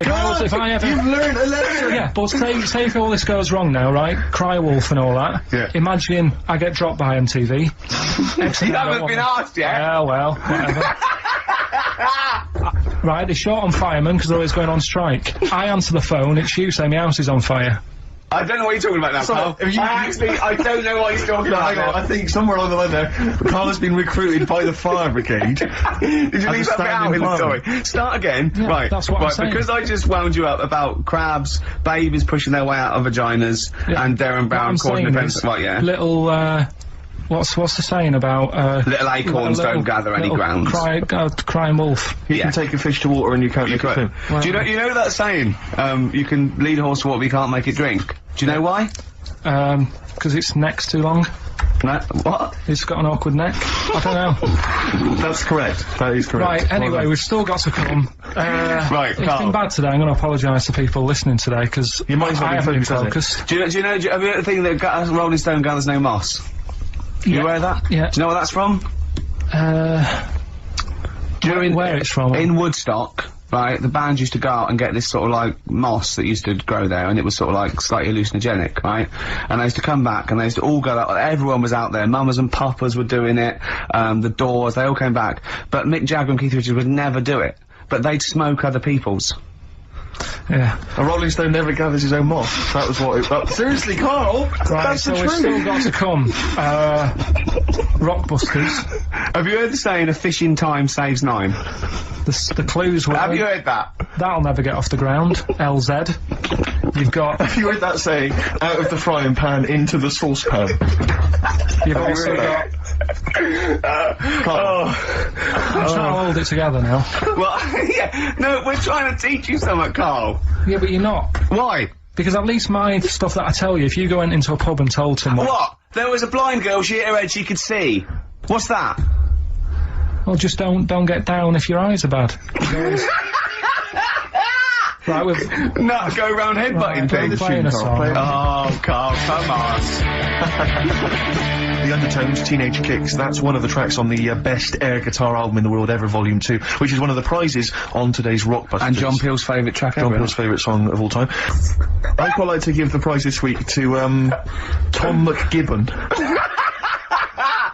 If I ever... You've learned a lesson! Yeah, but say if all this goes wrong now, right? Cry wolf and all that. Yeah. Imagine I get dropped by MTV. You haven't been asked yet. Well, whatever. Right, they're short on firemen because they're always going on strike. I answer the phone, it's you saying my house is on fire. I don't know what you're talking about now, Carl. I don't know what he's talking about. I think somewhere along the line there, Karl has been recruited by the fire brigade. Did you leave that bit out in the story? Start again. Yeah, right. that's what I'm saying. Because I just wound you up about crabs, babies pushing their way out of vaginas, and Darren Brown causing offence. Right, yeah. Little, what's the saying about, little acorns don't gather any ground. Crying wolf. You can take a fish to water and you can't make it swim. Well, Do you know that saying? You can lead a horse to water, but you can't make it drink. Do you know why? Because its neck's too long. No. What? It's got an awkward neck. I don't know. That's correct. That is correct. Right, anyway, we've still got to come. Right, it's been bad today. I'm going to apologise to people listening today, because Your mind's not I been haven't been focused, focused. Do you know, have you heard the thing that Rolling Stone gathers no moss? You aware of that? Yeah. Do you know where that's from? Do you know where it's from? In Woodstock, right, the band used to go out and get this sort of like moss that used to grow there, and it was sort of like slightly hallucinogenic, right? And they used to come back and they used to all go out, everyone was out there, mamas and papas were doing it, the Doors, they all came back. But Mick Jagger and Keith Richards would never do it. But they'd smoke other people's. Yeah. A Rolling Stone never gathers his own moss. That was what it... seriously, Karl! Right, That's so the we've truth! still got to come. Rockbusters. Have you heard the saying, a fish in time saves 9? The clues were... Have you heard that? That'll never get off the ground. LZ. You've got... Have you heard that saying, out of the frying pan into the saucepan? You've also got... I'm trying to hold it together now. Well, yeah, no, we're trying to teach you something, Karl. Yeah, but you're not. Why? Because at least my stuff that I tell you, if you go into a pub and told someone... What? There was a blind girl, she hit her head, she could see. What's that? Well, just don't get down if your eyes are bad. Right, we've... No, go around headbutting things. Playing a song. Oh, Karl, come on. The Undertones, Teenage Kicks, that's one of the tracks on the best air guitar album in the world ever, Volume 2, which is one of the prizes on today's Rockbusters. And John Peel's favourite track ever. John Peel's favourite song of all time. I'd quite like to give the prize this week to, Tom McGibbon.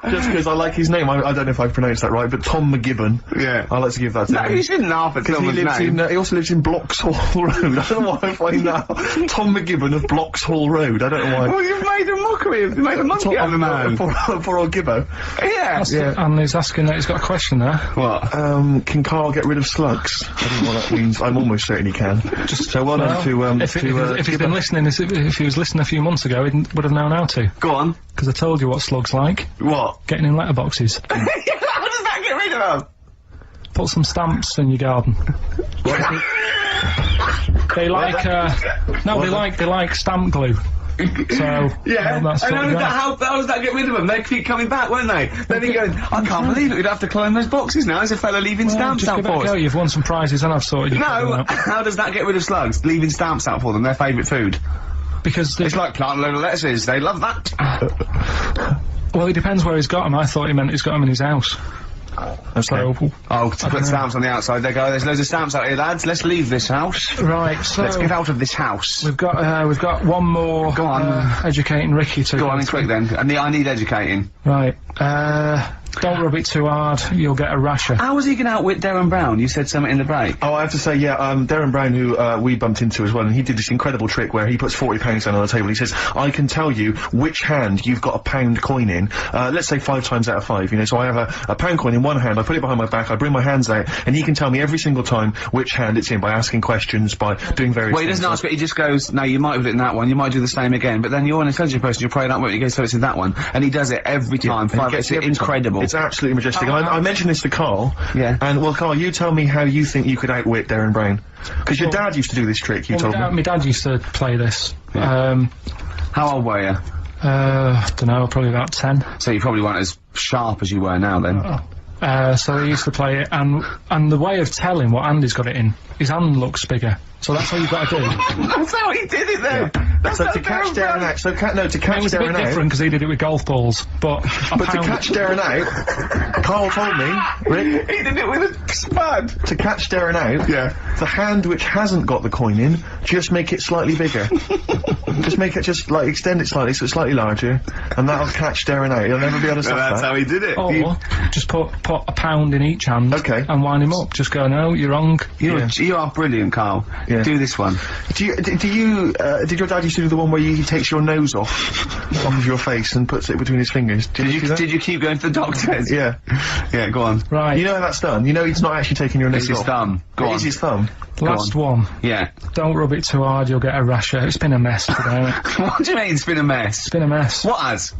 Just because I like his name. I don't know if I've pronounced that right, but Tom McGibbon. Yeah. I'd like to give that to him. No, you shouldn't laugh at Because someone's he also lives in Bloxhall Road. I don't know why I find that. Tom McGibbon of Bloxhall Road. I don't know why. Well, you've made a mockery of, made a monkey out of the man. Poor old Gibbo. Yeah. And he's asking that, he's got a question there. What? Can Karl get rid of slugs? I don't know what that means. I'm almost certain he can. So well done to, if he'd been listening, if he was listening a few months ago, he would have known how to. Go on. Because I told you what slugs like. What? Getting in letterboxes. How does that get rid of them? Put some stamps in your garden. They like, they like stamp glue. So, yeah, that's and sort of how does that get rid of them? They keep coming back, won't they? Then he goes, I can't believe it, we'd have to climb those boxes now. There's a fella leaving stamps out for us. You've won some prizes and I've sorted you. No, how does that get rid of slugs? Leaving stamps out for them, their favourite food. Because it's like planting a load of lettuces, they love that. Well, it depends where he's got them. I thought he meant he's got them in his house. Okay. So, to put stamps on the outside, they go, there's loads of stamps out here, lads, let's leave this house. Right, so... Let's get out of this house. We've got one more... Go on. Educating Ricky to... Go on, quick then. I need educating. Right, don't rub it too hard, you'll get a rasher. How was he going to outwit Darren Brown? You said something in the break. Oh, I have to say, yeah, Darren Brown, who, we bumped into as well, and he did this incredible trick where he puts £40 down on the table. He says, I can tell you which hand you've got a £1 coin in, let's say 5 times out of 5, you know, so I have a £1 coin in one hand, I put it behind my back, I bring my hands out, and he can tell me every single time which hand it's in by asking questions, by doing various Well, he doesn't ask it, he just goes, no, you might have it in that one, you might do the same again, but then you're an intelligent person, you're probably that way, he goes, so it's in that one, and he does it every time, it's incredible. It's absolutely majestic. I mentioned this to Karl. Yeah. And, well, Karl, you tell me how you think you could outwit Darren Brown. Because your dad used to do this trick, you told me. My dad used to play this. Yeah. How old were you? I don't know, probably about 10. So you probably weren't as sharp as you were now, then? So he used to play it, and the way of telling what hand he's got it in, his hand looks bigger. So that's what you've got to do. That's how he did it then! Yeah. So to catch Darren out, to catch It was a bit Darren out. different because he did it with golf balls, but But to catch Darren out, Carl told me, Rick, He did it with a spud. to catch Darren out, the hand which hasn't got the coin in, just make it slightly bigger. just like extend it slightly so it's slightly larger, and that'll catch Darren out. He'll never be able to stop That's that. how he did it. or just put a pound in each hand, Okay. and wind him up. Just go, no, you're wrong. You are brilliant, Carl. Yeah. Do this one. Did your dad used to do the one where he takes your nose off of your face and puts it between his fingers? Did you do that? Did you keep going to the doctors? Yeah. Yeah, go on. Right, You know how that's done? You know he's not actually taking your nose It's his off. thumb. Go It on. is his thumb. last one. Yeah. Don't rub it too hard, you'll get a rasher. It's been a mess today. What do you mean it's been a mess? It's been a mess. What has?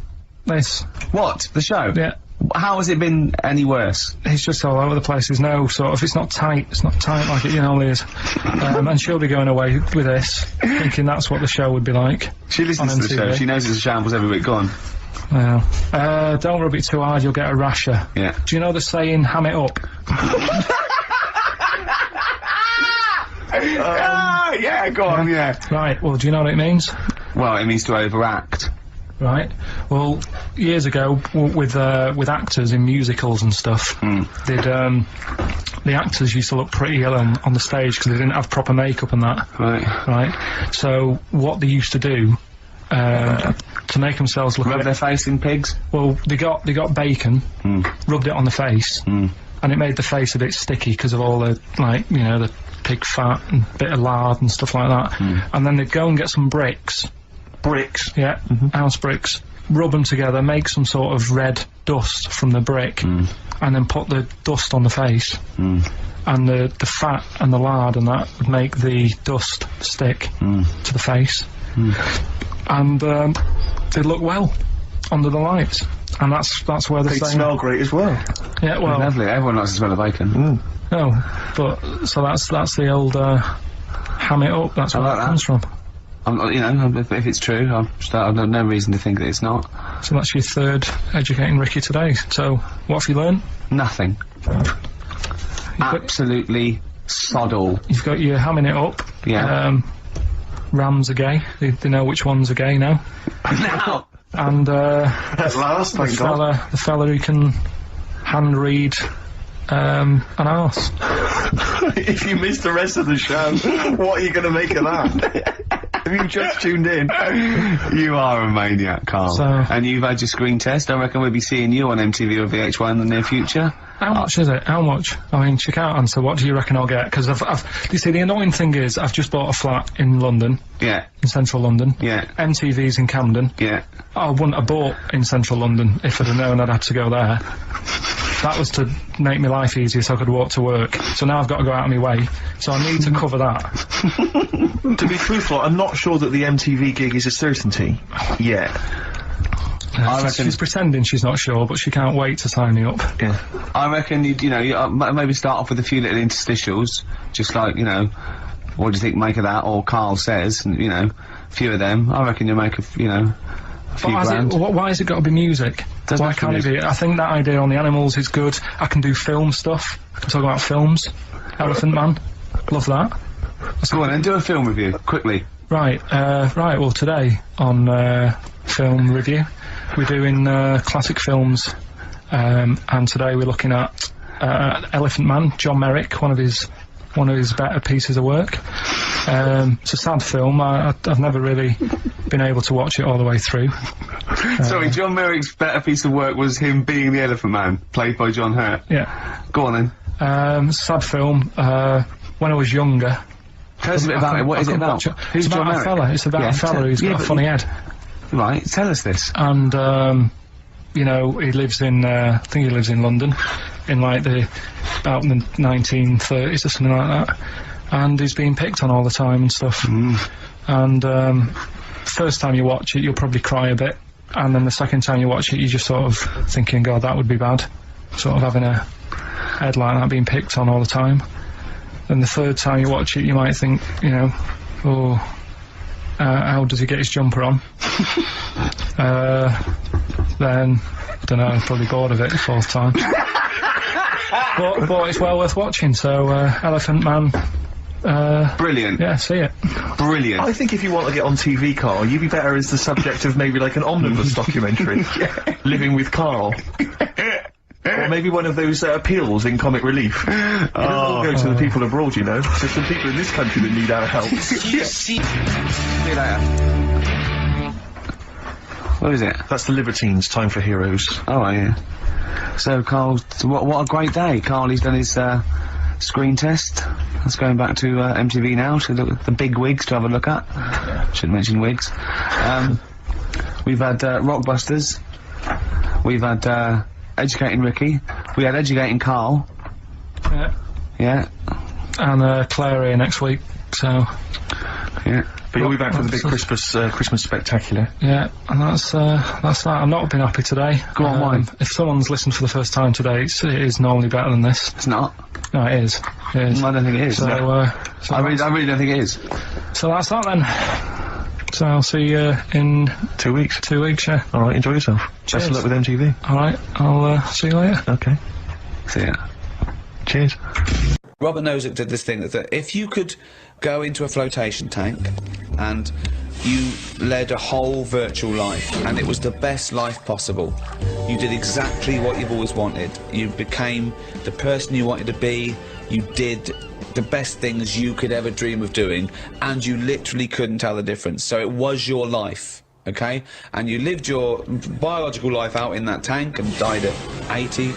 This, What? The show? yeah. How has it been any worse? It's just all over the place. There's no sort of, it's not tight like it normally is. And she'll be going away with this, thinking that's what the show would be like. She listens On to the show. MTV. She knows it's a shambles every week. Go on. Well, don't rub it too hard, you'll get a rasher. Yeah. Do you know the saying, ham it up? Yeah, go on, yeah. Right, well, do you know what it means? Well, it means to overact. Right. Well, years ago, with actors in musicals and stuff, the actors used to look pretty ill on the stage because they didn't have proper makeup and that. Right. Right. So what they used to do to make themselves look Rub their face in pigs? well, they got bacon, rubbed it on the face, and it made the face a bit sticky because of all the the pig fat and bit of lard and stuff like that. And then they'd go and get some bricks. Bricks. Yeah, house bricks. Rub them together, make some sort of red dust from the brick, and then put the dust on the face. And the fat and the lard and that would make the dust stick to the face. And they'd look well under the lights. And that's where the They saying. smell great as well. Yeah, well, Lovely. Everyone likes the smell of bacon. no, but so that's the old ham it up. That's where like that that. comes from. If it's true, I've no reason to think that it's not. So that's your third educating Ricky today. So what have you learned? Nothing. Absolutely sod all. You've got your hamming it up. Yeah. Rams are gay. They know which ones are gay now. Now! And At last, thank God. the fella who can hand read an arse. If you missed the rest of the show, what are you going to make of that? Have you just tuned in? You are a maniac, Carl. So- And you've had your screen test. I reckon we'll be seeing you on MTV or VH1 in the near future. How much is it? How much? I mean, she can't answer. What do you reckon I'll get? Because you see, the annoying thing is, I've just bought a flat in London, Yeah. in central London. Yeah. MTV's in Camden. Yeah. I wouldn't have bought in central London if I'd have known I'd had to go there. That was to make my life easier so I could walk to work. So now I've got to go out of my way. So I need to cover that. To be truthful, I'm not sure that the MTV gig is a certainty yet. I reckon- She's pretending she's not sure, but she can't wait to sign me up. Yeah. I reckon you maybe start off with a few little interstitials, just like, what do you think make of that? Or Karl says, and, a few of them. I reckon you'll make a few grand. Why has it got to be music? Doesn't Why have to can't be it be? I think that idea on the animals is good. I can do film stuff. I can talk about films. Elephant Man. Love that. Go on then, do a film review, quickly. Right, well today on film review we're doing classic films, and today we're looking at Elephant Man, John Merrick, one of his better pieces of work. It's a sad film. I've never really been able to watch it all the way through. Sorry, John Merrick's better piece of work was him being the Elephant Man, played by John Hurt. Yeah. Go on then. Sad film. When I was younger. Tell us a bit about it. What is it about? Who's It's John about a Merrick? fella. It's about a fella who's got a funny head. Right, tell us this. And he lives in I think he lives in London in like about the 1930s or something like that, and he's being picked on all the time and stuff. And first time you watch it you'll probably cry a bit, and then the second time you watch it you're just sort of thinking, God, that would be bad, sort of having a head like that being picked on all the time. Then the third time you watch it you might think, how does he get his jumper on? Then, I don't know, I'm probably bored of it the fourth time. but it's well worth watching, so Elephant Man, Brilliant. Yeah, see it. Brilliant. I think if you want to get on TV, Carl, you'd be better as the subject of maybe like an omnibus documentary. Living with Karl. Or maybe one of those appeals in Comic Relief. It doesn't all go to the people abroad, you know. There's some people in this country that need our help. See you later. What is it? That's the Libertines, Time for Heroes. Oh, yeah. So, Carl, what a great day. Carl, he's done his screen test. That's going back to MTV now to look at the big wigs to have a look at. Shouldn't mention wigs. We've had Rockbusters. We've had Educating Ricky. We had Educating Karl. Yeah. Yeah. And Claire here next week, so... Yeah. But you'll be back for the big Christmas spectacular. Yeah, and that's that. I've not been happy today. Go on, why? If someone's listened for the first time today, it is normally better than this. It's not. No, it is. It is. I don't think it is. So, No. so I really don't think it is. So that's that then. So I'll see you in 2 weeks. 2 weeks, yeah. Alright, enjoy yourself. Cheers. Best of luck with MTV. Alright, I'll see you later. Okay. See ya. Cheers. Robert Nozick did this thing that if you could go into a flotation tank and you led a whole virtual life and it was the best life possible, you did exactly what you've always wanted. You became the person you wanted to be, you did the best things you could ever dream of doing, and you literally couldn't tell the difference. So it was your life, okay? And you lived your biological life out in that tank and died at 80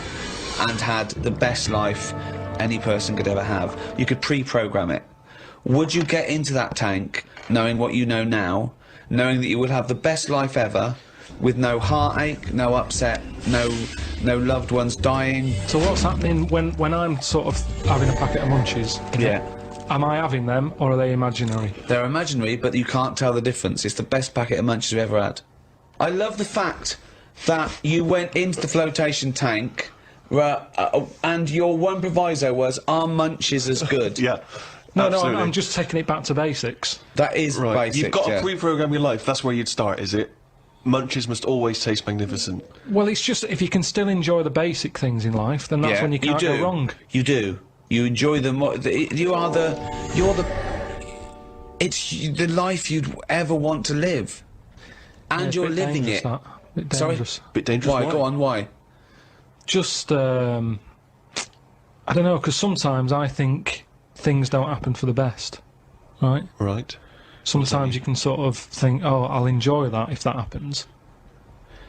and had the best life any person could ever have. You could pre-program it. Would you get into that tank knowing what you know now, knowing that you would have the best life ever, with no heartache, no upset, no loved ones dying? So what's happening when I'm sort of having a packet of munchies? Yeah. Am I having them, or are they imaginary? They're imaginary, but you can't tell the difference. It's the best packet of munchies we've ever had. I love the fact that you went into the flotation tank, and your one proviso was, are munchies as good? Yeah. No, absolutely. I'm just taking it back to basics. That is Right, basic. you've got yeah. to pre-program your life. That's where you'd start, is it? Munchies must always taste magnificent. Well, it's just if you can still enjoy the basic things in life, then that's Yeah, when you can't do. go wrong. You do. You enjoy them. It's the life you'd ever want to live, and Yeah, you're bit living dangerous, it. that. Bit Sorry? dangerous. Bit dangerous. Why? Go on. Why? Just, I don't know, because sometimes I think things don't happen for the best, right? Right. Sometimes you can sort of think, oh, I'll enjoy that if that happens.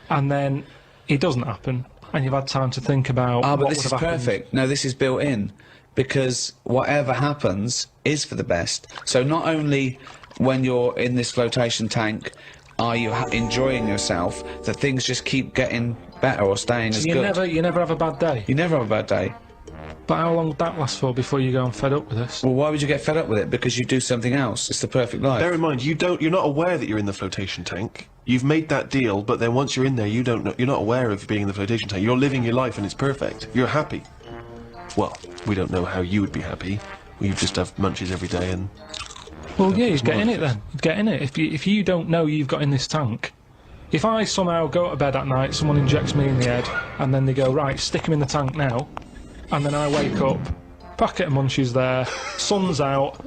And then it doesn't happen, and you've had time to think about Ah, what but this would is have happened. perfect. No, this is built in, because whatever happens is for the best. So not only when you're in this flotation tank are you enjoying yourself, that things just keep getting better or staying as You good. you never have a bad day. You never have a bad day. But how long would that last for before you go and fed up with this? Well, why would you get fed up with it? Because you do something else. It's the perfect life. Bear in mind, you're not aware that you're in the flotation tank. You've made that deal, but then once you're in there, you don't know. You're not aware of being in the flotation tank. You're living your life, and it's perfect. You're happy. Well, we don't know how you would be happy. You just have munchies every day, and Well, yeah, you'd get in it then. You'd get in it. If you don't know you've got in this tank, if I somehow go to bed at night, someone injects me in the head, and then they go, right, stick him in the tank now, and then I wake up, packet of munchies there, sun's out,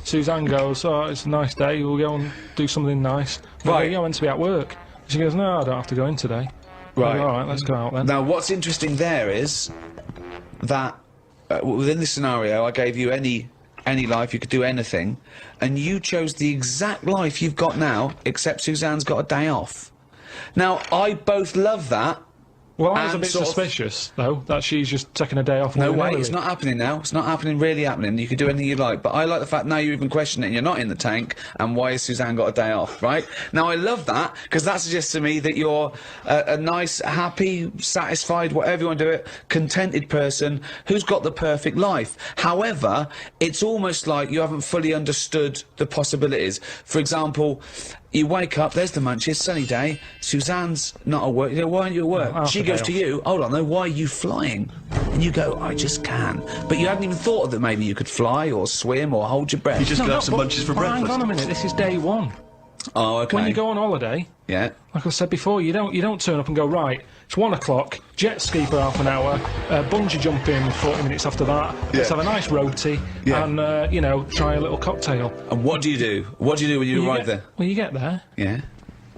Suzanne goes, oh, it's a nice day, we'll go and do something nice. And I go, you're meant to be at work. She goes, no, I don't have to go in today. Right. I go, all right, let's go out then. Now, what's interesting there is that within this scenario, I gave you any life, you could do anything, and you chose the exact life you've got now, except Suzanne's got a day off. Now, I both love that. Well, I was a and bit sort of- suspicious, though, that she's just taking a day off. No way, willy-nilly. it's not happening now. It's not happening, really happening. You can do anything you like. But I like the fact now you even question it and you're not in the tank, and why has Suzanne got a day off, right? Now, I love that, because that suggests to me that you're a nice, happy, satisfied, whatever you want to do it, contented person who's got the perfect life. However, it's almost like you haven't fully understood the possibilities. For example, you wake up, there's the munchies, sunny day, Suzanne's not at work, you know, why aren't you at work? Oh, She okay. goes to you, hold on though, why are you flying? And you go, I just can. But you hadn't even thought that maybe you could fly or swim or hold your breath. you just gonna have some but- munchies for but breakfast. Hang on a minute, this is day one. Oh, okay. When you go on holiday, Yeah. Like I said before, you don't turn up and go, right, it's 1 o'clock, jet ski for half an hour, bungee jumping 40 minutes after that, let's have a nice roti, and, you know, try a little cocktail. And what do you do? What do you do when you arrive there? Well, you get there, Yeah.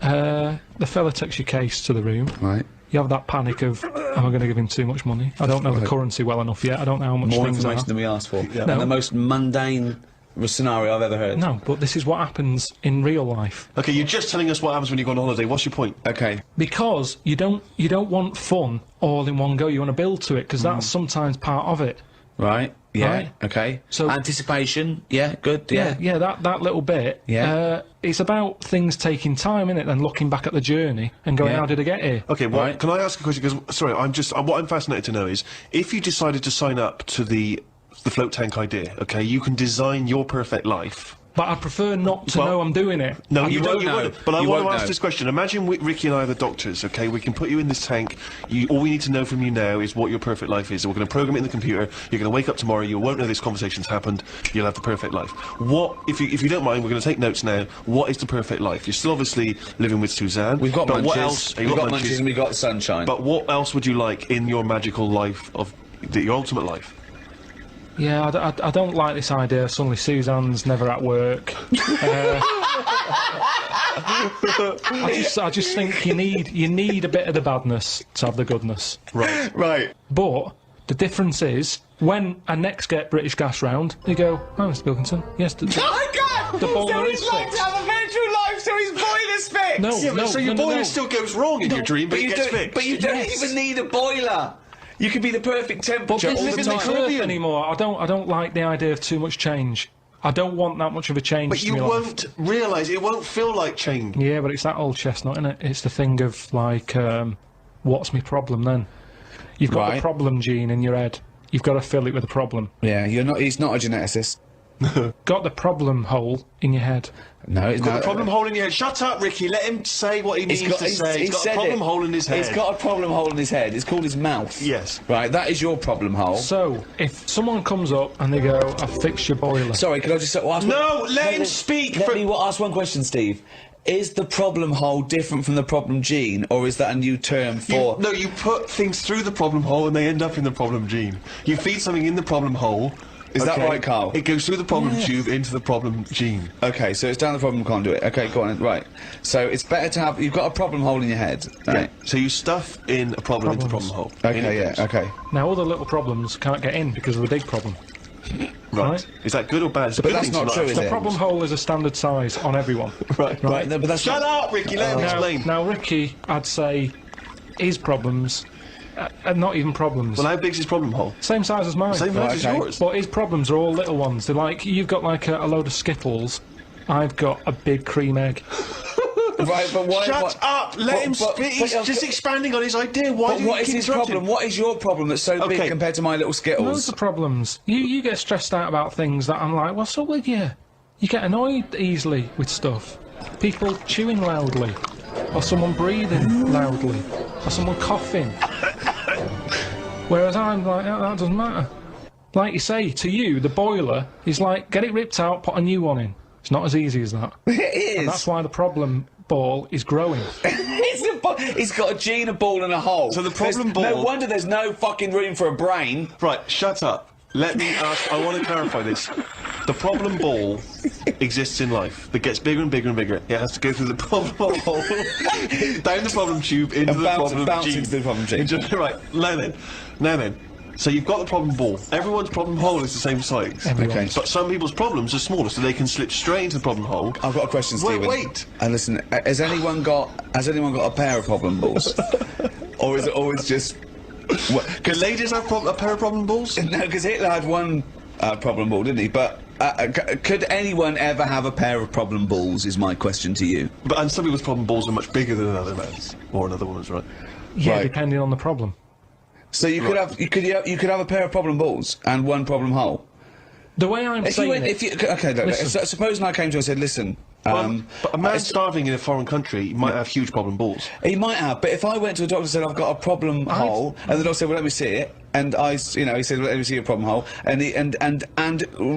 the fella takes your case to the room. Right. You have that panic of, am I going to give him too much money? I don't know the currency well enough yet, I don't know how much More things information are. than we asked for. No. And the most mundane scenario I've ever heard. No, but this is what happens in real life. Okay, you're just telling us what happens when you go on holiday. What's your point? Okay. Because you don't want fun all in one go, you want to build to it, because that's sometimes part of it. Right. Yeah. Right. Okay. So- anticipation. Yeah. Good. Yeah. Yeah, that little bit. Yeah. It's about things taking time, innit, and looking back at the journey and going, how did I get here? Okay, well, Right. can I ask a question? Because, sorry, what I'm fascinated to know is, if you decided to sign up to the float tank idea, okay, you can design your perfect life. But I prefer not to Well, know I'm doing it. No, You you won't don't. You know. won't. But I You want to won't ask know. this question. Imagine Ricky and I are the doctors, okay? We can put you in this tank. All we need to know from you now is what your perfect life is. We're going to program it in the computer. You're going to wake up tomorrow. You won't know this conversation's happened. You'll have the perfect life. What, if you don't mind, we're going to take notes now. What is the perfect life? You're still obviously living with Suzanne. We've got but munches. what else? We've got munches and we've got sunshine. But what else would you like in your magical life your ultimate life? Yeah, I don't like this idea. Suddenly Suzanne's never at work. I just think you need a bit of the badness to have the goodness. Right. right. But the difference is, when I next get British Gas round, they go, oh, Mr. Wilkinson, yes, Oh my God! the boiler so is he's like fixed. to have a virtual life, so his boiler's fixed. No, Yeah, but no, so your no, boiler no. still goes wrong in your dream, but, it gets fixed. But you don't Yes. even need a boiler. You can be the perfect But temperature this all the isn't time. the Earth anymore. I don't like the idea of too much change. I don't want that much of a change. But to you my life. won't realise, it won't feel like change. Yeah, but it's that old chestnut, isn't it? It's the thing of, like, what's my problem then? You've got Right. the problem gene in your head. You've got to fill it with a problem. Yeah, he's not a geneticist. Got the problem hole in your head. No, it's Got not. a problem hole in your head. Shut up, Ricky. Let him say what he needs to say. He's got a said problem it. hole in his head. He's got a problem hole in his head. It's called his mouth. Yes. Right, that is your problem hole. So, if someone comes up and they go, I fixed your boiler. Sorry, could I just ask No, let him speak Let for- me ask one question, Steve. Is the problem hole different from the problem gene, or is that a new term for... No, you put things through the problem hole and they end up in the problem gene. You feed something in the problem hole. Is that right, Karl? It goes through the problem tube into the problem gene. Okay, so it's down the problem can't do it. Okay, go on. Right. So it's better to have... You've got a problem hole in your head. Right. So you stuff in a problem into the problem hole. In Okay, it yeah, goes. okay. Now, other little problems can't get in because of the big problem. Right. Is that good or bad? It's a But good that's thing to not true, have. is The it? problem hole is a standard size on everyone. Right. No, but that's Shut up, Ricky. Let him explain. Now, Ricky, I'd say his problems are not even problems. Well, how big's his problem hole? Same size as mine. Same size as okay. yours. But his problems are all little ones. They're like, you've got like a load of Skittles. I've got a big cream egg. Right, but why... Shut what- up! Let him but- speak. He's but- just expanding on his idea. Why But do you what is keep his interrupting? problem? What is your problem that's so big Okay. compared to my little Loads Skittles? of problems. You get stressed out about things that I'm like, what's up with you? You get annoyed easily with stuff. People chewing loudly. Or someone breathing loudly. Or someone coughing. Whereas I'm like, that doesn't matter. Like you say, to you, the boiler is like, get it ripped out, put a new one in. It's not as easy as that. It is. That's why the problem ball is growing. He's got a gene, a ball, and a hole. So the problem No ball- wonder there's no fucking room for a brain. Right, shut up. Let me ask, I want to clarify this. The problem ball exists in life. That gets bigger and bigger and bigger. It has to go through the problem hole, down the problem tube, into And the problem bounce gene. into the problem gene. Right, now then. So you've got the problem ball. Everyone's problem hole is the same size. Everyone's. Okay. But some people's problems are smaller, so they can slip straight into the problem hole. I've got a question, Wait, Stephen. wait. And listen, has anyone got a pair of problem balls, or is it always just? Can ladies have a pair of problem balls? No, because Hitler had one problem ball, didn't he? But could anyone ever have a pair of problem balls? Is my question to you. And some people's problem balls are much bigger than another man's or another woman's, right? Yeah, Right. depending on the problem. So you could have you could have a pair of problem balls and one problem hole. The way I'm If you saying went, it, if you okay, look, Listen. supposing I came to you and said, listen, But a man starving in a foreign country might have huge problem balls. He might have, but if I went to a doctor and said I've got a problem hole, and the doctor said, well, let me see it, and he said, well, let me see your problem hole, and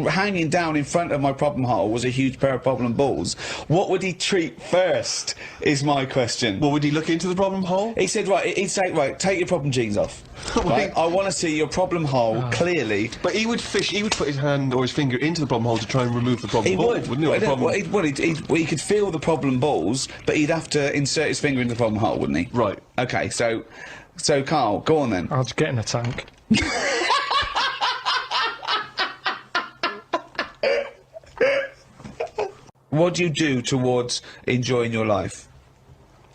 hanging down in front of my problem hole was a huge pair of problem balls, what would he treat first, is my question. Well, would he look into the problem hole? He said, he'd say, right, take your problem jeans off. Right? I want to see your problem hole clearly. But he would put his hand or his finger into the problem hole to try and remove the problem ball, wouldn't he? He could feel the problem balls, but he'd have to insert his finger into the problem hole, wouldn't he? Right. Okay, so Karl, go on then. I'll just get in a tank. What do you do towards enjoying your life?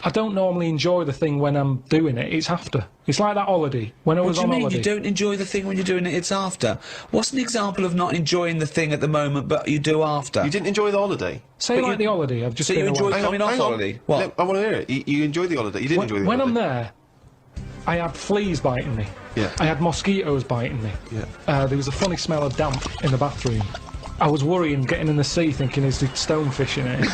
I don't normally enjoy the thing when I'm doing it, it's after. It's like that holiday. When I was on What do you mean holiday. you don't enjoy the thing when you're doing it, it's after? What's an example of not enjoying the thing at the moment, but you do after? You didn't enjoy the holiday? Say like the holiday, I've just So you been enjoyed away. coming off holiday? What? No, I want to hear it. You enjoyed the holiday. You didn't enjoy the When holiday. I'm there, I had fleas biting me. Yeah. I had mosquitoes biting me. Yeah. There was a funny smell of damp in the bathroom. I was worrying, getting in the sea, thinking, is the stonefish in it?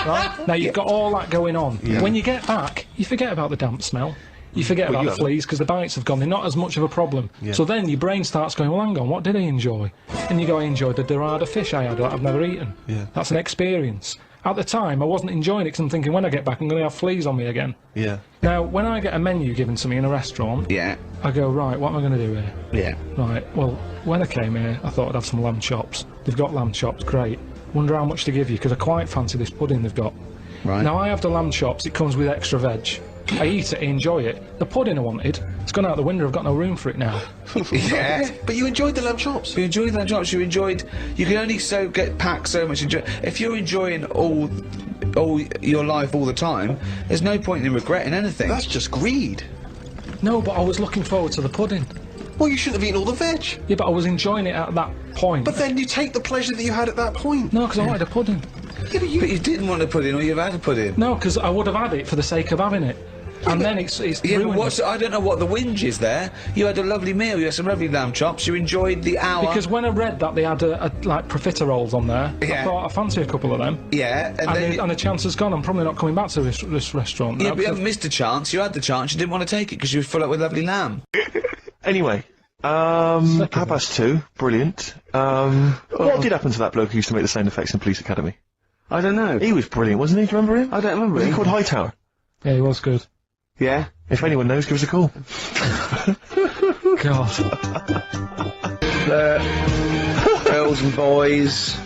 Right? Now, you've got all that going on. Yeah. When you get back, you forget about the damp smell. You forget about you the haven't. fleas, because the bites have gone. They're not as much of a problem. Yeah. So then your brain starts going, well, hang on, what did I enjoy? And you go, I enjoyed the dorada fish I had that I've never eaten. Yeah. That's an experience. At the time, I wasn't enjoying it, because I'm thinking, when I get back, I'm going to have fleas on me again. Yeah. Now, when I get a menu given to me in a restaurant, Yeah. I go, right, what am I going to do here? Yeah. Right, well, when I came here, I thought I'd have some lamb chops. They've got lamb chops, great. Wonder how much to give you, because I quite fancy this pudding they've got. Right. Now, I have the lamb chops, it comes with extra veg. I eat it, I enjoy it. The pudding I wanted, it's gone out the window, I've got no room for it now. Yeah. But you enjoyed the lamb chops. You enjoyed the lamb chops. You can only get packed so much. If you're enjoying all your life all the time, there's no point in regretting anything. That's just greed. No, but I was looking forward to the pudding. Well, you shouldn't have eaten all the veg. Yeah, but I was enjoying it at that point. But then you take the pleasure that you had at that point. No, because I wanted a pudding. Yeah, but But you didn't want to put in, or you've had to put in. No, because I would have had it for the sake of having it. And then it's Yeah, ruined but I don't know what the whinge is there. You had a lovely meal. You had some lovely lamb chops. You enjoyed the hour. Because when I read that they had like profiteroles on there, Yeah. I thought I fancy a couple of them. Yeah, And the chance has gone. I'm probably not coming back to this restaurant now. yeah, but you haven't missed a chance. You had the chance. You didn't want to take it because you were full up with lovely lamb. Anyway, 2:30, brilliant. What did happen to that bloke who used to make the sound effects in Police Academy? I don't know. He was brilliant, wasn't he? Do you remember him? I don't remember Was he him. called Hightower? Yeah, he was good. Yeah. If anyone knows, give us a call. God. Girls and boys.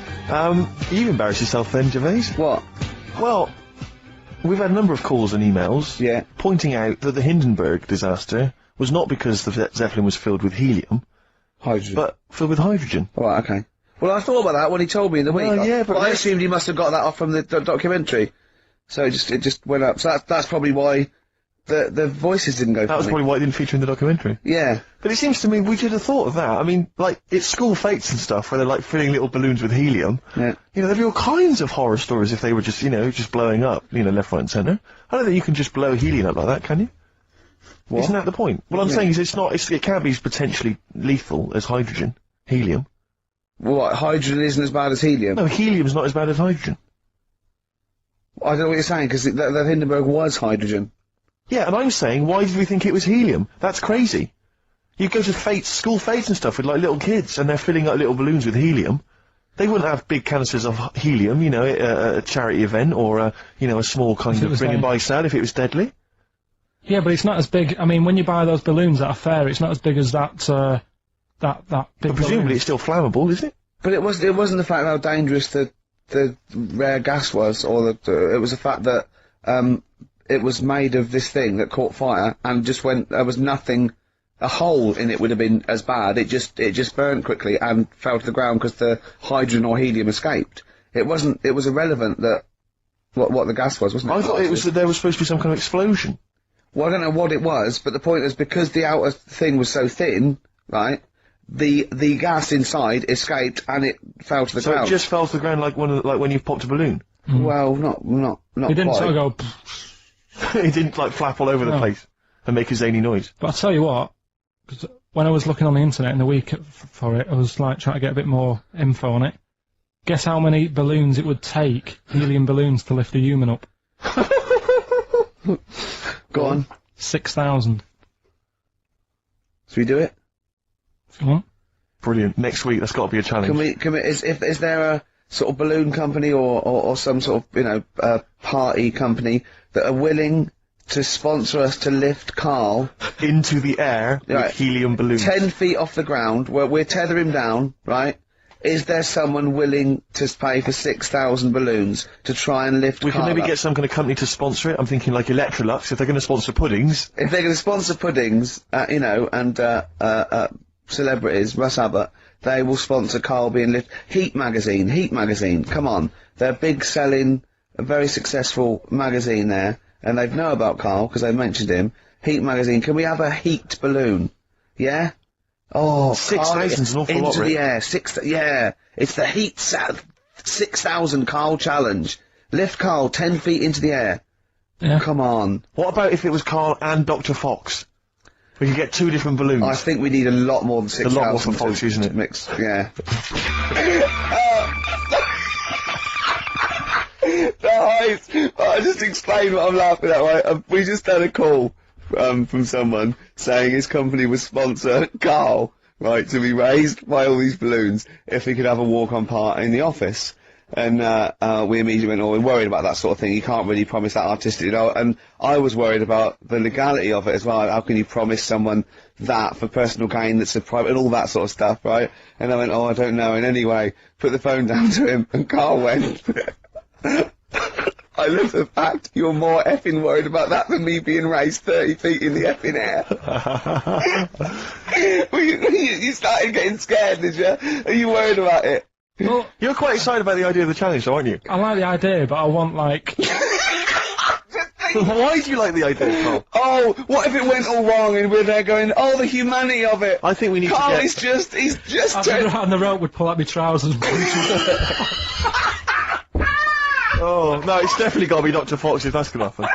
You embarrassed yourself then, Gervais. What? Well, we've had a number of calls and emails Yeah. pointing out that the Hindenburg disaster was not because the Zeppelin was filled with helium, Hydrogen. but filled with hydrogen. Right, okay. Well, I thought about that when he told me in the week. Well, yeah, but I let's- assumed he must have got that off from the documentary. So it just went up. So that's probably why the voices didn't go That was funny. probably why it didn't feature in the documentary. Yeah. But it seems to me we should have thought of that. I mean, like, it's school fates and stuff where they're like filling little balloons with helium. Yeah. You know, there'd be all kinds of horror stories if they were just, just blowing up, left, right and centre. I don't think you can just blow helium up like that, can you? What? Isn't that the point? What I'm saying is it can be as potentially lethal as hydrogen. Helium. What, hydrogen isn't as bad as helium? No, helium's not as bad as hydrogen. I don't know what you're saying, because the Hindenburg was hydrogen. Yeah, and I'm saying, why did we think it was helium? That's crazy. You go to school fates and stuff with, like, little kids, and they're filling up little balloons with helium. They wouldn't have big canisters of helium, at a charity event, or, a small kind If it of was bring and like- buy sale if it was deadly. Yeah, but it's not as big. I mean, when you buy those balloons at a fair, it's not as big as that big But presumably balloon. it's still flammable, isn't it? But it wasn't the fact how dangerous the rare gas was, or it was the fact that it was made of this thing that caught fire and just there was nothing. A hole in it would have been as bad. It just burnt quickly and fell to the ground because the hydrogen or helium escaped. It was irrelevant that what the gas was, wasn't it? I thought it was that there was supposed to be some kind of explosion. Well, I don't know what it was, but the point is because the outer thing was so thin, right? The gas inside escaped and it fell to the So ground. it just fell to the ground like when you've popped a balloon. Well, not It didn't quite. sort of go. It didn't like flap all over the No. place and make a zany noise. But I'll tell you what, 'cause when I was looking on the internet in the week for it, I was like trying to get a bit more info on it. Guess how many balloons it would take, helium balloons, to lift a human up? Go on. 6,000. Should we do it? If you want. Brilliant. Next week, that's got to be a challenge. Is there a sort of balloon company or some sort of, you know, party company that are willing to sponsor us to lift Karl Into the air with helium balloons. 10 feet off the ground, where we'll tether him down, right? Is there someone willing to pay for 6,000 balloons to try and lift We Karl can maybe up? get some kind of company to sponsor it. I'm thinking like Electrolux, if they're going to sponsor puddings. If they're going to sponsor puddings, you know, and celebrities, Russ Abbott, they will sponsor Karl being lifted. Heat magazine, come on. They're a big selling, a very successful magazine there, and they know about Karl because they mentioned him. Heat magazine, can we have a heat balloon? Yeah? Oh, 6,000's an awful lot, into the Rick. air, yeah. It's the heat 6,000 Karl challenge. Lift Karl 10 feet into the air. Yeah. Come on. What about if it was Karl and Dr. Fox? We could get 2 different balloons. I think we need a lot more than 6,000. A lot more for Fox, isn't it? Mix, yeah. I just explained what I'm laughing at, right? We just had a call from someone saying his company would sponsor Karl, right, to be raised by all these balloons if he could have a walk-on part in the office. And we immediately went, oh, we're worried about that sort of thing. You can't really promise that artistic, you know. And I was worried about the legality of it as well. How can you promise someone that for personal gain that's a private and all that sort of stuff, right? And I went, oh, I don't know. And anyway, put the phone down to him, and Karl went. I love the fact you're more effing worried about that than me being raised 30 feet in the effing air. You started getting scared, did you? Are you worried about it? Well, You're quite excited about the idea of the challenge, though, aren't you? I like the idea, but I want, like... Why do you like the idea, Karl? Oh, what if it went all wrong and we're there going, oh, the humanity of it. I think we need Karl to get... is just, he's just I'd turned... rather the rope would pull out my trousers and punch me. Oh, no, it's definitely got to be Dr. Fox if that's going to happen.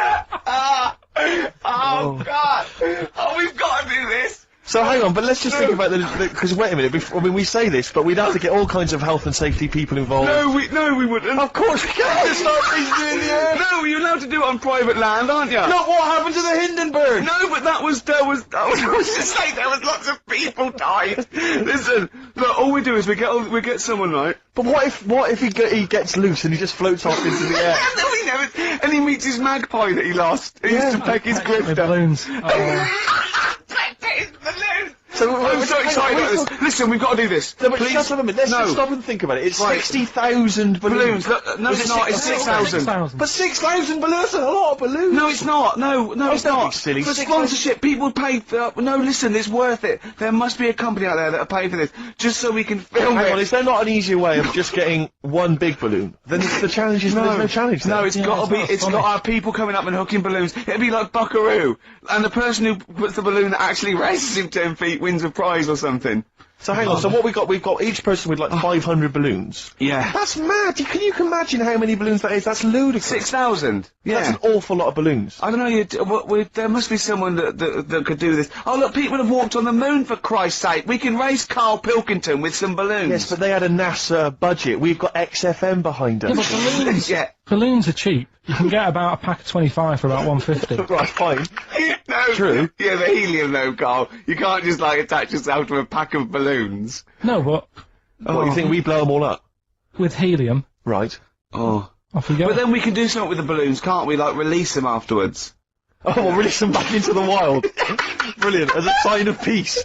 Oh, God. Oh, we've got to do this. So hang on, but let's just think about because wait a minute, I mean, we say this, but we'd have to get all kinds of health and safety people involved. No, we wouldn't. Of course we can't just start breathing in the air. No, you're allowed to do it on private land, aren't you? Look what happened to the Hindenburg! No, but I was to say there was lots of people died. Listen, look, all we do is we get someone, right? But what if he gets loose and he just floats off into the air? No, he never, and he meets his magpie that he lost. He used to peck his grip With down. balloons. So I'm so excited about this. Listen, we've got to do this. No, but Please. shut up a minute. Let's No. just stop and think about it. It's Right. 60,000 balloons. Balloons. No, Was it's it not. It's 6,000? 6,000. But 6,000 balloons, that's a lot of balloons. No, it's not. No, it's don't not. be silly. For 6,000 sponsorship, people pay for... no, listen, it's worth it. There must be a company out there that'll pay for this, just so we can film Hang it. on, is there not an easier way of just getting one big balloon? Then the challenge is there's no challenge No, then. it's Yeah, got to be. it's not It's got funny. to have people coming up and hooking balloons. It'd be like Buckaroo, and the person who puts the balloon that actually raises him 10 feet wins a prize or something. So hang on, so what we've got each person with like 500 balloons. Yeah. That's mad. Can you imagine how many balloons that is? That's ludicrous. 6,000. Yeah. That's an awful lot of balloons. I don't know. There must be someone that could do this. Oh look, people have walked on the moon for Christ's sake. We can raise Karl Pilkington with some balloons. Yes, but they had a NASA budget. We've got XFM behind us. Yeah, but balloons, Yeah. balloons are cheap. You can get about a pack of 25 for about 150. Right, fine. No. True. Yeah, the helium though, Karl. You can't just like attach yourself to a pack of balloons. No, but What, you think we blow them all up? with helium, Right. Oh. off you go. But then we can do something with the balloons, can't we? Like release them afterwards. Oh, we'll release them back into the wild. Brilliant, as a sign of peace.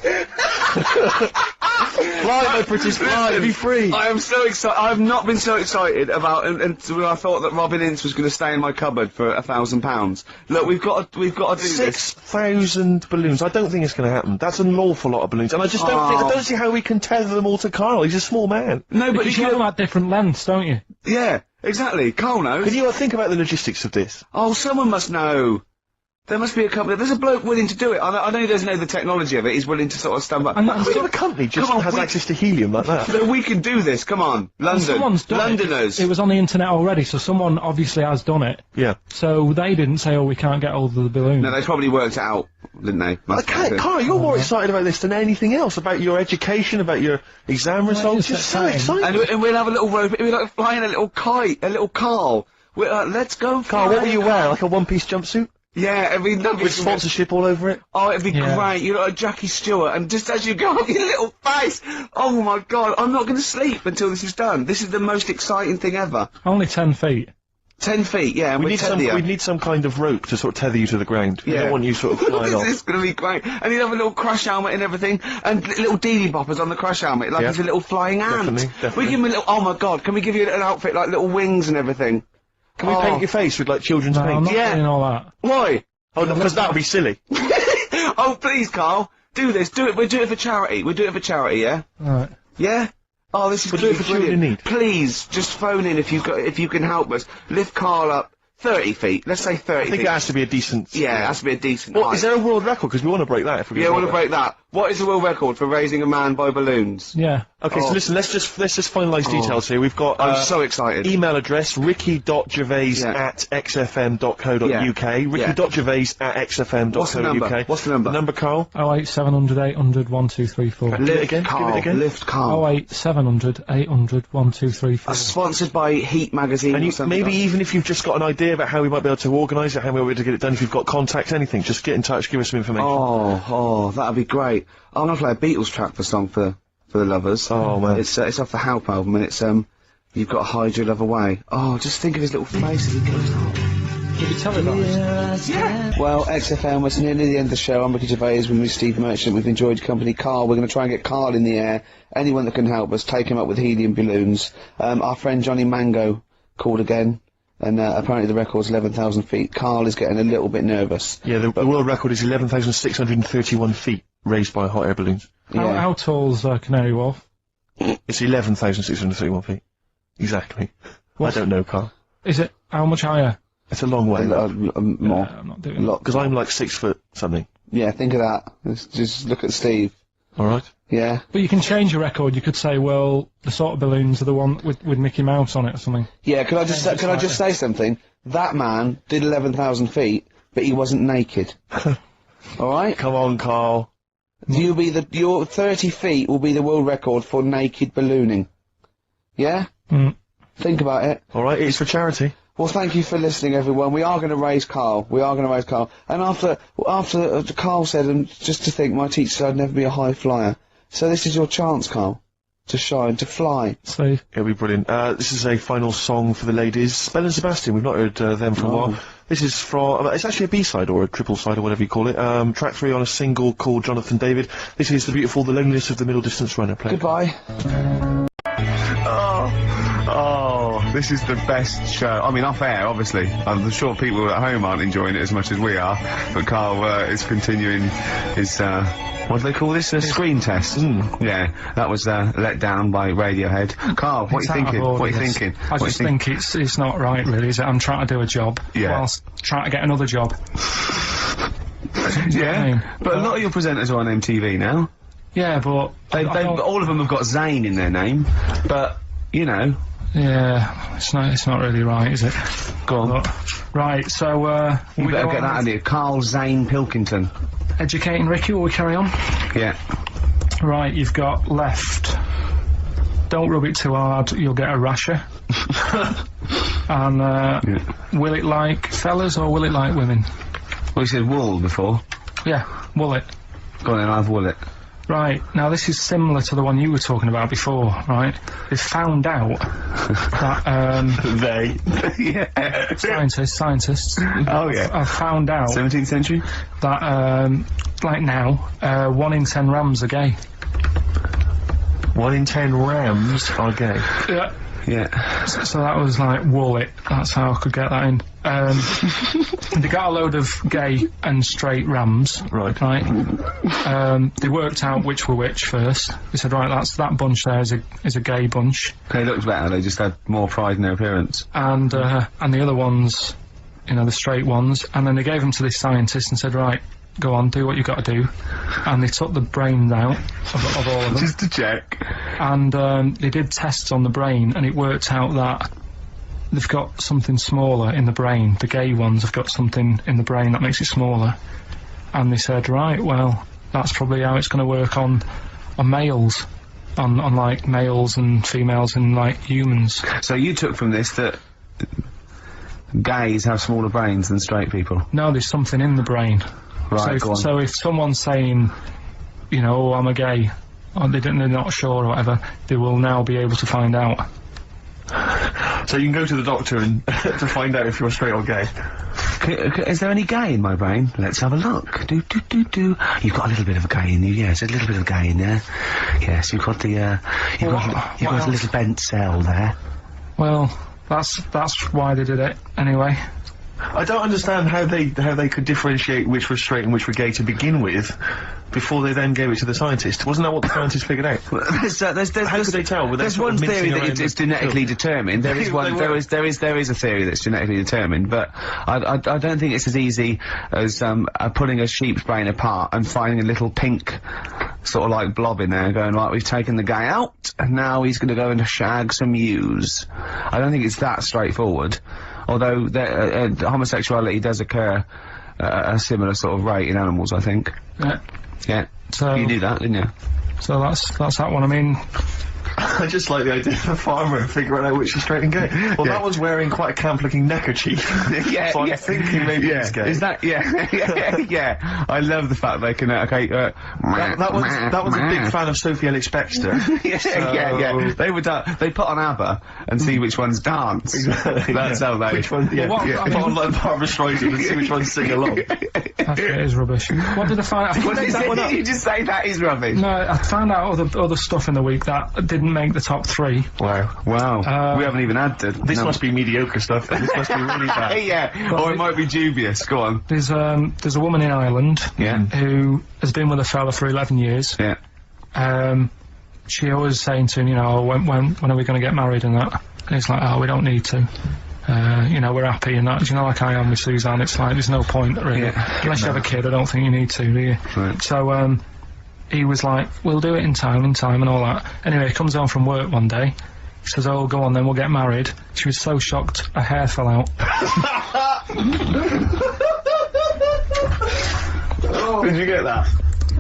Fly, my British, fly, be free. I am so excited. I have not been so excited about until I thought that Robin Ince was going to stay in my cupboard for £1,000. Look, we've got to do this. 6,000 balloons. I don't think it's going to happen. That's an awful lot of balloons, and I just don't think. I don't see how we can tether them all to Karl. He's a small man. No, but Because you have them at different lengths, don't you? yeah, exactly. Karl knows. Can you think about the logistics of this? Oh, someone must know. There must be a company. There's a bloke willing to do it. I know he doesn't know the technology of it. He's willing to sort of stand back. And the company just has access to helium like that. So we can do this. Come on, London. Someone's done Londoners. It was on the internet already, so someone obviously has done it. Yeah. So they didn't say, oh, we can't get hold of the balloon. No, they probably worked it out, didn't they? Carl, you're more excited about this than anything else, about your education, about your exam results. You're so excited. And we'll have a little rope. We're like flying a little kite, a little Karl. We're like, let's go, Carl, what will you wear? Like a one-piece jumpsuit? Yeah, it'd be lovely. With sponsorship all over it? Oh, it'd be great. You look like Jackie Stewart, and just as you go up your little face, oh my God, I'm not going to sleep until this is done. This is the most exciting thing ever. Only 10 feet. 10 feet, yeah. We need some kind of rope to sort of tether you to the ground. We don't want you sort of flying off. This is going to be great. And you'd have a little crash helmet and everything, and little deedie boppers on the crash helmet, like he's a little flying ant. Definitely. We give him a little, oh my God, can we give you an outfit like little wings and everything? Can we paint your face with like children's paint? I'm not doing all that. Why? Oh, no, because that would be silly. Oh, please, Karl, do this. Do it. We'll do it for charity. We'll do it for charity, yeah? Right. Yeah? Oh, this is We'll do it for children in need. Please, just phone in if you can help us. Lift Karl up 30 feet. Let's say 30 feet. I think it has to be a decent... Yeah, it has to be a decent Well, height. is there a world record? Because we want to break that if we Yeah, we want to break that. What is the world record for raising a man by balloons? Yeah. Okay, so listen, let's just finalise details here. We've got I'm so excited. email address ricky.gervais@xfm.co.uk. Ricky.gervais@xfm.co.uk. What's the number? What's the number? The number, Karl? 08700 800 1234. Do it again. Karl. Give it again. Lift Karl. 08700 800 1234. Sponsored by Heat Magazine And or something. maybe even if you've just got an idea about how we might be able to organise it, how we might be able to get it done, if you've got contacts, anything, just get in touch, give us some information. Oh, that'd be great. I'm gonna play a Beatles track for the lovers. Oh, man. It's off the Help album, and it's You've Got to Hide Your Love Away. Oh, just think of his little face as he goes. Could you televised? Yeah. Well, XFM, we're nearly the end of the show. I'm Ricky Gervais with me, Steve Merchant. We've enjoyed your company. Karl, we're going to try and get Karl in the air. Anyone that can help us, take him up with helium balloons. Our friend Johnny Mango called again. And apparently the record's 11,000 feet. Karl is getting a little bit nervous. Yeah, the world record is 11,631 feet raised by hot air balloons. How tall's Canary Wharf? It's 11,631 feet. Exactly. I don't know, Karl. Is it? How much higher? It's a long way. More. I'm not doing it. Because I'm like 6 foot something. Yeah, think of that. Just look at Steve. Alright. Yeah. But you can change your record. You could say, well, the sort of balloons are the one with Mickey Mouse on it or something. Yeah, can I just say something? That man did 11,000 feet, but he wasn't naked. Alright? Come on, Karl. Your 30 feet will be the world record for naked ballooning. Yeah? Mm. Think about it. Alright, it's for charity. Well, thank you for listening, everyone. We are going to raise Karl. And after Karl said, and just to think, my teacher said I'd never be a high flyer. So this is your chance, Karl, to shine, to fly. Steve. It'll be brilliant. This is a final song for the ladies. Belle and Sebastian, we've not heard them for a while. This is from, it's actually a B-side or a triple side or whatever you call it. Track 3 on a single called Jonathan David. This is the beautiful The Loneliness of the Middle Distance Runner. Play. Goodbye. Oh, this is the best show. I mean, off air, obviously. I'm sure people at home aren't enjoying it as much as we are, but Karl is continuing his, what do they call this? A screen test. Yeah, that was let down by Radiohead. Karl, what are you thinking? What are you thinking? I just think it's not right, really, is it? I'm trying to do a job whilst trying to get another job. Yeah, but a lot of your presenters are on MTV now. Yeah, but... all of them have got Zayn in their name, but, you know... Yeah, it's not really right, is it? Go on. But, right, so, you better get that idea. Karl Zane Pilkington. Educating Ricky, will we carry on? Yeah. Right, you've got left. Don't rub it too hard, you'll get a rasher. And, will it like fellas or will it like women? Well, you said wool before. Yeah, will it. Go on then, I'll have wool it. Right, now this is similar to the one you were talking about before, right? They found out that, Yeah. Scientists. Oh, yeah. Have found out 17th century? that, like now, 1 in 10 rams are gay. 1 in 10 rams are gay. Yeah. Yeah. So that was like, wool it. That's how I could get that in. They got a load of gay and straight rams. Right. They worked out which were which first. They said, right, that bunch there is a gay bunch. They looked better, they just had more pride in their appearance. And the other ones, you know, the straight ones, and then they gave them to this scientist and said, right, go on, do what you got to do. And they took the brains out of all of them. Just to check. And they did tests on the brain, and it worked out that they've got something smaller in the brain. The gay ones have got something in the brain that makes it smaller. And they said, right, well, that's probably how it's going to work on males. On like males and females and like humans. So you took from this that gays have smaller brains than straight people? No, there's something in the brain. Right, go on. So if someone's saying, you know, oh, I'm a gay, or they're not sure or whatever, they will now be able to find out. So you can go to the doctor and to find out if you're straight or gay. Is there any gay in my brain? Let's have a look. You've got a little bit of a gay in you, yes, a little bit of gay in there. Yes, you've got the, you've got a little bent cell there. Well, that's why they did it, anyway. I don't understand how they could differentiate which were straight and which were gay to begin with, before they then gave it to the scientist. Wasn't that what the scientist figured out? How could they tell? There's one theory that it's genetically determined. There is one. There is a theory that's genetically determined, but I don't think it's as easy as pulling a sheep's brain apart and finding a little pink sort of like blob in there and going, right, we've taken the guy out and now he's going to go and shag some ewes. I don't think it's that straightforward. Although homosexuality does occur at a similar sort of rate in animals, I think. Yeah. Yeah. So you knew that, didn't you? So that's that one. I mean, I just like the idea of a farmer figuring out which is straight and gay. Well, that one's wearing quite a camp-looking neckerchief. Yeah, so I'm thinking maybe he's gay. Is that, yeah. I love the fact they can, that one's a big fan of Sophie Ellis-Bextor. Yeah. They put on ABBA and see which ones dance. Exactly. That's how they... Which one, yeah. Put on like Barbara Streisand and see which ones sing along. That is rubbish. What did I find out? You just say that is rubbish? No, I found out other stuff in the week that didn't make the top 3. Wow. We haven't even had to. This must be mediocre stuff. This must be really bad. Yeah, or it might be dubious. Go on. There's a woman in Ireland who has been with a fella for 11 years. Yeah. She always saying to him, you know, when are we going to get married and that? And he's like, oh, we don't need to. You know, we're happy and that. You know, like I am with Suzanne, it's like, there's no point, really. Unless you have a kid, I don't think you need to, do you? Right. So, he was like, we'll do it in time and all that. Anyway, he comes home from work one day. He says, oh, go on then, we'll get married. She was so shocked, her hair fell out. Did you get that?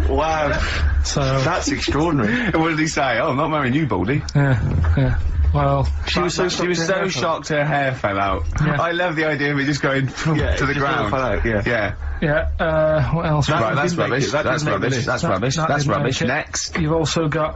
Wow. So... That's extraordinary. What did he say? Oh, I'm not marrying you, Baldy. Yeah. Well... She was so shocked her hair fell out. Yeah. I love the idea of it just going to the ground. Fell out, Yeah, what else? Right, that's rubbish. That's rubbish. That Next. You've also got,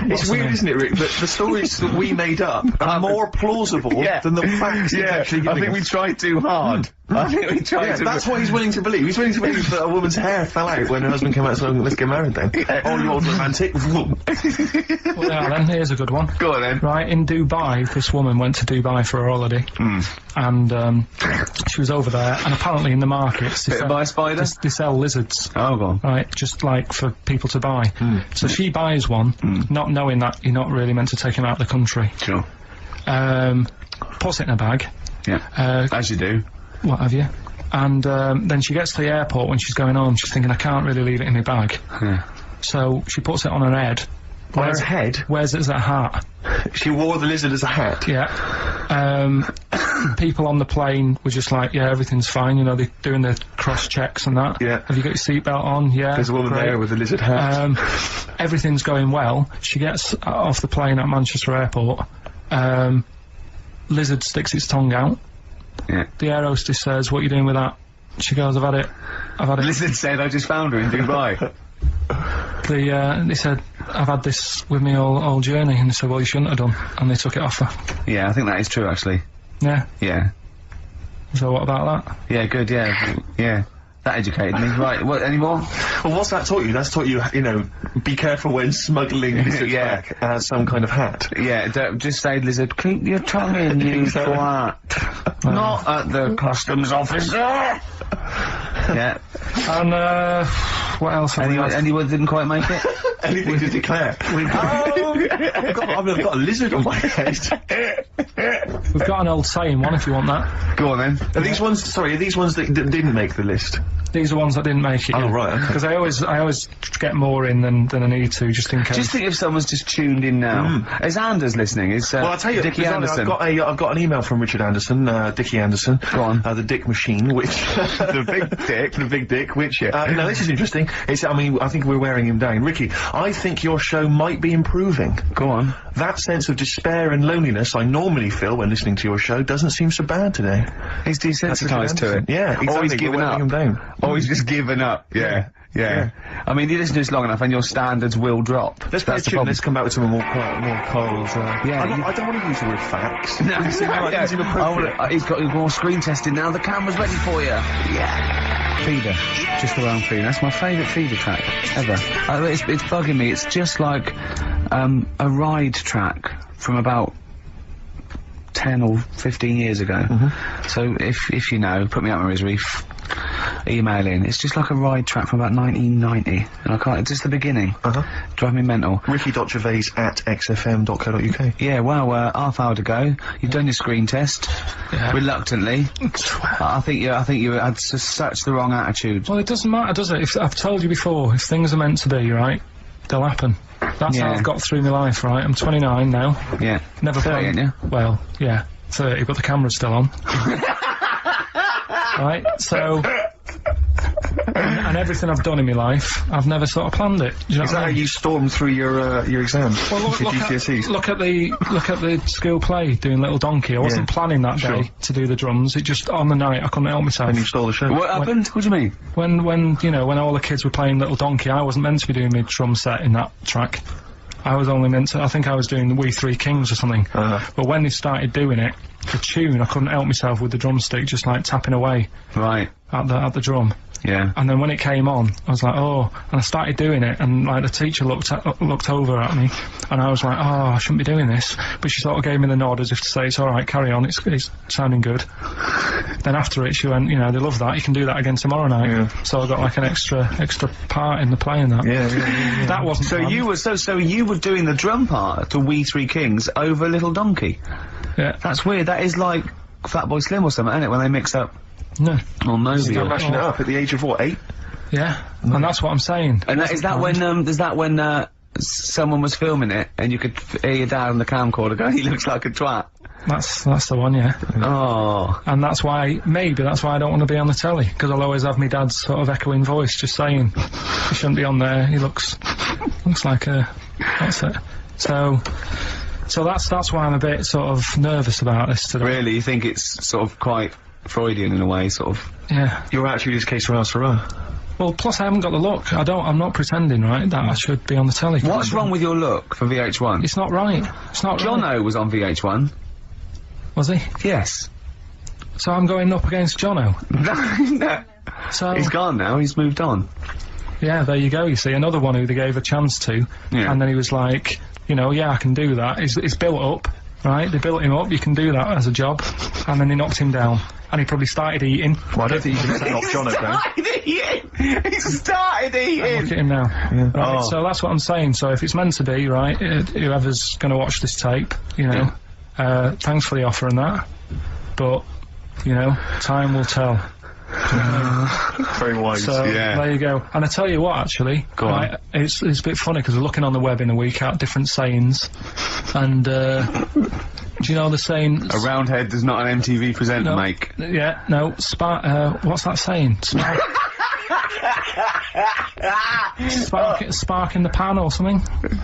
it's weird, isn't it, Rick, that the stories that we made up are more plausible than the facts he's actually giving I think we tried too hard. I think we tried to... That's what he's willing to believe. He's willing to believe that a woman's hair fell out when her husband came out saying, let's get married then. Oh, you old romantic. well, then, here's a good one. Go on then. Right, in Dubai, this woman went to Dubai for a holiday. And, she was over there, and apparently in the markets... Bit by a spider? They sell lizards. Oh, go on. Right, just like for people to buy. So she buys one, not knowing that you're not really meant to take him out of the country. Sure. Puts it in a bag. Yeah. As you do. What have you? And then she gets to the airport when she's going home, she's thinking, I can't really leave it in my bag. Yeah. So she puts it on her head. On her head? Wears it as a hat. She wore the lizard as a hat? Yeah. People on the plane were just like, yeah, everything's fine, you know, they're doing the cross-checks and that. Yeah. Have you got your seatbelt on? Yeah. There's a woman there with a lizard hat. Everything's going well. She gets off the plane at Manchester Airport. Lizard sticks its tongue out. Yeah. The air hostess says, what are you doing with that? She goes, I've had it. Lizard said, I just found her in Dubai. They said, I've had this with me all journey, and they said, well, you shouldn't have done, and they took it off her. Yeah, I think that is true, actually. Yeah. Yeah. So what about that? Yeah, good, yeah. That educated me. Right, what, any more? Well, what's that taught you? That's taught you, you know, be careful when smuggling lizards back as some kind of hat. Yeah, just say, lizard, keep your tongue in, you twat. Not at the customs officer! Yeah. And, what else have we got? Anyone didn't quite make it? Anything to declare? I've got a lizard on my head. We've got an old saying one if you want that. Go on then. Are these ones, sorry, are these ones that didn't make the list? These are ones that didn't make it. Oh, right, okay. Because I always get more in than I need to, just in case. Just think if someone's just tuned in now. Is Anders listening? Is Well, I'll tell you, Dickie bizarrely, Anderson? I've got an email from Richard Anderson, Dickie Anderson. Go on. The Dick Machine, which... The big dick, which no, this is interesting. I think we're wearing him down. Ricky, I think your show might be improving. Go on. That sense of despair and loneliness I normally feel when listening to your show doesn't seem so bad today. He's desensitized to it. Yeah, exactly. Or he's We're given wearing up. him down. Or he's just given up. Yeah. I mean, you listen to this long enough and your standards will drop. Let's play a That's the tune. problem. Let's come back with some more Carl's. Yeah, I don't want to use the word facts. No, It's like yeah. it's inappropriate. He's got more screen testing now. The camera's ready for you. Yeah. Feeder. Just around Feeder. That's my favourite Feeder track ever. It's bugging me. It's just like a ride track from about 10 or 15 years ago. So if you know, put me out my misery. Email in. It's just like a ride track from about 1990, and I can't. It's just the beginning. Drive me mental. Ricky.gervais@xfm.co.uk. Yeah, well, half hour to go. You've done your screen test, reluctantly. I think you had such the wrong attitude. Well, it doesn't matter, does it? If I've told you before, if things are meant to be, right, they'll happen. That's how I've got through my life, right? I'm 29 now. Yeah. Never 30, planned. ain't you? Well, yeah, 30, but the camera's still on. Right, so... and everything I've done in my life, I've never sort of planned it. Do you know Is what that I how mean? you stormed through your exams? Well, your GCSEs? look at the school play doing Little Donkey. I wasn't planning that day to do the drums. It just on the night I couldn't help myself. And you stole the show. What happened? What do you mean? When all the kids were playing Little Donkey, I wasn't meant to be doing my drum set in that track. I was only meant to. I think I was doing the We Three Kings or something. But when they started doing it, the tune, I couldn't help myself with the drumstick, just like tapping away Right. at the drum. Yeah. And then when it came on, I was like, oh, and I started doing it, and like the teacher looked over at me, and I was like, oh, I shouldn't be doing this, but she sort of gave me the nod as if to say, it's all right, carry on, it's sounding good. Then after it, she went, they love that, you can do that again tomorrow night. Yeah. So I got like an extra part in the play and that. Yeah. That wasn't So planned. you were doing the drum part to We Three Kings over Little Donkey. Yeah. That's weird. That is like Fatboy Slim or something, isn't it? When they mix up. No. Or Moby. You're or- mashing it up at the age of what, 8? Yeah. And that's what I'm saying. And is that when someone was filming it and you could hear your dad on the camcorder going, he looks like a twat? That's the one, yeah. Oh. And that's why I don't want to be on the telly, because I'll always have my dad's sort of echoing voice just saying, he shouldn't be on there, he looks like a... That's it. So that's why I'm a bit sort of nervous about this today. Really? You think it's sort of quite Freudian in a way, sort of? Yeah. Your attitude is que sera, sera. Well, plus I haven't got the look. I'm not pretending, right, that I should be on the telly. What's wrong with your look for VH1? It's not right. It's not right. Jono was on VH1. Was he? Yes. So I'm going up against Jono. No. So... He's gone now, he's moved on. Yeah, there you go, you see. Another one who they gave a chance to. Yeah. And then he was like, yeah, I can do that. It's built up, right? They built him up, you can do that as a job. And then they knocked him down. And he probably started eating. Well, I don't think you can ever knock Jono down. He started eating! Look at him now. Yeah. Right, Oh. so that's what I'm saying. So if it's meant to be, right, whoever's going to watch this tape, thanks for the offer and that. But, time will tell. Very wise. So Yeah. there you go. And I tell you what, actually, Go on. right, it's a bit funny because we're looking on the web in a week at different sayings, and do you know the saying? A round head does not an MTV presenter No. make. Yeah, no. What's that saying? Spark in the pan or something?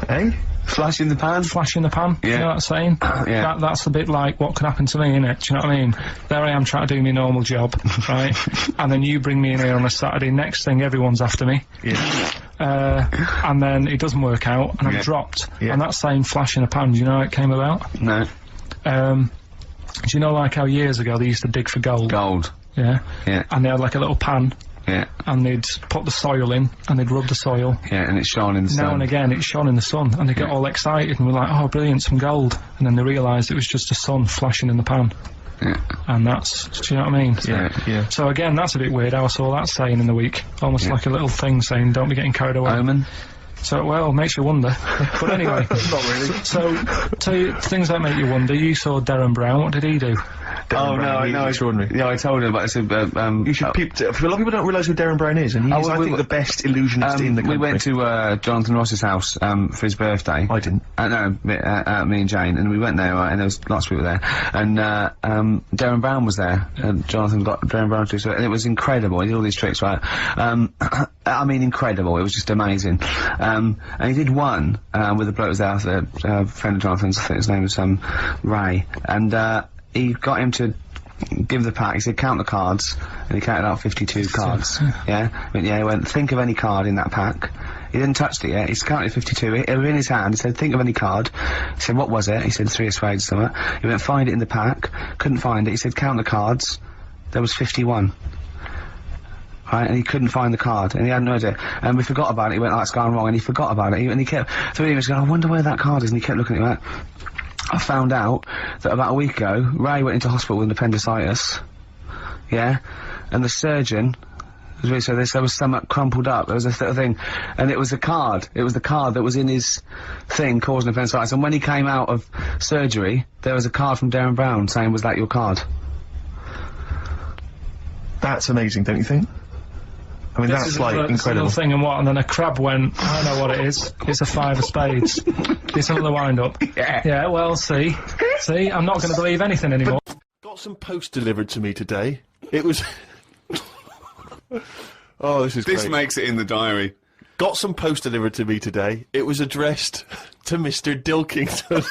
Eh? Flash in the pan? Flash in the pan? Yeah. You know that saying? Yeah. That's a bit like what could happen to me, innit? Do you know what I mean? There I am trying to do my normal job, right? And then you bring me in here on a Saturday, next thing everyone's after me. Yeah. And then it doesn't work out, and I'm Yeah. dropped. Yeah. And that saying flash in a pan, do you know how it came about? No. Do you know like how years ago they used to dig for gold? Gold. Yeah. Yeah. And they had like a little pan, Yeah. and they'd put the soil in, and they'd rub the soil. Yeah, and it's shone in the sun. Now and again it shone in the sun, and they got all excited and were like, oh brilliant, some gold. And then they realised it was just the sun flashing in the pan. Yeah. And that's, do you know what I mean? Yeah. Yeah. So again, that's a bit weird how I saw that saying in the week. Almost like a little thing saying, don't be getting carried away. Omen? So, well, makes you wonder. But anyway. Not really. So, tell you things that make you wonder. You saw Darren Brown. What did he do? Darren Brown, he's extraordinary. Yeah, I told him, but I said, You should a lot of people don't realise who Darren Brown is, and he is, I think, the best illusionist in the country. we went to Jonathan Ross's house for his birthday. I didn't. No, me and Jane, and we went there, and there was lots of people there, and Darren Brown was there, and Jonathan got Darren Brown to do it, and it was incredible. He did all these tricks, right? I mean, incredible. It was just amazing. And he did one with a bloke who was there, a friend of Jonathan's. I think his name was Ray, and he got him to give the pack. He said, count the cards, and he counted out 52 cards. Yeah, he went, think of any card in that pack. He didn't touch it yet. He's counted 52. It was in his hand. He said, think of any card. He said, what was it? He said, 3 of spades, something. He went, find it in the pack. Couldn't find it. He said, count the cards. There was 51. Right, and he couldn't find the card, and he had no idea. And we forgot about it. He went, oh, it's gone wrong, and he forgot about it. And he kept, so he was going, I wonder where that card is, and he kept looking at it like, I found out that about a week ago, Ray went into hospital with an appendicitis. Yeah? And the surgeon, there was something crumpled up, there was a thing, and it was a card. It was the card that was in his thing causing appendicitis, and when he came out of surgery, there was a card from Darren Brown saying, was that your card? That's amazing, don't you think? I mean, that's like incredible. Thing and then a crab went, I know what it is. It's a 5 of spades. It's another wind-up. Yeah, well, see, I'm not going to believe anything anymore. Got some post delivered to me today. It was... Oh, this is great. This makes it in the diary. Got some post delivered to me today. It was addressed to Mr. Dilkington.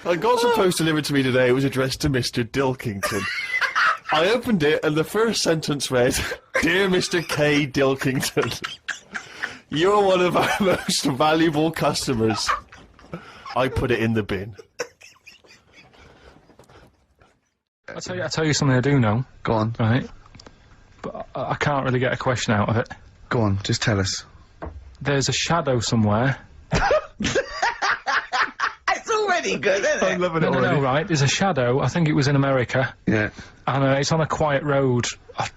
I got some post delivered to me today. It was addressed to Mr. Dilkington. I opened it, and the first sentence read, Dear Mr. K. Dilkington, you're one of our most valuable customers. I put it in the bin. I'll tell you something I do know. Go on. Right? But I can't really get a question out of it. Go on, just tell us. There's a shadow somewhere. It's already good, isn't it? I'm loving it No, already. right, there's a shadow, I think it was in America. Yeah. And it's on a quiet road.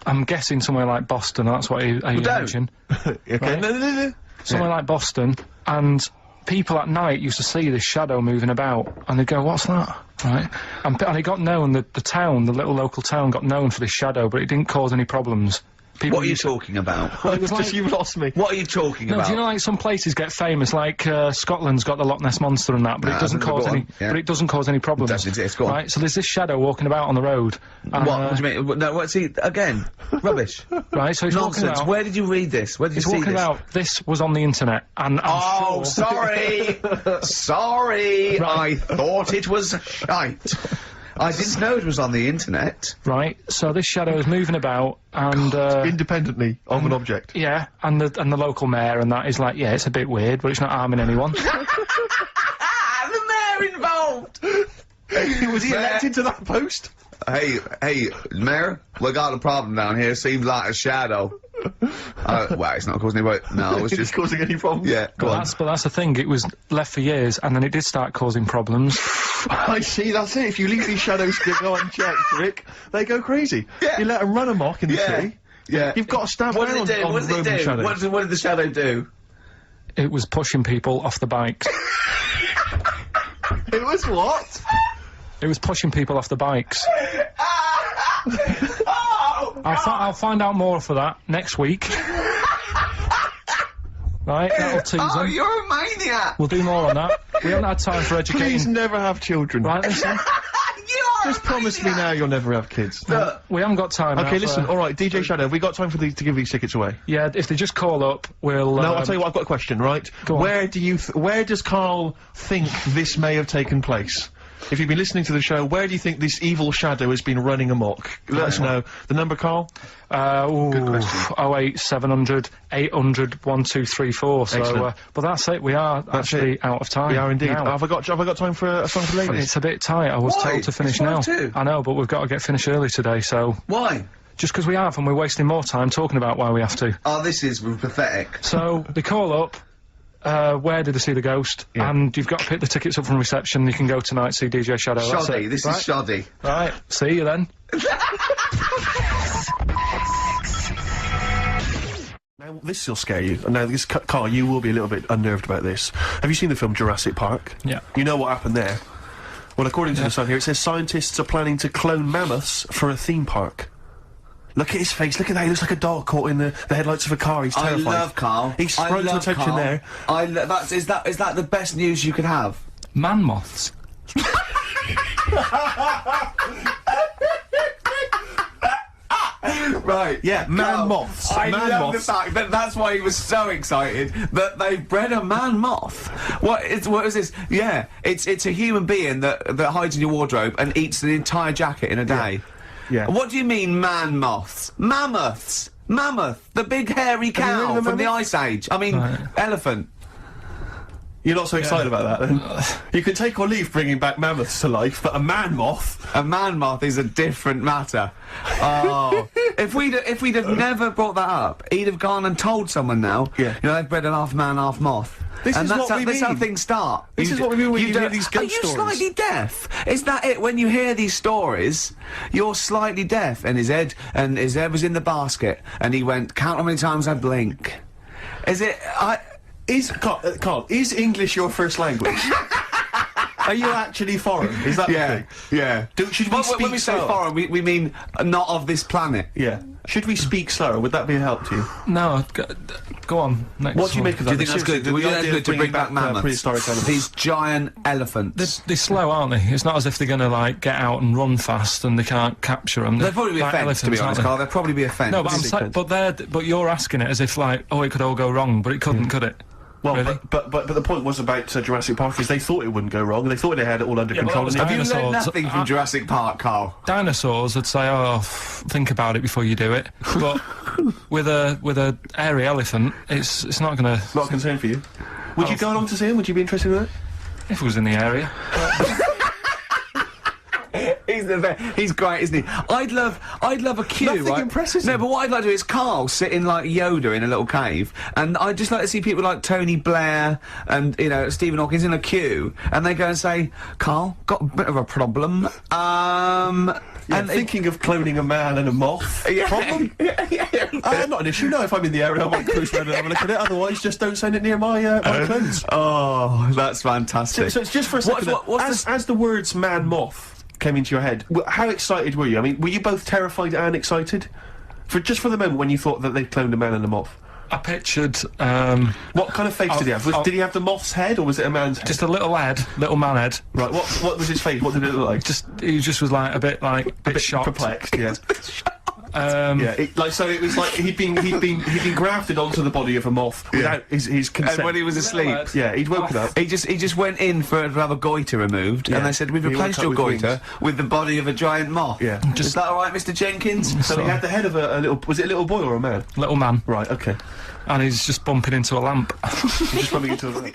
I'm guessing somewhere like Boston, that's what I imagine. Okay, Right. no. Somewhere like Boston, and people at night used to see this shadow moving about, and they'd go, what's that? Right? And it got known, the town, the little local town got known for this shadow, but it didn't cause any problems. People What are you used to- talking about? Well, it was like, Just, you've lost me. What are you talking no, about? do you know like some places get famous, like Scotland's got the Loch Ness Monster and that, but it doesn't go cause on, any. yeah. But it doesn't cause any problems. Doesn't exist, go on. Right, so there's this shadow walking about on the road. And, What do you mean? No, what's he again? Rubbish. Right, so he's walking Nonsense. about. Where did you read this? Where did you He's see walking this? about. This was on the internet, and I'm Oh, sure. sorry. Sorry. Right. I thought it was shite. I didn't know it was on the internet. Right, so this shadow is moving about, and Independently of an object. yeah, and the local mayor and that is like, yeah, it's a bit weird, but it's not harming anyone. The mayor involved. Was he elected to that post? Hey, mayor, we got a problem down here. Seems like a shadow. Well, it's not causing any. No, it's Is it just. causing any problems? Yeah, go on. But that's the thing. It was left for years, and then it did start causing problems. I see, that's it. If you leave these shadows to go unchecked, Rick, they go crazy. Yeah. You let them run amok in the city. Yeah. You've got to stamp What down did it do? on What did it roving do? shadows. What did the shadow do? It was pushing people off the bikes. It was what? It was pushing people off the bikes. Oh, I'll find out more for that next week. Right, that'll tease oh, them. you're a maniac. We'll do more on that. We haven't had time for Please educating. never have children. Right, listen. You are Just a promise me maniac. now you'll never have kids. Look, We haven't got time. now Okay, for- listen, alright, DJ Shadow, have we got time for to give these tickets away? Yeah, if they just call up, we'll. No, I'll tell you what, I've got a question, right? Go on. Where does Karl think this may have taken place? If you've been listening to the show, where do you think this evil shadow has been running amok? Let us know. The number, Karl? Good question. 08700 800 1234. So, Excellent. but that's it. We are actually out of time. We are indeed. now. Have I got time for a song for ladies? It's a bit tight. I was Why? told to finish It's now. 5:02. I know, but we've got to get finished early today. So why? just because we have, and we're wasting more time talking about why we have to. Oh, this is pathetic. So they call up. where did I see the ghost? Yeah. And you've got to pick the tickets up from reception. You can go tonight, see DJ Shadow. That's Shoddy, it. this Right? is shoddy. Right, see you then. Now, this will scare you. Now, this, Carl, you will be a little bit unnerved about this. Have you seen the film Jurassic Park? Yeah. You know what happened there? Well, according to the Sun here, it says scientists are planning to clone mammoths for a theme park. Look at his face, look at that, he looks like a dog caught in the headlights of a car, he's terrified. I love Carl. He's sprung to attention Carl. there. Is that the best news you could have? Man moths. Right. Yeah, man Carl, moths. I Man love moths. the fact that that's why he was so excited that they bred a man moth. What is this? Yeah, it's a human being that hides in your wardrobe and eats an entire jacket in a day. Yeah. What do you mean, man moths? Mammoths. Mammoth, the big hairy you heard cow of a from the mammoth? Ice Age. I mean, Right. elephant. You're not so excited about that, then? You can take or leave bringing back mammoths to life, but a man moth? A man moth is a different matter. Oh, if we'd have never brought that up, he'd have gone and told someone now. Yeah. You know, they've bred an half man, half moth. This and is that's what how, we that's how mean. things start. This is what we mean when you hear don't- these ghost Are you stories. slightly deaf? Is that it? When you hear these stories, you're slightly deaf. And his head was in the basket, and he went, "Count how many times I blink." Is it? Carl, is English your first language? Are you actually foreign? Is that the Yeah, thing? yeah. Should we But speak when we say slower? foreign, we mean not of this planet. Yeah. Should we speak slower? Would that be a help to you? No, go on. Next What do you one. make of Do that? you think that's good? Seriously, Do we the think that's idea good of to bring bringing back mammoths? prehistoric animals. These giant elephants. They're slow, aren't they? It's not as if they're going to, like, get out and run fast and they can't capture them. They'd probably be a fence, to be honest, Carl. They'd probably be a fence. No, but but you're asking it as if, like, oh, it could all go wrong, but it couldn't, could it? Well, Really? but the point was about Jurassic Park is they thought it wouldn't go wrong. They thought they had it all under Yeah, but control. that was and Have you learned dinosaurs. nothing from Jurassic Park, Carl? Dinosaurs would say, oh, think about it before you do it. But with a hairy elephant, it's not going to. not a concern for you. Would you go along to see him? Would you be interested in that? If it was in the area. He's the best. He's great, isn't he? I'd love a queue, Nothing right? impresses No, him. but what I'd like to do is Carl sitting like Yoda in a little cave, and I'd just like to see people like Tony Blair and, you know, Stephen Hawking in a queue, and they go and say, "Carl, got a bit of a problem." Yeah, And thinking of cloning a man and a moth. Yeah. Problem? Not an issue. No, if I'm in the area, I might cruise around and have a look at it. Otherwise, just don't send it near my my clones. Oh, that's fantastic. So it's just for a second. As the words "man moth" came into your head, how excited were you? I mean, were you both terrified and excited? For the moment when you thought that they'd cloned a man and a moth. I pictured What kind of face did he have? Did he have the moth's head or was it a man's head? just a little man head. Right. What was his face? What did it look like? He just was like a bit shocked. Perplexed. Yeah. Um, Yeah. It was like he'd been grafted onto the body of a moth without his consent. And when he was asleep. Yeah, he'd woken up. He just went in to have a goiter removed, Yeah. and they said, "We've He replaced woke your up with goiter with the body of a giant moth." Yeah. Is that all right, Mr. Jenkins? So he had the head of a little. Was it a little boy or a man? little man, Right. Okay. and he's just bumping into a lamp. He's just bumping into a.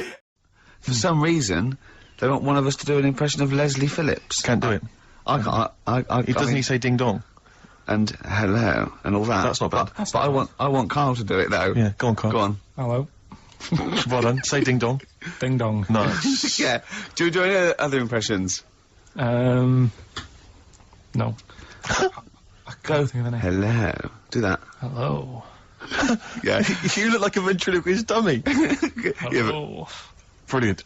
For some reason, they want one of us to do an impression of Leslie Phillips. Can't do it. I can't. Doesn't he say ding dong? And hello and all that. That's not bad. But I want Carl to do it though. Yeah. Go on, Carl. Go on. Hello, Well done. Say ding dong. ding dong. Nice. Yeah. Do we do any other impressions? No. Go. Think of any. Hello. Do that. Hello. Yeah. You look like a ventriloquist dummy. Hello. Brilliant.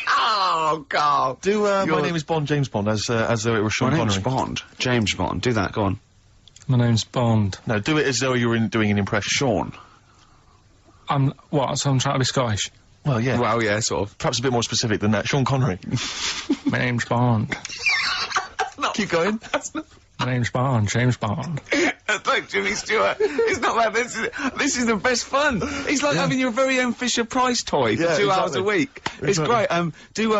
Oh, Carl. Do my You're- name is Bond, James Bond, as though it were Sean My name's Connery. Bond. James Bond. Do that. Go on. My name's Bond. No, do it as though you were doing an impression. Sean. So I'm trying to be Scottish. Well, yeah. Well, yeah, sort of. Perhaps a bit more specific than that. Sean Connery. My name's Bond. Keep going. My name's Bond. James Bond. That's like Jimmy Stewart. It's not like this is the best fun. It's like having your very own Fisher Price toy for Yeah, 2 hours exactly. a week. It's Exactly. great. Do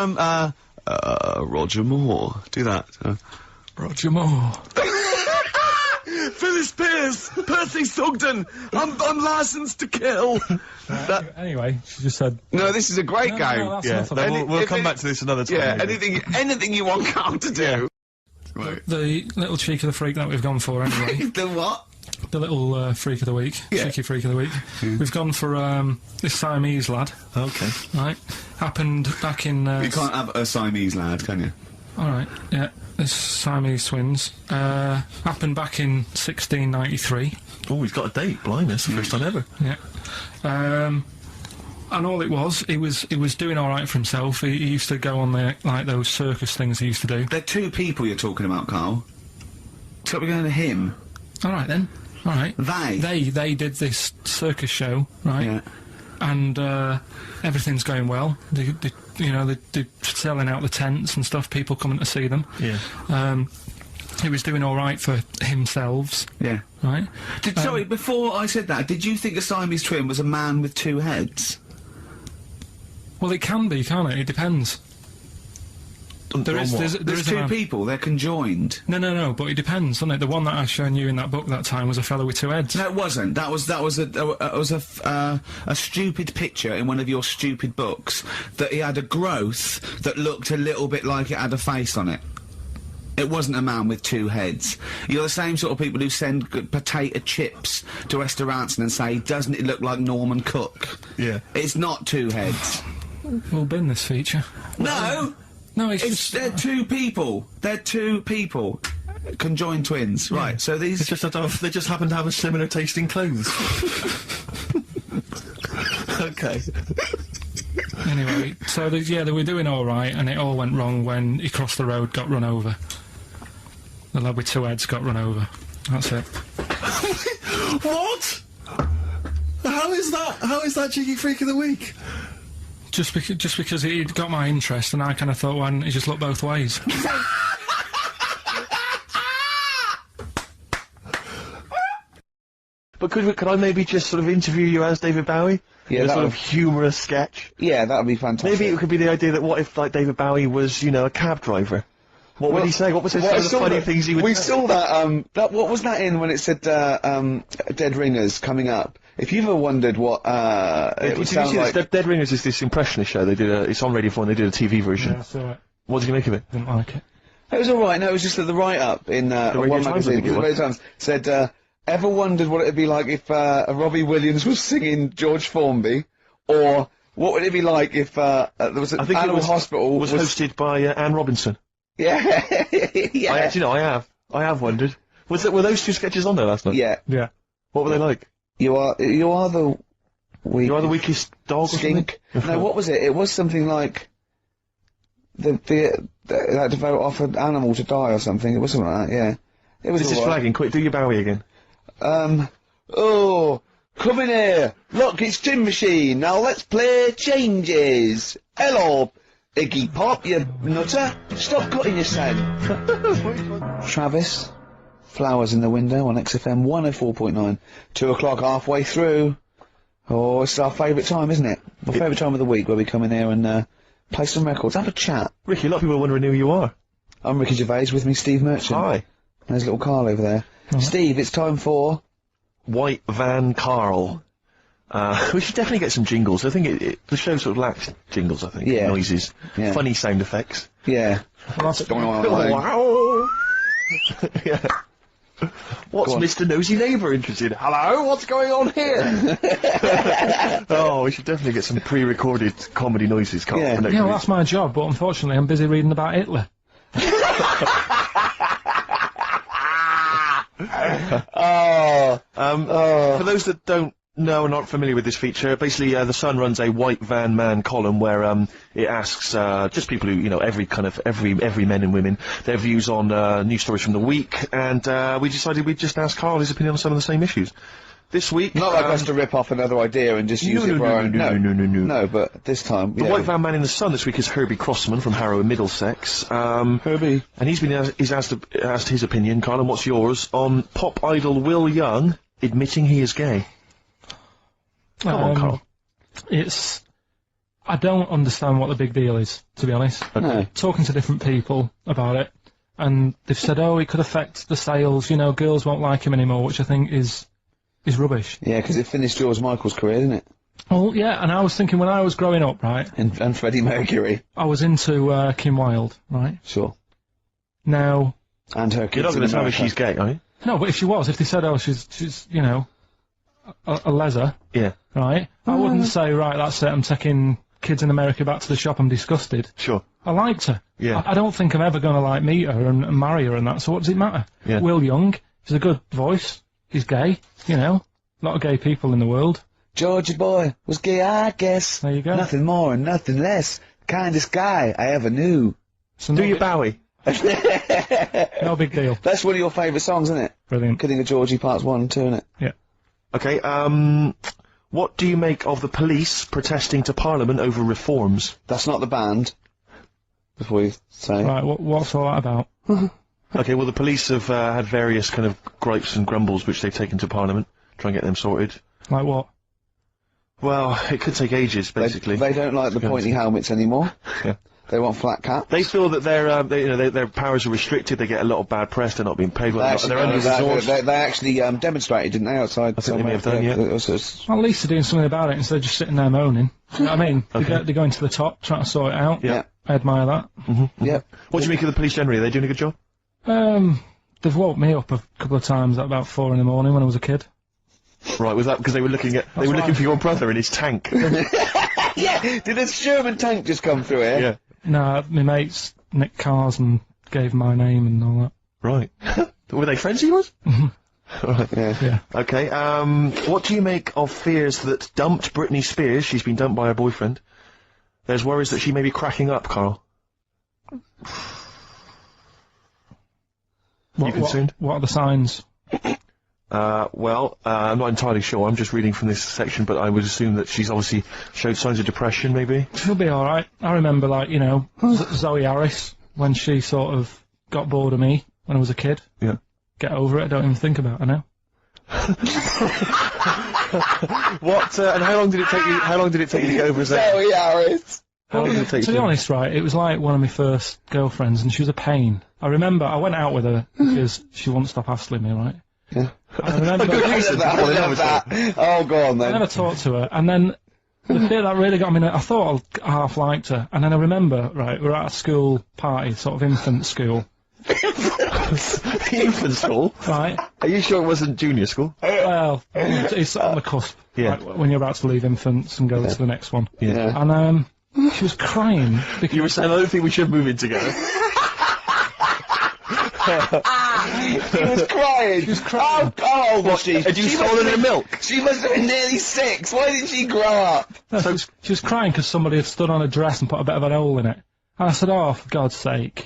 Roger Moore. Do that. Roger Moore. Phyllis Pierce, Percy Sugden. I'm licensed to kill. Anyway, she just said. No, this is a great No, game. no, that's Yeah, enough of then that. we'll if come it- back to this another time. Yeah, maybe. anything you want Carl to do. The little cheek of the freak that we've gone for anyway. The what? the little freak of the week, cheeky freak of the week. We've gone for this Siamese lad. Okay. Right. Happened back in. You can't have a Siamese lad, can you? All right. Yeah. This Siamese twins. Happened back in 1693. Oh, he's got a date. Blimey, that's the first time ever. Yeah. And all it was doing all right for himself. He used to go on like those circus things he used to do. They're two people you're talking about, Carl. So we're going to him. All right then. All right. They did this circus show, right? Yeah. And everything's going well. They're selling out the tents and stuff. People coming to see them. Yeah. He was doing all right for himself. Yeah. Right. Sorry, before I said that, did you think a Siamese twin was a man with two heads? Well, it can be, can't it? It depends. There's two people. They're conjoined. No. But it depends, doesn't it? The one that I've shown you in that book that time was a fellow with two heads. No, it wasn't. That was a stupid picture in one of your stupid books that he had a growth that looked a little bit like it had a face on it. It wasn't a man with two heads. You're the same sort of people who send potato chips to restaurants and say, "Doesn't it look like Norman Cook?" Yeah. It's not two heads. We'll bin this feature. No. No, They're two people. They're two people. Conjoined twins. Yeah. Right, so these... They just happen to have a similar taste in clothes. Okay. Anyway, so they were doing all right, and it all went wrong when he crossed the road, got run over. The lad with two heads got run over. That's it. What? How is that cheeky freak of the week? Just because it got my interest, and I kind of thought, why didn't he just look both ways? But could I maybe just sort of interview you as David Bowie? Yeah, in a that sort would- of humorous sketch. Yeah, that would be fantastic. Maybe it could be the idea that what if, like, David Bowie was, you know, a cab driver? What would he say? What was some of the funny things he would We say? saw that, what was that in when it said, Dead Ringers coming up? If you've ever wondered what, it Did would you sound see like... this? Dead Ringers is this impressionist show. They did it's on Radio 4 and they did a TV version. Yeah, I saw it. What did you make of it? Didn't like it. It was alright, no, it was just that the write-up in, Radio one Times, I magazine, think it the was. Radio Times, said, ever wondered what it'd be like if, Robbie Williams was singing George Formby? Or, what would it be like if, there was an I think animal it hospital was hosted by Anne Robinson. Yeah, yeah. I actually know, I have wondered. Were those two sketches on there last night? Yeah. Yeah. What were they like? You are the weakest... You are the weakest dog or skink. something? No, what was it? It was something like they had to vote off an animal to die or something. It was something like that. Yeah, it was. This is all right. flagging. Quick, do your Bowie again. Oh, come in here. Look, it's Tin Machine. Now let's play changes. Hello, Iggy Pop, you nutter. Stop cutting your sand. Travis, flowers in the window on XFM 104.9. 2 o'clock, halfway through. Oh, it's our favourite time, isn't it? Our favourite time of the week where we come in here and play some records, have a chat. Ricky, a lot of people are wondering who you are. I'm Ricky Gervais, with me Steve Merchant. Hi. There's little Karl over there. Steve, it's time for... White Van Karl. We should definitely get some jingles. I think the show sort of lacks jingles, I think. Yeah. Noises. Yeah. Funny sound effects. Yeah. Wow. Yeah. What's Go on. Mr. Nosy Neighbour interested in? Hello, what's going on here? Oh, we should definitely get some pre-recorded comedy noises, Carl. Yeah. for next Yeah, well, week. that's my job, but unfortunately I'm busy reading about Hitler. For those that don't know and aren't familiar with this feature, basically The Sun runs a White Van Man column where it asks just people who, you know, every men and women, their views on news stories from the week, and we decided we'd just ask Karl his opinion on some of the same issues. This week... Not like us to rip off another idea and just use it for our own... No. No, but this time... The White Van Man in the Sun this week is Herbie Crossman from Harrow in Middlesex. Herbie. And he's asked his opinion, Karl, and what's yours, on pop idol Will Young admitting he is gay. Come on, Karl. I don't understand what the big deal is, to be honest. No. Talking to different people about it, and they've said, oh, it could affect the sales, you know, girls won't like him anymore, which I think is rubbish. Yeah, because it finished George Michael's career, didn't it? Well, yeah, and I was thinking when I was growing up, right, And Freddie Mercury. I was into Kim Wilde, right? Sure. Now, And her You're kids not in going to tell me America. she's gay, are you? No, but if she was, if they said, oh, she's you know, a leser, Yeah. right? I wouldn't say, right, that's it, I'm taking kids in America back to the shop, I'm disgusted. Sure. I liked her. Yeah. I don't think I'm ever going to, like, meet her and marry her and that, so what does it matter? Yeah. Will Young, he's a good voice, he's gay, you know, a lot of gay people in the world. Georgie boy was gay, I guess. There you go. Nothing more and nothing less. Kindest guy I ever knew. So Do no you big- Bowie? No big deal. That's one of your favourite songs, isn't it? Brilliant. Kidding of Georgie Parts 1 and 2, isn't it? Yeah. Okay, what do you make of the police protesting to Parliament over reforms? That's not the band. Before you say. Right, what's all that about? Okay, well, the police have had various kind of gripes and grumbles which they've taken to Parliament, try and get them sorted. Like what? Well, it could take ages, basically. They don't like the Go on. pointy helmets anymore. Yeah. They want flat caps. They feel that their powers are restricted, they get a lot of bad press, they're not being paid well, they're under resourced. They actually demonstrated, didn't they, outside? I think they may have done, yeah. It was- Well, at least they're doing something about it instead of just sitting there moaning. You know what I mean? Okay. They're going to the top, trying to sort it out. Yeah. I admire that. yeah. What do you make of the police generally? Are they doing a good job? They've woke me up a couple of times at about 4 in the morning when I was a kid. Right, was that because they were looking why- for your brother in his tank? Yeah! Did a Sherman tank just come through here? Yeah. Nah, my mates nicked cars and gave my name and all that. Right. Were they friends of yours? Right. Yeah. Okay, what do you make of fears that dumped Britney Spears, she's been dumped by her boyfriend, there's worries that she may be cracking up, Karl? You concerned? What are the signs? Well, I'm not entirely sure, I'm just reading from this section, but I would assume that she's obviously showed signs of depression, maybe? She'll be alright. I remember, like, you know, Zoe Harris, when she sort of got bored of me when I was a kid. Yeah. Get over it, I don't even think about it now. What, and how long did it take you to get over Zoe? Zoe Harris! How long did it take To you be honest, right, it was like one of my first girlfriends, and she was a pain. I remember I went out with her because she wouldn't stop hassling me, right? Yeah. I remember I love that. Oh, go on I then. never talked to her, and then the bit that really got me, I thought I half liked her, and then I remember, right, we were at a school party, sort of infant school, Infant school? right? Are you sure it wasn't junior school? Well, it's on the cusp, Yeah. right, when you're about to leave infants and go to the next one. Yeah. And, she was crying because You were saying, I don't think we should move in together. She was crying. She was crying. How old was she? Had you She stolen must her be- milk? She must have been nearly 6. Why didn't she grow up? no, she was crying because somebody had stood on a dress and put a bit of an hole in it. And I said, oh, for God's sake.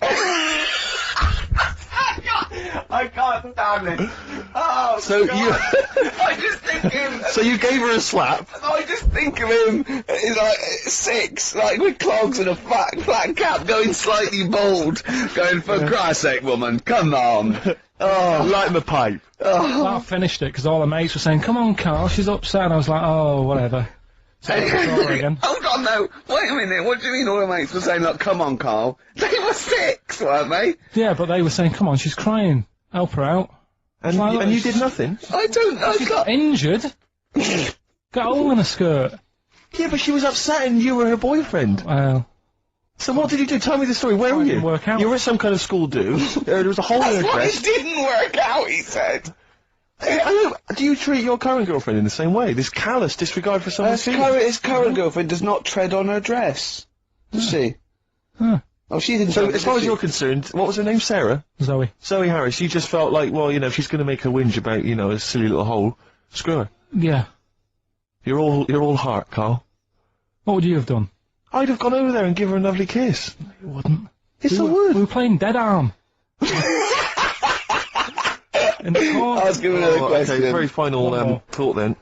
I can't stand it. Oh, So God. you- I just think of him. So you gave her a slap? I just think of him. He's like 6, like with clogs and a flat cap, going slightly bald, going for Christ's sake, woman, come on. Oh, Light my pipe. I finished it because all the mates were saying, come on, Karl, she's upset. And I was like, oh, whatever. So it's over again. hold on, no. Wait a minute. What do you mean all the mates were saying, look, come on, Karl? They were 6, weren't they? Yeah, but they were saying, come on, she's crying. Help her out. And, Well, and you it's- did nothing? I got... Injured? Got a hole in her skirt. Yeah, but she was upset and you were her boyfriend. Well, So what did you do? Tell me the story. Where were you? didn't work out. You were at some kind of school do. There was a hole in her That's why dress. it didn't work out, he said. I don't, do you treat your current girlfriend in the same way? This callous disregard for someone's feelings? His current girlfriend does not tread on her dress. Does she? Huh. Oh, she didn't. So tread, as far did as she? you're concerned, what was her name? Sarah? Zoe. Zoe Harris. You just felt like, well, you know, if she's going to make a whinge about, you know, a silly little hole, screw her. Yeah. You're all heart, Karl. What would you have done? I'd have gone over there and give her a lovely kiss. You wouldn't. Yes, I We would. were playing Dead Arm. In the corner. Ask him another question. Okay, very final One more. thought then.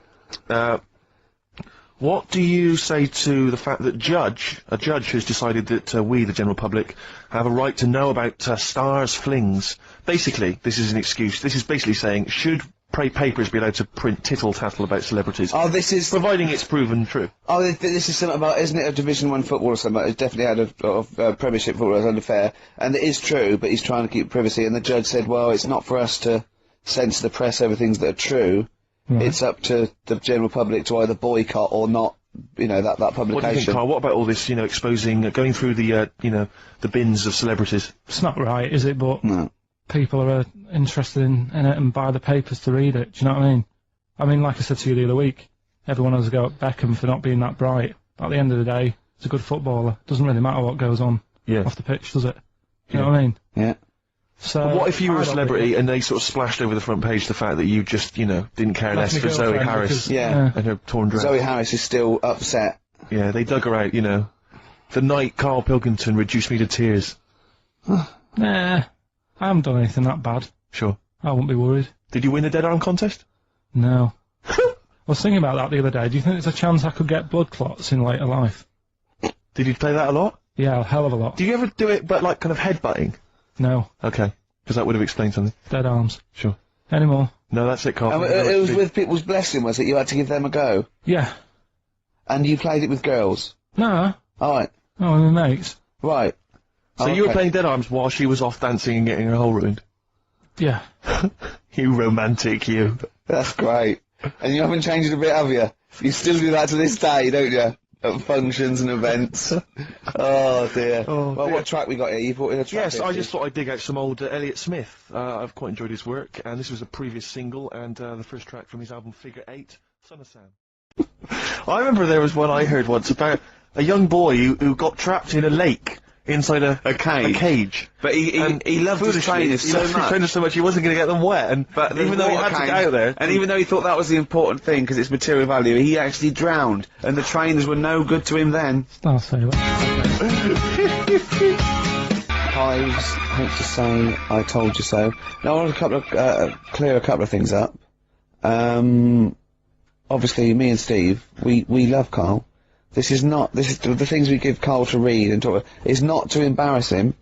What do you say to the fact that a judge has decided that we, the general public, have a right to know about stars' flings? Basically, this is an excuse. This is basically saying, should papers be allowed to print tittle-tattle about celebrities? Oh, this is. Providing it's proven true. Oh, this is something about, isn't it, a Division 1 football or something? It's definitely out of Premiership football, it's unfair. And it is true, but he's trying to keep privacy. And the judge said, well, it's not for us to censor the press over things that are true. Right. It's up to the general public to either boycott or not, you know, that What do you think, publication. Karl? What about all this, you know, exposing, going through the, you know, the bins of celebrities? It's not right, is it? But No. people are interested in it and buy the papers to read it. Do you know what I mean? I mean, like I said to you the other week, everyone has a go at Beckham for not being that bright. At the end of the day, he's a good footballer. Doesn't really matter what goes on off the pitch, does it? Do you know what I mean? Yeah. So But what if you were I a don't celebrity think- and they sort of splashed over the front page the fact that you just, you know, didn't care Left less my for Zoe girlfriend Harris because- Yeah. and her torn dress? Zoe Harris is still upset. Yeah, they dug her out, you know. The night Karl Pilkington reduced me to tears. Nah, I haven't done anything that bad. Sure. I wouldn't be worried. Did you win the dead arm contest? No. I was thinking about that the other day. Do you think there's a chance I could get blood clots in later life? Did you play that a lot? Yeah, a hell of a lot. Do you ever do it, but like kind of headbutting? No. Okay. Because that would have explained something. Dead arms. Sure. Anymore? No, that's it, Karl. It was with people's blessing, was it? You had to give them a go? Yeah. And you played it with girls? No. Alright. Oh, my mates. Right. So you were okay. playing dead arms while she was off dancing and getting her hole ruined? Yeah. You romantic, you. That's great. And you haven't changed a bit, have you? You still do that to this day, don't you? At functions and events. Oh dear. Oh, well, dear. what track we got here? You brought in a track. Yes, I here, just Steve. thought I'd dig out some old Elliott Smith. I've quite enjoyed his work, and this was a previous single, and the first track from his album Figure 8, Son of Sam. I remember there was one I heard once about a young boy who got trapped in a lake inside a cage. But he And loved his foolishly, trainers he so loved his much. trainers so much he wasn't going to get them wet, and But the even though he water had to came, get out there, and even though he thought that was the important thing because it's material value, he actually drowned, and the trainers were no good to him then. I'll say that. I hate to say I told you so. Now I want to clear a couple of things up. Obviously, me and Steve, we love Karl. This is the things we give Karl to read and talk about is not to embarrass him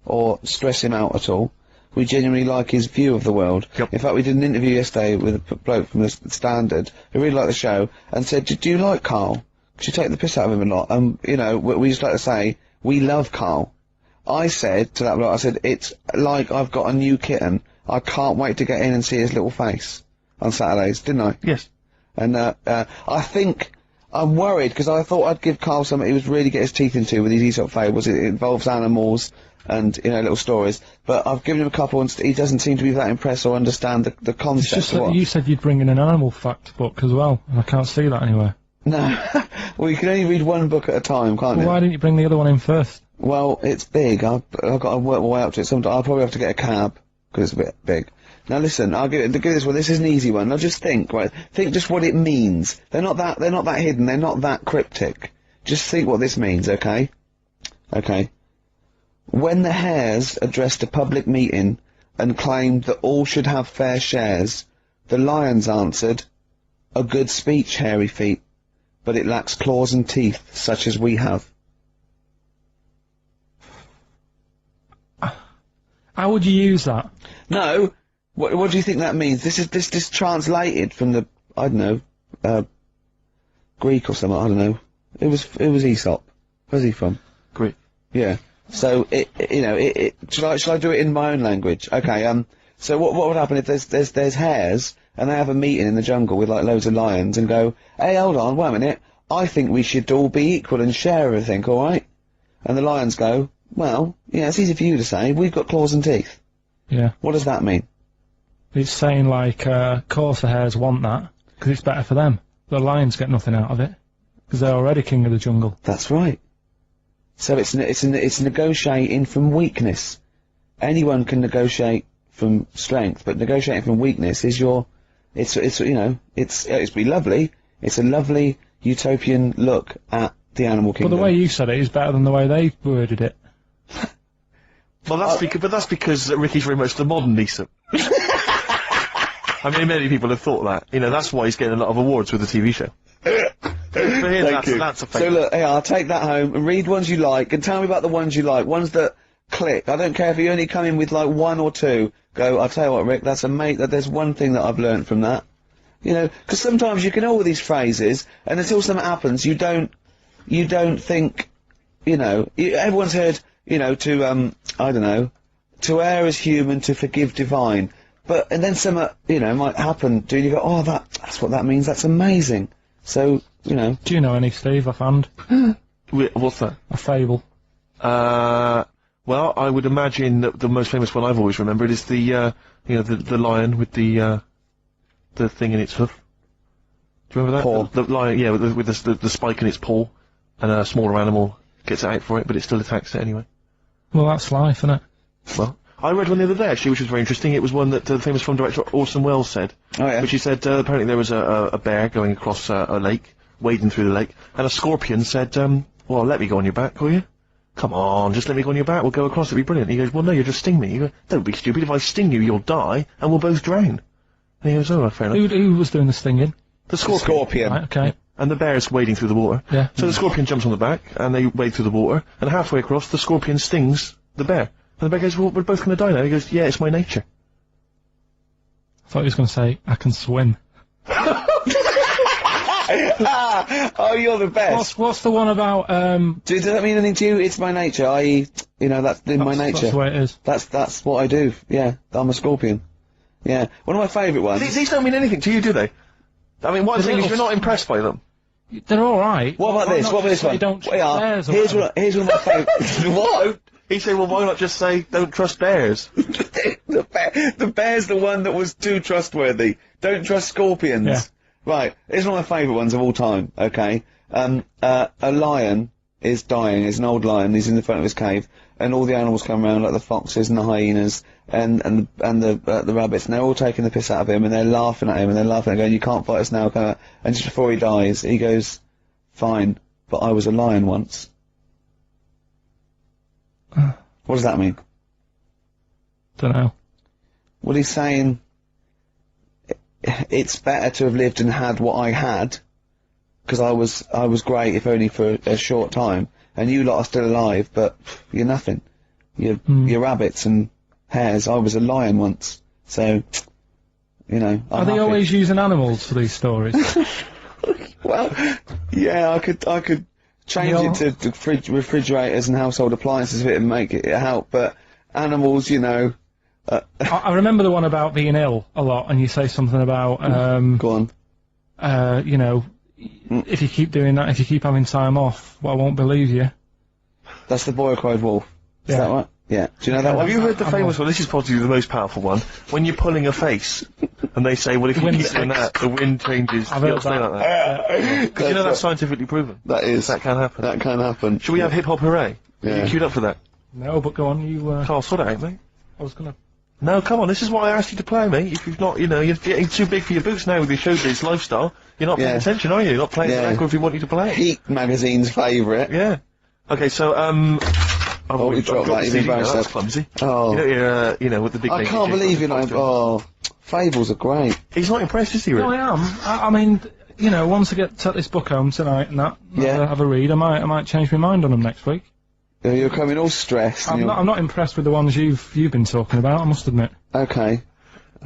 or stress him out at all. We genuinely like his view of the world. Yep. In fact, we did an interview yesterday with a bloke from the Standard who really liked the show and said, do you like Karl? Because you take the piss out of him a lot. You know, we just like to say, we love Karl. I said to that bloke, I said, it's like I've got a new kitten. I can't wait to get in and see his little face on Saturdays, didn't I? yes. And I think I'm worried because I thought I'd give Karl something he was really get his teeth into with these Aesop fables. It involves animals and, you know, little stories. But I've given him a couple and he doesn't seem to be that impressed or understand the It's concept just of that what. you said you'd bring in an animal fact book as well, and I can't see that anywhere. No. Well, you can only read one book at a time, can't Well, you? why didn't you bring the other one in first? Well, it's big. I've got to work my way up to it. Sometime I'll probably have to get a cab because it's a bit big. Now listen, I'll give this one. This is an easy one. Now just think, right? Think just what it means. They're not that hidden. They're not that cryptic. Just think what this means, okay? Okay. When the Hares addressed a public meeting and claimed that all should have fair shares, the Lions answered, "A good speech, hairy feet, but it lacks claws and teeth such as we have." How would you use that? No. What do you think that means? This translated from the, I don't know, Greek or something, I don't know. It was Aesop. Where's he from? Great. Yeah. So shall I do it in my own language? Okay, so what would happen if there's hares and they have a meeting in the jungle with like loads of lions and go, "Hey, hold on, wait a minute, I think we should all be equal and share everything, alright?" And the lions go, "Well, yeah, it's easy for you to say, we've got claws and teeth." Yeah. What does that mean? It's saying like, course the hares want that, because it's better for them. The lions get nothing out of it, because they're already king of the jungle. That's right. So it's negotiating from weakness. Anyone can negotiate from strength, but negotiating from weakness is it's be lovely. It's a lovely utopian look at the animal But kingdom. the way you said it is better than the way they worded it. Well, that's because Ricky's very much the modern Aesop. I mean, many people have thought that. You know, that's why he's getting a lot of awards with the TV show. For him, that's a So fake. look, hey, I'll take that home and read ones you like and tell me about the ones you like, ones that click. I don't care if you only come in with like one or two. Go, I'll tell you what, Rick, that's there's one thing that I've learned from that. You know, because sometimes you can know all these phrases and until something happens, you don't think, you know, everyone's heard, you know, I don't know, to err is human, to forgive divine. But, and then something, you know, might happen to you and you go, oh, that's what that means, that's amazing. So, you know. Do you know any, Steve, offhand? What's that? A fable. Well, Well, I would imagine that the most famous one I've always remembered is the, you know, the lion with the thing in its hoof. Do you remember that? Paw. The lion, yeah, with the spike in its paw, and a smaller animal gets out for it, but it still attacks it anyway. Well, that's life, isn't it? Well, I read one the other day, actually, which was very interesting. It was one that the famous film director Orson Welles said. Oh, yeah. Which he said, apparently there was a bear going across a lake, wading through the lake, and a scorpion said, well, let me go on your back, will you? Come on, just let me go on your back, we'll go across, it'll be brilliant. He goes, well, no, you'll just sting me. You go, don't be stupid, if I sting you, you'll die, and we'll both drown. And he goes, oh, fair enough. Who was doing the stinging? The scorpion. Scorpion. Right, okay. And the bear's wading through the water. Yeah. So the scorpion jumps on the back, and they wade through the water, and halfway across, the scorpion stings the bear. And the bear goes, well, we're both gonna die now. He goes, yeah, it's my nature. I thought he was going to say, I can swim. Oh, you're the best. What's the one about, Does that mean anything to you? It's my nature, i.e., you know, that's in my nature. That's the way it is. That's what I do. Yeah, I'm a scorpion. Yeah, one of my favourite ones. These don't mean anything to you, do they? I mean, what I'm saying is little you're not impressed by them. They're alright. What about Why this? not What about just this say one? Don't trust Yeah, bears or here's whatever? one of my favourites. What? He said, well, why not just say, don't trust bears? The bear's the one that was too trustworthy. Don't trust scorpions. Yeah. Right, here's one of my favourite ones of all time, okay? A lion is dying, it's an old lion, he's in the front of his cave, and all the animals come around, like the foxes and the hyenas, and the rabbits, and they're all taking the piss out of him, and they're laughing at him, and they're laughing and going, you can't fight us now, and just before he dies, he goes, fine, but I was a lion once. What does that mean? Don't know. Well, he's saying it's better to have lived and had what I had, because I was great, if only for a short time, and you lot are still alive, but you're nothing. You're rabbits and hares. I was a lion once, so you know. Are they always using animals for these stories? Well, yeah, I could change it to refrigerators and household appliances if it and make it help, but animals, you know. I remember the one about being ill a lot, and you say something about, Go on. you know, if you keep doing that, if you keep having time off, well, I won't believe you. That's the boy who cried wolf. Is Yeah. that right? Yeah. Do you know that one? Have you heard the famous one? This is possibly the most powerful one. When you're pulling a face, and they say, well, if you wind keep doing that, the wind changes. I've heard You'll say that. like that. 'Cause you know that's scientifically proven. That is. That can happen. That can happen. Should we have hip hop hooray? Are Yeah. you queued up for that? No, but go on, you, Carl, sort it out, mate. I was gonna... No, come on, this is why I asked you to play, mate. If you've not, you know, you're getting too big for your boots now with your showbiz lifestyle. You're not paying Yeah. attention, are you? You're not playing the record if we want you to play. Heat magazine's favourite. Yeah. Okay, so, Oh, you dropped that, you've embarrassed That's yourself. clumsy. Oh. You know, you're, you know, with the big I naked can't chick believe you're with not. the costume. Oh, Fables are great. He's not impressed, is he, No, really? I am. I mean, you know, once I take this book home tonight and that, Yeah. have a read, I might change my mind on them next week. You're coming all stressed. and I'm not impressed with the ones you've been talking about, I must admit. Okay.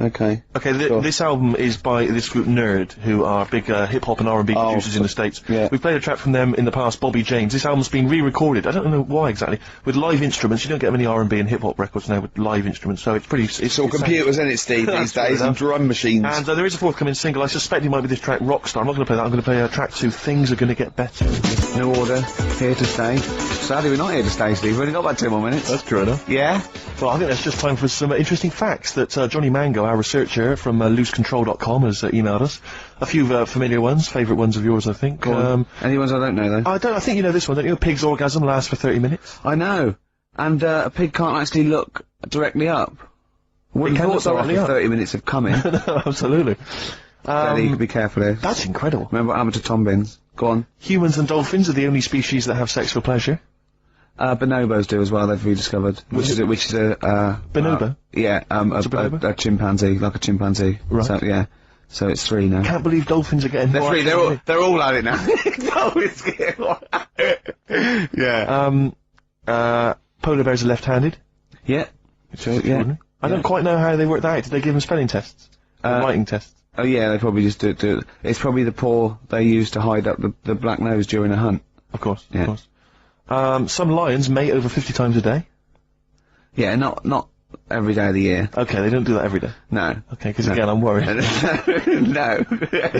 Okay. Okay, Sure. this album is by this group Nerd, who are big hip-hop and R&B Oh, producers in the States. yeah. We've played a track from them in the past, Bobby James. This album's been re-recorded, I don't know why exactly, with live instruments. You don't get many R&B and hip-hop records now with live instruments, so it's pretty... It's all computers, isn't it, Steve, these days, and drum machines. And there is a forthcoming single. I suspect it might be this track, Rockstar. I'm not going to play that. I'm going to play track 2, Things Are Going to Get Better. New Order, here to stay. Sadly, we're not here to stay, Steve. We've only got about 2 more minutes. That's true enough. Yeah? Well, I think that's just time for some interesting facts that Johnny Mango, our researcher from loosecontrol.com, has emailed us. A few familiar ones, favourite ones of yours, I think. Go on. Any ones I don't know, though? I think you know this one, don't you? A pig's orgasm lasts for 30 minutes. I know. And a pig can't actually look directly up. Wouldn't can have look thought so directly after up. 30 minutes of coming. No, absolutely. Daddy, you could be careful here. That's incredible. Remember what happened to Tom Bins? Go on. Humans and dolphins are the only species that have sex for pleasure. Bonobos do as well, they've rediscovered. Which is a, Bonobo? yeah, a bonobo? a chimpanzee, like a chimpanzee. Right. So, yeah. So it's 3 now. Can't believe dolphins are getting They're more 3, active. they're all at it now. Dolphins get more at it. Yeah. Polar bears are left-handed. Yeah. So, yeah. I don't quite know how they work that out. Did they give them spelling tests? Writing tests? Oh yeah, they probably just do it. It's probably the paw they use to hide up the black nose during a hunt. Of course, Yeah. of course. Some lions mate over 50 times a day. Yeah, not every day of the year. Okay, they don't do that every day. No. Okay, because again, I'm worried. No.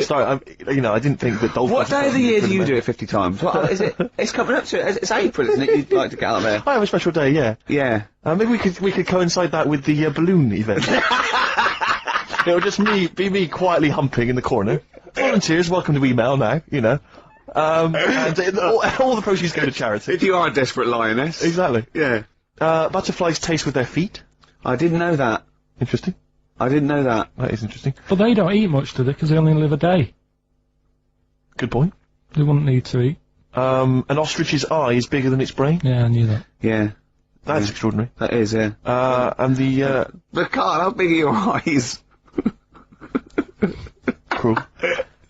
Sorry, I didn't think that Dolph. What day of the year do you do it 50 times? What is it? It's coming up to it. It's April, isn't it? You'd like to get out there. I have a special day, yeah. Yeah. Maybe we could coincide that with the balloon event. It'll just be me quietly humping in the corner. Volunteers, welcome to email now, you know. And all the proceeds go to charity. If you are a desperate lioness. Exactly. Yeah. Butterflies taste with their feet. I didn't know that. Interesting. I didn't know that. That is interesting. But they don't eat much, do they? Because they only live a day. Good point. They wouldn't need to eat. An ostrich's eye is bigger than its brain. Yeah, I knew that. Yeah. That's extraordinary. That is, yeah. And the, But Karl, how big are your eyes? cruel.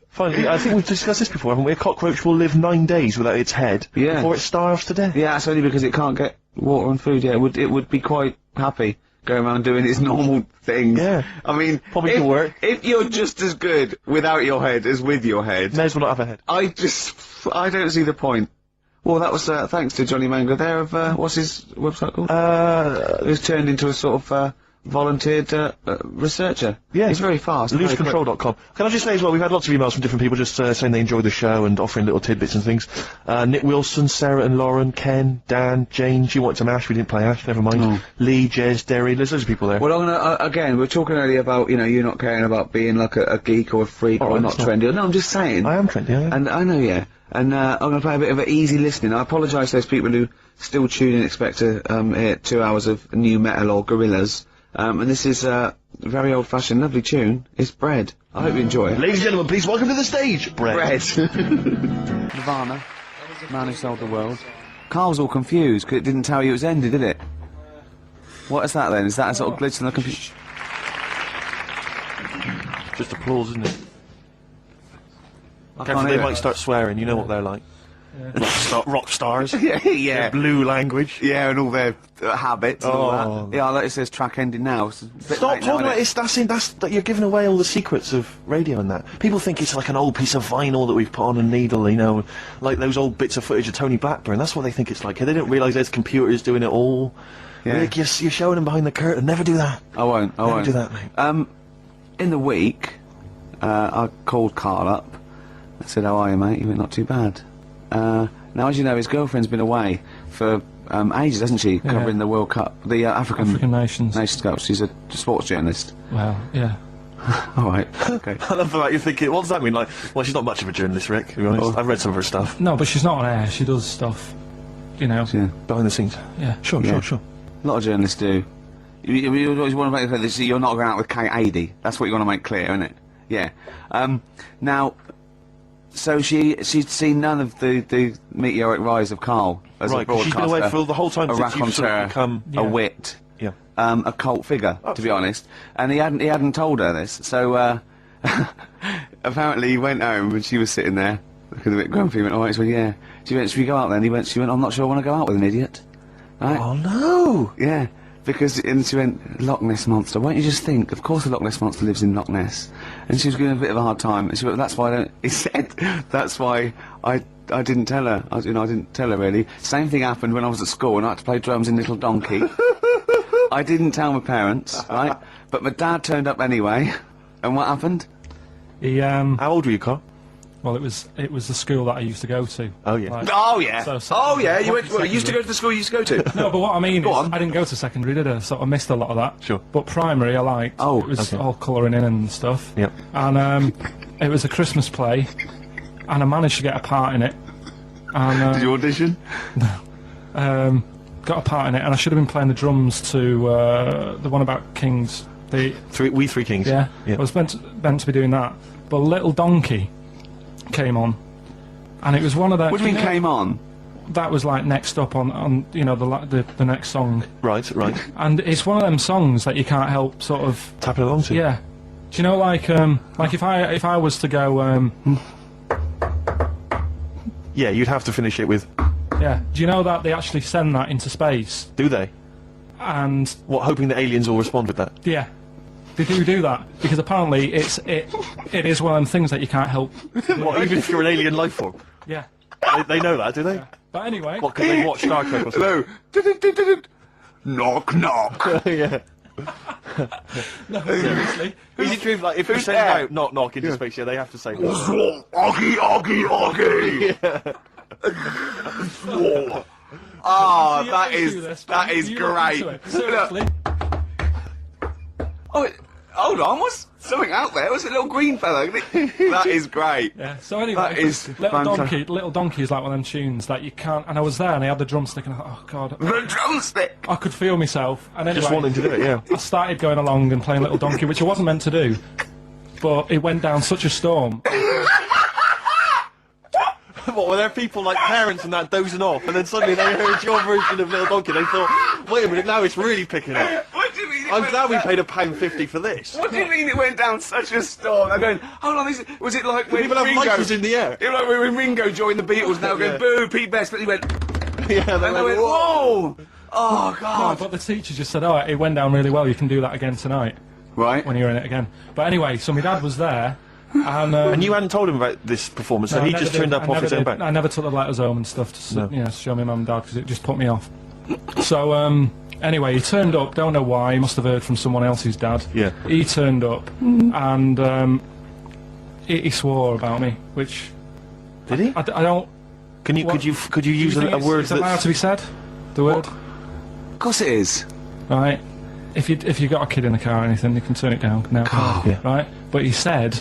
Finally, I think we've discussed this before, haven't we? A cockroach will live 9 days without its head before it starves to death. Yeah, that's only because it can't get water and food. Yeah, it would be quite happy going around doing its normal things. Yeah. I mean, Probably can work. If you're just as good without your head as with your head, May as well not have a head. I don't see the point. Well, that was thanks to Johnny Mango there of what's his website called? Who's turned into a sort of volunteered researcher. Yeah. He's very fast. Loosecontrol.com. Can I just say as well, we've had lots of emails from different people just saying they enjoy the show and offering little tidbits and things. Nick Wilson, Sarah and Lauren, Ken, Dan, Jane, she wanted some Ash, we didn't play Ash, never mind. Lee, Jez, Derry, there's loads of people there. Well, I'm gonna, again, we were talking earlier about, you know, you not caring about being like a geek or a freak or not trendy. No, I'm just saying. I am trendy, yeah. And I know, yeah. And I'm going to play a bit of an easy listening. I apologise to those people who still tune in and expect to hear 2 hours of new metal or Gorillaz. And this is a very old-fashioned, lovely tune. It's Bread. I hope you enjoy it. Ladies and gentlemen, please welcome to the stage, Bread. Nirvana, Man Who Sold the World. Carl's all confused because it didn't tell you it was ended, did it? What is that then? Is that a sort of glitch in the computer? Just applause, isn't it? I Careful, can't they hear might it. start swearing, you know what they're like. Rock stars. Yeah, yeah. Blue language. Yeah, and all their habits and all Oh. that. Yeah, like it says track ending now. It's a bit Stop late now, talking about innit? it. That you're giving away all the secrets of radio and that. People think it's like an old piece of vinyl that we've put on a needle, you know, like those old bits of footage of Tony Blackburn. That's what they think it's like. They don't realise there's computers doing it all. Yeah. Rick, you're showing them behind the curtain. Never do that. I won't. I Never won't do that, mate. In the week, I called Karl up. I said, "How are you, mate?" He went, "Not too bad." Now, as you know, his girlfriend's been away for ages, hasn't she? Covering the World Cup, the African Nations. Cup. She's a sports journalist. Well, yeah. All right. Okay. I love that you're thinking, what does that mean? Like, well, she's not much of a journalist, Rick, to be honest. I've read some of her stuff. No, but she's not on air. She does stuff, you know. Yeah. Behind the scenes. Yeah. Sure. A lot of journalists do. You always want to make clear that you're not going out with Kate Adie. That's what you want to make clear, isn't it? Yeah. Now, so she'd seen none of the meteoric rise of Karl as a Right, 'cause broadcaster. she's been away for the whole time a since you've sort of raconteur, become... a wit, Yeah. a cult figure, to be honest. And he hadn't told her this. So apparently he went home and she was sitting there looking a bit grumpy. He went, "All right." She went, "Yeah." She went, "Should we go out then?" She went, "I'm not sure I want to go out with an idiot." Right? Oh, no! Yeah, because, and she went, "Loch Ness Monster, won't you just think, of course the Loch Ness Monster lives in Loch Ness." And she was giving a bit of a hard time, and she went, "That's why I don't," he said, "that's why I didn't tell her, I didn't tell her really." Same thing happened when I was at school and I had to play drums in Little Donkey. I didn't tell my parents, right, but my dad turned up anyway, and what happened? He How old were you, Carl? well, it was the school that I used to go to. Oh, yeah. Like, Oh yeah, So- oh yeah, you what went, well, you used to go to the school you used to go to? No, but what I mean Go is, on. I didn't go to secondary, did I? So I missed a lot of that. Sure. But primary, I liked. Oh, it was okay. all colouring in and stuff. Yep. And it was a Christmas play, and I managed to get a part in it. And Did you audition? got a part in it, and I should have been playing the drums to the one about Kings. The We Three Kings. yeah, Yeah. I was meant to be doing that, but Little Donkey came on, and it was one of the. What do you mean know, came on? That was like next up on you know the next song, Right. and it's one of them songs that you can't help sort of. Tapping along to. Yeah. Do you know, like if I was to go, Yeah, you'd have to finish it with, yeah. Do you know that they actually send that into space? do they? And What, hoping that aliens will respond with that? yeah, they do that because apparently it is one of them things that you can't help. What, even if you're an alien life form? Yeah. They know that, do they? But anyway, What, because they watch Star Trek or something? Hello. Knock knock. Yeah. No, seriously. Is it true, like, if it says there? no, knock into space, yeah, they have to say no. Oggy, oggy, oggy! Oh, that is great. Seriously. Oh, hold on, what's something out there? Was it a little green fella? That is great. Yeah, so anyway, That is Little Donkey is like one of them tunes that you can't, and I was there and I had the drumstick and I thought, oh god, The drumstick! I could feel myself, and anyway, Just wanting to do it, yeah. I started going along and playing Little Donkey, which I wasn't meant to do, but it went down such a storm. What, were there people like parents and that dozing off, and then suddenly they heard your version of Little Donkey, they thought, wait a minute, now it's really picking up. What do you mean? I'm glad we paid £1.50 for this. What do you mean it went down such a storm? I'm going, hold on, was it like when People have Ringo... lights in the air. It was like when Ringo joined the Beatles, now going, Yeah. boo, Pete Best, but he went... Yeah, And they went, whoa! Oh, Oh, God. but the teacher just said, oh, it went down really well, you can do that again tonight, Right. when you're in it again. But anyway, so my dad was there, and... And you hadn't told him about this performance, so No, I he never just did. turned up I off never his own did. back. I never took the letters home and stuff to No. you know, show my mum and dad because it just put me off. So anyway, he turned up. Don't know why. He must have heard from someone else's dad. Yeah. He turned up and he swore about me, which Did he? I don't. Can you, What- could you use do you a think word it's allowed that's... to be said? The word, Of course it is. right? If you got a kid in the car or anything, you can turn it down now. can't you? Yeah. Right? But he said.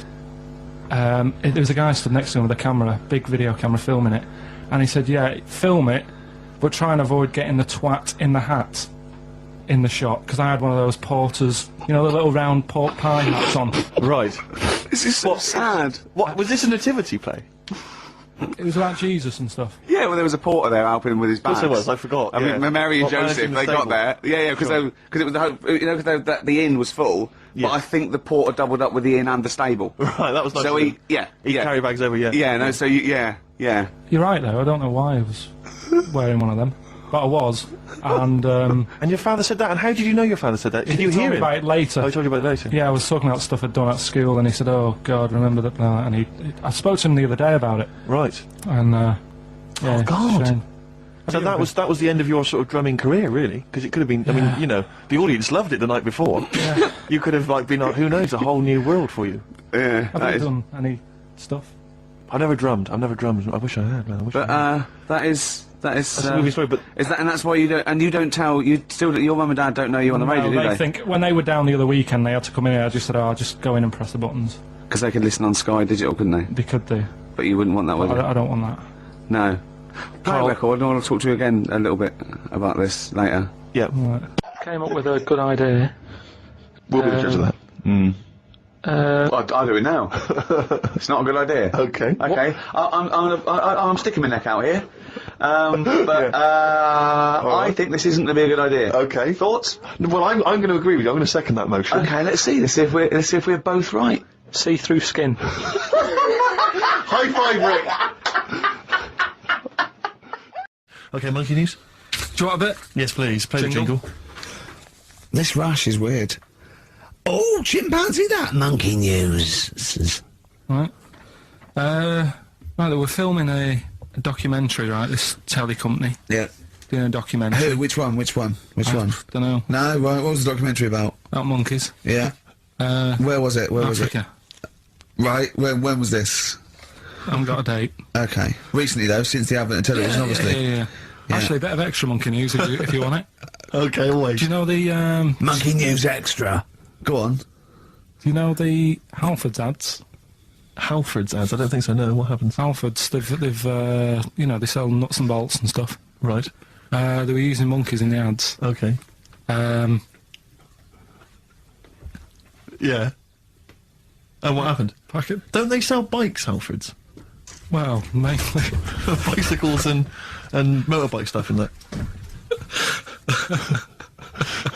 There was a guy stood next to him with a camera, big video camera, filming it, and he said, "Yeah, film it, but try and avoid getting the twat in the hat in the shot, because I had one of those porters, you know, the little round pork pie hats on. Right. This is so sad. What, was this a nativity play? It was about Jesus and stuff. Yeah, well, there was a porter there helping him with his Of bags. course there was, I forgot. I yeah. mean, Mary and What, Joseph, managing the they got stable? there. Yeah, because Sure. it was the whole, you know, because the inn was full. Yeah. But I think the porter doubled up with the inn and the stable. Right, that was nice. So of he, him. yeah, He'd yeah, carry bags over, yeah. yeah. No, so yeah. You're right though. I don't know why I was wearing one of them, but I was. And And your father said that, and how did you know your father said that? Did you he told hear me him? about it later. Oh, he told you about it later? Yeah, I was talking about stuff I'd done at school, and he said, "Oh God, remember that?" And I spoke to him the other day about it, Right. and yeah, Oh, God. shame. So that was the end of your sort of drumming career, really? Because it could have been, I mean, you know, the audience loved it the night before. Yeah. You could have, like, been, who knows, a whole new world for you. Yeah, Have that you is. done any stuff? I've never drummed. I wish I had, man. I wish But I had. that is That's a movie story, but is that, and that's why you don't, and you don't tell, you still, your mum and dad don't know you on the radio, No, do they they? think when they were down the other weekend, they had to come in here. I just said, "Oh, I'll just go in and press the buttons." Because they could listen on Sky Digital, couldn't they? They could do. But you wouldn't want that, would you? I don't want that. No. Play a Karl- record, and I want to talk to you again a little bit about this later. yeah. Right. Came up with a good idea. We'll be the judge of that. Mm. Well, I'll do it now. It's not a good idea. Okay. Okay. I'm sticking my neck out here. But I think this isn't going to be a good idea. Okay. Thoughts? Well, I'm going to agree with you. I'm going to second that motion. Okay, let's see. Let's see if we're both right. See-through skin. High five, Rick! Okay, Monkey News? Do you want a bit? Yes, please. Play Jingle. the jingle. This rash is weird. Oh, chimpanzee, that monkey news. Right. Right, they were filming a documentary, right? This telly company Yeah. doing a documentary. Which one? Which one? Don't know. No, what was the documentary about? About monkeys. Yeah. Where was it? Where Africa. Right. When was this? I haven't got a date. Okay. Recently, though, since the advent of television, obviously. Yeah. Actually, a bit of extra monkey news if you want it. Okay, always. Do you know the Monkey news extra. Go on. Do you know the Halfords ads? Halford's ads? I don't think so, no. What happens? Halfords, they've you know, they sell nuts and bolts and stuff. Right. They were using monkeys in the ads. Okay. Yeah. And what happened? Don't they sell bikes, Halfords? Well, mainly. Bicycles and motorbike stuff in that.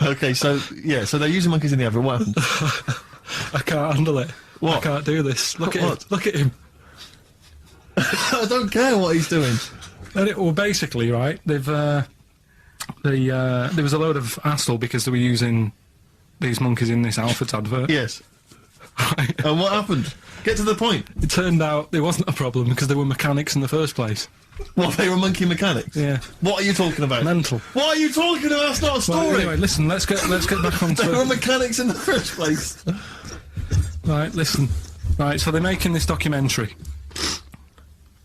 Okay, so, yeah, so they're using monkeys in the advert. What happened? I can't handle it. What? I can't do this. Look at What? him. Look at him. I don't care what he's doing. Well, basically, right, they've, there was a load of hassle because they were using these monkeys in this Alfred's advert. Yes. Right. And what happened? Get to the point. It turned out it wasn't a problem because they were mechanics in the first place. What, they were monkey mechanics? Yeah. What are you talking about? Mental. What are you talking about? That's not a Right, story. anyway, listen, let's get back on They were to... mechanics in the first place. Right, listen. Right, so they're making this documentary.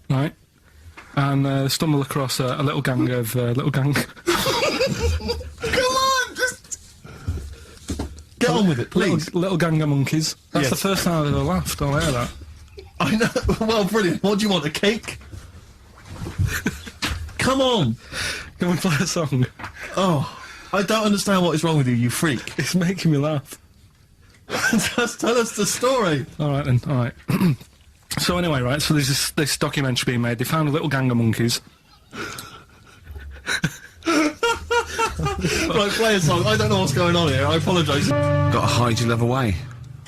Right? And stumble across a little gang of... Come on, just... Get on with it, please. Little gang of monkeys. That's Yes. the first time I've ever laughed, I'll hear that. I know. Well, brilliant. What do you want, a cake? Come on. Can we play a song? Oh, I don't understand what is wrong with you, you freak. It's making me laugh. Just tell us the story. Alright then, alright. So anyway, right, so there's this documentary being made. They found a little gang of monkeys. Right, play a song. I don't know what's going on here. I apologise. Got to hide your love away.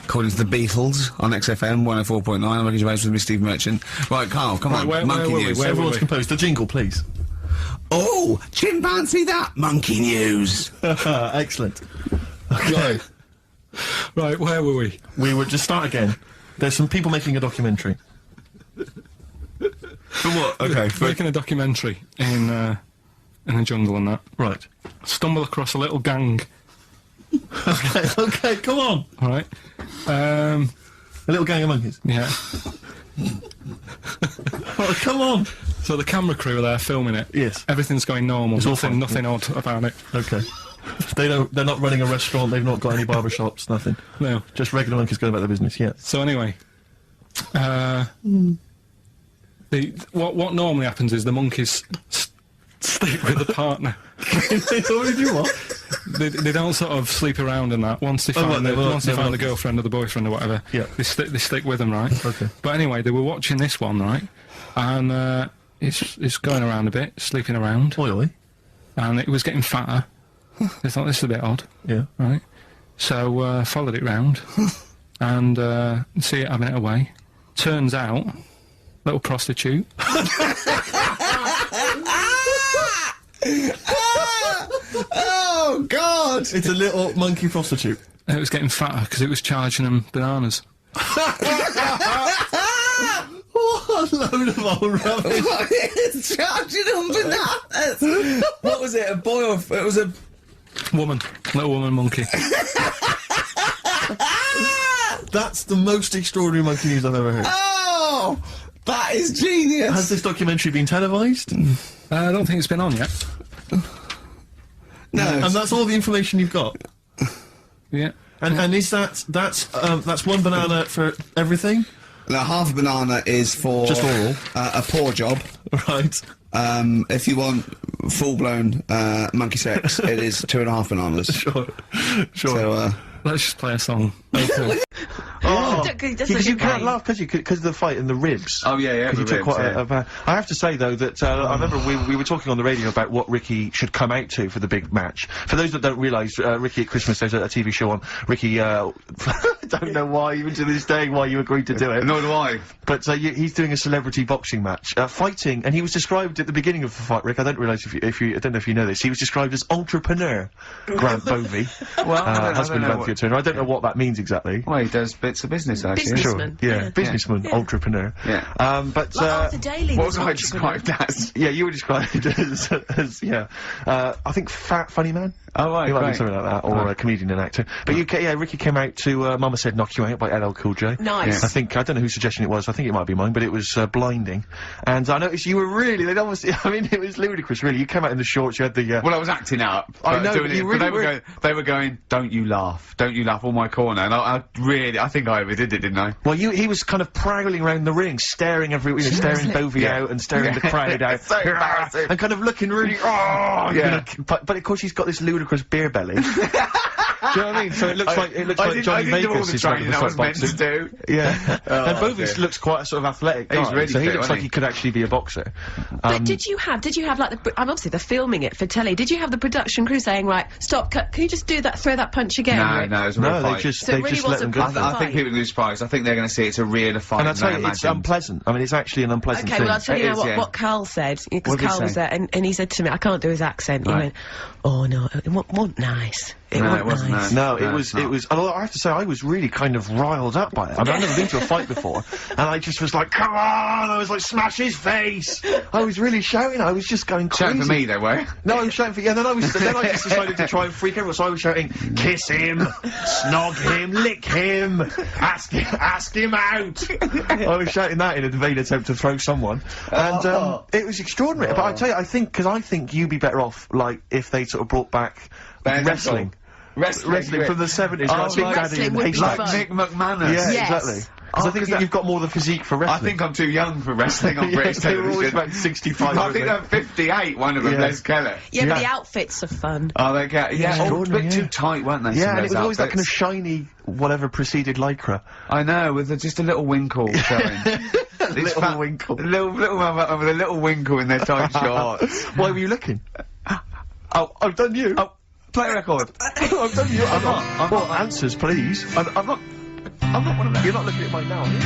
According to the Beatles on XFM 104.9, I'm looking with me, Steve Merchant. Right, Carl, come on, where monkey were we? news. Where Everyone's we? composed. The jingle, please. Oh, chimpanzee that, monkey news. Excellent. Okay. Right, where were we? We would just start again. There's some people making a documentary. For what? Okay, for Making a documentary in the jungle and that. Right. Stumble across a little gang. Okay, come on. Alright. A little gang of monkeys. Yeah. Oh, come on. So the camera crew are there filming it. Yes. Everything's going normal. It's all fine. Nothing odd about it. Okay. They're not running a restaurant, they've not got any barber shops, nothing. No. Just regular monkeys going about their business, yeah. So anyway, what normally happens is the monkeys stick with the partner. They already do what? They don't sort of sleep around and that. Once they find the girlfriend or the boyfriend or whatever, Yeah. they stick with them, right? Okay. But anyway, they were watching this one, right? And it's going around a bit, sleeping around, Oi, oi. and it was getting fatter. They thought this is a bit odd. Yeah. Right, so followed it round and see it having it away. Turns out, little prostitute. Oh, God! It's a little monkey prostitute. And it was getting fatter because it was charging them bananas. What a load of old rubbish. It's charging them bananas! What was it, a boy or... It was a... Woman, little woman monkey. That's the most extraordinary monkey news I've ever heard. Oh! That is genius! Has this documentary been televised? I don't think it's been on yet. No. And that's all the information you've got? Yeah. And is that's one banana for everything? Now, half a banana is for... Just oral? A poor job. Right. If you want full-blown monkey sex, it is 2.5 bananas. Sure. So, Let's just play a song. Okay. Oh, Because because you can't laugh because of the fight and the ribs. Oh, yeah, Because you took quite a I have to say though that I remember we were talking on the radio about what Ricky should come out to for the big match. For those that don't realise, Ricky at Christmas, there's a TV show on. Ricky, I don't know why, even to this day, why you agreed to do it. Nor do I. But he's doing a celebrity boxing match, fighting, and he was described at the beginning of the fight. Rick, I don't realise if you I don't know if you know this. He was described as entrepreneur, Grant Bovey, husband of Anthea Turner. I don't know what that means exactly. Well, he does bits of business, actually. Businessman. Yeah, businessman, entrepreneur. Yeah. But Like Arthur Daly What was was an I entrepreneur. described as? yeah, you were described as yeah. I think fat funny man. Oh, right, He might be great. something like that, or a comedian and actor. But Ricky came out to Mama Said Knock You Out by LL Cool J. Nice. I don't know whose suggestion it was, I think it might be mine, but it was blinding. And I noticed you were really, they'd almost, I mean, it was ludicrous, really. You came out in the shorts, you had the, Well, I was acting up. I know, doing but you it, really but were. they were going, don't you laugh, all my corner. And I think I overdid it, didn't I? well, he was kind of prowling around the ring, staring staring Bovey out and staring the crowd out. So embarrassing. And kind of looking really, Yeah. but of course he's got this ludicrous beer belly. Do you know what I mean? So it looks like Johnny Vegas is training I was meant to boxing. do. Yeah. Oh, And Bovey dear. looks quite a sort of athletic He's guy, really so he fit, looks wasn't like he could actually be a boxer. But did you have like obviously they're filming it for telly. Did you have the production crew saying, right, stop, cut, can you just throw that punch again? Rick? No, it was a real No, fight. they just So it really let was them a go. proper I think fight. people are going to be surprised. I think they're going to see it's a real fight. And I tell than you, they it's imagined. unpleasant. I mean, it's actually an unpleasant Okay, thing. well, I'll tell you It now is, yeah. what Karl said, because What did he Karl was say? there, and he said to me, I can't do his accent. He Right. went, oh no, it wasn't nice. No, it wasn't nice. that. No, it's not. it was, although I have to say, I was really kind of riled up by it. I mean, I've never been to a fight before, and I just was like, come on! I was like, smash his face! I was really shouting, I was just going crazy. Shouting for me, though, were you? No, I was shouting for, yeah, then I just decided to try and freak everyone, so I was shouting, kiss him, snog him, lick him, ask him out! I was shouting that in a vain attempt to throw someone, and, it was extraordinary, but I tell you, I think you'd be better off, like, if they sort of brought back wrestling. Wrestling from the 70s, like Big Daddy wrestling and would be Haystack. fun. Mick McManus. Yeah, Yes. exactly. Because I think you've got more the physique for I wrestling. think I'm too young for wrestling on British they were always television. about 65. I think I'm 58, one of them, Yeah. Les Keller. Yeah, but Yeah. the outfits are fun. Oh, they get, yeah, all a Extraordinary, bit yeah. too tight, weren't they? some Yeah, of and it those was always that kind of outfits? shiny, whatever preceded lycra. I know, with just a little winkle showing. Little winkle. Little mother with a little winkle in their tight shorts. Why were you looking? Oh, I've done you. Oh, play a record. I've done you. I'm not. Answers, please. I'm not one of them. You're not looking at mine now, are you?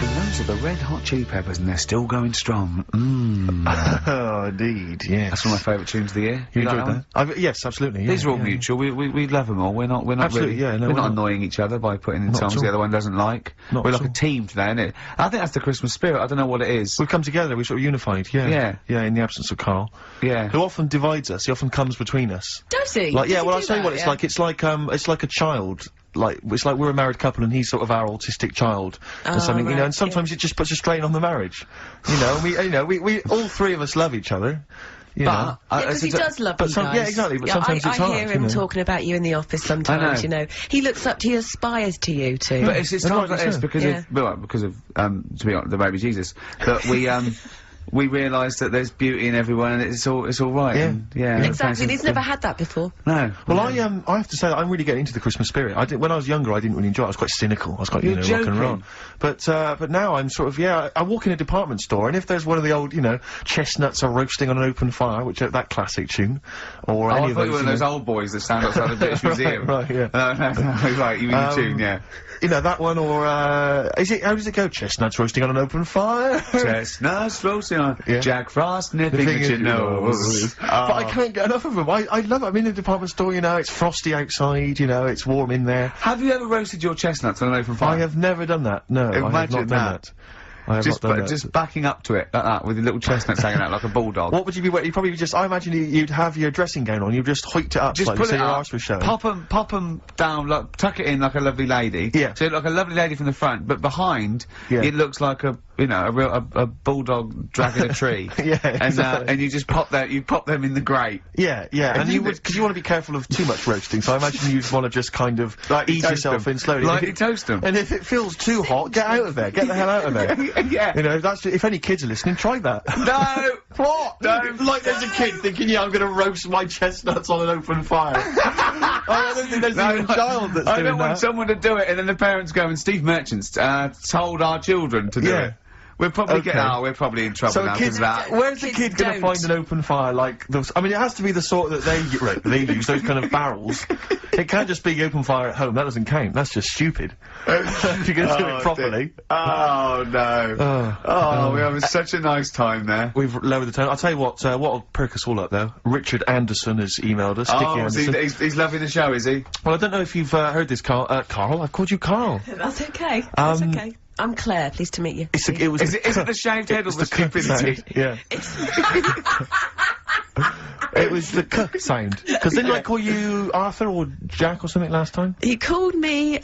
Those are the Red Hot Chili Peppers, and they're still going strong. Mmm. Oh, indeed, yes. That's one of my favourite tunes of the year. You like enjoyed that? Yes, absolutely. Yeah, These are all yeah. mutual. We love them all. We're not Absolutely, really. yeah, no, we're we're not not. annoying each other by putting in Not songs at the all. other one doesn't like. Not We're at like a all. team today, isn't it? I think that's the Christmas spirit. I don't know what it is. We've come together, we're sort of unified, yeah. Yeah. Yeah, in the absence of Karl. Yeah. Who often divides us, he often comes between us. Does he? Like, yeah, Does he well, I'll do tell you that? what it's Yeah. like. It's like a child. Like, it's like we're a married couple and he's sort of our autistic child or something, you know, right, and sometimes it just puts a strain on the marriage. You know, and we all three of us love each other. You know. But Yeah, because he does love but you some- guys. yeah, exactly, but sometimes it's I hard, hear you him know. talking about you in the office sometimes, you know. He aspires to you too. But it's That's times right, like this so. because Yeah. of, well, because of, to be honest, the baby Jesus, that we realise that there's beauty in everyone and it's all right. Yeah. And, yeah. Exactly, he's never had that before. No. Well, I have to say that I'm really getting into the Christmas spirit. When I was younger, I didn't really enjoy it. I was quite cynical. I was quite, You're rock and roll. joking. But now I'm sort of, I walk in a department store, and if there's one of the old, chestnuts are roasting on an open fire, which that classic tune, or Oh, any I of thought you those, were one of those old boys that stand outside the British Museum. right, yeah. No, right, you mean the tune, yeah. That one, or how does it go? Chestnuts roasting on an open fire. Chestnuts roasting on Yeah. Jack Frost nipping at your nose. But I can't get enough of them. I love it. I'm in the department store, it's frosty outside, it's warm in there. Have you ever roasted your chestnuts on an open fire? I have never done that. No, I have Imagine not done that. I have Just, not done that. just backing up to it like that with your little chestnuts hanging out like a bulldog. What would you be wearing? You'd probably just, I imagine you'd have your dressing gown on, you'd just hoiked it up, Just like, pull so it your up, arse was showing. pop them down, like, tuck it in like a lovely lady. Yeah. So you look like a lovely lady from the front, but behind, Yeah. it looks like a bulldog dragging a tree. Yeah, And, exactly. and you just pop them in the grate. Yeah, and you would, because you want to be careful of too much roasting, so I imagine you'd want to just kind of Lightly ease toast yourself them. in slowly. Lightly If it- toast them. And if it feels too hot, get out of there. Get the hell out of there. Yeah. That's, if any kids are listening, try that. No! What? Don't. Like there's a kid thinking, I'm gonna roast my chestnuts on an open fire. I don't think there's even a child that's I doing don't want that. someone to do it and then the parents go and Steve Merchant's told our children to do Yeah. it. We're probably Okay. we're probably in trouble So now a kid, because of that. where's the Kids kid gonna don't. find an open fire like those? I mean, it has to be the sort that they use, those kind of barrels. It can't just be open fire at home. That doesn't count. That's just stupid. If you're gonna do it properly. Oh no! We're having such a nice time there. We've lowered the tone. I'll tell you what'll perk us all up though. Richard Anderson has emailed us. Dickie Oh, Anderson. he's loving the show, is he? Well, I don't know if you've heard this, Karl. Karl, I've called you Karl. That's okay. That's okay. I'm Claire, pleased to meet you. Is it the shaved head or it's the stupidity? sound, yeah. It was the k sound. Because didn't I call you Arthur or Jack or something last time? He called me, I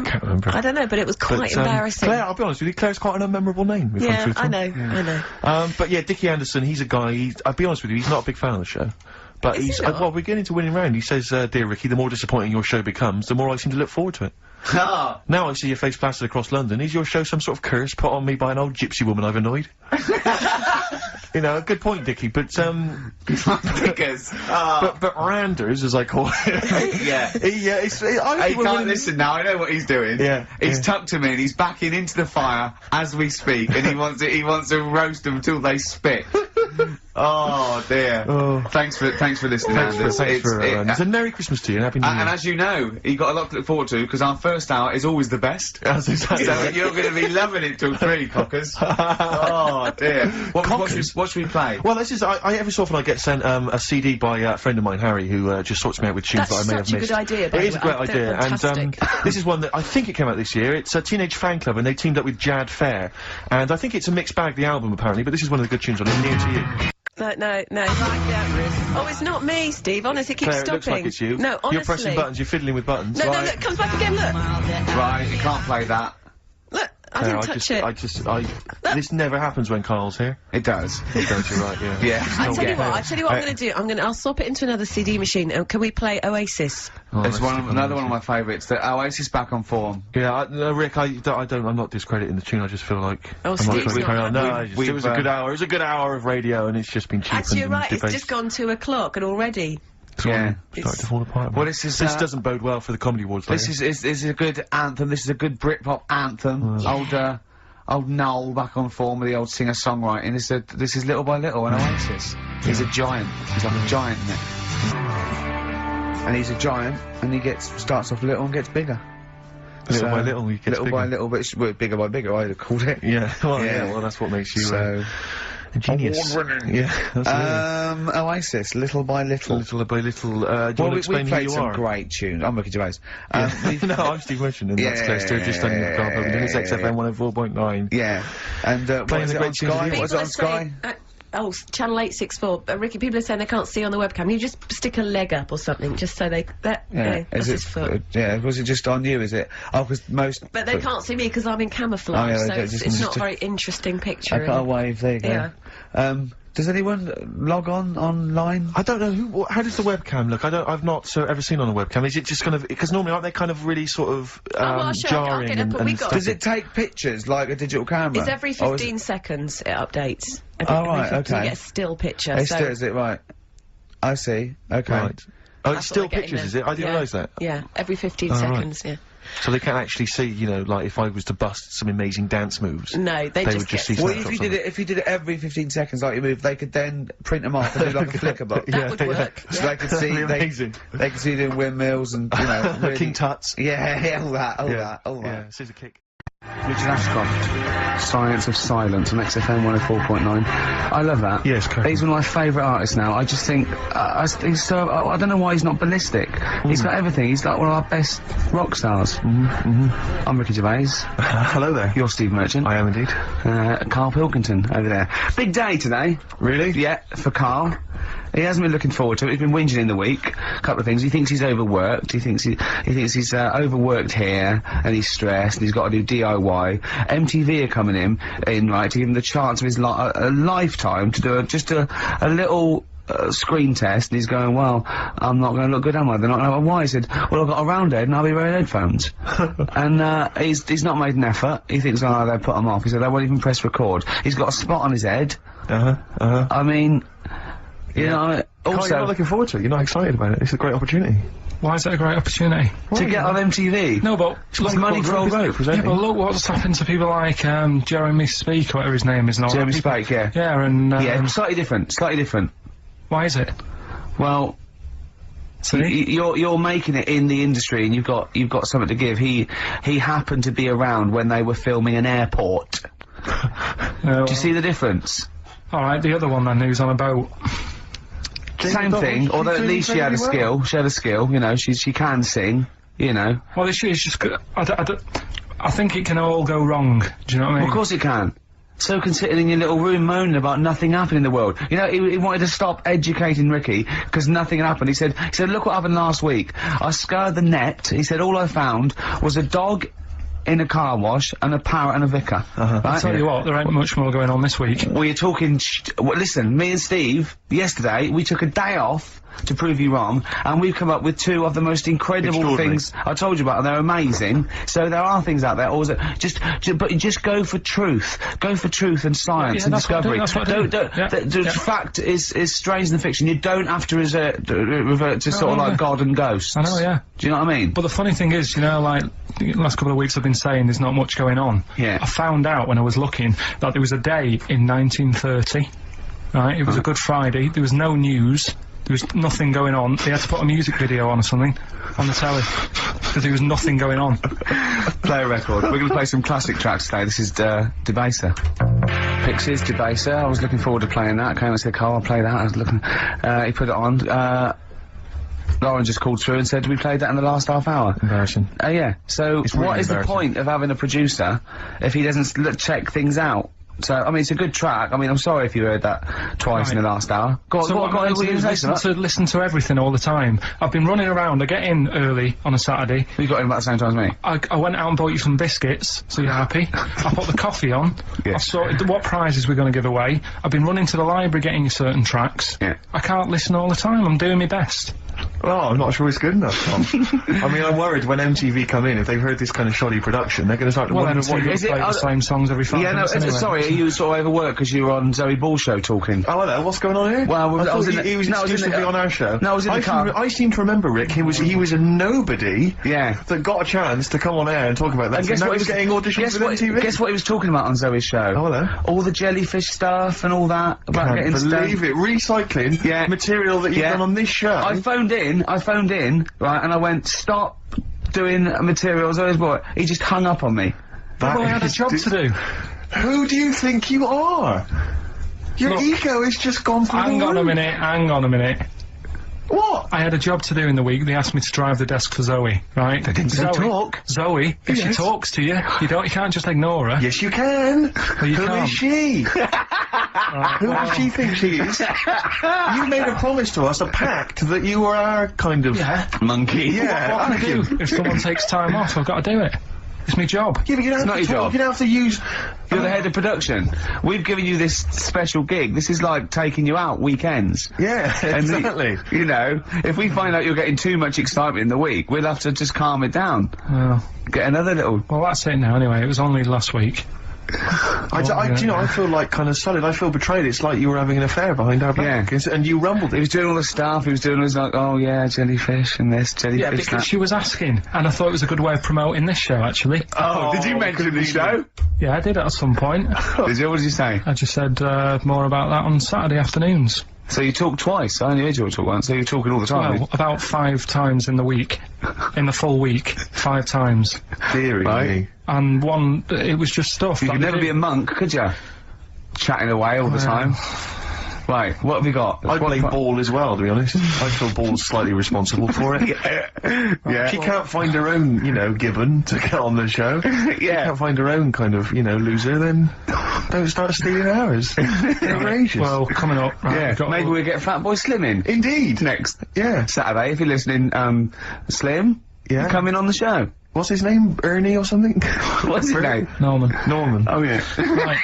can't remember. I don't know, but it was quite But, embarrassing. Claire, I'll be honest with you, Claire's quite an unmemorable name. If I'm Yeah, truthful. I know. But yeah, Dickie Anderson, he's a guy, I'll be honest with you, he's not a big fan of the show. But Is he he's, not? well, we're getting to winning round. He says, dear Ricky, the more disappointing your show becomes, the more I seem to look forward to it. Ah, Now I see your face plastered across London. Is your show some sort of curse put on me by an old gypsy woman I've annoyed? A good point, Dickie, but, because but Randers, as I call it. yeah. I He think we're can't winning- listen now. I know what he's doing. Yeah, he's yeah. tucked him in. He's backing into the fire as we speak, and he wants to roast them until they spit. Oh dear. Thanks for listening, Anders. It's a Merry Christmas to you and Happy New Year. And as you know, you've got a lot to look forward to, because our first hour is always the best. That's exactly So right. you're going to be loving it till 3, cockers. Oh dear. What should we play? Well, this is, I every so often I get sent a CD by a friend of mine, Harry, who just sorts me out with tunes That's that I may have such a missed. good idea, by It the is a way. great I think idea, and fantastic. this is one that I think it came out this year. It's a Teenage Fan Club, and they teamed up with Jad Fair, and I think it's a mixed bag, the album apparently, but this is one of the good tunes on it, Near to You. No. Oh, it's not me, Steve. Honestly, it keeps Claire, it stopping. looks like it's you. No, honestly. You're pressing buttons, you're fiddling with buttons. No, it comes back again, look. Right, you can't play that. Look, I Claire, didn't touch it. This never happens when Karl's here. It does. It does, you're right, yeah. Yeah. I tell you what I'm going to do. I'll swap it into another CD machine. Can we play Oasis? It's another one of my favourites. The Oasis Back on Form. Yeah, Rick, I'm not discrediting the tune, I just feel like... Oh, I'm Steve's really not carrying on. happy. No, it was a good hour. It was a good hour of radio, and it's just been cheapened. Actually, you're right. and It's just gone 2 o'clock, and already. Yeah. Starting to fall apart. Well, man. this doesn't bode well for the Comedy Awards, though. This is a good anthem. This is a good Britpop anthem. Old Noel back on form with the old singer-songwriting. This is Little by Little and Oasis. He's a giant. He's like a giant, isn't it? And he's a giant, and he starts off little and gets bigger. Little by little, he gets little bigger. by little, but it's bigger by bigger, I'd have called it. Yeah, well, that's what makes you a genius. Award-winning. Yeah, absolutely. Oasis, Little by Little. Little by little, do you want to explain we who played you some are? great tunes. I'm Ricky Gervais. No, I'm Steve Merchant, and that's Claire Stewart, just on your car, it's XFM 104.9. Yeah. And, what Playing is the it great on tunes of Sky? the What's it on Sky? Channel 864. Ricky, people are saying they can't see on the webcam. You just stick a leg up or something, just so that's his foot. Yeah, was it just on you, is it? Oh, because most... But they can't see me because I'm in camouflage, Oh, yeah, so they it's just- not a very interesting picture. I got a wave, there you go. Yeah. Does anyone log online? I don't know how does the webcam look? I've not ever seen on a webcam. Is it just kind of, because normally aren't they kind of really sort of, I'll show you. I'll jarring get up, and we got- stuff? Does it take pictures like a digital camera? It's every Or is 15 seconds it updates. Oh, right, every 15 okay. you get a still picture. It so still, is it right? I see. Okay. Right. Oh, it's that's still what we're getting pictures, there. is it? I didn't realise that. Yeah, every 15 Oh, right. seconds, yeah. So they can't actually see, you know, like if I was to bust some amazing dance moves. No, they would just just get- see Well, snapshots if you of did it every 15 seconds like you move, they could then print them off and do like a flicker book. That would work. So Yeah. they could see, That'd be amazing. they could see you doing windmills and, you know, really, King Tuts. Yeah, all that. Yeah, scissor kick. Richard Ashcroft, Science of Silence on XFM 104.9. I love that. Yes, correct. He's one of my favourite artists now. I just think, he's so, I don't know why he's not ballistic. He's got everything. He's like one of our best rock stars. I'm Ricky Gervais. Hello there. You're Steve Merchant. I am indeed. Carl Pilkington over there. Big day today. Really? Yeah, for Carl. He hasn't been looking forward to it. He's been whinging in the week. A couple of things. He thinks he's overworked. He thinks he's overworked here, and he's stressed, and he's got to do DIY. MTV are coming in, right, to give him the chance of his a lifetime to do just a little screen test, and he's going, well, I'm not going to look good, am I? They're not going to know why. He said, well, I've got a round head and I'll be wearing headphones. And he's not made an effort. He thinks, oh, they put him off. He said, they won't even press record. He's got a spot on his head. I mean, you know, Carl, also you're not looking forward to it. You're not excited about it. It's a great opportunity. Why is it a great opportunity? to get on MTV. No, but It's money for old rope. yeah, but look what's happened to people like Jeremy Speak, or whatever his name is, and all Jeremy that people- Spake, yeah. Yeah, and Yeah, slightly different. why is it? Well, See? you're making it in the industry, and you've got something to give. He happened to be around when they were filming an airport. Do you see the difference? Alright, the other one then, who's on a boat. Same thing, although at least she had a skill. She had a skill, you know. She can sing, you know. Well, this is just good. I think it can all go wrong. Do you know what I mean? Well, of course it can. So can sitting in your little room moaning about nothing happening in the world. You know, he wanted to stop educating Ricky because nothing had happened. He said, look what happened last week. I scoured the net. He said, all I found was a dog in a car wash and a parrot and a vicar. I'll Right? tell you what, there ain't much more going on this week. Well, you're talking well, listen, me and Steve, yesterday, we took a day off to prove you wrong, and we've come up with two of the most incredible Extraordinary. things I told you about, and they're amazing. So there are things out there, also, but just go for truth. Go for truth and science Yeah, and that's what I do, discovery. that's what I do. Don't, Yeah, the yeah. fact is stranger than fiction. You don't have to revert to sort of no, like yeah. God and ghosts. I know, yeah. Do you know what I mean? But the funny thing is, you know, like, the last couple of weeks I've been saying there's not much going on. Yeah. I found out when I was looking that there was a day in 1930 right? It was a Good Friday. There was no news. There was nothing going on. They had to put a music video on or something on the telly because there was nothing going on. Play a record. We're going to play some classic tracks today. This is Debaser. Pixies, Debaser. I was looking forward to playing that. Came and said, Carl, I'll play that. I was looking. He put it on. Lauren just called through and said, we played that in the last half hour. Embarrassing. Yeah. So It's really what is the embarrassing. point of having a producer if he doesn't check things out? So, I mean, it's a good track. I mean, I'm sorry if you heard that twice in the last hour. Go on, So what what I were you do is going to say? listen to everything all the time. I've been running around. I get in early on a Saturday. You got in about the same time as me. I went out and bought you some biscuits, so you're happy. I put the coffee on. Yeah. I've sorted what prizes we're going to give away. I've been running to the library getting you certain tracks. Yeah. I can't listen all the time. I'm doing my best. Oh, I'm not sure it's good enough, Tom. I mean, I'm worried when MTV come in, if they've heard this kind of shoddy production, they're going to start to wonder what MTV you're... Is it- play the same songs every 5 Yeah, no, minutes anyway. sorry, you sort of overworked because you were on Zoe Ball's show talking. Oh, hello, what's going on here? Well, I I was thought in the- he was no, I was in the- exclusively on our show. No, I was in the car. I seem to remember, Rick, he was a nobody Yeah. that got a chance to come on air and talk about that. And guess now what he's getting auditions guess with what, MTV? guess what he was talking about on Zoe's show? Oh, hello. All the jellyfish stuff and all that about Can't getting believe stoned. it. Recycling Yeah. material that you've Yeah. done on this show. I phoned in, right, and I went, stop doing materials. Zoe's boy. He just hung up on me. That Well, I had a is job to do. Who do you think you are? Your Look, ego has just gone through Hang the on a roof. minute. What? I had a job to do in the week. They asked me to drive the desk for Zoe, right? They didn't say talk. Zoe, if she Yes. talks to you, you can't just ignore her. Yes, you can. Well, you Who can't. is she? Who does she think she is? You made a promise to us, a pact, that you were our kind of... Yeah. Monkey. Yeah, What can I thank you. do? If someone takes time off, I've got to do it. It's my job. Yeah, but you don't have not to your talk, job. you don't have to use... You're the head of production. We've given you this special gig. This is like taking you out weekends. Yeah, And exactly. you know, if we find out you're getting too much excitement in the week, we'll have to just calm it down. Get another little... Well, that's it now anyway. It was only last week. Do you know, I feel like kind of solid. I feel betrayed. It's like you were having an affair behind our back. Yeah. And you rumbled He it. was doing all the stuff, he was doing all this like, oh yeah, jellyfish and this, jellyfish Yeah, because that. she was asking, and I thought it was a good way of promoting this show, actually. Oh, did you mention the show? Yeah, I did at some point. Did you? What did you say? I just said more about that on Saturday afternoons. So you talked twice. I only heard you talk once, so you're talking all the time. Well, about 5 times in the week. In the full week, 5 times. Deary Right. me. And one, it was just stuff. You that could I never did. be a monk, could you? Chatting away all the time. Right, what have we got? I What- blame Ball as well, to be honest. I feel Ball's slightly responsible for it. Yeah. She can't find her own, Gibbon to get on the show. She Yeah. can't find her own kind of, loser, then don't start stealing ours. Outrageous. Well, coming up. Right, Yeah, we've got maybe all- we'll get Fatboy Slim in. Indeed. Next Yeah. Saturday, if you're listening, Slim, Yeah. come in on the show. What's his name? Ernie or something? What's his name? Norman. Norman. Oh yeah. Right.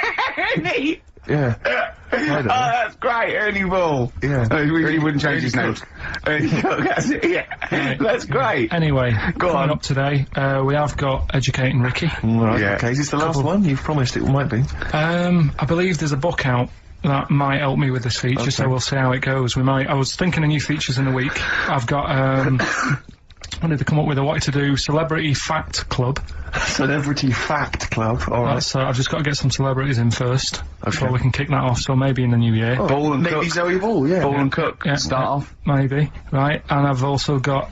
Ernie! Yeah. I Oh, don't know. that's great, Ernie Ball. Yeah. He wouldn't change Ernie his name. Cook. Ernie Cook, that's it, yeah. That's great. Anyway, Go coming on. up today, we have got Educating Ricky. Right, Yeah. okay, is this the last one? You've promised it might be. I believe there's a book out that might help me with this feature, so we'll see how it goes. I was thinking of new features in the week. I've got, I wanted to come up with a what to do Celebrity Fact Club. Celebrity Fact Club, alright. That's, I've just got to get some celebrities in first before we can kick that off, so maybe in the new year. Ball and Maybe Cook. Zoe Ball, yeah. Ball and Cook. Yeah, Start off. Maybe, right. And I've also got,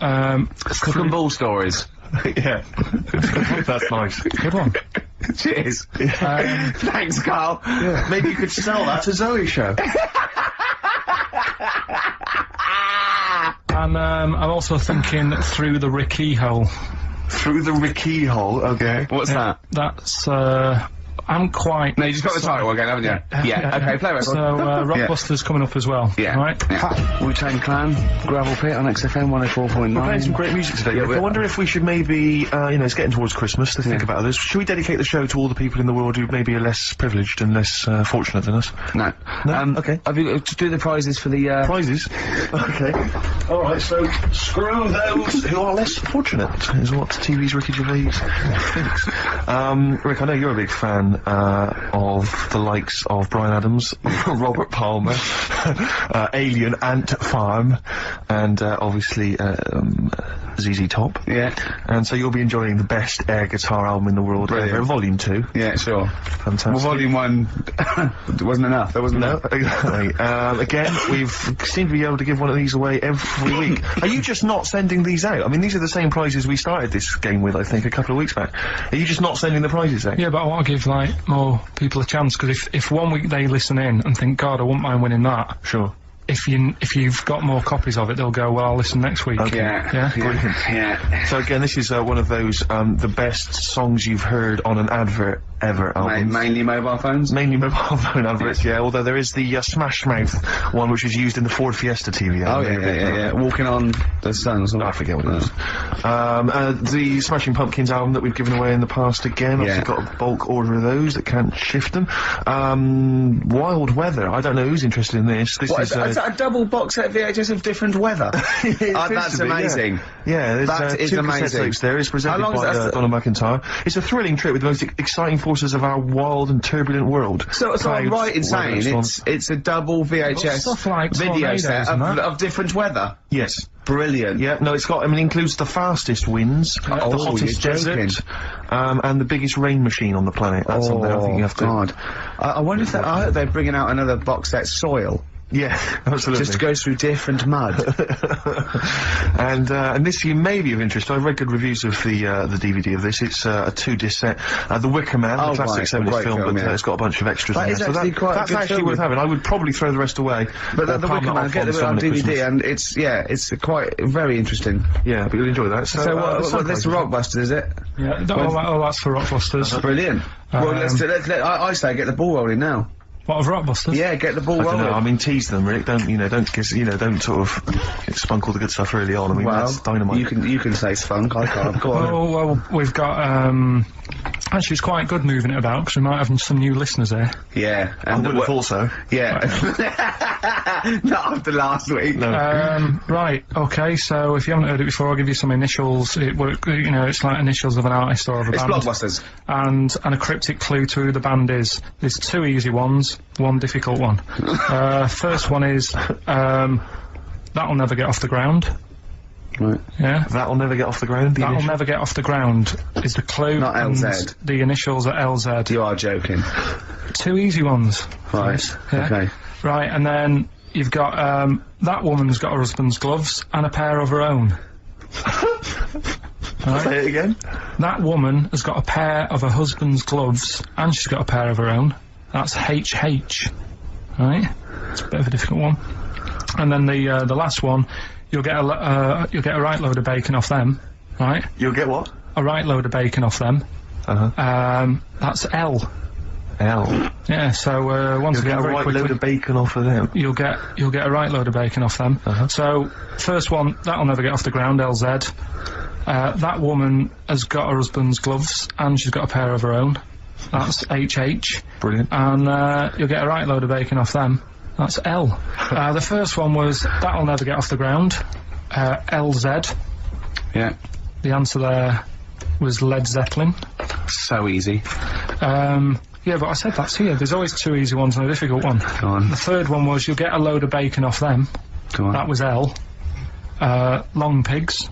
Cook and Ball stories. Yeah. That's nice. good one. Cheers. Thanks, Carl. Yeah. Maybe you could sell that to Zoe's show. And I'm also thinking Through the Ricky Hole. Through the Ricky hole, okay. What's that? That's, I'm quite... No, you just got the title again, haven't you? Yeah. Okay, play record. So, Rockbuster's coming up as well. Yeah. Right? Yeah. Wu-Tang Clan, Gravel Pit on XFM 104.9. We're playing some great music today. Yeah, Rick. I wonder if we should maybe, it's getting towards Christmas, to think about others. Should we dedicate the show to all the people in the world who maybe are less privileged and less fortunate than us? No. No? Okay. Have you to do the prizes for the Prizes? Okay. Alright, so screw those who are less fortunate, is what TV's Ricky Gervais thinks. Rick, I know you're a big fan of the likes of Bryan Adams, Robert Palmer, Alien Ant Farm, and obviously ZZ Top. Yeah. And so you'll be enjoying the best air guitar album in the world ever, Volume 2. Yeah, sure. Fantastic. Well, Volume 1 wasn't enough. There wasn't enough. Exactly. Again, we've seemed to be able to give one of these away every week. Are you just not sending these out? I mean, these are the same prizes we started this game with, I think, a couple of weeks back. Are you just not sending the prizes out? Yeah, but I want to give, like, more people a chance, because if one week they listen in and think, God, I wouldn't mind winning that. Sure. If you've got more copies of it, they'll go, well, I'll listen next week. Okay. Yeah? Brilliant. Yeah. So again, this is one of those, the best songs you've heard on an advert ever album. Mainly mobile phones? Mainly mobile phone adverts, yeah, although there is the Smash Mouth one, which was used in the Ford Fiesta TV. Oh, yeah. Walking on the Sun or something. I forget what it was. The Smashing Pumpkins album that we've given away in the past again. Yeah. I've got a bulk order of those that can't shift them. Wild Weather. I don't know who's interested in this. This Is that a double box set VHS of different weather? That's amazing. Yeah, there's That is two amazing. cassette tapes there. It's presented How long by is that? Donald McIntyre. It's a thrilling trip with the most exciting forces of our wild and turbulent world. So I'm right in Clouds, saying weather, it's a double VHS Stuff like video tornadoes set and that. of different weather. Yes. Brilliant. Yeah, no, it's got, I mean, it includes the fastest winds, the hottest you're desert, joking. and the biggest rain machine on the planet. That's something I think you have to... God. I wonder if I hope they're bringing out another box set, Soil. Yeah, absolutely. Just to go through different mud. And this you may be of interest. I've read good reviews of the DVD of this. It's a 2-disc set. The Wicker Man, the classic 70s great film, but yeah. it's got a bunch of extras That in is there. actually quite a that's good actually film. worth having. I would probably throw the rest away. But the palm Wicker it Man, off get on it on someone at DVD, Christmas. and it's quite very interesting. Yeah, but you'll enjoy that. So what this Rock? Rockbusters, is it? Yeah, that's for Rockbusters. Brilliant. Well, I say get the ball rolling now. What, of Rockbusters? Yeah, get the ball I don't rolling. know, I mean, tease them, Rick. Don't sort of spunk all the good stuff early on. I mean, that's dynamite. You can say spunk, I can't. Go on. Well, we've got, actually it's quite good moving it about, because we might have some new listeners here. Yeah. I would have thought so. Yeah. Not after last week. No. Right, okay, so if you haven't heard it before, I'll give you some initials. It's like initials of an artist or of a It's band. Blockbusters. And a cryptic clue to who the band is. There's two easy ones, one difficult one. First one is, That'll Never Get Off the Ground. Right. Yeah? That'll Never Get Off the Ground. That'll Never Get Off the Ground is the clue. Not and LZ. The initials are LZ. You are joking. Two easy ones. Right. Yeah? Okay. Right, and then you've got, that woman's got her husband's gloves and a pair of her own. Right? Say it again. That woman has got a pair of her husband's gloves and she's got a pair of her own. That's HH. Right? It's a bit of a difficult one. And then the last one, you'll get a right load of bacon off them. Right? You'll get what? A right load of bacon off them. That's L. L. Yeah, so once You'll again, get a very right quickly, load of bacon off of them. you'll get a right load of bacon off them. So first one, That'll Never Get Off the Ground, LZ. That woman has got her husband's gloves and she's got a pair of her own. That's HH. Brilliant. And you'll get a right load of bacon off them. That's L. The first one was That'll Never Get Off the Ground, LZ. Yeah. The answer there was Led Zeppelin. So easy. Yeah, but I said that's here. There's always two easy ones and a difficult one. Go on. The third one was you'll get a load of bacon off them. Go on. That was L. Long Pigs.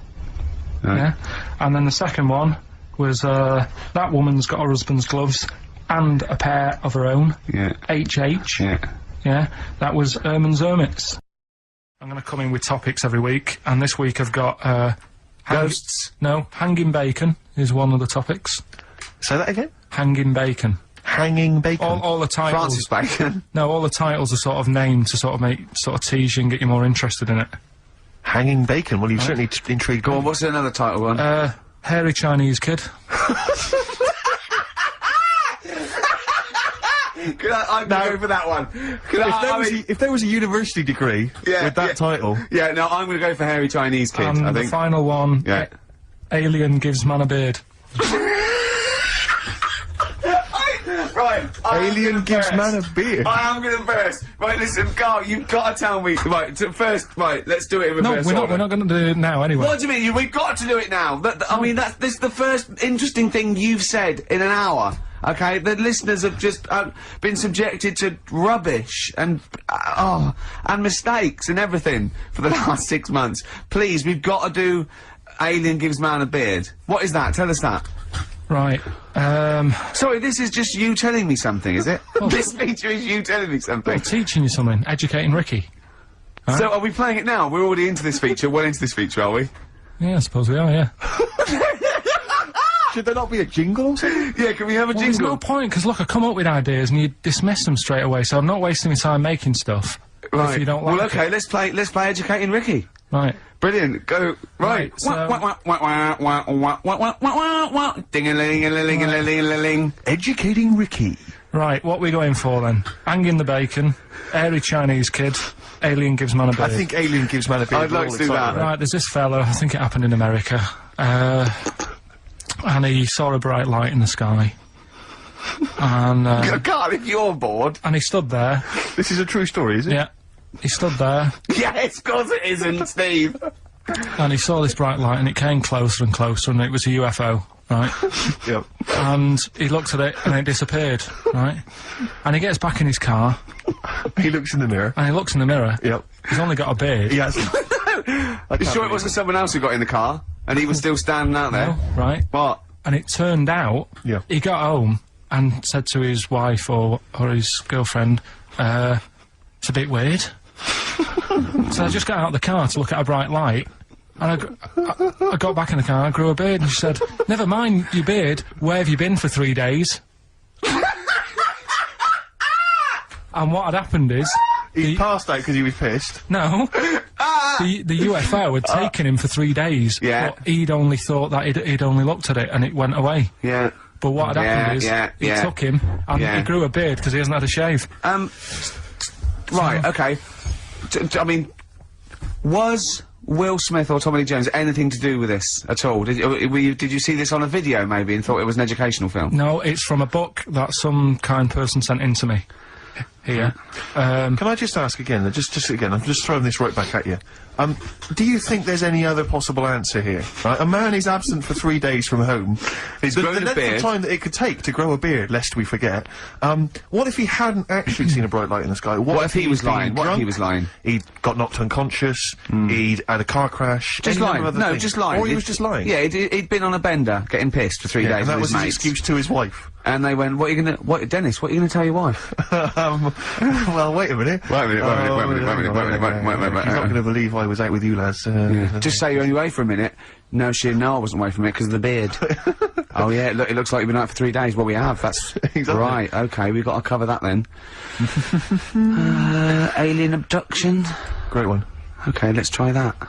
Right. Yeah. And then the second one was that woman's got her husband's gloves and a pair of her own. Yeah. HH. Yeah. Yeah. That was Herman's Hermits. I'm going to come in with topics every week, and this week I've got Ghosts. No, hanging bacon is one of the topics. Say that again. Hanging bacon. Hanging bacon. All the titles. Francis Bacon. No, all the titles are sort of named to sort of tease you and get you more interested in it. Hanging bacon. Well, you've certainly intrigued. Go on, what's another title one? Hairy Chinese Kid. I'm going to go for that one. If there was a university degree with that title. Yeah, no, I'm going to go for Hairy Chinese Kid, And I the think. final one, Yeah. Alien Gives Man a Beard. Right, Alien gives man a beard. I am going to burst. Right, listen, Carl, you've got to tell me. Right, first, right, let's do it in No, reverse we're order. not going to do it now anyway. What do you mean? We've got to do it now. I mean, this is the first interesting thing you've said in an hour. Okay, the listeners have just been subjected to rubbish and mistakes and everything for the last 6 months. Please, we've got to do Alien Gives Man a Beard. What is that? Tell us that. Right. Sorry, this is just you telling me something, is it? This feature is you telling me something. I'm teaching you something. Educating Ricky. So are we playing it now? We're already into this feature. Well into this feature, are we? Yeah, I suppose we are, yeah. Should there not be a jingle or something? Yeah, can we have a Well, there's jingle? no point, because look, I come up with ideas and you dismiss them straight away, so I'm not wasting my time making stuff. Right. If you don't like well, okay, it. let's play Educating Ricky. Right. Brilliant. Go. Right. Right, so- Ding-a-ling-a-ling-a-ling-a-ling. Educating Ricky. Right, what we going for then? Hanging the bacon, airy Chinese kid, Alien Gives Man a Beard. I think Alien Gives Man a Beard. I'd like to do that. Right, there's this fella, I think it happened in America, and he saw a bright light in the sky. And, Karl, if you're bored. and he stood there, This is a true story, is it? yeah, he stood there, Yes, of course it isn't, Steve. and he saw this bright light, and it came closer and closer, and it was a UFO, right? Yep. And he looked at it, and it disappeared, right? And he gets back in his car, He looks in the mirror. and he looks in the mirror. Yep. He's only got a beard. He has. You sure it wasn't someone else who got in the car and he was still standing out there? No, right? What? And it turned out, Yeah. he got home and said to his wife or his girlfriend, it's a bit weird. So I just got out of the car to look at a bright light, and I got back in the car, I grew a beard, and she said, never mind your beard, where have you been for 3 days? And what had happened is, He passed out because he was pissed. no, the UFO had taken him for 3 days, Yeah. but he'd only thought that he'd only looked at it and it went away. Yeah. But what had happened is, he took him, and Yeah. he grew a beard because he hasn't had a shave. Right, okay. I mean, was Will Smith or Tommy Lee Jones anything to do with this at all? Did you see this on a video maybe and thought it was an educational film? No, it's from a book that some kind person sent in to me. Here. Can I just ask again, just again, I'm just throwing this right back at you. Do you think there's any other possible answer here? Right? A man is absent for 3 days from home. He's the grown a length beard. of time that it could take to grow a beard, lest we forget. What if he hadn't actually seen a bright light in the sky? What if he he'd was been lying? What if he drunk? was lying? He'd got knocked unconscious, he'd had a car crash. Just any number lying. of other No, things. just lying. Or he was just lying. Yeah, he'd been on a bender, getting pissed for 3 Yeah, days and that with was his his mates. excuse to his wife. And they went, Dennis, what are you gonna tell your wife? Well, wait a minute. Wait a minute, wait a minute, wait a minute, wait a minute, wait a minute, wait a minute, wait a minute. He's not going to believe I was out with you lads. Just say you're only away for a minute. No, I wasn't away from it because of the beard. Oh yeah, look, it looks like you've been out for 3 days. Well, we have, that's... Exactly. Right, okay, we've got to cover that then. Alien abduction. Great one. Okay, let's try that. Do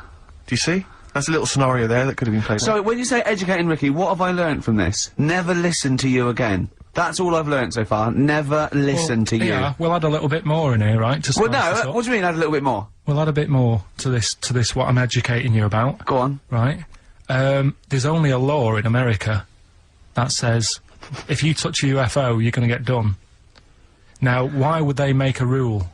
you see? That's a little scenario there that could have been played. So, when you say educating Ricky, what have I learnt from this? Never listen to you again. That's all I've learnt so far. Never listen to you. Yeah, we'll add a little bit more in here, right? To Well, spice this no, up. what do you mean add a little bit more? We'll add a bit more to this, what I'm educating you about, Go on. right? There's only a law in America that says if you touch a UFO, you're going to get done. Now, why would they make a rule?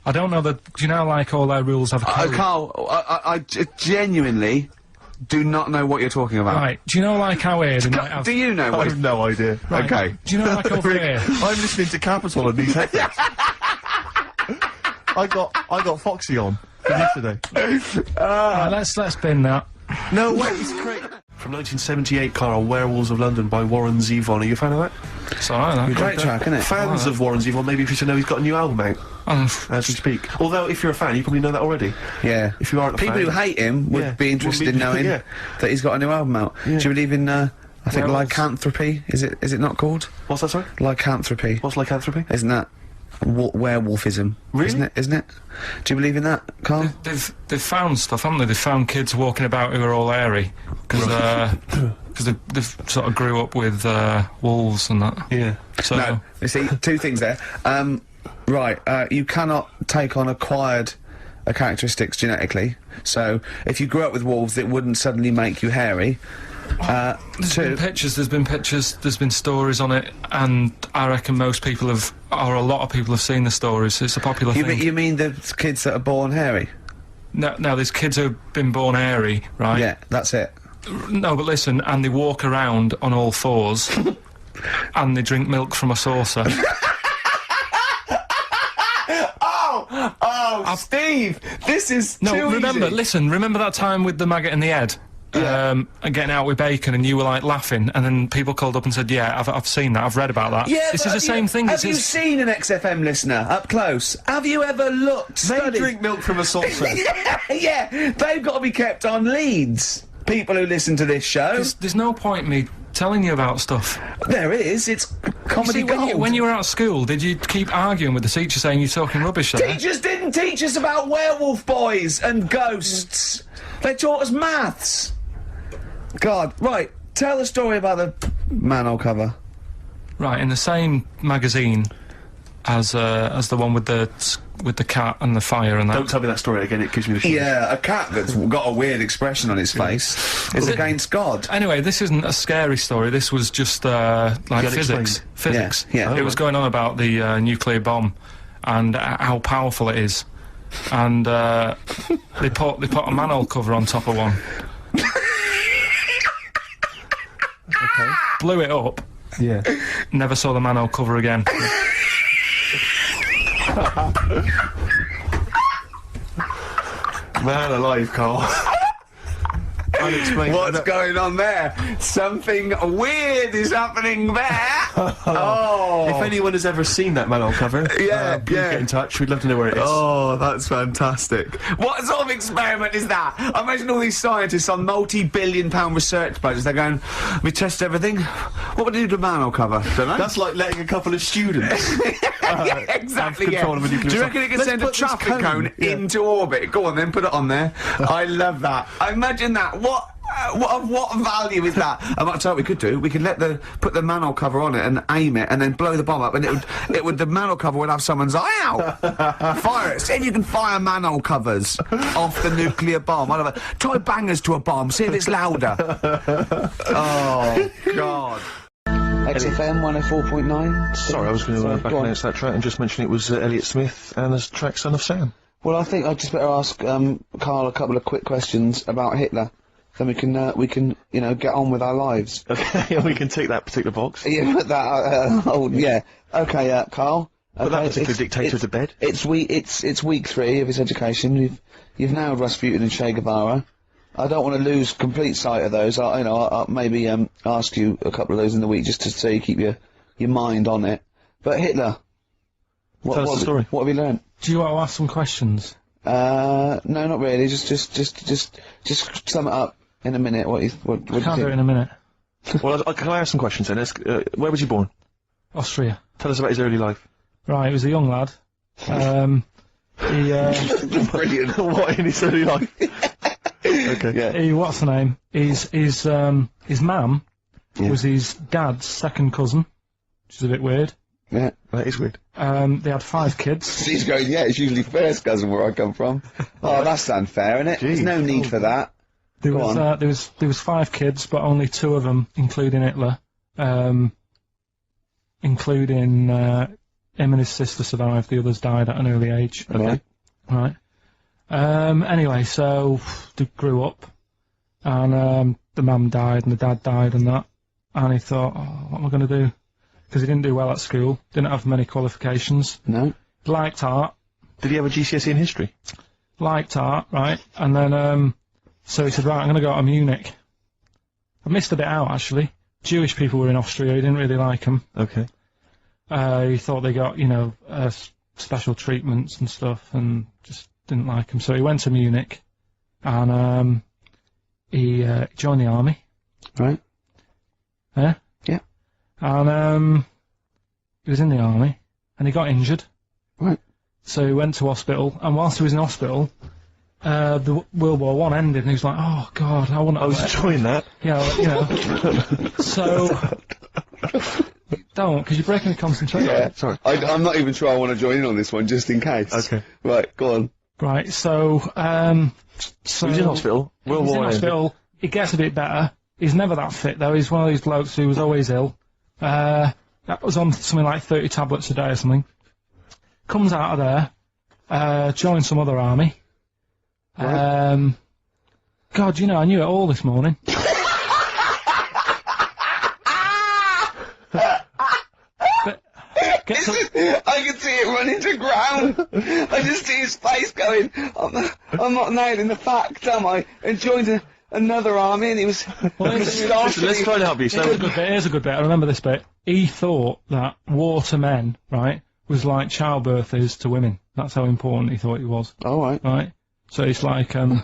I don't know that. Do you know, like, all their rules have a code? Carl, I genuinely do not know what you're talking about. Right. Do you know, like, how here they might have... Do you know I what? have no idea. Right. Okay. Do you know, like, over here... I'm listening to Capital on these headphones. I got Foxy on from yesterday. Right, let's bin that. No way, it's great. From 1978, Karl, Werewolves of London by Warren Zevon. Are you a fan of that? It's alright, that. Great track, isn't it? Fans of Warren Zevon, maybe if you should know he's got a new album out Oh, as we speak. Although, if you're a fan, you probably know that already. Yeah. If you aren't a People fan, who hate him would yeah, be interested would in be- knowing yeah. that he's got a new album out. Do you believe in, I think Werewolves. lycanthropy? Is it not called? What's that, sorry? Lycanthropy. What's lycanthropy? Isn't that werewolfism? Really? Isn't it? Do you believe in that, Carl? they've found stuff, haven't they? They've found kids walking about who are all airy. Because they've sort of grew up with wolves and that. Yeah. So, No. You see, two things there. Right, you cannot take on acquired characteristics genetically. So, if you grew up with wolves, it wouldn't suddenly make you hairy. there's been pictures, there's been stories on it, and I reckon most people have, or a lot of people have seen the stories. It's a popular thing. You mean the kids that are born hairy? No, there's kids who've been born airy, right? Yeah, that's it. No, but listen, and they walk around on all fours, and they drink milk from a saucer. Steve, this is too remember, easy. listen, remember that time with the maggot in the head? And getting out with bacon, and you were like laughing, and then people called up and said, "Yeah, I've seen that. I've read about that." Yeah, this but is the same thing. Have you seen an XFM listener up close? Have you ever looked? They studied? drink milk from a saucer. Yeah, they've got to be kept on leads. People who listen to this show. There's no point me telling you about stuff. There is. It's comedy See, gold. when you were out of school, did you keep arguing with the teacher saying you're talking rubbish there? Teachers didn't teach us about werewolf boys and ghosts. They taught us maths. God, right. Tell the story about the manhole cover. Right, in the same magazine as the one with the cat and the fire and that. Don't tell me that story again, it gives me the shivers. Yeah, a cat that's got a weird expression on its face is against God. Anyway, this isn't a scary story. This was just like physics. Physics. Yeah. It was going on about the nuclear bomb and how powerful it is, and they put a manhole cover on top of one. Okay. Blew it up. Yeah. Never saw the manhole cover again. Man alive, Carl. Unexplained. What's going on there? Something weird is happening there. Oh. If anyone has ever seen that manhole cover, please get in touch. We'd love to know where it is. Oh, that's fantastic. What sort of experiment is that? I imagine all these scientists on multi-billion-pound research budgets, they're going, we test everything. What would we do to manhole cover? Don't know. That's like letting a couple of students Yeah, exactly, have control of a nuclear Do you reckon it can Let's send a put this traffic cone into orbit? Go on then, put it on there. I love that. Imagine that. What value is that? I might tell you what we could do. We could put the manhole cover on it and aim it, and then blow the bomb up, and the manhole cover would have someone's eye out. Fire it. See if you can fire manhole covers off the nuclear bomb. I love it. Try bangers to a bomb. See if it's louder. Oh God. XFM 104.9. Sorry, I was going to back announce that track and just mention it was Elliott Smith and the track Son of Sam. Well, I think I'd just better ask Karl a couple of quick questions about Hitler. Then we can, you know, get on with our lives. Okay, and we can tick that particular box. Yeah, put that. Yeah. Okay, Karl. Put that particular dictator to bed. It's week 3 of his education. You've nailed Rasputin and Che Guevara. I don't want to lose complete sight of those. I'll maybe ask you a couple of those in the week just to so you keep your mind on it. But Hitler. Tell us the story. What have you learned? Do you want to ask some questions? No, not really. Just sum it up in a minute. What do you Can't do it in a minute. Well, can I ask some questions then? Where was he born? Austria. Tell us about his early life. Right, he was a young lad. Brilliant. What in his early life? Okay. Yeah. What's the name? His mum was his dad's second cousin, which is a bit weird. Yeah. That is weird. They had 5 kids. He's going, yeah, it's usually first cousin where I come from. Oh, that's unfair, isn't it? There's no need for that. There was 5 kids, but only 2 of them, including Hitler, including him and his sister survived. The others died at an early age. Okay. Right. Anyway, so they grew up, and the mum died and the dad died and that, and he thought, oh, what am I going to do? Because he didn't do well at school, didn't have many qualifications. No. Liked art. Did he have a GCSE in history? Liked art, right? And then, so he said, right, I'm going to go to Munich. I missed a bit out, actually. Jewish people were in Austria, he didn't really like them. Okay. He thought they got, you know, special treatments and stuff, and just didn't like them. So he went to Munich, and he joined the army. Right. Yeah? Yeah. And he was in the army, and he got injured. Right. So he went to hospital, and whilst he was in hospital, the World War I ended, and he was like, oh God, I want to... I was enjoying that. Yeah, you know. So... Don't, because you're breaking the concentration. Yeah. Sorry. I'm not even sure I want to join in on this one, just in case. Okay. Right, go on. Right, so... He was in hospital. He's in hospital. It gets a bit better. He's never that fit, though. He's one of these blokes who was always ill. That was on something like 30 tablets a day or something. Comes out of there, joins some other army. Right. God, you know, I knew it all this morning. Get to, I can see it running to ground. I just see his face going, I'm not nailing the fact, am I? And joined another army, and he was... Listen, let's try and help you. So, here's a good bit. I remember this bit. He thought that war to men, right, was like childbirth is to women. That's how important he thought it was. All right. Right? So it's like, you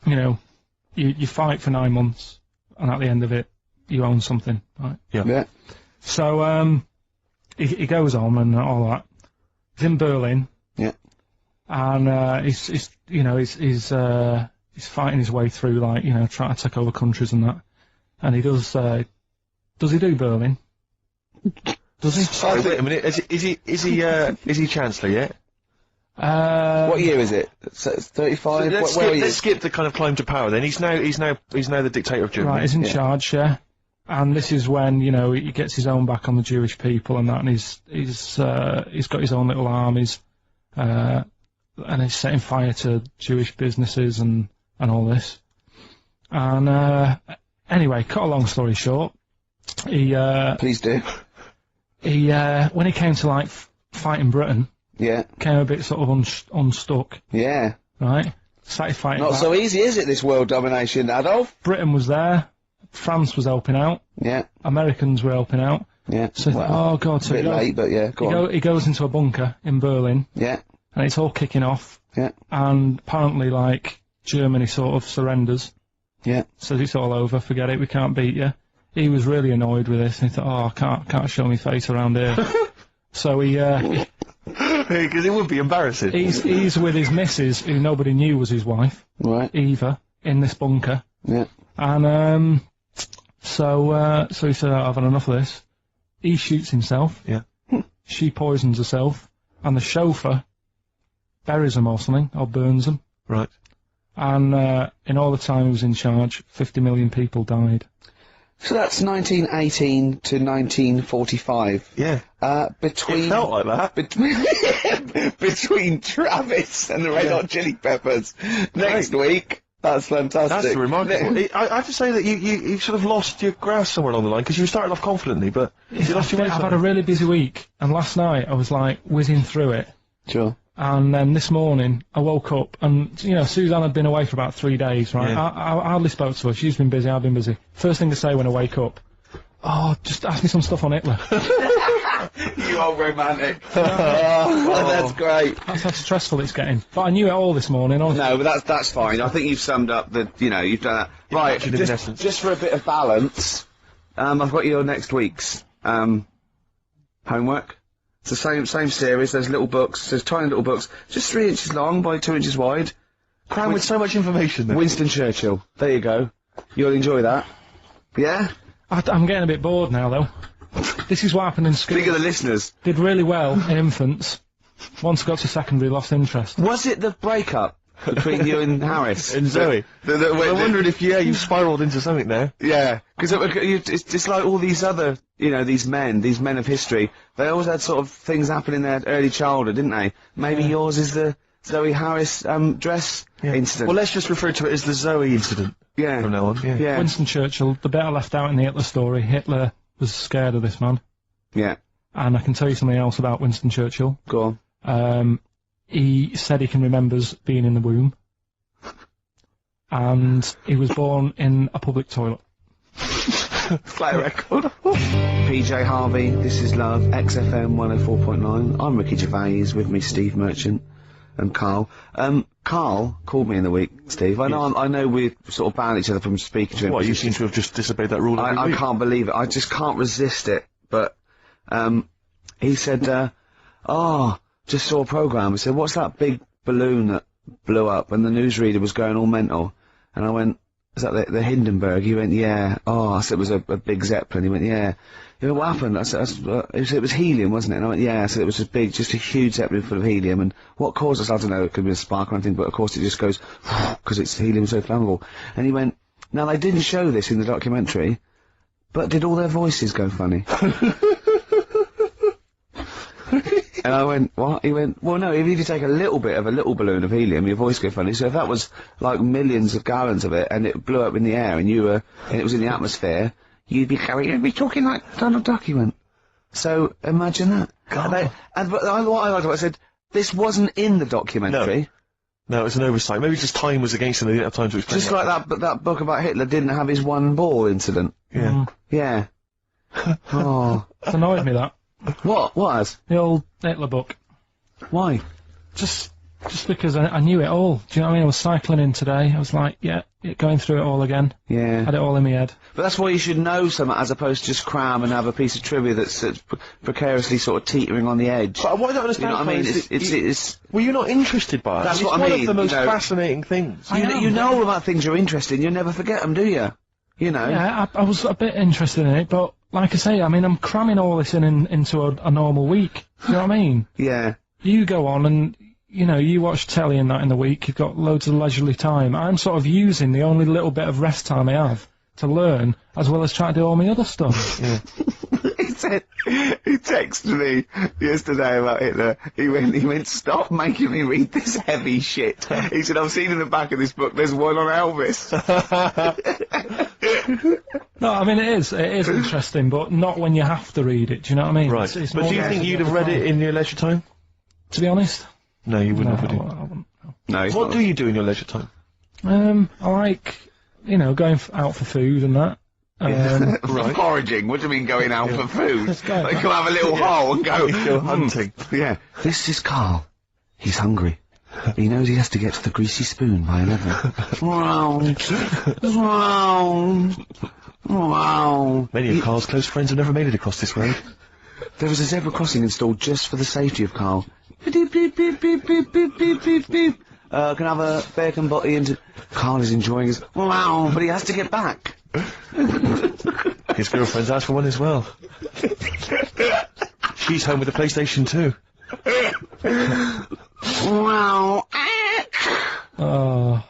know, you fight for 9 months, and at the end of it, you own something, right? Yeah. So, he goes on and all that. He's in Berlin. Yeah. And, he's fighting his way through, like, you know, trying to take over countries and that. And he does he do Berlin? Does he? sorry, wait a minute. Is he Chancellor yet? What year is it? 35? Let's skip the kind of climb to power then. He's now the dictator of Germany. Right, he's in charge, yeah. And this is when, you know, he gets his own back on the Jewish people and that, and he's got his own little armies, and he's setting fire to Jewish businesses and all this. And, anyway, cut a long story short, Please do. When he came to, like, fighting Britain, Yeah. came a bit sort of unstuck, Yeah. right? Started fighting Not back. so easy, is it, this world domination, Adolf? Britain was there, France was helping out, Yeah. Americans were helping out. Yeah. So, oh god, a so bit late, but yeah, go on. he goes into a bunker in Berlin, Yeah. and it's all kicking off, Yeah. and apparently, like, Germany sort of surrenders, Yeah. says it's all over, forget it, we can't beat you. He was really annoyed with this, and he thought, oh, I can't show my face around here. So Because it would be embarrassing. he's with his missus, who nobody knew was his wife, Right. Eva, in this bunker. Yeah. And so he said, I've had enough of this. He shoots himself. Yeah. She poisons herself, and the chauffeur buries him or something, or burns him. Right. And in all the time he was in charge, 50 million people died. So that's 1918 to 1945. Yeah. Between... It felt like that. Between Travis and the Red Hot Chili Peppers. Next week. That's fantastic. That's remarkable. I have to say that you sort of lost your grasp somewhere along the line, because you started off confidently, but you lost your way. I've had a really busy week, and last night I was like whizzing through it. Sure. And then this morning, I woke up, and, you know, Suzanne had been away for about 3 days, right? Yeah. I hardly spoke to her. She's been busy, I've been busy. First thing to say when I wake up, oh, just ask me some stuff on Hitler. You are romantic. Oh, that's great. That's how stressful it's getting. But I knew it all this morning, honestly. No, but that's fine. I think you've summed up the, you know, you've done that. Right, captured it in essence. just for a bit of balance, I've got your next week's, homework. It's the same series, there's little books, there's tiny little books, just 3 inches long by 2 inches wide. Crammed with so much information there. Winston Churchill. There you go. You'll enjoy that. Yeah? I'm getting a bit bored now, though. This is what happened in school. Think of the listeners. Did really well in infants. Once I got to secondary, lost interest. Was it the breakup between you and Harris? And Zoe. I'm wondering if, you've spiralled into something there. Yeah, because it's just like all these other, you know, these men of history, they always had sort of things happen in their early childhood, didn't they? Maybe yours is the Zoe Harris dress incident. Well, let's just refer to it as the Zoe incident. Yeah. From now on. Yeah. Winston Churchill, the bit I left out in the Hitler story, Hitler was scared of this man. Yeah. And I can tell you something else about Winston Churchill. Go on. He said he can remember being in the womb. And he was born in a public toilet. Play a record. PJ Harvey, This Is Love, XFM 104.9. I'm Ricky Gervais, with me Steve Merchant and Karl. Karl called me in the week, Steve. I know we sort of banned each other from speaking to him. What, you seem to have just disobeyed that rule every I week. can't believe it. I just can't resist it. But, he said, just saw a programme. He said, what's that big balloon that blew up? And the newsreader was going all mental. And I went, is that the Hindenburg? He went, yeah. Oh, I said it was a big Zeppelin. He went, yeah. He went, what happened? I said, it was helium, wasn't it? And I went, yeah. I said it was just a huge Zeppelin full of helium. And what caused us? I don't know. It could be a spark or anything, but of course it just goes, because it's helium so flammable. And he went, now they didn't show this in the documentary, but did all their voices go funny? And I went, what? He went, well, no, if you take a little bit of a little balloon of helium, your voice goes funny. So if that was like millions of gallons of it, and it blew up in the air, and it was in the atmosphere, you'd be talking like Donald Duck. He went, So, imagine that. God. But what I liked about it, I said, this wasn't in the documentary. No, it's an oversight. Maybe just time was against them, they didn't have time to explain Just it. like that book about Hitler didn't have his one ball incident. Yeah. Yeah. Oh. It's annoyed me, that. What was? The old Hitler book. Why? Just because I knew it all. Do you know what I mean? I was cycling in today. I was like, going through it all again. Yeah. Had it all in my head. But that's why you should know something as opposed to just cram and have a piece of trivia that's precariously sort of teetering on the edge. But what I don't You understand, know what I mean? Karl, is It's were you not interested by it? That's It's what I one mean, of the most you know. fascinating things. you know all about things you're interested in, you never forget them, do you? You know? Yeah, I was a bit interested in it, but like I say, I mean, I'm cramming all this into a normal week. Do you know what I mean? Yeah. You go on and, you know, you watch telly and that in the week, you've got loads of leisurely time. I'm sort of using the only little bit of rest time I have to learn, as well as try to do all my other stuff. He texted me yesterday about Hitler. He went, stop making me read this heavy shit. He said, I've seen in the back of this book, there's one on Elvis. No, I mean, it is interesting, but not when you have to read it, do you know what I mean? Right. It's But more do you nice think to you'd get have the read it time. in your leisure time? To be honest? No, you wouldn't No, have, would you? I wouldn't. No, he's What not. do you do in your leisure time? I like, you know, going out for food and that. Right. Foraging? What do you mean going out for food? go. Like, come have a little hole and go, Go hunting. Yeah. This is Karl. He's hungry. He knows he has to get to the greasy spoon by 11. Wow. Many of Karl's close friends have never made it across this road. There was a zebra crossing installed just for the safety of Karl. Beep, beep, beep, beep, beep, beep, beep, beep, beep. Can I have a bacon butty and... Karl is enjoying his... Wow, but he has to get back. His girlfriend's asked for one as well. She's home with the PlayStation 2. Wow. Oh.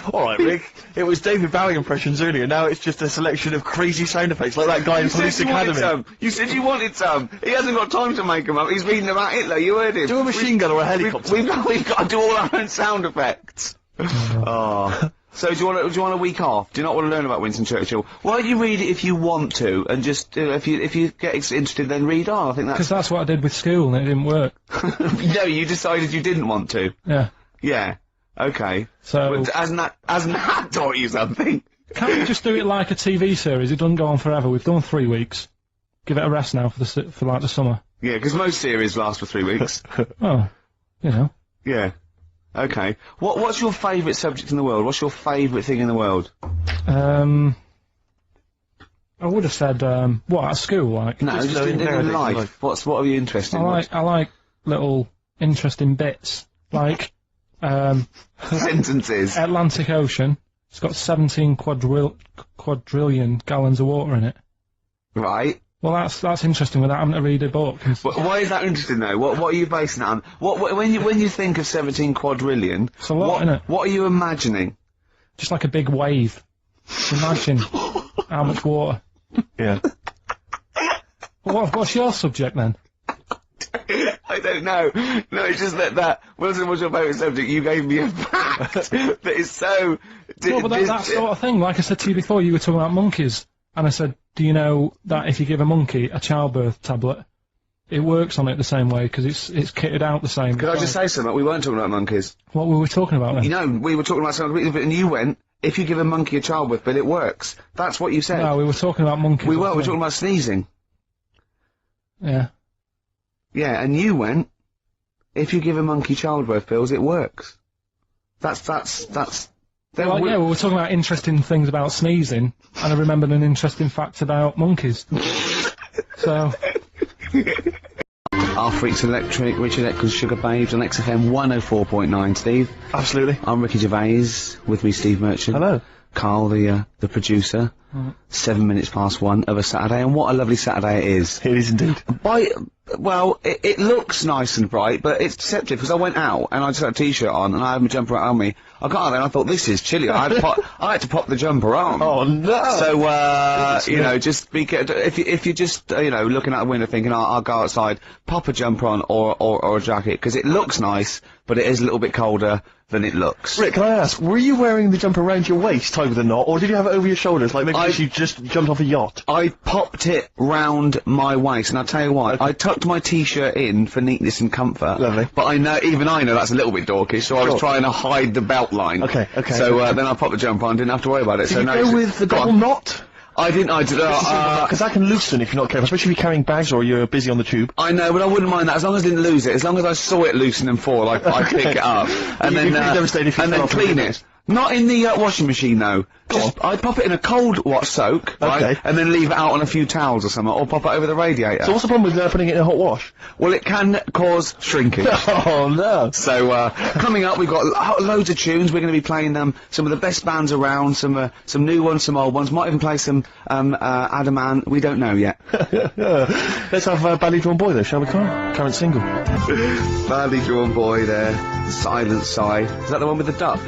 Alright, Rick. It was David Bowie impressions earlier, now it's just a selection of crazy sound effects, like that guy in Police Academy. You said you wanted some. He hasn't got time to make them up. He's reading about Hitler. You heard him. Do a machine gun or a helicopter. We've got to do all our own sound effects. Oh. So do you want a week off? Do you not want to learn about Winston Churchill? Why don't you read it if you want to, and just if you get interested, then read on. I think Because that's that's what I did with school and it didn't work. no. You decided you didn't want to. Yeah. Yeah. Okay. So, But hasn't that taught you something? can't we just do it like a TV series? It doesn't go on forever. We've done 3 weeks. Give it a rest now for like the summer. Yeah, because most series last for 3 weeks. Oh, you know. Yeah. Okay. What's your favourite subject in the world? What's your favourite thing in the world? I would have said, what, at school, like? No, just in life. What are you interested in? I like little interesting bits. Like, Sentences. Atlantic Ocean. It's got 17 quadrillion gallons of water in it. Right. Well, that's interesting without having to read a book. Why is that interesting though? What are you basing it on? When you think of 17 quadrillion, It's a lot, innit? what are you imagining? Just like a big wave. Imagine how much water. Yeah. What's your subject then? I don't know. No, it's just that Wilson was your favourite subject. You gave me a fact that is so... No, but that sort of thing. Like I said to you before, you were talking about monkeys. And I said, do you know that if you give a monkey a childbirth tablet, it works on it the same way, because it's kitted out the same. Could I just say something? We weren't talking about monkeys. What were we talking about then? You know, we were talking about something completely different, and you went, if you give a monkey a childbirth pill, it works. That's what you said. No, we were talking about monkeys. We weren't. We were talking about sneezing. Yeah. Yeah, and you went, if you give a monkey childbirth pills, it works. That's... Well, yeah, we were talking about interesting things about sneezing, and I remembered an interesting fact about monkeys. So... Our Freaks Electric, Richard Eccles, Sugar Babes, on XFM 104.9, Steve. Absolutely. I'm Ricky Gervais, with me Steve Merchant. Hello. Karl, the producer. 7 minutes past 1 of a Saturday, and what a lovely Saturday it is. It is indeed. Well, it looks nice and bright, but it's deceptive, because I went out, and I just had a t-shirt on, and I had my jumper on me. I got out there, and I thought, this is chilly. I had to pop the jumper on. Oh, no! So, you know, just be if you're just, you know, looking out the window thinking, I'll go outside, pop a jumper on, or a jacket, because it looks nice, but it is a little bit colder than it looks. Rick, can I ask, were you wearing the jumper around your waist tied with a knot, or did you have it over your shoulders, like maybe She just jumped off a yacht. I popped it round my waist, and I'll tell you what, I tucked my t-shirt in for neatness and comfort. Lovely. But even I know that's a little bit dorkish, so I was trying to hide the belt line. Okay. So, then I popped the jumper on, didn't have to worry about it. Did you go with the double knot? I didn't, Because that can loosen if you're not careful, especially if you're carrying bags or you're busy on the tube. I know, but I wouldn't mind that, as long as I didn't lose it. As long as I saw it loosen and fall, I'd pick it up. And then clean it. Not in the washing machine, though. I'd pop it in a cold wash soak, right? And then leave it out on a few towels or something, or pop it over the radiator. So what's the problem with putting it in a hot wash? Well, it can cause shrinkage. Oh, no. So, coming up, we've got loads of tunes. We're going to be playing some of the best bands around, some new ones, some old ones. Might even play some, Adam Ant. We don't know yet. Let's have Badly Drawn Boy, though, shall we, Karl? Current single. Badly Drawn Boy there. Silent Sigh. Is that the one with the duck?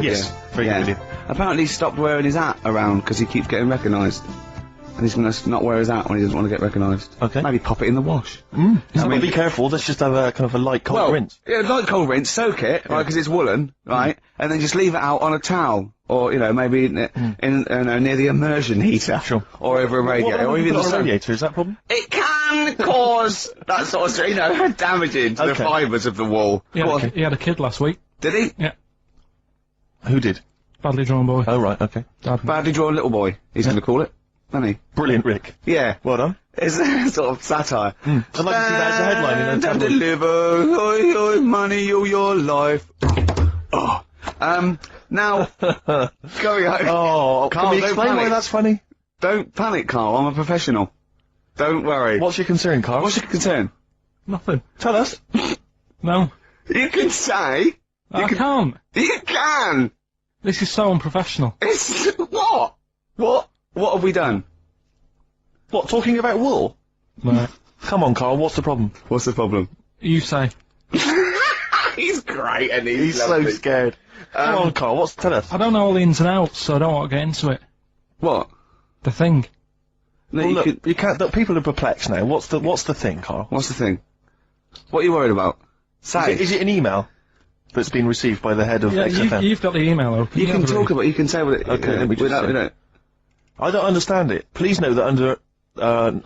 Yes. Very good video. Apparently he stopped wearing his hat around because he keeps getting recognised. And he's going to not wear his hat when he doesn't want to get recognised. Okay. Maybe pop it in the wash. Be careful, let's just have a kind of a light cold rinse. Yeah, light cold rinse, soak it, right, because it's woolen, right, and then just leave it out on a towel. Or, maybe near the immersion heater. Sure. Or over a radiator. Or even on a radiator, is that a problem? It can cause that sort of, damaging to the fibres of the wall. He had a kid last week. Did he? Yeah. Who did? Badly Drawn Boy. Oh, right, okay. Badly Drawn Little Boy, he's going to call it. Isn't he? Brilliant, Rick. Yeah. Well done. It's a sort of satire. I'd like to see that as a headline in a tabloid. Deliver, oi, money, all your life. Now, going on. Oh, Karl, can we explain why that's funny? Don't panic, Karl, I'm a professional. Don't worry. What's your concern, Karl? What's your concern? Nothing. Tell us. No. You can say. I can't. You can! This is so unprofessional. It's... What? What have we done? What, talking about wool? Right. Come on, Karl, what's the problem? What's the problem? You say. He's great, and he's so scared. Come on, Karl, tell us. I don't know all the ins and outs, so I don't want to get into it. What? The thing. No, well, look, you can't. Look, people are perplexed now. What's the thing, Karl? What's the thing? What are you worried about? Say. Is it an email that's been received by the head of XFM? You've got the email open. You can talk about. You can say what it. Okay, let me just without. I don't understand it. Please know that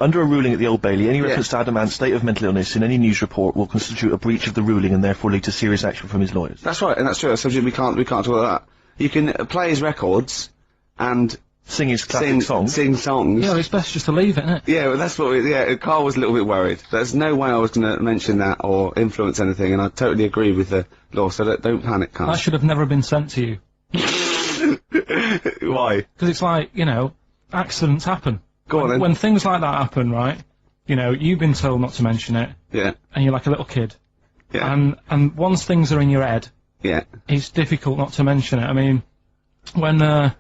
under a ruling at the Old Bailey, any reference to Adam Ant's state of mental illness in any news report will constitute a breach of the ruling and therefore lead to serious action from his lawyers. That's right, and that's true. That's subject we can't talk about that. You can play his records and sing his classic songs. Sing songs. Yeah, it's best just to leave it, isn't it? Yeah, well, that's what. Karl was a little bit worried. There's no way I was going to mention that or influence anything, and I totally agree with the law. So don't panic, Karl. That should have never been sent to you. Why? Because it's like, accidents happen. Go on then. When things like that happen, right? You've been told not to mention it. Yeah. And you're like a little kid. Yeah. And once things are in your head. Yeah. It's difficult not to mention it. I mean, when I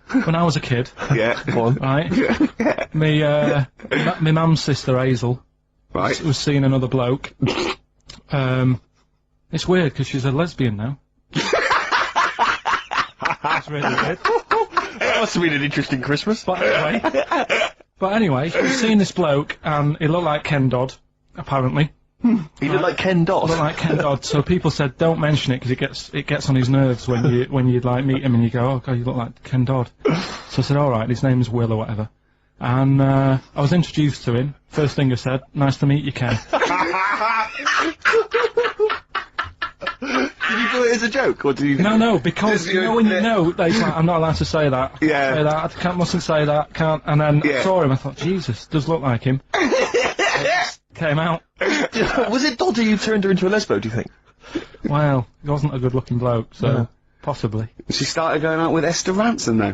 was a kid. Yeah. Go on. Right. Yeah. My mum's sister Hazel. Right. Was seeing another bloke. It's weird because she's a lesbian now. That's really weird. That must have been an interesting Christmas. But anyway, she was seeing this bloke, and he looked like Ken Dodd, apparently. He looked like Ken Dodd. Looked like Ken Dodd. So people said, don't mention it because it gets on his nerves when you like meet him and you go, oh god, you look like Ken Dodd. So I said, all right, his name is Will or whatever. And I was introduced to him. First thing I said, nice to meet you, Ken. Did you do it as a joke, or did you... No, because when you know, he's like, I'm not allowed to say that. Yeah. Say that, I mustn't say that, can't, and then I saw him, I thought, Jesus, does look like him. Came out. Was it Doddy who turned her into a lesbo, do you think? Well, he wasn't a good-looking bloke, so... Possibly. She started going out with Esther Ransom now,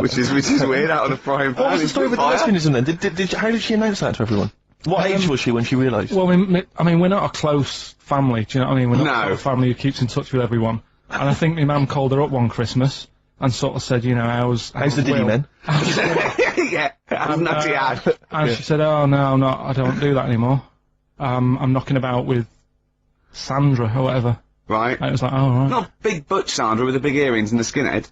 which is weird, out of the frying pan. What was the story with the lesbianism then? How did she announce that to everyone? What age was she when she realised? Well, I mean, we're not a close family, do you know what I mean? We're not a family who keeps in touch with everyone. And I think my mum called her up one Christmas and sort of said, how's the Diddy men? Yeah, how's Nutty Ad? And she said, oh, no, I don't do that anymore. I'm knocking about with Sandra or whatever. Right. I was like, oh, right. Not big butch Sandra with the big earrings and the skinhead.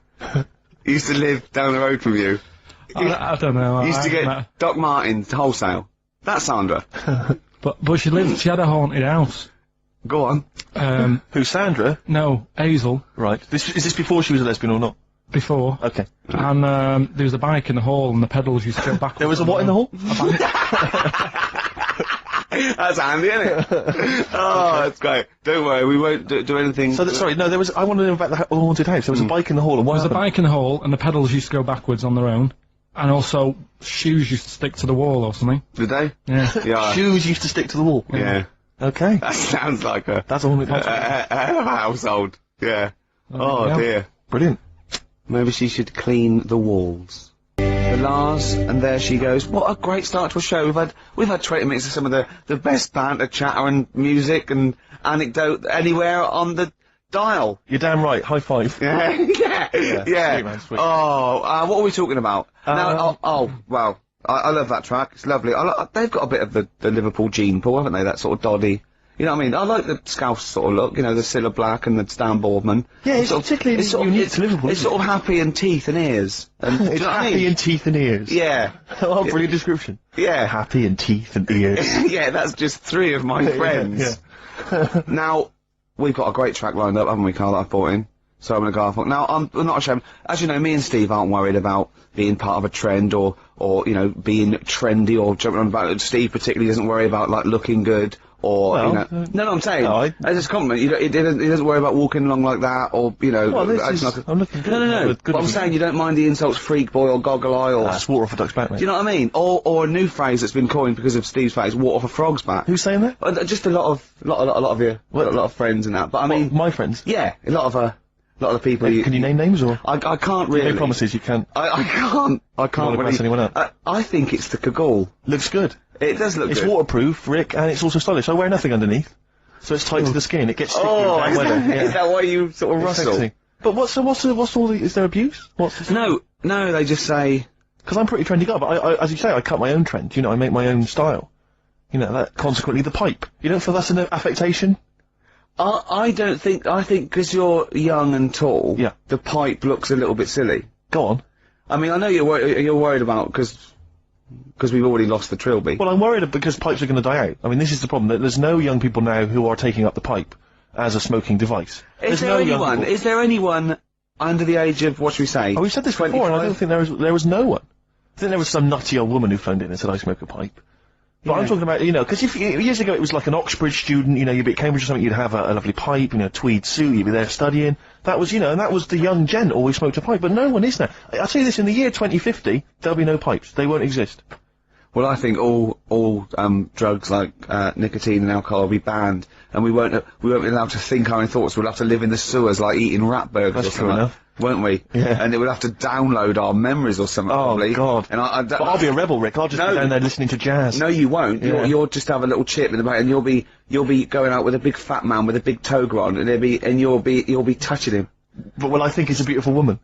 He used to live down the road from you. I don't know. He used to get Doc Martens wholesale. That's Sandra. But she had a haunted house. Go on. Who, Sandra? No, Hazel. Right. Is this before she was a lesbian or not? before. Okay. And there was a bike in the hall, and the pedals used to go backwards. There was a what in the hall? That's handy, isn't it? Oh, that's great. Don't worry, we won't do anything. So, sorry, no, there was, I want to know about the haunted house. There was a bike in the hall, and what There was a happened? bike in the hall, and the pedals used to go backwards on their own. And also, shoes used to stick to the wall or something. Did they? Yeah. Yeah. Shoes used to stick to the wall. Yeah. Okay. That sounds like a That's a haunted house. hell of a household. Yeah. Oh yeah. dear. Brilliant. Maybe she should clean the walls. The Lars, and there she goes. What a great start to a show. We've had 20 minutes of some of the best banter, chatter and music and anecdote anywhere on the dial. You're damn right. High five. Yeah, yeah, yeah. Sweet, man, sweet. Oh, what are we talking about? Wow. I love that track. It's lovely. They've got a bit of the Liverpool gene pool, haven't they? That sort of doddy. You know what I mean? I like the Scouse sort of look, you know, the Cilla Black and the Stan Boardman. Yeah, it's particularly unique to Liverpool, It's isn't sort of happy and teeth and ears. And, do you It's know what I happy mean? in teeth and ears. Yeah. Oh, brilliant description. Yeah. Happy in teeth and ears. Yeah, that's just 3 of my friends. Now, we've got a great track lined up, haven't we, Carl, that I've brought in? So I'm gonna go off. Now, I'm not ashamed. As you know, me and Steve aren't worried about being part of a trend or, you know, being trendy or jumping on about it. Steve particularly doesn't worry about, like, looking good or, Well, you know. No, I'm saying. no, As a compliment, he doesn't worry about walking along like that or, you know. Well, this acting is- like I'm looking good. No. Good But I'm looking. saying you don't mind the insults freak boy or goggle eye or. That's water off a duck's back, mate. Do you know what I mean? Or a new phrase that's been coined because of Steve's face, water off a frog's back. Who's saying that? Just a lot of you, a lot of friends and that. But I mean, My friends. yeah, a lot of the people. Can you name names or? I can't really. No promises, you can't. I can't wanna really. pass anyone up? I think it's the Kagul. Looks good. It does look It's good. waterproof, Rick, and it's also stylish. I wear nothing underneath. So it's tight to the skin, it gets sticky Oh, in is bad weather. that, Yeah. is that why you sort of It's rustle? sexy. But what's all the, is there abuse? No, they just say. Because I'm pretty trendy guy, but I, as you say, I cut my own trend, you know, I make my own style. You know, consequently the pipe. You don't feel that's an affectation? I don't think. I think because you're young and tall. Yeah. The pipe looks a little bit silly. Go on. I mean, I know you're worried about because we've already lost the trilby. Well, I'm worried because pipes are going to die out. I mean, this is the problem, that there's no young people now who are taking up the pipe as a smoking device. Is there anyone under the age of, what should we say? Oh, we've said this before, and I don't think there was no one. I think there was some nutty old woman who phoned in and said, I smoke a pipe. But I'm talking about, you know, because years ago it was like an Oxbridge student, you know, you'd be at Cambridge or something, you'd have a lovely pipe, you know, tweed suit, you'd be there studying. That was, you know, and that was the young gent always smoked a pipe, but no one is now. I'll tell you this, in the year 2050, there'll be no pipes. They won't exist. Well, I think all drugs like nicotine and alcohol will be banned, and we won't be allowed to think our own thoughts. We'll have to live in the sewers like eating rat burgers That's or true something, enough. won't we? Yeah. And it will have to download our memories or something. Oh, probably. God. And But I'll be a rebel, Rick. I'll just be down there listening to jazz. No, you won't. Yeah. You'll just have a little chip in the back, and you'll be going out with a big fat man with a big toga on, and you'll be touching him. But well, I think he's a beautiful woman.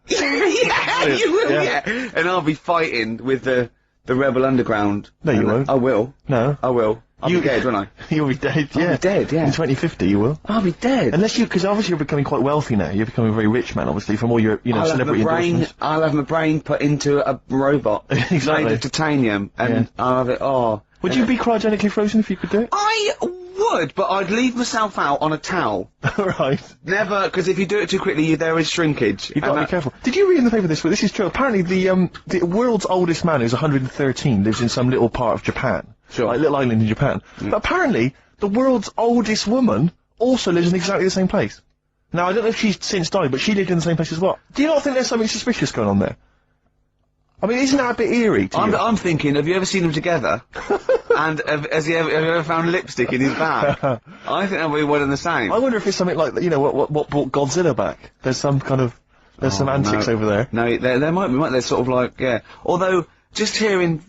Yeah, you will. Yeah. Yeah. And I'll be fighting with the Rebel Underground. No, you And won't. I will. No. I will. I'll be dead, won't I? You'll be dead, I'll yeah. be dead, yeah. In 2050, you will. I'll be dead. Unless because obviously you're becoming quite wealthy now. You're becoming a very rich man, obviously, from all your, you know, celebrity endorsements. I'll have my brain put into a robot Exactly. made of titanium, and Yeah. I'll have it. Oh, Would you be cryogenically frozen if you could do it? I would, but I'd leave myself out on a towel. Right. Never, because if you do it too quickly, there is shrinkage. You've got to be careful. Did you read in the paper this week? This is true. Apparently, the world's oldest man, who's 113, lives in some little part of Japan. Sure. Like little island in Japan. But apparently, the world's oldest woman also lives in exactly the same place. Now, I don't know if she's since died, but she lived in the same place as well. Do you not think there's something suspicious going on there? I mean, isn't that a bit eerie to you? I'm thinking, have you ever seen them together? And have you ever found lipstick in his bag? I think they'll be one and the same. I wonder if it's something like, you know, what brought Godzilla back. There's some kind of, there's some antics over there. No, there might be, they're sort of like, yeah. Although, just hearing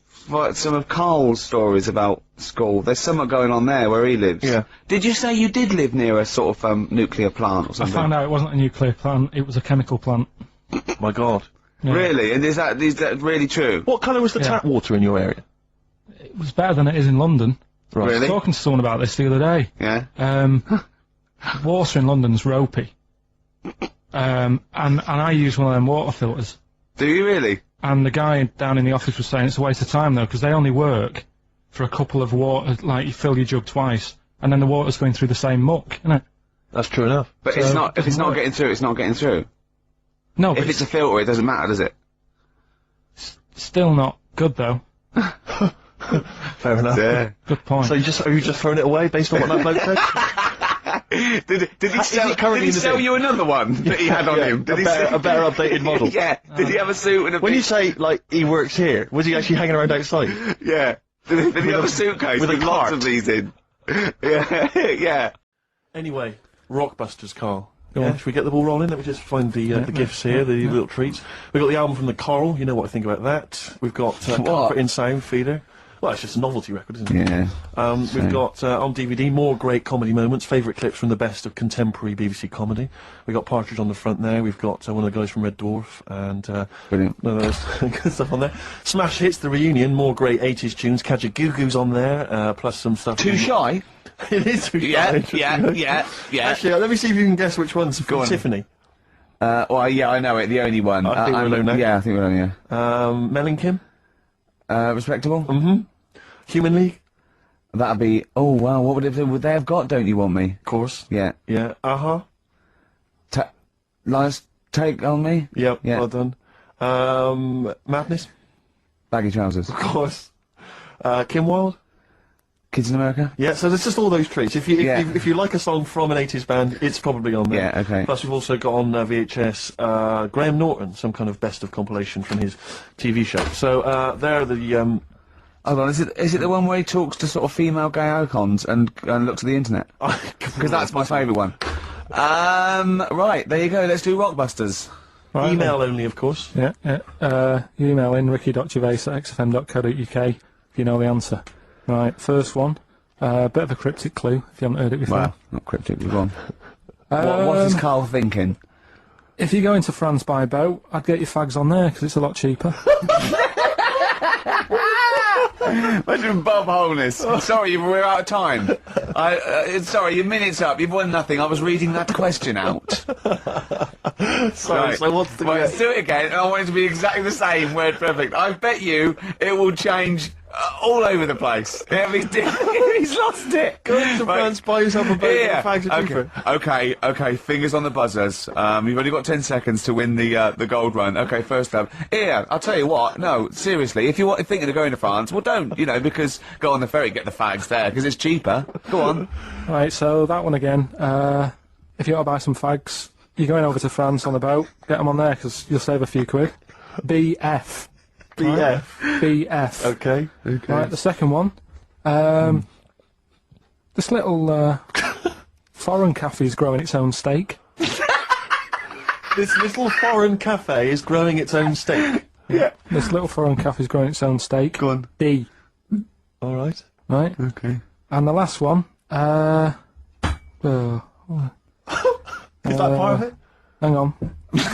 some of Karl's stories about school, there's something going on there where he lives. Yeah. Did you say you did live near a sort of nuclear plant or I something? found out it wasn't a nuclear plant, it was a chemical plant. My God. Yeah. Really? And is that really true? What colour was the Yeah. tap water in your area? It was better than it is in London. Right. I was Really? talking to someone about this the other day. Yeah. Water in London's ropey. And I use one of them water filters. Do you really? And the guy down in the office was saying it's a waste of time though, because they only work for a couple of water, like you fill your jug twice, and then the water's going through the same muck, isn't it? That's true enough. But So it's not. If it it's doesn't not work. getting through, it's not getting through. No, but If it's a filter, it doesn't matter, does it? still not good though. Fair enough. Yeah. Good point. So have you just thrown it away based on what that bloke said? Did he sell, currently did he in the sell bin? you another one that he had on Yeah, him? Did he a better updated model. Yeah. Did he have a suit and a When you say, like, he works here, was he actually hanging around outside? Yeah. Did he have a- a suitcase with with, a lots cart? of these in? Yeah. Yeah. Anyway, Rockbusters, Carl. Go Yeah, on. should we get the ball rolling? Let me just find the gifts here, the little treats. We've got the album from the Karl, you know what I think about that. We've got Comfort in Sound Feeder. Well, it's just a novelty record, isn't it? Yeah. We've got on DVD more great comedy moments, favourite clips from the best of contemporary BBC comedy. We've got Partridge on the front there. We've got one of the guys from Red Dwarf and Brilliant. no, there's good stuff on there. Smash Hits, the reunion, more great 80s tunes. Kajagoogoo's on there, plus some stuff. Too shy? It is too Yeah, shy. yeah. Actually, let me see if you can guess which one's Go from on. Tiffany. Well, yeah, I know it. The only one. I think we're alone now. Yeah, I think we're alone, yeah. Mel and Kim, Respectable? Human League, That'd be... Oh, wow, what would they have got, Don't You Want Me? of course. Yeah. Yeah. Last Take On Me? Yep. Yeah. Well done. Madness, Baggy Trousers. of course. Kim Wilde. Kids in America? Yeah, so there's just all those treats. If you like a song from an 80s band, it's probably on there. Yeah, okay. Plus we've also got on VHS Graham Norton, some kind of best of compilation from his TV show. So there are the Hold on, is it the one where he talks to sort of female gay icons and looks at the internet? Because that's my favourite one. Right, there you go, let's do Rockbusters. Right, email only, of course. Yeah, yeah. You email in ricky.gervais@xfm.co.uk if you know the answer. Right, first one. Bit of a cryptic clue if you haven't heard it before. Well, not cryptic, we've gone. What is Karl thinking? If you go into France by boat, I'd get your fags on there because it's a lot cheaper. Imagine Bob Holness. Sorry, we're out of time. Sorry, your minute's up. You've won nothing. I was reading that question out. Sorry, Right. so what's the Right, let's do it again, and I want it to be exactly the same, word perfect. I bet you it will change all over the place. He's lost it. Go to France, buy yourself a boat, Yeah. and fags are cheaper. Okay, fingers on the buzzers. You've only got 10 seconds to win the gold run. Okay, first up. Here, I'll tell you what, no, seriously, if you're thinking of going to France, well don't, because go on the ferry, get the fags there, because it's cheaper. Go on. Right, so that one again. If you want to buy some fags, you're going over to France on the boat, get them on there because you'll save a few quid. BF. BF. BF. Okay. Right, the second one. This little foreign cafe's growing its own steak. This little foreign cafe is growing its own steak. This little foreign cafe's growing its own steak. Go on. D. All right. Right? Okay. And the last one. Is that part of it? Hang on. He's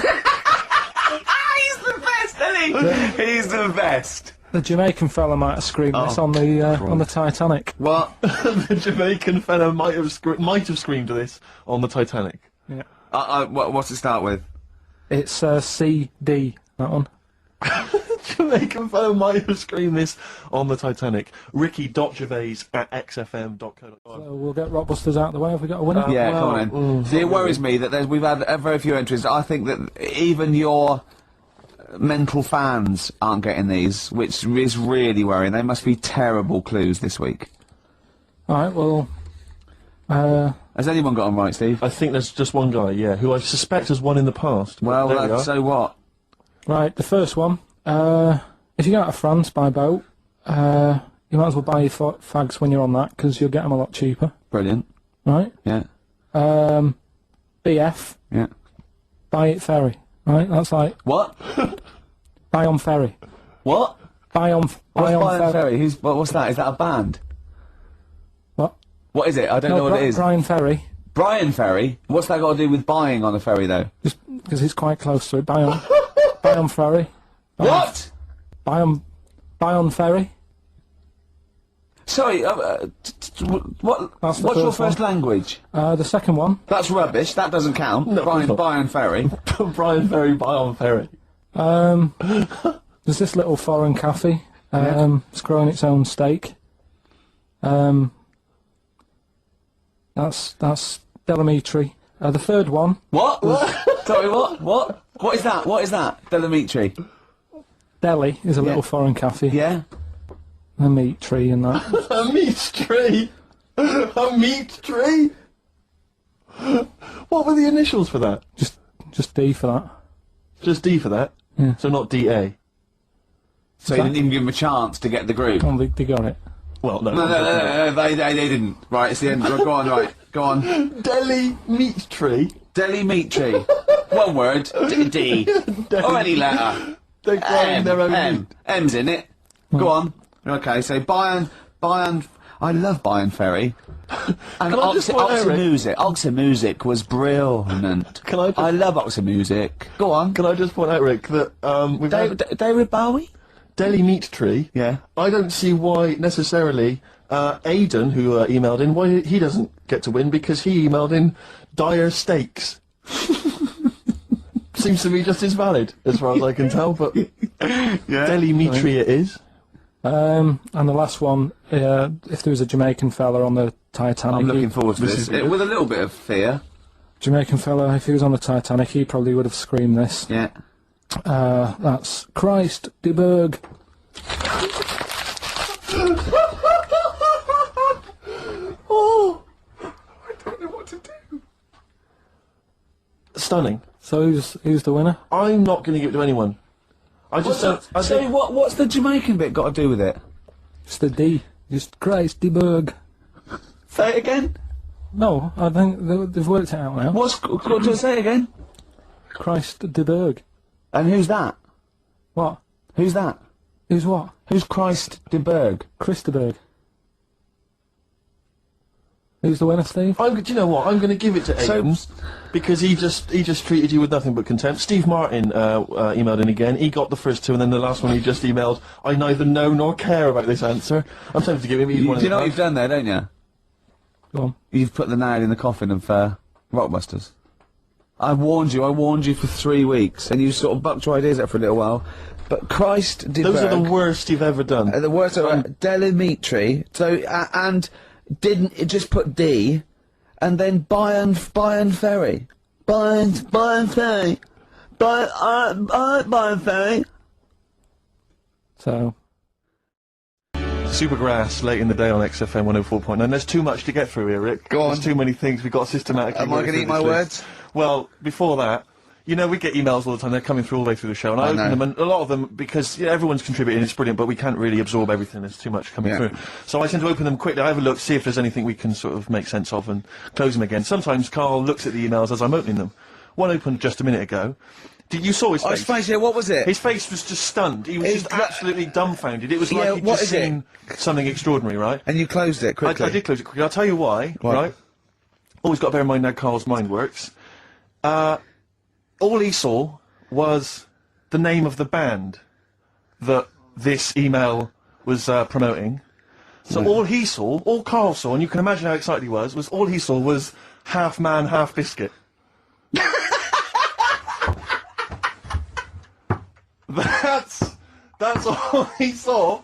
the best, isn't he? He's the best. The Jamaican fella might have screamed this on the Titanic. What? The Jamaican fella might have screamed this on the Titanic. Yeah. What's it start with? It's CD, that one. Jamaican fellow might have screamed this on the Titanic. Ricky.gervais@xfm.co.uk. So we'll get Rockbusters out of the way. Have we got a winner? Yeah, come on then. See, it worries me that we've had very few entries. I think that even your mental fans aren't getting these, which is really worrying. They must be terrible clues this week. Alright, well... Has anyone got them right, Steve? I think there's just one guy, yeah, who I suspect has won in the past. Well, There we are. so what? Right, the first one. If you go out of France by boat, you might as well buy your fags when you're on that, because you'll get them a lot cheaper. Brilliant. Right? Yeah. BF, Yeah. buy it ferry. Right? That's like, What? buy on ferry. What? Buy on What's ferry. Ferry? What's that? Is that a band? What? What is it? I don't know what it is. Brian Ferry, Brian Ferry? What's that got to do with buying on a ferry, though? just because it's quite close to it. Buy on, buy on ferry. What? Buy on ferry. Sorry, what? That's the What's your first one. first language? The second one. That's rubbish. That doesn't count. No, Brian, it's not. Brian Ferry. Brian Ferry, buy on ferry. There's this little foreign cafe. It's growing its own steak. That's Delamitri. The third one. What? Sorry, what? What? What is that? What is that? Delamitri. Deli is a little foreign cafe. Yeah? A meat tree and that. A meat tree? A meat tree? What were the initials for that? Just D for that. Just D for that? Yeah. So not DA? So you didn't even give him a chance to get the group? Come on, they got it. Well, no. No, they didn't. Right, it's the end. Go on, right. Go on. Deli meat tree? Deli meat tree. One word. D. Or any letter. They're growing their own M. meat. M's in it. Go on. Okay, so Bayern, I love Bayern Ferry. And Can I just point out, Eric- Oxymusic was brilliant. Can I just- I love Oxymusic. Go on. Can I just point out, Rick, that we've had David Bowie? Deli meat tree. Yeah. I don't see why necessarily Aidan, who emailed in, why he doesn't get to win, because he emailed in dire steaks. Seems to be just as valid, as far as I can tell, but Deli meat tree it is. And the last one, if there was a Jamaican fella on the Titanic... I'm looking forward to this. With a little bit of fear. Jamaican fella, if he was on the Titanic, he probably would have screamed this. Yeah. That's Christ de Burgh. Oh, I don't know what to do. Stunning. So who's the winner? I'm not going to give it to anyone. I just don't. I So think, what's the Jamaican bit got to do with it? Just the D. Just Christ de Burgh. Say it again. No, I think they've worked it out now. What to say it again? Christ de Burgh. And who's that? What? Who's that? Who's what? Who's Christ de Burgh? Chris de Burgh. Who's the winner, Steve? do you know what? I'm going to give it to Aidan because he just treated you with nothing but contempt. Steve Martin emailed in again. He got the first two, and then the last one he just emailed. I neither know nor care about this answer. I'm tempted to give him. Do you know what you've done there, don't you? Go on. You've put the nail in the coffin of Rockbusters. I warned you for 3 weeks, and you sort of bucked your ideas up for a little while. But Christ de Those Burgh, are the worst you've ever done. the worst Delamitri. So and didn't it just put D, and then Bayern Ferry, Bayern Ferry, Bayern Ferry. So Supergrass late in the day on XFM 104.9. There's too much to get through here, Rick. Go on. There's too many things. We've got to systematically. Am I going to eat my words? Well, before that, you know, we get emails all the time. They're coming through all the way through the show, and I open them, and a lot of them, because everyone's contributing, it's brilliant, but we can't really absorb everything. There's too much coming through. So I tend to open them quickly. I have a look, see if there's anything we can sort of make sense of, and close them again. Sometimes Karl looks at the emails as I'm opening them. One opened just a minute ago. You saw his face? Yeah, what was it? His face was just stunned. He was just absolutely dumbfounded. It was Yeah, like he'd what just is it? seen something extraordinary, right? And you closed it quickly. I did close it quickly. I'll tell you why, right? Always got to bear in mind how Karl's mind works. All he saw was the name of the band that this email was promoting. So all he saw, all Karl saw, and you can imagine how excited he was all he saw was half man, half biscuit. That's all he saw.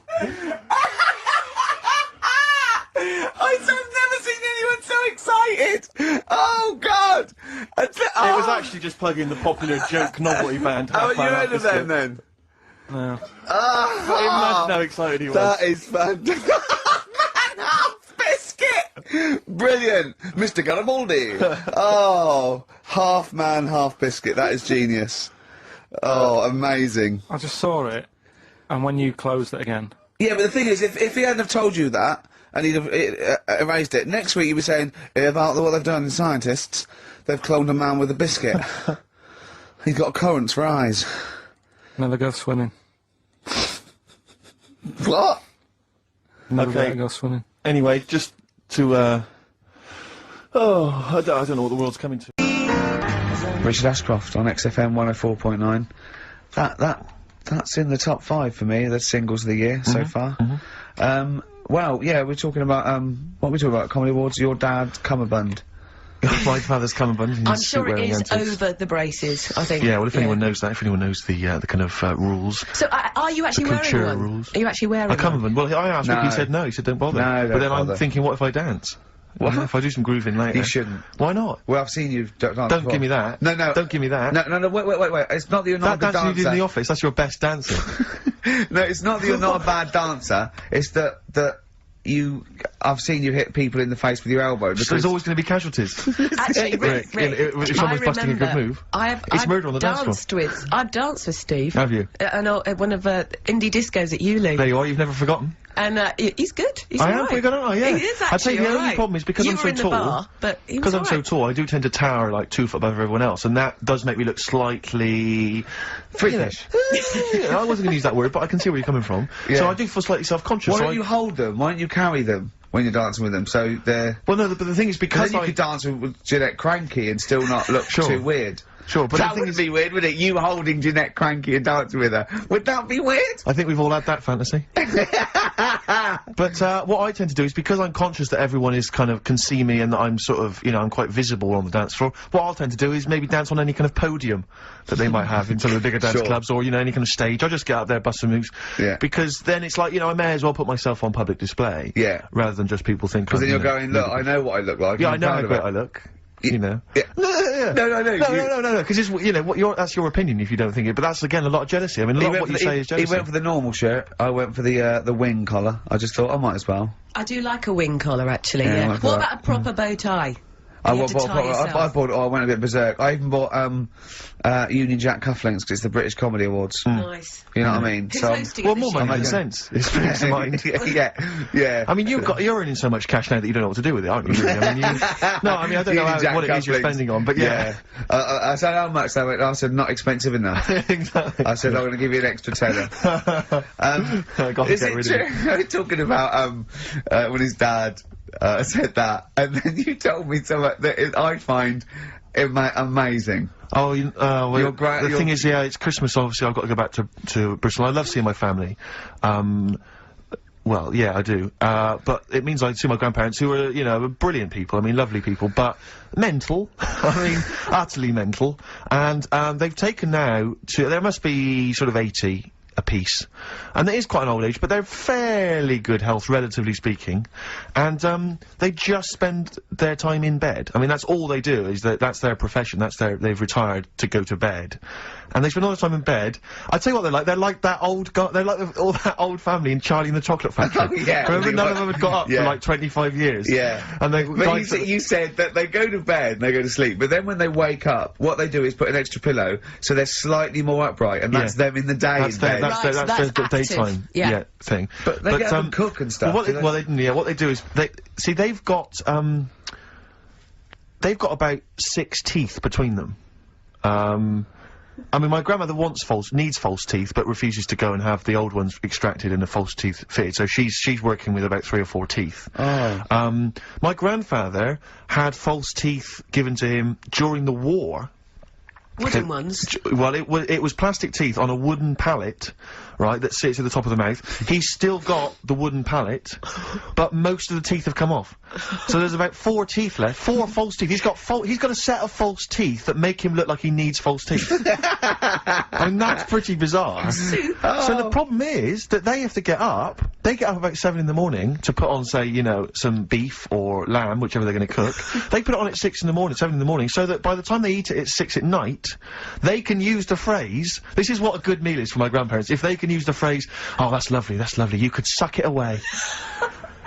I've never seen anyone so excited! Oh, God! It was actually just plugging the popular joke novelty band. Haven't you heard of them, then? No. Imagine how excited he was. That is fantastic. Man, half biscuit! Brilliant! Mr. Garibaldi! Oh, half man, half biscuit. That is genius. Oh, amazing. I just saw it, and when you closed it again. Yeah, but the thing is, if he hadn't have told you that, and he'd have erased it, next week you'd be saying, about what they've done in Scientists, they've cloned a man with a biscuit. He's got currants for eyes. Never go swimming. What? Never Okay. go swimming. Anyway, just to, I don't know what the world's coming to. Richard Ashcroft on XFM 104.9. That's in the top 5 for me, the singles of the year so far. Well, yeah, we're talking about, what are we talking about? Comedy Awards, your dad, Cummerbund. My father's Cummerbund. I'm sure it is over the braces, I think. Yeah, well, if anyone knows that, if anyone knows the kind of rules. So, are you actually wearing cultural one? rules. Are you actually wearing A one? Cummerbund. Well, I asked him, he said no, he said don't bother. No, but then don't I'm bother. thinking, what if I dance? What? If I do some grooving later. You shouldn't. Why not? Well, I've seen you dance Don't before. give me that. No, no. Don't give me that. No, wait. It's not that you're not That a good dance you dancer. did in the office, that's your best dancing. No, it's not that you're not a bad dancer. It's that I've seen you hit people in the face with your elbow. So there's always going to be casualties. Actually, Rick, if someone's busting a good move, it's murder on the dance floor. I've danced with Steve. Have you? At one of indie discos at Uli. There you are, you've never forgotten. And he's good. He's I am alright. pretty good, aren't I? Yeah. He is I'd say actually the only alright. problem is because You I'm were so in the tall. bar, but he was Because I'm so alright. tall, I do tend to tower like 2 foot above everyone else, and that does make me look slightly freakish. I wasn't going to use that word, but I can see where you're coming from. Yeah. So I do feel slightly self-conscious. Why so don't you hold them? Why don't you carry them when you're dancing with them? So they're... Well, no, but the thing is because Then you could dance with Jeanette Cranky and still not look Sure. too weird. Sure, but that the thing would is, be weird, wouldn't it? You holding Jeanette Cranky and dancing with her. Would that be weird? I think we've all had that fantasy. But what I tend to do is because I'm conscious that everyone can see me and that I'm sort of, I'm quite visible on the dance floor, what I'll tend to do is maybe dance on any kind of podium that they might have in some of the bigger dance Sure. clubs or, any kind of stage. I'll just get up there, bust some moves. Yeah. Because then it's like, I may as well put myself on public display. Yeah. Rather than just people think Because then I'm, you're going, look, I know what I look like. Yeah, I'm I know proud how of great it. I look. Yeah. No, because it's, what that's your opinion if you don't think it, but that's again a lot of jealousy. I mean, a lot of what you say is jealousy. He went for the normal shirt, I went for the wing collar. I just thought I might as well. I do like a wing collar, actually, Yeah, I yeah. like What that. about a proper bow tie? I You had to tie yourself. I went a bit berserk. I even bought, Union Jack cufflinks, 'cause it's the British Comedy Awards. Nice. You know what I mean? Who's So, hosting Well, it this more year? money than sense. It springs to mind. yeah. I mean, you're earning so much cash now that you don't know what to do with it, aren't you? Really? I mean, no, I mean, I don't know Union Jack what it is you're cufflinks. spending on, but yeah. I said how much, I said not expensive enough. Exactly. I said I'm going to give you an extra tenner. I got to Is get it rid of it. true? Talking about when his dad said that, and then you told me something that I find amazing. Oh, well, You're great- the you're- thing is, yeah, it's Christmas, obviously I've got to go back to Bristol. I love seeing my family. Well, yeah, I do. But it means I see my grandparents who are, brilliant people. I mean, lovely people, but mental. I mean, utterly mental. And, they've taken now there must be sort of 80 apiece. And it is quite an old age, but they're fairly good health, relatively speaking. And, they just spend their time in bed. I mean, that's all they do, that's their profession, they've retired to go to bed. And they spend all their time in bed. I tell you what they're like that old they're like all that old family in Charlie and the Chocolate Factory. Oh, yeah. Remember none of them had got up Yeah. for like 25 years? Yeah. And they, But you said that they go to bed and they go to sleep, but then when they wake up, what they do is put an extra pillow, so they're slightly more upright, and that's Yeah. them in the day that's in their, bed. that's their, Right, that's so their that's daytime active. Yeah. thing. But they get up and cook and stuff. Well, do they? what they do is they've got about 6 teeth between them. I mean, my grandmother needs false teeth, but refuses to go and have the old ones extracted and the false teeth fitted. So she's working with about 3 or 4 teeth. Oh. My grandfather had false teeth given to him during the war. Wooden ones. Well, it was plastic teeth on a wooden pallet, right, that sits at the top of the mouth. He's still got the wooden pallet, but most of the teeth have come off. So there's about 4 teeth left, 4 false teeth. He's got a set of false teeth that make him look like he needs false teeth. I mean, that's pretty bizarre. So the problem is that they have to get up. They get up about 7 in the morning to put on, say, some beef or lamb, whichever they're going to cook. They put it on at 6 in the morning, 7 in the morning, so that by the time they eat it at 6 at night, they can use the phrase, this is what a good meal is for my grandparents, if they can use the phrase, oh, that's lovely, you could suck it away.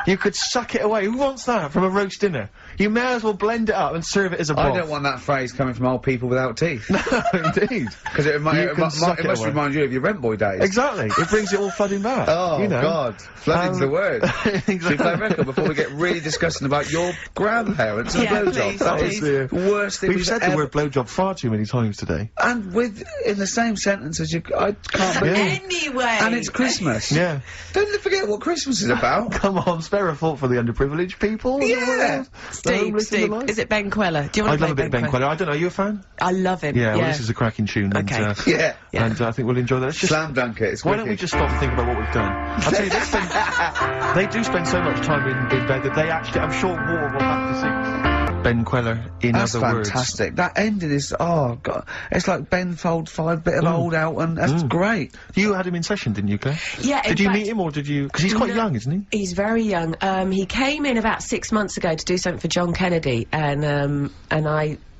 You could suck it away. Who wants that from a roast dinner? You may as well blend it up and serve it as a broth. I don't want that phrase coming from old people without teeth. No, indeed. Because it must away. remind you of your rent boy days. Exactly. It brings it all flooding back. Oh, you know. God. Flooding's the word. Exactly. Should we play a record before we get really discussing about your grandparents and Yeah, blowjobs? please, That please. was the worst thing We've said the ever... word blowjob far too many times today. And in the same sentence as I can't believe. Anyway. And it's Christmas. Yeah. Don't forget what Christmas is about. Come on, spare a thought for the underprivileged people. in the Yeah. world, the homeless and the like. Is it Ben Queller? Do you want I'd to love a play bit of Ben Queller. I don't know, are you a fan? I love him. Yeah, well, this is a cracking tune. Okay. And, Yeah. and I think we'll enjoy that. Let's just, Slam dunk it. It's why don't we wicked. just stop and think about what we've done? I'll tell you, they do spend so much time in bed that they actually, I'm sure war will have to sing. Ben Queller, in That's other words. fantastic. That ending is, oh god, it's like Ben Folds 5, bit of old Elton. That's great. You had him in session, didn't you, Claire? Yeah, in Did you fact- meet him, or did you? Because he's quite young, isn't he? He's very young. He came in about 6 months ago to do something for John Kennedy, and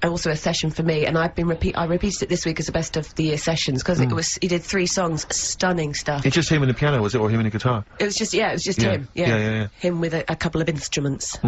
also a session for me, and I repeated it this week as the best of the year sessions, because he did 3 songs, stunning stuff. It's just him and the piano, was it, or him and a guitar? It was just him. Yeah. Him with a couple of instruments.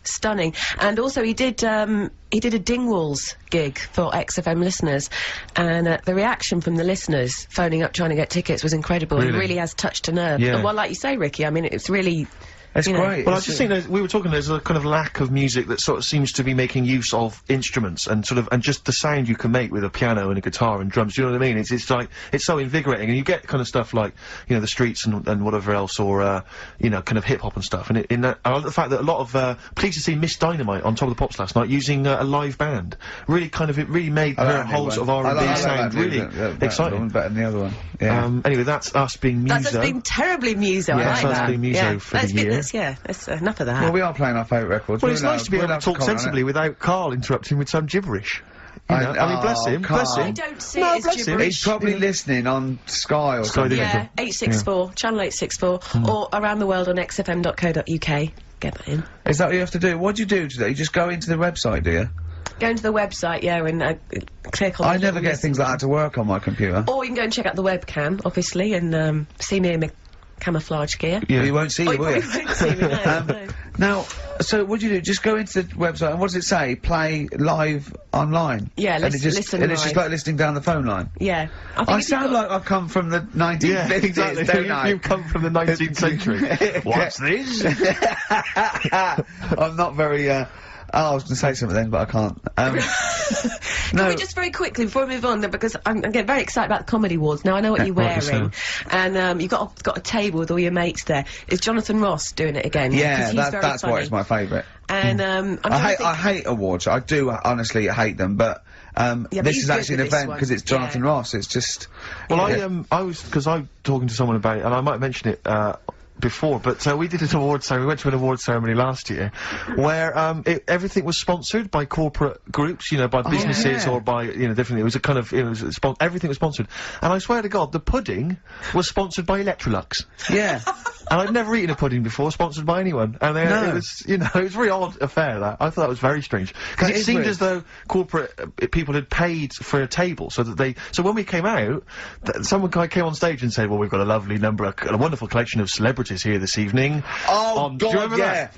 Stunning. And also he did a Dingwalls gig for XFM listeners, and the reaction from the listeners phoning up trying to get tickets was incredible. Really? It really has touched a nerve. Yeah. And well, like you say, Ricky, I mean, it's really... It's you know, great. Well, I just think we were talking, there's a kind of lack of music that sort of seems to be making use of instruments and just the sound you can make with a piano and a guitar and drums. Do you know what I mean? It's like, it's so invigorating, and you get kind of stuff like, you know, the Streets and whatever else, or, you know, kind of hip-hop and stuff. And I like the fact that a lot of, pleased to see Miss Dynamite on Top of the Pops last night using a live band. Really it really made her whole sort of R&B sound really exciting. Better than the other one. Yeah. Anyway, that's us being Muso. That's us being terribly Muso. I That's like us that. being Muso for the year. That's enough of that. Well, we are playing our favourite records. Well, it's nice to be able to talk sensibly without Carl interrupting with some gibberish. You know, I mean, bless him, Carl. bless him. I don't see No, it as bless him. gibberish. He's probably listening on Sky or something. Yeah, 864, channel 864, or around the world on xfm.co.uk. Get that in. Is that what you have to do? What do you do today? You just go into the website, do you? Go into the website, and click on... I never get things like that to work on my computer. Or you can go and check out the webcam, obviously, and see me in my camouflage gear. Yeah. You won't see you, will you? Probably won't see me, no. Now, so what do you do? Just go into the website, and what does it say? Play live online? Yeah, and listen it's live. just like listening down the phone line? Yeah. I sound like I've come from the 1950s, Yeah, exactly. don't I? You've come from the 19th century. What's this? I'm not very, I was going to say something then, but I can't. Can we just very quickly, before we move on, because I'm getting very excited about the Comedy Awards. Now, I know what you're wearing, and you've got a table with all your mates there. Is Jonathan Ross doing it again? Yeah, He's very that's funny. why it's my favourite. And, I hate awards. I do honestly hate them, but but this he's is good actually an with this event one. because it's Jonathan Yeah. Ross. It's just. Well, I was, because I'm talking to someone about it, and I might mention it, before, but we did an award ceremony. We went to an award ceremony last year, where everything was sponsored by corporate groups, you know, by businesses or by different. It was a kind of everything was sponsored, and I swear to God, the pudding was sponsored by Electrolux. Yeah. And I'd never eaten a pudding before, sponsored by anyone. And it was, it was a very odd affair, that. I thought that was very strange. Because it seemed as though corporate people had paid for a table, so that so when we came out, someone came on stage and said, well, we've got a lovely a wonderful collection of celebrities here this evening. Oh, do you God, remember yeah. that?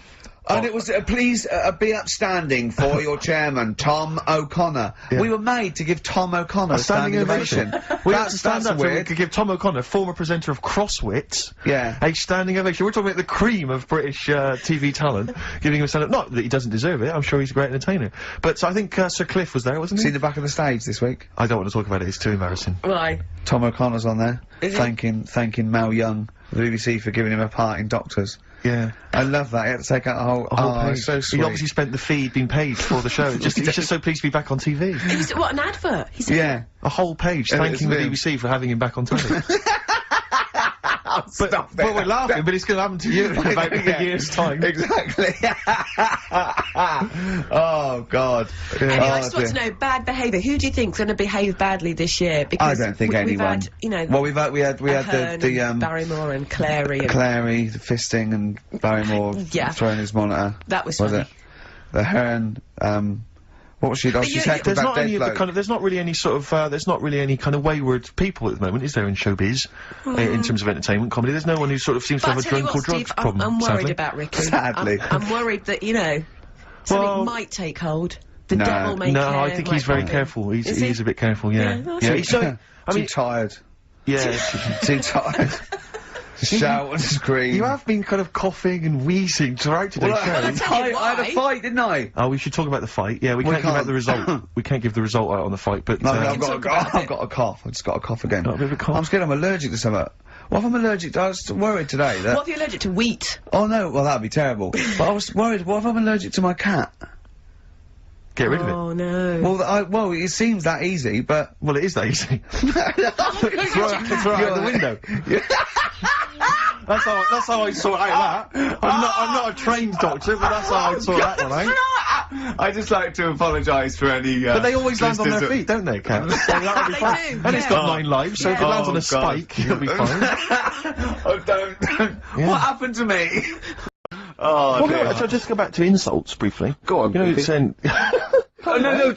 And it was, please be upstanding for your chairman, Tom O'Connor. Yeah. We were made to give Tom O'Connor a standing ovation. We had to stand up so we weird. could give Tom O'Connor, former presenter of Crosswits, Yeah. a standing ovation. We're talking about the cream of British TV talent, giving him a stand-up. Not that he doesn't deserve it, I'm sure he's a great entertainer. But I think Sir Cliff was there, wasn't he? Seen the back of the stage this week? I don't want to talk about it, it's too embarrassing. Right. Tom O'Connor's on there, Is he? thanking Mel Young, the BBC, for giving him a part in Doctors. Yeah. I love that. He had to take out a whole page. so sweet. He obviously spent the fee being paid for the show. He's just so pleased to be back on TV. He was, what, an advert? He said. Yeah. A whole page And thanking the it's BBC for having him back on telly. Stop it. But we're laughing, but it's going to happen to you in about a year's time. Exactly. Oh, God. Anyway, I just Oh, want to know, bad behaviour. Who do you think's going to behave badly this year? I Because don't think we've anyone. had, Well, we had Ahern the and Barrymore and Clary and... Clary, the fisting, and Barrymore Yeah. throwing his monitor. That was Was funny. it? The Hearn, what was she? Oh, she's heckled There's that not dead any of the bloke. kind of. There's not really any sort of. There's not really any kind of wayward people at the moment, is there, in showbiz? In terms of entertainment comedy, there's no one who sort of seems to But have I a tell you drunk what, or drugs Steve, problem. I'm worried sadly. about Ricky. Sadly. I'm worried that, something Well, might take hold. The No. devil may No, care, I think might he's very happen. careful. He Is is he? a bit careful. Yeah. Yeah, Yeah. He's so. I Too mean, tired. yeah. Too tired. Shout and scream. You have been kind of coughing and wheezing throughout today's Well, show. tell you I had a why. fight, didn't I? Oh, we should talk about the fight. Yeah, we can't give out the result. We can't give the result out on the fight, but No, I've I've got a cough. I just got a cough again. Got a bit of a cough? I'm scared I'm allergic to something. What if I'm allergic to? I was worried today that. What if you're allergic to wheat? Oh no, well that'd be terrible. But I was worried. What if I'm allergic to my cat? get rid of it. Oh no. Well, it seems that easy, but Well, it is that easy. throw it out the window. That's how I sort out that. I'm not a trained doctor, but that's how I sort that one out. I just like to apologise for any. But they always land on their listeners feet, don't they, Kat? They do, And it's got 9 lives, so if it Yeah. lands on Oh, a spike, it'll be fine. Oh, don't. Yeah. What happened to me? Oh, Well, dear. no, so just go back to insults briefly. Go on, You know, Goofy. saying. Oh, no,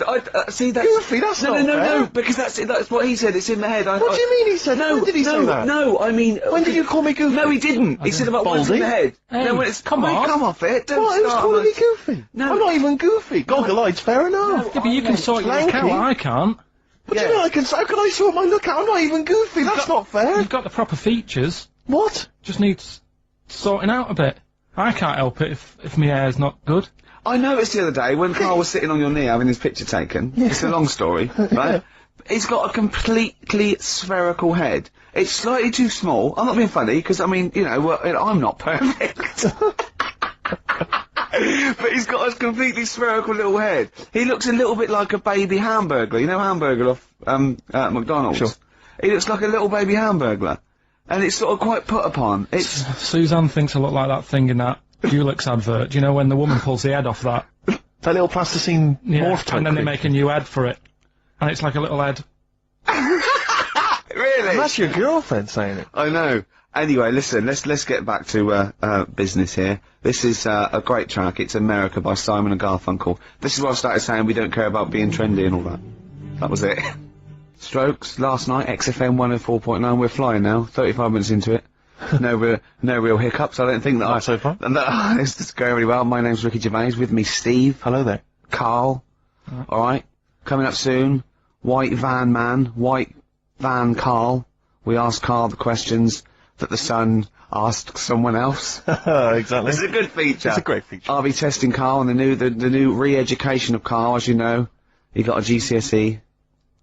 see, that's... Goofy, that's no, not no, fair. no, because that's what he said, it's in the head. What do you mean he said? No, When did he say that? No, I mean... When did you call me Goofy? No, he didn't. He said about what's in Baldy? the head. Hey, no, when it's... come on. Come off it. Don't What? Who's start calling on me the- Goofy? No. I'm not even Goofy. Goggle-eyed's fair enough. Yeah, but you can sort your look out, Clanky. I can't. What do you mean I can... How can I sort my look out? I'm not even Goofy. That's not fair. You've got the proper features. What? Just needs sorting out a bit. I can't help it if my hair's not good. I noticed the other day when Karl was sitting on your knee having his picture taken. It's a long story, right? He's got a completely spherical head. It's slightly too small. I'm not being funny, because, I mean, you know, well, I'm not perfect. But he's got a completely spherical little head. He looks a little bit like a baby hamburger. You know hamburger off, McDonald's? Sure. He looks like a little baby hamburger. And it's sort of quite put upon. It's... Suzanne thinks I look like that thing in that Dulux advert. You know when the woman pulls the head off that? That little plasticine morph type and then they cream. make a new head for it. And it's like a little head. Really? That's your girlfriend saying it. I know. Anyway, listen, let's get back to business here. This is a great track. It's America by Simon and Garfunkel. This is where I started saying we don't care about being trendy and all that. That was it. Strokes last night, XFM 104.9. We're flying now. 35 minutes into it. No real hiccups. I don't think that. Not so far. It's just going really well. My name's Ricky Gervais. With me, Steve. Hello there. Karl. All right. Coming up soon. White Van Man. White Van Karl. We ask Karl the questions that the Sun asked someone else. Exactly. It's a good feature. It's a great feature. I'll be testing Karl on the new re-education of Karl, as you know. He got a GCSE.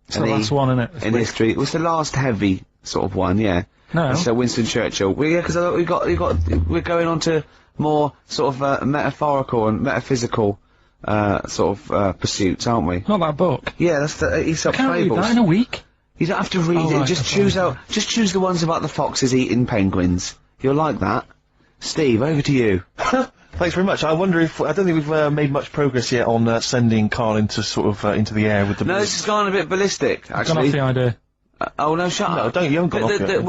It's the last one, innit? In history. It was the last heavy sort of one, yeah. No. So Winston Churchill. Well, yeah, because we're going on to more sort of metaphorical and metaphysical pursuits, aren't we? Not that book. Yeah, that's the Aesop Can't read fables. that in a week. You don't have to read Oh, it. right, Just okay, choose okay. Just choose the ones about the foxes eating penguins. You'll like that. Steve, over to you. Thanks very much. I wonder if I don't think we've made much progress yet on sending Karl into sort of into the air with the. No, this has gone a bit ballistic. Gone off Actually. the idea. Oh no, shut No, up. don't. You haven't gone off yet.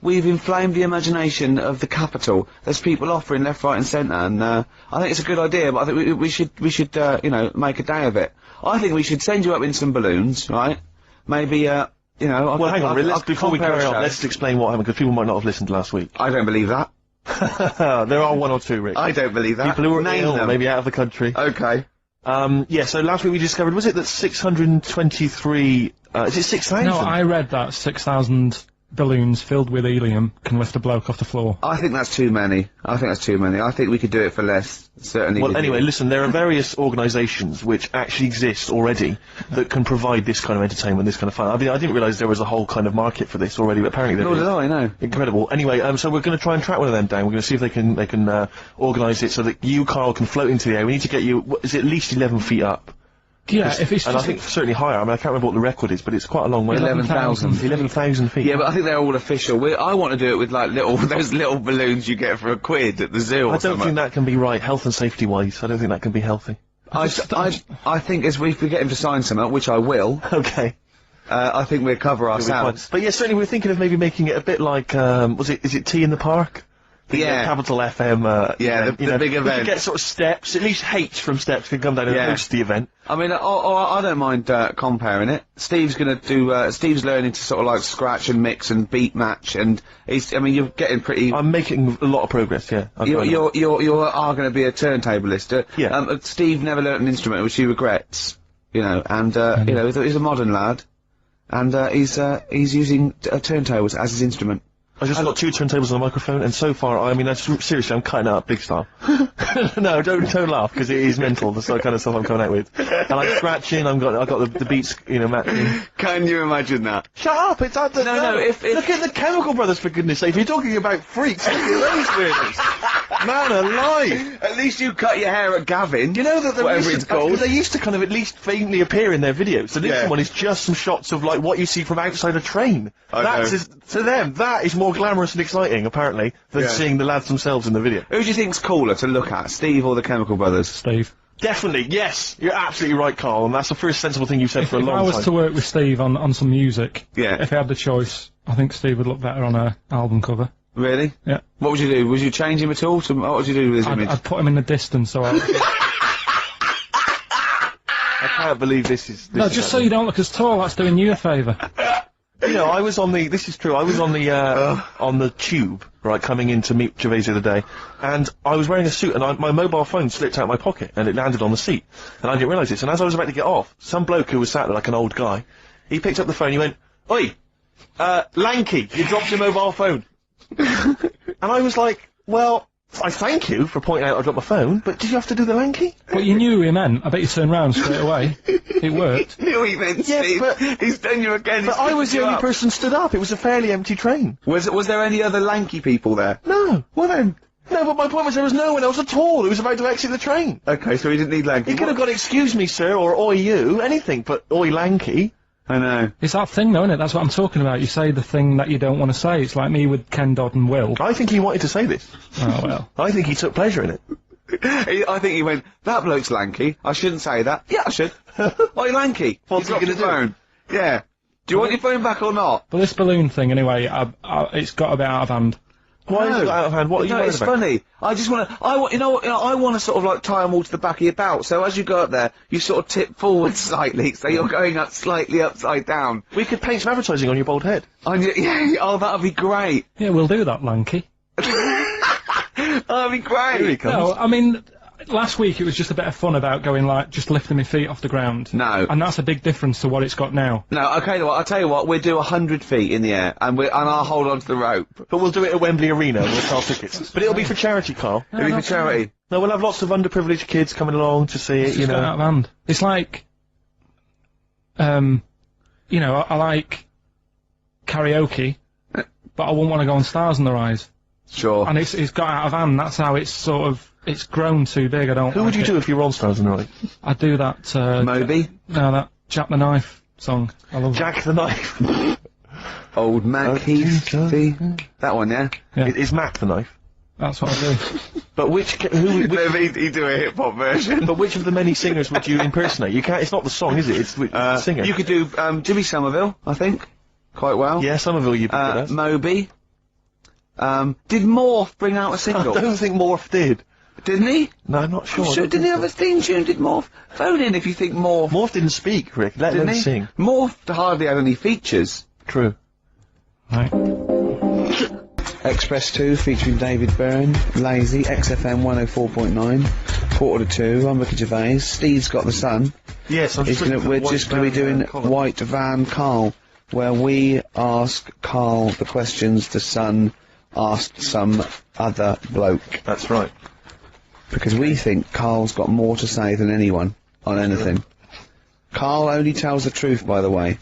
We've inflamed the imagination of the capital. There's people offering left, right, and centre, and I think it's a good idea. But I think we should you know, make a day of it. I think we should send you up in some balloons, right? Maybe you know. Well, hang on. Before we carry on, show. let's explain what happened because people might not have listened last week. I don't believe that. There are one or two, Rick. I don't believe that. People who are Name ill, them. maybe out of the country. Okay. Yeah. So last week we discovered, was it that 623? Is it 6,000? No, I read that 6,000 balloons filled with helium can lift a bloke off the floor. I think that's too many. I think we could do it for less. Certainly. Well, we anyway, do. listen, there are various organisations which actually exist already that can provide this kind of entertainment, this kind of fun. I mean, I didn't realise there was a whole kind of market for this already, but apparently there Nor is. did I, no. Incredible. Anyway, so we're going to try and track one of them down. We're going to see if they can organise it so that you, Karl, can float into the air. We need to get you, is it at least 11 feet up? Yeah, if it's And just I think certainly higher. I mean, I can't remember what the record is, but it's quite a long way. 11,000. 11,000 feet. Yeah, but I think they're all official. I want to do it with like those little balloons you get for £1 at the zoo. Or I don't think that can be right, health and safety wise. I don't think that can be healthy. I think as we get him to sign something, which I will. Okay. I think we'll cover ourselves. But yeah, certainly we're thinking of maybe making it a bit like, is it Tea in the Park? The Yeah. Capital FM, Yeah, event, the you know, big we event. could get sort of Steps, at least H from Steps can come down and Yeah. host the event. I mean, I don't mind comparing it. Steve's gonna do. Steve's learning to sort of like scratch and mix and beat match, and I mean, you're getting pretty. I'm making a lot of progress, yeah. You are going to be a turntablist. Yeah. Steve never learnt an instrument, which he regrets. You know, and you know, he's a modern lad, and he's using turntables as his instrument. I just got 2 turntables on the microphone, and so far, I mean, seriously, I'm cutting it up big style. No, don't laugh, because it is mental, the sort of kind of stuff I'm coming out with. And I'm scratching, I got the beats, you know, matching. Can you imagine that? Shut up, it's at the... No, if- Look at the Chemical Brothers, for goodness sake, if you're talking about freaks, look at those weirdness. Man alive! At least you cut your hair at Gavin. You know that whatever it's called. they used to kind of at least faintly appear in their videos. So this Yeah. one is just some shots of, like, what you see from outside a train. I know. To them, that is more glamorous and exciting, apparently, than Yeah. seeing the lads themselves in the video. Who do you think's cooler to look at, Steve or the Chemical Brothers? Steve. Definitely, yes. You're absolutely right, Carl, and that's the first sensible thing you've said for a If long I was time. to work with Steve on some music, Yeah. if he had the choice, I think Steve would look better on a album cover. Really? Yeah. What would you do? Would you change him at all? What would you do with his image? I'd put him in the distance, so I... I can't believe this is... No, just so you don't look as tall, that's doing you a favour. You know, I was on the... This is true. I was on the, on the tube, right, coming in to meet Gervais the other day, and I was wearing a suit, and my mobile phone slipped out of my pocket, and it landed on the seat, and I didn't realise this, and as I was about to get off, some bloke who was sat there like an old guy, he picked up the phone, he went, "Oi, Lanky, you dropped your mobile phone." And I was like, well, I thank you for pointing out I dropped my phone, but did you have to do the Lanky? But you knew who he meant. I bet you turned round straight away. It worked. Knew what he meant, Yeah, Steve. but- He's done you again. But I was the only person stood up, it was a fairly empty train. Was there any other lanky people there? No. Well then. No, but my point was there was no one else at all who was about to exit the train. Okay, so he didn't need lanky. He could have got "excuse me, sir," or "oi you," anything, but "oi Lanky." I know. It's that thing, though, isn't it? That's what I'm talking about. You say the thing that you don't want to say. It's like me with Ken Dodd and Will. I think he wanted to say this. Oh, well. I think he took pleasure in it. I think he went, "That bloke's lanky. I shouldn't say that." Yeah, I should. Oi, lanky. What's he He's got gonna your do? phone. Yeah. Do you want your phone back or not? But this balloon thing, anyway, it's got a bit out of hand. Why is it out of hand? What are you No, worried it's about? funny. I just want to. You know, I want to sort of like tie them all to the back of your belt. So as you go up there, you sort of tip forward slightly, so you're going up slightly upside down. We could paint some advertising on your bald head. Yeah. Oh, that'd be great. Yeah, we'll do that, Lanky. That'd be great. Here he comes. No, I mean, last week it was just a bit of fun about going, like, just lifting my feet off the ground. No. And that's a big difference to what it's got now. No, okay, I'll tell you what, we'll do 100 feet in the air, and I'll hold on to the rope. But we'll do it at Wembley Arena, and we'll sell tickets. But it'll be for charity, Carl. It'll be for charity. No, we'll have lots of underprivileged kids coming along to see it, It's you just got out know. of hand. It's like, you know, I like karaoke, but I wouldn't want to go on Stars in the Rise. Sure. And it's got out of hand. That's how it's sort of, it's grown too big. I don't Who would like you it. do if you were on Stars in the Night? I'd do that, Moby? no, that Jack the Knife song. I love Jack the Knife. Old Mac Heath. That one, yeah? Yeah. Is Mac the Knife? That's what I do. But which He'd do a hip-hop version. but which of the many singers would you impersonate? You can't. It's not the song, is it? It's the singer. You could do, Jimmy Somerville, I think. Quite well. Yeah, Somerville. You'd be good at. Moby. Did Morph bring out a I single? don't think Morph did. Didn't he? No, I'm not sure. I Sure, don't didn't he think have a theme tune, did Morph? Phone in if you think Morph. so. Morph didn't speak, Rick. Let Didn't him he? sing. Morph hardly had any features. True. Right. Express 2 featuring David Byrne, Lazy, XFM 104.9, Quarter to 2, I'm Ricky Gervais, Steve's got the sun. Yes, I'm just looking for We're the just White going to be Van, doing column. White Van Karl, where we ask Karl the questions the sun asked some other bloke. That's right. Because we think Karl's got more to say than anyone on anything. Karl only tells the truth, by the way.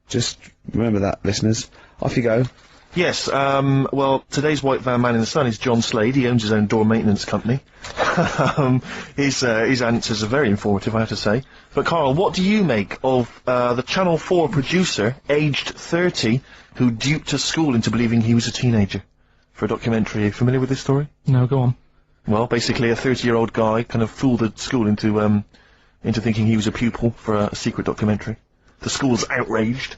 Just remember that, listeners. Off you go. Yes, well, today's White Van Man in the Sun is John Slade. He owns his own door maintenance company. His answers are very informative, I have to say. But, Karl, what do you make of the Channel 4 producer, aged 30, who duped a school into believing he was a teenager for a documentary? Are you familiar with this story? No, go on. Well, basically, a 30-year-old guy kind of fooled the school into thinking he was a pupil for a secret documentary. The school's outraged.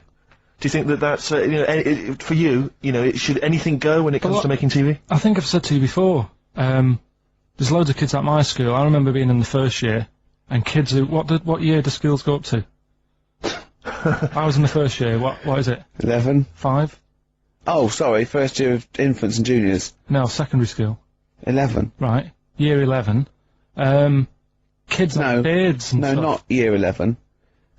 Do you think that that's, you know, for you, you know, should anything go when it comes Well, to making TV? I think I've said to you before, there's loads of kids at my school. I remember being in the first year, and kids who, what year do schools go up to? I was in the first year, what is it? 11. 5? Oh, sorry, first year of infants and juniors. No, secondary school. 11. Right. Year 11. Kids No. have beards and No, stuff. not year 11.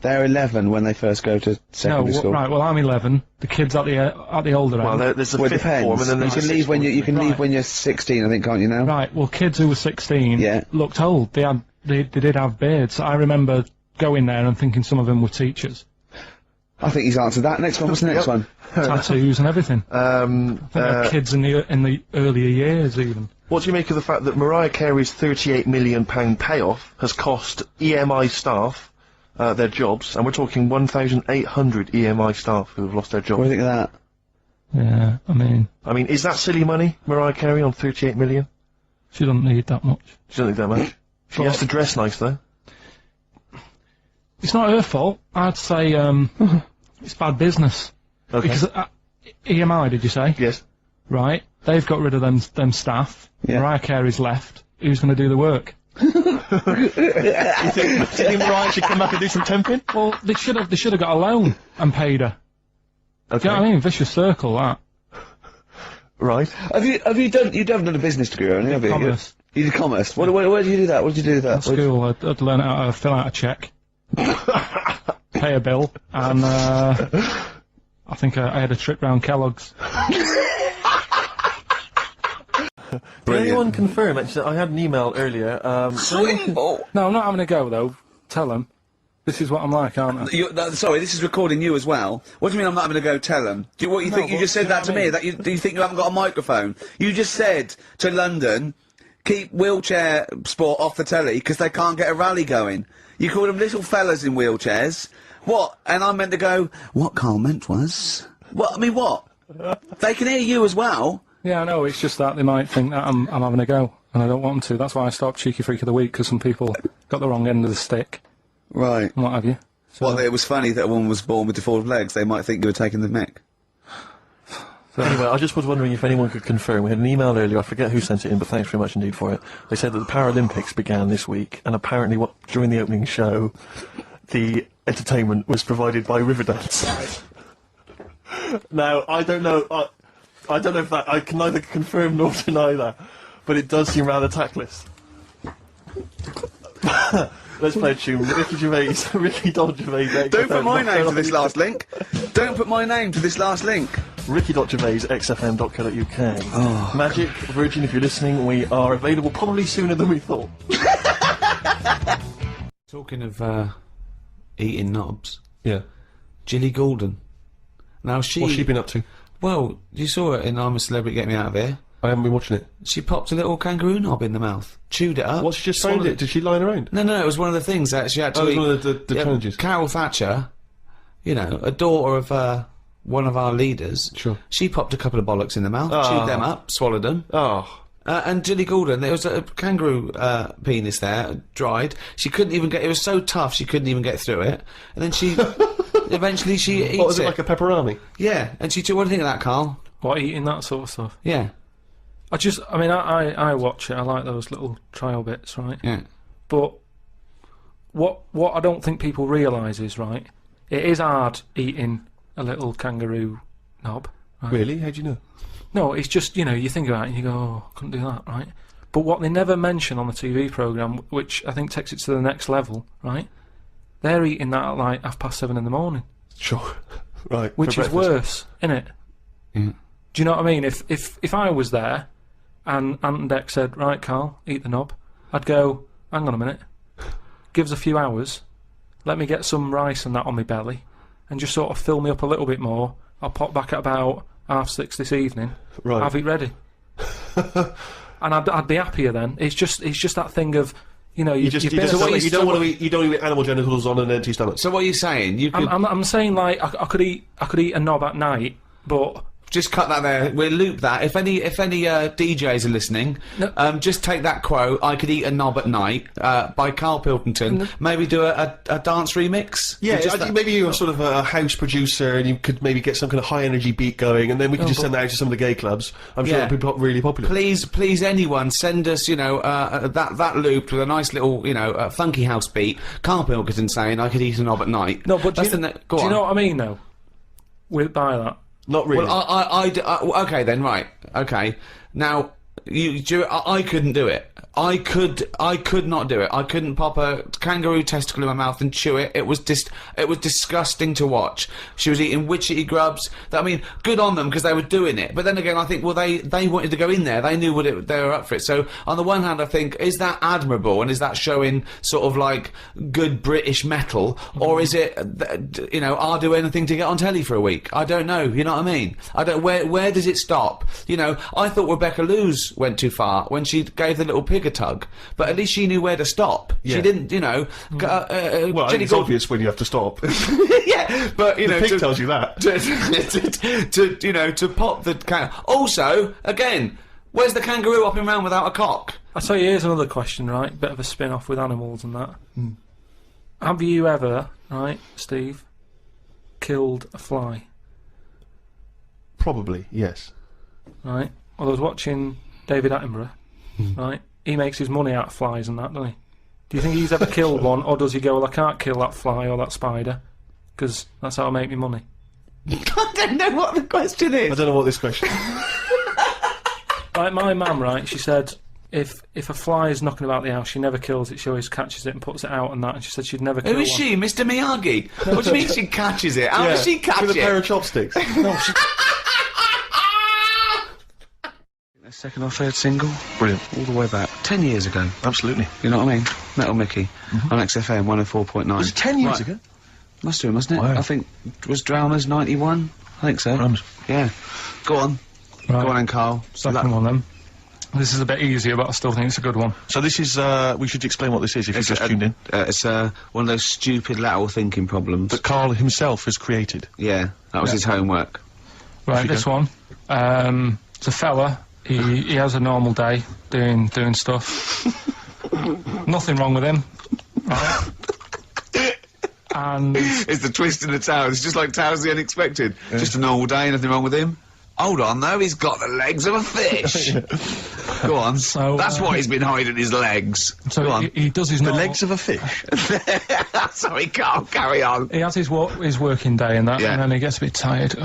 They're 11 when they first go to secondary school. Right, well, I'm 11. The kids at the older Well, end. there's a Well, it fifth depends. form, and then You there's can a leave sixth when form. you can Right. leave when you're 16, I think, can't you now? Right, well, kids who were 16 Yeah. looked old. They did have beards. I remember going there and thinking some of them were teachers. I think he's answered that. Next one. What's the next one? Tattoos and everything. I think they're kids in the earlier years, even. What do you make of the fact that Mariah Carey's £38 million payoff has cost EMI staff their jobs, and we're talking 1,800 EMI staff who have lost their What do jobs? you think of that? Yeah, I mean, is that silly money, Mariah Carey, on 38 million? she doesn't need that much. She doesn't think that much. She has to dress nice, though. It's not her fault. I'd say, it's bad business. Okay. Because, EMI, did you say? Yes. Right. They've got rid of them staff. Yeah. Mariah Carey's left. Who's going to do the work? Do you think Mariah should come back and do some temping? Well, they should have got a loan and paid her. Okay. Do you know what I mean? Vicious circle, that. Right. Have you haven't done a business degree or anything, have you? Commerce. You did commerce. Where did you do that? What did you do with that? At school, I'd learn how to fill out a cheque. Pay a bill, and, I think I had a trip round Kellogg's. Can anyone confirm, actually, I had an email earlier, Oh. No, I'm not having a go, though. Tell them. This is what I'm like, aren't I? Sorry, this is recording you as well. What do you mean I'm not having to go tell them? Do you, think you but just said you know that to what I me? mean? That do you think you haven't got a microphone? You just said to London, keep wheelchair sport off the telly because they can't get a rally going. You called them little fellas in wheelchairs. What? And I meant to go, what Karl meant was... What? I mean, what? They can hear you as well. Yeah, I know, it's just that they might think that I'm having a go, and I don't want them to. That's why I stopped Cheeky Freak of the Week, because some people got the wrong end of the stick, Right. and what have you. So, Well, it was funny that a woman was born with deformed legs. They might think you were taking the mick. Anyway, I just was wondering if anyone could confirm. We had an email earlier, I forget who sent it in, but thanks very much indeed for it. They said that the Paralympics began this week, and apparently during the opening show, the entertainment was provided by Riverdance. Now, I don't know if that, I can neither confirm nor deny that, but it does seem rather tactless. Let's play a tune. Ricky Gervais. Don't put my name to this last link. Don't put my name to this last link. Ricky.Gervais, xfm.co.uk. Oh. Magic, Virgin, if you're listening, we are available probably sooner than we thought. Talking of eating knobs, Yeah. Jilly Goulden. Now What's she been up to? Well, you saw her in I'm a Celebrity, Get Me Out of Here. I haven't been watching it. She popped a little kangaroo knob in the mouth, chewed it up. What, she just found swallowed it? Did she line around? No, it was one of the things that she had to Oh, it eat. was one of the challenges. Carol Thatcher, you know, a daughter of one of our leaders. Sure. She popped a couple of bollocks in the mouth, chewed them up, swallowed them. Oh. And Jilly Goulden, there was a kangaroo penis there, dried. She couldn't even get. It was so tough, she couldn't even get through it. And then she, eventually, she eats What, was it like a pepperoni? Yeah, and she took. What do you think of that, Karl? What, eating that sort of stuff? Yeah, I watch it, I like those little trial bits, right? yeah. But what I don't think people realise is, right, it is hard eating a little kangaroo knob. Right? Really? How do you know? No, it's just, you know, you think about it and you go, oh, couldn't do that, right? But what they never mention on the TV programme, which I think takes it to the next level, right, they're eating that at like 7:30 in the morning. Sure. Right. Which for is breakfast. worse, innit? Yeah. Do you know what I mean? If I was there and Ant and Dec said, right, Karl, eat the knob, I'd go, hang on a minute, give us a few hours, let me get some rice and that on my belly, and just sort of fill me up a little bit more. I'll pop back at about 6:30 this evening, Right. have it ready. And I'd be happier then. It's just that thing of, you know, You don't want to eat animal genitals on an empty stomach. So what are you saying? You could I'm saying, like, I could eat a knob at night, but just cut that there. We'll loop that. If any DJs are listening, just take that quote. I could eat a knob at night by Karl Pilkington. Maybe do a dance remix. Yeah, Just I think maybe you're sort of a house producer and you could maybe get some kind of high energy beat going and then we could just send that out to some of the gay clubs. I'm sure it'll be really popular. Please, anyone, send us, you know, that loop with a nice little, you know, funky house beat. Karl Pilkington saying I could eat a knob at night. no, but do That's you know what I mean, though? By that. Not really. Well, okay then, right. Okay. Now, I couldn't do it. I could not do it. I couldn't pop a kangaroo testicle in my mouth and chew it. It was disgusting to watch. She was eating witchetty grubs. I mean, good on them because they were doing it. But then again, I think, well, they wanted to go in there. They knew they were up for it. So on the one hand, I think, is that admirable and is that showing sort of like good British metal, or is it, you know, I'll do anything to get on telly for a week? I don't know. You know what I mean? I don't. Where does it stop? You know, I thought Rebecca Lewis went too far when she gave the little pig a tug, but at least she knew where to stop. Yeah. She didn't, you know. Well, Jenny it's obvious when you have to stop. Yeah, but you know, The pig tells you that. to you know, to pop the can. Also, again, where's the kangaroo hopping around without a cock? I'll tell you, here's another question, right? Bit of a spin-off with animals and that. Have you ever, right, Steve, killed a fly? Probably, yes. Right? Well, I was watching David Attenborough, right? He makes his money out of flies and that, doesn't he? Do you think he's ever killed one, or does he go, well, I can't kill that fly or that spider, because that's how I make my money? I don't know what the question is. I don't know what this question is. Like my mum, right, she said if a fly is knocking about the house, she never kills it, she always catches it and puts it out and that, and she said she'd never kill Who is one. she, Mr. Miyagi? What do you mean she catches it? How does she catch With a pair it? of chopsticks. No, she... Their second or third single, Brilliant. all the way back 10 years ago. Absolutely. You know what I mean? Metal Mickey on XFM 104.9. Was it 10 years Right. ago? Must have been, mustn't it? Wow. I think was Dramas 91. I think so. Drums. Yeah. Go on. Right. Go on then, Carl. Second one then. This is a bit easier, but I still think it's a good one. So this is, we should explain what this is if you've just tuned in. It's one of those stupid lateral thinking problems. That Karl himself has created. Yeah, that was his homework. Right, you this one. It's a fella. He has a normal day doing stuff. Nothing wrong with him. Right. And It's the twist in the tale. It's just like Tales of the Unexpected. Just a normal day, nothing wrong with him. Hold on, though, he's got the legs of a fish. Go on. So, that's why he's been hiding his legs. so Go on. he does his The normal... legs of a fish. Sorry, Carl, carry on. He has his working day and that, Yeah. and then he gets a bit tired.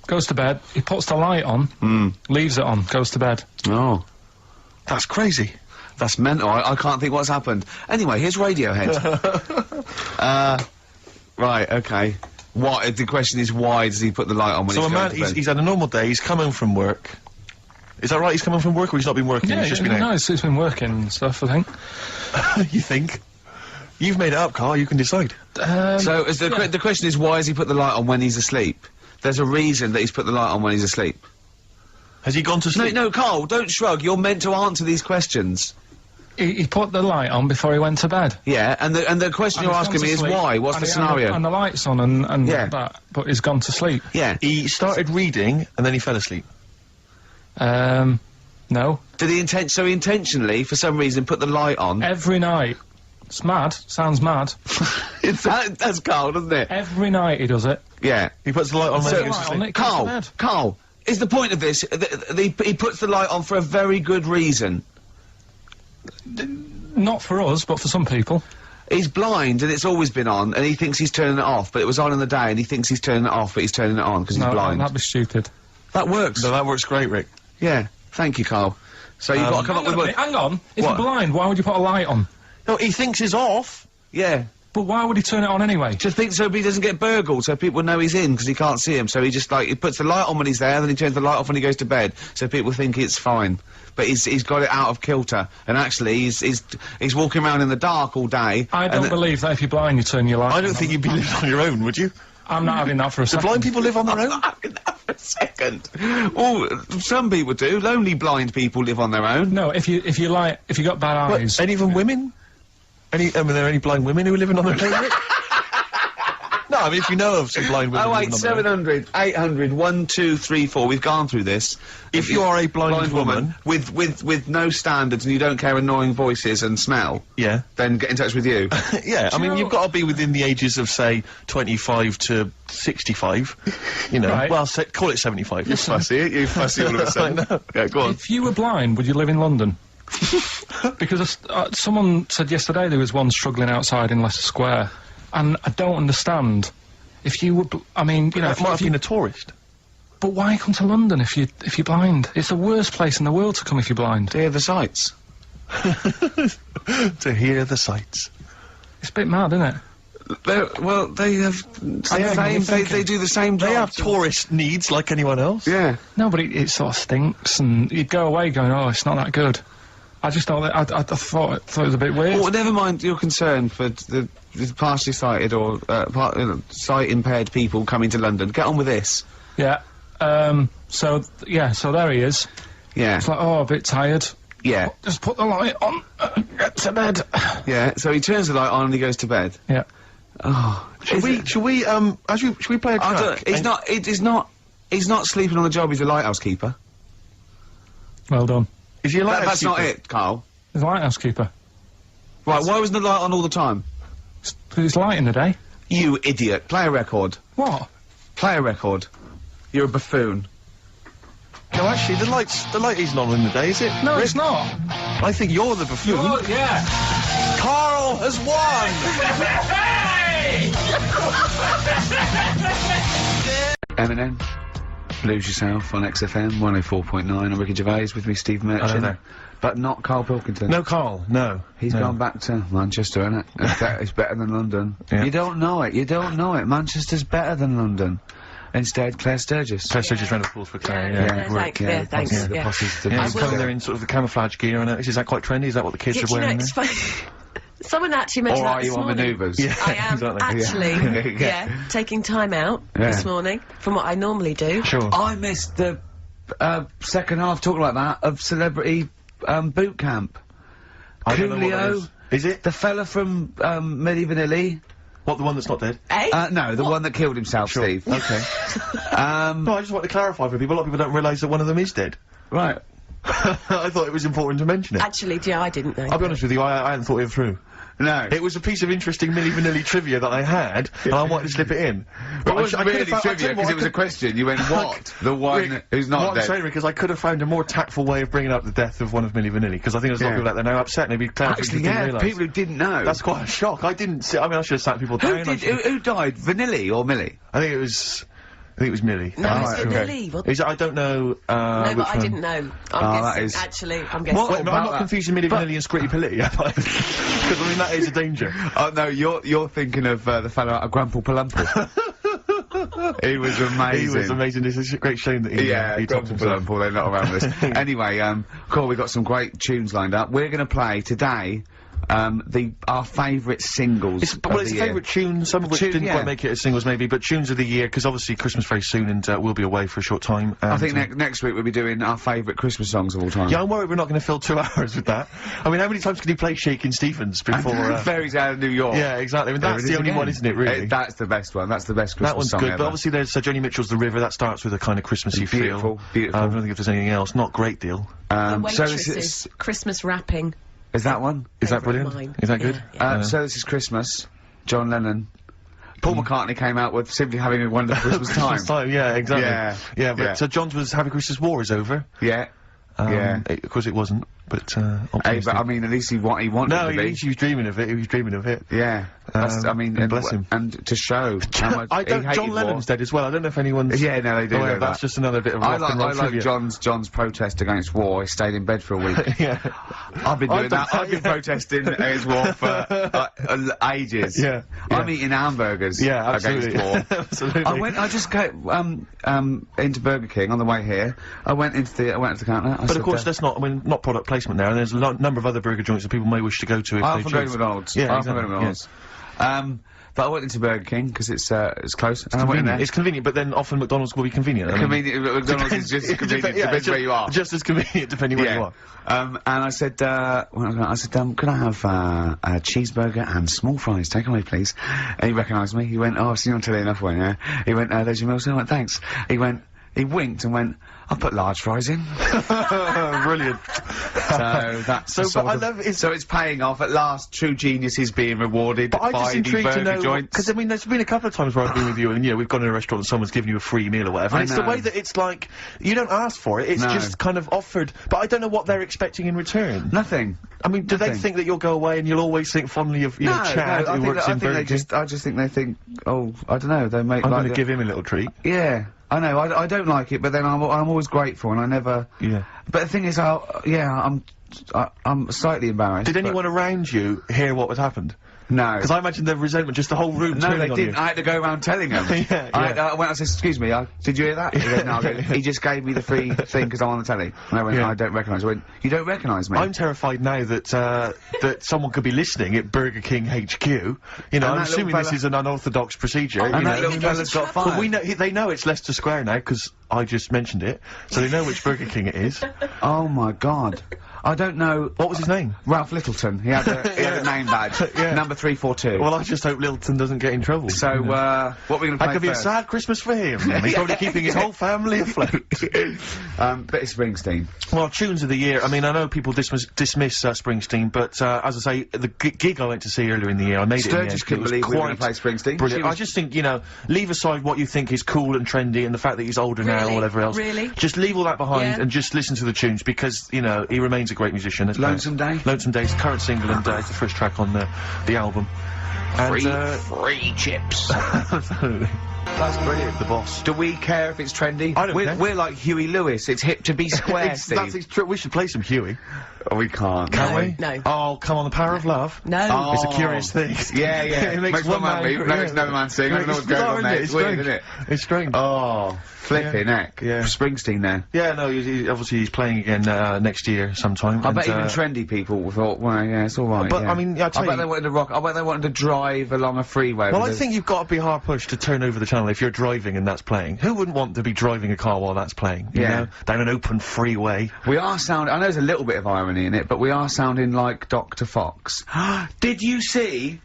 Goes to bed. He puts the light on, leaves it on, goes to bed. Oh. That's crazy. That's mental. I can't think what's happened. Anyway, here's Radiohead. Right, okay. What? The question is, why does he put the light on when So he's a going man, to bed? he's had a normal day, he's come home from work. Is that right? He's come home from work or he's not been working, Yeah, he's just been no, out? it's been working and stuff, I think. You think? You've made it up, Karl, you can decide. So is the question is, why has he put the light on when he's asleep? There's a reason that he's put the light on when he's asleep. Has he gone to No, sleep? no, Carl, don't shrug. You're meant to answer these questions. He put the light on before he went to bed. Yeah, and the question you're And he's asking gone me to is sleep, why? What's and the he- scenario? And the light's on and Yeah. that, but he's gone to sleep. Yeah. He started reading and then he fell asleep. No. Did he intentionally, for some reason, put the light on? Every night. It's mad. Sounds mad. That's Carl, doesn't it? Every night he does it. Yeah. He puts the light on when So- he goes to Light on, sleep. it goes to Carl, bed. Carl, is the point of this, he puts the light on for a very good reason. Not for us, but for some people. He's blind and it's always been on, and he thinks he's turning it off, but it was on in the day, and he thinks he's turning it off, but he's turning it on because he's No, blind. that'd be stupid. That works. No, that works great, Rick. Yeah. Thank you, Carl. So you've got to come up with what... Hang on. If What? you're blind, why would you put a light on? No, he thinks it's off. Yeah. But why would he turn it on anyway? Just think so he doesn't get burgled, so people know he's in because he can't see him. So he just he puts the light on when he's there, then he turns the light off when he goes to bed, so people think it's fine. But he's got it out of kilter, and actually he's walking around in the dark all day. I and don't th- believe that if you're blind, you turn your light on. I don't think you'd be living on your own, would you? I'm not having that for a Do second. blind people live on their own? For a second. Well, some people do. Lonely blind people live on their own. No, if you got bad eyes. Any of them women? Are there any blind women who are living on their own? Rick? No, I mean, if you know of some blind women Oh, living on their own. 0800 800 1234. We've gone through this. If you are a blind woman- with no standards and you don't care annoying voices and smell, Yeah. then get in touch with you. Yeah, I you mean, know- you've got to be within the ages of, say, 25 to 65. You know, Right. well, call it 75. You fussy all of a sudden. I know. Yeah, go on. If you were blind, would you live in London? Because someone said yesterday there was one struggling outside in Leicester Square, and I don't understand. If you were, I mean, you know, That if, might have if you, been a tourist. but why come to London if you're blind? It's the worst place in the world to come if you're blind. To hear the sights. To hear the sights. It's a bit mad, isn't it? Well, they have they do the same job. They have tourist needs like anyone else. Yeah. No, but it sort of stinks, and you'd go away going, "Oh, it's not that good." I just thought that I thought it was a bit weird. Well, never mind your concern for the partially sighted or sight impaired people coming to London. Get on with this. Yeah. So there he is. Yeah. It's like, oh, a bit tired. Yeah. Just put the light on. Get to bed. Yeah. So he turns the light on and he goes to bed. Yeah. Oh. Should we play a track? He's not sleeping on the job. He's a lighthouse keeper. Well done. Is he a lighthouse That's not keeper? it, Carl. He's a lighthouse keeper. Right, why wasn't the light on all the time? Because it's light in the day. You idiot. Play a record. What? Play a record. You're a buffoon. No, actually, the light isn't on in the day, is it? No, Rick? it's not. I think you're the buffoon. Yeah. Karl has won! Eminem. Lose Yourself on XFM 104.9. I'm Ricky Gervais, with me Steve Merchant. there. But not Carl Pilkington. No, Karl, no. He's no. gone back to Manchester, innit? It's better than London. Yeah. You don't know it, you don't know it. Manchester's better than London. Instead, Claire Sturgis. Claire Sturgis round of applause for Claire, thanks. the Thanks. posse- the Yeah. posse's- the Yeah, posse's he's coming there. there in sort of the camouflage gear, and is that quite trendy? Is that what the kids Yeah, are do you know, wearing? it's funny. Someone actually mentioned Or that are this you on morning. manoeuvres? Yeah, I am exactly. actually, taking time out this morning from what I normally do. Sure. I missed the second half, talking like that, of Celebrity Boot Camp. I don't know what that Coolio. is it? The fella from Milli Vanilli. What, the one that's not dead? Eh? No, the one that killed himself, Steve. Okay. No, I just want to clarify for people. A lot of people don't realise that one of them is dead. Right. I thought it was important to mention it. Actually, I didn't know. I'll be honest with you, I hadn't thought it through. No. It was a piece of interesting Milli Vanilli trivia that I had, and I wanted to slip it in. It wasn't I could've really found- I'll tell trivia, you what, because I it was a could- question. You went, what? The one Rick, who's not what I'm dead. saying, Rick, is I could have found a more tactful way of bringing up the death of one of Milli Vanilli, because I think there's a lot of Yeah. people out there now upset, maybe Claire Actually, didn't yeah, realise. people who didn't know. That's quite a shock. I didn't see, I mean, I should have sat people down. Who died? Vanilli or Millie? I think it was Millie. No, I'm it's not the sure. Millie. What? Is it, I don't know, No, which but I one. didn't know. Oh, I'm that guessing. is- Actually, I'm guessing. Wait, about I'm not that? confusing Milli Vanilli and Scritti Politti, because I mean, that is a danger. Oh, no, you're thinking of the fella out of Grumple Palumple. He was amazing. He was amazing. It's a great shame that he topped Grumple himself. Palumple, they're not around this. Anyway, cool, we've got some great tunes lined up. We're gonna play today, our favourite singles It's of a the year. favourite tune, some of which Tune, didn't yeah. quite make it as singles maybe, but tunes of the year, because obviously Christmas very soon and we'll be away for a short time. I and, think next week we'll be doing our favourite Christmas songs of all time. Yeah, I'm worried we're not going to fill 2 hours with that. I mean, how many times can you play Shakin' Stevens before... Fairy Tale of New York. yeah, exactly. I mean, There that's it the is only again. one, isn't it, really? That's the best one. That's the best Christmas That one's song good, ever. but obviously there's Joni Mitchell's The River, that starts with a kind of Christmassy Beautiful, feel. beautiful. I don't think if there's anything else. Not great deal. The so waitresses, Christmas wrapping. is that one? Is that Favourite brilliant? mine. Is that good? Yeah, yeah. So this is Christmas. John Lennon. Paul McCartney came out with Simply Having a Wonderful Christmas Time. Christmas time, yeah, exactly. Yeah, Yeah, but yeah. so John's was Happy Christmas War is over. Yeah. Yeah. Of course it wasn't, but Hey, obviously. but I mean, at least he wanted No, to be. he was dreaming of it. He was dreaming of it. Yeah. That's, I mean, and bless him. And to show how much I he don't. hated John war. Lennon's dead as well. I don't know if anyone's. Yeah, no, they do. aware know of that. That's that. just another bit of I rock and roll like trivia. John's protest against war. He stayed in bed for a week. Yeah. I've been doing I've done that. I've been yeah. protesting against war for ages. Yeah, I'm yeah. eating hamburgers Yeah, absolutely. against war. Absolutely. I just go into Burger King on the way here. I went to the counter. I But said, of course, that's not. I mean, not product placement there. And there's a number of other burger joints that people may wish to go to if I they often go to choose. McDonald's. Yeah, I often go to exactly, McDonald's. But I went into Burger King because it's close. And I went in there. It's convenient, but then often McDonald's will be convenient. I mean, Convenient. McDonald's is just convenient. yeah, Depends where you are. Just as convenient depending where you are. And I said, could I have a cheeseburger and small fries? Take away, please. And he recognised me. He went, oh, I've seen you on telly enough, one, yeah? He went, there's your meal, sir. I went, thanks. He winked and went, I'll put large fries in. Brilliant. So that's So, the sort but I of- love it's. so it's paying off. At last, true genius is being rewarded But I'm by just the intrigued to burger know, joints. because I mean, there's been a couple of times where I've been with you, and we've gone to a restaurant and someone's given you a free meal or whatever. I And it's the know. way that it's like you don't ask for it; it's No. just kind of offered. But I don't know what they're expecting in return. Nothing. I mean, do they Nothing. think that you'll go away and you'll always think fondly of Chad I who think, works I in think Burger they King? just, I just think they think, oh, I don't know, they make I'm like going to the- give him a little treat. Yeah, I know. I don't like it, but then I'm always grateful, and I never. Yeah. But the thing is, I'm slightly embarrassed. Did but- anyone around you hear what had happened? No. Because I imagine the resentment, just the whole room No, turning they on didn't. you. I had to go around telling them. Yeah, I went. I said, "Excuse me, did you hear that?" He went, "No." I go, he just gave me the free thing because I'm on the telly. And I went, Yeah. "I don't recognise." I went, "You don't recognise me?" I'm terrified now that that someone could be listening at Burger King HQ. You know, And I'm that little assuming this fella- is an unorthodox procedure. and you that know. little fella's got But fired. we know they know it's Leicester Square now because I just mentioned it, so they know which Burger King it is. Oh my god. I don't know. What was his name? Ralph Littleton. He had a name badge. Yeah. Number 342. Well, I just hope Littleton doesn't get in trouble. So, what are we gonna play That could be a first? sad Christmas for him. He's probably keeping his whole family afloat. Bit of Springsteen. Well, tunes of the year. I mean, I know people dismiss Springsteen, but as I say, the gig I went to see earlier in the year, I made it in the end. Sturgis couldn't It was believe we were quite going to play Springsteen. brilliant. I just think, you know, leave aside what you think is cool and trendy and the fact that he's older now or Really? whatever else. Really? Just leave all that behind Yeah. and just listen to the tunes because, you know, he remains a great musician. Let's play it. Lonesome Day? Lonesome Day is the current single and it's the first track on the album. And, Free chips. absolutely. That's brilliant. The boss. Do we care if it's trendy? I don't care. We're like Huey Lewis. It's hip to be square, Steve. That's true. We should play some Huey. Oh, we can't. Can No, we? no. Oh, come on, the power of love. No. Oh. It's a curious thing. Yeah, yeah. It makes one man beat, makes another man sing. I don't know what's going on there. It's weird, isn't it? It's strange. Oh, flipping heck. Yeah. Springsteen there. Yeah, no, obviously he's playing again next year sometime. I and, bet even trendy people thought, well, yeah, it's all right. But, yeah. I mean, I tell bet you- they wanted to rock. I bet they wanted to drive along a freeway. Well, with I think you've got to be hard pushed to turn over the channel if you're driving and that's playing. Who wouldn't want to be driving a car while that's playing? You Yeah. know? Down an open freeway. we are sounding. I know there's a little bit of irony in it, but we are sounding like Dr. Fox. Did you see?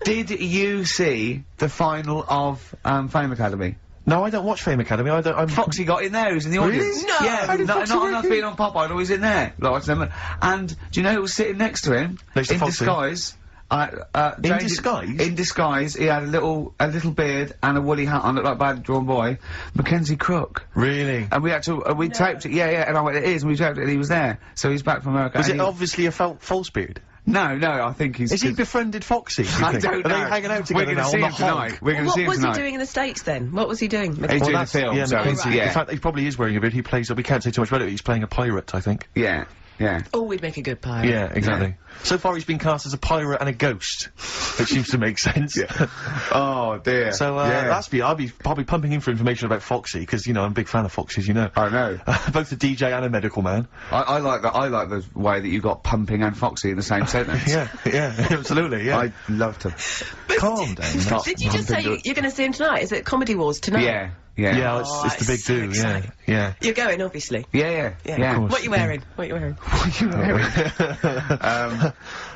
Did you see the final of Fame Academy? No, I don't watch Fame Academy. I'm Foxy got in there. He was in the Really? audience. No. Yeah, How did not Foxy enough work being on Pop Idol. He's in there. Like, and do you know who was sitting next to him? Next to in Foxy? disguise. In disguise? In disguise, he had a little beard and a woolly hat on, looked like a bad drawn boy. Mackenzie Crook. Really? And we had to, we taped it, yeah, and I went, it is, and we taped it, and he was there. So he's back from America. Was and it he- obviously a false beard? No, I think he's... Is he befriended Foxy? do you I think? don't know. Are they hanging out We're together gonna now see on the him tonight. hog? We're gonna What see him was tonight. he doing in the States then? What was he doing? He's doing a that's- film, yeah, so Mackenzie. yeah. In fact, he probably is wearing a beard. He plays, we can't say too much about it, he's playing a pirate, I think. Yeah. Oh, we'd make a good pirate. Yeah, exactly. So far he's been cast as a pirate and a ghost, which seems to make sense. Oh, dear. So, I'll be pumping him for information about Foxy, because, you know, I'm a big fan of Foxy's, you know. I know. Both a DJ and a medical man. I like that. I like the way that you got pumping and Foxy in the same sentence. Yeah, absolutely, yeah. I love to. Calm down. Stop. Did you just say you're going to see him tonight? Is it Comedy Wars tonight? Yeah. Yeah, Oh, it's the big it's so do, yeah, exciting. yeah. You're going, obviously. Yeah. Of course. What you wearing? What you wearing?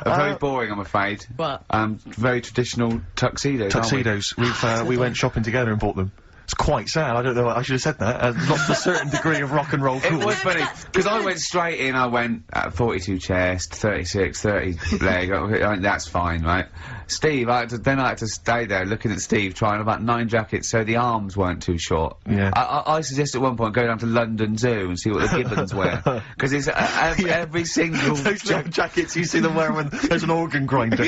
Very boring, I'm afraid. What? Very traditional tuxedos. aren't we? Tuxedos. We went shopping together and bought them. It's quite sad. I don't know. I should have said that. Lost a certain degree of rock and roll cool. It was funny, because I went straight in, I went 42 chest, 36, 30 leg, I mean, that's fine, right? Steve, I had to stay there looking at Steve trying about 9 jackets so the arms weren't too short. Yeah. I suggest at one point go down to London Zoo and see what the Gibbons wear. Because it's every single... Those jackets, you see them wear when there's an organ grinder.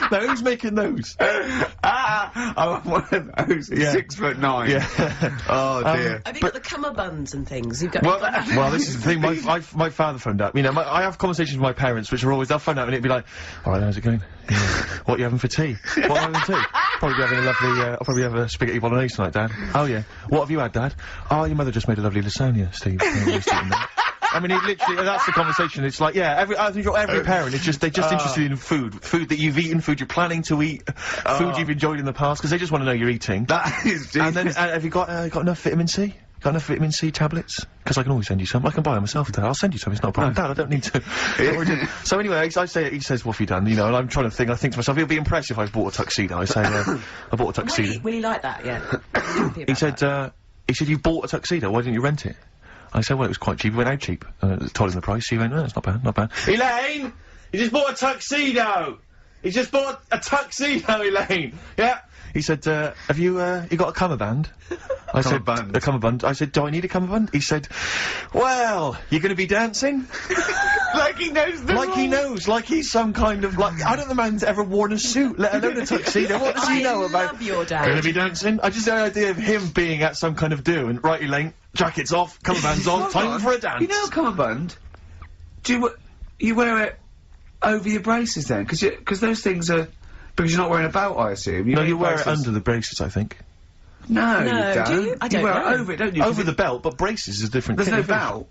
Now, who's making those? I want one of those. He's 6'9". Yeah. Oh dear. Have you got the cummerbunds and things? You've got. Well, this is the thing. My father phoned up. You know, I have conversations with my parents, which are always they'll phone up and it'd be like, "All right, how's it going? Yeah. What are you having for tea? What are you having for tea? Probably having a lovely. I'll probably have a spaghetti bolognese tonight, Dad. Oh yeah. What have you had, Dad? Oh, your mother just made a lovely lasagna, Steve. I mean, it literally, that's the conversation. It's like, yeah, I think every parent is just, they're just interested in food that you've eaten, food you're planning to eat, food you've enjoyed in the past, because they just want to know you're eating. That is And then, have you got enough vitamin C? Got enough vitamin C tablets? Because I can always send you some. I can buy them myself, Dad. I'll send you some. It's not a problem. Dad, I don't need to. So anyway, he says, what have you done? You know, and I'm trying to think. I think to myself, he'll be impressed if I bought a tuxedo. I say, I bought a tuxedo. Will he like that? Yeah. He said, you bought a tuxedo. Why didn't you rent it? I said, well, it was quite cheap. He went out cheap. Told him the price. He went, no, it's not bad, not bad. Elaine! He just bought a tuxedo! He just bought a tuxedo, Elaine! Yeah! He said, have you got a cummerbund? I said, a cummerbund. I said, do I need a cummerbund? He said, well, you're gonna be dancing? like he knows the Like he knows, like he's some kind of, like, I don't know the man's ever worn a suit, let alone a tuxedo. What does he know about? I love your dad. Gonna be dancing? I just the idea of him being at some kind of do and, right, Elaine, jackets off, cummerbunds on, time for a dance. You know a cummerbund? Do you wear it over your braces then? Because those things are... Because you're not wearing a belt, I assume. No, you wear it under the braces, I think. No, No, you don't. do you? I don't wear know. it over it, don't you? Over the belt, but braces is different. There's no Different. belt.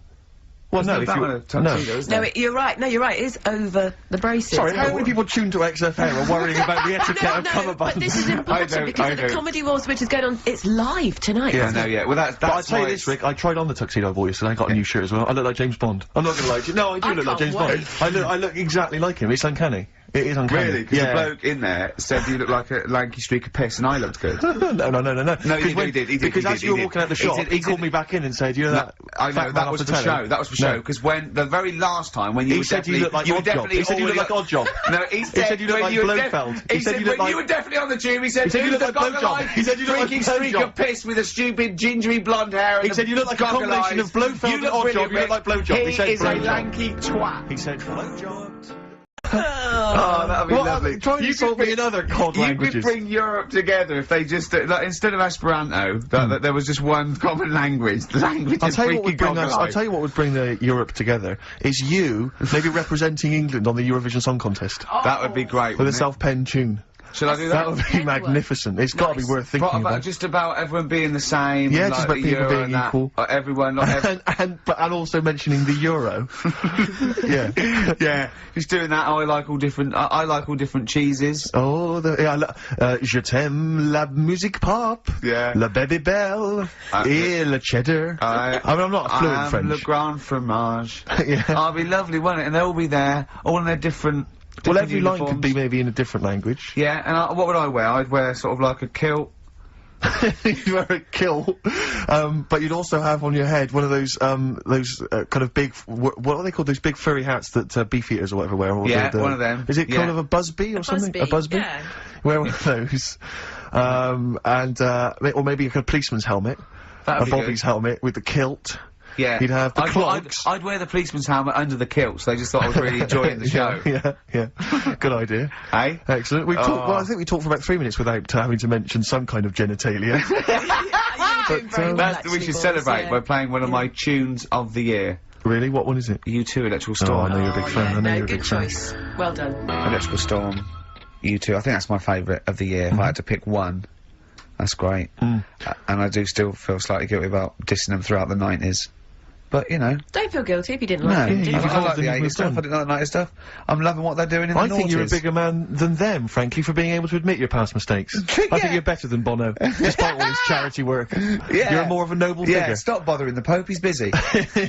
Well, no, Isn't if that you... one a tuxedo, isn't No, it? you're right. No, you're right. It is over the braces. Sorry, Yeah. how many people tuned to XFM are worrying about the etiquette of cummerbunds? But this is important because of the Comedy Wars which is going on. It's live tonight. Yeah, I know, yeah. Well, that's But I'll tell you why this, Rick, I tried on the tuxedo I bought yesterday, I got a new shirt as well. I look like James Bond. I'm not gonna lie to you. No, I do I look like can't James wait. Bond. I look exactly like him. It's uncanny. It is uncanny. Really? Because the bloke in there said you look like a lanky streak of piss, and I looked good. No. No, he did. Because as you were walking out the shop, he called me back in and said, you know that... I know, fat man that off was the for telly? show. That was for No. show. Because when the very last time when you He were said you definitely, look like you were Odd Job. definitely He said you look already- like Odd Job. No, he said you look when like you were Blofeld. He He said said you look when like- you were definitely on the tube. He said He said you "Who's look the like goggle-eyed Blowjob." He said you look like freaking Blowjob. streak of piss with a stupid gingery blonde hair. And He said you look like a goggle combination eyes. of Blofeld You and look Odd Job. brilliant, You look like Rick. Blowjob. He said He is a blowjob. lanky twat. He said blowjob. Oh, that'd be lovely. Try and insult me in other cod You languages. could bring Europe together if they just, like, instead of Esperanto, that there was just one common language. The language I'll of tell you what would freaking bring us. I'll goggle-eyed. tell you what would bring the Europe together is you maybe representing England on the Eurovision Song Contest That would be great. with a wouldn't it? self-penned tune. Should I do That that? would be Penworth. magnificent. It's got to be worth thinking What about about. just about everyone being the same? Yeah, and, just like, about the people euro being and that, equal. everyone, not and also mentioning the euro. Yeah. yeah, just doing that. I like all different. I like all different cheeses. Oh, je t'aime la musique pop. Yeah. La baby belle. Et le cheddar. I mean, I'm not fluent in French. Le grand fromage. Yeah. Oh, it'd be lovely, wouldn't it? And they'll all be there, all in their different. Well, different every line could uniforms. be maybe in a different language. Yeah, and what would I wear? I'd wear sort of like a kilt. You'd wear a kilt, but you'd also have on your head one of those kind of big, what are they called? Those big furry hats that beefeaters or whatever wear. Or Yeah, one of them. Is it Yeah. kind of a busby or something? A busby? Yeah. Wear one of those, or maybe a kind of policeman's helmet, That'd a be Bobby's good. helmet with the kilt. Yeah. You'd have the clogs. I'd wear the policeman's helmet under the kilt, so they just thought I was really enjoying the show. Yeah. Good idea. Hey? Excellent. We've talked. Well, I think we talked for about 3 minutes without having to mention some kind of genitalia. We should celebrate by playing one of my tunes of the year. Really? What one is it? U2 Electrical Oh, Storm. I know you're a big fan. I know you're a good big fan. choice. Well done. Electrical Storm. U2. I think that's my favourite of the year. If I had to pick one, that's great. And I do still feel slightly guilty about dissing them throughout the 90s. But, you know. Don't feel guilty if you didn't No, like it. you've did I you? evolved like the and you've 80s stuff, moved I didn't like the 90s stuff. I'm loving what they're doing in the I think you're a noughties. bigger man than them, frankly, for being able to admit your past mistakes. I think you're better than Bono, despite all his charity work. Yeah. You're more of a noble Yeah, figure. stop bothering the Pope, he's busy.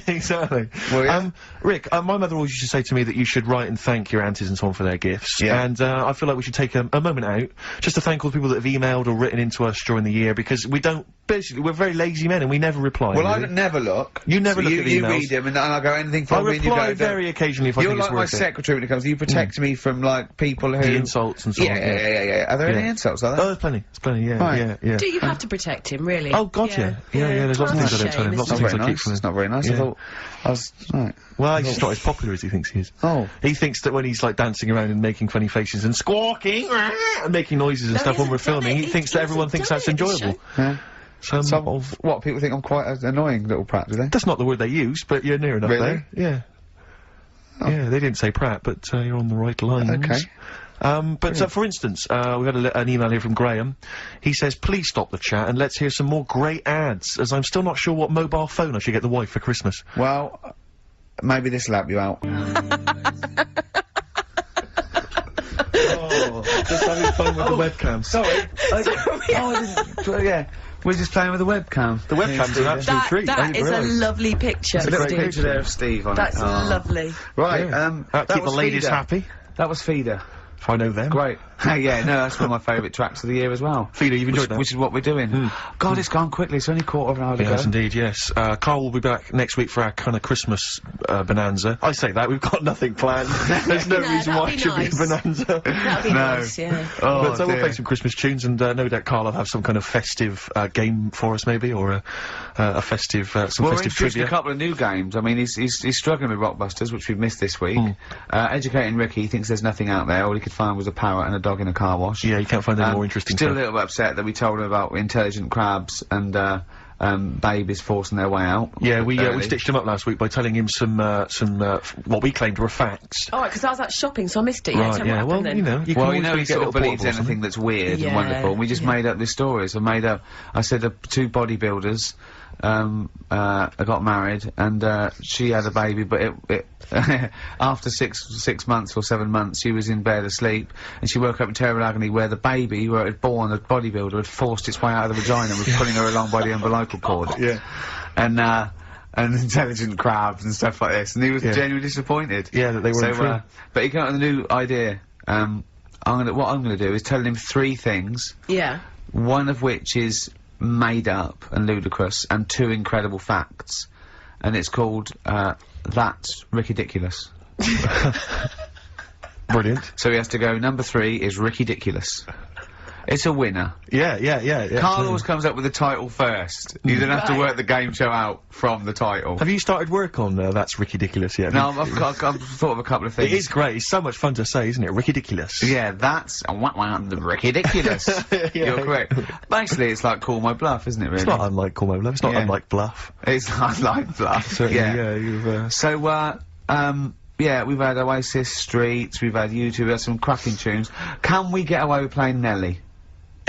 Exactly. Well, yeah. Rick, my mother always used to say to me that you should write and thank your aunties and so on for their gifts. Yeah. And I feel like we should take a moment out just to thank all the people that have emailed or written into us during the year, because we don't. Basically, we're very lazy men and we never reply. Well, really. I never look. You never look at the You emails. read them and I go anything I from me and you reply go. very occasionally if I You're think like it's my worth it. secretary when it comes. You protect me from like people who The insults and so yeah, on. yeah. Are there any Yeah. insults like Oh, that? there's plenty. There's plenty. Yeah, Right. yeah. Do you have to protect him, really? Oh, God, yeah. Yeah, there's lots of That's things I don't a tell him, shame, lots It's of not things very I keep nice. from him. It's not very nice. I Yeah. thought I was right. Well, he's just not as popular as he thinks he is. Oh. He thinks that when he's like dancing around and making funny faces and squawking and making noises and No, stuff he when we're hasn't done filming, it. he thinks that He everyone thinks that's hasn't done it in the enjoyable. Yeah. Some Some of what people think I'm quite an annoying little prat, do they? that's not the word they use, but you're near enough Really? there. Yeah. Yeah, they didn't say Pratt, but you're on the right lines. Okay. But for instance, we got an email here from Graham. He says, please stop the chat and let's hear some more great ads, as I'm still not sure what mobile phone I should get the wife for Christmas. Well, maybe this'll help you out. Oh, just having fun with the webcam. Sorry. Yeah. We're just playing with the webcam. The webcam's an absolute treat. I That didn't is a realise. lovely picture, There's a little Steve. picture there of Steve on That's it. Oh. lovely. Right, That'll keep the was ladies Feeder. happy, That was Feeder. if I know them. Great. Yeah, no, that's one of my favourite tracks of the year as well. Feeder, you've enjoyed that? Which is what we're doing. God, it's gone quickly. It's only quarter of an hour to Yes, go. indeed, yes. Karl will be back next week for our kind of Christmas bonanza. I say that, we've got nothing planned. There's no No, reason why it that'd be should be a nice. bonanza. That'd be nice, yeah. Oh, But so we'll dear. play some Christmas tunes, and no doubt Karl will have some kind of festive game for us, maybe, or a festive, some Well, we're festive introducing trivia. a couple of new games. I mean, he's struggling with Rockbusters, which we've missed this week. Educating Ricky, he thinks there's nothing out there. All he could find was a parrot and a dog in a car wash. Yeah, you can't find any more interesting Still stuff. a little bit upset that we told him about intelligent crabs and babies forcing their way out. Yeah, we early. stitched him up last week by telling him some what we claimed were facts. Alright, because I was out shopping, so I missed it. Yeah, tell me what Well, happened then. you know, you Well, can you know, always he get a sort of little believes portable or something. anything that's weird Yeah, and wonderful. And we just yeah. made up these stories. I said two bodybuilders I got married, and she had a baby, but it after 6 months or 7 months, she was in bed asleep, and she woke up in terrible agony where the baby, where it had born, the bodybuilder, had forced its way out of the vagina and was pulling her along by the umbilical cord. Yeah. And intelligent crabs and stuff like this, and he was genuinely disappointed. Yeah, that they weren't true. But he came up with a new idea. What I'm gonna do is tell him 3 things. Yeah. One of which is made up and ludicrous, and 2 incredible facts. And it's called, That's Ridiculous. Brilliant. So he has to go, number 3 is Ridiculous. It's a winner. Yeah. Karl always comes up with the title first. You don't have to work the game show out from the title. Have you started work on That's Ridiculous yet? No, I've thought of a couple of things. It is great. It's so much fun to say, isn't it? Ridiculous. Yeah, that's ridiculous. Yeah. You're correct. Basically, it's like Call My Bluff, isn't it, really? It's not unlike Call My Bluff. It's not unlike Bluff. It's unlike Bluff. Certainly, yeah. You've, So, yeah, we've had Oasis, Streets, we've had U2, we've had some cracking tunes. Can we get away with playing Nelly?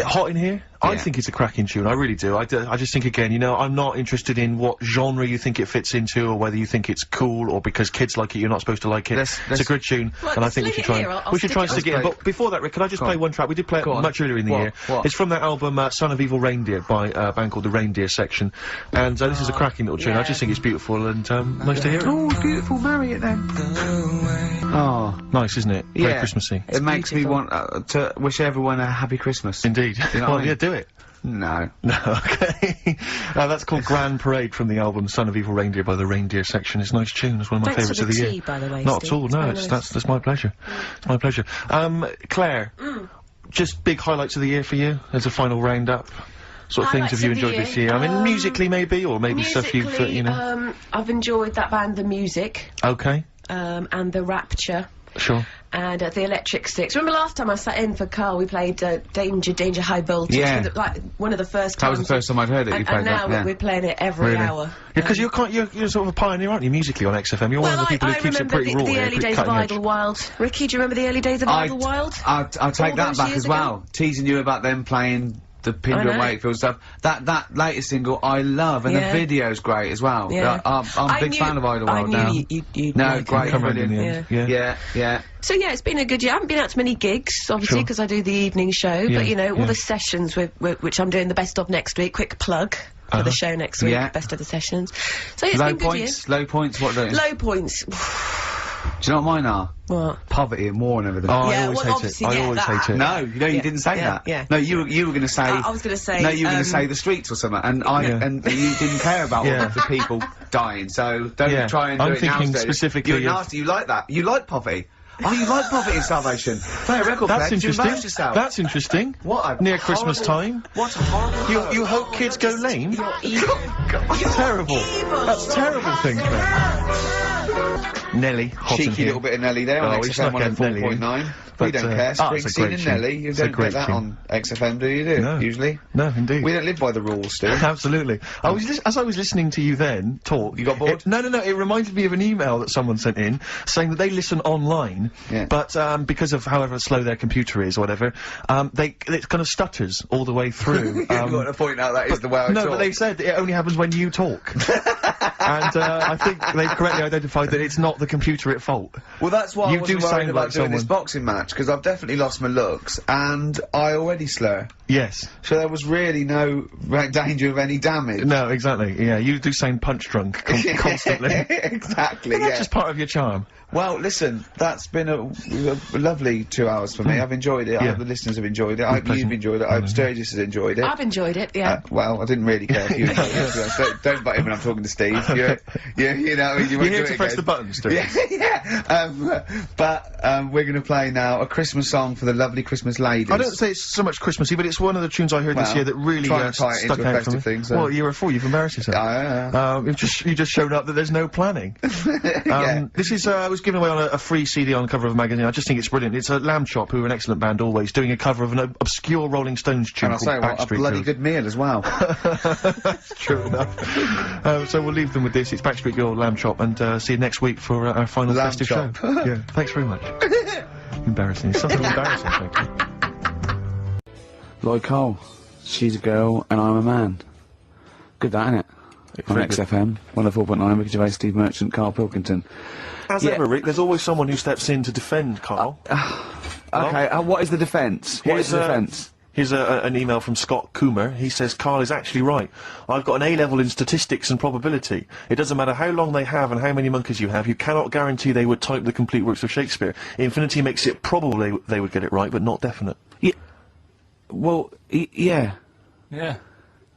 Hot in Here? I think it's a cracking tune, I really do. I just think, again, you know, I'm not interested in what genre you think it fits into, or whether you think it's cool, or because kids like it, you're not supposed to like it. It's a good tune, and I think we should try and stick it in. But before that, Rick, could I just play one track? We did play it much earlier in the year. It's from that album, Son of Evil Reindeer, by a band called The Reindeer Section. And this is a cracking little tune. I just think it's beautiful, and nice to hear it. Oh, beautiful, marry it then. Oh. Nice, isn't it? Very Christmassy. It makes me want to wish everyone a happy Christmas. Indeed. You know Well, what I mean? yeah, do it. No. No, okay. That's called Grand Parade from the album Son of Evil Reindeer by the Reindeer Section. It's a nice tune. It's one of my favourites of the year. By the way, Not Steve. at all, no, that's my pleasure. It's my pleasure. Claire, just big highlights of the year for you as a final roundup? Sort of things have you enjoyed this year? I mean, musically maybe, or maybe stuff you've, you know... I've enjoyed that band, The Music. Okay. And The Rapture. Sure. And the Electric Six. Remember last time I sat in for Carl, we played Danger High Voltage. Yeah. Like, one of the first That times. was the first time I'd heard it, you played and that, now we're playing it every hour. Yeah, because you're sort of a pioneer, aren't you, musically on XFM? You're one of the people who keeps it pretty raw. I remember the early days of Idlewild. Ricky, do you remember the early days of Idlewild? I'll take that back as well. Teasing you about them playing the Pinder and Wakefield stuff. That latest single I love, and the video's great as well. Yeah. I'm a big fan of Idlewild now. I knew you'd No, like great, Come round in brilliant. the end. Yeah. So yeah, it's been a good year. I haven't been out to many gigs, obviously, because I do the evening show. But you know, all the sessions which I'm doing the best of next week. Quick plug for the show next week. Best of the sessions. So yeah, it's been good year. Low points. What do? Low points. Do you know what mine are? What? Poverty and war and everything. Oh, I always hate it. I always hate it. No, you didn't say that. Yeah. No, you were going to say. I was going to say. No, you were going to say the streets or something, and and you didn't care about all of the people dying. So don't try and do it now. I'm thinking specifically. You're nasty. You like that. You like poverty. Oh, you like poverty and starvation. Play a record. That's Flex, interesting. You embarrass yourself. That's interesting. What? Near Christmas time. What a horrible. You hope kids go lame? You're evil. That's terrible. That's terrible thing, Nelly, hot in Cheeky here. little bit of Nelly there on we XFM snuck in Nelly in. 104.9. But, We don't care. it's a Springsteen great and tune. Nelly. You It's a don't great get that tune. on XFM, do you? No. Usually. No, indeed. We don't live by the rules, Stu. Absolutely. As I was listening to you then talk, You got bored? No. It reminded me of an email that someone sent in saying that they listen online, but because of however slow their computer is or whatever, it kind of stutters all the way through. You've got to point out that is the way I No, talk. but they said it only happens when you talk. And I think they've correctly identified that it's not the computer at fault. Well, that's why You I do wasn't worried sound about like doing this someone- boxing match, because I've definitely lost my looks, and I already slur. Yes. So there was really no danger of any damage. No, exactly. Yeah, you do sound punch drunk constantly. Exactly, But that's just part of your charm. Well, listen, that's been a lovely 2 hours for me. I've enjoyed it. I hope the listeners have enjoyed it. I hope you've enjoyed it. I hope Sturgis has enjoyed it. I've enjoyed it. Yeah. Well, I didn't really care if you enjoyed it. Don't butt in when I'm talking to Steve. You know, you won't You're here do to it press again. the buttons, Sturgis. We're going to play now a Christmas song for the lovely Christmas ladies. I don't say it's so much Christmassy, but it's one of the tunes I heard this year that really try and tie it stuck into a out for me. festive thing, so- Well, you're a fool. You've embarrassed yourself. You just showed up that there's no planning. This is was given away on a free CD on the cover of a magazine. I just think it's brilliant. It's a Lamb Chop, who are an excellent band always, doing a cover of an obscure Rolling Stones tune And I'll called say what, a Backstreet bloody Girls. good meal as well. That's true enough. So we'll leave them with this. It's Backstreet Girl, Lamb Chop, and see you next week for our final Lamb festive chop. show. Yeah, thanks very much. Embarrassing. It's something embarrassing, thank you. Lloyd Cole, she's a girl and I'm a man. Good that, innit? on XFM, 104.9, Ricky Gervais, Steve Merchant, Karl Pilkington. As ever, Rick, there's always someone who steps in to defend Karl. Okay, what is the defence? What is the defence? Here's an email from Scott Coomer. He says, Karl is actually right. I've got an A-level in statistics and probability. It doesn't matter how long they have and how many monkeys you have, you cannot guarantee they would type the complete works of Shakespeare. Infinity makes it probable they would get it right, but not definite. Yeah. Well, yeah. Yeah.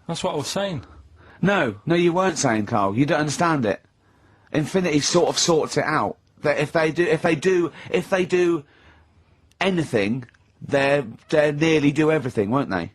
That's what I was saying. No, you weren't saying, Karl. You don't understand it. Infinity sort of sorts it out. That if they do anything, they nearly do everything, won't they?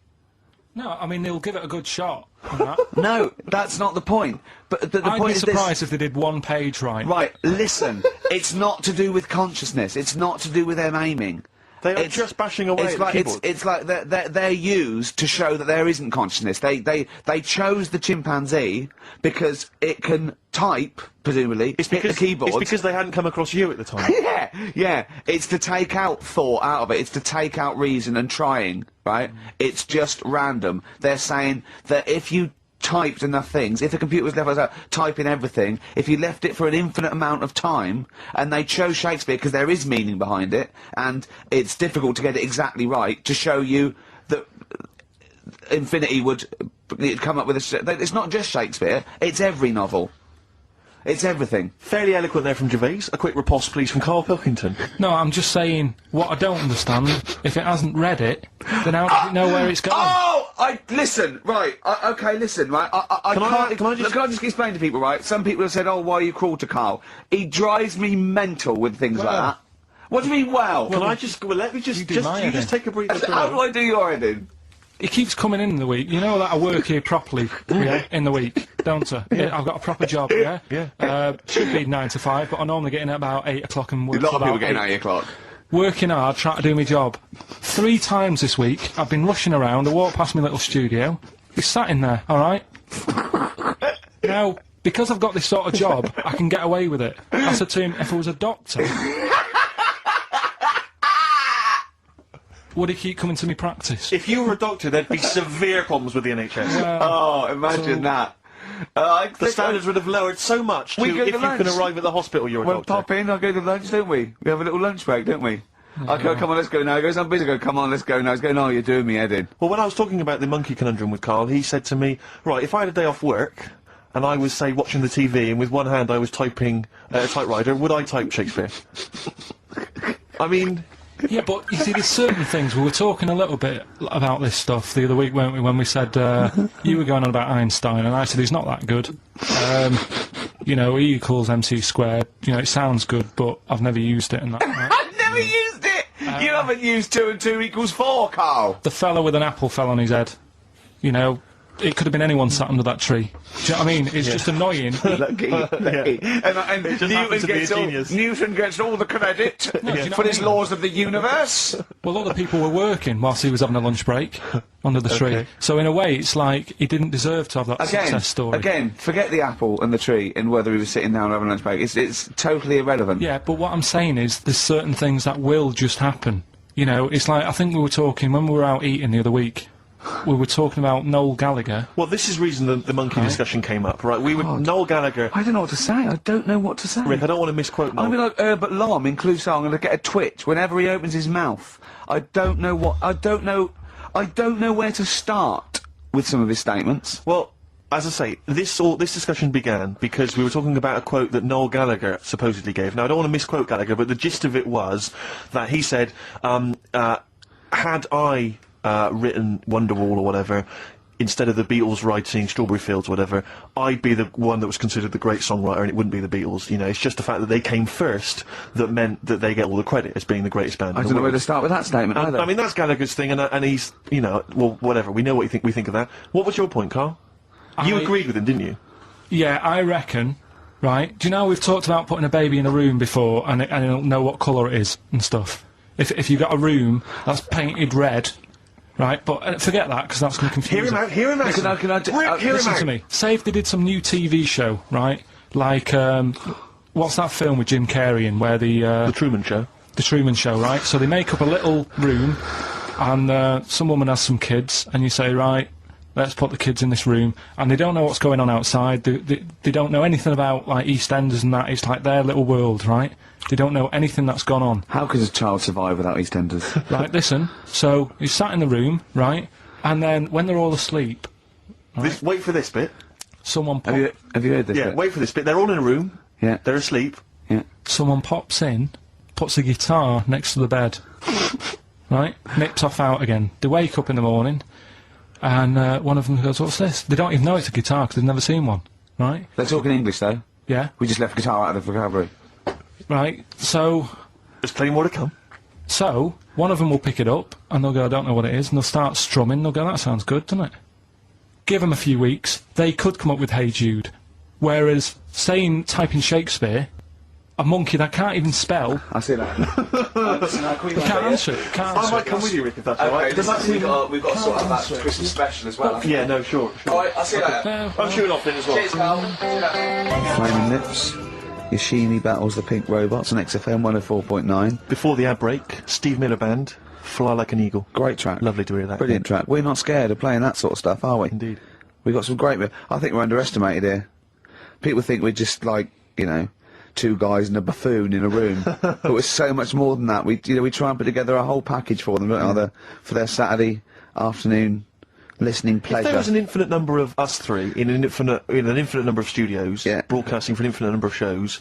No, I mean, they'll give it a good shot. on that. No, that's not the point. But the I'd point be is surprised if they did one page right. Right, listen, it's not to do with consciousness. It's not to do with them aiming. They are just bashing away at the keyboard. It's like they're used to show that there isn't consciousness. They chose the chimpanzee because it can type, presumably, hit the keyboard. It's because they hadn't come across you at the time. yeah. It's to take out thought out of it. It's to take out reason and trying, right? It's just random. They're saying that if you typed enough things, if the computer was left out typing everything, if you left it for an infinite amount of time, and they chose Shakespeare because there is meaning behind it, and it's difficult to get it exactly right, to show you that Infinity would come up with it's not just Shakespeare, it's every novel. It's everything. Fairly eloquent there from Gervais. A quick riposte, please, from Karl Pilkington. No, I'm just saying, what I don't understand, if it hasn't read it, then how does it know where it's going? Listen, right, okay, listen, right, can I just explain to people, right? Some people have said, oh, why are you cruel to Karl? He drives me mental with things like that. What do you mean, well? Let me just take a breather. How do I do your editing? He keeps coming in the week. You know that I work here properly, in the week, don't I? Yeah. I've got a proper job, yeah? Should be 9 to 5, but I normally get in at about 8 o'clock and work A lot of till people about get in at 8 o'clock. Working hard, trying to do my job. 3 times this week, I've been rushing around, I walked past my little studio, he's sat in there, alright? Now, because I've got this sort of job, I can get away with it. I said to him, if I was a doctor, would he keep coming to me practice? If you were a doctor, there'd be severe problems with the NHS. Imagine that. The standards would have lowered so much if you can arrive at the hospital, you're a doctor. Pop in, I'll go to lunch, don't we? We have a little lunch break, don't we? I go, come on, let's go now. He goes, I'm busy. I go, come on, let's go now. He's going, oh, you're doing me head in. Well, when I was talking about the monkey conundrum with Karl, he said to me, right, if I had a day off work, and I was, say, watching the TV, and with one hand I was typing a typewriter, would I type Shakespeare? I mean... Yeah, but you see, there's certain things, we were talking a little bit about this stuff the other week, weren't we, when we said, you were going on about Einstein, and I said he's not that good. You know, E equals MC squared, you know, it sounds good, but I've never used it and that. Right? I've never used it! You haven't used 2 and 2 equals 4, Karl! The fella with an apple fell on his head. You know, it could have been anyone sat under that tree. Do you know what I mean? It's just annoying. Lucky. And Newton gets all the credit for his laws of the universe. Well, other people were working whilst he was having a lunch break under the tree. So in a way, it's like he didn't deserve to have that success story. Again, forget the apple and the tree and whether he was sitting down having a lunch break. It's totally irrelevant. Yeah, but what I'm saying is there's certain things that will just happen. You know, it's like, I think we were talking, when we were out eating the other week, we were talking about Noel Gallagher. Well, this is the reason the monkey discussion came up, right? Noel Gallagher... I don't know what to say. I don't know what to say. Rick, I don't want to misquote Noel. I'm going to be like Herbert Lom in Clouseau. I'm going to get a twitch whenever he opens his mouth. I don't know where to start with some of his statements. Well, as I say, this discussion began because we were talking about a quote that Noel Gallagher supposedly gave. Now, I don't want to misquote Gallagher, but the gist of it was that he said, had I... written Wonderwall or whatever, instead of the Beatles writing Strawberry Fields or whatever, I'd be the one that was considered the great songwriter and it wouldn't be the Beatles. You know, it's just the fact that they came first that meant that they get all the credit as being the greatest band in the world. I don't know where to start with that statement either. I mean, that's Gallagher's thing, and he's, you know, well, whatever, we know what we think of that. What was your point, Karl? You agreed with him, didn't you? Yeah, I reckon, right, do you know we've talked about putting a baby in a room before and it'll know what colour it is and stuff? If you've got a room that's painted red, right, but forget that, because that's going to confuse Hear him out. Listen to me. Say if they did some new TV show, right, like, what's that film with Jim Carrey in, where The Truman Show. The Truman Show, right? So they make up a little room, and some woman has some kids, and you say, right, let's put the kids in this room, and they don't know what's going on outside. They don't know anything about, like, EastEnders and that. It's like their little world, right? They don't know anything that's gone on. How could a child survive without EastEnders? Right, listen. So, he's sat in the room, right? And then, when they're all asleep, Wait for this bit. someone Have you heard this? Yeah, bit? wait for this bit. They're all in a room. Yeah. They're asleep. Yeah. someone pops in, puts a guitar next to the bed, right? Nips off out again. They wake up in the morning, and one of them goes, "What's this?" They don't even know it's a guitar because they've never seen one, right? They're talking English though. Yeah, We just left the guitar out of the vocabulary. right. So There's plenty more to come. one of them will pick it up, and they'll go, "I don't know what it is," and they'll start strumming. They'll go, "That sounds good, doesn't it?" Give them a few weeks, they could come up with "Hey Jude," whereas typing Shakespeare, a monkey that can't even spell, I see that. can't answer it. Can't I answer might it. come with you, Rick, if that's alright. we've got to sort out that Christmas special as well. Yeah, no, sure. Alright, I'll see you later. I'm shooting off then as well. Cheers, Karl. Flaming Lips, Yoshimi battles the Pink Robots on XFM 104.9. Before the ad break, Steve Miller Band, Fly Like an Eagle. Great track. Lovely to hear that. Brilliant track. We're not scared of playing that sort of stuff, are we? Indeed. We've got some great... I think we're underestimated here. People think we're just like, you know, two guys and a buffoon in a room. But we're so much more than that. We try and put together a whole package for them, don't we? For their Saturday afternoon listening pleasure. If there was an infinite number of us three in an infinite number of studios, broadcasting for an infinite number of shows,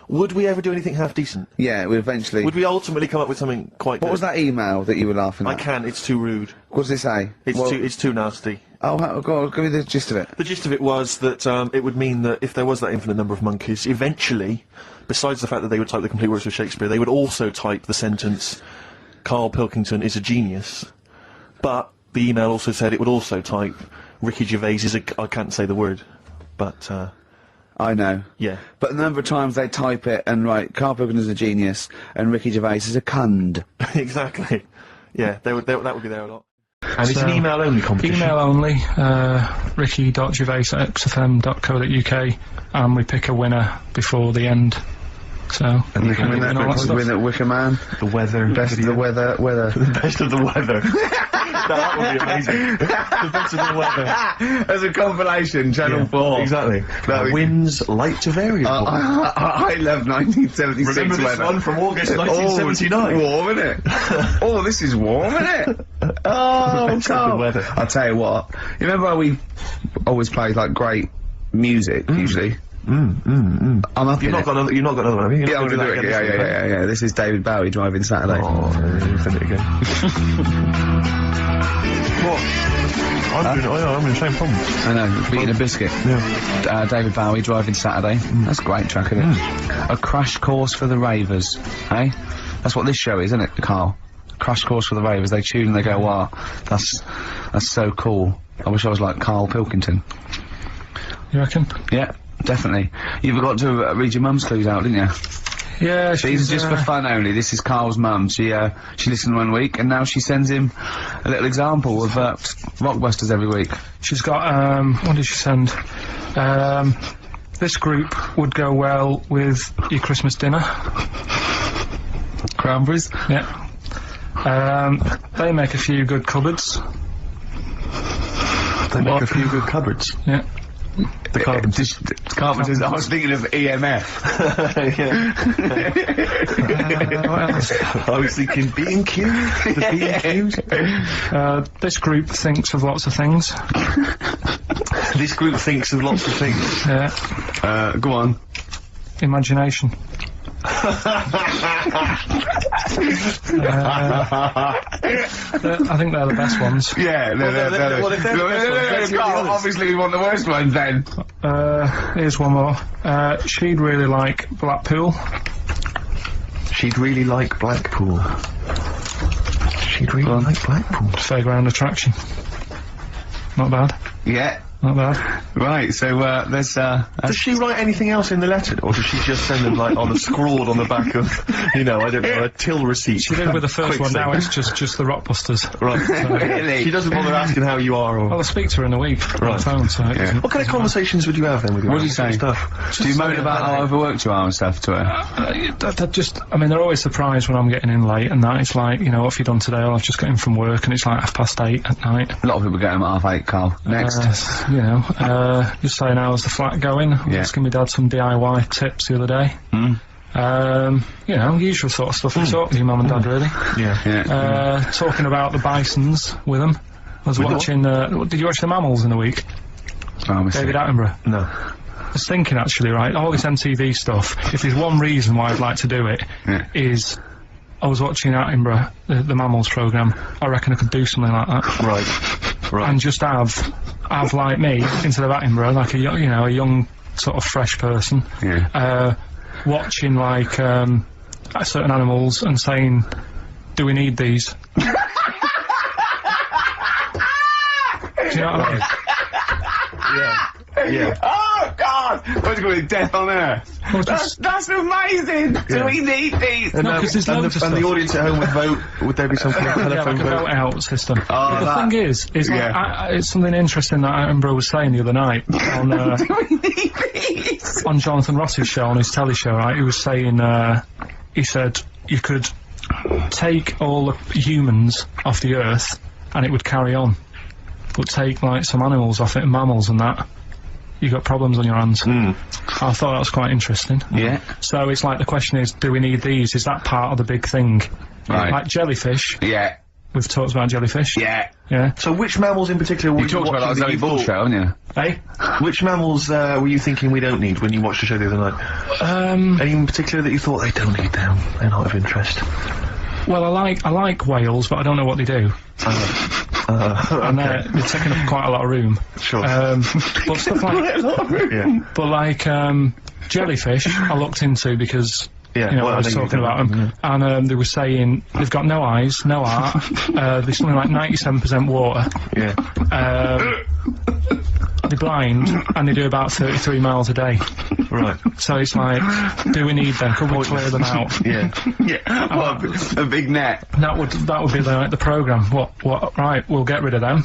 would we ever do anything half decent? Yeah, we eventually... Would we ultimately come up with something quite good? What was that email that you were laughing at? I can't, it's too rude. What does it say? It's too nasty. Oh, go on, give me the gist of it. The gist of it was that it would mean that if there was that infinite number of monkeys, eventually, besides the fact that they would type the complete works of Shakespeare, they would also type the sentence, "Karl Pilkington is a genius." But the email also said it would also type, "Ricky Gervais is a..." I can't say the word, but I know. yeah. But the number of times they type it and write, Karl Pilkington is a genius, and Ricky Gervais is a cund. Exactly. Yeah, that would be there a lot. And it's an email-only competition. Email only, ricky.gervais@xfm.co.uk, and we pick a winner before the end. So, And you can win that Wicker Man. The weather. Best of the weather. The best of the weather. That would be amazing. The best of the weather. As a compilation, Channel 4. Exactly. Winds light to variable. I love 1976 Remember this weather. one from August 1979? Warm, isn't it? Oh, this is warm, isn't it? Oh, best of the weather. I'll tell you what. You remember how we always play like great music usually? I'm up You've not got another one, have you? Yeah, I'm gonna do it. Yeah. This is David Bowie driving Saturday. Oh, send it again. What? I'm in the same problem. I know, eating a biscuit. Yeah. David Bowie driving Saturday. That's a great track, isn't it? A crash course for the ravers, eh? That's what this show is, isn't it, Karl? Crash course for the ravers. They tune and they go, "Wow, that's so cool. I wish I was like Karl Pilkington." you reckon? Yeah, definitely. You forgot to read your mum's clues out, didn't you? Yeah, These are just for fun only. This is Karl's mum. She listened one week, and now she sends him a little example of Rockbusters every week. She's got, what did she send? This group would go well with your Christmas dinner. Cranberries? Yeah. They make a few good cupboards. They make a few good cupboards. Yeah. The Carpenters. Carpenters. I was thinking of EMF. What else? I was thinking B&Q. The B&Qs. This group thinks of lots of things. This group thinks of lots of things. Yeah. Go on. Imagination. I think they're the best ones. Yeah, Karl, obviously we want the worst ones then. Here's one more. She'd really like Blackpool. She'd really like Blackpool. She'd really like Blackpool. Fairground attraction. Not bad. Yeah, Not bad. Right, so, there's, Does she write anything else in the letter, or does she just send them like on a scrawled on the back of, you know, I don't know, a till receipt? She did with the first Quick one, now thing. it's just the Rockbusters. Right. Really? She doesn't bother asking how you are, or... Well, I'll speak to her in a week on Right. the phone, so it doesn't- What kind of conversations would you have then with your What do you animals and say? stuff? do you moan about how overworked you are and stuff to her? I mean, they're always surprised when I'm getting in late, and that it's like, you know, what have you done today? Oh, I've just got in from work, and it's like 8:30 at night. A lot of people get home at 8:30, Carl. Next. You know, just saying, how's the flat going? Yeah. Asking my dad some DIY tips the other day. You know, usual sort of stuff you talk with your mum and dad, really. Yeah. Talking about the bisons with them. I was watching, did you watch The Mammals in the week? Oh, David Attenborough. No. I was thinking, actually, right, all this MTV stuff, if there's one reason why I'd like to do it, Yeah. is I was watching Attenborough, the Mammals programme. I reckon I could do something like that. Right. And just have like me, instead of Attenborough, like a young sort of fresh person, Yeah. watching like certain animals and saying, do we need these? Do you know what I mean? Yeah. Oh, God! What's going to be death on earth? Well, That's amazing! Do we need these? And, No, 'cause there's loads of and the stuff. audience at home would vote. Would there be something like yeah, telephone like a vote? vote out system. Oh, But the that- thing is like, yeah. it's something interesting that Attenborough was saying the other night on Do we need these? on Jonathan Ross's show, on his telly show, right? He was saying, he said you could take all the humans off the earth and it would carry on, but take like some animals off it, mammals and that, you got problems on your hands. I thought that was quite interesting. Yeah. So it's like the question is, do we need these? Is that part of the big thing? Right. Like jellyfish, Yeah. we've talked about jellyfish. Yeah. Yeah. So which mammals in particular were You talked about that watching Zoe you Ball thought- show, haven't you? Hey? Which mammals were you thinking we don't need when you watched the show the other night? Any in particular that you thought they don't need them? They're not of interest. Well, I like whales, but I don't know what they do. And they're taking up quite a lot of room. Sure. But stuff like, Yeah. but like, jellyfish, I looked into because, Yeah, you know, well, I was I think talking you about don't- them, and they were saying they've got no eyes, no heart, there's something like 97% water, Yeah. Uh, they're blind, and they do about 33 miles a day. Right. So it's like, do we need them? Could we clear them out? Yeah. Yeah. What, a big net. That would be the programme. What? Right, we'll get rid of them.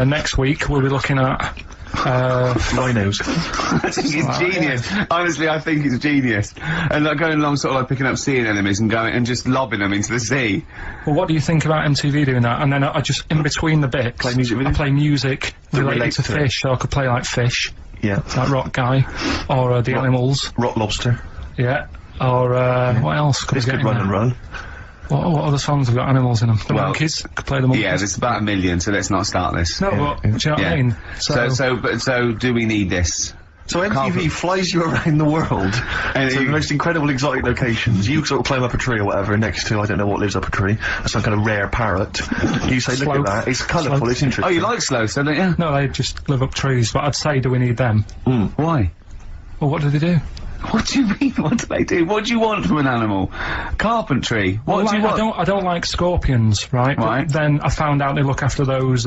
Next week we'll be looking at Rhinos. I think it's genius. Honestly, I think it's genius. And like going along sort of like picking up sea anemones and going and just lobbing them into the sea. Well, what do you think about MTV doing that? And then I just, in between the bits, Play music I videos? play music related relates to to it. fish, so I could play like fish, Yeah. like Rock Guy, or the animals, Rock lobster. yeah, or what else could This we get could in run there? and run. What other songs have got animals in them? The Well, monkeys, could play the monkeys. Yeah, there's about 1 million, so let's not start this. No, but, do you know what I mean? So do we need this? So MTV Can't- flies you around the world And to the you- most incredible exotic locations. You sort of climb up a tree or whatever next to, I don't know what lives up a tree, some kind of rare parrot. You say, look Sloth. at that, it's colourful, Sloth. it's interesting. Oh, you like sloths, don't you? No, they just live up trees, but I'd say, do we need them? Why? Well, what do they do? What do you mean? What do they do? What do you want from an animal? Carpentry. What Well, do you like, want? I don't like scorpions, right? Right. But then I found out they look after those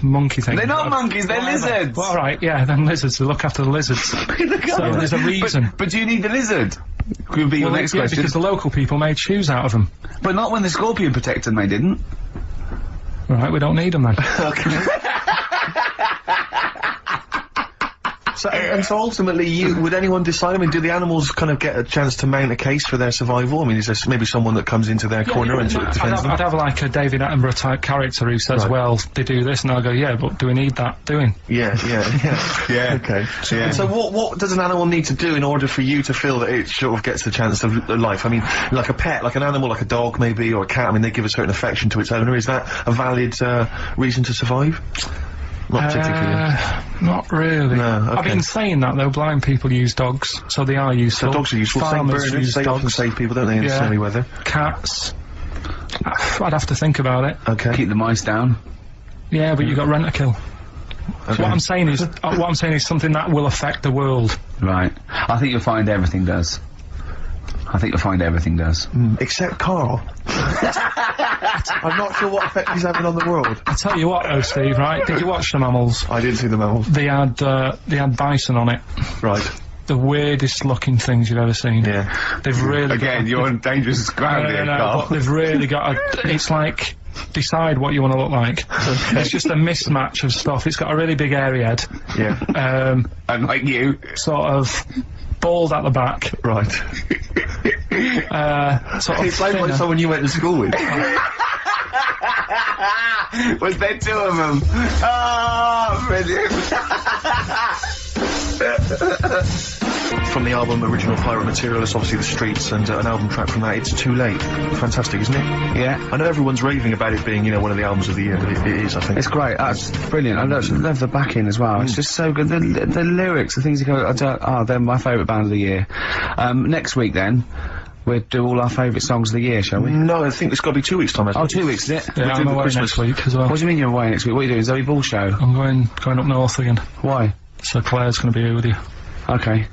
monkey things. They're not monkeys, they're lizards. Well, all right, yeah, then lizards. They look after the lizards. So there's a reason. But do you need the lizard? Could be your Well, next yeah, question. because the local people made shoes out of them. But not when the scorpion protected them, they didn't. Right, we don't need them then. So, and so ultimately, would anyone decide? I mean, do the animals kind of get a chance to mount a case for their survival? I mean, is there maybe someone that comes into their corner and sort of defends them? I'd have like a David Attenborough type character who says, Right. well, they do this, and I'll go, yeah, but do we need that doing? Yeah. Yeah. Okay. Yeah. And so what does an animal need to do in order for you to feel that it sort of gets the chance of life? I mean, like a pet, like an animal, like a dog maybe, or a cat, I mean, they give a certain affection to its owner. Is that a valid reason to survive? Not particularly. Not really. No, I've okay. been saying that though, blind people use dogs, so they are useful. So dogs are useful. St. Farmers Bernards, use they often dogs. save people, don't they, in Yeah. snowy weather? Cats. I'd have to think about it. Okay. Keep the mice down. Yeah, but you got rent to kill. Okay. What I'm saying is something that will affect the world. Right. I think you'll find everything does. I think you'll find everything does. Except Karl. I'm not sure what effect he's having on the world. I tell you what though, Steve, right? Did you watch the mammals? I didn't see the mammals. They had bison on it. Right. The weirdest looking things you've ever seen. Yeah. They've really Again, you're on dangerous ground here, Karl. but they've really got it's like, decide what you want to look like. It's just a mismatch of stuff. It's got a really big airy head. Yeah. And like you. Sort of bald at the back. Right. Sort of It's like thinner. someone you went to school with. Was there two of them? Oh, brilliant. From the album Original Pirate Material, it's obviously The Streets, and an album track from that, It's Too Late. Fantastic, isn't it? Yeah. I know everyone's raving about it being, you know, one of the albums of the year, but it is, I think. It's great. That's brilliant. I love the backing as well. It's just so good. The lyrics, the things you go, they're my favourite band of the year. Next week then, we'll do all our favourite songs of the year, shall we? No, I think it's got to be 2 weeks' time. Oh, 2 weeks, is it? Yeah, We'll do I'm the away Christmas. next week as well. What do you mean you're away next week? What are you doing? Zoe Ball show? I'm going up north again. Why? So Claire's going to be here with you. Okay.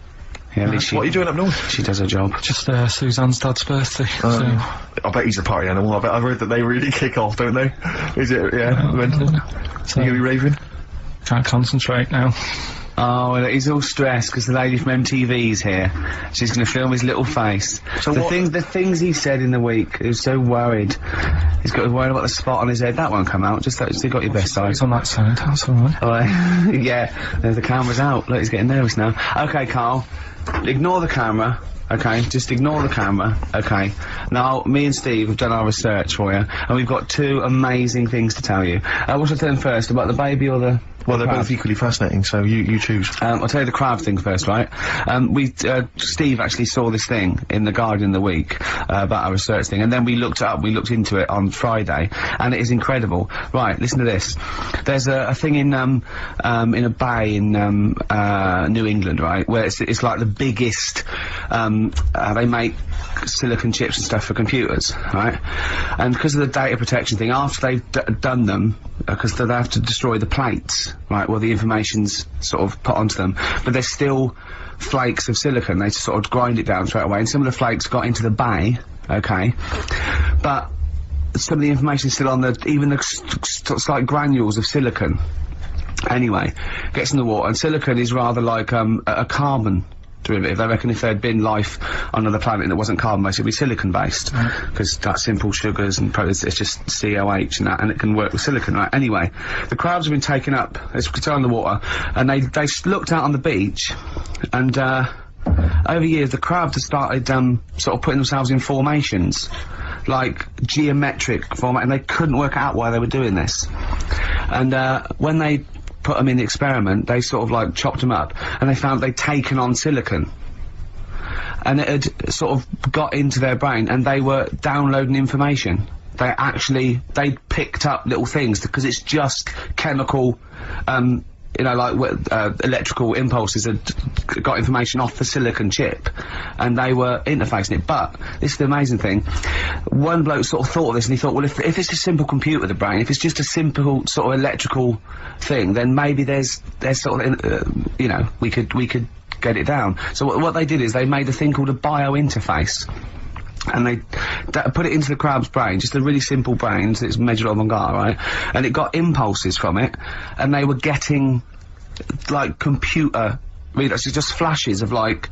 Yeah, at least What are you doing up north? she does her job. Just Suzanne's dad's birthday. So. I bet he's a party animal. I've heard that they really kick off, don't they? Is it? Yeah. So, You gonna be raving? can't concentrate now. Oh, well, he's all stressed because the lady from MTV's here. She's going to film his little face. So the what- the things he said in the week, he was so worried. He's got worried about the spot on his head. That won't come out. Just you got your best side. It's on that side. That's all right. Oh, yeah, the camera's out. Look, he's getting nervous now. Okay, Karl, ignore the camera. Okay, just ignore the camera. Okay. Now, me and Steve have done our research for you, and we've got two amazing things to tell you. What should I tell them first, about the baby or the... Well, they're crab? both equally fascinating, so you choose. I'll tell you the crab thing first, right? Steve actually saw this thing in The Guardian the week, about our research thing, and then we looked it up, we looked into it on Friday, and it is incredible. Right, listen to this. There's a thing in a bay in, New England, right, where it's like the biggest, they make silicon chips and stuff for computers, right? And because of the data protection thing, after they've done them, because they have to destroy the plates, right, well, the information's sort of put onto them, but there's still flakes of silicon. They sort of grind it down straight away, and some of the flakes got into the bay, okay, but some of the information's still on even the slight granules of silicon. Anyway, gets in the water, and silicon is rather like a carbon derivative. They reckon if there'd been life on another planet that wasn't carbon-based, it'd be silicon-based, because that's simple sugars and it's just COH and that, and it can work with silicon, right? Anyway, the crabs have been taken up, it's on the water, and they looked out on the beach, and over years the crabs have started sort of putting themselves in formations, like geometric format, and they couldn't work out why they were doing this. And when they put them in the experiment, they sort of like chopped them up, and they found they'd taken on silicon, and it had sort of got into their brain, and they were downloading information. They picked up little things, because it's just chemical, you know, like electrical impulses had got information off the silicon chip, and they were interfacing it. But this is the amazing thing. One bloke sort of thought of this, and he thought, well, if it's a simple computer, the brain, if it's just a simple sort of electrical thing, then maybe there's sort of, you know, we could get it down. So what they did is they made a thing called a biointerface. And they put it into the crab's brain, just a really simple brain, so it's measured avant-garde, right? And it got impulses from it, and they were getting, like, computer readers, so just flashes of, like,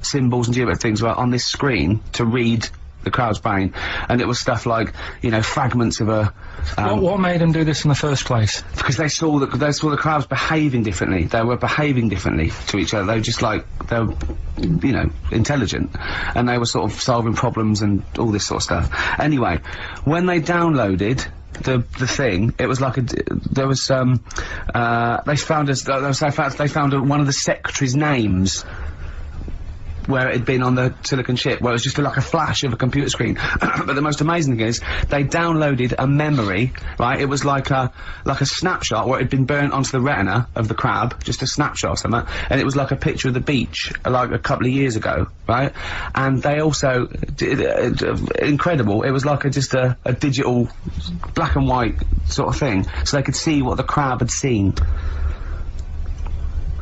symbols and geometric things were on this screen to read the crab's brain, and it was stuff like, you know, fragments of a... What made them do this in the first place? Because they saw the crabs behaving differently. They were behaving differently to each other. They were just like, they were, you know, intelligent. And they were sort of solving problems and all this sort of stuff. Anyway, when they downloaded the thing, it was like there was they found one of the secretary's names where it had been on the silicon chip, where it was just like a flash of a computer screen. But the most amazing thing is, they downloaded a memory, right? It was like a snapshot where it had been burnt onto the retina of the crab, just a snapshot or something, and it was like a picture of the beach, like a couple of years ago, right? And they also did, incredible, it was like just a digital black and white sort of thing, so they could see what the crab had seen.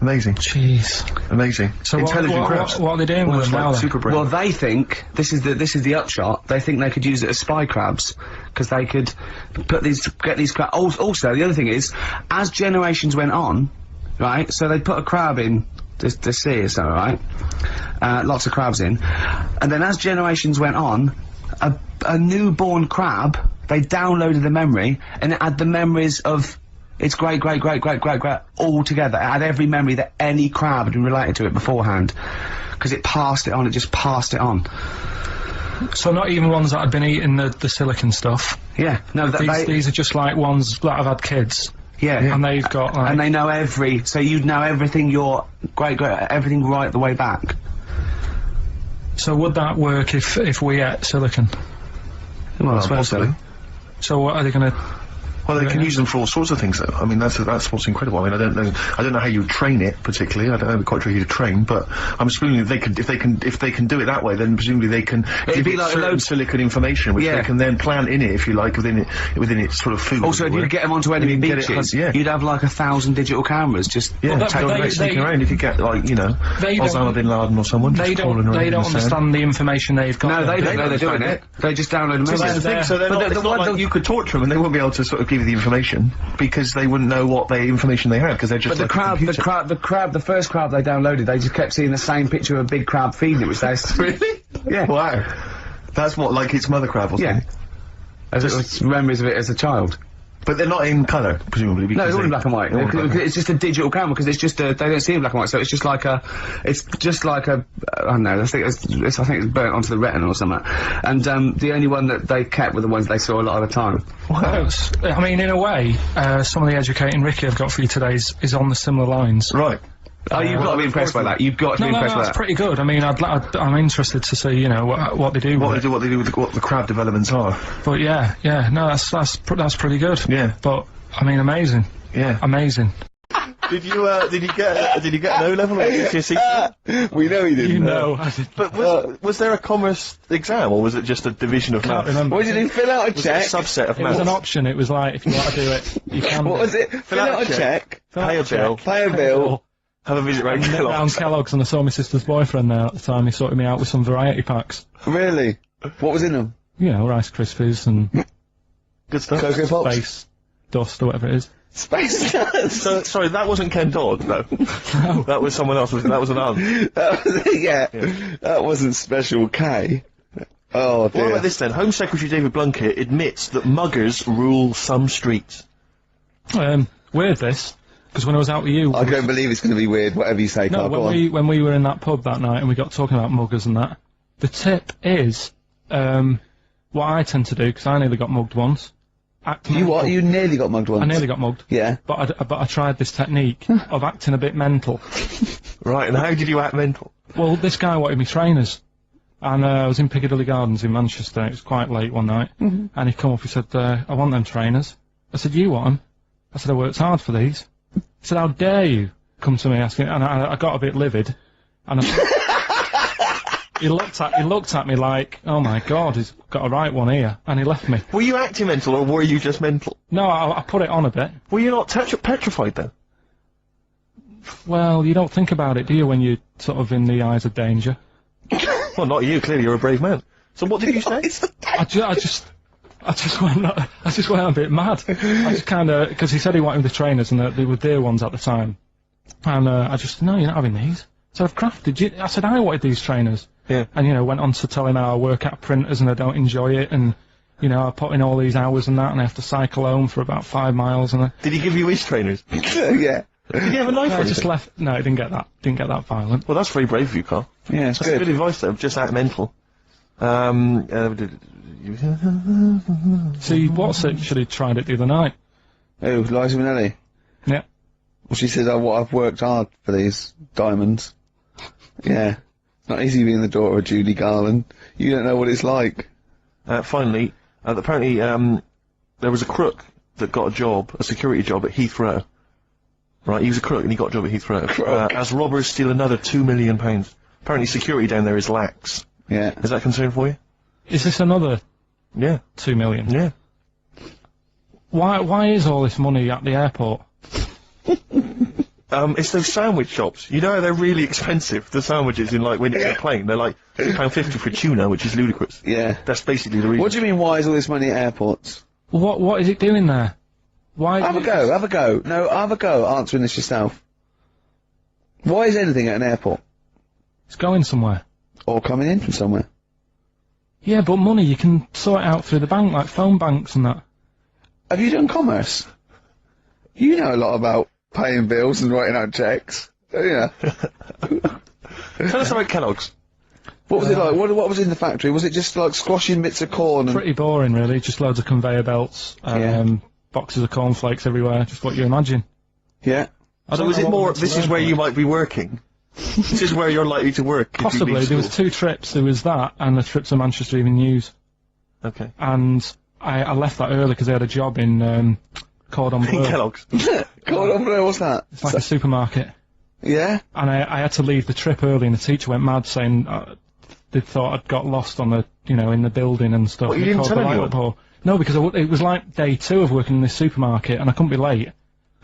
Amazing. Jeez. Amazing. So Intelligent crabs. what are they doing with Almost them now like then? super brain. Well, they think this is the upshot. They think they could use it as spy crabs because they could get these crabs. Also, the other thing is, as generations went on, right? So they put a crab in the sea or something, right? Lots of crabs in, and then as generations went on, a newborn crab, they downloaded the memory and it had the memories of its great all together. It had every memory that any crab had been related to it beforehand. Because it passed it on, it just passed it on. So not even ones that had been eating the silicon stuff. Yeah, no, These are just like ones that have had kids. yeah. And they've got like... And they know so you'd know everything everything right the way back. So would that work if we ate silicon? Well, possibly. So what are they gonna... Well, they can Yeah. use them for all sorts of things, though. I mean, that's what's incredible. I mean, I don't know how you would train it particularly. I don't know quite sure how you train, but I'm assuming if they can do it that way, then presumably they can It'd be give it like certain silicon information, which Yeah. they can then plant in it, if you like, within its sort of food. Also, as if it you were. get them onto And enemy you can get it beaches, yeah. you'd have like 1,000 digital cameras just... Yeah, Well, sneaking around. You could get, like, you know, They don't- Osama bin Laden or someone They just crawling don't around in the sand. understand the information they've got. No, they don't They know they're doing understand it. They just download them. That's the thing, so they're But not, the it's not one like you could torture them and they wouldn't be able to sort of give you the information because they wouldn't know what information they had because they're just But like the first crab they downloaded, they just kept seeing the same picture of a big crab feeding it, which they... Really? Yeah. Wow. That's what, like its mother crab or Yeah. something? As it was memories of it as a child. But they're not in colour, presumably, No, because it's all in black and white. they're all in black and white. It's just a digital camera because it's just they don't see in black and white, so it's just like a I don't know. I think it's burnt onto the retina or something. And the only one that they kept were the ones they saw a lot of the time. Well, I mean, in a way, some of the educating Ricky I've got for you today is on the similar lines. Right. Oh, you've got to be impressed by that. You've got to be impressed by that's that. pretty good. I mean, I'm interested to see, you know, what they do. What they do with what the crab developments are. But yeah, no, that's pretty good. Yeah. But I mean, amazing, Yeah. amazing. Did you get an O level or GCSE? We know he didn't. You know, I did But was there a commerce exam or was it just a division of not maths? remember. What did he fill out a Was it a check? subset of It was an maths? option. It was like, if you want to do it, you can. What was it? Fill out a check. Pay a bill. Pay a bill. Have a visit round I went round Kellogg's. Kellogg's and I saw my sister's boyfriend there at the time. He sorted me out with some variety packs. Really? What was in them? You know, Rice Krispies and Good stuff. Cocoa Pops? Space Dust or whatever it is. Space Nuts. So, sorry, that wasn't Ken Dodd, no. That was someone else, that was an aunt. Yeah. That wasn't Special K. Oh, dear. What about this then? Home Secretary David Blunkett admits that muggers rule some streets. Weird this, because when I was out with you, I don't believe it's going to be weird, whatever you say, no, Carl. Go on. when we were in that pub that night and we got talking about muggers and that, the tip is, what I tend to do, because I nearly got mugged once. Act You what? mental. You nearly got mugged once. I nearly got mugged. Yeah. But I tried this technique of acting a bit mental. Right, and how did you act mental? Well, this guy wanted me trainers. And I was in Piccadilly Gardens in Manchester, it was quite late one night, and he come up, he said, I want them trainers. I said, you want them? I said, I worked hard for these. He said, how dare you come to me asking, and I got a bit livid, and he looked at me like, oh my god, he's got a right one here, and he left me. Were you acting mental or were you just mental? No, I put it on a bit. Were you not petrified then? Well, you don't think about it, do you, when you're sort of in the eyes of danger? Well, not you, clearly you're a brave man. So what did you say? I just went a bit mad. I just kind of, because he said he wanted the trainers and they were dear ones at the time. And I just, no, you're not having these. So I've crafted you. I said, I wanted these trainers. Yeah. And, you know, went on to tell him how I work at printers and I don't enjoy it. And, you know, I put in all these hours and that and I have to cycle home for about 5 miles. And Did he give you his trainers? Yeah. Did he have a knife I or just anything? left. No, it didn't get that violent. Well, that's very brave of you, Carl. Yeah, it's That's good. good advice though, just act mental. See, what's actually tried it the other night. Oh, Liza Minnelli. Yeah. Well, she says, I've worked hard for these diamonds. Yeah. It's not easy being the daughter of Judy Garland. You don't know what it's like. Finally, apparently, there was a crook that got a job, a security job at Heathrow. Right, he was a crook and he got a job at Heathrow. As robbers steal another £2 million. Apparently security down there is lax. Yeah. Is that a concern for you? Is this another Yeah. 2 million? Yeah. Why is all this money at the airport? It's those sandwich shops. You know how they're really expensive, the sandwiches in, like, when you're in a plane? They're like £2.50 for tuna, which is ludicrous. Yeah. That's basically the reason. What do you mean, why is all this money at airports? What is it doing there? Why? Have a go. No, have a go answering this yourself. Why is anything at an airport? It's going somewhere. Or coming in from somewhere? Yeah, but money, you can sort it out through the bank, like phone banks and that. Have you done commerce? You know a lot about paying bills and writing out checks, don't you? Tell us about Kellogg's. What was it like? What was in the factory? Was it just like squashing bits of corn? And Pretty boring, really. Just loads of conveyor belts, boxes of cornflakes everywhere, just what you imagine. yeah. So is it more, this is where you might be working? This is where you're likely to work? if you Possibly. leave There was school? 2 trips. There was that and a trip to Manchester Evening News. Okay. And I left that early because I had a job in Cordon In Bleu. Kellogg's. Cordon Bleu, what's that? It's like a supermarket. Yeah? And I had to leave the trip early, and the teacher went mad saying they thought I'd got lost on the, in the building and stuff. What, you It didn't caused tell the light anyone? up pour. No, because it was like day 2 of working in this supermarket, and I couldn't be late.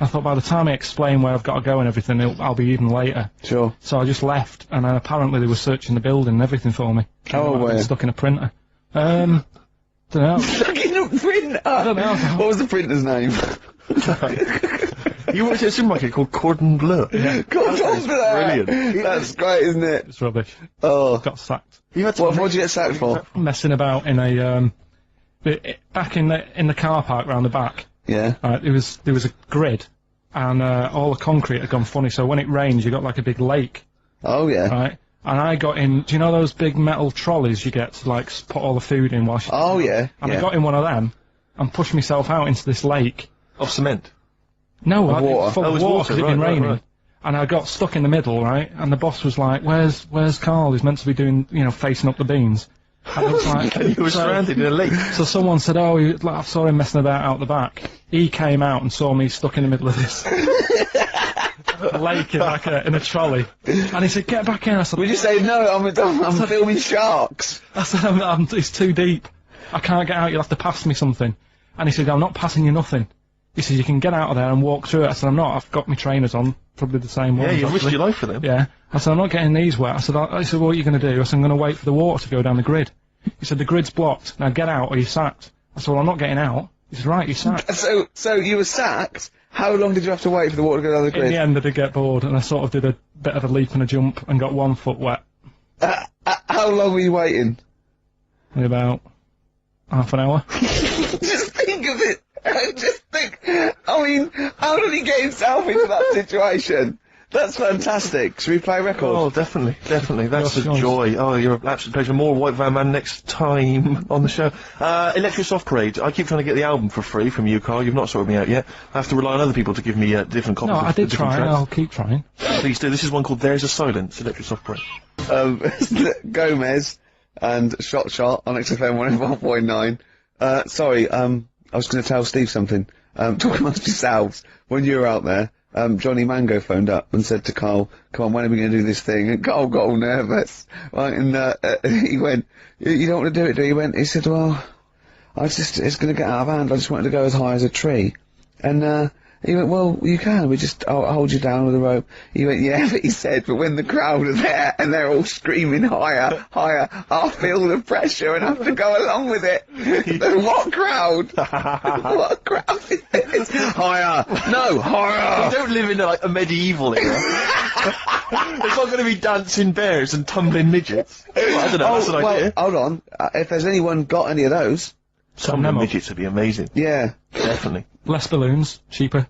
I thought by the time I explain where I've got to go and everything, I'll be even later. Sure. So I just left, and then apparently they were searching the building and everything for me. How old I'd were been you? stuck in a printer. Don't know. Stuck in a printer! I don't know. What was the printer's name? You worked at a supermarket called Cordon Bleu. Cordon Bleu! Brilliant. That's great, isn't it? It's rubbish. Oh. Got sacked. You had to What did you get sacked for? Messing about in a back in the car park round the back. Yeah. There was a grid, and all the concrete had gone funny. So when it rains, you got like a big lake, Oh, yeah. right? And I got in. Do you know those big metal trolleys you get to like put all the food in whilst? Oh, yeah. And yeah. I got in one of them and pushed myself out into this lake. Of cement. No, Of it was water. full Oh, it of was water water, because it'd been right, raining. right. And I got stuck in the middle, right? And the boss was like, "Where's Karl? He's meant to be doing, facing up the beans." And I was like, And you were stranded in a lake. So someone said, "Oh, I saw him messing about out the back." He came out and saw me stuck in the middle of this lake in a trolley, and he said, "Get back in." I said, Would you say, no, I'm filming sharks? I said, "It's too deep. I can't get out. You'll have to pass me something." And he said, "I'm not passing you nothing." He said, "You can get out of there and walk through it." I said, "I'm not. I've got my trainers on, probably the same ones." Yeah, you risked actually." your life for them. Yeah. I said, "I'm not getting these wet." I said, "I said, what are you going to do?" I said, "I'm going to wait for the water to go down the grid." He said, "The grid's blocked. Now get out or you're sacked." I said, "Well, I'm not getting out." He said, "Right, you're sacked." So you were sacked? How long did you have to wait for the water to go down the In grid? the end, I did get bored, and I sort of did a bit of a leap and a jump and got 1 foot wet. How long were you waiting? In about half an hour. Just think of it. Just think. I mean, how did he get himself into that situation? That's fantastic. Should we play a record? Oh, definitely. That's Yes, a yes. joy. Oh, you're an absolute pleasure. More White Van Man next time on the show. Electric Soft Parade. I keep trying to get the album for free from you, Karl. You've not sorted me out yet. I have to rely on other people to give me different copies No, of I did the different try, and tracks. I'll keep trying. Please do. This is one called There's a Silence, Electric Soft Parade. Gomez and Shot on XFM 101.9. Sorry, I was going to tell Steve something. Talk amongst yourselves. When you were out there, Johnny Mango phoned up and said to Karl, "Come on, when are we going to do this thing?" And Karl got all nervous. Right, and he went, "You don't want to do it, do you?" He said, "Well, it's going to get out of hand. I just wanted to go as high as a tree." And he went, "Well, you can. I'll hold you down with a rope." He went, "Yeah," but he said, "but when the crowd are there and they're all screaming higher, higher, I'll feel the pressure and have to go along with it." What crowd? What crowd is this? Higher! No, higher! We don't live in like a medieval era. It's not going to be dancing bears and tumbling midgets. Well, I don't know, that's an idea. Hold on. If there's anyone got any of those, Tumbling midgets would be amazing. yeah. Definitely. Less balloons, cheaper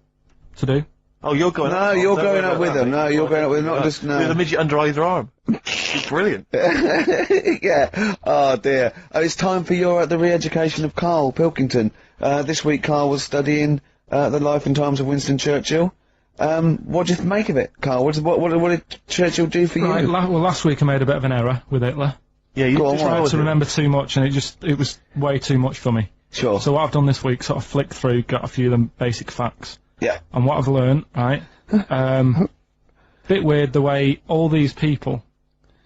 to do. Oh, you're going No, up. you're Don't going worry up about with that, them. mate. No, you're going up with them, not just, no. With a midget under either arm. It's brilliant. Yeah. Oh dear. It's time for the re-education of Karl Pilkington. This week Karl was studying the life and times of Winston Churchill. What do you make of it, Karl? What did Churchill do for Right, you? last week I made a bit of an error with Hitler. Yeah, you Go on, just what? I tried had to remember too much, and it was way too much for me. Sure. So what I've done this week, sort of flicked through, got a few of them basic facts. Yeah. And what I've learned, right, bit weird the way all these people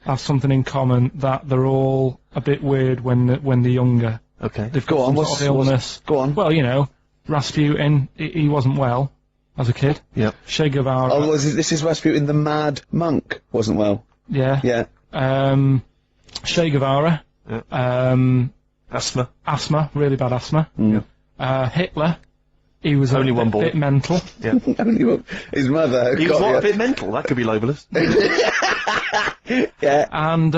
have something in common, that they're all a bit weird when they're younger. Okay. They've Go got on, some sort of illness. Go on. Well, Rasputin, he wasn't well. as a kid. Yep. Che Guevara. Oh, this is Rasputin the Mad Monk wasn't well. Yeah. Yeah. Che Guevara. Asthma. Asthma, really bad asthma. Hitler. He was Only a one ball. bit mental. Only one. His mother. He was got what, you. a bit mental. That could be libelous. Yeah. And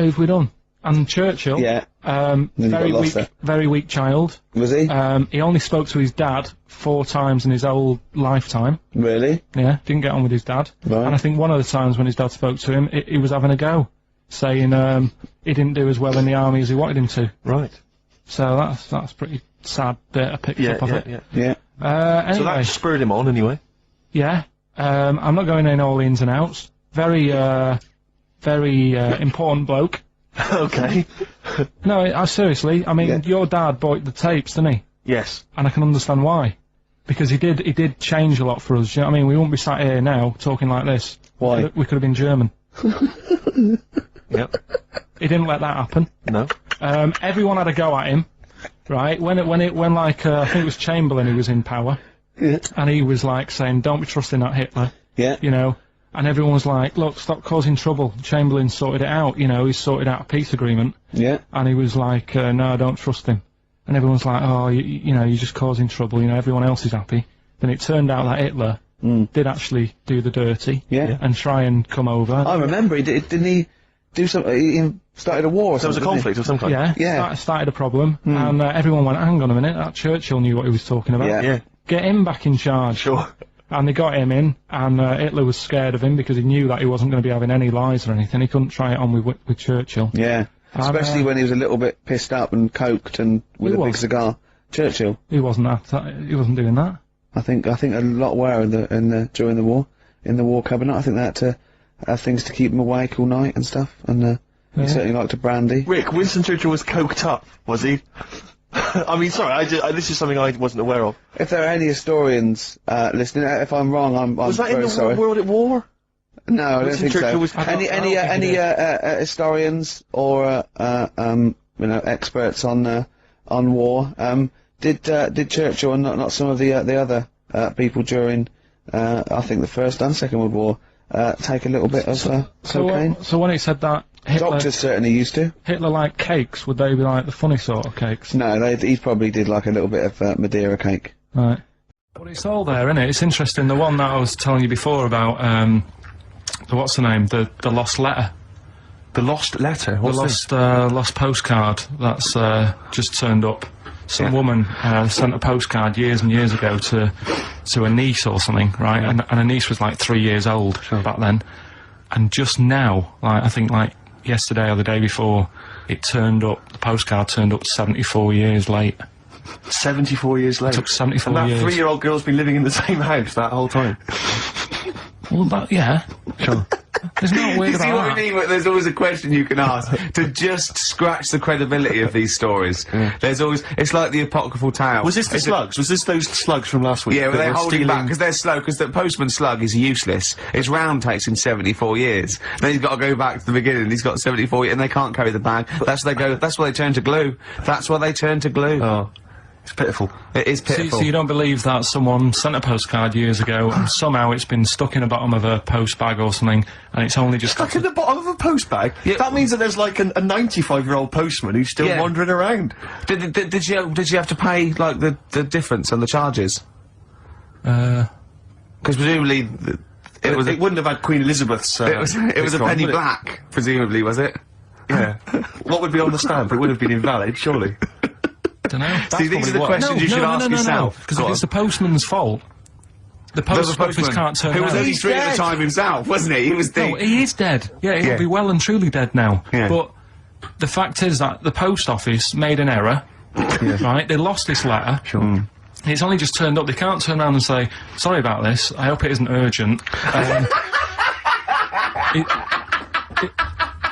who've we done? And Churchill. Yeah. Very got lost weak, there. very weak child. Was he? He only spoke to his dad 4 times in his whole lifetime. Really? Yeah, didn't get on with his dad. Right. And I think one of the times when his dad spoke to him, he was having a go, saying he didn't do as well in the army as he wanted him to. Right. So that's pretty sad bit I picked up of it. Yeah. Anyway, So that spurred him on, anyway. yeah. I'm not going in all the ins and outs. Very important bloke. Okay. No, seriously. I mean, your dad bought the tapes, didn't he? Yes. And I can understand why. Because he did change a lot for us. Do you know what I mean? We wouldn't be sat here now talking like this. Why? We could have been German. Yep. He didn't let that happen. No. Everyone had a go at him, right? When like I think it was Chamberlain who was in power, and he was like saying, "Don't be trusting that Hitler," Yeah. you know. And everyone was like, "Look, stop causing trouble." Chamberlain sorted it out, you know. He sorted out a peace agreement, Yeah. and he was like, "No, don't trust him." And everyone's like, "Oh, you know, you're just causing trouble." You know, everyone else is happy. Then it turned out that Hitler did actually do the dirty, Yeah. and try and come over. I remember didn't he do something? He started a war or There was a something. conflict of some kind. Yeah, Yeah. started a problem, and everyone went, "Hang on a minute, that Churchill knew what he was talking about. Yeah. Yeah. Get him back in charge." Sure. And they got him in, and Hitler was scared of him because he knew that he wasn't going to be having any lies or anything. He couldn't try it on with Churchill. Yeah. Especially when he was a little bit pissed up and coked and with Who a big was? cigar. Churchill. He wasn't he wasn't doing that. I think a lot were during the war, in the war cabinet. I think they had to have things to keep him awake all night and stuff, and he certainly liked a brandy. Rick, Winston Churchill was coked up, was he? I mean, sorry, this is something I wasn't aware of. If there are any historians listening, if I'm wrong, I'm Was that in very the sorry. World at War? No, I don't Winston think Churchill so. was- I Any don't think he did. historians or you know, experts on war? Did Churchill and not some of the other people during I think the First and Second World War take a little bit of cocaine? So when he said that Doctors certainly used to. Hitler liked cakes, would they be like the funny sort of cakes? No, he probably did like a little bit of Madeira cake. Right. But it's all there, isn't it? It's interesting. The one that I was telling you before about what's the name? The lost letter. The lost letter? What's this? Lost postcard that's just turned up. Some woman sent a postcard years and years ago to a niece or something, right? And her niece was like 3 years old back then. And just now, like I think like yesterday or the day before, it turned up. The postcard turned up 74 years late. 74 years later. Took 74 and that years. 3-year-old girl's been living in the same house that whole time. Well, yeah. Sure. There's no weird You see about what I that. mean? There's always a question you can ask to just scratch the credibility of these stories. There's always, it's like the apocryphal tale. Was this the slugs? Was this those slugs from last week? Yeah, well, that they're were holding back stealing- because they're slow. Because the postman slug is useless. Its round takes him 74 years. Then he's got to go back to the beginning. He's got 74, and they can't carry the bag. That's why they go. That's why they turn to glue. That's why they turn to glue. Oh, it's pitiful. It is pitiful. So you don't believe that someone sent a postcard years ago and somehow it's been stuck in the bottom of a post bag or something and it's only just Stuck in the bottom of a post bag? Yeah. That means that there's like a 95-year-old postman who's still Yeah. wandering around. Did you have to pay like the difference on the charges? Because presumably it was It wouldn't have had Queen Elizabeth's. it was a Bitcoin, penny would it? black. Presumably, was it? Yeah. What would be on the stamp? It would have been invalid, surely. don't know. See, these are the questions you should ask yourself. Because Go if on. it's the postman's fault, the post office can't turn who was around. only three at the time himself, wasn't he? He was No, he is dead. Yeah, he'll Yeah. be well and truly dead now. Yeah. But the fact is that the post office made an error, right? They lost this letter. Sure. It's only just turned up. They can't turn around and say, "Sorry about this. I hope it isn't urgent."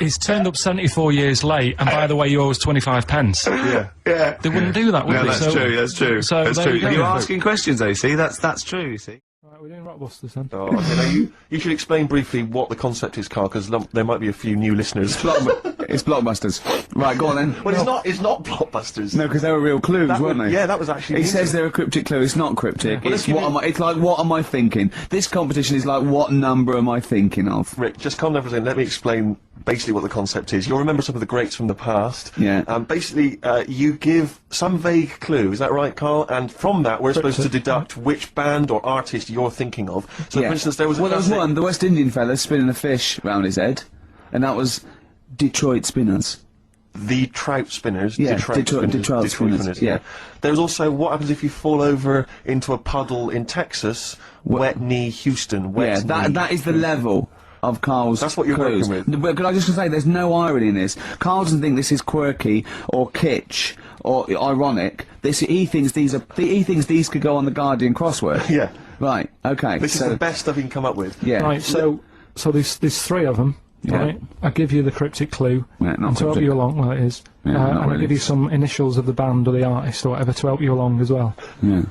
It's turned up 74 years late, and by the way, you owe us 25 pence. Yeah. Yeah. They wouldn't do that, would No, they? that's So- true. That's true. So that's there true. you go. You're asking questions, though. You see, that's true. You see. Right, we're doing Rockbusters then. Oh, okay, now you should explain briefly what the concept is, Karl, because there might be a few new listeners. It's Blockbusters. Right, go on then. Well, it's not Blockbusters. No, because they were real clues, That weren't would- they? yeah, that was actually He the says answer. they're a cryptic clue. It's not cryptic. Well, It's let's what give am I? It's like what am I thinking? This competition is like what number am I thinking of? Rick, just calm down for a second. Let me explain basically what the concept is. You'll remember some of the greats from the past. Yeah. Basically, you give some vague clue. Is that right, Carl? And from that, we're supposed to deduct which band or artist you're thinking of. So, for instance, there was there was classic- one, the West Indian fella spinning a fish round his head, and that was Detroit Spinners. The trout spinners. Yeah, Detroit Detroit spinners, yeah. There's also what happens if you fall over into a puddle in Texas. Wet knee, Houston. Wet knee. That is the level of Carl's That's what you're clues. working with. But could I just say, there's no irony in this. Carl doesn't think this is quirky or kitsch or ironic. He thinks these could go on the Guardian crossword. Yeah. Right. Okay. This is the best stuff you can come up with. Yeah. Right, so there's three of them. Yeah. Right, I give you the cryptic clue, Yeah, not and to help cryptic. you along, well it is, Yeah, not and I really. give you some initials of the band or the artist or whatever to help you along as well. Yeah.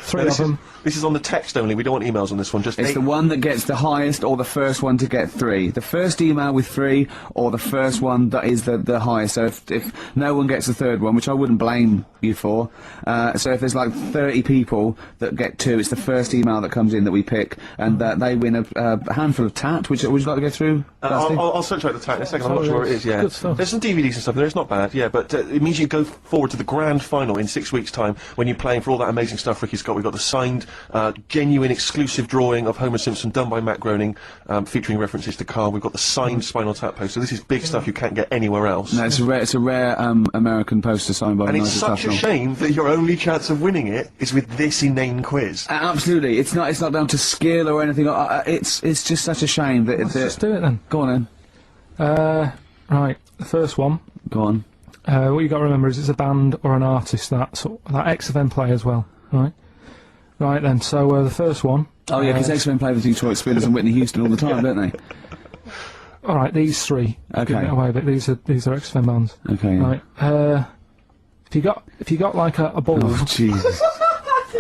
Three Now, of them. This is on the text only. We don't want emails on this one. Just It's eight- the one that gets the highest or the first one to get 3. The first email with 3 or the first one that is the highest. So if no one gets the third one, which I wouldn't blame you for, so if there's like 30 people that get 2, it's the first email that comes in that we pick, and they win a handful of tat, which would you like to go through? Dusty? I'll search out the tag in a second. I'm not Oh, sure where it yes. is. Yeah, Good stuff. there's some DVDs and stuff in there. It's not bad. Yeah, but it means you go forward to the grand final in 6 weeks' time when you're playing for all that amazing stuff Ricky's got. We've got the signed, genuine, exclusive drawing of Homer Simpson done by Matt Groening, featuring references to Karl. We've got the signed Spinal Tap poster. This is big stuff you can't get anywhere else. No, it's a rare American poster signed by And it's Nigel such a Tufnell. shame that your only chance of winning it is with this inane quiz. Absolutely, it's not down to skill or anything. It's just such a shame that Let's just do it then. Go on then. Right, the first one. Go on. What you got to remember is it's a band or an artist that XFM play as well. Right. Right then. So the first one. Oh yeah, because X-Men play with Detroit Spinners and Whitney Houston all the time, don't they? All right, these three. Okay. Giving it away, but these are XFM bands. Okay. Yeah. Right. If you got like a ball. Oh Jesus.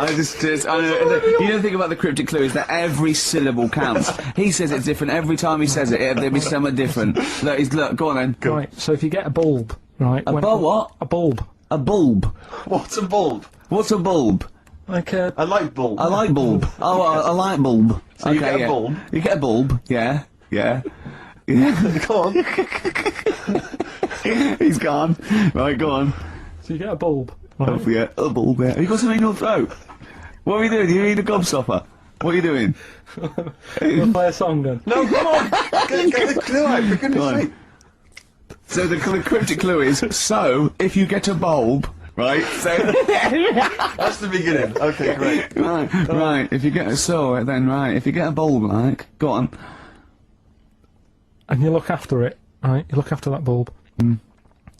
I you don't think about the cryptic clue is that every syllable counts. He says it's different every time he says it. There'll be something different. Look, go on then. Right. So if you get a bulb, right? A bulb what? A bulb. A bulb. What's a bulb? What's a bulb? Like A light bulb. A light bulb. Oh, a light bulb. So you get a yeah. bulb? You get a bulb. Yeah. Yeah. Yeah. Go on. He's gone. Right, go on. So you get a bulb. Oh, Right. yeah, a bulb. Yeah. Have you got something in your throat? What are you doing? You need a gobstopper. What are you doing? We'll play a song then. No, come on. Get the clue out, for Go goodness on. sake. So the cryptic clue is, so, if you get a bulb, right, so... That's the beginning. Okay, great. right, if you get a so, then right, if you get a bulb, like, go on. And you look after it. Right. You look after that bulb. And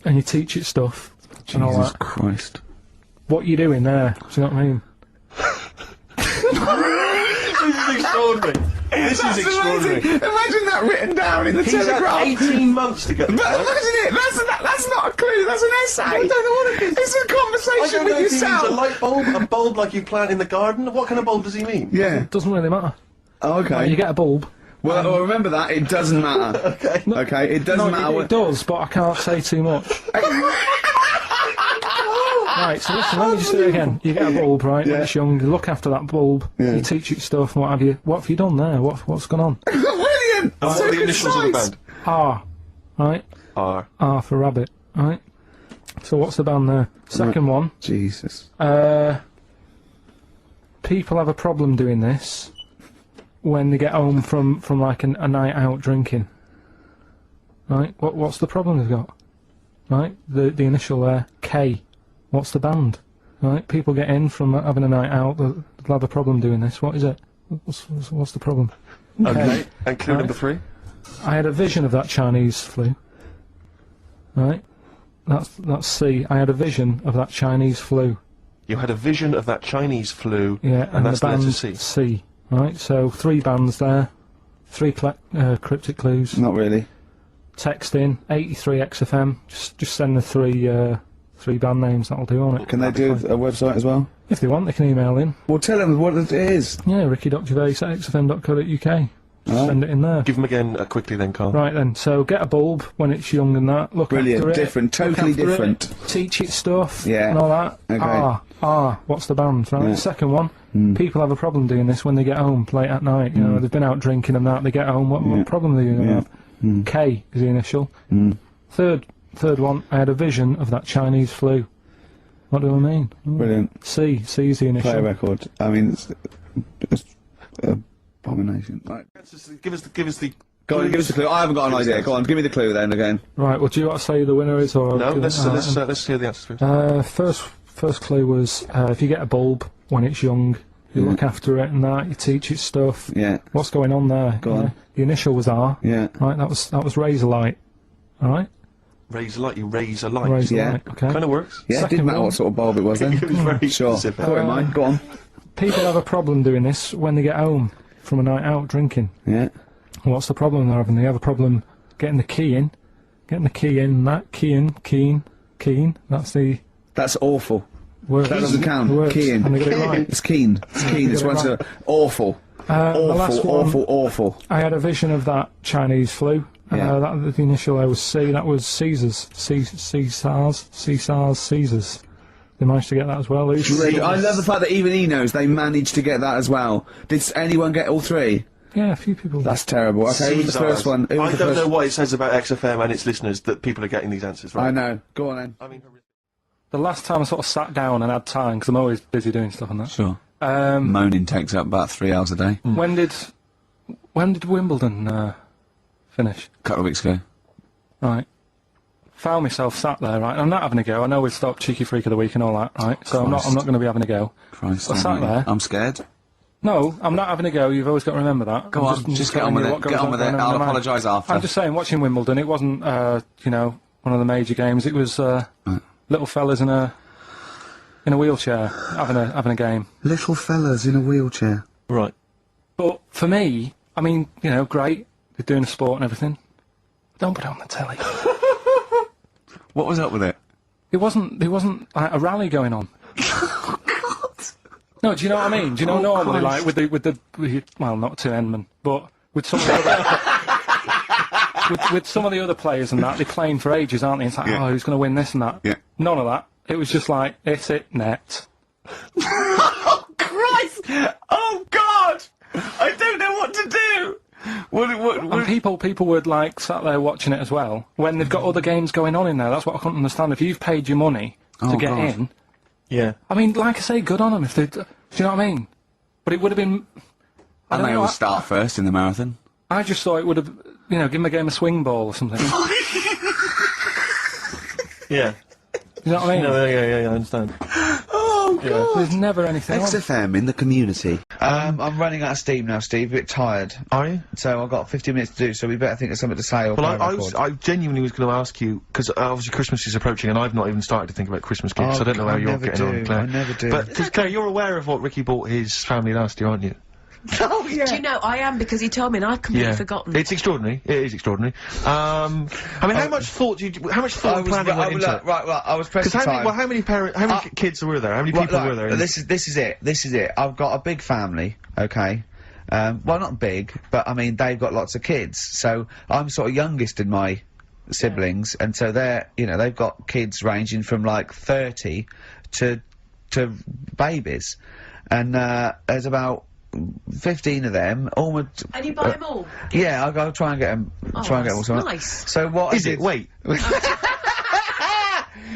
you teach it stuff. And all Jesus that. Christ. What you doing there? Do you know what I mean? This is extraordinary. This is extraordinary. Imagine that written down in the He's had 18 months to get this But right. imagine it, that's not a clue, that's an essay. I don't know what it is. It's a I conversation don't know with if he means yourself. a light bulb, a bulb like you plant in the garden. What kind of bulb does he mean? Yeah. It doesn't really matter. Oh, okay. You get a bulb. Well, remember that, it doesn't matter. Okay. Okay, it doesn't No, matter it what... does, but I can't say too much. Right, so listen, let me just do it again. You get a bulb, right, when it's young, you look after that bulb, Yeah. you teach it stuff, and what have you. What have you done there? What's gone on? Brilliant! What So are the initials of the concise. band? R, right? R. R for rabbit, right? So what's the band there? Second one, Jesus. people have a problem doing this when they get home from like a night out drinking. Right? What's the problem they've got? Right? The initial there, K. What's the band? Right? People get in from having a night out, they'll have a problem doing this. What is it? What's the problem? Okay. And clue number 3? I had a vision of that Chinese flu. Right? That's C. I had a vision of that Chinese flu. You had a vision of that Chinese flu, Yeah, and that's the the letter band C. Right? So 3 bands there. 3 cryptic clues. Not really. Text in 83 XFM. Just send the 3 band names. That'll do on it. Can they do a website as well? If they want, they can email in. Well, tell them what it is. Yeah, ricky.gervais@xfm.co.uk. send it in there. Give them again quickly then, Carl. Right then, so get a bulb when it's young and that. Look Brilliant, after it. different, look totally after different. It, teach it stuff. Yeah. And all that. Okay. What's the band, right? Yeah. Second one, people have a problem doing this when they get home late at night. You know, they've been out drinking and that. They get home. What problem are you going to have? K is the initial. Third one, I had a vision of that Chinese flu. What do I mean? Brilliant. C is the initial. Play a record. I mean, it's abomination. Right. Give us the. Go on, give us the clue. I haven't got an idea. Go on, give me the clue then again. Right. Well, do you want to say who the winner is, or No, do you- let's hear the answers first. First clue was if you get a bulb when it's young, you look after it and that. You teach it stuff. Yeah. What's going on there? Go on. The initial was R. Yeah. Right. That was razor light. All right. Raise a light. You raise a light. Razor Yeah. light. Okay. Kind of works. Yeah, it Second didn't matter one. what sort of bulb it was then. It was very Sure. specific. Got it in mind. Go on. People have a problem doing this when they get home from a night out drinking. Yeah. What's the problem they're having? They have a problem getting the key in. That keen. That's the That's awful. word. That doesn't count. Works, Keen. and they got it right. It's keen. It's keen. It's Got it one right. to awful. The last Awful, one, awful, awful. I had a vision of that Chinese flu. Yeah. The initial I was C. That was Caesars. Caesars. They managed to get that as well. I love the fact that even he knows they managed to get that as well. Did anyone get all three? Yeah, a few people. That's terrible. Okay, who was the first one? Who was I the don't first- know what it says about XFM and its listeners that people are getting these answers right. I know. Go on then. I mean, The last time I sort of sat down and had time, because I'm always busy doing stuff and that. Sure. Moaning takes up about 3 hours a day. When did Wimbledon finish? A couple of weeks ago. Right. Found myself sat there, right. I'm not having a go. I know we've stopped Cheeky Freak of the Week and all that, right. So I'm not going to be having a go. Christ. I sat there. I'm scared. No, I'm not having a go. You've always got to remember that. Go on, just get on with it. Get on with it. I'll apologise after. I'm just saying, watching Wimbledon, it wasn't, you know, one of the major games. It was little fellas in a wheelchair having a game. Little fellas in a wheelchair. right. But for me, I mean, you know, great. They're doing a sport and everything. Don't put it on the telly. What was up with it? There wasn't like a rally going on. No, do you know what I mean? Do you know normally, like with the well, not to Enman, but with some of the other, with some of the other players and that, they're playing for ages, aren't they? It's like, Yeah. oh, who's going to win this and that? Yeah. None of that. It was just like, hit it, net. Oh, Christ! Oh, God! I don't know what to do! And people were like sat there watching it as well when they've got other games going on in there. That's what I couldn't understand. If you've paid your money to get God. in, Yeah. I mean, like I say, good on them if they. Do you know what I mean? But it would have been. I And don't they know, always start first in the marathon. I just thought it would have, you know, given the game a swing ball or something. Yeah. You know what I mean? No, yeah, I understand. Oh, God! There's never anything on. XFM in the community. I'm running out of steam now, Steve. A bit tired. Are you? So I've got 15 minutes to do, so we better think of something to say or Well, play a I record. genuinely was going to ask you, because obviously Christmas is approaching and I've not even started to think about Christmas gifts. Oh, I don't know how I you're never getting on, do, Claire. I never do. But, because Claire, you're aware of what Ricky bought his family last year, aren't you? Oh, yeah. Do you know, I am, because he told me and I'd completely forgotten. It's extraordinary. It is extraordinary. I mean, how much thought and planning went into it? Right, I was pressed for time. How many kids were there? How many people were there? This is it. I've got a big family, okay? Well, not big, but I mean, they've got lots of kids. So I'm sort of youngest in my siblings, and so they've got kids ranging from like 30 to babies. And there's about 15 of them. Almost. And you buy them all? Yeah, I'll try and get them. Oh, try and get them all. that's sorted. nice. So what Is it? Wait.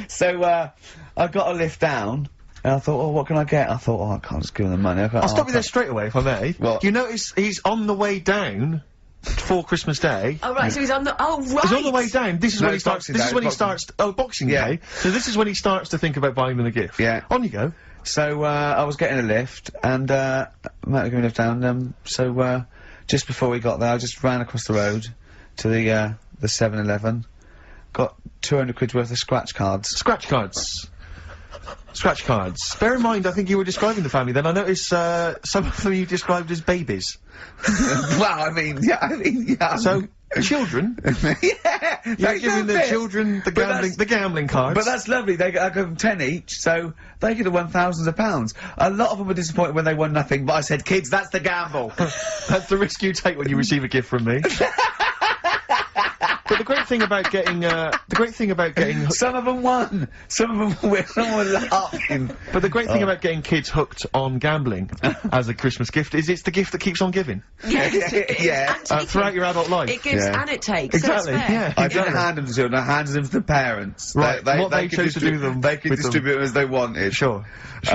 So I got a lift down, and I thought, oh, what can I get? I thought, oh, I can't just give them the money. I'll stop you there straight away, if I may. What? You notice he's on the way down for Christmas Day. Oh, right, so he's on the. Oh, right! He's on the way down. This is No, when he it's starts. Boxing This Day, is when he it's Boxing- starts. Oh, Boxing Yeah. Day. So this is when he starts to think about buying them a gift. Yeah. On you go. So I was getting a lift, and Matt was giving me a lift down. So just before we got there, I just ran across the road to the 7-Eleven, got 200 quid worth of scratch cards. Scratch cards. Scratch cards. Bear in mind, I think you were describing the family. Then I noticed some of them you described as babies. Well, I mean, yeah. So Children? Yeah, You're giving the children the gambling cards. But that's lovely. I give them 10 each, so they could have won thousands of pounds. A lot of them were disappointed when they won nothing, but I said, kids, that's the gamble. That's the risk you take when you receive a gift from me. But the great thing about getting, Some of them won. Some of them were laughing. But the great thing about getting kids hooked on gambling as a Christmas gift is it's the gift that keeps on giving. Yes, Yeah. Throughout your adult life. It gives Yeah. and it takes. Exactly, So it's fair. yeah. I don't hand them to children, I hand them to the parents. Right, what they could chose to do them They could with them. distribute them as they wanted. Sure. So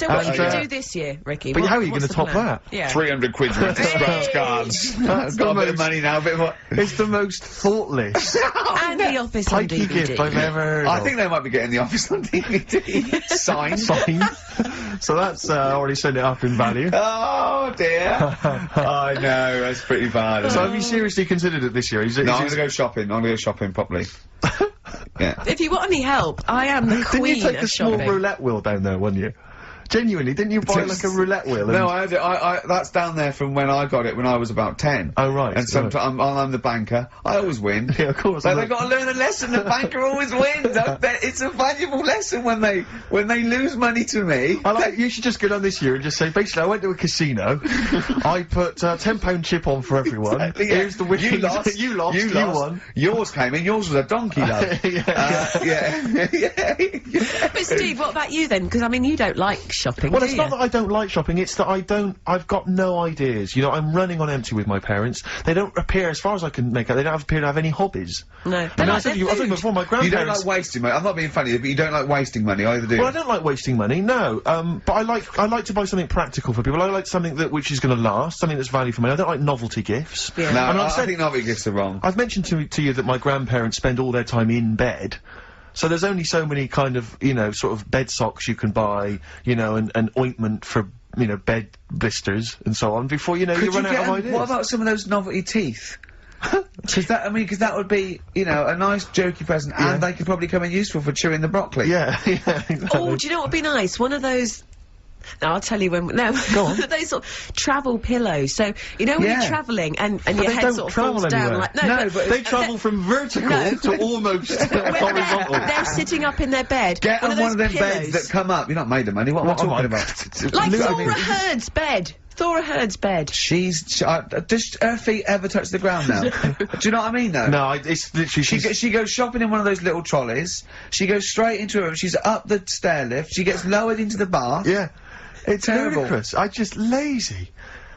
what are you going to And, do this year, Ricky? but how are you What's gonna the top plan? that? Yeah. 300 quid's worth of scratch cards. I've got a bit of money now, a bit more. It's the most thoughtless, And the office on pikey DVD. gift I've ever heard I of. think they might be getting the office on DVD. Signed. Fine. So that's already sent it up in value. Oh dear. I know, that's pretty bad. So have you seriously considered it this year? Is it, No, is I'm it- gonna go shopping. I'm gonna go shopping properly. Yeah. If you want any help, I am the Didn't queen you take of a small shopping. roulette wheel down there, wouldn't you? Genuinely, didn't you buy like a roulette wheel? No, I had it. That's down there from when I got it when I was about 10. Oh, right. And sometimes I'm the banker. I always win. Yeah, of course. So they've got to learn a lesson. The banker always wins. I bet it's a valuable lesson when they lose money to me. You should just go down this year and just say, basically, I went to a casino, I put £10 chip on for everyone, Exactly, yeah. here's the winnings, You lost. you lost, you won. Yours came in. Yours was a donkey, love. Yeah. But Steve, what about you then? Because I mean, you don't like shopping. Well, do it's you? not that I don't like shopping, it's that I've got no ideas. You know, I'm running on empty with my parents. They don't appear, as far as I can make out, they don't appear to have any hobbies. No. I mean, I said to you before, my You grandparents... don't like wasting money. I'm not being funny, but you don't like wasting money either, do you? Well, I don't like wasting money, no. But I like to buy something practical for people. I like something which is going to last, something that's value for money. I don't like novelty gifts. Yeah. No, I mean, I think novelty gifts are wrong. I've mentioned to you that my grandparents spend all their time in bed. So there's only so many kind of, you know, sort of bed socks you can buy, you know, and ointment for, you know, bed blisters and so on before, you know, you run out of ideas. What about some of those novelty teeth? Because that would be, you know, a nice jokey present, and they could probably come in useful for chewing the broccoli. Yeah, yeah, exactly. Oh, do you know what would be nice? One of those. No, I'll tell you when. No, Go on. those sort of travel pillows. So you know when Yeah. you're travelling and your they head don't sort of travel falls down anywhere. like No, but They travel from vertical No. to almost when horizontal. they're sitting up in their bed. Get on one of them pillows, beds that come up. You're not made of money. What am I talking about? like Look, I Thora mean- Heard's bed. Thora Heard's bed. Does her feet ever touch the ground now? Do you know what I mean, though? No, it's literally... She goes shopping in one of those little trolleys. She goes straight into her room. She's up the stair lift. She gets lowered into the bath. Yeah. It's Terrible. ludicrous. I just lazy.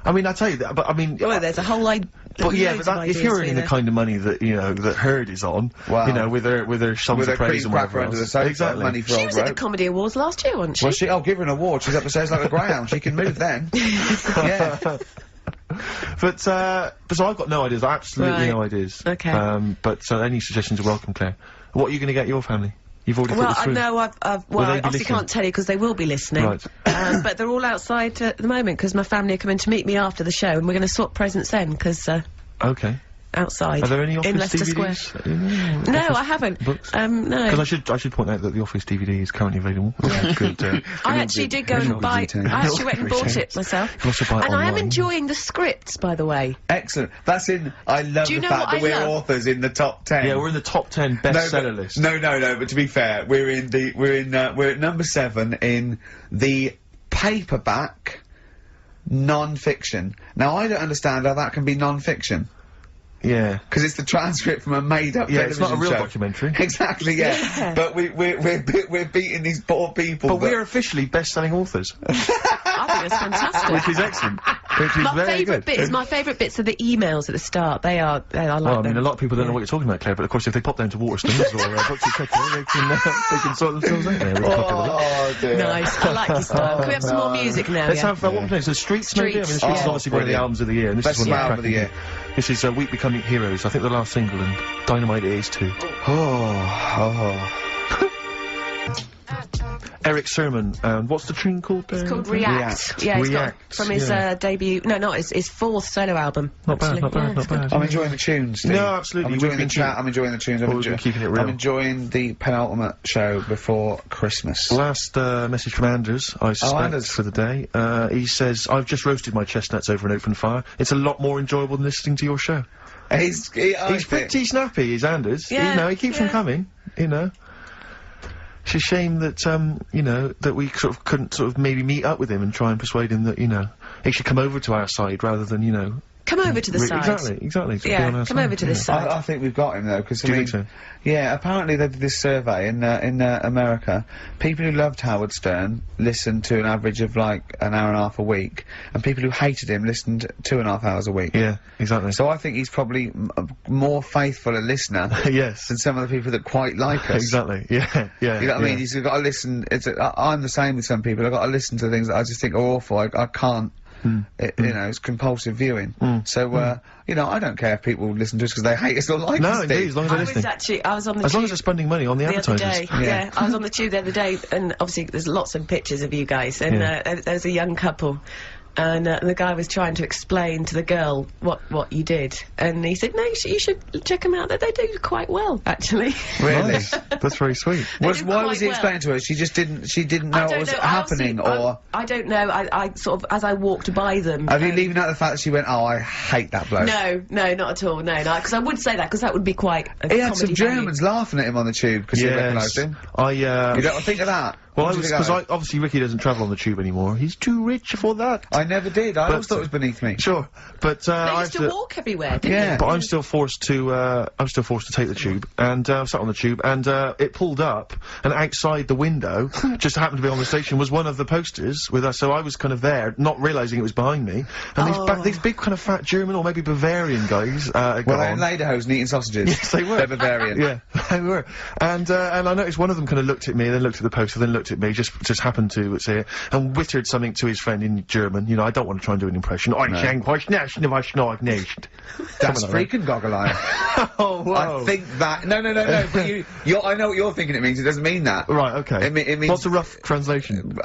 I mean, I tell you that, but I mean... Well, there's a whole idea. But yeah, but that, if you're earning the kind of money that, you know, that Heard is on, Wow. you know, with her songs With of a praise cream and whatever crapper under the else. sofa. Exactly. Money for She old was at the rope. Comedy Awards last year, wasn't she? Well, I'll give her an award. She's up the stairs like a greyhound. She can move then. Yeah. But so I've got no ideas, absolutely Right. no ideas. Okay. But any suggestions are welcome, Claire. What are you going to get your family? You've already Well, put this I through. know well, Will I they be obviously listening? can't tell you because they will be listening. Right. But they're all outside at the moment because my family are coming to meet me after the show, and we're going to swap presents then because Okay. outside Are there any in Office Leicester Square. DVDs? No, I haven't. books? No. Because I should point out that the Office DVD is currently available. Good. I actually did go and buy. I actually went and bought it myself. You can also buy it And I am online. enjoying the scripts, by the way. Excellent. That's in. I love Do you the know fact what that I we're love? authors in the top 10. Yeah, we're in the top 10 bestseller list. No. But to be fair, we're at number 7 in the paperback non-fiction. Now I don't understand how that can be non-fiction. Yeah. Because it's the transcript from a made-up Yeah, television it's not a real show. documentary. Exactly, yeah. Yeah. But we're beating these poor people. But we're officially best-selling authors, I think that's fantastic. which is excellent. Which is My very favourite good. bits. My favourite bits are the emails at the start. I like Well, I mean, them. a lot of people don't know what you're talking about, Claire, but of course if they pop down to Waterstones or Booksy Checker, they can sort themselves out there. Really popular. Oh dear. Nice. I like your style. Can we have some more music now? Let's yeah? have, what plays? The Streets, maybe? I mean, the Streets, Streets is yeah. obviously one of the Brilliant. albums of the year, and this Best is one album of the year. This is Week Becoming Heroes, I think the last single, and Dynamite it is too. Eric Sermon, and what's the tune called? It's called React. Yeah, he's got React, from his debut. No, not his fourth solo album. Not bad, actually. not bad, Yeah, not it's good. bad. I'm enjoying the tunes, Steve. No, absolutely. I'm enjoying We've the been chat, I'm enjoying the tunes, We've been keeping it real. I'm enjoying the penultimate show before Christmas. Last message from Anders, I suspect, Anders. for the day. He says, I've just roasted my chestnuts over an open fire. It's a lot more enjoyable than listening to your show. He's pretty snappy, is Anders. Yeah, You know, he keeps them coming, you know. It's a shame that, you know, that we sort of couldn't sort of maybe meet up with him and try and persuade him that, you know, he should come over to our side rather than, you know... Come over to the side. Exactly. To be Yeah, on our come side, over to yeah. this side. I think we've got him though, because Do you think so? Yeah, apparently they did this survey in America. People who loved Howard Stern listened to an average of like an hour and a half a week, and people who hated him listened 2.5 hours a week. Yeah, exactly. So I think he's probably more faithful a listener Yes. than some of the people that quite like us. Exactly. Yeah. You know what I mean? He's got to listen. I'm the same with some people. I've got to listen to things that I just think are awful. I can't. You know, it's compulsive viewing. So, you know, I don't care if people listen to us because they hate us or like No, us. indeed, Steve. as long as they're listening. I was on the As long as tube they're spending money on the the other advertisers. day. Yeah, I was on the tube the other day, and obviously there's lots of pictures of you guys, and there's a young couple. And the guy was trying to explain to the girl what you did, and he said, "No, you should check them out. That they do quite well, actually." Really? Nice. That's very sweet. They Why do was quite he well. explaining to her? She just didn't. She didn't know I what don't was know. happening, or I don't know. I sort of, as I walked by them. are you leaving out the fact that she went, "Oh, I hate that bloke"? No, not at all. No, because I would say that because that would be quite. A He had some comedy value. Germans laughing at him on the tube because he recognised him. You don't think of that? Well, What do you think because of that? obviously Ricky doesn't travel on the tube anymore. He's too rich for that. I never did. I always thought it was beneath me. Sure, but They I used have to to. walk everywhere, didn't Yeah. they? But I'm still forced to take the tube, and I sat on the tube, and it pulled up, and outside the window, just happened to be on the station, was one of the posters with us, so I was kind of there, not realising it was behind me, and these big kind of fat German, or maybe Bavarian guys, Well, they're in lederhosen eating sausages. Yes, they were. They're Bavarian. Yeah, they were. And I noticed one of them kind of looked at me, then looked at the poster, then looked at me, just happened to say it, and wittered something to his friend in German. You know, I don't want to try and do an impression. That's freaking goggle-eye. Oh, whoa. I think that. No. But I know what you're thinking. It means it doesn't mean that. Right, okay. It means What's a rough translation?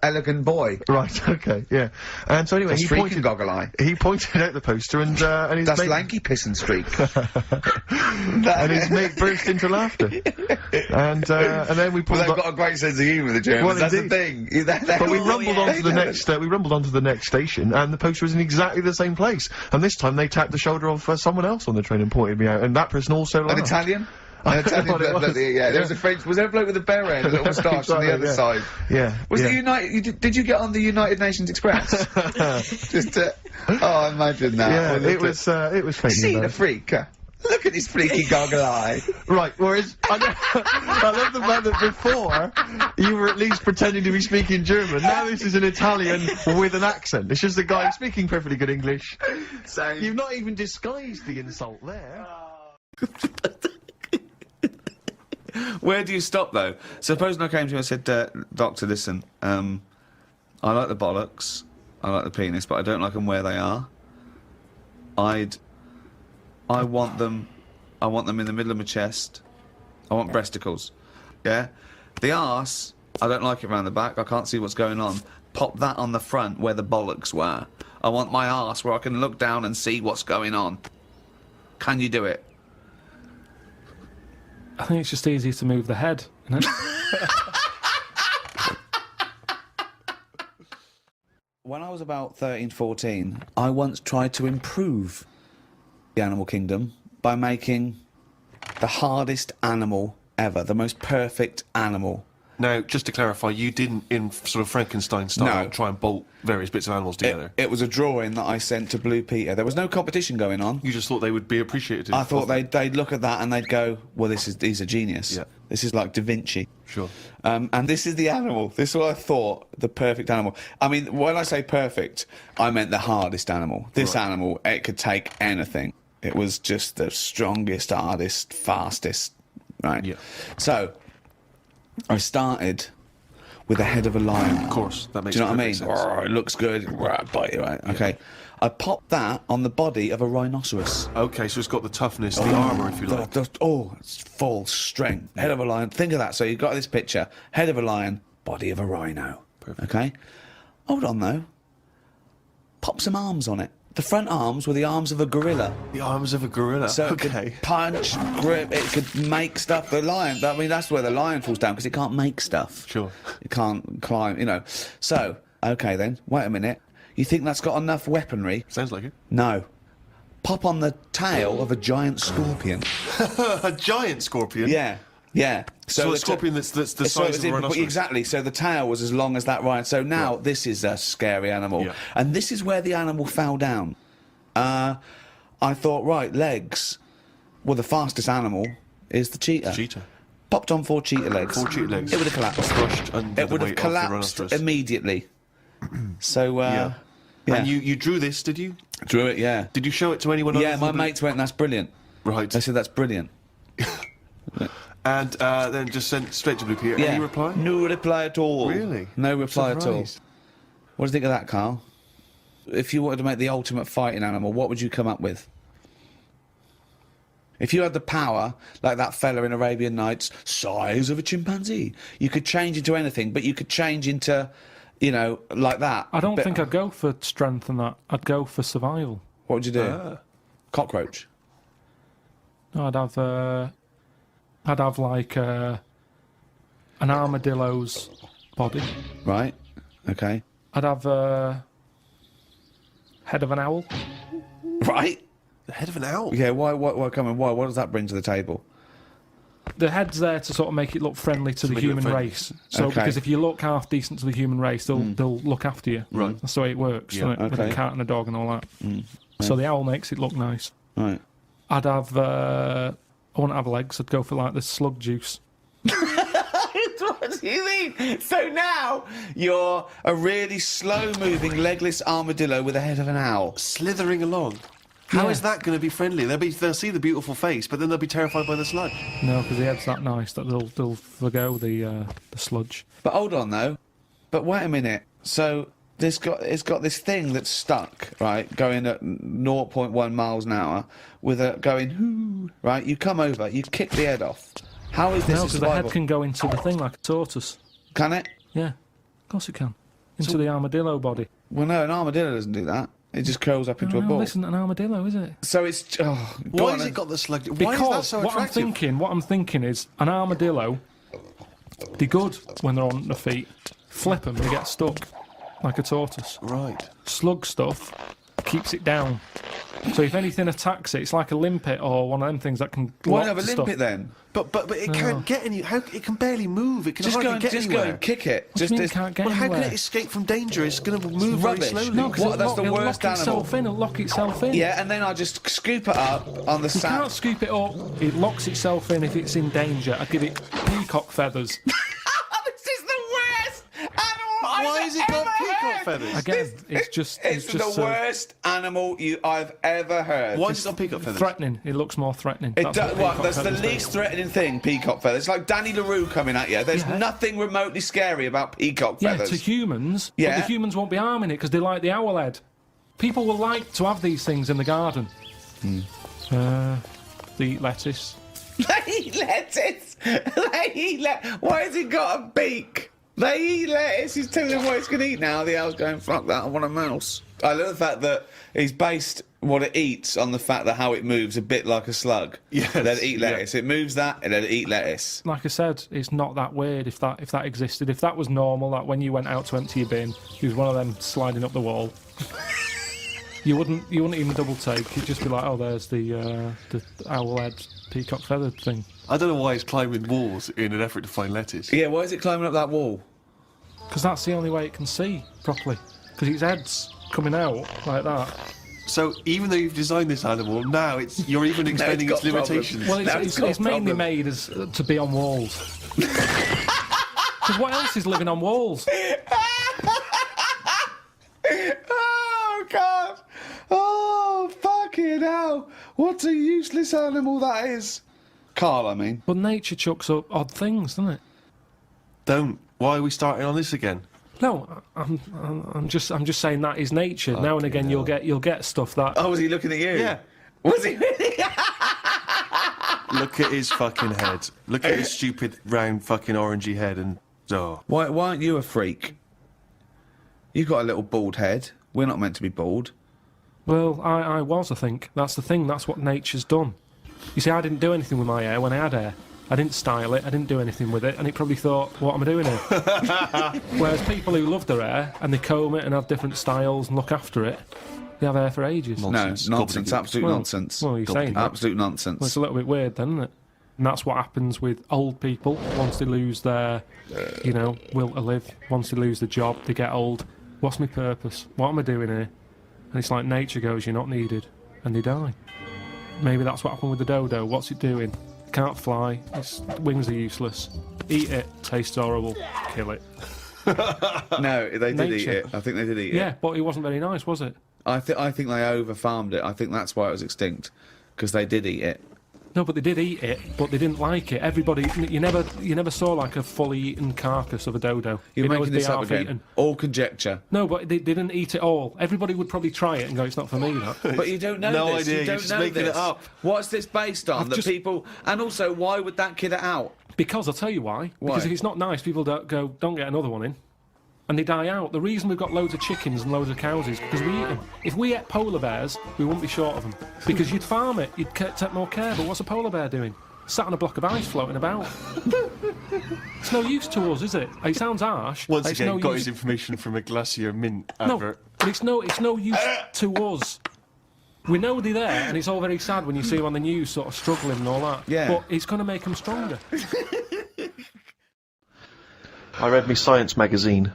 elegant boy. Right, okay, yeah. And so anyway, That's he freaking pointed, goggle-eye. he pointed out the poster, and his That's mate, lanky piss and streak. and his mate burst into laughter. And then we Well, pulled they've up. got a great sense of humour, the Germans. Well, That's the indeed. thing. But we rumbled onto the They know next. We rumbled onto the next station, and the poster was in exactly the same place. And this time they tapped the shoulder of someone else on the train and pointed me out, and that person also An laughed. Italian? I An don't know Italian what it bloke, was. yeah. There was a French. Was there a bloke with a beret, a little moustache on the other Exactly, side? Yeah. Was yeah. the United? Did you get on the United Nations Express? Just to. Oh, imagine that. Yeah, Or it was fake See news. the freak. Look at his freaky goggle eye. Right, whereas, I love the fact that before, you were at least pretending to be speaking German. Now this is an Italian with an accent. It's just a guy speaking perfectly good English. Same. You've not even disguised the insult there. Where do you stop, though? Supposing I came to you and said, Doctor, listen, I like the bollocks, I like the penis, but I don't like them where they are. I want them in the middle of my chest. I want breasticles. Yeah? The arse, I don't like it round the back, I can't see what's going on. Pop that on the front where the bollocks were. I want my arse where I can look down and see what's going on. Can you do it? I think it's just easier to move the head, isn't it? When I was about 13, 14, I once tried to improve the animal kingdom by making the hardest animal ever, the most perfect animal. Now, just to clarify, you didn't, in sort of Frankenstein style, No. try and bolt various bits of animals together. It was a drawing that I sent to Blue Peter. There was no competition going on. You just thought they would be appreciative. I thought of- they'd look at that and they'd go, well, he's a genius. Yeah. This is like Da Vinci. Sure. And this is the animal. This is what I thought, the perfect animal. I mean, when I say perfect, I meant the hardest animal. This animal, it could take anything. It was just the strongest, hardest, fastest, right? Yeah. So, I started with the head of a lion. Of course, that makes Do you know what I mean? perfect sense. Roar, it looks good. Roar, bite you, right? Okay. I popped that on the body of a rhinoceros. Okay, so it's got the toughness, the armour, if you like. Oh, it's full strength. Head of a lion. Think of that. So you've got this picture. Head of a lion, body of a rhino. Perfect. Okay? Hold on, though. Pop some arms on it. The front arms were the arms of a gorilla. The arms of a gorilla. So it okay. could punch, grip, it could make stuff. The lion, I mean, that's where the lion falls down, because it can't make stuff. Sure. It can't climb, you know. So, okay then, wait a minute. You think that's got enough weaponry? Sounds like it. No. Pop on the tail of a giant scorpion. A giant scorpion? Yeah, yeah. So a it's scorpion that's the size of a rhinoceros. Exactly, so the tail was as long as that rhino. So now this is a scary animal. Yeah. And this is where the animal fell down. I thought, right, legs. Well, the fastest animal is the cheetah. Cheetah. Popped on 4 cheetah legs. 4 cheetah legs. It would have collapsed. Crushed under It the would have weight of the collapsed rhinoceros. immediately. So, Yeah. yeah. And you drew this, did you? Drew it, yeah. Did you show it to anyone else? Yeah, my mates went, that's brilliant. Right. They said, that's brilliant. And then just sent straight to Blue Peter. Yeah. Any reply? No reply at all. Really? No reply at all. Surprised. What do you think of that, Karl? If you wanted to make the ultimate fighting animal, what would you come up with? If you had the power, like that fella in Arabian Nights, size of a chimpanzee, you could change into anything, but you could change into, you know, like that. I don't But think I'd go for strength and that. I'd go for survival. What would you do? Cockroach. No, I'd have like an armadillo's body. Right. Okay. I'd have head of an owl. Right. The head of an owl? Yeah. Why? Come on. Why? What does that bring to the table? The head's there to sort of make it look friendly to the make it look human friendly. race. So Okay. because if you look half decent to the human race, they'll look after you. Right. That's the way it works. Yeah, With a okay. cat and a dog and all that. So the owl makes it look nice. Right. I'd have. I wouldn't have legs. I'd go for like the slug juice. What do you mean? So now you're a really slow-moving, legless armadillo with the head of an owl. Slithering along. How Yeah. is that going to be friendly? They'll see the beautiful face, but then they'll be terrified by the sludge. No, because the head's that nice that they'll forgo the sludge. But hold on though. But wait a minute. So it's got this thing that's stuck, right, going at 0.1 miles an hour, with a going whoo, right? You come over, you kick the head off. How is this No, a because the survival? head can go into the thing like a tortoise. Can it? Yeah, of course it can. Into the armadillo body. Well, no, an armadillo doesn't do that. It just curls up into a No, ball. this isn't an armadillo, is it? So it's go Why on has then. it got the sludge? Why Because is that so what attractive? I'm thinking is an armadillo. They're good when they're on their feet. Flip them, they get stuck like a tortoise. Right. Slug stuff keeps it down. So if anything attacks it, it's like a limpet or one of them things that can. Why lock not have a stuff. limpet then? But it can't get any. How it can barely move. It can Just hardly go and get just anywhere. go and kick it. What do you Just mean it it's- can't get Well, how can anywhere? it escape from danger? It's going to move very rubbish. slowly. No, 'cause What? it'll That's the it'll worst lock itself in. It'll lock itself in. Yeah, and then I just scoop it up on the You sand. can't scoop it up. It locks itself in if it's in danger. I'd give it peacock feathers. This is the worst animal Why has it got peacock feathers? Again, it's just It's just the worst animal I've ever heard. Why has it got peacock feathers? threatening. It looks more threatening. It That's does, what peacock that's the feathers do. least threatening thing, peacock feathers. It's like Danny LaRue coming at you. There's Yeah. nothing remotely scary about peacock Yeah, feathers. to humans. Yeah. But the humans won't be harming it because they like the owl head. People will like to have these things in the garden. They eat lettuce. They eat lettuce. They eat Why has it got a beak? They eat lettuce. He's telling them what it's going to eat now. The owl's going, fuck that, I want a mouse. I love the fact that he's based what it eats on the fact that how it moves a bit like a slug. Yes, Let it eat yeah. lettuce. It moves that and let it eat lettuce. Like I said, it's not that weird if that existed. If that was normal, that when you went out to empty your bin, you was one of them sliding up the wall. You wouldn't even double take. You'd just be like, oh, there's the owl head peacock feathered thing. I don't know why it's climbing walls in an effort to find lettuce. Yeah, why is it climbing up that wall? Because that's the only way it can see properly. Because its head's coming out like that. So even though you've designed this animal, now you're even extending got its limitations. Well, Now it's got a mainly problem. made as to be on walls. Because what else is living on walls? Oh, God. Oh, fucking hell. What a useless animal that is. Karl, I mean. But nature chucks up odd things, doesn't it? Don't. Why are we starting on this again? No, I'm just saying that is nature. Now and again, you'll get stuff that. Oh, was he looking at you? Yeah. Was he really? Look at his fucking head. Look at his stupid, round, fucking orangey head and Oh. Why aren't you a freak? You've got a little bald head. We're not meant to be bald. Well, I was, I think. That's the thing, that's what nature's done. You see, I didn't do anything with my hair when I had hair. I didn't style it, I didn't do anything with it, and it probably thought, what am I doing here? Whereas people who love their hair, and they comb it and have different styles and look after it, they have hair for ages. Nonsense. No, nonsense, absolute nonsense. Well, you're saying that. Absolute nonsense. Well, it's a little bit weird then, isn't it? And that's what happens with old people. Once they lose their, you know, will to live, once they lose the job, they get old. What's my purpose? What am I doing here? And it's like nature goes, you're not needed. And they die. Maybe that's what happened with the dodo. What's it doing? It can't fly. Its wings are useless. Eat it. Tastes horrible. Kill it. No, they did eat Nature. it. I think they did eat it. Yeah, but it wasn't very nice, was it? I think they over-farmed it. I think that's why it was extinct. Because they did eat it. No, but they did eat it, but they didn't like it. Everybody, you never saw like a fully eaten carcass of a dodo. You're It'd always making this be up half again. eaten. All conjecture. No, but they didn't eat it all. Everybody would probably try it and go, it's not for me, that. But you don't know No this. idea, You you're don't just know making this. it up. What's this based on? I've That just- people... And also, why would that kid it out? Because I'll tell you why. Because if it's not nice, people don't get another one in. And they die out. The reason we've got loads of chickens and loads of cows is because we eat them. If we ate polar bears, we wouldn't be short of them. Because you'd farm it, you'd take more care, but what's a polar bear doing? Sat on a block of ice floating about. It's no use to us, is it? It sounds harsh. Once it's again, no got use... his information from a Glacier Mint No, advert. but it's no use to us. We know they're there, and it's all very sad when you see them on the news sort of struggling and all that. Yeah. But it's going to make them stronger. I read me science magazine.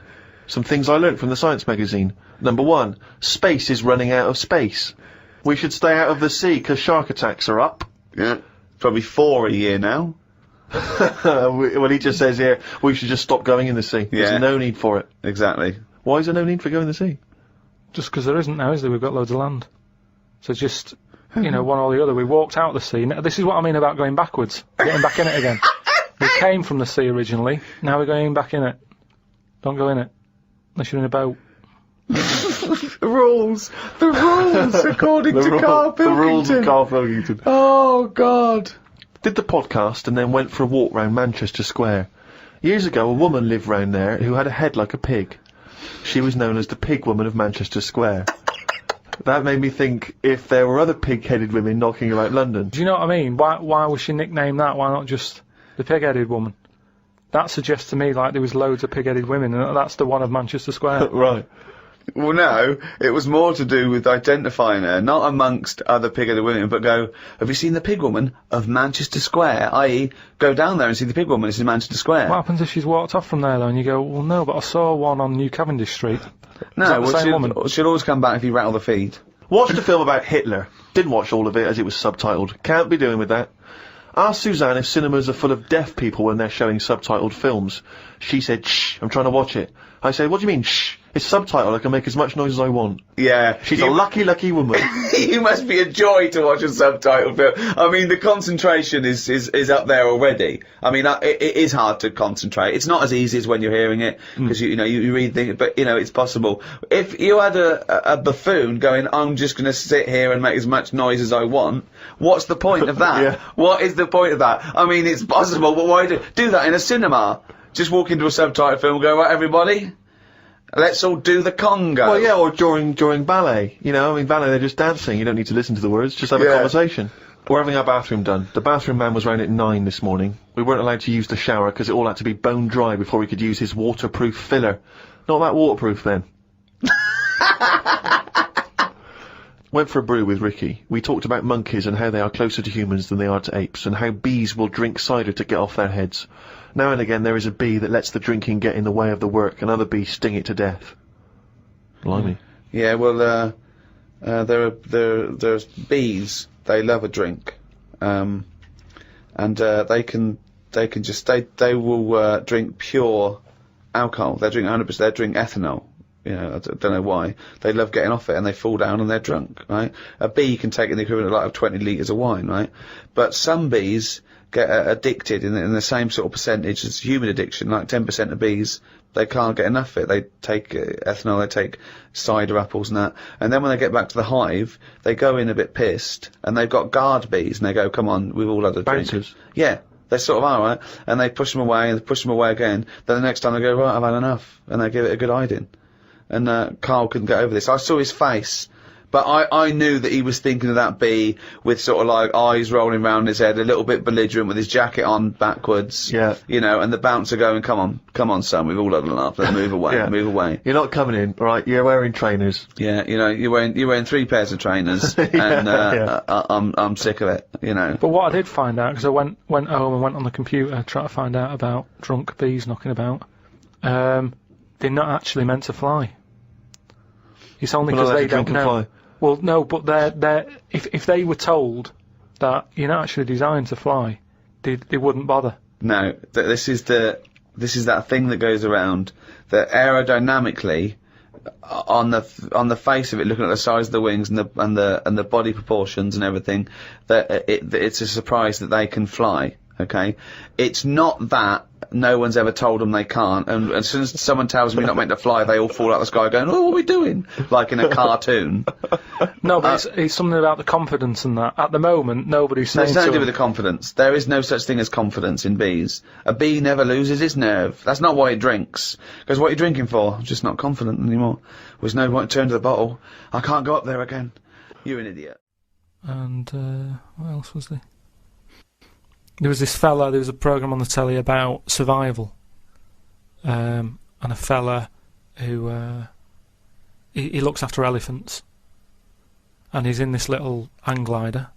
Some things I learnt from the science magazine. Number 1, space is running out of space. We should stay out of the sea because shark attacks are up. Yeah. Probably 4 a year now. Well, he just says here, we should just stop going in the sea. Yeah. There's no need for it. Exactly. Why is there no need for going in the sea? Just because there isn't now, is there? We've got loads of land. So just, you know, one or the other. We walked out of the sea. Now, this is what I mean about going backwards. Getting back in it again. We came from the sea originally. Now we're going back in it. Don't go in it. Unless you're in a boat. The rules, according to Karl The rules of Pilkington. Karl Pilkington. Oh, God. Did the podcast and then went for a walk round Manchester Square. Years ago, a woman lived round there who had a head like a pig. She was known as the Pig Woman of Manchester Square. That made me think if there were other pig-headed women knocking about London. Do you know what I mean? Why was she nicknamed that? Why not just the pig-headed woman? That suggests to me like there was loads of pig-headed women, and that's the one of Manchester Square. Right. Well, no, it was more to do with identifying her, not amongst other pig-headed women, but go, have you seen the pig woman of Manchester Square? I.e., go down there and see the pig woman, it's in Manchester Square. What happens if she's walked off from there, though, and you go, well, no, but I saw one on New Cavendish Street. No, that the same woman? she'll always come back if you rattle the feed. Watched a film about Hitler. Didn't watch all of it as it was subtitled. Can't be doing with that. Asked Suzanne if cinemas are full of deaf people when they're showing subtitled films. She said, shh, I'm trying to watch it. I said, what do you mean, shh? It's subtitled, I can make as much noise as I want. Yeah. She's a lucky, lucky woman. You must be a joy to watch a subtitled film. I mean, the concentration is up there already. I mean, it is hard to concentrate. It's not as easy as when you're hearing it, because you read things, but, you know, it's possible. If you had a buffoon going, I'm just gonna sit here and make as much noise as I want, what's the point of that? Yeah. What is the point of that? I mean, it's possible, but why do that in a cinema? Just walk into a subtitled film and go, right, everybody? Let's all do the conga. Well, yeah, or during ballet. You know, I mean, ballet, they're just dancing. You don't need to listen to the words, just have a Yeah. conversation. We're having our bathroom done. The bathroom man was round at 9 this morning. We weren't allowed to use the shower because it all had to be bone dry before we could use his waterproof filler. Not that waterproof, then. Went for a brew with Ricky. We talked about monkeys and how they are closer to humans than they are to apes, and how bees will drink cider to get off their heads. Now and again there is a bee that lets the drinking get in the way of the work, and other bees sting it to death. Blimey. Yeah, well, there's bees. They love a drink, and they will drink pure alcohol. They drink 100%. They drink ethanol. You know, I don't know why. They love getting off it, and they fall down and they're drunk. Right? A bee can take in the equivalent of 20 litres of wine, right? But some bees get addicted in the same sort of percentage as human addiction. Like 10% of bees, they can't get enough of it. They take ethanol, they take cider apples and that. And then when they get back to the hive, they go in a bit pissed, and they've got guard bees, and they go, come on, we've all had a drink. Bouncers. Yeah. They sort of are, right? And they push them away, and they push them away again. Then the next time they go, right, I've had enough. And they give it a good hiding. And, Karl couldn't get over this. I saw his face. But I knew that he was thinking of that bee with sort of like eyes rolling round his head, a little bit belligerent with his jacket on backwards. Yeah. You know, and the bouncer going, come on, son, we've all had enough. Let's move away, Yeah. move away. You're not coming in, right? You're wearing trainers. Yeah, you know, you're wearing 3 pairs of trainers, and I'm sick of it. You know. But what I did find out, because I went home and went on the computer trying to find out about drunk bees knocking about, they're not actually meant to fly. It's only because they don't know. Fly. Well, no, but if they were told that you're not actually designed to fly, they wouldn't bother. No, this is that thing that goes around that aerodynamically, on the face of it, looking at the size of the wings and the body proportions and everything, that it's a surprise that they can fly. Okay, it's not that no one's ever told them they can't, and as soon as someone tells me not meant to fly, they all fall out of the sky going, "Oh, what are we doing?" Like in a cartoon. No, but it's something about the confidence and that. At the moment, nobody's saying. It's nothing to do with the confidence. There is no such thing as confidence in bees. A bee never loses its nerve. That's not why it drinks. Because what are you drinking for? I'm just not confident anymore. There's no point to turn to the bottle. I can't go up there again. You're an idiot. And what else was there? There was a programme on the telly about survival, and a fella who, he looks after elephants, and he's in this little hang glider,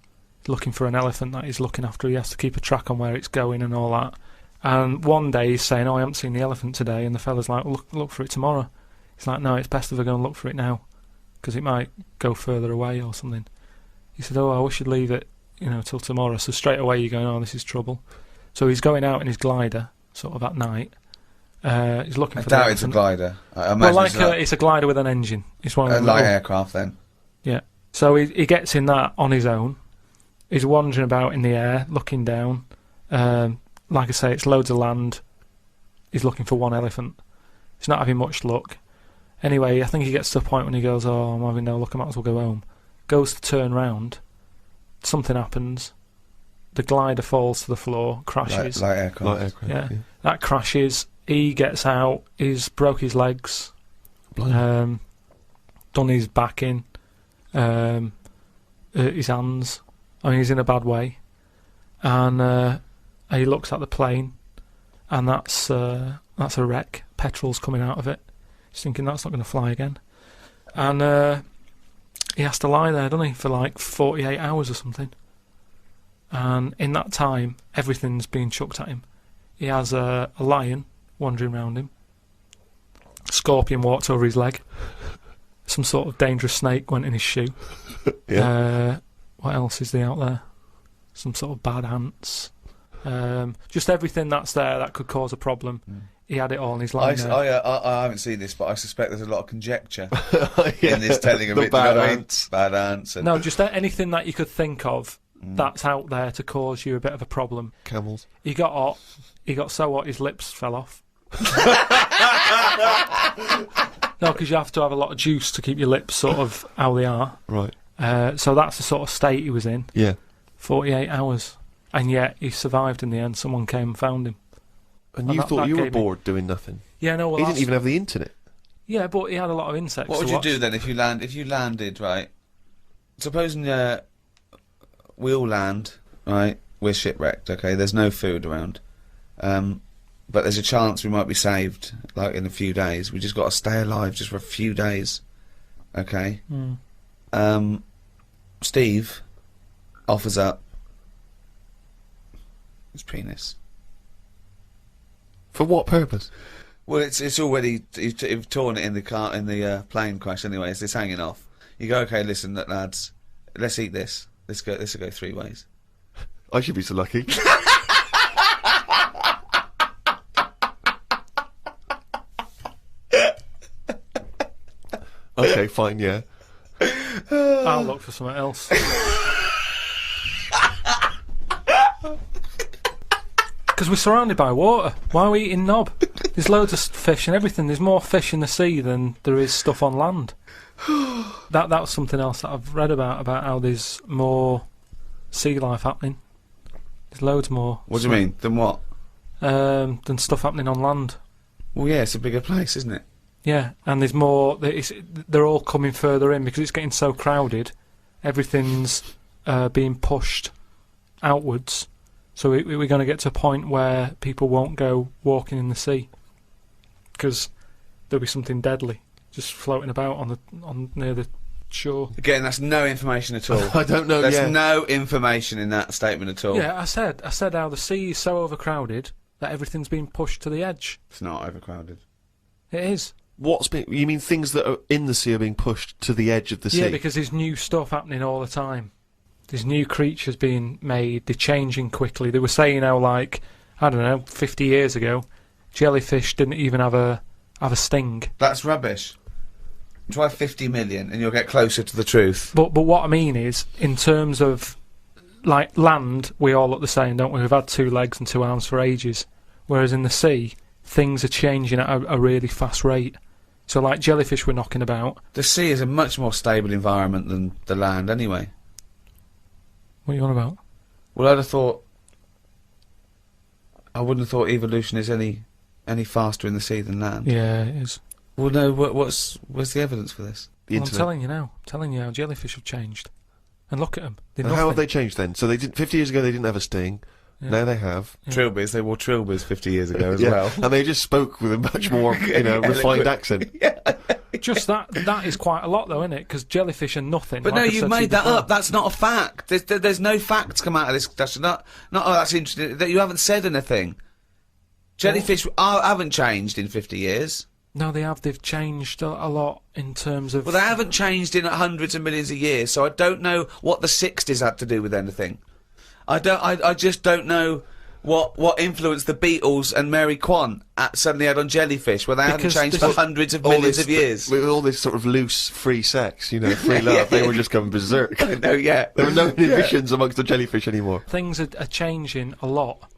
looking for an elephant that he's looking after. He has to keep a track on where it's going and all that, and one day he's saying, "Oh, I haven't seen the elephant today," and the fella's like, well, look for it tomorrow. He's like, "No, it's best if I go and look for it now, because it might go further away or something." He said, "Oh, I wish you'd leave it, you know, till tomorrow." So straight away you're going, "Oh, this is trouble." So he's going out in his glider, sort of at night. He's looking for. I doubt it's a glider. I imagine well, like it's a glider with an engine. It's one of them light little- aircraft then. Yeah. So he gets in that on his own. He's wandering about in the air, looking down. Like I say, it's loads of land. He's looking for one elephant. He's not having much luck. Anyway, I think he gets to a point when he goes, "Oh, I'm having no luck, I might as well go home." Goes to turn round. Something happens. The glider falls to the floor, crashes. Light aircraft. Yeah. That crashes. He gets out. He's broke his legs. Done his back in. His hands. I mean, he's in a bad way. And he looks at the plane, and that's a wreck. Petrol's coming out of it. He's thinking that's not going to fly again. And he has to lie there, doesn't he, for like 48 hours or something. And in that time, everything's being chucked at him. He has a lion wandering around him. Scorpion walked over his leg. Some sort of dangerous snake went in his shoe. Yeah. What else is there out there? Some sort of bad ants. Just everything that's there that could cause a problem. He had it all in his line. I haven't seen this, but I suspect there's a lot of conjecture in this telling of The it. bad You know what I mean? ants. Bad ants. And No, just anything that you could think of that's out there to cause you a bit of a problem. Camels. He got hot. He got so hot his lips fell off. No, because you have to have a lot of juice to keep your lips sort of how they are. Right. So that's the sort of state he was in. Yeah. 48 hours. And yet he survived in the end. Someone came and found him. And Well, you that thought you were gave me- bored doing nothing. Yeah, no, well, He that's- didn't even have the internet. Yeah, but he had a lot of insects. what to would you watch. do then if you landed, right? Supposing we all land, right? We're shipwrecked, okay? There's no food around. But there's a chance we might be saved, like, in a few days. We just got to stay alive just for a few days, okay? Steve offers up his penis. For what purpose? Well, it's already you've torn it in the plane crash anyway. So it's hanging off. You go, okay, listen, lads, let's eat this. This will go 3 ways. I should be so lucky. Okay, fine, yeah. I'll look for something else. Because we're surrounded by water. Why are we eating knob? There's loads of fish and everything. There's more fish in the sea than there is stuff on land. That was something else that I've read about how there's more sea life happening. There's loads more. What do you mean? Than what? Than stuff happening on land. Well, yeah, it's a bigger place, isn't it? Yeah, and there's more. They're all coming further in because it's getting so crowded. Everything's being pushed outwards. So we're going to get to a point where people won't go walking in the sea because there'll be something deadly just floating about on near the shore. Again, that's no information at all. I don't know. There's no information in that statement at all. Yeah, I said how the sea is so overcrowded that everything's being pushed to the edge. It's not overcrowded. It is. You mean things that are in the sea are being pushed to the edge of the sea? Yeah, because there's new stuff happening all the time. There's new creatures being made. They're changing quickly. They were saying how, like, I don't know, 50 years ago, jellyfish didn't even have a sting. That's rubbish. Try 50 million and you'll get closer to the truth. But what I mean is, in terms of, like, land, we all look the same, don't we? We've had 2 legs and 2 arms for ages. Whereas in the sea, things are changing at a really fast rate. So, like, jellyfish were knocking about. The sea is a much more stable environment than the land, anyway. What are you on about? Well, I wouldn't have thought evolution is any faster in the sea than land. Yeah, it is. Well, no, where's the evidence for this? Well, I'm telling you now. I'm telling you how jellyfish have changed. And look at them. And how have they changed then? So they did 50 years ago. They didn't have a sting. Yeah. Now they have. Yeah. Trilbies. They wore trilbies 50 years ago as well. And they just spoke with a much more, refined accent. Just that is quite a lot, though, isn't it? Because jellyfish are nothing. But like no, I you've said to you made that before. up. That's not a fact. There's no facts come out of this discussion. Oh, that's interesting. That you haven't said anything. Jellyfish haven't changed in 50 years. No, they have. They've changed a lot in terms of... Well, they haven't changed in hundreds of millions of years, so I don't know what the 60s had to do with anything. I just don't know what influence the Beatles and Mary Kwan suddenly had on jellyfish, where they haven't changed for hundreds of millions of years. With all this sort of loose, free sex, free love, they were just going berserk. I know, yeah. There were no inhibitions amongst the jellyfish anymore. Things are changing a lot.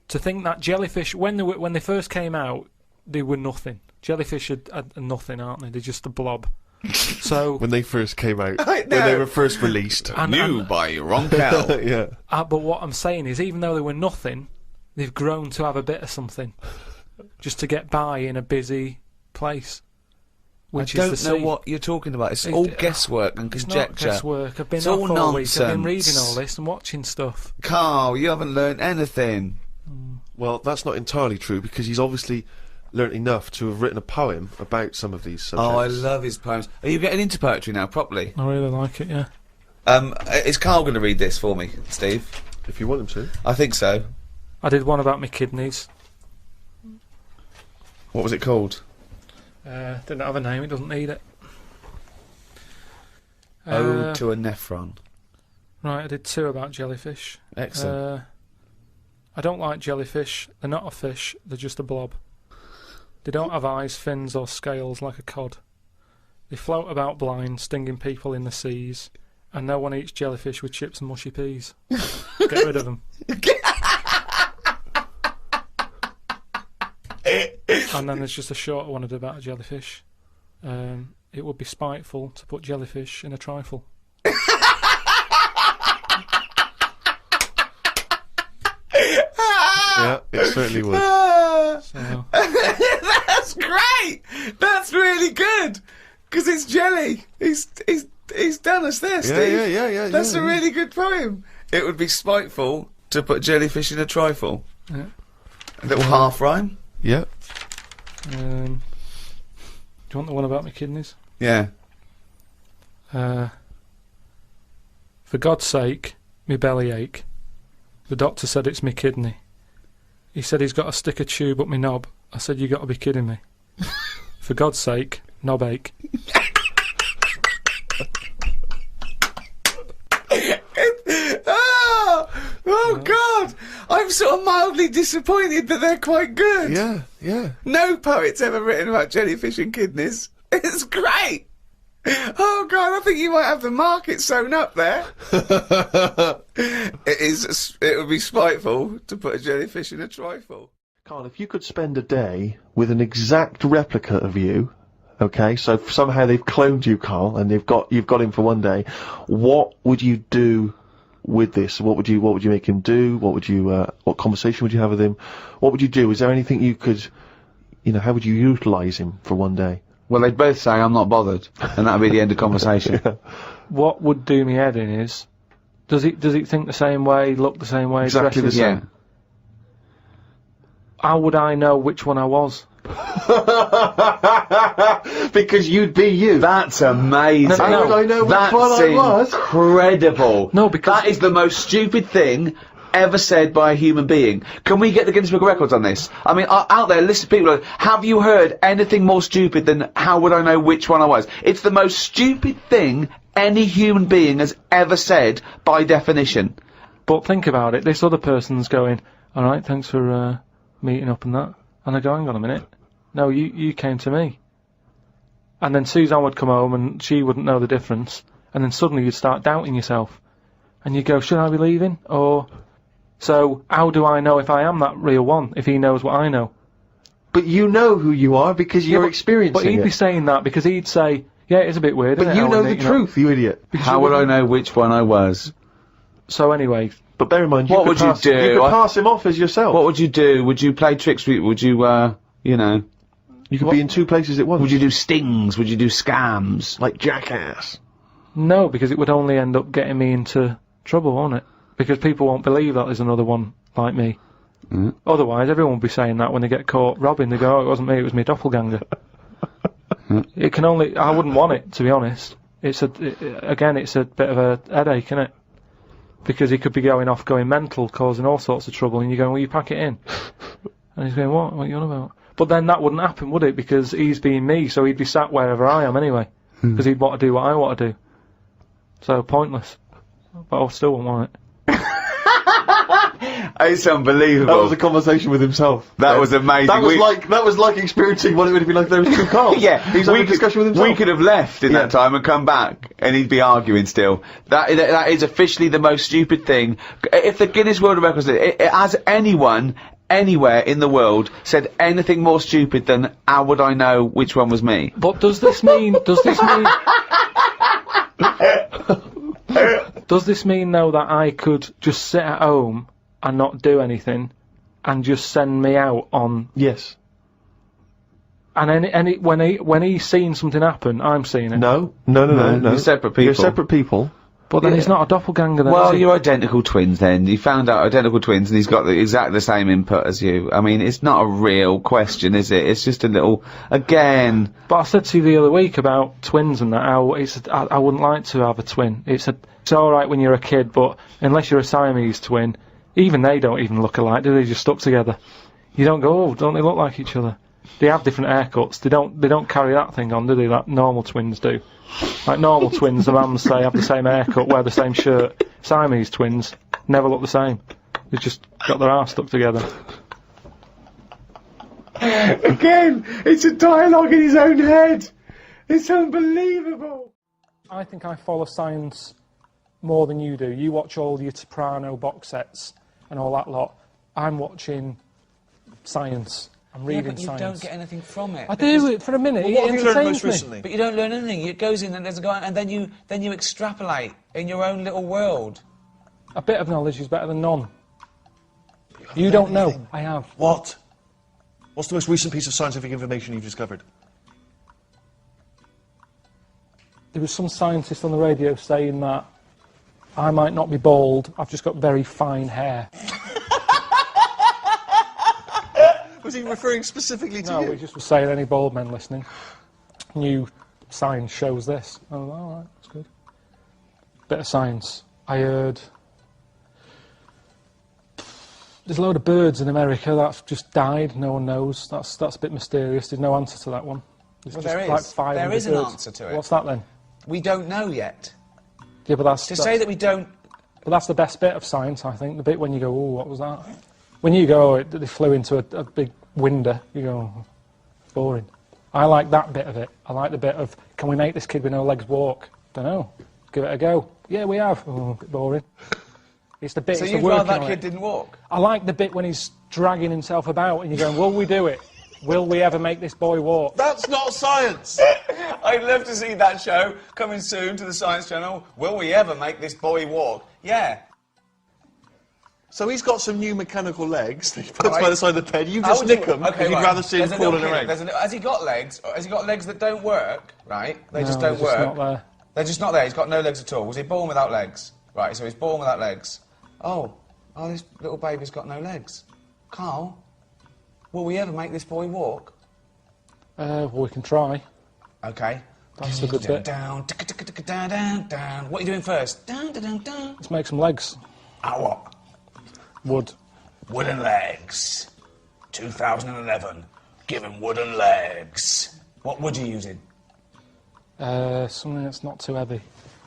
To think that jellyfish, when they first came out, they were nothing. Jellyfish are nothing, aren't they? They're just a blob. So when they first came out, I know. when they were first released, New by Roncal. yeah. But what I'm saying is, even though they were nothing, they've grown to have a bit of something, just to get by in a busy place. Which I is the don't know sea. what you're talking about. It's all guesswork and It's conjecture. not guesswork. I've been It's off all all week. I've been nonsense. reading all this and watching stuff. Karl, you haven't learned anything. Well, that's not entirely true because he's obviously learnt enough to have written a poem about some of these subjects. Oh, I love his poems. Are you getting into poetry now, properly? I really like it. Yeah. Is Karl going to read this for me, Steve? If you want him to. I think so. I did one about my kidneys. What was it called? Didn't have a name. It doesn't need it. Ode to a Nephron. Right, I did 2 about jellyfish. Excellent. I don't like jellyfish. They're not a fish. They're just a blob. They don't have eyes, fins or scales like a cod. They float about blind, stinging people in the seas. And no one eats jellyfish with chips and mushy peas. Get rid of them. And then there's just a shorter one I did about a jellyfish. It would be spiteful to put jellyfish in a trifle. Yeah, it certainly would. So, That's great. That's really good. Because it's jelly. He's done us there, Steve. Yeah. That's a really good poem. It would be spiteful to put jellyfish in a trifle. yeah. A little half rhyme. Yeah. Do you want the one about my kidneys? Yeah. For God's sake, me belly ache. The doctor said it's me kidney. He said he's got to stick a tube up me knob. I said, you got to be kidding me. For God's sake, knob ache. Oh God! I'm sort of mildly disappointed, but they're quite good. Yeah. No poet's ever written about jellyfish and kidneys. It's great. Oh God, I think you might have the market sewn up there. It would be spiteful to put a jellyfish in a trifle. Karl, if you could spend a day with an exact replica of you, okay, so somehow they've cloned you, Karl, and you've got him for one day, what would you do with this? What would you make him do? What conversation would you have with him? What would you do? Is there anything you could, you know, how would you utilise him for one day? Well, they'd both say, I'm not bothered, and that'd be the end of conversation. What would do me head in is, does he think the same way, look the same way, Exactly dress the the same. How would I know which one I was? Because you'd be you. That's amazing. How would I know which That's one I was? incredible. No, because- that is the most stupid thing ever said by a human being. Can we get the Guinness Book of Records on this? I mean, out there, listen, people, have you heard anything more stupid than how would I know which one I was? It's the most stupid thing any human being has ever said by definition. But think about it, this other person's going, alright, thanks for meeting up and that. And I go, hang on a minute. No, you came to me. And then Suzanne would come home and she wouldn't know the difference. And then suddenly you'd start doubting yourself. And you go, should I be leaving? Or... So, how do I know if I am that real one, if he knows what I know? But you know who you are because you're experiencing But he'd it. be saying that because he'd say, yeah, it's a bit weird, But isn't it? you know Owen, the truth, you idiot. How would I know which one I was? So anyway... But bear in mind, What would you do? You could pass him off as yourself. What would you do? Would you play tricks? Would you, you know... You could be in two places at once. Would you do stings? Would you do scams? Like Jackass. No, because it would only end up getting me into trouble, won't it? Because people won't believe that there's another one like me. Otherwise, everyone would be saying that when they get caught robbing. They go, oh, it wasn't me, it was my doppelganger. It can only... I wouldn't want it, to be honest. It's again, it's a bit of a headache, isn't it? Because he could be going off, going mental, causing all sorts of trouble, and you're going, well, you pack it in. And he's going, what? What are you on about? But then that wouldn't happen, would it? Because he's being me, so he'd be sat wherever I am anyway. Because he'd want to do what I want to do. So, pointless. But I still wouldn't want it. It's unbelievable. That was a conversation with himself. That was amazing. That was like experiencing what it would have been like if there was two Karls. Yeah, He's having a discussion with himself. We could have left in that time and come back, and he'd be arguing still. That is officially the most stupid thing. If the Guinness World Records, has anyone anywhere in the world said anything more stupid than how would I know which one was me? But does this mean... Does this mean, though, that I could just sit at home and not do anything and just send me out on... Yes. And when he's seen something happen, I'm seeing it. No. You're separate people. You're separate people. But then he's not a doppelganger then, Well, is he? you're identical twins then. You found out identical twins and he's got exactly the same input as you. I mean, it's not a real question, is it? It's just a little... Again... But I said to you the other week about twins and that, how I wouldn't like to have a twin. It's alright when you're a kid, but unless you're a Siamese twin, even they don't even look alike, do they? Just stuck together. You don't go, oh, don't they look like each other? They have different haircuts. They don't carry that thing on, do they? Like normal twins do. Like normal twins, the mums say have the same haircut, wear the same shirt. Siamese twins never look the same. They've just got their arse stuck together. Again, it's a dialogue in his own head. It's unbelievable. I think I follow science more than you do. You watch all your Soprano box sets and all that lot. I'm watching science. I'm reading but you science. don't get anything from it. I do it for a minute. Well, It what have you learned entertains most me. recently? But you don't learn anything. It goes in and there's a guy, and then you extrapolate in your own little world. A bit of knowledge is better than none. You don't know. I have. What? What's the most recent piece of scientific information you've discovered? There was some scientist on the radio saying that I might not be bald, I've just got very fine hair. Was he referring specifically to No, you? he just was saying any bald men listening. New science shows this. Oh, alright, that's good. Bit of science. I heard... There's a load of birds in America that's just died, no one knows. That's a bit mysterious, there's no answer to that one. There's Well, just there like is. 500 There is an birds. answer to it. What's that then? We don't know yet. Yeah, but that's... To say that we don't... But that's the best bit of science, I think. The bit when you go, oh, what was that? When you go, oh, they flew into a big window, you go, oh, boring. I like that bit of it. I like the bit of, can we make this kid with no legs walk? Don't know. Give it a go. Yeah, we have. Oh, a bit boring. It's the bit, So it's the you'd rather working that on kid it. didn't walk? I like the bit when he's dragging himself about and you're going, will we do it? Will we ever make this boy walk? That's not science! I'd love to see that show coming soon to the Science Channel. Will we ever make this boy walk? Yeah. So he's got some new mechanical legs that he puts by the side of the bed. You just would nick you- them okay, because you'd right. rather see him There's a crawl little in a kid, egg. has he got legs? Or has he got legs that don't work? Right? They just No, don't they're work. just not there. They're just not there. He's got no legs at all. Was he born without legs? Right. So he's born without legs. Oh, this little baby's got no legs. Carl, will we ever make this boy walk? Well, we can try. Okay. That's the good bit. Down, down, down, down. What are you doing first? Down, down, down. Let's make some legs. What? Wood. Wooden legs. 2011. Give him wooden legs. What wood are you using? Something that's not too heavy.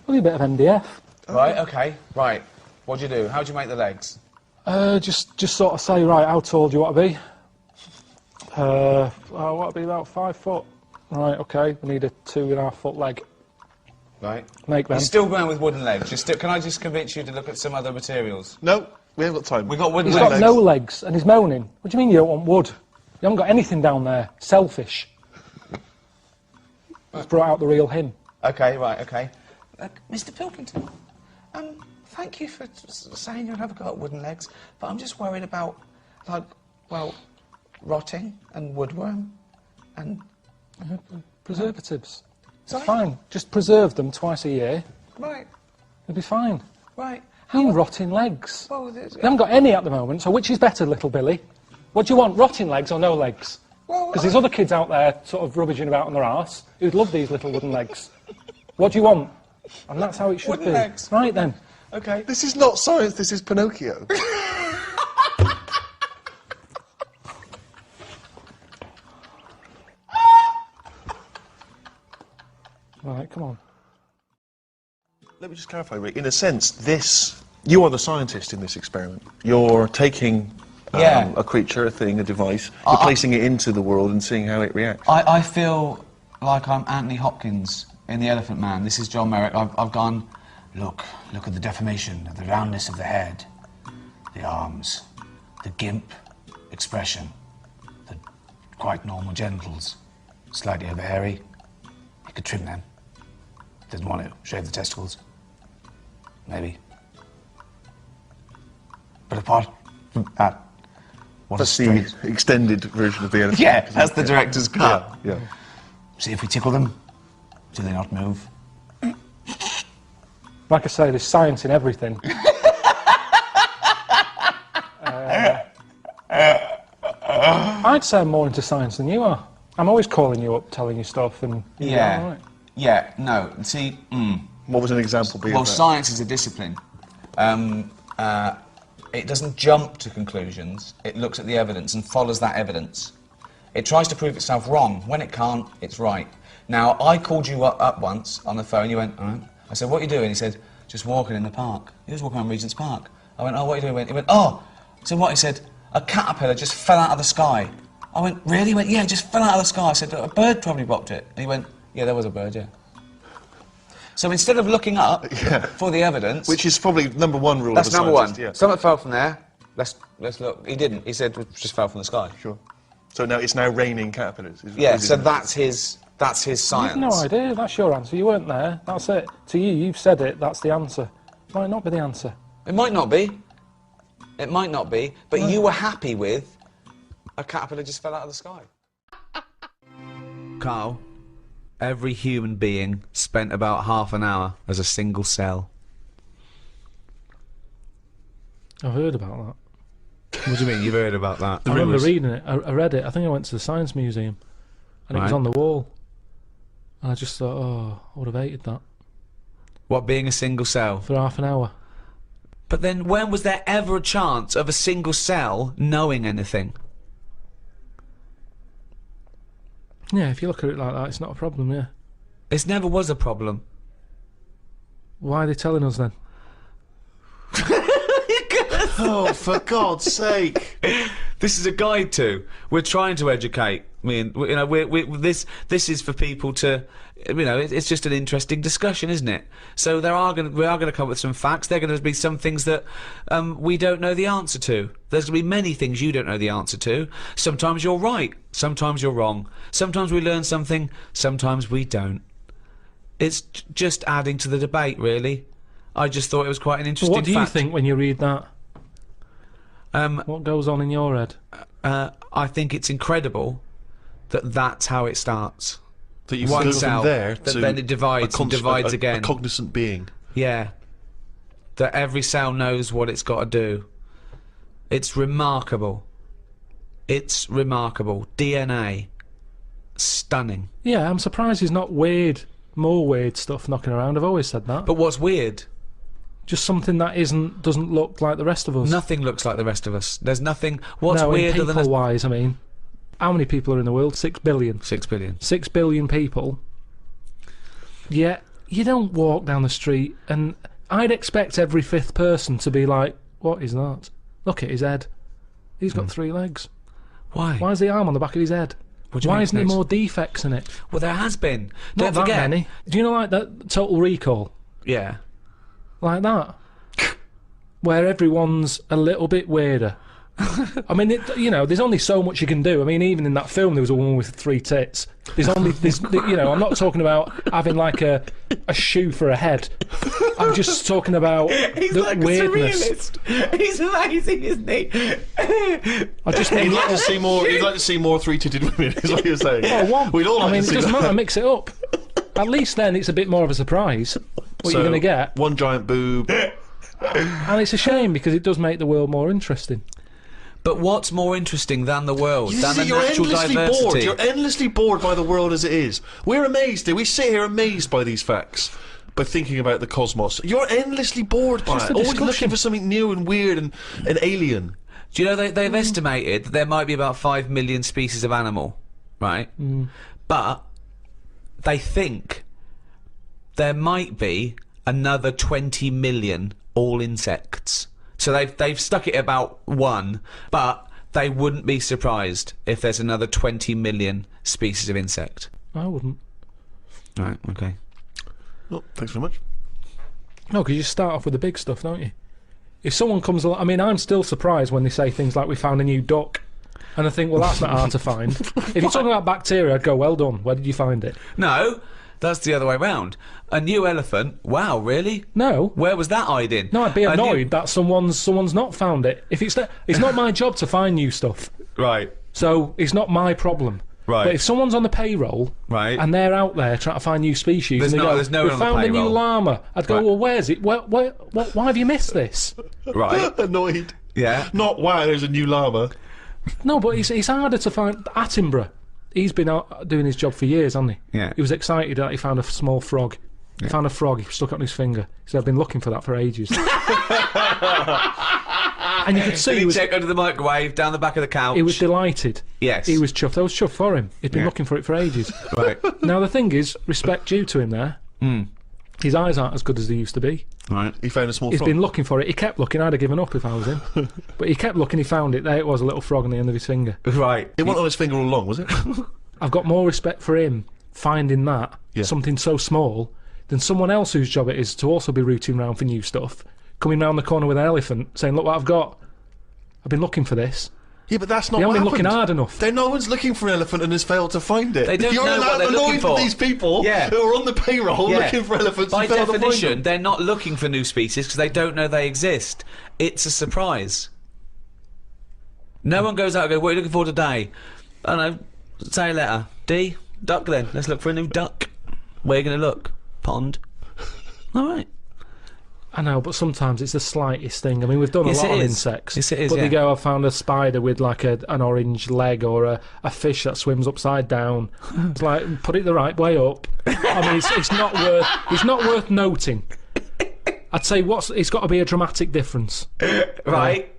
Probably a bit of MDF. Right, okay, right. What do you do? How do you make the legs? Just sort of say, right, how tall do you want to be? I want to be about 5 foot. Right, okay, we need a 2.5 foot leg. Right. Make them. You're still going with wooden legs. Can I just convince you to look at some other materials? No, we haven't got time. We've got wooden He's legs. got no legs, and he's moaning. What do you mean you don't want wood? You haven't got anything down there. Selfish. He's brought out the real him. Okay, right, okay. Mr. Pilkington, thank you for saying you'll never got wooden legs, but I'm just worried about, like, well, rotting and woodworm and... Preservatives. Sorry? It's fine. Just preserve them twice a year. Right, It'll be fine. right. You mean rotting legs? Well, You haven't got any at the moment, so which is better, little Billy? What do you want, rotting legs or no legs? Well, Because there's other kids out there sort of rubbishing about on their arse who'd love these little wooden legs. What do you want? And that's how it should Wooden be. legs. Right then. okay. This is not science, this is Pinocchio. Right, come on. Let me just clarify, Rick. In a sense, you are the scientist in this experiment. You're taking Yeah. a creature, a thing, a device, you're placing it into the world and seeing how it reacts. I feel like I'm Anthony Hopkins in The Elephant Man. This is John Merrick. I've gone, look at the deformation, the roundness of the head, the arms, the gimp expression, the quite normal genitals, slightly over hairy. You could trim them. Doesn't want to shave the testicles. Maybe. But apart from that, what a That's strange... the extended version of the elephant. Yeah, that's the director's cut. Yeah. See if we tickle them. Do they not move? Like I say, there's science in everything. I'd say I'm more into science than you are. I'm always calling you up, telling you stuff, and you're Yeah. all right. Yeah, no, see, What was an example be well, of that? science is a discipline. It doesn't jump to conclusions, it looks at the evidence and follows that evidence. It tries to prove itself wrong. When it can't, it's right. Now, I called you up once on the phone, you went, all right. I said, what are you doing? He said, just walking in the park. He was walking around Regent's Park. I went, oh, what are you doing? He went, oh. I said, what? He said, a caterpillar just fell out of the sky. I went, really? He went, yeah, it just fell out of the sky. I said, a bird probably bopped it. And he went, yeah, there was a bird, yeah. So instead of looking up for the evidence... Which is probably number one rule That's of a number one. scientist, yeah. Something fell from there. Let's look. He didn't. He said it just fell from the sky. Sure. So now it's now raining caterpillars. Yeah. is So it? that's his science. You've no idea. That's your answer. You weren't there. That's it. To you, you've said it. That's the answer. Might not be the answer. It might not be. It might not be. But you were happy with a caterpillar just fell out of the sky. Karl, every human being spent about half an hour as a single cell. I've heard about that. What do you mean? You've heard about that? I remember reading it. I read it. I think I went to the Science Museum, and it was Right. on the wall. And I just thought, oh, I would have hated that What, being a single cell? for half an hour. But then when was there ever a chance of a single cell knowing anything? Yeah, if you look at it like that, it's not a problem. Yeah. It never was a problem. Why are they telling us then? Oh, for God's sake! This is a guide to. We're trying to educate. I mean, you know, this is for people to, you know, it's just an interesting discussion, isn't it? So we are going to come up with some facts. There are going to be some things that we don't know the answer to. There's going to be many things you don't know the answer to. Sometimes you're right. Sometimes you're wrong. Sometimes we learn something. Sometimes we don't. It's just adding to the debate, really. I just thought it was quite an interesting What do you fact. think when you read that? What goes on in your head? I think it's incredible that that's how it starts. That you One go cell, from there that to then it divides and divides again. A cognizant being. Yeah. That every cell knows what it's got to do. It's remarkable. It's remarkable. DNA. Stunning. Yeah, I'm surprised there's not more weird stuff knocking around. I've always said that. But what's weird? Just something that doesn't look like the rest of us. Nothing looks like the rest of us. There's nothing. What's no, weirder than people-wise, I mean, how many people are in the world? 6 billion. 6 billion. 6 billion people. Yet you don't walk down the street, and I'd expect every fifth person to be like, "What is that? Look at his head. He's got 3 legs. Why? Why is the arm on the back of his head? Why isn't there more defects in it? Well, there has been. Not Don't that forget. many. Do you know, like that Total Recall? Yeah. Like that, where everyone's a little bit weirder. I mean, you know, there's only so much you can do. I mean, even in that film, there was a woman with 3 tits. There's you know, I'm not talking about having like a shoe for a head. I'm just talking about He's the like weirdness. a surrealist. He's amazing, isn't he? I just mean, You'd like to see more. You'd like to see more 3-titted women. Is what you're saying? oh, one. We'd all like I mean, to it see doesn't that. matter. Mix it up. At least then it's a bit more of a surprise what you're going to get. One giant boob. And it's a shame because it does make the world more interesting. But what's more interesting than the world? Than the You're natural endlessly diversity? bored. You're endlessly bored by the world as it is. We're amazed. We sit here amazed by these facts. By thinking about the cosmos. You're endlessly bored by Just it. a Always discussion. looking for something new and weird and alien. Do you know they've estimated that there might be about 5 million species of animal, right? But they think there might be another 20 million all insects. So they've stuck it about 1, but they wouldn't be surprised if there's another 20 million species of insect. I wouldn't. Right, okay. Well, thanks very much. No, because you start off with the big stuff, don't you? If someone comes along, I mean, I'm still surprised when they say things like, "We found a new duck," and I think, well, that's not hard to find. If you're talking about bacteria, I'd go, "Well done. Where did you find it?" No, that's the other way round. A new elephant? Wow, really? No. Where was that hiding? No, I'd be A new- annoyed that someone's not found it. If it's not my job to find new stuff, Right. so it's not my problem. Right. But if someone's on the payroll, Right. and they're out there trying to find new species, There's and they no- go, there's no "We one on the found a new payroll." llama," I'd go, Right. "Well, where's it? Why have you missed this?" Right. Annoyed. Yeah. Not wow. There's a new llama. No, but it's harder to find. Attenborough, he's been out doing his job for years, hasn't he? Yeah. He was excited that he found a small frog. He found a frog, he stuck it on his finger. He said, "I've been looking for that for ages." And you could see Did he he was, check under the microwave, down the back of the couch? he was delighted. Yes. He was chuffed. I was chuffed for him. He'd been Yeah. looking for it for ages. Right. Now, the thing is, respect due to him there. His eyes aren't as good as they used to be. Right. He found a small He's frog. been looking for it. He kept looking. I'd have given up if I was him. But he kept looking, he found it. There it was, a little frog on the end of his finger. Right. It wasn't on his finger all along, was it? I've got more respect for him finding that, Yeah. something so small, than someone else whose job it is to also be rooting round for new stuff, coming round the corner with an elephant, saying, "Look what I've got. I've been looking for this." Yeah, but that's not They what haven't been happened. looking hard enough. No one's looking for an elephant and has failed to find it. They don't You're know what they're looking annoyed for. with these people Yeah. who are on the payroll Yeah. looking for elephants By and failed to find definition, them. they're not looking for new species because they don't know they exist. It's a surprise. No one goes out and goes, "What are you looking for today?" I don't know. Say a letter. D. Duck then. Let's look for a new duck. Where are you going to look? Pond. All right. I know, but sometimes it's the slightest thing. I mean, we've done Yes, a lot it on is. insects. Yes, it is, But yeah. they go, "I've found a spider with like an orange leg, or a fish that swims upside down." It's like, put it the right way up. I mean, it's not worth noting. I'd say it's got to be a dramatic difference. Right.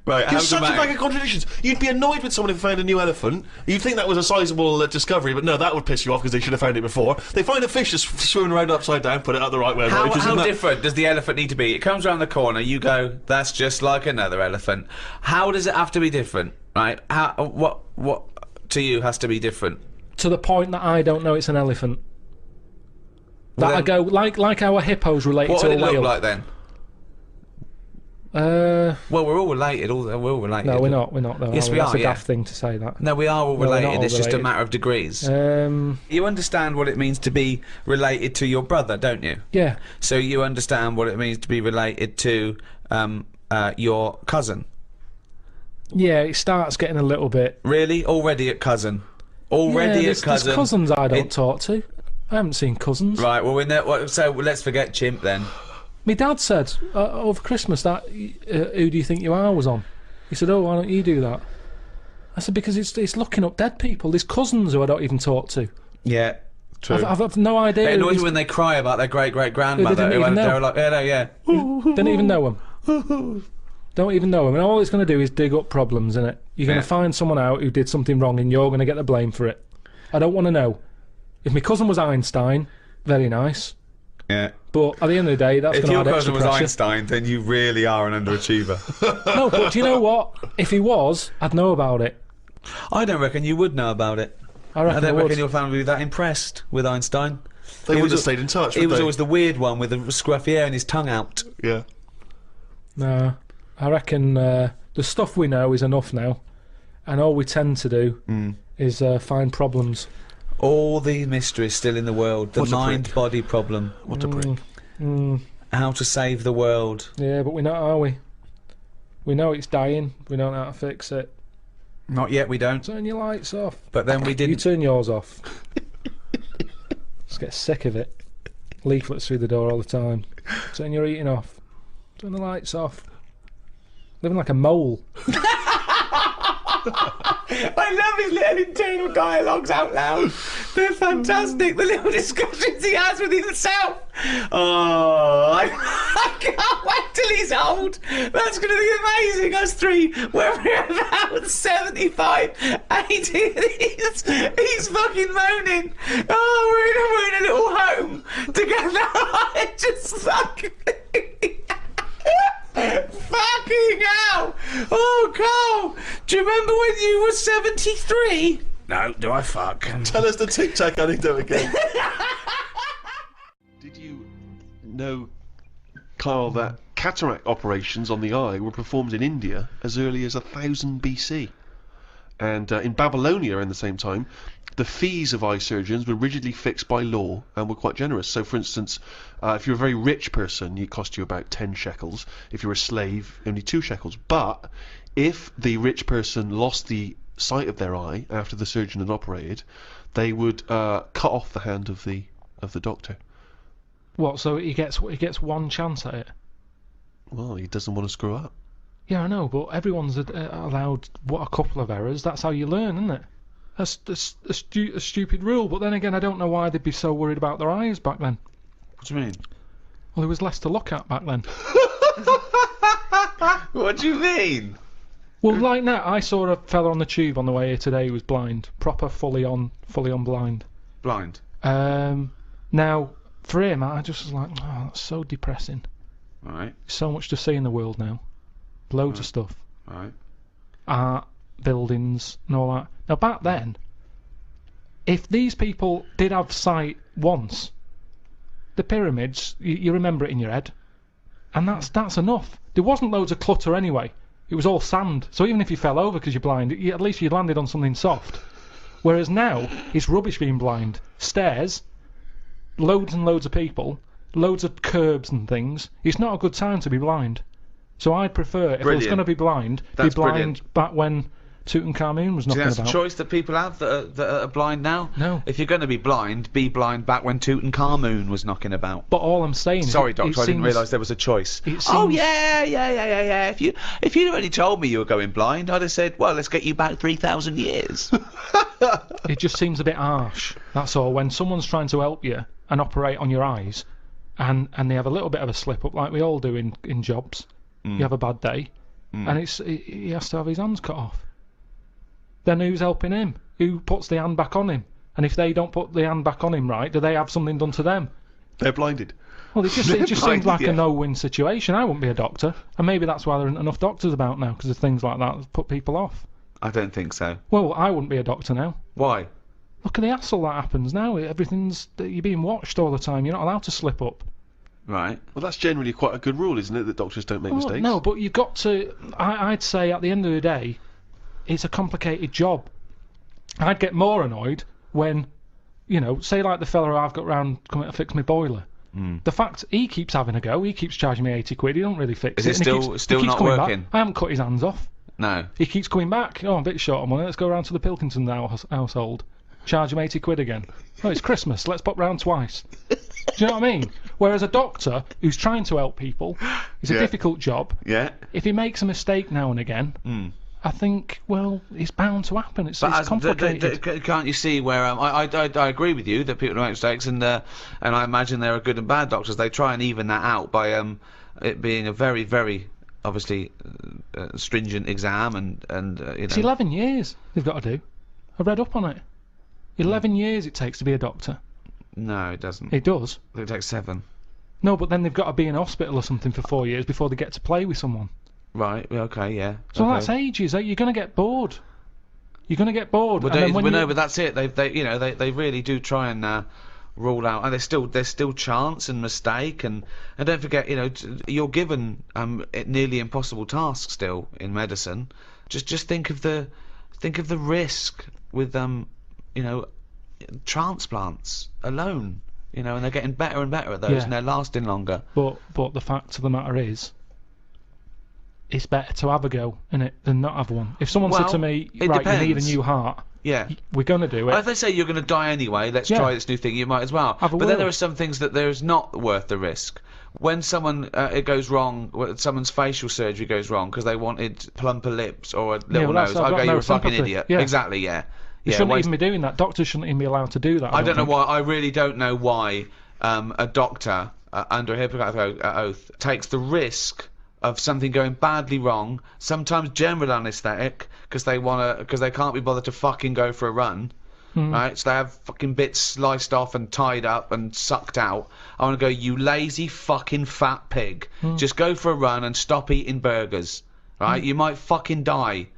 Right. You're such a bag of contradictions. You'd be annoyed with someone who found a new elephant. You'd think that was a sizable discovery, but no, that would piss you off because they should have found it before. They find a fish just swimming around upside down, put it out the right way. How, right? how different does the elephant need to be? It comes around the corner, you go, "That's just like another elephant." How does it have to be different? Right? What to you has to be different? To the point that I don't know it's an elephant. Well, That I then- go, like our hippos related What to would a it look whale. like then? Well, we're all related. We're all related. No, we're not though. Yes, we That's are, a yeah. daft thing to say that. No, we are all we're not related. all It's just a related. matter of degrees. Um, You understand what it means to be related to your brother, don't you? yeah, So you understand what it means to be related to your cousin. Yeah, it starts getting a little bit... Really? Already at cousin? Already yeah, at cousin? there's cousins I don't It- talk to. I haven't seen cousins. Right, well, so let's forget chimp then. My dad said over Christmas that Who Do You Think You Are was on. He said, oh, why don't you do that? I said, because it's looking up dead people. There's cousins who I don't even talk to. Yeah, true. I've no idea. It who annoys these- me when they cry about their great-great-grandmother. They didn't even know. They were like, yeah, no, yeah. Don't even know them. Don't even know them. And all it's going to do is dig up problems, innit? You're going to find someone out who did something wrong and you're going to get the blame for it. I don't want to know. If my cousin was Einstein, very nice. Yeah. But at the end of the day, that's If going to your add cousin extra was pressure. Einstein, then you really are an underachiever. No, but do you know what? If he was, I'd know about it. I don't reckon you would know about it. I reckon I don't I would. reckon your family would be that impressed with Einstein. They He would was have a- stayed in touch, He would was they? always the weird one with the scruffy hair and his tongue out. Yeah. No, I reckon the stuff we know is enough now, and all we tend to do is find problems. All the mysteries still in the world. The What a prick. mind-body problem. What a prick. How to save the world. Yeah, but we know, are we? We know it's dying. We don't know how to fix it. Not yet, we don't. Turn your lights off. But then we You didn't. turn yours off. Just get sick of it. Leaflets through the door all the time. Turn your eating off. Turn the lights off. Living like a mole. I love his little internal dialogues out loud. They're fantastic. The little discussions he has with himself. Oh, I can't wait till he's old. That's going to be amazing. Us three, when we're about 75, 80, he's fucking moaning. Oh, we're in a little home together. I just fucking... Fucking hell! Oh, Carl! Do you remember when you were 73? No, do I fuck? Tell us the Tic Tac anecdote again. Did you know, Karl, that cataract operations on the eye were performed in India as early as 1000 BC? And in Babylonia, in the same time, the fees of eye surgeons were rigidly fixed by law and were quite generous. So, for instance, if you're a very rich person, it cost you about 10 shekels. If you're a slave, only 2 shekels. But if the rich person lost the sight of their eye after the surgeon had operated, they would cut off the hand of the doctor. What? So he gets one chance at it? Well, he doesn't want to screw up. Yeah, I know, but everyone's allowed a couple of errors. That's how you learn, isn't it? That's a stupid rule. But then again, I don't know why they'd be so worried about their eyes back then. What do you mean? Well, there was less to look at back then. What do you mean? Well, like now, I saw a fella on the tube on the way here today who was blind, proper fully on blind. Blind. Now for him, I just was like, oh, that's so depressing. Right. So much to see in the world now, loads of stuff, Right. art, buildings, and all that. Now back then, if these people did have sight once, the pyramids, you remember it in your head, and that's enough. There wasn't loads of clutter anyway. It was all sand, so even if you fell over because you're blind, at least you landed on something soft. Whereas now, it's rubbish being blind. Stairs, loads and loads of people, loads of curbs and things. It's not a good time to be blind. So I'd prefer, if I was Brilliant. going to be blind, That's be blind brilliant. back when Tutankhamun was Do you knocking think that's about. a choice that people have that are blind now? No. If you're going to be blind back when Tutankhamun was knocking about. But all I'm saying Sorry, is, Doctor, I didn't realise there was a choice. it Oh seems- yeah. If you'd already told me you were going blind, I'd have said, well, let's get you back 3,000 years. it just seems a bit harsh. That's all. When someone's trying to help you and operate on your eyes, and they have a little bit of a slip up, like we all do in jobs. You have a bad day, and he has to have his hands cut off. Then who's helping him? Who puts the hand back on him? And if they don't put the hand back on him right, do they have something done to them? They're blinded. Well, it just seems blinded, like yeah. a no-win situation. I wouldn't be a doctor, and maybe that's why there aren't enough doctors about now, because of things like that put people off. I don't think so. Well, I wouldn't be a doctor now. Why? Look at the hassle that happens now. You're being watched all the time. You're not allowed to slip up. Right. Well, that's generally quite a good rule, isn't it, that doctors don't make Well, mistakes? no, but you've got to. I'd say at the end of the day, it's a complicated job. I'd get more annoyed when, say like the fella who I've got round coming to fix my boiler. The fact he keeps having a go, he keeps charging me 80 quid. He don't really fix Is it. it and he still keeps not coming back. working? I haven't cut his hands off. No. He keeps coming back. Oh, I'm a bit short on money. Let's go round to the Pilkington household. Charge him 80 quid again. Oh, it's Christmas. Let's pop round twice. Do you know what I mean? Whereas a doctor who's trying to help people, it's a difficult job. Yeah. If he makes a mistake now and again, I think, well, it's bound to happen. It's complicated. Can't you see where I agree with you that people make mistakes, and I imagine there are good and bad doctors. They try and even that out by it being a very, very obviously stringent exam and you know. It's 11 years they've got to do. I read up on it. 11 years it takes to be a doctor. No, it doesn't. It does. It takes 7. No, but then they've got to be in hospital or something for 4 years before they get to play with someone. Right. Okay. Yeah. So okay. that's ages. You're going to get bored. You're going to get bored. But, and then when no, but that's it. They really do try and rule out. And there's still chance and mistake. And don't forget, you know, you're given nearly impossible tasks still in medicine. Just think of the risk with you know, transplants alone. You know, and they're getting better and better at those, and they're lasting longer. But the fact of the matter is, it's better to have a go, innit, than not have one. If someone said to me, right, you need a new heart, we're gonna do it. Well, if they say you're gonna die anyway, let's try this new thing, you might as well. But then there are some things that there's not worth the risk. When someone it goes wrong, when someone's facial surgery goes wrong because they wanted plumper lips or a little nose, I'll go, you're a fucking idiot. Yeah. Exactly, yeah. You shouldn't even be doing that. Doctors shouldn't even be allowed to do that. I don't know why. I really don't know why a doctor under a Hippocratic oath takes the risk of something going badly wrong. Sometimes general anaesthetic because they can't be bothered to fucking go for a run. Right, so they have fucking bits sliced off and tied up and sucked out. I want to go, you lazy fucking fat pig. Just go for a run and stop eating burgers. Right, you might fucking die.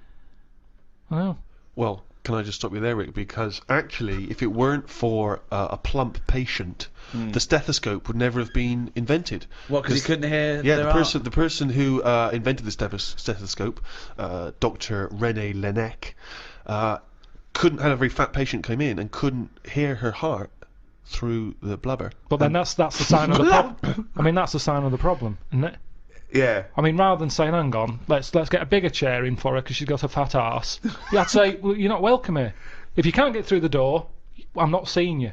Oh. Well, can I just stop you there, Rick? Because actually, if it weren't for a plump patient, the stethoscope would never have been invented. What? Because he couldn't hear. Yeah, the person who invented the stethoscope, Dr. René Laennec, couldn't have a very fat patient come in and couldn't hear her heart through the blubber. But then that's the sign of the problem. I mean, that's the sign of the problem, isn't it? Yeah. I mean, rather than saying, hang on, let's get a bigger chair in for her because she's got a fat arse, you had to say, well, you're not welcome here. If you can't get through the door, I'm not seeing you.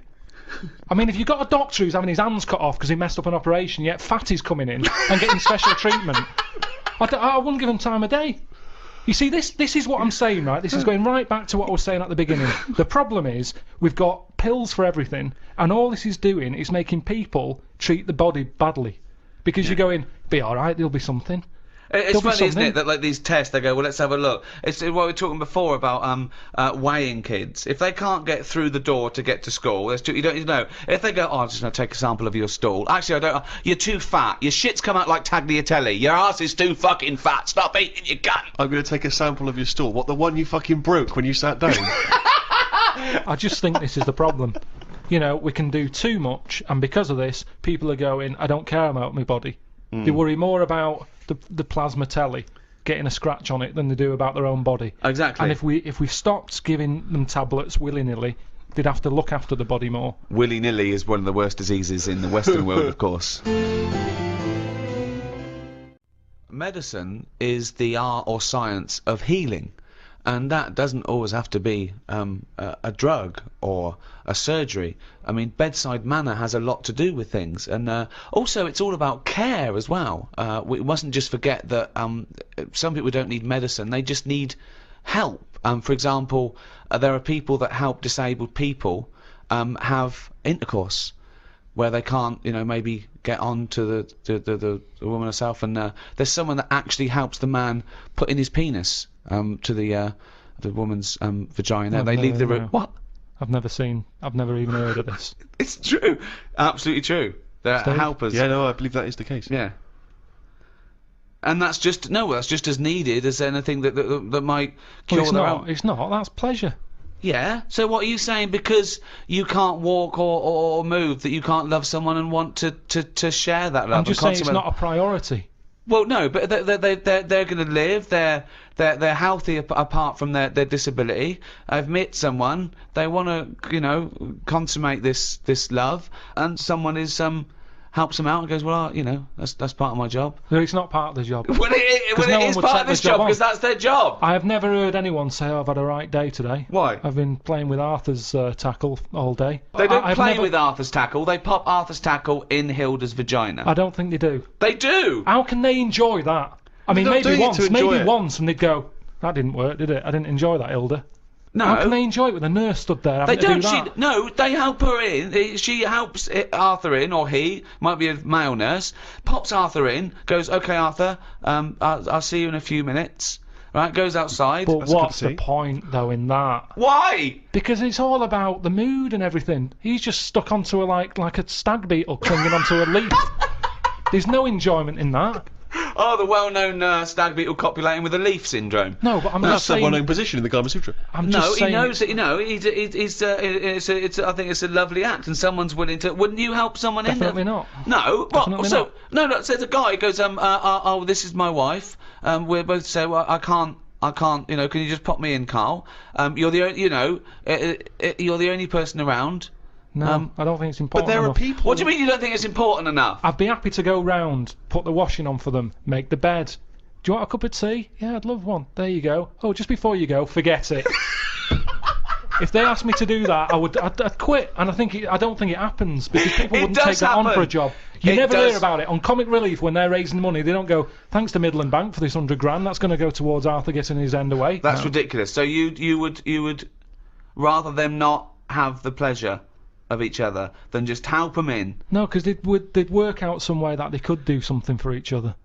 I mean, if you've got a doctor who's having his hands cut off because he messed up an operation, yet fatty's coming in and getting special treatment, I wouldn't give him time of day. You see, this is what I'm saying, right? This is going right back to what I was saying at the beginning. The problem is, we've got pills for everything, and all this is doing is making people treat the body badly. Because you're going, be alright, there'll be something. It's funny, isn't it, that like these tests, they go, well, let's have a look. It's what we were talking before about weighing kids. If they can't get through the door to get to school, you don't know. If they go, oh, I'm just going to take a sample of your stool. Actually, I don't. You're too fat. Your shit's come out like tagliatelle. Your ass is too fucking fat. Stop eating your gun. I'm going to take a sample of your stool. What, the one you fucking broke when you sat down? I just think this is the problem. You know, we can do too much, and because of this, people are going, I don't care about my body. They worry more about the plasma telly getting a scratch on it than they do about their own body. Exactly. And if we stopped giving them tablets willy-nilly, they'd have to look after the body more. Willy-nilly is one of the worst diseases in the Western world, of course. Medicine is the art or science of healing. And that doesn't always have to be a drug or a surgery. I mean, bedside manner has a lot to do with things. And also, it's all about care as well. We mustn't just forget that some people don't need medicine. They just need help. For example, there are people that help disabled people have intercourse where they can't, you know, maybe get on to the woman herself. And there's someone that actually helps the man put in his penis to the woman's vagina. They leave the room. What? I've never even heard of this. It's true. Absolutely true. They're helpers. Yeah, no, I believe that is the case. Yeah. And that's just as needed as anything that might cure It's not. That's pleasure. Yeah. So what are you saying? Because you can't walk or move, that you can't love someone and want to share that love? I'm just saying it's not a priority. Well, no, but they're going to live. They're healthy apart from their disability. I've met someone. They want to, you know, consummate this love, and someone is helps them out and goes, well, you know, that's part of my job. No, it's not part of the job. Well, it no one is would part take of this the job job, because on. that's their job. I have never heard anyone say, I've had a right day today. Why? I've been playing with Arthur's tackle all day. They don't I've play never- with Arthur's tackle, they pop Arthur's tackle in Hilda's vagina. I don't think they do. They do! How can they enjoy that? I mean, not maybe doing it once, to enjoy it. and they'd go, that didn't work, did it? I didn't enjoy that, Hilda. No. How can they enjoy it with a nurse stood there They having to don't. do that? No, they help her in. She helps Arthur in, or he might be a male nurse. Pops Arthur in. Goes, okay, Arthur. I'll see you in a few minutes. Right. Goes outside. But That's good what's to the see. point, though, in that? Why? Because it's all about the mood and everything. He's just stuck onto like a stag beetle clinging onto a leaf. There's no enjoyment in that. Oh, the well-known stag beetle copulating with a leaf syndrome. No, but I'm That's just the saying. one-known position in the Kama Sutra. I'm No, just he saying, knows that. You know, I think it's a lovely act, and someone's willing to. Wouldn't you help someone Definitely in? not. No. Definitely So no. So the guy goes, oh, this is my wife. We're both so well, I can't. You know, can you just pop me in, Karl? You're the only. You know, you're the only person around. No, I don't think it's important. But there are enough. people. What do you mean you don't think it's important enough? I'd be happy to go round, put the washing on for them, make the bed. Do you want a cup of tea? Yeah, I'd love one. There you go. Oh, just before you go, forget it. If they asked me to do that, I'd quit. And I don't think it happens, because people It wouldn't does take that on happen. for a job. You It never does. hear about it. On Comic Relief, when they're raising money, they don't go, thanks to Midland Bank for this £100,000, that's going to go towards Arthur getting his end away. That's No. ridiculous. So you would rather them not have the pleasure of each other than just help them in. No, because they'd work out some way that they could do something for each other.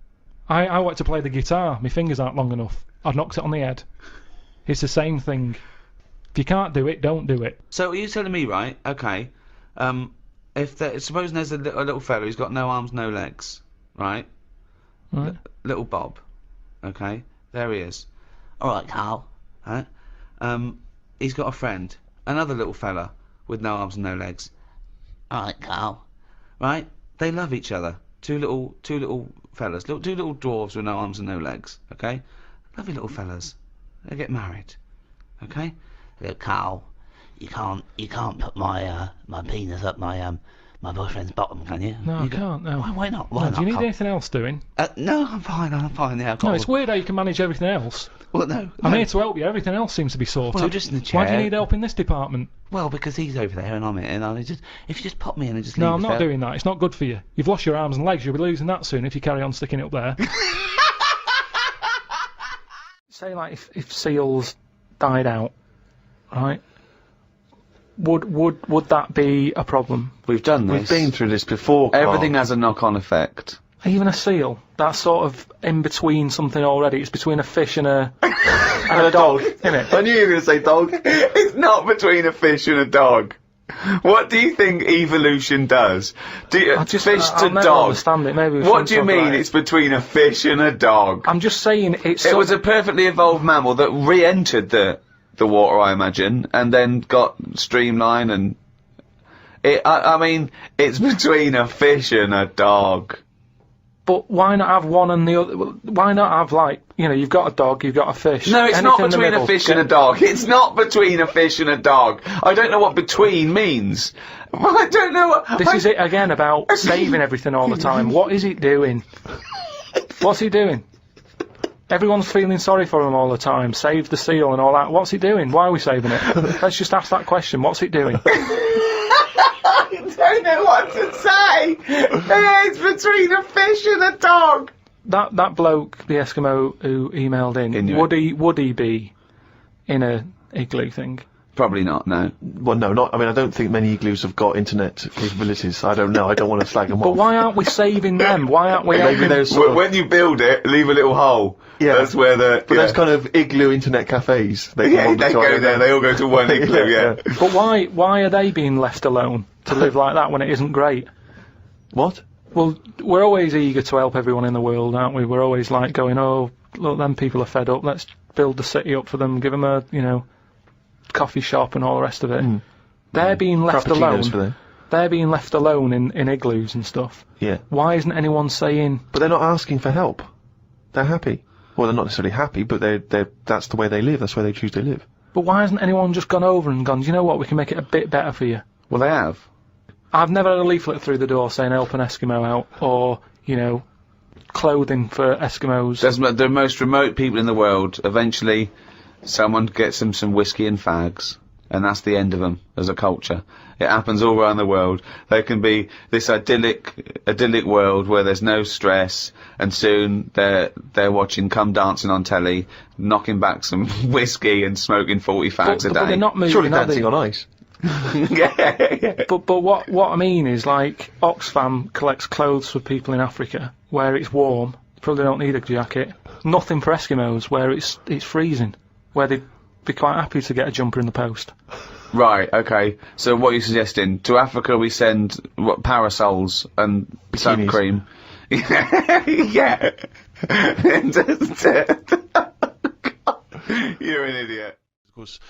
I want to play the guitar. My fingers aren't long enough. I've knocked it on the head. It's the same thing. If you can't do it, don't do it. So are you telling me, right? Okay. Supposing there's a little fella who's got no arms, no legs, right? Right? Little Bob. Okay. There he is. All right, Karl. Right? He's got a friend, another little fella with no arms and no legs. All right, Karl. Right? They love each other. Two little fellas, two little dwarves with no arms and no legs. Okay. Lovely little fellas. They get married. Okay. Look, Karl, you can't put my my penis up my boyfriend's bottom, can you? No, I can't. No. Why not? Why No, not? do you need Karl? anything else doing? No, I'm fine. Yeah, I've got No, it's weird how you can manage everything else. Well, no. I'm here to help you. Everything else seems to be sorted. Well, just in the chair. Why do you need help in this department? Well, because he's over there and I'm here, and if you just pop me in and just No, leave I'm us not there. doing that. It's not good for you. You've lost your arms and legs. You'll be losing that soon if you carry on sticking it up there. Say, like, if seals died out, right? Would that be a problem? We've done We've this. been through this before, Karl. Everything has a knock-on effect. Even a seal, that's sort of in between something already. It's between a fish and a dog, isn't it? I knew you were going to say dog. It's not between a fish and a dog. What do you think evolution does? Do you, I'll to never dog? understand it. Maybe we What shouldn't do you talk mean about it. it's between a fish and a dog? I'm just saying it's. It was a perfectly evolved mammal that re-entered the water, I imagine, and then got streamlined and... I mean, it's between a fish and a dog. But why not have one and the other? Why not have, like, you know, you've got a dog, you've got a fish. No, it's anything not in the between a middle, fish and a dog. It's not between a fish and a dog. I don't know what between means. I don't know what... This is it again about saving everything all the time. What is it doing? What's he doing? Everyone's feeling sorry for him all the time. Save the seal and all that. What's he doing? Why are we saving it? Let's just ask that question. What's it doing? I don't know what to say. It's between a fish and a dog. That bloke, the Eskimo who emailed in, Inuit. would he be in a igloo thing? Probably not, no. Well, no, not. I mean, I don't think many igloos have got internet capabilities. I don't know. I don't want to slag them But off. why aren't we saving them? Why aren't we Maybe helping? there's sort of, When you build it, leave a little hole. Yeah. That's where the... but there's kind of igloo internet cafes. They Yeah, come on they to go try there. They all go to one igloo, yeah. But why are they being left alone to live like that when it isn't great? What? Well, we're always eager to help everyone in the world, aren't we? We're always like going, oh, look, them people are fed up. Let's build the city up for them. Give them a, you know, coffee shop and all the rest of it. They're being left Frappuccinos for alone. them. They're being left alone in igloos and stuff. Yeah. Why isn't anyone saying? But they're not asking for help. They're happy. Well, they're not necessarily happy, but that's the way they live. That's where they choose to live. But why hasn't anyone just gone over and gone? Do you know what? We can make it a bit better for you. Well, they have. I've never had a leaflet through the door saying help an Eskimo out, or, you know, clothing for Eskimos. There's the most remote people in the world. Eventually, someone gets them some whiskey and fags, and that's the end of them as a culture. It happens all around the world. There can be this idyllic world where there's no stress, and soon they're watching Come Dancing on telly, knocking back some whiskey and smoking 40 fags a day. But they're not moving, Surely are Dancing they? on Ice. Yeah. But what I mean is, like, Oxfam collects clothes for people in Africa where it's warm. You probably don't need a jacket. Nothing for Eskimos where it's freezing, where they'd be quite happy to get a jumper in the post. Right, okay. So what are you suggesting? To Africa we send, what, parasols and sun Bikinis. cream? Yeah. You're an idiot. Of course,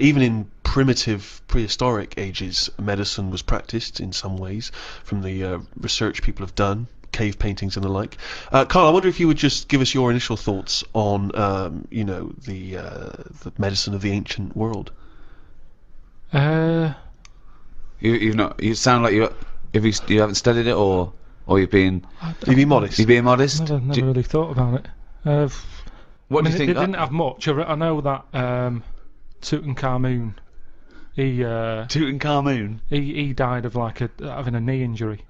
even in primitive, prehistoric ages, medicine was practiced in some ways, from the research people have done, cave paintings and the like. Karl, I wonder if you would just give us your initial thoughts on, you know, the medicine of the ancient world. You've not. You sound like you haven't studied it, or you've been. You be modest. You're being modest. Never really thought about it. What do you They think? didn't have much. I know that Tutankhamun, Tutankhamun. he died of having a knee injury,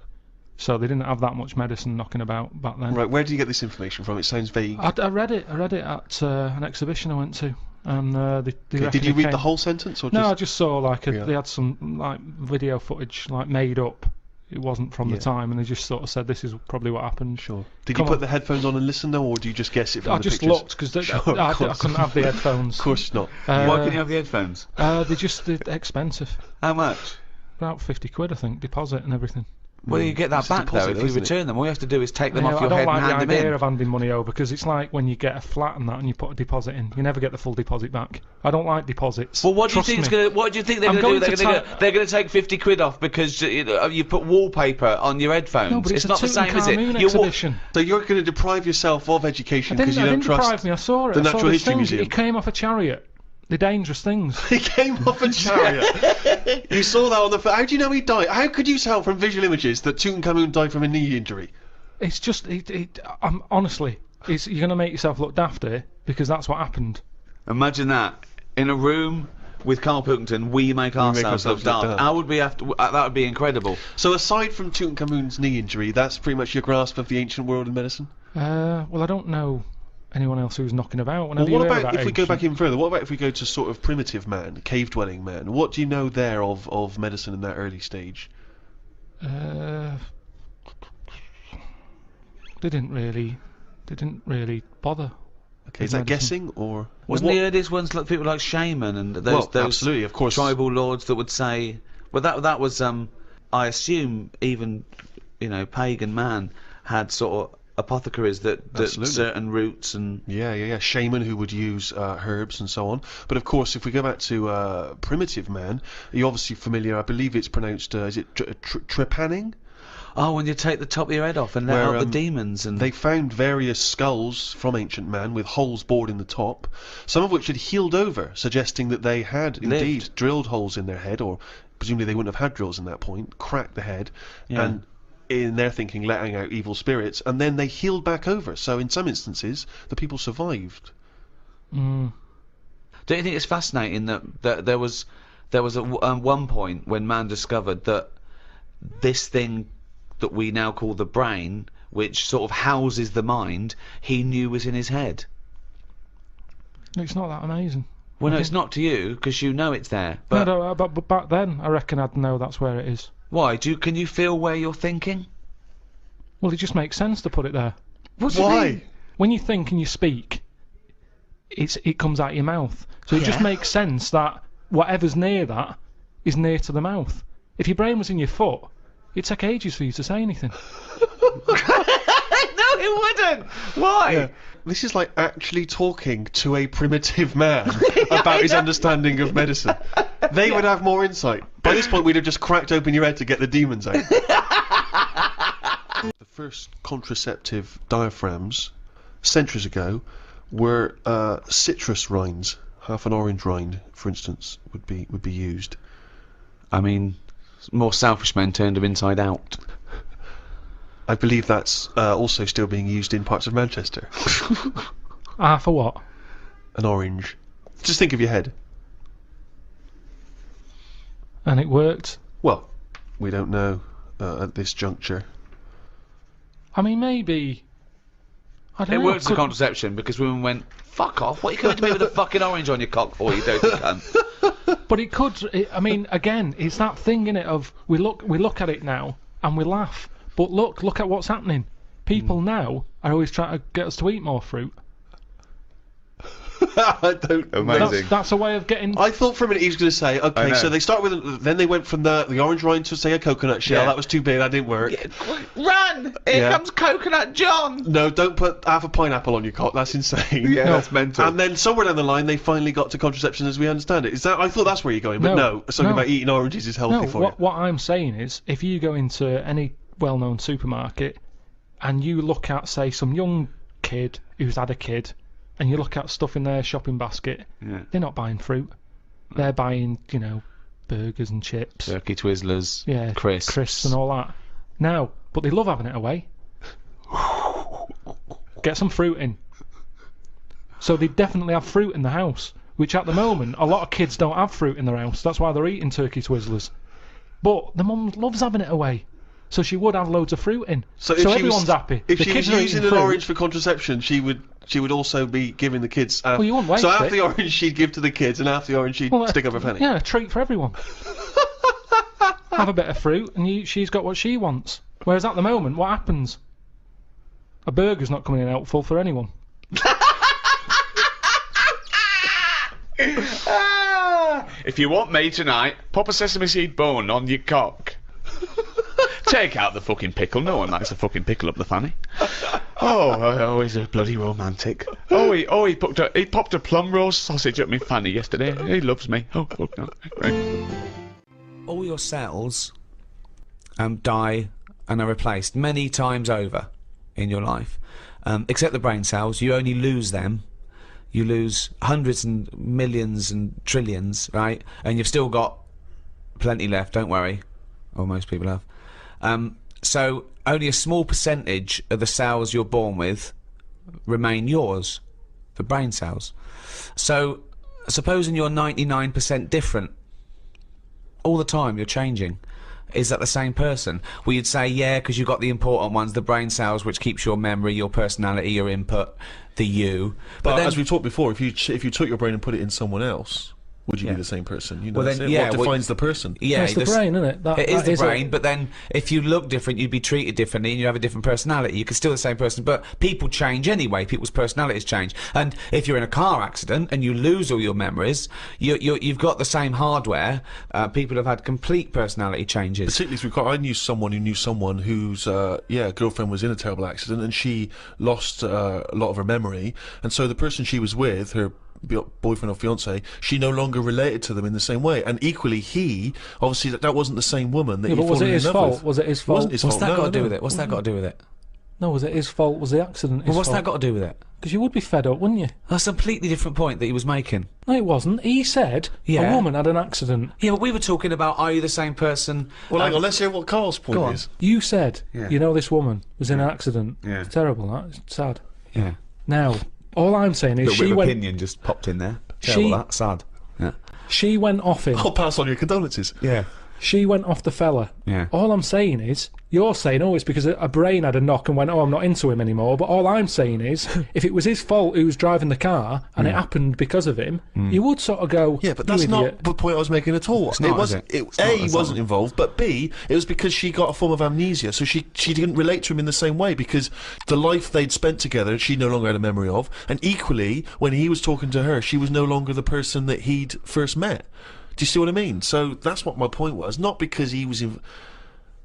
so they didn't have that much medicine knocking about back then. Right, where do you get this information from? It sounds vague. I read it at an exhibition I went to, and they Okay, did you read the whole sentence, or just... No, I just saw Yeah. they had some like video footage made up. It wasn't from the time, and they just sort of said this is probably what happened. Sure. Did Come you put on. the headphones on and listen, though, or do you just guess it from I the just pictures? looked because Sure, I of course. couldn't have the headphones. Of course not. Why couldn't you have the headphones? They're expensive. How much? About 50 quid, I think, deposit and everything. Well, you get that It's a back though deposit, if you isn't it? return them. All you have to do is take them Yeah, off your I head don't and like hand the them idea in. of handing money over, because it's like when you get a flat and that, and you put a deposit in. You never get the full deposit back. I don't like deposits. Well, what do you Trust think is me. gonna? What do you think they're I'm gonna do? going to They're gonna take 50 quid off because you put wallpaper on your headphones. No, but it's a not the same, is it? Tutankhamun You exhibition. So you're going to deprive yourself of education because you I don't didn't trust... deprive me. I saw it. the I saw Natural this History thing. Museum. It came off a chariot. The dangerous things. He came off a chariot. You saw that on the... How do you know he died? How could you tell from visual images that Tutankhamun died from a knee injury? It's just, honestly, you're going to make yourself look daft here, because that's what happened. Imagine that in a room with Karl Pilkington, we make ourselves look dark. How would we have to? That would be incredible. So aside from Tutankhamun's knee injury, that's pretty much your grasp of the ancient world in medicine? Well, I don't know anyone else who's knocking about. Well, Whenever what you hear about if we go ancient- back even further? What about if we go to sort of primitive man, cave-dwelling man? What do you know there of medicine in that early stage? They didn't really bother. Okay, is with that medicine. guessing or Wasn't the earliest ones like people like shaman and those absolutely, of course. tribal lords that would say, well, that was I assume even pagan man had sort of apothecaries that Absolutely. certain roots and Yeah. Shaman who would use herbs and so on. But of course, if we go back to primitive man, you're obviously familiar. I believe it's pronounced. Is it trepanning? oh, when you take the top of your head off and let Where, out the demons and They found various skulls from ancient man with holes bored in the top, some of which had healed over, suggesting that they had indeed drilled holes in their head, or presumably they wouldn't have had drills in that point, cracked the head, and in their thinking letting out evil spirits, and then they healed back over. So in some instances, the people survived. Mm. Don't you think it's fascinating that there was at one point when man discovered that this thing that we now call the brain, which sort of houses the mind, he knew was in his head? It's not that amazing. Well, no, it's not to you because you know it's there. But No, but back then, I reckon I'd know that's where it is. why? Can you feel where you're thinking? Well, it just makes sense to put it there. What do you mean? When you think and you speak, it comes out your mouth. So it just makes sense that whatever's near that is near to the mouth. If your brain was in your foot, it'd take ages for you to say anything. No, it wouldn't. Why? Yeah. This is like actually talking to a primitive man about his understanding of medicine. They would have more insight. By this point, we'd have just cracked open your head to get the demons out. The first contraceptive diaphragms, centuries ago, were citrus rinds. Half an orange rind, for instance, would be used. I mean, More selfish men turned them inside out. I believe that's also still being used in parts of Manchester. For what? An orange. Just think of your head. And it worked. Well, we don't know at this juncture. I mean, maybe. I don't It know. worked as a contraception because women went, fuck off, what are you coming to me with a fucking orange on your cock for, you dirty cunt? But it could. I mean, again, it's that thing innit of we look at it now and we laugh. But look at what's happening. People now are always trying to get us to eat more fruit. I don't. Amazing. That's a way of getting. I thought for a minute he was going to say, okay, know. so they start with, then they went from the orange rind to say a coconut shell. Yeah. That was too big. That didn't work. Run! Here Yeah. comes Coconut John! No, don't put half a pineapple on your cock. That's insane. Yeah, that's mental. And then somewhere down the line, they finally got to contraception as we understand it. Is that? I thought that's where you're going, but no. Something about eating oranges is healthy for you. What I'm saying is, if you go into any well-known supermarket and you look at, say, some young kid who's had a kid, and you look at stuff in their shopping basket, they're not buying fruit. They're buying, burgers and chips. Turkey Twizzlers, Yeah, crisps and all that. Now, but they love having it away. Get some fruit in. So they definitely have fruit in the house, which at the moment, a lot of kids don't have fruit in their house. That's why they're eating Turkey Twizzlers. But the mum loves having it away. So she would have loads of fruit in. So if she everyone's was, happy. If the she kids was are using eating an fruit. orange for contraception, she would also be giving the kids. Well, you wouldn't waste so half it. the orange she'd give to the kids, and half the orange she'd stick up her penny. Yeah, a treat for everyone. Have a bit of fruit, and she's got what she wants. Whereas at the moment, what happens? A burger's not coming in helpful for anyone. If you want me tonight, pop a sesame seed bone on your cock. Take out the fucking pickle. No one likes a fucking pickle up the fanny. Oh, he's a bloody romantic. He popped a plum roast sausage up my fanny yesterday. He loves me. Oh, fuck no. Right. All your cells die and are replaced many times over in your life. Except the brain cells, you only lose them. You lose hundreds and millions and trillions, right? And you've still got plenty left, don't worry. Or most people have. So only a small percentage of the cells you're born with remain yours, the brain cells. So supposing you're 99% different, all the time you're changing. Is that the same person? Well, you'd say, yeah, because you've got the important ones, the brain cells, which keeps your memory, your personality, your input, the you. But then, as we talked before, if you took your brain and put it in someone else, would you be the same person? You know, Well, that's then, it. yeah, What defines the person? yeah, It's the this- brain, isn't it? It is the it. brain, but then if you look different, you'd be treated differently and you have a different personality. You could still be the same person, but people change anyway. People's personalities change. And if you're in a car accident and you lose all your memories, you've got the same hardware. People have had complete personality changes. Particularly through car. I knew someone who knew someone whose girlfriend was in a terrible accident and she lost a lot of her memory, and so the person she was with, her boyfriend or fiance, she no longer related to them in the same way, and equally he obviously that wasn't the same woman that Yeah, he but was it fallen in his love fault? with. Was it his It fault? wasn't his What's fault. that got to do no. with it? What's that got to do with it? No, was it his fault? Was the accident his Well, what's fault? that got to do with it? Because you would be fed up, wouldn't you? That's a completely different point that he was making. No, it wasn't. He said Yeah. a woman had an accident. Yeah, but we were talking about, are you the same person? Well, hang on, let's hear what Carl's point Go on. is. You said, Yeah. you know, this woman was in an accident. Yeah. It's terrible, that. It's sad. Yeah. Now, all I'm saying is she went. opinion just popped in there. She- that. Sad. Yeah. She went off him. I'll pass on your condolences. Yeah. She went off the fella. Yeah. All I'm saying is, you're saying, oh, it's because a brain had a knock and went, oh, I'm not into him anymore. But all I'm saying is, if it was his fault who was driving the car and it happened because of him, you would sort of go, Yeah, but "You that's idiot." not the point I was making at all. not, it was is it? It's A, not, he it's wasn't not. involved, but B, it was because she got a form of amnesia, so she didn't relate to him in the same way because the life they'd spent together she no longer had a memory of, and equally when he was talking to her, she was no longer the person that he'd first met. Do you see what I mean? So that's what my point was, not because he was in.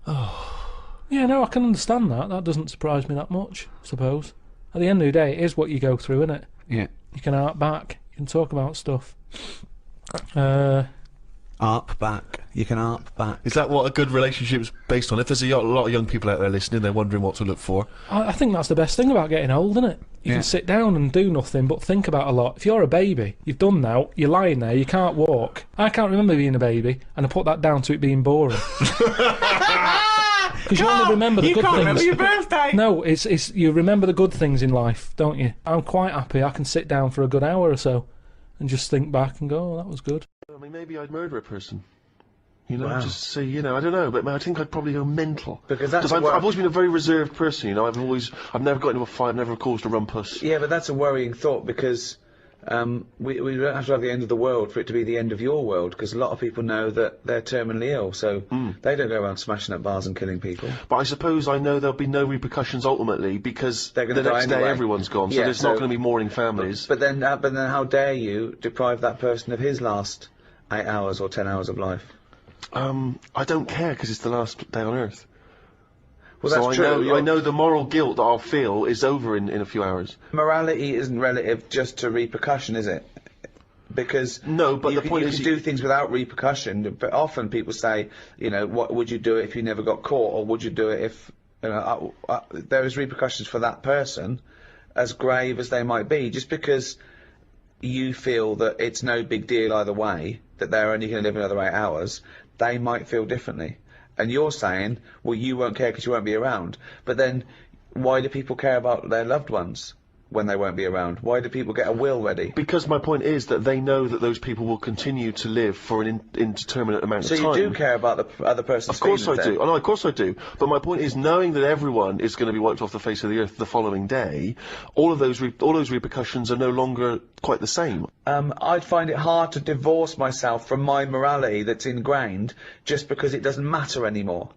Yeah, no, I can understand that. That doesn't surprise me that much, I suppose. At the end of the day, it is what you go through, isn't it? Yeah. You can hark back. You can talk about stuff. I Up, back. You can up, back. Is that what a good relationship's based on? If there's a lot of young people out there listening, they're wondering what to look for. I think that's the best thing about getting old, isn't it? You can sit down and do nothing but think about a lot. If you're a baby, you've done now, you're lying there, you can't walk. I can't remember being a baby, and I put that down to it being boring. Because you only remember the good things. You can't remember your birthday! No, it's you remember the good things in life, don't you? I'm quite happy I can sit down for a good hour or so and just think back and go, oh, that was good. I mean, maybe I'd murder a person. You know, just see, you know, I don't know, but I think I'd probably go mental. Because I've always been a very reserved person, you know, I've never got into a fight, I've never caused a rumpus. Yeah, but that's a worrying thought, because we don't have to have the end of the world for it to be the end of your world, because a lot of people know that they're terminally ill, so they don't go around smashing up bars and killing people. But I suppose I know there'll be no repercussions ultimately, because They're gonna the die next day anyway. everyone's gone, so Yeah, there's not going to be mourning families. But then how dare you deprive that person of his last 8 hours or 10 hours of life? I don't care, because it's the last day on Earth. Well, So that's true. I know the moral guilt that I'll feel is over in a few hours. Morality isn't relative just to repercussion, is it? Because No, but you the point you is can do things without repercussion. But often people say, you know, what would you do if you never got caught, or would you do it if there is repercussions for that person, as grave as they might be, just because you feel that it's no big deal either way, that they're only going to live another 8 hours, they might feel differently. And you're saying, well, you won't care because you won't be around. But then, why do people care about their loved ones when they won't be around? Why do people get a will ready? Because my point is that they know that those people will continue to live for an indeterminate amount So of time. you do care about the other person's Of course I feelings, do. then? Oh, no, of course I do. But my point is, knowing that everyone is going to be wiped off the face of the earth the following day, all of those repercussions are no longer quite the same. I'd find it hard to divorce myself from my morality that's ingrained just because it doesn't matter anymore.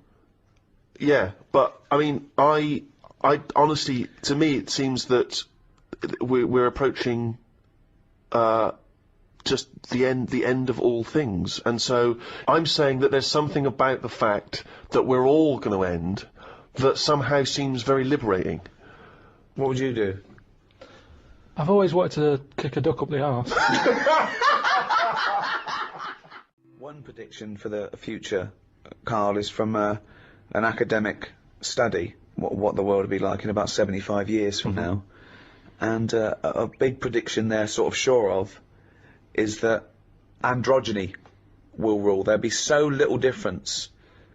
Yeah, but I mean, I honestly, to me, it seems that we're approaching just the end of all things, and so I'm saying that there's something about the fact that we're all going to end that somehow seems very liberating. What would you do? I've always wanted to kick a duck up the arse. One prediction for the future, Karl, is from an academic study, what the world will be like in about 75 years from now. And a big prediction they're sort of sure of is that androgyny will rule. There'll be so little difference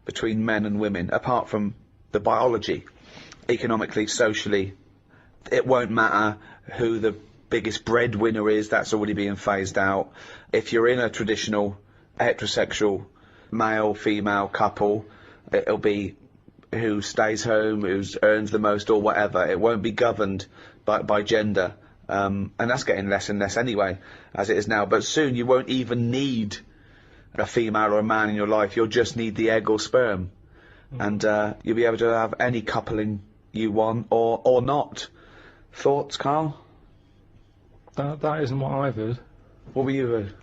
between men and women, apart from the biology, economically, socially. It won't matter who the biggest breadwinner is, that's already being phased out. If you're in a traditional heterosexual male-female couple, it'll be who stays home, who earns the most or whatever. It won't be governed by gender, and that's getting less and less anyway, as it is now. But soon you won't even need a female or a man in your life, you'll just need the egg or sperm. And you'll be able to have any coupling you want, or not. Thoughts, Karl? That isn't what I've heard. What were you heard?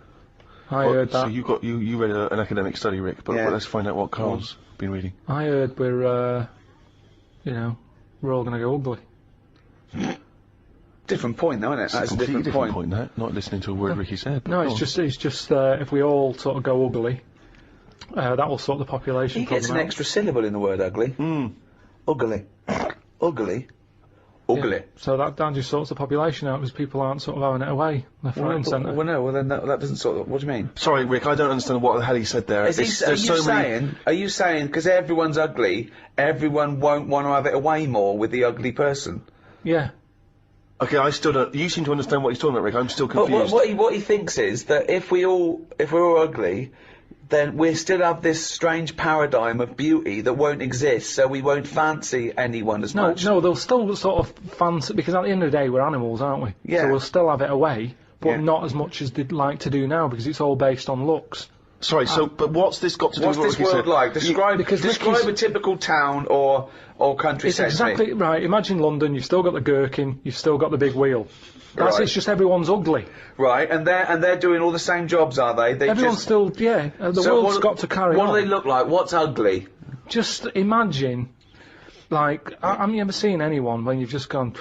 I heard So that. you read an academic study, Rick, but Yeah. let's find out what Carl's been reading. I heard we're, you know, we're all gonna go ugly. Different point, though, isn't it? That's a Completely different point. that. Not listening to a word Ricky said. No, it's just if we all sort of go ugly, that will sort the population He problem gets an out. extra syllable in the word ugly. Ugly. Ugly. Ugly. Yeah. So that just sorts the population out because people aren't sort of having it away left, right, and centre. Well, no, well then that doesn't sort of, what do you mean? Sorry, Rick, I don't understand what the hell he said there. Are you saying, because everyone's ugly, everyone won't want to have it away more with the ugly person? Yeah. Okay, I still don't. You seem to understand what he's talking about, Rick. I'm still But confused. what he thinks is that if we're all ugly, then we still have this strange paradigm of beauty that won't exist, so we won't fancy anyone as much. No, they'll still sort of fancy, because at the end of the day we're animals, aren't we? Yeah. So we'll still have it away, but Yeah. not as much as they'd like to do now, because it's all based on looks. Sorry, but what's this got to do What's with what this Ricky world said? like? Describe Ricky's- a typical town or country It's centre. exactly right. Imagine London. You've still got the gherkin. You've still got the big wheel. Right. It's just everyone's ugly. Right, and they're doing all the same jobs, are they? Everyone's still the So world's got to carry on. What do they look like? What's ugly? Just imagine, like, have you ever seen anyone when you've just gone,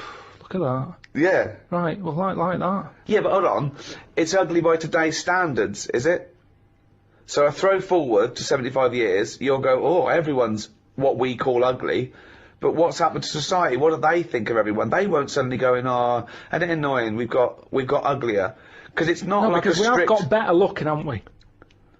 look at that? Yeah. Right. Well, like that. Yeah, but hold on. It's ugly by today's standards, is it? So I throw forward to 75 years, you'll go, oh, everyone's what we call ugly. But what's happened to society? What do they think of everyone? They won't suddenly go in, oh, isn't it annoying? We've got uglier. Because it's not No, like because a we have strict... got better looking, haven't we?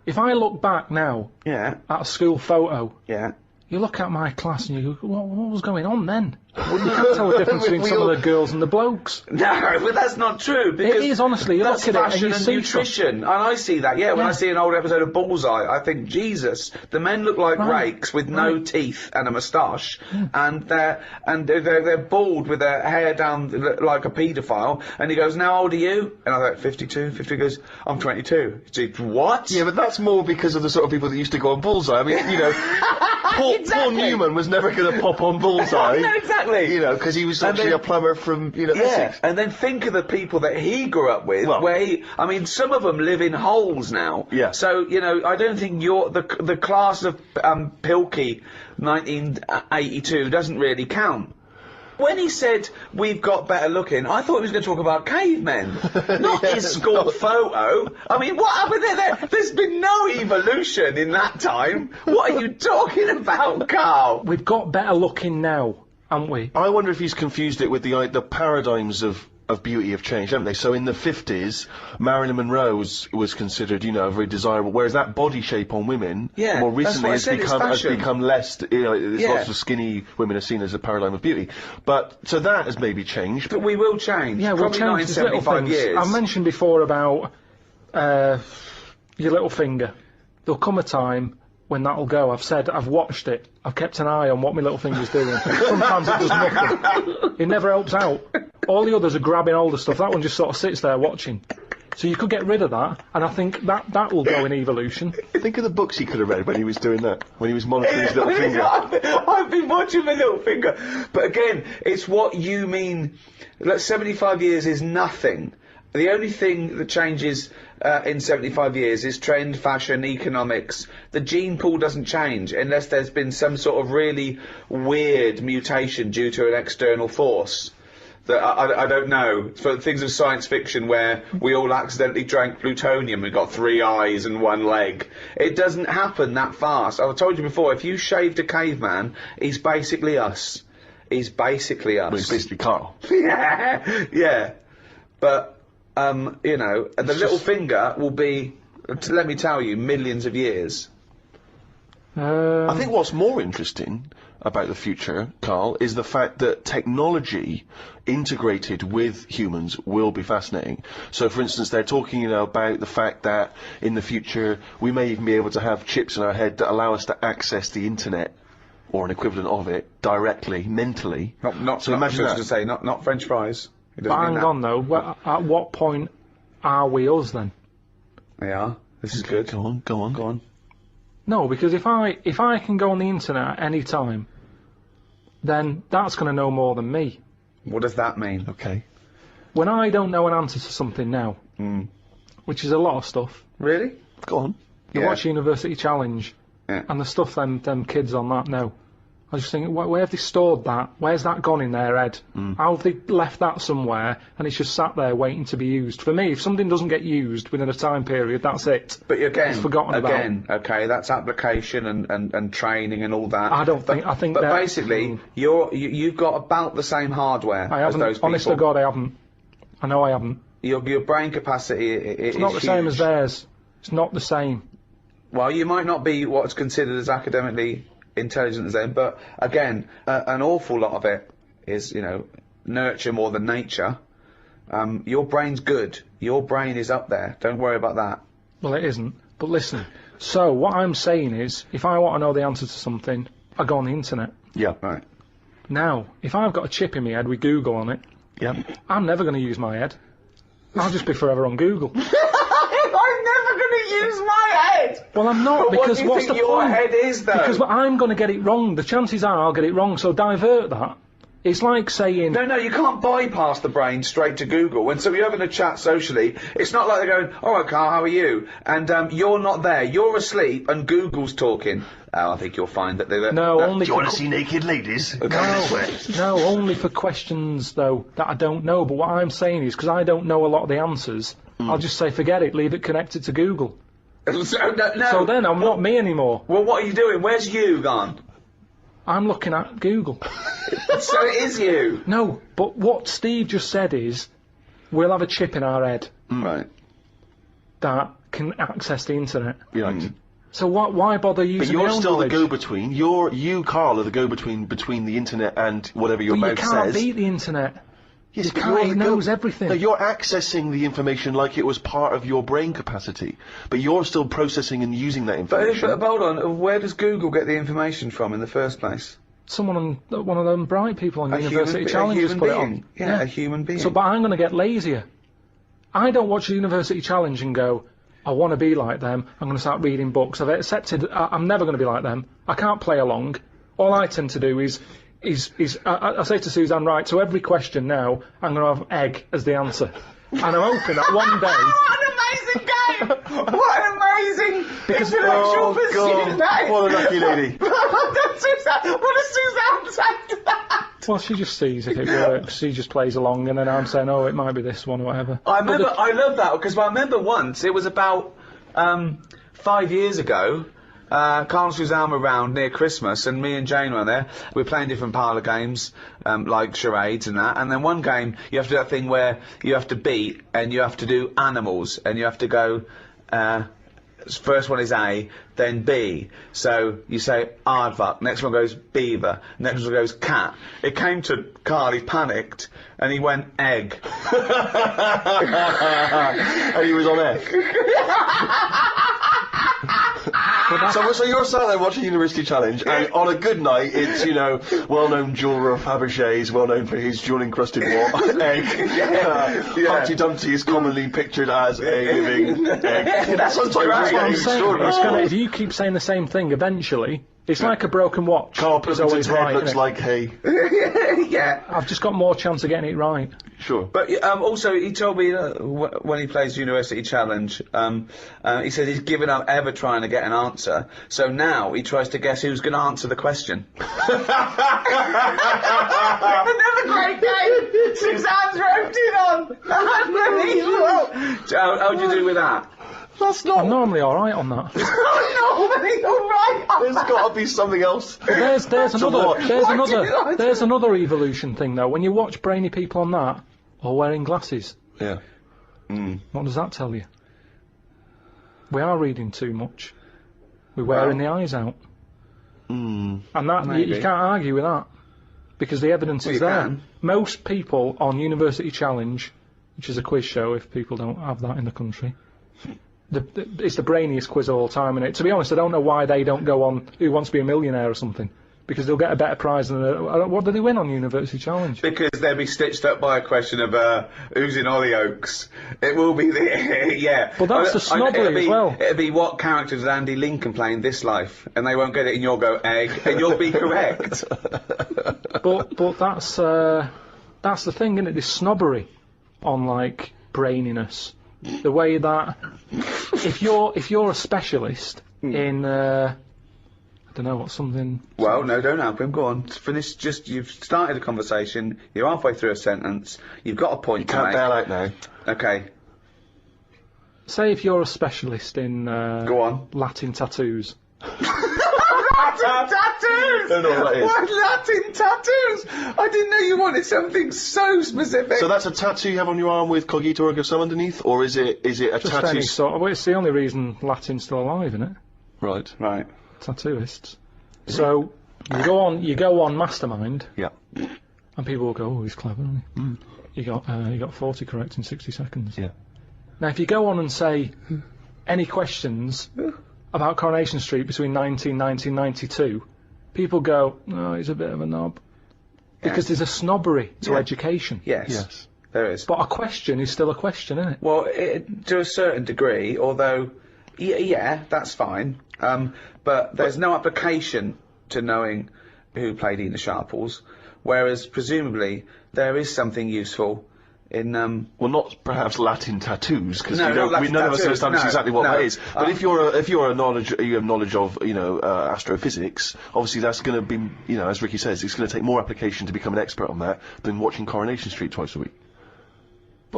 If I look back now Yeah, at a school photo, yeah. you look at my class and you go, what was going on then? You can't tell the difference between some of the girls and the blokes. No, but that's not true. Because It is, honestly. You that's look at it and fashion you and see nutrition, and I see that. Yeah, when I see an old episode of Bullseye, I think, Jesus, the men look like rakes with no teeth and a moustache, and they're bald with their hair down like a paedophile. And he goes, "Now, how old are you?" And I'm like, 52. 50 goes, "I'm 22." It's what? Yeah, but that's more because of the sort of people that used to go on Bullseye. I mean, you know, Paul Newman was never going to pop on Bullseye. No, exactly. You know, because he was actually a plumber from, you know, Yeah, Essex. and then think of the people that he grew up with, I mean, some of them live in holes now. Yeah. So, you know, I don't think the class of Pilkey 1982 doesn't really count. When he said, we've got better looking, I thought he was going to talk about cavemen, not his school photo. I mean, what happened there? There's been no evolution in that time. What are you talking about, Karl? We've got better looking now, haven't we? I wonder if he's confused it with the paradigms of beauty have changed, haven't they? So in the 50s, Marilyn Monroe was considered, you know, very desirable, whereas that body shape on women, Yeah, more that's recently what I said, it's has fashion. become less, you know, there's Yeah. lots of skinny women are seen as a paradigm of beauty. But, so that has maybe changed. But we will change. Yeah, we'll Probably not in change these little 75 things. years. I mentioned before about your little finger. There'll come a time when that'll go. I've watched it. I've kept an eye on what my little finger's doing. Sometimes it does nothing. It never helps out. All the others are grabbing hold of stuff. That one just sort of sits there watching. So you could get rid of that, and I think that will go in evolution. Think of the books he could have read when he was doing that, when he was monitoring his little finger. I've been watching my little finger. But again, it's what you mean. Like, 75 years is nothing. The only thing that changes in 75 years is trend, fashion, economics. The gene pool doesn't change unless there's been some sort of really weird mutation due to an external force. That I don't know. For things of science fiction where we all accidentally drank plutonium and got 3 eyes and 1 leg. It doesn't happen that fast. I've told you before, if you shaved a caveman, he's basically us. He's basically us. Well, he's basically Karl. Yeah. But, you know, the little finger will be, let me tell you, millions of years. I think what's more interesting about the future, Karl, is the fact that technology integrated with humans will be fascinating. So, for instance, they're talking, you know, about the fact that in the future we may even be able to have chips in our head that allow us to access the internet, or an equivalent of it, directly, mentally. So imagine that. To say, not French fries. But hang on though, at what point are we us then? Yeah, this is good. Go on. No, because if I can go on the internet at any time, then that's going to know more than me. What does that mean? Okay. When I don't know an answer to something now, which is a lot of stuff. Really? Go on. You watch University Challenge, and the stuff them kids on that know. I was just thinking, where have they stored that? Where's that gone in their head? How have they left that somewhere, and it's just sat there waiting to be used? For me, if something doesn't get used within a time period, that's it. But again, it's forgotten about. Okay, that's application and training and all that. I think. But basically, you've got about the same hardware. I haven't. As those people. Honest to God, I haven't. I know I haven't. Your brain capacity it's not the same as theirs. It's not the same. Well, you might not be what's considered as academically intelligent as them, but again, an awful lot of it is, you know, nurture more than nature. Your brain's good. Your brain is up there. Don't worry about that. Well, it isn't. But listen, so what I'm saying is, if I want to know the answer to something, I go on the internet. Yeah. Right. Now, if I've got a chip in my head with Google on it, I'm never going to use my head. I'll just be forever on Google. I'm never going to use my head! Well, I'm not, because what's the point? Your head is, though? Because I'm going to get it wrong. The chances are I'll get it wrong, so divert that. It's like saying... No, you can't bypass the brain straight to Google. When you're having a chat socially, it's not like they're going, all right, Karl, how are you? And you're not there. You're asleep, and Google's talking. I think you'll find that they're... No, only do you want to see naked ladies? No, only for questions, though, that I don't know. But what I'm saying is, because I don't know a lot of the answers, I'll just say, forget it, leave it connected to Google. no, no. So then I'm not me anymore. Well, what are you doing? Where's you gone? I'm looking at Google. So it is you. No, but what Steve just said is, we'll have a chip in our head Right. that can access the internet. Right. So why bother using But you're my own still knowledge? the go-between. You, Karl, are the go-between between the internet and whatever your But you mouth can't says. beat the internet. Yes, You but can't, you're it the knows everything. No, you're accessing the information like it was part of your brain capacity, but you're still processing and using that information. But hold on, where does Google get the information from in the first place? One of them bright people on A University human, Challenge a has human put it being. on. Yeah, a human being. So, but I'm going to get lazier. I don't watch the University Challenge and go, I want to be like them, I'm going to start reading books. I've accepted I'm never going to be like them. I can't play along. All I tend to do is I say to Suzanne, right, so every question now, I'm going to have egg as the answer. And I'm hoping that one day... What an amazing game! What an amazing intellectual Oh, pursuit God. that is! What a lucky lady. What does Suzanne say to that? Well, she just sees if it works. She just plays along, and then I'm saying, oh, it might be this one or whatever. I love that, because I remember once, it was about 5 years ago, Karl and Suzanne were round near Christmas, and me and Jane were there. We were playing different parlour games, like charades and that, and then one game, you have to do that thing where you have to beat, and you have to do animals, and you have to go, first one is A, then B. So you say aardvark, next one goes beaver, next one goes cat. It came to Karl, he panicked, and he went egg. And he was on air. So you're sat there watching University Challenge, and on a good night, it's, you know, well-known jeweller of Fabergé's, well-known for his jewel-encrusted egg. Humpty Dumpty is commonly pictured as a living egg. Sometimes That's what I'm it's saying. extraordinary. It's gonna, if you keep saying the same thing, eventually, it's like a broken watch. Karl It's Pilkington's always head right, looks innit? like hay. Yeah. I've just got more chance of getting it right. Sure. But also, he told me when he plays University Challenge, he said he's given up ever trying to get an answer. So now he tries to guess who's going to answer the question. Another great game. Suzanne's roped in on. Unbelievable. So how do you do with that? That's not... I'm normally all right on that. Normally, all right. There's got to be something else. There's watch. there's another evolution thing though. When you watch brainy people on that, or wearing glasses, Yeah. what does that tell you? We are reading too much. We're wearing the eyes out. And that you can't argue with that because the evidence is there. can. Most people on University Challenge, which is a quiz show if people don't have that in the country, it's the brainiest quiz of all time, and to be honest, I don't know why they don't go on Who Wants to Be a Millionaire or something, because they'll get a better prize than what do they win on University Challenge? Because they'll be stitched up by a question of who's in Hollyoaks. It will be the yeah. But that's the snobbery as well. It'll be what character does Andy Lincoln play in this life, and they won't get it, and you'll go egg, and you'll be correct. But that's the thing, isn't it? This snobbery on like braininess, the way that if you're a specialist in I don't know what something. Well, no, don't help him. Go on, finish. Just you've started a conversation. You're halfway through a sentence. You've got a point. Can't bail out now. Okay, Say if you're a specialist in go on. Latin tattoos. Latin tattoos! Don't know what that is. What Latin tattoos? I didn't know you wanted something so specific. So that's a tattoo you have on your arm with Cogito ergo sum underneath, or is it a Just tattoo? any sort of. Well, it's the only reason Latin's still alive, isn't it? Right. right. Tattooists. So you go on Mastermind, Yeah. and people will go, "Oh, he's clever, isn't he?" You got 40 correct in 60 seconds. Yeah. Now, if you go on and say any questions about Coronation Street between 1990 and 92, people go, "No, he's a bit of a knob," because there's a snobbery to education. Yes. Yes. There is. But a question is still a question, isn't it? Well, to a certain degree, although, yeah, that's fine. But there's no application to knowing who played Enid Sharples, whereas presumably there is something useful in Well, not perhaps Latin tattoos, because No, not Latin none of us tattoos, understand no, exactly what no. that is. But if you have knowledge of, astrophysics, obviously that's going to be, as Ricky says, it's going to take more application to become an expert on that than watching Coronation Street twice a week.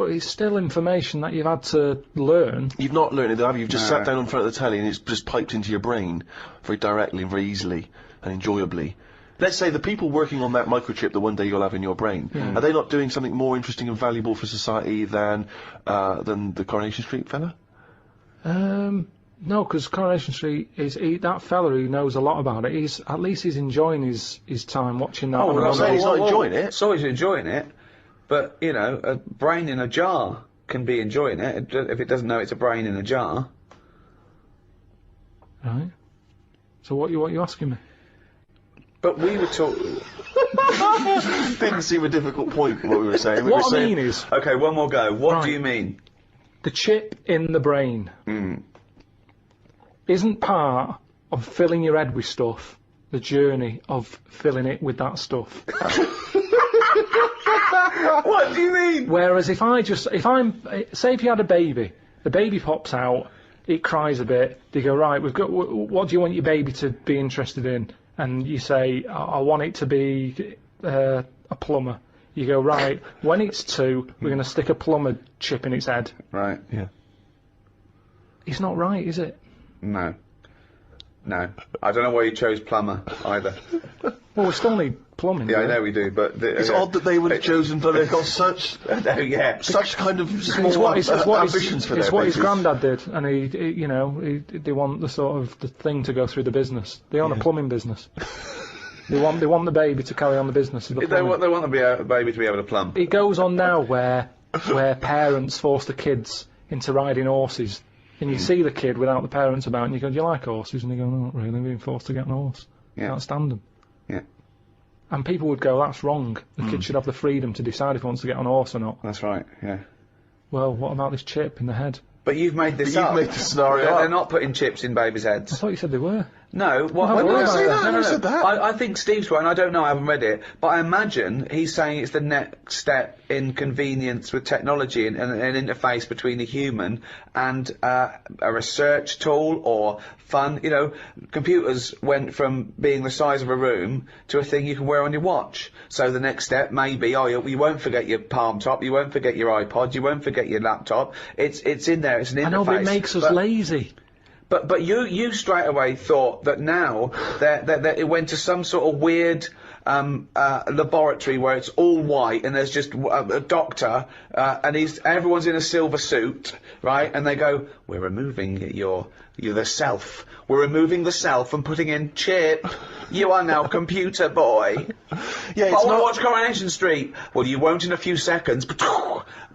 But it's still information that you've had to learn. You've not learned it, have you? You've just sat down in front of the telly and it's just piped into your brain very directly and very easily and enjoyably. Let's say the people working on that microchip that one day you'll have in your brain, are they not doing something more interesting and valuable for society than the Coronation Street fella? No, because Coronation Street is that fella who knows a lot about it. At least he's enjoying his time watching that. Oh, I'm not saying he's not enjoying it. So he's enjoying it, but you know, a brain in a jar can be enjoying it if it doesn't know it's a brain in a jar. Right. So what you asking me? But we were talking. Didn't seem a difficult point what we were saying. We What were I saying, mean is, Okay, one more go. What Right. do you mean? the chip in the brain isn't part of filling your head with stuff, the journey of filling it with that stuff. What do you mean? Whereas if you had a baby, the baby pops out, it cries a bit, they go, right, what do you want your baby to be interested in? And you say, I want it to be a plumber. You go, right, when it's 2, we're going to stick a plumber chip in its head. Right. yeah. It's not right, is it? No. No. I don't know why you chose plumber either. Well, we still need plumbing. Yeah, I don't we? know we do, but It's odd that they would have chosen, but they've got such kind of small ambitions for their It's what his babies. granddad did, and they want the sort of the thing to go through the business. They own a plumbing business. They want the baby to carry on the business of the They plumbing. want the baby to be able to plumb. It goes on now where parents force the kids into riding horses, and you see the kid without the parents about, and you go, do you like horses? And they go, no, not really, being forced to get on a horse. Yeah. Can't stand them. Yeah. And people would go, that's wrong. The kid should have the freedom to decide if he wants to get on a horse or not. That's right. Yeah. Well, what about this chip in the head? But you've made this But up. you've made the scenario They're up. not putting chips in babies' I heads. thought you said they were. No, what? Well, no, I didn't say that, I never said that. I think Steve's right, and I don't know, I haven't read it, but I imagine he's saying it's the next step in convenience with technology and an interface between a human and a research tool or fun. You know, computers went from being the size of a room to a thing you can wear on your watch. So the next step may be, you won't forget your palm top, you won't forget your iPod, you won't forget your laptop. It's in there, it's an interface. I know, but it makes us lazy. But you straight away thought that now that it went to some sort of weird laboratory where it's all white and there's just a doctor and everyone's in a silver suit, right? And they go, we're removing the self. We're removing the self and putting in chip. You are now computer boy. Yeah, I it's want to not. watch Coronation Street. Well, you won't in a few seconds.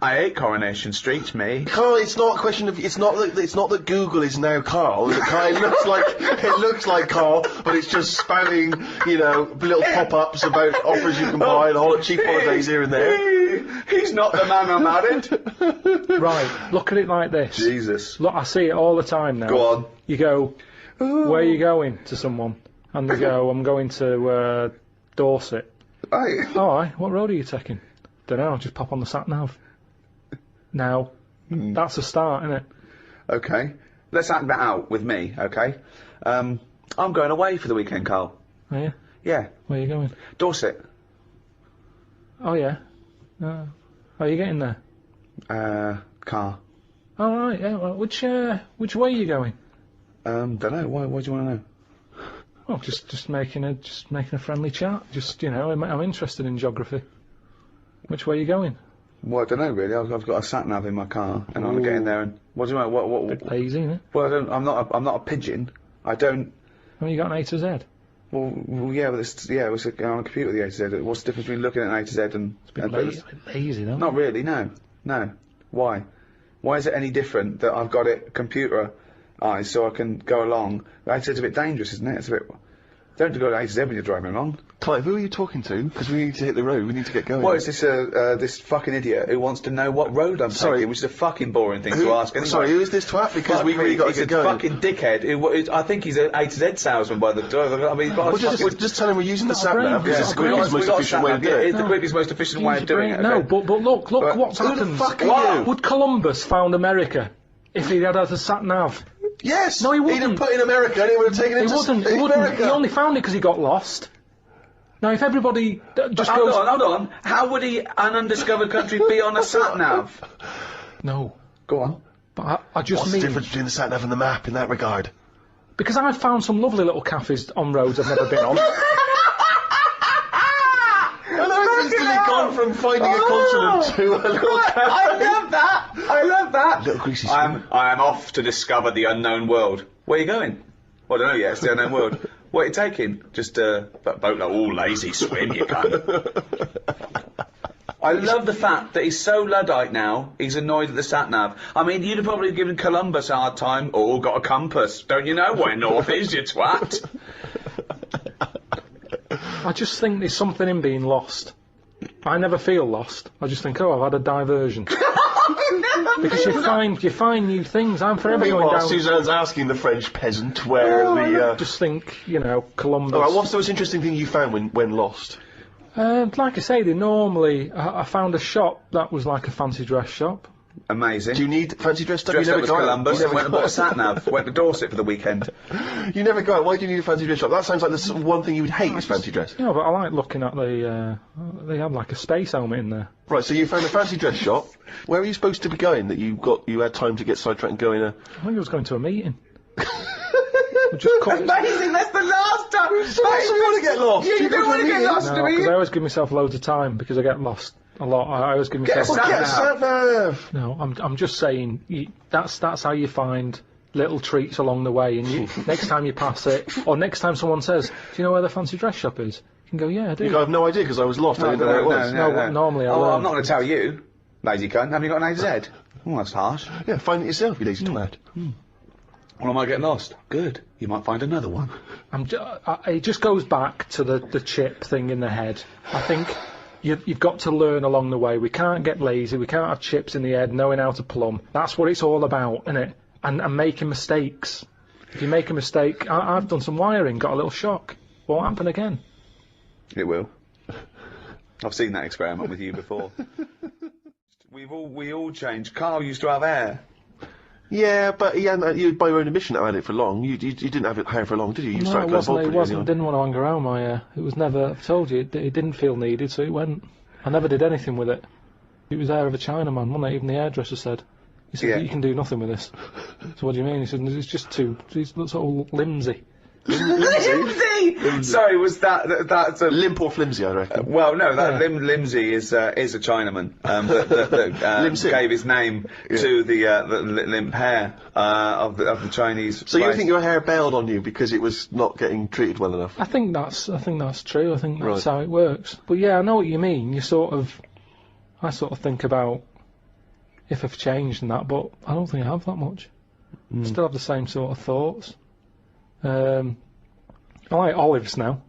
I hate Coronation Street, me. Carl, it's not a question of. It's not that Google is now Carl. It looks like Carl, but it's just spouting, little pop-ups about offers you can buy and cheap holidays here and there. He's not the man I married. Right, look at it like this. Jesus. Look, I see it all the time now. Go on. You go, where are you going, to someone? And they go, I'm going to Dorset. Right. Alright, what road are you taking? Dunno, just pop on the sat-nav. Now, that's a start, isn't it? Okay. Let's act that out with me, okay? I'm going away for the weekend, Karl. Are you? Yeah. Where are you going? Dorset. Oh, yeah. How are you getting there? Car. Alright, yeah, well, which way are you going? Dunno, why do you want to know? Well, just making a friendly chat. I'm interested in geography. Which way are you going? Well, I don't know really. I've got a sat nav in my car, and I want to get in there. And what do you want? What? Bit lazy, isn't it? Well, I'm not a pigeon. I don't. Have you got an A to Z? Well, yeah, but it's on a computer the A to Z. What's the difference between looking at an A to Z and? A bit lazy, though. Not really. No. Why? Why is it any different that I've got it computerized so I can go along? A to Z's a bit dangerous, isn't it? It's a bit. Don't go to A to Z when you're driving along. Clive, who are you talking to? Because we need to hit the road. We need to get going. Well, it's this fucking idiot who wants to know what road I'm taking, which is a fucking boring thing to ask. Anyway. Sorry, who is this twat? Because we really got to get going. He's a fucking dickhead. I think he's an A to Z salesman by the door. I mean, just tell him we're using the sat nav because it's the quickest, most efficient way to do It's it. the quickest, most efficient way of doing it. No, okay? but look what's who happened. the fuck are you? Would Columbus found America if he had a sat nav? Yes! No, he wouldn't. He'd have put in America and he would have taken him He to wouldn't. He America. only found it because he got lost. Now, if everybody just Hold goes... on, hold on. How would an undiscovered country be on a sat-nav? No. Go on. But I just What's mean... the difference between the sat nav and the map in that regard? Because I've found some lovely little cafes on roads I've never been on. It's instantly gone from finding a continent to a little cafe. I love that! Little greasy I am off to discover the unknown world. Where are you going? Well, I don't know yet, it's the unknown world. What are you taking? Just a boat, all lazy swim, you cunt. I love the fact that he's so Luddite now, he's annoyed at the sat-nav. I mean, you'd have probably given Columbus a hard time. Oh, got a compass. Don't you know where north is, you twat? I just think there's something in being lost. I never feel lost. I just think, oh, I've had a diversion. Because you find new things. I'm forever going Meanwhile, down... Suzanne's asking the French peasant where I just think, you know, Columbus... Alright, what's the most interesting thing you found when lost? Like I say, they normally... I found a shop that was like a fancy dress shop. Amazing. Do you need fancy dress stuff? Dressed You up never as go out. Columbus You and went never and go bought a out. sat-nav. Went to Dorset for the weekend. You never go out. Why do you need a fancy dress shop? That sounds like the one thing you would hate is fancy dress. Yeah, but I like looking at the... they have like a space helmet in there. Right, so you found a fancy dress shop. Where were you supposed to be going that you had time to get sidetracked and go in a... I think I was going to a meeting. Just cut it. Amazing, that's the last time! You want to get lost. You don't want to get lost, No, do because you? I always give myself loads of time because I get lost a lot. I always give myself... Get a Get a sat nav. No, I'm just saying, that's how you find little treats along the way, and next time you pass it, or next time someone says, do you know where the fancy dress shop is? You can go, yeah, I do. I have no idea because I was lost. I didn't know where it was. No, but normally I Oh, learn. I'm not going to tell you, lazy cunt. Haven't you got an AZ? Oh, that's harsh. Yeah, find it yourself, you lazy twat. Well, I might get lost. Good. You might find another one. It just goes back to the chip thing in the head. I think you've got to learn along the way. We can't get lazy. We can't have chips in the head, knowing how to plumb. That's what it's all about, isn't it? And making mistakes. If you make a mistake, I've done some wiring, got a little shock. Won't happen again. It will. I've seen that experiment with you before. We all changed. Karl used to have hair. Yeah, but you, by your own admission, had it for long. You didn't have it hair for long, did you? You No, started it going wasn't. bald It pretty wasn't. early I on. didn't want to hang around my hair. It was never. I've told you, it didn't feel needed, so it went. I never did anything with it. It was hair of a Chinaman, wasn't it? Even the hairdresser said. He said, Yeah. you can do nothing with this. So what do you mean? He said, it's just too. It looks all limsy. Limsy! Sorry, was that's a... Limp or flimsy, I reckon. Well, no, that Limsy is a Chinaman that gave his name to the limp hair of the Chinese. So you race. think your hair bailed on you because it was not getting treated well enough? I think that's true. I think that's Right. how it works. But yeah, I know what you mean. I sort of think about if I've changed and that, but I don't think I have that much. I still have the same sort of thoughts. I like olives now,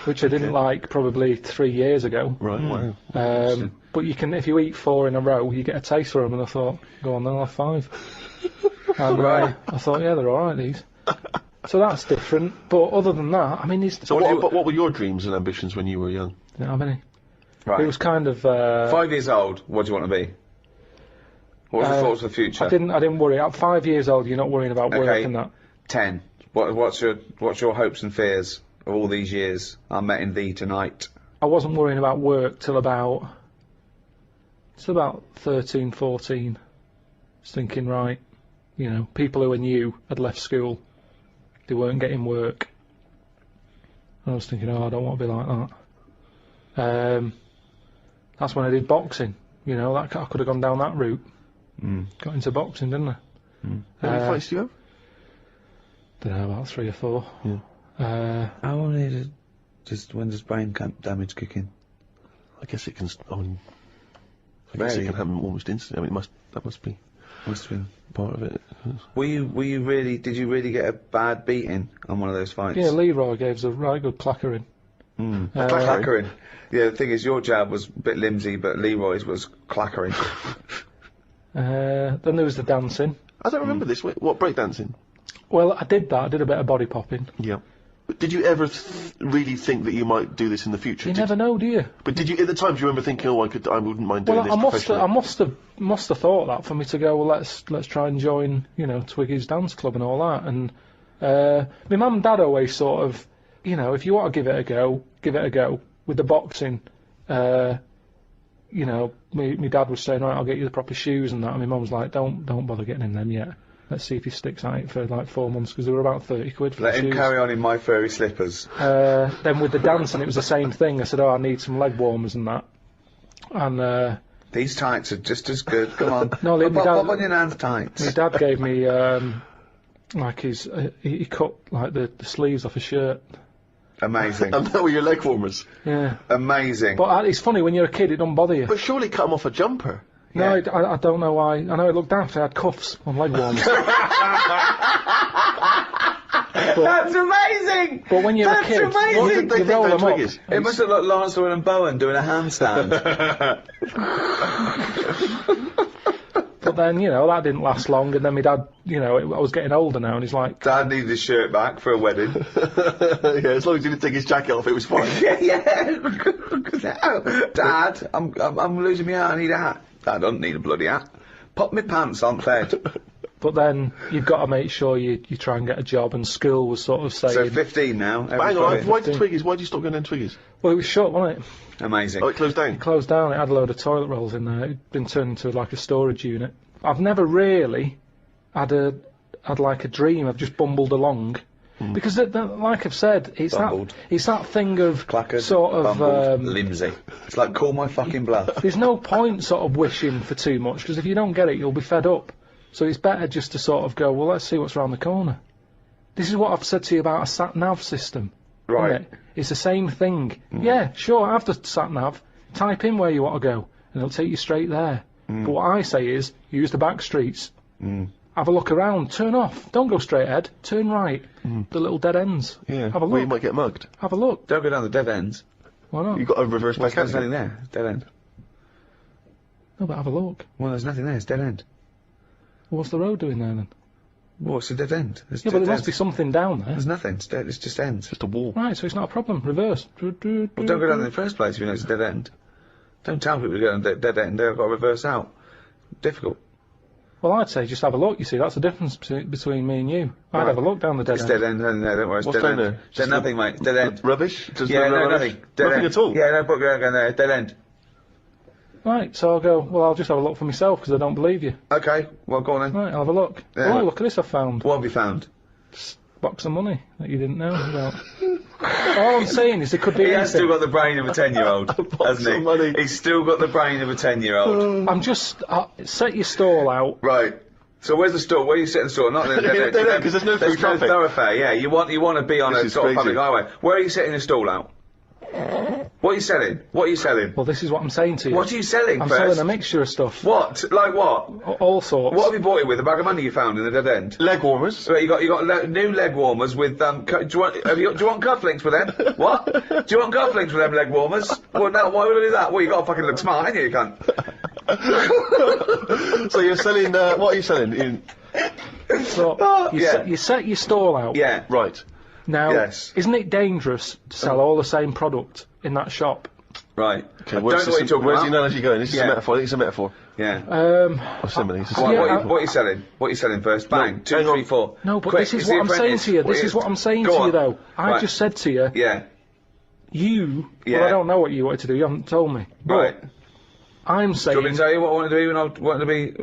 which I didn't like probably 3 years ago. Right, wow. But you can, if you eat 4 in a row, you get a taste for them. And I thought, go on, then I'll have 5. And I thought, yeah, they're all right, these. So that's different. But other than that, I mean, So what were your dreams and ambitions when you were young? didn't have any. Right. It was kind of. 5 years old, what do you want to be? What was your thoughts for the future? I didn't worry. At 5 years old, you're not worrying about work Okay. and that. 10. What's your hopes and fears of all these years? I met in thee tonight. I wasn't worrying about work till about 13, 14. I was thinking, right, you know, people who were new had left school. They weren't getting work. And I was thinking, oh, I don't want to be like that. That's when I did boxing. You know, I could have gone down that route. Got into boxing, didn't I? How many fights do you have? Don't know, about 3 or 4. Yeah. How long is it? Just when does brain damage kick in? I guess it can. I guess it can happen almost instantly. I mean, that must be part of it. Were you really? Did you really get a bad beating on one of those fights? Yeah, Leroy gave us a right good clackering. Clackering. Yeah, the thing is, your jab was a bit limsy, but Leroy's was clackering. Then there was the dancing. I don't remember this. What breakdancing? Well, I did that. I did a bit of body popping. Yeah. But did you ever really think that you might do this in the future? You never know, do you? But did you, at the time, do you remember thinking, oh, I wouldn't mind doing Well, this I professionally? must have thought that for me to go. Well, let's try and join, you know, Twiggy's dance club and all that. And my mum and dad always sort of you know, if you want to give it a go, give it a go. With the boxing, you know, my dad was saying, right, I'll get you the proper shoes and that, and my mum was like, don't bother getting him them yet. Let's see if he sticks at it for like 4 months, because they were about 30 quid for Let the him shoes. carry on in my furry slippers. Then with the dancing, it was the same thing. I said, oh, I need some leg warmers and that. And These tights are just as good. Come on. No, my dad- pop on your nan's tights. my dad gave me like his he cut like the sleeves off a shirt. Amazing. And that were your leg warmers. Yeah, Amazing. but it's funny when you're a kid, it don't bother you. But surely cut them off a jumper. No, I don't know why. I know it looked daft. I had cuffs on leg warmers. That's amazing! But when you're That's a kid, amazing! What did they you think roll about them up. Twiggies? It must have looked like Lancelot and Bowen doing a handstand. But then, you know, that didn't last long, and then my dad, you know, I was getting older now, and he's like, Dad needed his shirt back for a wedding. Yeah, as long as he didn't take his jacket off, it was fine. yeah. Dad, I'm losing my hat. I need a hat. Dad, I don't need a bloody hat. Pop my pants on, fed. but then you've got to make sure you try and get a job, and school was sort of saying, So 15 now. Hang on, everybody. why did Twiggies? Why did you stop going down Twiggies? well, it was shut, wasn't it? Amazing. Oh, it closed down. Closed down, it had a load of toilet rolls in there. It'd been turned into like a storage unit. I've never really had like a dream. I've just bumbled along. Because, like I've said, it's Bumbled. that thing of Clackered, sort of bumbled, limsy. It's like, call my fucking bluff. there's no point sort of wishing for too much, because if you don't get it, you'll be fed up. So it's better just to sort of go, well, let's see what's around the corner. This is what I've said to you about a sat-nav system. Right. Isn't it? It's the same thing. Yeah, sure, have the sat-nav, type in where you want to go, and it'll take you straight there. But what I say is, use the back streets. Have a look around, turn off, don't go straight ahead, turn right. The little dead ends. Yeah. Have a Well, you look, might get mugged. have a look. Don't go down the dead ends. Why not? You've got to reverse back There's out. nothing there. Dead end. No, but have a look. Well, there's nothing there. It's dead end. What's the road doing there then? Well, it's a dead end. There's Yeah, but dead there must be ends. something down there. There's nothing. It's dead. It's just ends. Just a wall. Right, so it's not a problem. Reverse. Well, don't go down in the first place if you know it's a dead end. Don't tell people to go down a dead end. They've got to reverse out. Difficult. Well, I'd say just have a look. You see, that's the difference between me and you. I'd have a look down the dead It's end. dead end. No, don't worry. It's What's dead down end. there? There's nothing, mate. Dead end. Rubbish? Just Yeah, no, rubbish? nothing. Dead Nothing end. at all? Yeah, no, put going there. Dead end. Right, so I'll go, well, I'll just have a look for myself, because I don't believe you. Okay, well, go on then. Right, I'll have a look. Yeah. Oh, look at this I've found. What have you found? Box of money that you didn't know about. All I'm saying is it could be He has still anything. got the brain of a 10-year-old, hasn't of he? money. He's still got the brain of a 10-year-old. I'm just, set your stall out. Right. So where's the store? Where are you setting the store? Not the Dead end, 'cause there's no through traffic. thoroughfay. Yeah, you want to be on This a is sort of crazy. public highway. Where are you setting the stall out? What are you selling? What are you selling? Well, this is what I'm saying to you. What are you selling I'm first? selling a mixture of stuff. What? Like what? All sorts. What have you bought it with? A bag of money you found in the dead end? Leg warmers. So you got new leg warmers with do you want cufflinks for them? What? Do you want cufflinks for them leg warmers? Well, no. Why would I do that? Well, you got to fucking look smart, ain't you, you cunt? So you're selling, what are you selling? So, yeah. you set your stall out. Yeah. Right. Now, Yes. isn't it dangerous to sell all the same product in that shop? Right. Okay, I don't know what you're talking where's the about. analogy going? This is Yeah. a metaphor. I think it's a metaphor. Yeah. Or simile. It's a What, simile. Yeah, what are you selling? What are you selling first? Bang. Two, hang on. three, four. No, but Quick, this is it's what the I'm saying apprentice. to you. This What is what I'm saying Go to on. you, though. I Right. just said to you, Yeah. well, Yeah. I don't know what you wanted to do. You haven't told me. But Right. I'm Do you want me saying, to tell you what I wanted to do when I wanted to be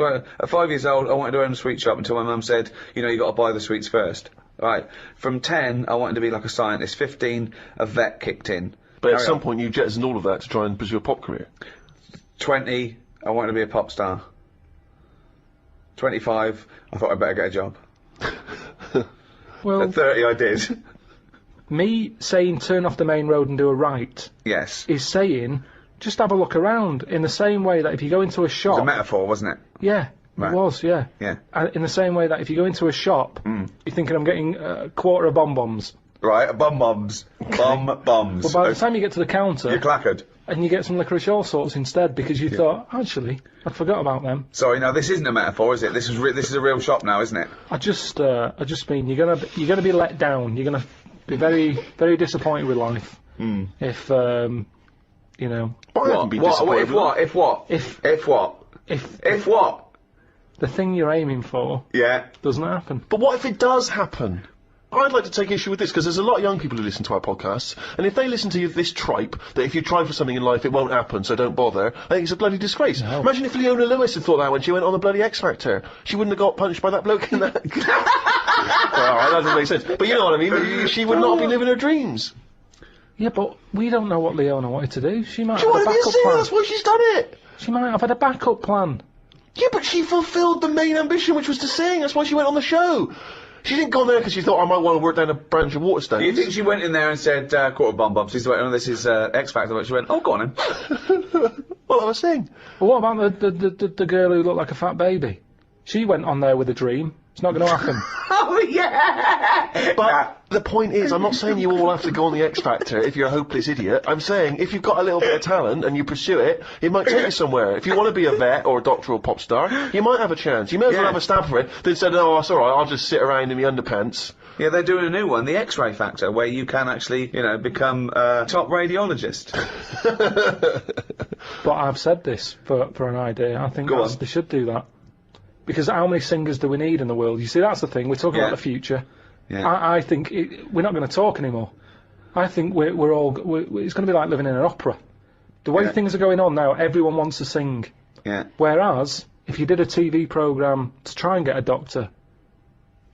at 5 years old? I wanted to own a sweet shop until my mum said, you know, you got to buy the sweets first. Right. From 10, I wanted to be like a scientist. 15, a vet kicked in. But at Carry some on. point you jettisoned all of that to try and pursue a pop career. 20, I wanted to be a pop star. 25, I thought I'd better get a job. well, At 30, I did. me saying turn off the main road and do a right Yes. is saying just have a look around in the same way that if you go into a It was shop, a metaphor, wasn't it? yeah, Right. it was, yeah. Yeah. In the same way that if you go into a shop, you're thinking I'm getting a quarter of bonbons. Right, bombs. Bombs. But by the time you get to the counter, You're clackered. and you get some licorice all sorts instead because you thought, actually, I forgot about them. Sorry, now this isn't a metaphor, is it? This is a real shop now, isn't it? I just mean you're gonna be let down. You're gonna be very, very disappointed with life if you know, But I haven't been What? disappointed If with what? that. If what? if If what? If what? the thing you're aiming for Yeah. doesn't happen. But what if it does happen? I'd like to take issue with this, because there's a lot of young people who listen to our podcasts, and if they listen to this tripe, that if you try for something in life, it won't happen, so don't bother, I think it's a bloody disgrace. No. Imagine if Leona Lewis had thought that when she went on the bloody X Factor. She wouldn't have got punched by that bloke in that... Well, alright, that doesn't make sense. But you know what I mean, she would not be living her dreams. Yeah, but we don't know what Leona wanted to do. She might She have a wanted to be a backup singer, plan. that's why she's done it! She might have had a backup plan. Yeah, but she fulfilled the main ambition, which was to sing, that's why she went on the show. She didn't go on there because she thought, I might want to work down a branch of Waterstones. Do you think she went in there and said, quarter bomb bomb, she's like, oh, this is, X Factor, but she went, oh, go on then. Well, I was saying. But what about the girl who looked like a fat baby? She went on there with a dream. It's not going to happen. Oh, yeah! But the point is, I'm not saying you all have to go on the X Factor if you're a hopeless idiot. I'm saying if you've got a little bit of talent and you pursue it, it might take you somewhere. If you want to be a vet or a doctor or pop star, you might have a chance. You may as well have a stab for it than say, no, it's alright, I'll just sit around in my underpants. Yeah, they're doing a new one, the X-Ray Factor, where you can actually, you know, become a top radiologist. But I've said this for an idea. I think they should do that. Because how many singers do we need in the world? You see, that's the thing. We're talking about the future. Yeah. I think we're not going to talk anymore. I think it's going to be like living in an opera. The way things are going on now, everyone wants to sing. Yeah. Whereas, if you did a TV programme to try and get a doctor,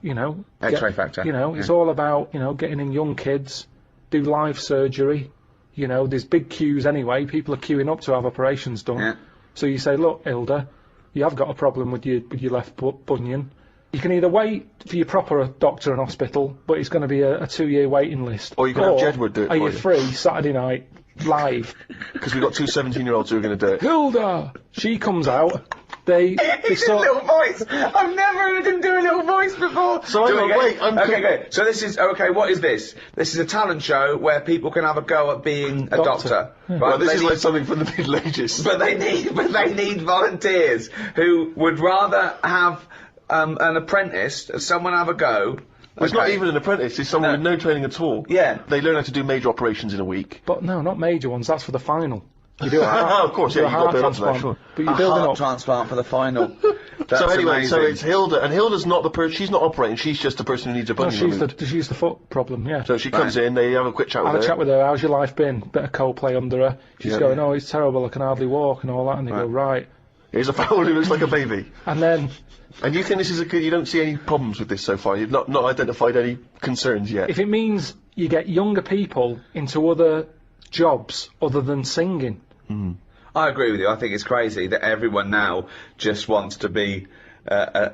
you know... X-Ray Factor. You know, it's all about, you know, getting in young kids, do live surgery. You know, there's big queues anyway. People are queuing up to have operations done. Yeah. So you say, look, Hilda, you have got a problem with your left bunion. You can either wait for your proper doctor and hospital, but it's going to be a 2-year waiting list. Or you can have Jedward do it are for you you. free Saturday night, live? Because we've got two 17-year-olds who are going to do it. Hilda! She comes out, they sort... little voice! I've never heard him do a little voice before! So Okay, good. So this is, okay, what is this? This is a talent show where people can have a go at being a doctor. Right? Well, this is like something from the Middle Ages. But they need volunteers who would rather have an apprentice, someone have a go. It's not even an apprentice, it's someone with no training at all. Yeah. They learn how to do major operations in a week. But no, not major ones, that's for the final. You do a heart, of course, you do yeah, a you've got heart to build up to that, transplant, sure. but you're building heart up. transplant for the final. So anyway, amazing. so it's Hilda, and Hilda's not the person, she's not operating, she's just the person who needs a No, bunion. she's the foot problem, yeah. So she comes in, they have a quick chat with Have her. a chat with her, how's your life been? Bit of Coldplay under her. She's Yeah. going, oh, it's terrible, I can hardly walk and all that, and they go, right. Here's a fowl who looks like a baby. And then, And you think this is you don't see any problems with this so far? You've not identified any concerns yet? if it means you get younger people into other jobs other than singing, I agree with you. I think it's crazy that everyone now just wants to be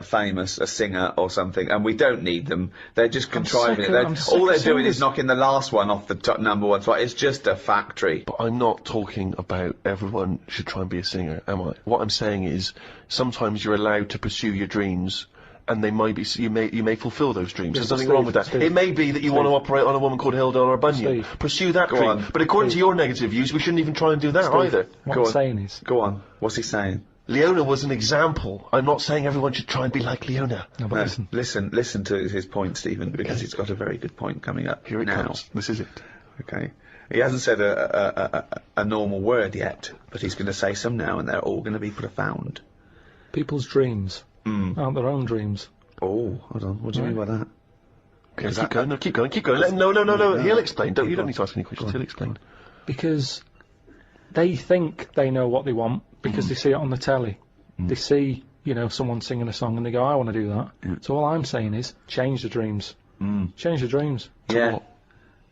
famous, a singer or something, and we don't need them. They're just contriving it. All they're doing is knocking the last one off the top #1 spot. It's just a factory. But I'm not talking about everyone should try and be a singer, am I? What I'm saying is sometimes you're allowed to pursue your dreams, and they might be you may fulfil those dreams. There's nothing wrong with that. It may be that you want to operate on a woman called Hilda or a bunion. Pursue that dream. on. But according to your negative views, we shouldn't even try and do that either. what Go I'm on. saying is, Go on. What's he saying? Leona was an example. I'm not saying everyone should try and be like Leona. no, but listen, Listen to his point, Stephen, because he's got a very good point coming up. Here it now. comes. This is it. Okay. He hasn't said a normal word yet, but he's going to say some now, and they're all going to be profound. people's dreams aren't their own dreams. Oh, hold on. What do you mean by that? Okay, keep going. No, keep going. Keep going. Let him, no. He'll explain. You don't need to ask any questions. He'll explain. Because they think they know what they want because they see it on the telly. They see, you know, someone singing a song and they go, I want to do that. So all I'm saying is, change the dreams. Change the dreams. Yeah.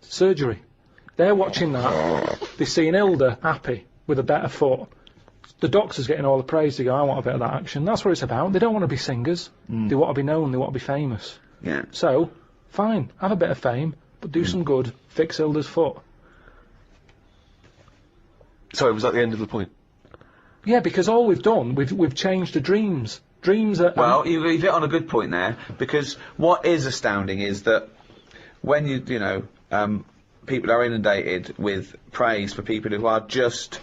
Surgery. They're watching that. They're seeing Hilda happy with a better foot. The doctor's getting all the praise. They go, I want a bit of that action. That's what it's about. They don't want to be singers. They want to be known. They want to be famous. Yeah. So, fine, have a bit of fame, but do some good. Fix Hilda's foot. Sorry, was that the end of the point? Yeah, because all we've done, we've changed the dreams. Dreams are... Well, you've hit on a good point there, because what is astounding is that when you know, people are inundated with praise for people who are just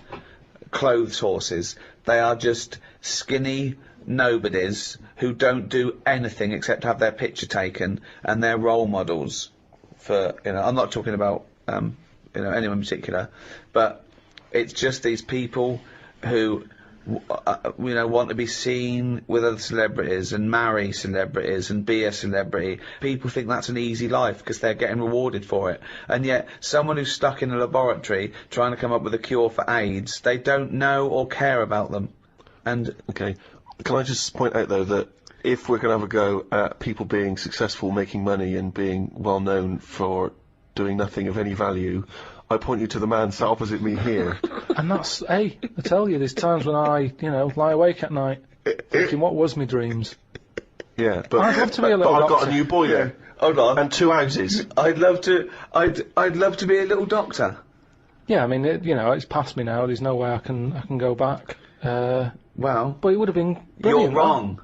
clothes horses. They are just skinny nobodies who don't do anything except have their picture taken, and they're role models for, you know, I'm not talking about, you know, anyone in particular, but it's just these people who you know, want to be seen with other celebrities and marry celebrities and be a celebrity. People think that's an easy life because they're getting rewarded for it. And yet, someone who's stuck in a laboratory trying to come up with a cure for AIDS, they don't know or care about them. And Okay. Can I just point out, though, that if we're going to have a go at people being successful, making money, and being well known for doing nothing of any value, I point you to the man sat opposite me here. And that's, hey, I tell you, there's times when I, you know, lie awake at night thinking, what was my dreams? Yeah, but I'd love to be a little but I've got doctor. a new boiler hold on, and 2 houses. I'd love to be a little doctor. Yeah, I mean, you know, it's past me now. There's no way I can go back. Well, But it would have been brilliant. you're wrong.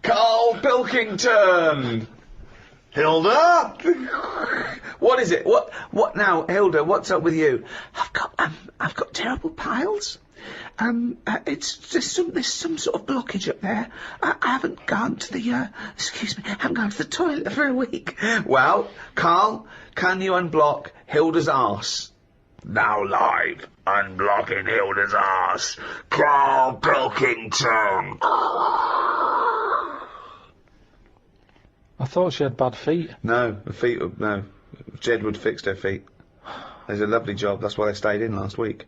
Karl Pilkington! Hilda! What is it? What now, Hilda? What's up with you? I've got terrible piles. There's some sort of blockage up there. I haven't gone to the, excuse me, I haven't gone to the toilet for a week. Well, Karl, can you unblock Hilda's arse? Now live, unblocking Hilda's arse, Karl Pilkington. I thought she had bad feet. No, her feet, no. Jedward fixed her feet. There's a lovely job, that's why they stayed in last week.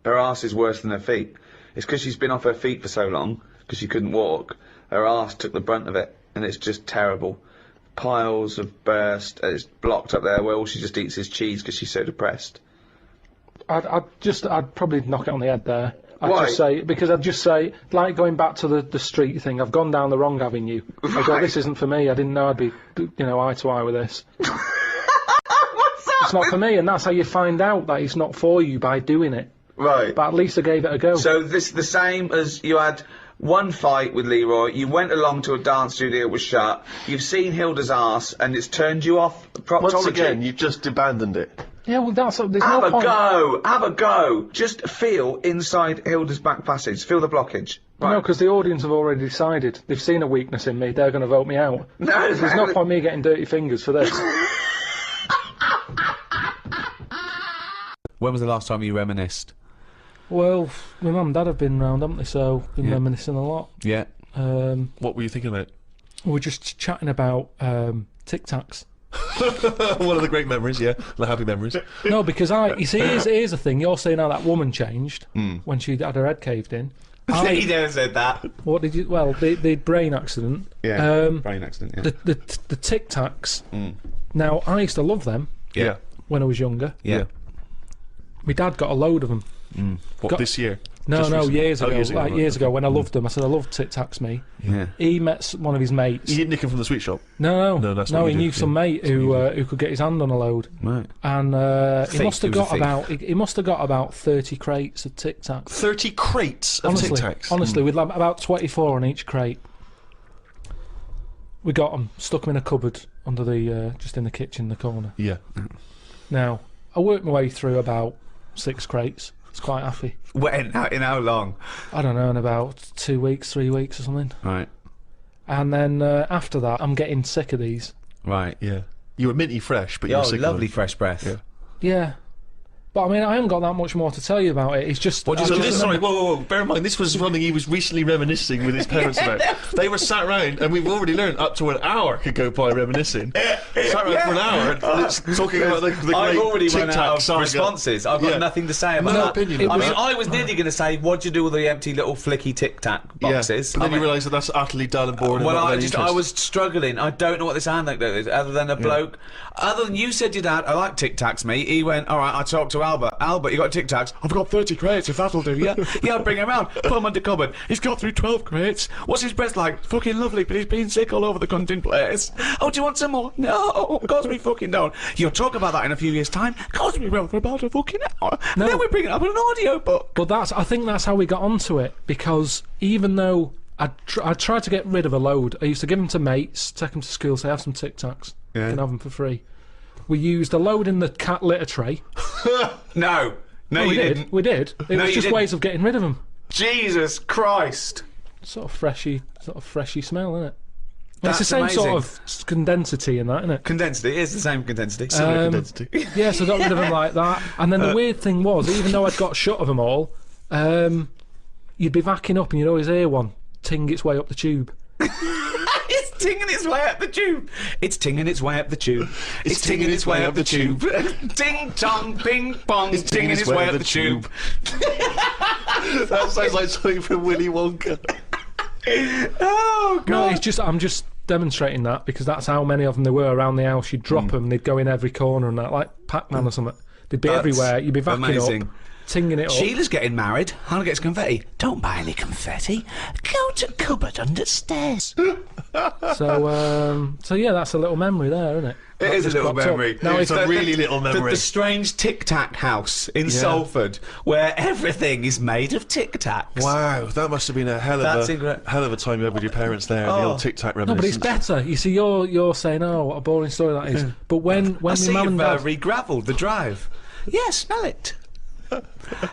Her arse is worse than her feet. It's because she's been off her feet for so long, because she couldn't walk. Her arse took the brunt of it, and it's just terrible. Piles have burst, and it's blocked up there where all she just eats is cheese because she's so depressed. I'd probably knock it on the head there. Why? I'd just say, like going back to the street thing, I've gone down the wrong avenue. I go, this isn't for me, I didn't know I'd be, you know, eye to eye with this. It's not for me, and that's how you find out that it's not for you, by doing it. Right. But at least I gave it a go. So this the same as you had one fight with Leroy, you went along to a dance studio, it was shut, you've seen Hilda's arse, and it's turned you off proctology. Once again, you've just abandoned it. Yeah, well, there's Have no a point. go! Have a go! Just feel inside Hilda's back passage. Feel the blockage. Right. No, because the audience have already decided. They've seen a weakness in me, they're going to vote me out. No, There's no point me getting dirty fingers for this. When was the last time you reminisced? Well, my mum and dad have been round, haven't they, so been reminiscing a lot. Yeah. What were you thinking about? We were just chatting about Tic Tacs. One of the great memories, yeah. The happy memories. No, because you see, here's the thing. You're saying how that woman changed when she had her head caved in. He never said that. What did you? Well, the brain accident. Yeah, brain accident, yeah. The Tic Tacs. Now, I used to love them Yeah. when I was younger. Yeah. My dad got a load of them. What, this year? No, Just recently? years ago. Years ago, Like right, years okay. ago when I loved them. I said I love Tic Tacs, me. Yeah. He met one of his mates. You didn't nick him from the sweet shop? No, No, that's what he you knew do, some yeah. mate who could get his hand on a load, Right. and he Thief, must have he was a got thief. about he must have got about 30 crates of Tic Tacs. 30 crates of Tic Tacs? Honestly, with like about 24 on each crate. We got them, stuck them in a cupboard under the just in the kitchen, in the corner. Yeah. Now I worked my way through about 6 crates. I was quite happy. When? In how long? I don't know, in about 2 weeks, 3 weeks or something. Right. And then after that, I'm getting sick of these. Right. Yeah. You were minty fresh, but you were Oh, sick of lovely them. fresh breath. Yeah. Yeah. But I mean, I haven't got that much more to tell you about it. It's just. What do you So I this, just sorry, whoa, bear in mind, this was something he was recently reminiscing with his parents about. They were sat round, and we've already learned up to an hour could go by reminiscing. Sat round for an hour, talking about the great I've already Tic run Tac out of saga. responses. I've got Yeah. nothing to say about No that. opinion I about mean, that. I was nearly going to say, what'd you do with the empty little flicky Tic Tac boxes? Yeah, but then I you mean, realise that that's utterly dull and boring. well, and not I was struggling. I don't know what this anecdote is, other than a bloke. Other than you said your dad, I like Tic Tacs, mate. He went, all right, I talked to Albert. Albert, you got Tic Tacs? I've got 30 crates, if that'll do, yeah? Yeah, I'll bring him round. Put him under cupboard. He's got through 12 crates. What's his breath like? Fucking lovely, but he's been sick all over the cunt place. Oh, do you want some more? No, of course we fucking don't. You'll talk about that in a few years' time. Of course we will, for about a fucking hour. No. And then we bring it up in an audio book. But I think that's how we got onto it, because even though I tried to get rid of a load, I used to give them to mates, take them to school, say, have some Tic Tacs. You can have them for free. We used a load in the cat litter tray. No. No, we you did. didn't. We did. It No, was you just didn't. ways of getting rid of them. Jesus Christ. Sort of freshy smell, isn't it? And it's the That's same amazing. sort of condensity in that, isn't it? Condensity. It is the same condensity. Yeah, so I got rid of them like that. And then the weird thing was, even though I'd got shut of them all, you'd be backing up and you'd always hear one ting its way up the tube. It's tinging its way up the tube. It's tinging its way up the tube. It's tinging its way up the tube. Ting tong ping pong. It's tinging its way up the tube. That sounds like something from Willy Wonka. Oh No, god. it's just I'm just demonstrating that because that's how many of them there were around the house. You'd drop them, they'd go in every corner and that, like Pac-Man or something. They'd be That's everywhere. You'd be backing amazing. up, tinging it up. Sheila's getting married. Hannah gets confetti. Don't buy any confetti. Go to cupboard under stairs. So yeah, that's a little memory there, isn't it? It is a Just little cropped up. memory. Now It's a really little The memory. strange Tic Tac house in Salford, where everything is made of Tic Tacs. Wow, that must have been a hell That's of incre- a hell of a time you had with your parents there. The old Tic Tac No, but it's reminiscence. better. You see, you're saying, "Oh, what a boring story that is." But when I my see mum you've and dad, re-gravelled the drive. Yeah, smell it.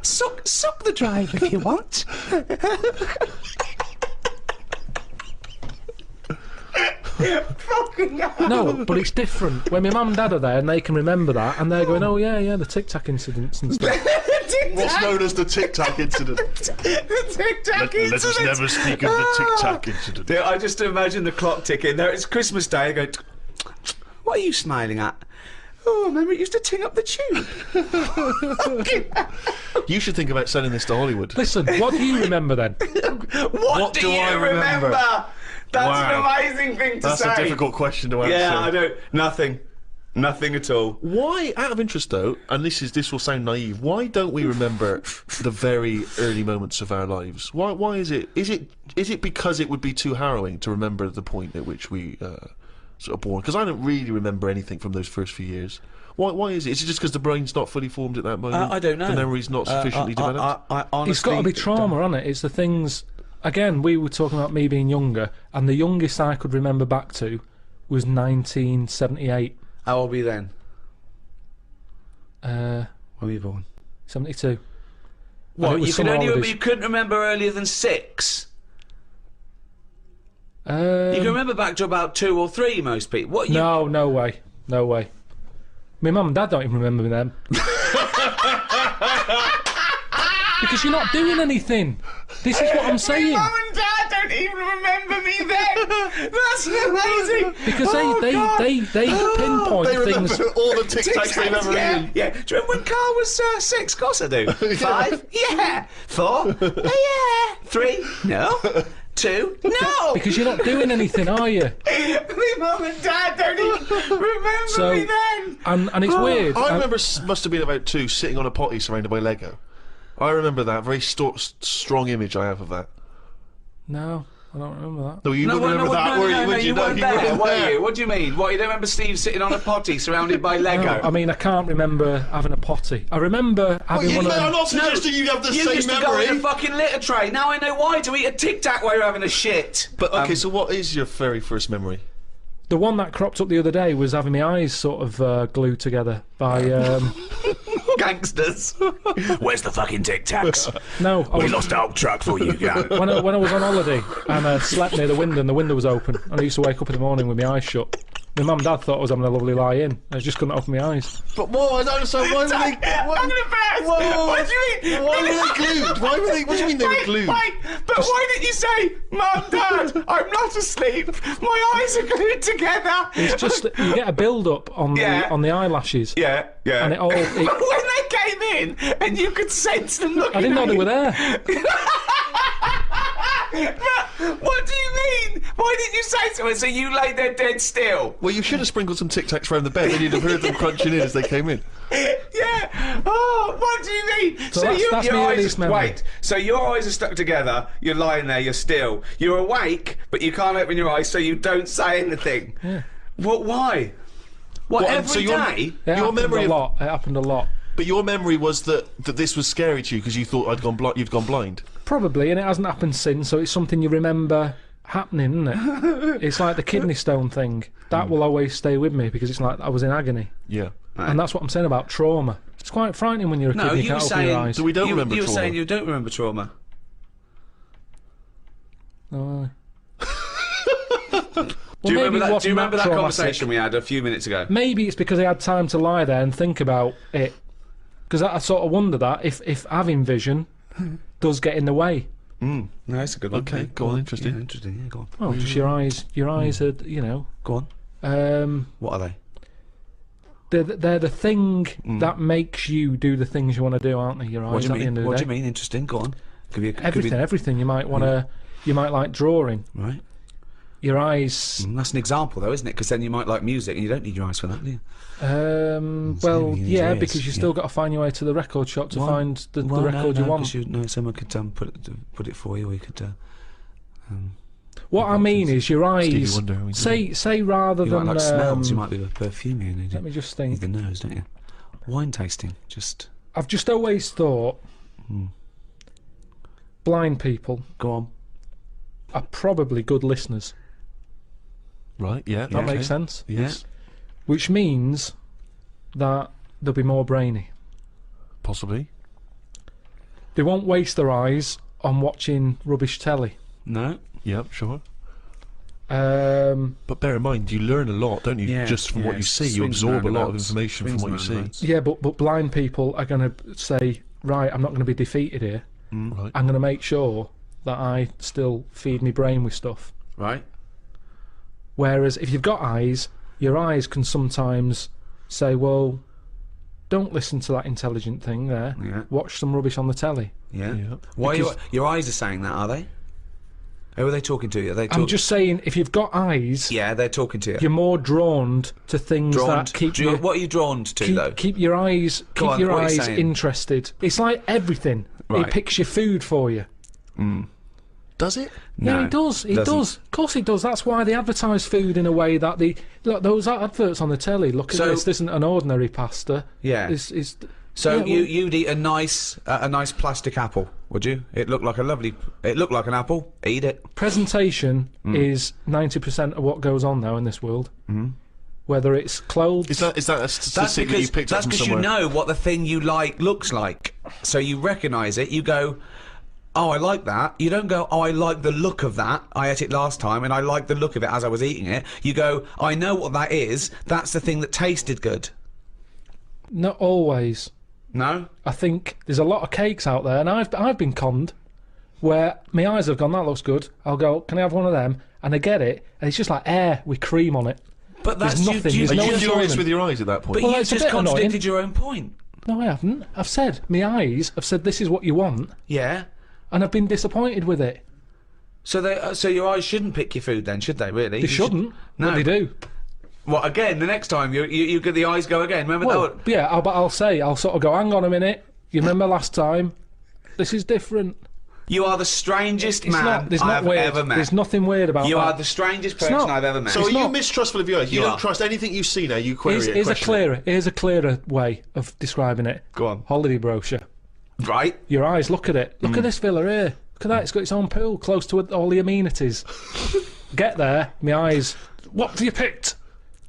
Suck the drive if you want. no, but it's different. When my mum and dad are there and they can remember that, and they're going, "Oh yeah, the Tic Tac incidents and stuff." What's known as the Tic Tac incident. The Tic Tac Let us never speak of the Tic Tac incident. Yeah, I just imagine the clock ticking. There, it's Christmas Day. I go, what are you smiling at? Oh, remember it used to ting up the tube. You should think about selling this to Hollywood. Listen, what do you remember then? What do you I remember? That's Wow. an amazing thing to That's say. a difficult question to answer. Yeah, I don't. Nothing at all. Why, out of interest though, and this will sound naive, why don't we remember the very early moments of our lives? Why is it? Is it because it would be too harrowing to remember the point at which we sort of born? Because I don't really remember anything from those first few years. Why is it? Is it just because the brain's not fully formed at that moment? I don't know. The memory's not sufficiently developed? I honestly, It's got to be trauma, hasn't it? It's the things. Again, we were talking about me being younger, and the youngest I could remember back to was 1978. How old were you then? When were you born? 72. What? it was You summer holidays. you couldn't remember earlier than 6. You can remember back to about 2 or 3. Most people. What? No way. My mum and dad don't even remember me then. Because you're not doing anything. This is what I'm saying. Mum and Dad don't even remember me then. That's amazing. Because they pinpoint They remember things. all the Tic Tacs they've ever Yeah, eaten. yeah. Do you remember when Karl was 6? Of course I do. 5? Yeah. 4? Yeah. 3? No. 2? No. Because you're not doing anything, are you? My mum and Dad don't even remember So, me then. and it's weird. I remember must have been about 2 sitting on a potty surrounded by Lego. I remember that very strong image I have of that. No, I don't remember that. No, you wouldn't remember that, were you? Would you? you weren't you there, weren't were there. you? What do you mean? What, you don't remember Steve sitting on a potty surrounded by Lego? No, I mean, I can't remember having a potty. I remember having one of I'm them. not suggesting you have the You same used to go in a memory. fucking litter tray. Now I know why, to eat a Tic Tac while you're having a shit. But okay, so what is your very first memory? The one that cropped up the other day was having my eyes sort of glued together by. Gangsters. Where's the fucking Tic Tacs? No, I was, lost our truck for you, yeah. when I was on holiday and I slept near the window and the window was open and I used to wake up in the morning with my eyes shut. My mum and dad thought I was having a lovely lie in. I just couldn't open my eyes. But what? I don't understand. Why were they? I'm gonna burst. What do you mean? Why were they glued? Why were they? What do you mean they were glued? Wait, but why didn't you say, Mum, Dad, I'm not asleep. My eyes are glued together. It's just that you get a build up on Yeah. the eyelashes. Yeah. And it all. But when they came in and you could sense them looking I didn't know at they you. were there. But what do you mean? Why didn't you say so? So you lay there dead still? Well, you should have sprinkled some Tic Tacs around the bed, then you'd have heard them crunching in as they came in. Yeah. Oh, what do you mean? So that's your my eyes earliest are, memory. wait. So your eyes are stuck together. You're lying there. You're still. You're awake, but you can't open your eyes, so you don't say anything. Yeah. What? Why? What? What, Every so your- day? It Your happened memory a of- lot. It happened a lot. But your memory was that this was scary to you because you thought you'd gone blind. Probably, and it hasn't happened since, so it's something you remember happening, isn't it? It's like the kidney stone thing. That will always stay with me because it's like I was in agony. Yeah. And that's what I'm saying about trauma. It's quite frightening when you're a kid No, and you you were can't open your saying. eyes. So we don't remember You were trauma. saying you don't remember trauma. Oh. Do you remember that? Do you remember that traumatic. conversation we had a few minutes ago? Maybe it's because I had time to lie there and think about it. Because I sort of wonder that if having vision does get in the way. No, it's a good one. Okay, Yeah, go on, interesting. Yeah, interesting. Yeah, go on. Well, just your eyes. Your eyes are, you know. Go on. What are they? They're the thing that makes you do the things you want to do, aren't they? Your eyes. What do you at the end mean? of the What day. do you mean? Interesting. Go on. Everything. You might want to. You might like drawing. Right. Your eyes. That's an example, though, isn't it? Because then you might like music, and you don't need your eyes for that, do you? Well, you need yeah, your ears, because you still got to find your way to the record shop to Why? find the Well, record you want. Someone could put it for you, or you could. What I mean is your Stevie eyes. Wonder, we do. Say rather You than like smells. You might be a perfume. You need let me just need think. the nose, don't you? Wine tasting, just I've just always thought blind people go on. are probably good listeners. Right, yeah. That makes sense. Yes, Which means that they'll be more brainy. possibly. They won't waste their eyes on watching rubbish telly. No. Yep, sure. Um, But bear in mind, you learn a lot, don't you? Yeah, Just from what yeah, you see, you swings absorb a and lot of roundabouts. information from Swings what you and see. roundabouts. yeah, but blind people are going to say, right, I'm not going to be defeated here. Right. I'm going to make sure that I still feed my brain with stuff. Right. Whereas if you've got eyes, your eyes can sometimes say, well, don't listen to that intelligent thing there. Yeah. Watch some rubbish on the telly. Yeah. Yeah. Why your eyes are saying that? Are they? Who are they talking to? Are they? I'm just saying, if you've got eyes, Yeah, they're talking to you. you're more drawn to things Drawn. that keep What are you drawn to though? keep your eyes Go on, your what are you eyes saying? interested. It's like everything. Right. It picks your food for you. Does it? Yeah, No, it does. It doesn't. does. Of course, it does. That's why they advertise food in a way that look. Those adverts on the telly. Look at So- this. This isn't an ordinary pasta. Yeah. It's So yeah, you'd eat a nice plastic apple, would you? It looked like an apple. Eat it. presentation is 90% of what goes on now in this world. Whether it's clothes, Is that a That's statistic that you because picked up from you somewhere? know what the thing you like looks like. So you recognise it. You go, oh, I like that. You don't go, oh, I like the look of that. I ate it last time and I like the look of it as I was eating it. You go, I know what that is. That's the thing that tasted good. not always. No? I think there's a lot of cakes out there, and I've been conned where my eyes have gone, that looks good. I'll go, can I have one of them? And I get it, and it's just like air with cream on it. But There's that's nothing. You, There's Are no you enjoyment. furious with your eyes at that point? but Well, you it's a just bit annoying. contradicted your own point. No, I haven't. I've said my eyes have said this is what you want, Yeah. and I've been disappointed with it. So your eyes shouldn't pick your food then, should they? Really? They shouldn't. No. But they do. What again? The next time you get the eyes go again. Remember Well, that? yeah, but I'll sort of go, hang on a minute. You remember last time? This is different. You are the strangest It's man not. There's I've not weird. ever met. There's nothing weird about You that. are the strangest person not. I've ever met. So are you not. mistrustful of your eyes? You You don't are. trust anything you see now, you query it, question it. Here's a clearer way of describing it. Go on. Holiday brochure. Right? Your eyes, look at it. Look at this villa here. Look at that, it's got its own pool close to all the amenities. Get there, my eyes. What have you picked?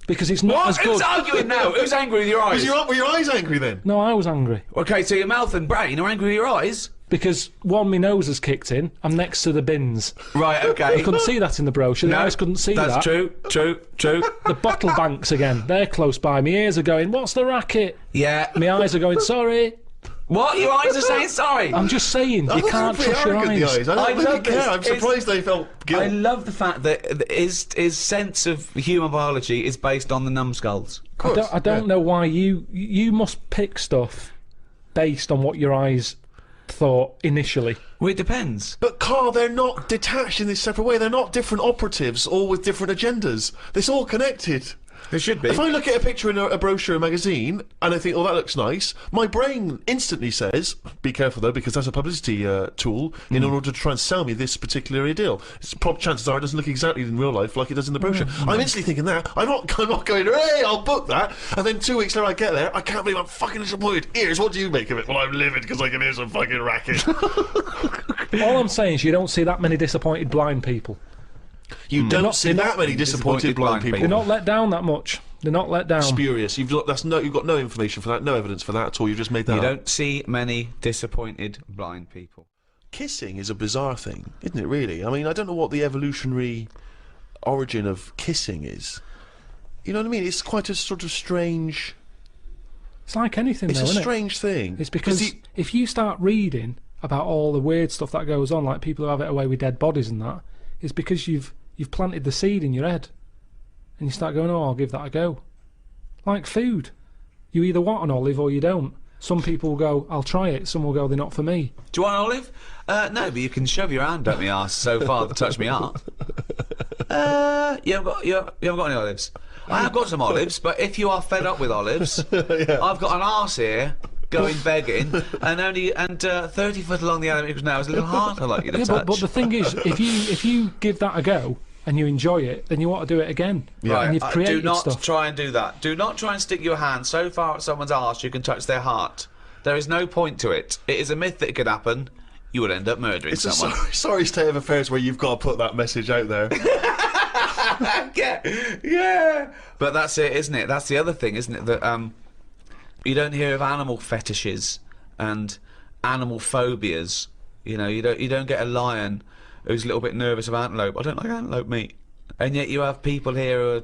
Because it's not What? as good. Who's arguing now? Who's angry with your eyes? Were your eyes angry then? No, I was angry. Okay, so your mouth and brain are angry with your eyes? Because one, my nose has kicked in. I'm next to the bins. Right, okay. You couldn't see that in the brochure. The eyes couldn't see that. That's true. The bottle banks again. They're close by. My ears are going, what's the racket? Yeah. My eyes are going, sorry. What? Your eyes are saying sorry? I'm just saying, you can't trust your The eyes. eyes. I I don't love really care. this. I'm surprised they felt guilt. I love the fact that his sense of human biology is based on the numbskulls. I don't know why you must pick stuff based on what your eyes thought initially. Well, it depends. But Karl, they're not detached in this separate way. They're not different operatives, all with different agendas. It's all connected. There should be. If I look at a picture in a brochure, a magazine, and I think, oh, that looks nice, my brain instantly says, be careful though, because that's a publicity tool in order to try and sell me this particular deal. Chances are it doesn't look exactly in real life like it does in the brochure. I'm instantly thinking that. I'm not going, hey, I'll book that. And then 2 weeks later I get there, I can't believe I'm fucking disappointed. Ears, what do you make of it? Well, I'm livid because I can hear some fucking racket. All I'm saying is you don't see that many disappointed blind people. You don't see that many disappointed blind people. They're not let down that much. They're not let down. Spurious. You've got no information for that, no evidence for that at all. You've just made that You up. don't see many disappointed blind people. Kissing is a bizarre thing, isn't it? Really. I mean, I don't know what the evolutionary origin of kissing is. You know what I mean? It's quite a sort of strange. It's like anything, It's though, a isn't it? strange thing. It's because if you start reading about all the weird stuff that goes on, like people who have it away with dead bodies and that, is because you've planted the seed in your head, and you start going, oh, I'll give that a go. Like food, you either want an olive or you don't. Some people will go, I'll try it. Some will go, they're not for me. Do you want an olive? No, but you can shove your hand up my arse so far to touch me heart. You haven't got any olives. I have got some olives, but if you are fed up with olives, I've got an arse here going begging, and 30 foot along the elevator now is a little heart I'd like you to touch. But the thing is, if you give that a go and you enjoy it, then you want to do it again. Right, and you've created do not stuff. try and do that. Do not try and stick your hand so far at someone's arse you can touch their heart. There is no point to it. It is a myth that it could happen. You would end up murdering someone. It's a sorry state of affairs where you've got to put that message out there. yeah. But that's it, isn't it? That's the other thing, isn't it? That you don't hear of animal fetishes and animal phobias. You know, you don't get a lion who's a little bit nervous of antelope. I don't like antelope meat. And yet you have people here who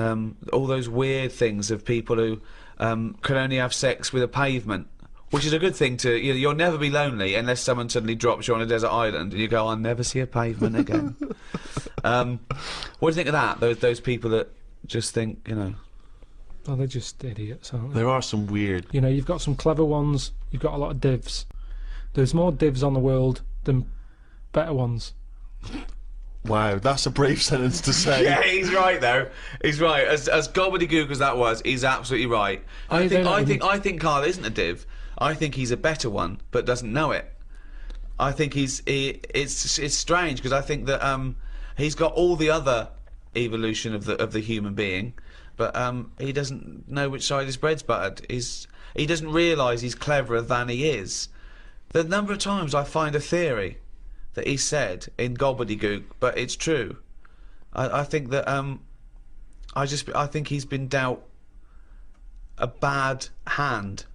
are all those weird things of people who can only have sex with a pavement. Which is a good thing to, you'll never be lonely unless someone suddenly drops you on a desert island and you go, I'll never see a pavement again. What do you think of that? Those people that just think, Oh, they're just idiots, aren't they? There are some weird... You've got some clever ones, you've got a lot of divs. There's more divs on the world than better ones. Wow, that's a brave sentence to say. Yeah, he's right though. He's right. As gobbledygook as that was, he's absolutely right. I think Karl isn't a div. I think he's a better one, but doesn't know it. I think it's strange because I think that he's got all the other evolution of the human being, but he doesn't know which side his bread's buttered. He doesn't realise he's cleverer than he is. The number of times I find a theory that he said in gobbledygook, but it's true. I think that I think he's been dealt a bad hand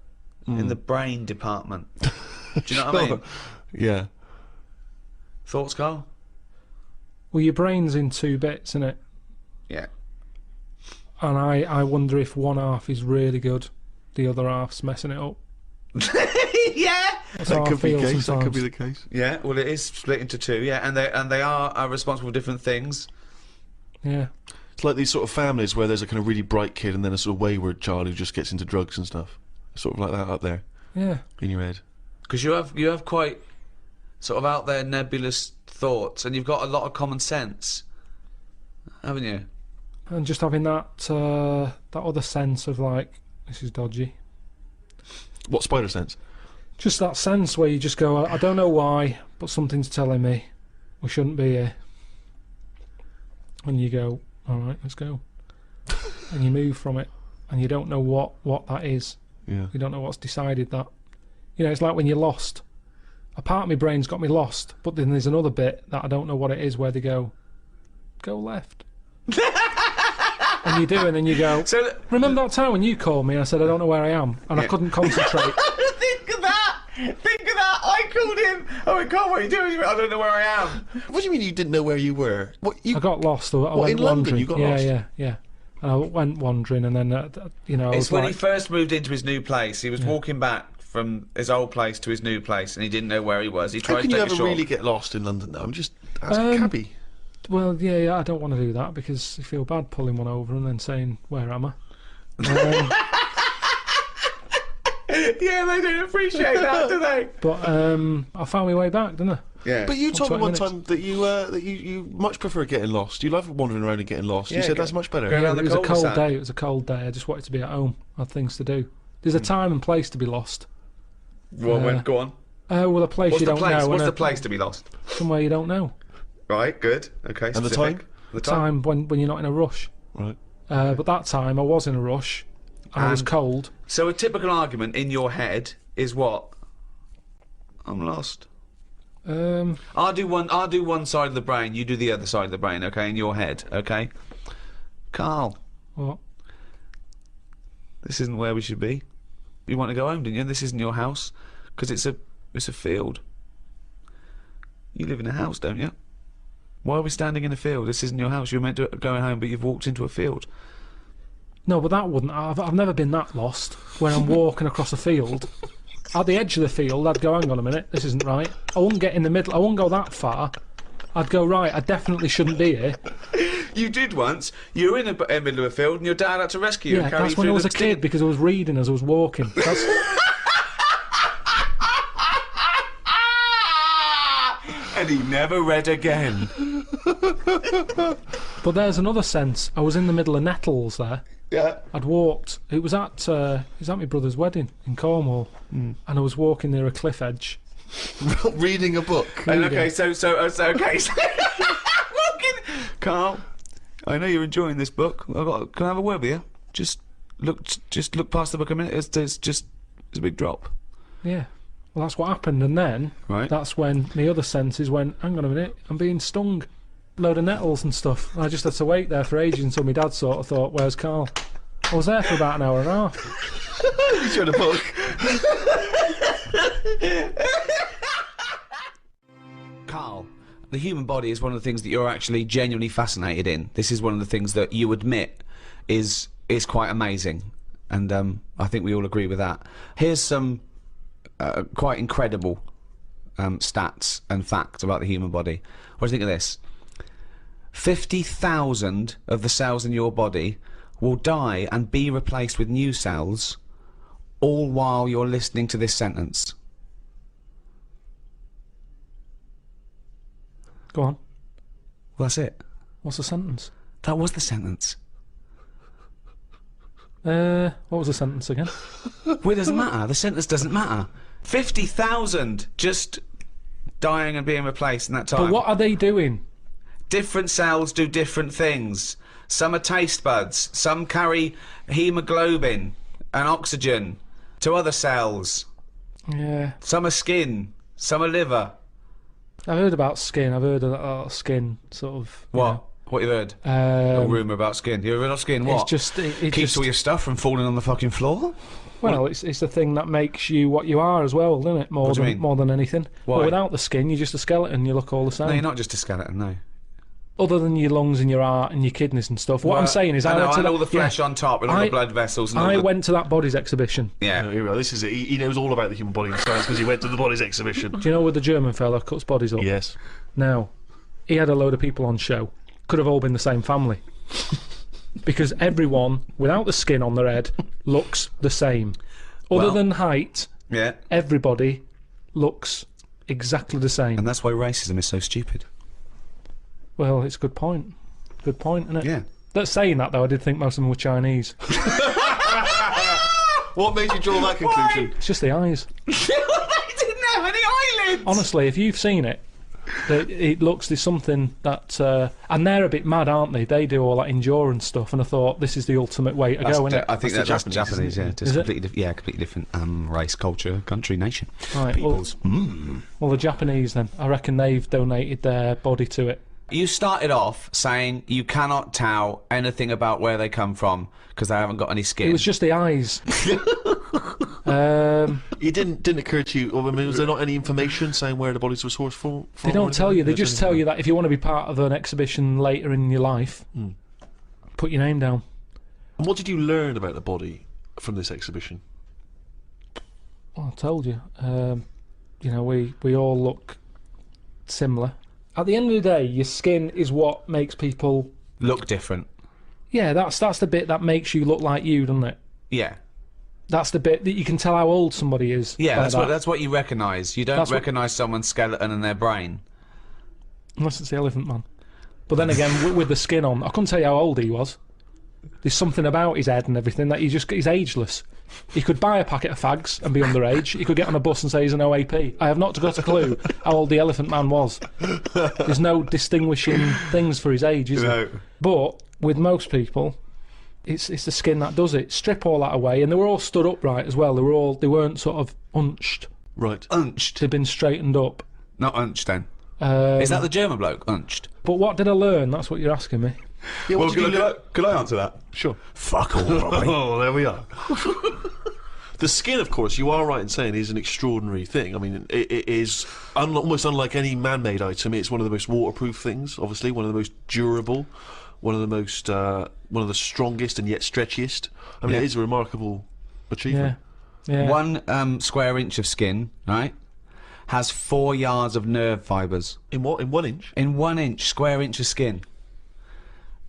in the brain department. Do you know what I mean? Yeah. Thoughts, Karl? Well, your brain's in 2 bits, isn't it? Yeah. And I wonder if one half is really good, the other half's messing it up. Yeah. That's how I feel That sometimes. could be the case. Yeah. Well, it is split into 2. Yeah, and they are responsible for different things. Yeah. It's like these sort of families where there's a kind of really bright kid and then a sort of wayward child who just gets into drugs and stuff. Sort of like that up there Yeah. in your head. Because you have quite sort of out there nebulous thoughts, and you've got a lot of common sense, haven't you? And just having that other sense of like, this is dodgy. What spider sense? Just that sense where you just go, I don't know why, but something's telling me we shouldn't be here. And you go, all right, let's go. And you move from it, and you don't know what that is. Yeah. You don't know what's decided that. It's like when you're lost. A part of my brain's got me lost, but then there's another bit that I don't know what it is, where they go left. And you do, and then you go, So remember that time when you called me and I said I don't know where I am, and I couldn't concentrate. think of that. I called him. Oh my God, what are you doing? He went, I don't know where I am. What do you mean you didn't know where you were? What you? I got lost. I What, went in London wandering. you got yeah, lost? Yeah. And I went wandering, and then I It's was when like, he first moved into his new place. He was walking back from his old place to his new place, and he didn't know where he was. He How tried can to you take a ever short. really get lost in London though? I'm just asking Cabby. well, yeah, I don't want to do that because I feel bad pulling one over and then saying, where am I? Yeah, they don't appreciate that, do they? But I found my way back, didn't I? Yeah. But you told me 20 one minutes. time that you much prefer getting lost. You love wandering around and getting lost. Yeah, you said go- that's much better. go around It the was a cold cul-de-sac. day. It was a cold day. I just wanted to be at home. I had things to do. There's a time and place to be lost. Well, go on. Well, a place What's you the don't place? know. What's and the place to be lost? Somewhere you don't know. Right. Good. Okay. And the specific. time? The time. Time when you're not in a rush. Right. But that time I was in a rush. And I was And- cold. So a typical argument in your head is what? I'm lost. I'll do one side of the brain. You do the other side of the brain. Okay, in your head. Okay. Karl, What? this isn't where we should be. You want to go home, didn't you? This isn't your house, because it's a field. You live in a house, don't you? Why are we standing in a field? This isn't your house. You're meant to go home, but you've walked into a field. No, but that wouldn't. I've never been that lost when I'm walking across a field at the edge of the field, I'd go, hang on a minute, this isn't right. I wouldn't get in the middle, I wouldn't go that far. I'd go, right, I definitely shouldn't be here. You did once. You were in the middle of a field and your dad had to rescue you Yeah, and carry you that's when through I was the a kid, because I was reading as I was walking. That's, And he never read again. but there's another sense. I was in the middle of nettles there. Yeah. I'd walked. It was at my brother's wedding in Cornwall, and I was walking near a cliff edge. Reading a book. And okay, so okay. Carl, I know you're enjoying this book. Can I have a word with you? Just look past the book a minute. It's a big drop. Yeah. Well, that's what happened, and then Right. that's when the other senses went, hang on a minute, I'm being stung. Load of nettles and stuff. And I just had to wait there for ages until my dad sort of thought, where's Karl? I was there for about an hour and a half. You showed a book. Karl, the human body is one of the things that you're actually genuinely fascinated in. This is one of the things that you admit is quite amazing, and I think we all agree with that. Here's some quite incredible stats and facts about the human body. What do you think of this? 50,000 of the cells in your body will die and be replaced with new cells, all while you're listening to this sentence. Go on. Well, that's it. What's the sentence? That was the sentence. What was the sentence again? Well, it doesn't matter. The sentence doesn't matter. 50,000 just dying and being replaced in that time. But what are they doing? Different cells do different things. Some are taste buds. Some carry hemoglobin and oxygen to other cells. Yeah. Some are skin. Some are liver. I've heard about skin. I've heard about skin, sort of. What? What you heard? Yeah. A rumour about skin. You heard of skin? What? It's just. It Keeps just, all your stuff from falling on the fucking floor? well, it's the thing that makes you what you are as well, isn't it? What do you mean? More than anything. Why? Well, without the skin, you're just a skeleton. You look all the same. No, you're not just a skeleton, no. Other than your lungs and your heart and your kidneys and stuff. What Well, I'm saying is, I know, went to and that, all the flesh yeah, on top and all the blood vessels and all I the... went to that bodies exhibition. Yeah. Oh, here we are. This is it. He knows all about the human body and science because he went to the bodies exhibition. Do you know where the German fella cuts bodies up? Yes. Now, he had a load of people on show. Could have all been the same family. Because everyone, without the skin on their head, looks the same. Other Well- than height, Yeah. everybody looks exactly the same. And that's why racism is so stupid. Well, it's a good point. Good point, isn't it? Yeah. That's saying that, though, I did think most of them were Chinese. What made you draw that conclusion? It's just the eyes. They didn't have any eyelids! Honestly, if you've seen it, it looks, there's something that... and they're a bit mad, aren't they? They do all that endurance stuff, and I thought, this is the ultimate way to go, isn't it? I think That's that's the Japanese, Japanese, yeah. Is Just it? completely different race, culture, country, nation. Right, Peoples. well, the Japanese, then, I reckon they've donated their body to it. You started off saying you cannot tell anything about where they come from because they haven't got any skin. It was just the eyes. It didn't occur to you, or I mean, was there not any information saying where the bodies were sourced from? They don't tell you, they just tell you that if you want to be part of an exhibition later in your life, put your name down. And what did you learn about the body from this exhibition? Well, I told you. You know, we all look similar. At the end of the day, your skin is what makes people... Look different. Yeah, that's the bit that makes you look like you, doesn't it? Yeah. That's the bit that you can tell how old somebody is. Yeah, by that's what you recognise. You don't That's what- recognise someone's skeleton and their brain. Unless it's the Elephant Man. But then again, with the skin on, I couldn't tell you how old he was. There's something about his head and everything that he's ageless. He could buy a packet of fags and be underage. He could get on a bus and say he's an OAP. I have not got a clue how old the Elephant Man was. There's no distinguishing things for his age, is there? But with most people, it's the skin that does it. Strip all that away, and they were all stood upright as well. They weren't sort of unched. Right. Unched. They'd been straightened up. Not unched then. Is that the German bloke? Unched. But what did I learn? That's what you're asking me. Yeah, what did you learn? Could I answer that? Sure. Fuck all, probably. Oh, there we are. The skin, of course, you are right in saying, is an extraordinary thing. I mean, it is almost unlike any man-made item. It's one of the most waterproof things, obviously, one of the most durable, one of the strongest and yet stretchiest. I mean, Yeah. it is a remarkable achievement. Yeah. 1 square inch of skin, right, has 4 yards of nerve fibres. In what? In 1 inch? In 1 inch, square inch of skin.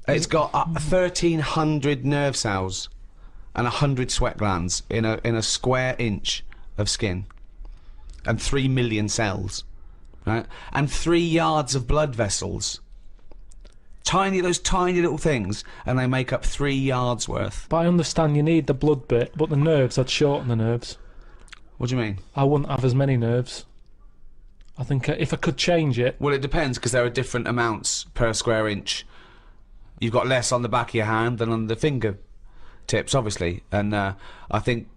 It's got 1,300 nerve cells and 100 sweat glands in a square inch of skin, and 3 million cells, right, and 3 yards of blood vessels. Those tiny little things, and they make up 3 yards worth. But I understand you need the blood bit, but the nerves, I'd shorten the nerves. What do you mean? I wouldn't have as many nerves. I think if I could change it... Well, it depends, because there are different amounts per square inch. You've got less on the back of your hand than on the finger tips, obviously, and I think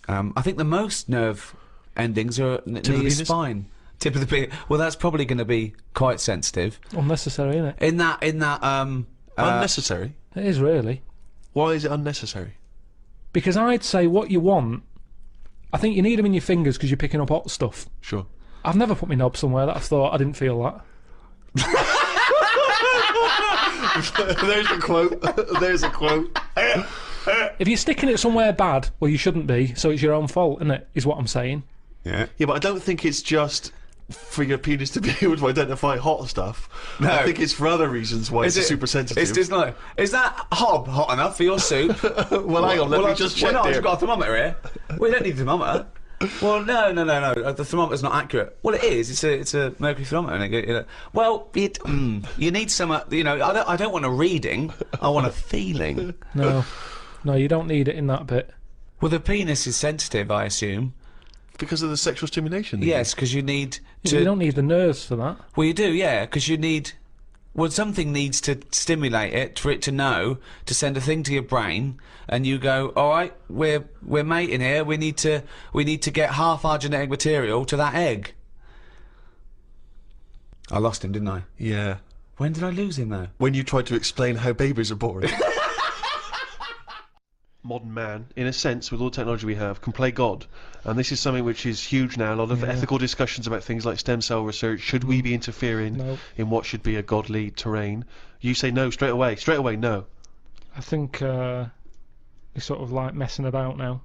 the most nerve endings are near your spine. Tip of the penis. Well, that's probably going to be quite sensitive. Unnecessary, isn't it? In that Unnecessary? It is, really. Why is it unnecessary? Because I'd say what you want... I think you need them in your fingers because you're picking up hot stuff. Sure. I've never put my knob somewhere that I thought I didn't feel that. There's a quote. There's a quote. If you're sticking it somewhere bad, well, you shouldn't be, so it's your own fault, isn't it? Is what I'm saying. Yeah. Yeah, but I don't think it's just for your penis to be able to identify hot stuff. No. I think it's for other reasons why it's super sensitive. It's not. Is that hob hot enough for your soup? Well, hang on, let me just check I've here. got a thermometer here. We don't need a thermometer. Well, no. The thermometer's not accurate. Well, it is. It's a mercury thermometer. And well, you need some. I don't want a reading. I want a feeling. No, you don't need it in that bit. Well, the penis is sensitive, I assume. Because of the sexual stimulation? Yes, because you need to... You don't need the nerves for that. Well, you do, yeah, because you need... Well, something needs to stimulate it for it to know, to send a thing to your brain, and you go, all right, we're mating here, we need to get half our genetic material to that egg. I lost him, didn't I? Yeah. When did I lose him, though? When you tried to explain how babies are born. Modern man, in a sense, with all the technology we have, can play God. And this is something which is huge now. A lot of ethical discussions about things like stem cell research. Should we be interfering in what should be a godly terrain? You say no straight away. Straight away, no. I think they're sort of like messing about now.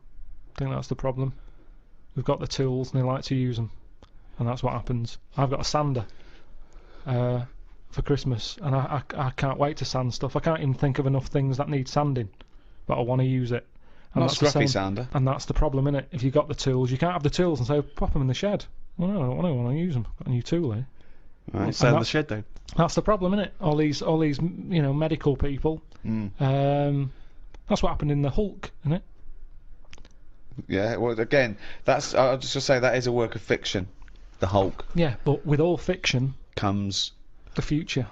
I think that's the problem. We've got the tools and they like to use them. And that's what happens. I've got a sander for Christmas, and I can't wait to sand stuff. I can't even think of enough things that need sanding. But I want to use it. And Not that's the scruffy same. sander. And that's the problem, innit? If you've got the tools, you can't have the tools and say, pop them in the shed. Well, no, I don't want to use them. I've got a new tool here. Right. Sand the shed down. That's the problem, innit? All these, medical people. That's what happened in the Hulk, innit? Yeah, well, again, I'll just say that is a work of fiction. The Hulk. Yeah, but with all fiction comes the future.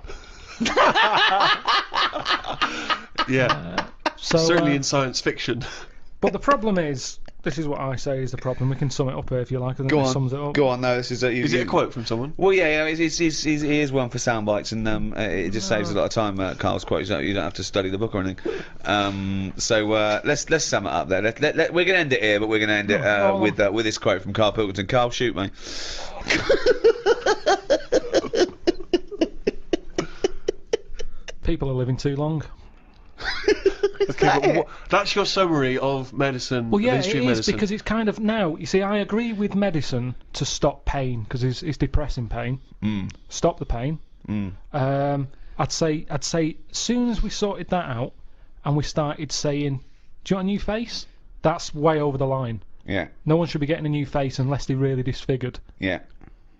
Yeah. Certainly in science fiction. But the problem is, this is what I say is the problem. We can sum it up here if you like. I think it sums it up. Go on, no, this is... Is it a quote from someone? Well, yeah, here's one for sound bites, and it just saves a lot of time, Karl's quote. You don't have to study the book or anything. So let's sum it up there. We're going to end it here, but we're going to end it with this quote from Karl Pilkington. Karl, shoot me. People are living too long. Okay, but that's your summary of medicine. Well, yeah, it is because it's kind of now. You see, I agree with medicine to stop pain because it's depressing pain. Stop the pain. I'd say as soon as we sorted that out and we started saying, "Do you want a new face?" That's way over the line. Yeah. No one should be getting a new face unless they're really disfigured. Yeah.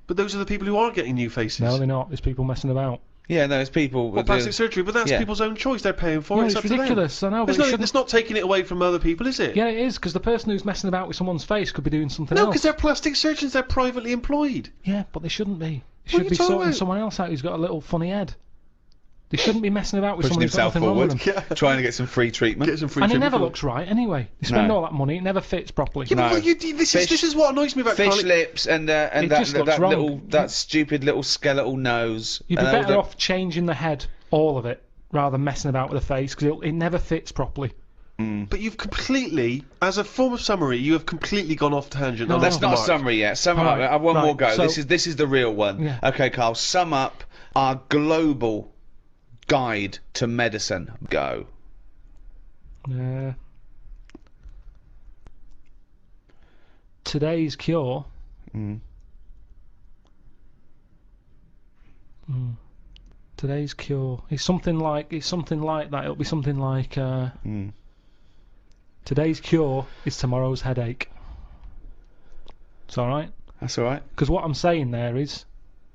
But those are the people who are getting new faces. No, they're not. There's people messing about. Yeah, no, it's people... Well, plastic surgery, but that's people's own choice. They're paying for it. It's up to them. ridiculous. I know, but it's not taking it away from other people, is it? Yeah, it is, because the person who's messing about with someone's face could be doing something No, else. because they're plastic surgeons. They're privately employed. Yeah, but they shouldn't be. They What are should you be talking sorting about? someone else out who's got a little funny head. They shouldn't be messing about with pushing someone who's got himself nothing wrong with forward, them. trying to get some free treatment. Get some free And it treatment never for looks right anyway. They spend all that money, it never fits properly. Yeah, No. but this is what annoys me about Fish Karl. lips and It just looks wrong. that stupid little skeletal nose. You'd be better off changing the head, all of it, rather than messing about with the face, because it never fits properly. But you've completely, as a form of summary, you have completely gone off tangent. No, That's not a summary yet. Sum Right, up. One more right, go. so- This is the real one. Yeah. Okay, Karl. Sum up our global guide to medicine. Go. today's cure. Today's cure is something like that. It'll be something like today's cure is tomorrow's headache. It's all right. That's all right. Because what I'm saying there is,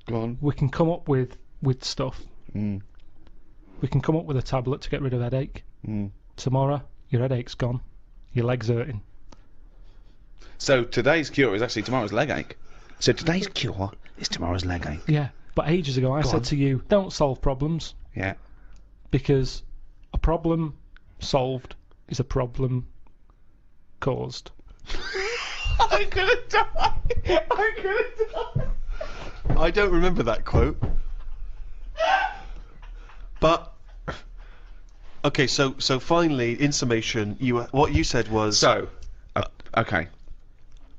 Go on. we can come up with stuff. We can come up with a tablet to get rid of headache. Tomorrow, your headache's gone. Your leg's hurting. So today's cure is actually tomorrow's leg ache. So today's cure is tomorrow's leg ache. Yeah, but ages ago I said on. to you, don't solve problems, Yeah. because a problem solved is a problem caused. I'm gonna die. I'm gonna die. I don't remember that quote. But okay, so finally, in summation, what you said was So, okay,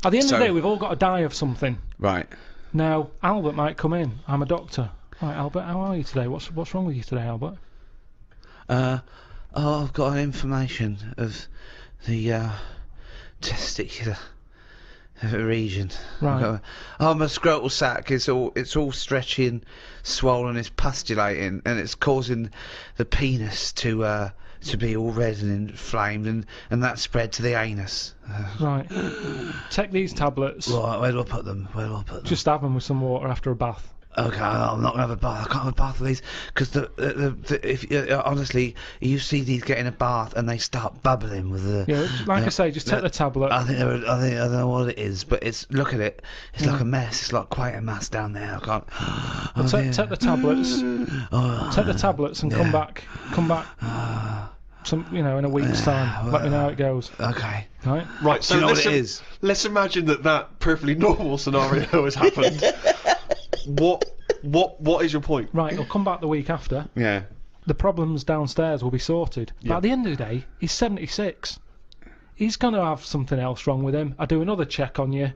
At the end of So- the day, we've all got to die of something. right. Now, Albert might come in. I'm a doctor. Right, Albert, how are you today? What's wrong with you today, Albert? Oh, I've got an inflammation of the testicular region. Right. My scrotal sac is all stretchy and swollen. It's pustulating, and it's causing the penis to be all red and inflamed, and that spread to the anus. Right. Take these tablets. Right, where do I put them? Just have them with some water after a bath. Okay, I'm not gonna have a bath. I can't have a bath of these because honestly, you see these get in a bath and they start bubbling with the. Yeah, like I say, just take the tablet. I don't know what it is, but look at it. It's like a mess. It's like quite a mass down there. I can't. Take the tablets. Take the tablets and come back. In a week's time. Let me know how it goes. Okay. Right. right. So you know what let's it is? Let's imagine that perfectly normal scenario has happened. What is your point? Right. He'll come back the week after. Yeah. The problems downstairs will be sorted. But at the end of the day, he's 76. He's going to have something else wrong with him. I do another check on you,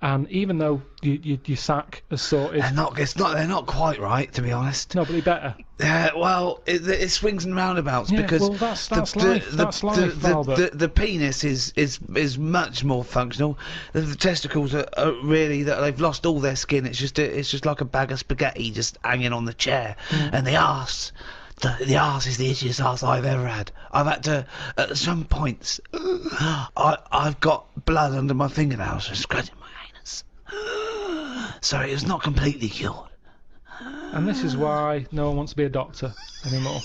and even though your sack is sorted, They're not quite right, to be honest. nobody better. Well, it swings and roundabouts Yeah, because well, that's life. That's life, Albert. the penis is much more functional. The testicles are really they've lost all their skin. It's just like a bag of spaghetti just hanging on the chair, and the arse. The arse is the itchiest arse I've ever had. I've had to, at some points, I've got blood under my fingernails from scratching my anus. So it's not completely cured. And this is why no one wants to be a doctor anymore.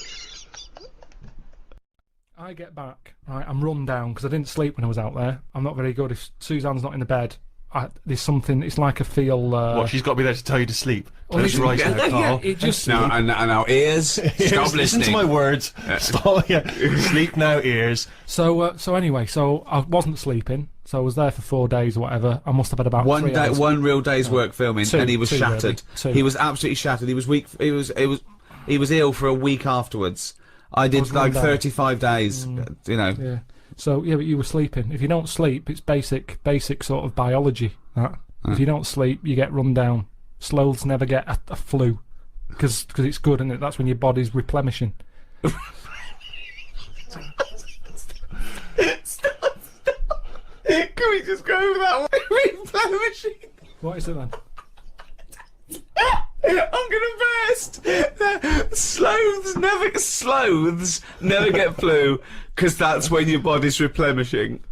I get back, right, I'm run down because I didn't sleep when I was out there. I'm not very good. If Suzanne's not in the bed, there's something, it's like I feel... What, she's got to be there to tell you to sleep? Well, Close your eyes now, Carl. yeah, it just... Now, and our ears, stop Listen listening. to my words. Stop. Yeah. Sleep now, ears. So anyway, I wasn't sleeping, so I was there for 4 days or whatever. I must have had about 3 hours. One real day's work filming, Two, and he was two, shattered. really. Two. He was absolutely shattered. He was weak. He was ill for a week afterwards. I did was like run down. 35 days. You know. Yeah. So, yeah, but you were sleeping. If you don't sleep, it's basic sort of biology, that. If you don't sleep, you get run down. Sloths never get a flu. Because it's good, isn't it? That's when your body's replenishing. Stop. Can we just go that way? Replenishing. What is it then? I'm gonna burst. Sloths never get flu because that's when your body's replenishing.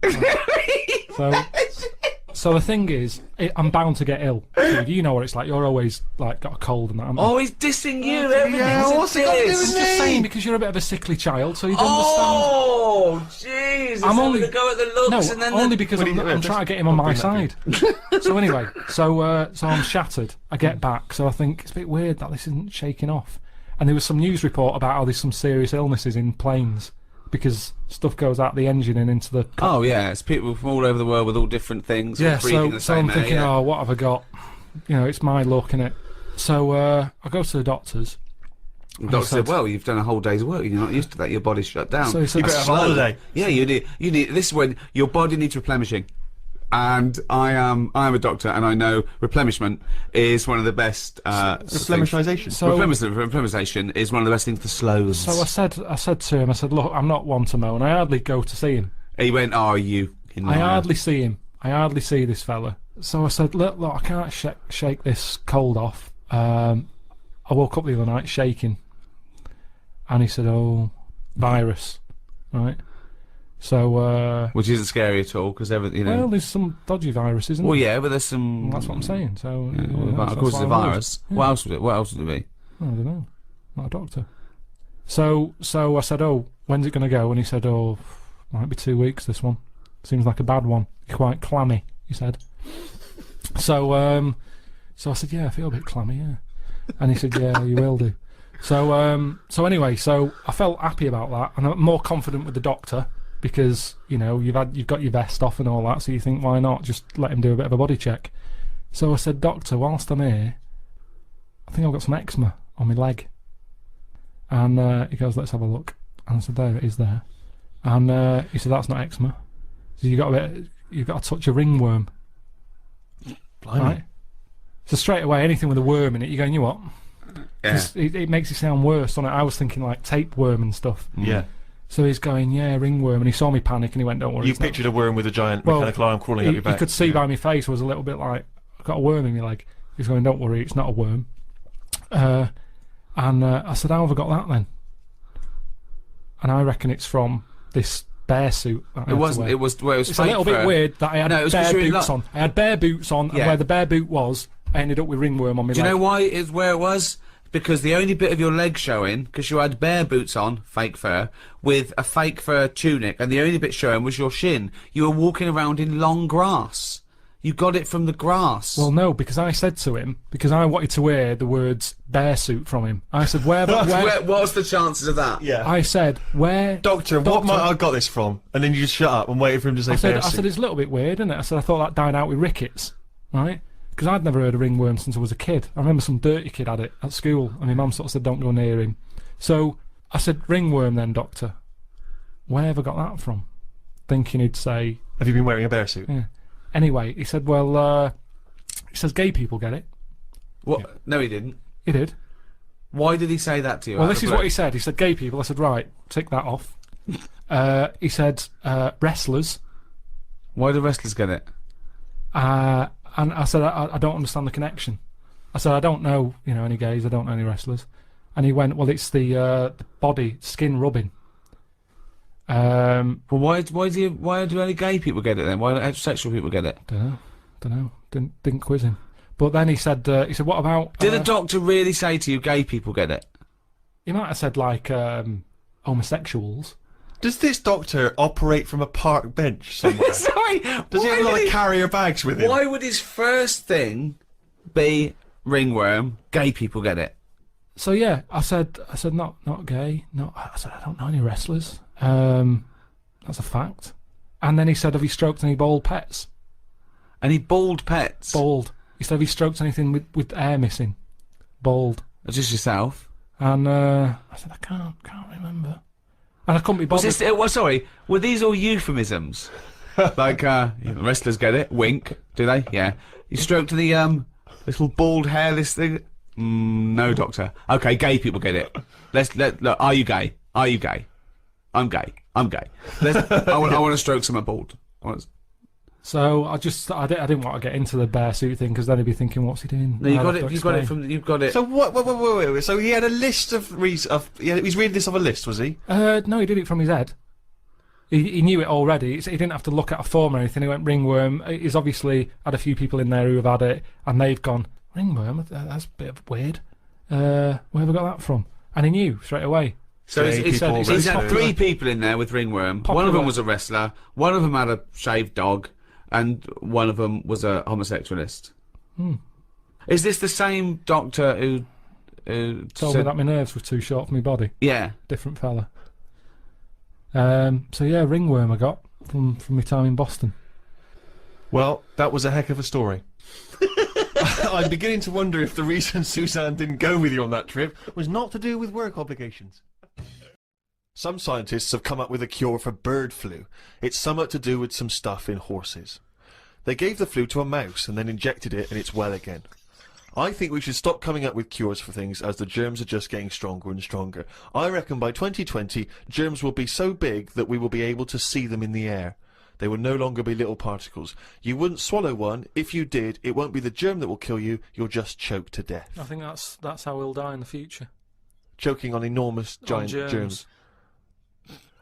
So the thing is, I'm bound to get ill. Dude, you know what it's like. You're always like got a cold and that. haven't you? Oh, he's dissing you. Everything's what's it got to do with I'm just saying because you're a bit of a sickly child, so you don't Oh, jeez. I'm only to go at the looks understand. and then Only because I'm trying to get him on my side. So anyway, so I'm shattered. I get back, so I think it's a bit weird that this isn't shaking off. And there was some news report about how there's some serious illnesses in planes because stuff goes out the engine and into the. Oh yeah, it's people from all over the world with all different things. Yeah, all breathing the so same I'm thinking, air, yeah. oh, what have I got? You know, it's my luck, innit? So I go to the doctors. The doctor said, "Well, you've done a whole day's work. You're not used to that. Your body's shut down. So he said, You better have a holiday. Yeah, you need. This is when your body needs replenishing." And I am a doctor, and I know replenishment is one of the best. Replenishization. Replenishization is one of the best things for sloths. So I said to him, I said, look, I'm not one to moan. I hardly go to see him. He went, "Oh, you." I hardly see him. I hardly see this fella. So I said, look, I can't shake this cold off. I woke up the other night shaking. And he said, oh, virus, right? So, Which isn't scary at all, because everything, you know. well, there's some dodgy virus, isn't Well, there? yeah, but there's some. Well, that's what I'm saying. So, Yeah, well, that's of course, why it's a I worried. virus. Yeah. What else would it? What else would it be? I don't know. Not a doctor. So I said, oh, when's it going to go? And he said, oh, might be 2 weeks, this one. Seems like a bad one. Quite clammy, he said. So I said, yeah, I feel a bit clammy, yeah. And he said, yeah, you will do. So anyway, so I felt happy about that, and I'm more confident with the doctor, because, you know, you've got your vest off and all that, so you think, why not just let him do a bit of a body check? So I said, doctor, whilst I'm here, I think I've got some eczema on my leg. And he goes, let's have a look. And I said, there it is there. And he said, that's not eczema. So you've got a touch of ringworm. Blimey. Right? So straight away, anything with a worm in it, you're going, you what? Yeah. 'Cause it makes it sound worse, doesn't it? I was thinking like tapeworm and stuff. Yeah. So he's going, yeah, ringworm, and he saw me panic, and he went, don't worry. You it's not- pictured a worm with a giant Well, mechanical arm crawling up your back. You could see by my face, I was a little bit like, I've got a worm in my leg. He's going, don't worry, it's not a worm. And I said, how have I got that then? And I reckon it's from this bear suit. That I had It to wasn't. wear. It was. Well, it was It's a fake little bit fur. weird that I had No, it was 'cause bare you were in boots lo- on. I had bare boots on, and Yeah. where the bare boot was, I ended up with ringworm on my Do you leg. know why it's where it was? Because the only bit of your leg showing, because you had bare boots on, fake fur, with a fake fur tunic, and the only bit showing was your shin. You were walking around in long grass. You got it from the grass. Well, no, because I said to him, because I wanted to hear the words bear suit from him. I said, where What's the chances of that? Yeah. I said, where... Doctor, what might I got this from? And then you just shut up and waited for him to say I said, bear suit. it's a little bit weird, isn't it? I said, I thought that died out with rickets, right? Because I'd never heard of ringworm since I was a kid. I remember some dirty kid had it at school, and my mum sort of said, don't go near him. So I said, ringworm then, doctor. Where have I got that from? Thinking he'd say... Have you been wearing a bear suit? Yeah. Anyway, he said, well, he says gay people get it. What? Yeah. No, he didn't. He did. Why did he say that to you? Well, this is what he said. He said gay people. I said, right, tick that off. He said wrestlers. Why do wrestlers get it? And I said, I don't understand the connection. I said, I don't know, any gays. I don't know any wrestlers. And he went, well, it's the body, skin rubbing. Well, why do only gay people get it then? Why don't heterosexual people get it? Don't know. Didn't quiz him. But then he said, what about... Did a doctor really say to you, gay people get it? He might have said, like, homosexuals. Does this doctor operate from a park bench somewhere? Sorry, Does he have a lot of carrier bags with him? Why would his first thing be ringworm? Gay people get it. So yeah, I said not gay. No, I said I don't know any wrestlers. That's a fact. And then he said, have you stroked any bald pets? Any bald pets? Bald. He said, have you stroked anything with hair missing? Bald. Just yourself? And I said, I can't remember. And I couldn't be bothered. Sorry, were these all euphemisms? Like, wrestlers get it, wink, do they? Yeah. You stroked the, little bald hairless thing? No, doctor. Okay, gay people get it. Look, are you gay? Are you gay? I'm gay. I'm gay. I want to stroke someone bald. So I didn't want to get into the bear suit thing, because then he'd be thinking, what's he doing? No, you've got it. So wait. So he had a list of he's reading this off a list, was he? No, he did it from his head. He knew it already. He didn't have to look at a form or anything. He went ringworm. He's obviously had a few people in there who have had it, and they've gone, ringworm? That's a bit weird. Where have I got that from? And he knew straight away. So he's had 3 people in there with ringworm. One of them was a wrestler, one of them had a shaved dog, and one of them was a homosexualist. Is this the same doctor who told me that my nerves were too short for my body? Yeah. Different fella. So yeah, ringworm I got from my time in Boston. Well, that was a heck of a story. I'm beginning to wonder if the reason Suzanne didn't go with you on that trip was not to do with work obligations. Some scientists have come up with a cure for bird flu. It's somewhat to do with some stuff in horses. They gave the flu to a mouse and then injected it, and it's well again. I think we should stop coming up with cures for things, as the germs are just getting stronger and stronger. I reckon by 2020, germs will be so big that we will be able to see them in the air. They will no longer be little particles. You wouldn't swallow one. If you did, it won't be the germ that will kill you. You'll just choke to death. I think that's how we'll die in the future. Choking on enormous giant germs.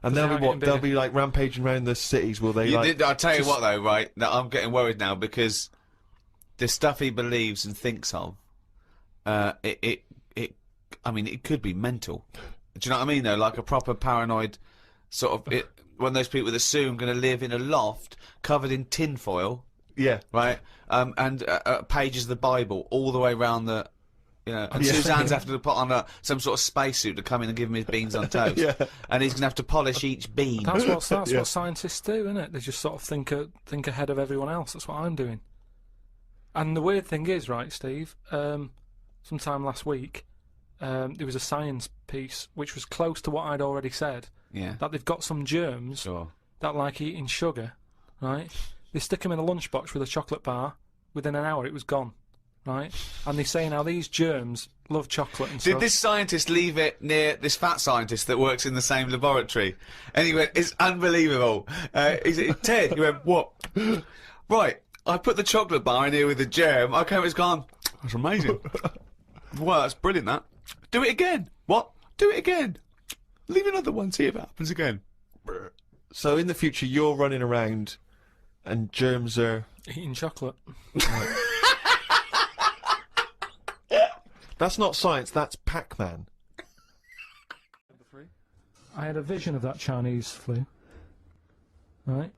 And they'll be what? They'll be like rampaging around the cities, will they? I'll tell you what though, right? Now I'm getting worried now because the stuff he believes and thinks of, I mean, it could be mental. Do you know what I mean though? Like a proper paranoid sort of one of those people that soon going to live in a loft covered in tinfoil. Yeah. Right. And pages of the Bible all the way around the. You know, and Suzanne's having to put on some sort of spacesuit to come in and give him his beans on toast. Yeah. And he's going to have to polish each bean. That's what scientists do, isn't it? They just sort of think ahead of everyone else. That's what I'm doing. And the weird thing is, right, Steve, sometime last week, there was a science piece which was close to what I'd already said. Yeah. That they've got some germs that like eating sugar, right? They stick them in a lunchbox with a chocolate bar. Within an hour, it was gone. Right, and they say now these germs love chocolate and stuff. Did this scientist leave it near this fat scientist that works in the same laboratory? And he went, it's unbelievable. He said, Ted, he went, what? Right, I put the chocolate bar in here with the germ. I came, it's gone. That's amazing. Well, that's brilliant, that. Do it again. What? Do it again. Leave another one, see if it happens again. So in the future, you're running around, and germs are eating chocolate. That's not science, that's Pac-Man. Number 3. I had a vision of that Chinese flu. Right?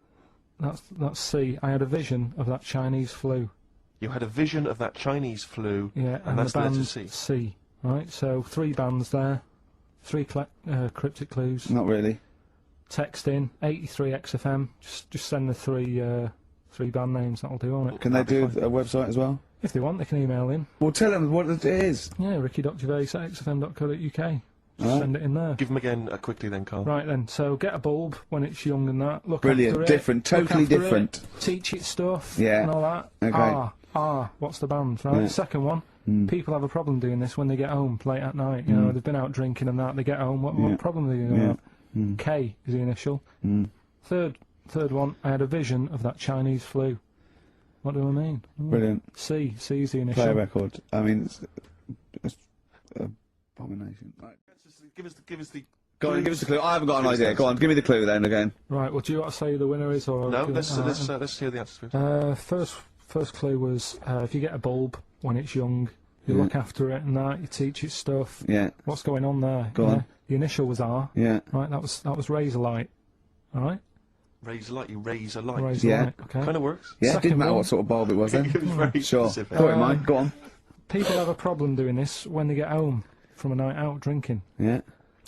That's C. I had a vision of that Chinese flu. You had a vision of that Chinese flu, Yeah, and that's the the band letter C. C. Right? So 3 bands there. 3 cryptic clues. Not really. Text in 83 XFM. Just send the 3 band names. That'll do, won't it? Can they do a website as well? If they want, they can email in. Well, tell them what it is. Yeah, ricky.gervais@xfm.co.uk. Right. Send it in there. Give them again quickly then, Karl. Right then, so get a bulb when it's young and that. Look Brilliant, after it. different, look totally after different. It, teach it stuff. Yeah. And all that. Okay. What's the band? Right. Yeah. Second one. People have a problem doing this when they get home late at night. You know, they've been out drinking and that. They get home. What problem are they going to have? K is the initial. Third one. I had a vision of that Chinese flu. What do I mean? Brilliant. C is the initial. Play a record. I mean, it's abomination. Right. Give us the. Go on, give us the clue. I haven't got an idea. Go on, give me the clue then again. Right. Well, do you want to say who the winner is, or No, do you- let's hear the answers first. First clue was if you get a bulb when it's young, you look after it and that. You teach it stuff. Yeah. What's going on there? Go on. The initial was R. Yeah. Right. That was razor light. All right. Raise a light, you raise a light. Razor Yeah. light. Okay. Kind of works. Yeah, it Second didn't matter one. what sort of bulb it was then. It was very Sure. specific. Got it in mind. Go on. People have a problem doing this when they get home from a night out drinking. Yeah.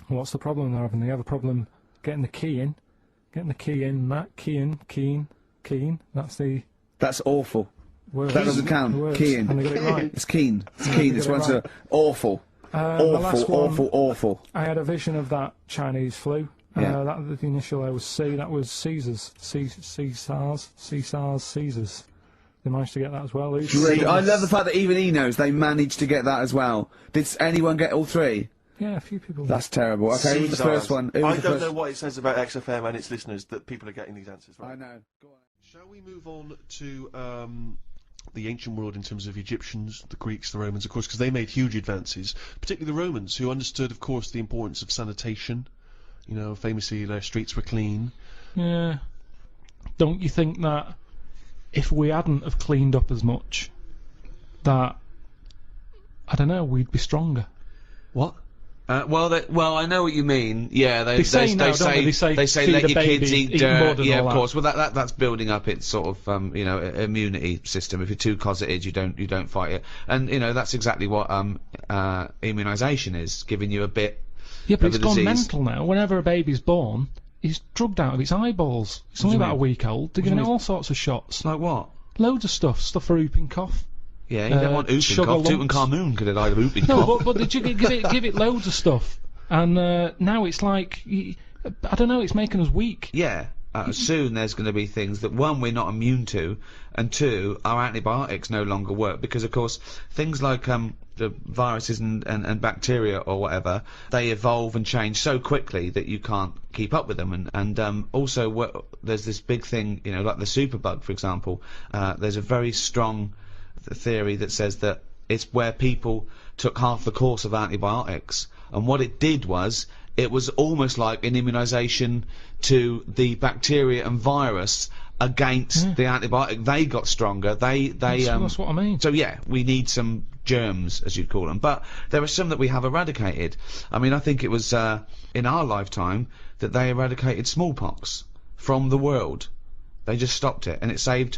What's the problem they're having? They have a problem getting the key in. That keen. That's the That's awful. word. That doesn't count. The words. Keen. And they got it right. It's keen. It's keen. It's Get it one's right. awful. The last one, Awful. I had a vision of that Chinese flu. Yeah. The initial there was C. That was Caesars. Caesars. They managed to get that as well. Great. I love the fact that even he knows they managed to get that as well. Did anyone get all 3? Yeah, a few people. That's terrible. Okay, who's the first one? Who was I the don't first? know what it says about XFM and its listeners that people are getting these answers right. I know. Go on. Shall we move on to the ancient world in terms of Egyptians, the Greeks, the Romans, of course, because they made huge advances, particularly the Romans, who understood, of course, the importance of sanitation. You know, famously their streets were clean. Yeah. Don't you think that if we hadn't have cleaned up as much, that, I don't know, we'd be stronger? What? Well, I know what you mean. Yeah, They say now, don't they? They say feed let a your kids baby, eat eat dirt. mud and Yeah, all of that. course. Well, that's building up its sort of immunity system. If you're too cosseted, you don't fight it. And you know that's exactly what immunisation is, giving you a bit. Yeah, but of it's the gone disease. mental now. Whenever a baby's born, he's drugged out of its eyeballs. It's only about a week old. They're giving it all sorts of shots. Like what? Loads of stuff for whooping cough. Yeah, you don't want whooping sugar cough. lumps. Tutankhamun could have died of whooping No, cough. but did you give it loads of stuff, and now it's like I don't know. It's making us weak. Yeah. Soon there's going to be things that, one, we're not immune to, and two, our antibiotics no longer work, because of course things like the viruses and bacteria or whatever, they evolve and change so quickly that you can't keep up with them. And also, there's this big thing, you know, like the superbug, for example. There's a very strong theory that says that it's where people took half the course of antibiotics, and what it did was, it was almost like an immunisation to the bacteria and virus against the antibiotic. They got stronger. That's what I mean. So yeah, we need some germs, as you'd call them, but there are some that we have eradicated. I mean, I think it was in our lifetime that they eradicated smallpox from the world. They just stopped it, and it saved,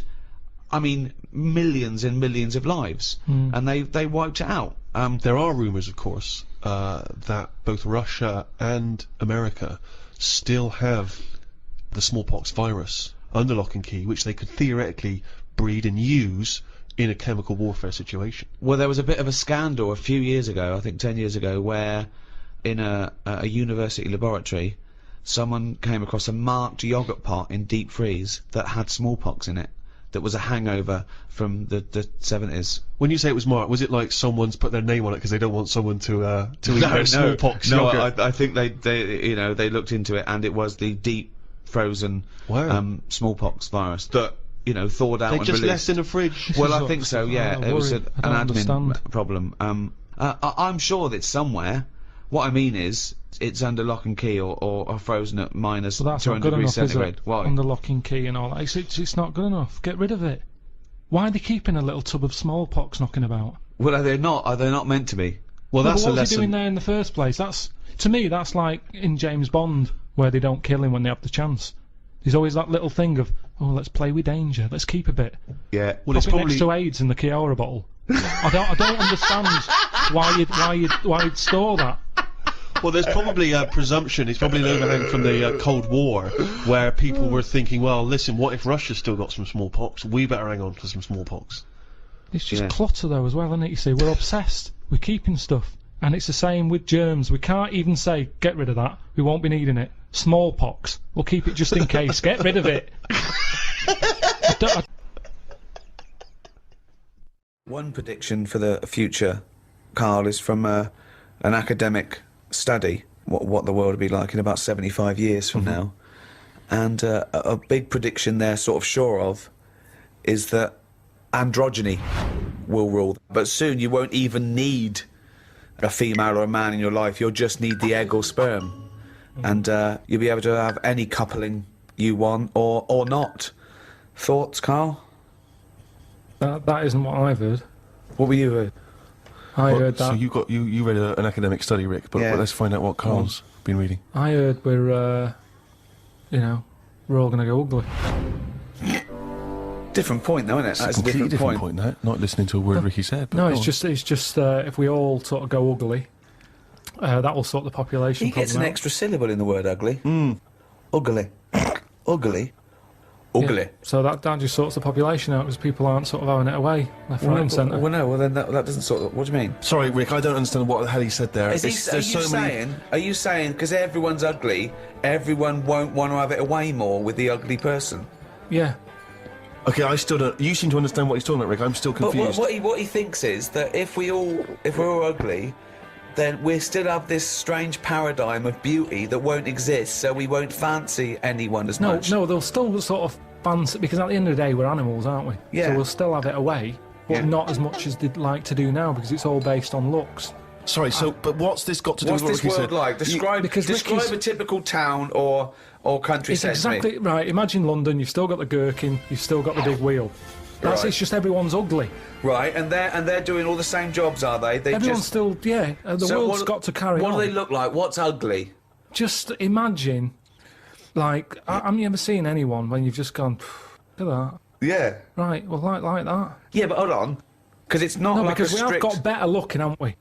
I mean, millions and millions of lives, and they wiped it out. There are rumours, of course, that both Russia and America still have the smallpox virus under lock and key, which they could theoretically breed and use in a chemical warfare situation. Well, there was a bit of a scandal a few years ago, I think 10 years ago, where in a university laboratory, someone came across a marked yoghurt pot in deep freeze that had smallpox in it. That was a hangover from the 70s. When you say it was marked, was it like someone's put their name on it because they don't want someone to eat their smallpox no, yogurt? I think they you know, they looked into it, and it was the deep frozen smallpox virus that, you know, thawed out They and just released. left in a fridge. Well, I think so, yeah. It was an admin understand. problem. I'm sure that it's somewhere. What I mean is, it's under lock and key or frozen at minus So that's 200 not good degrees enough, is centigrade. it? Why? Under lock and key and all that. It's not good enough. Get rid of it. Why are they keeping a little tub of smallpox knocking about? Well, are they not meant to be? Well, No, that's but a what was he lesson. doing there in the first place? That's, to me, that's like in James Bond, where they don't kill him when they have the chance. There's always that little thing of, oh, let's play with danger, let's keep a bit. Yeah. Well, it's Pop it probably next to AIDS in the Kiora bottle. I don't understand why you'd store that. Well, there's probably a presumption, it's probably an overhang from the Cold War, where people were thinking, well, listen, what if Russia's still got some smallpox? We better hang on to some smallpox. It's just Yeah. clutter though as well, isn't it? You see, we're obsessed. We're keeping stuff. And it's the same with germs. We can't even say, get rid of that. We won't be needing it. Smallpox. We'll keep it just in case. Get rid of it. One prediction for the future, Karl, is from an academic study, what the world will be like in about 75 years from now. And a big prediction they're sort of sure of is that androgyny will rule. But soon you won't even need a female or a man in your life, you'll just need the egg or sperm. And you'll be able to have any coupling you want or not. Thoughts, Karl? That isn't what I've heard. What were you heard? I heard that. So you read an academic study, Rick, but Yeah. let's find out what Carl's been reading. I heard we're, you know, we're all gonna go ugly. Different point, though, isn't it? It's a That's a completely different different point, that. Not listening to a word Ricky said. But No, go it's on. just if we all sort of go ugly, that will sort the population He gets an problem out. extra syllable in the word ugly. Ugly. Ugly. Ugly. Yeah. So that just sorts the population out because people aren't sort of having it away left, right, and centre. Well, no, well then that doesn't sort of... What do you mean? Sorry, Rick, I don't understand what the hell he said there. Are you saying, because everyone's ugly, everyone won't want to have it away more with the ugly person? Yeah. Okay, I still don't... You seem to understand what he's talking about, Rick. I'm still But confused. what he thinks is that if we're all ugly, then we still have this strange paradigm of beauty that won't exist, so we won't fancy anyone as No, much. no, they'll still sort of fancy, because at the end of the day we're animals, aren't we? Yeah. So we'll still have it away, but Yeah. not as much as they'd like to do now because it's all based on looks. Sorry, so... But what's this got to do What's with what this Ricky world said? like? Describe Ricky's- a typical town or country It's set to me. exactly right. Imagine London. You've still got the gherkin. You've still got the big wheel. That's Right. It's just everyone's ugly. Right, and they're doing all the same jobs, are they? They Everyone's just... still the So world's what- got to carry What on. do they look like? What's ugly? Just imagine, like, have you ever seen anyone when you've just gone, look at that? Yeah. Right, well, like that. Yeah, but hold on. Because it's not No, like because a we strict... have got better looking, haven't we?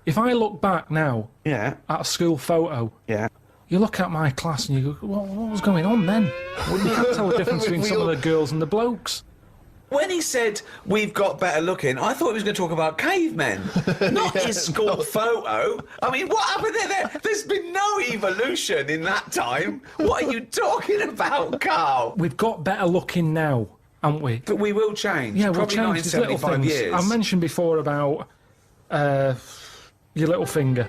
If I look back now Yeah, at a school photo, yeah. you look at my class and you go, what was going on then? You can't tell the difference between some of the girls and the blokes. When he said, we've got better looking, I thought he was going to talk about cavemen. Not his school photo. I mean, what happened there? There's been no evolution in that time. What are you talking about, Karl? We've got better looking now, haven't we? But we will change. Yeah, we'll Probably change not in these little 75 things. years. I mentioned before about your little finger.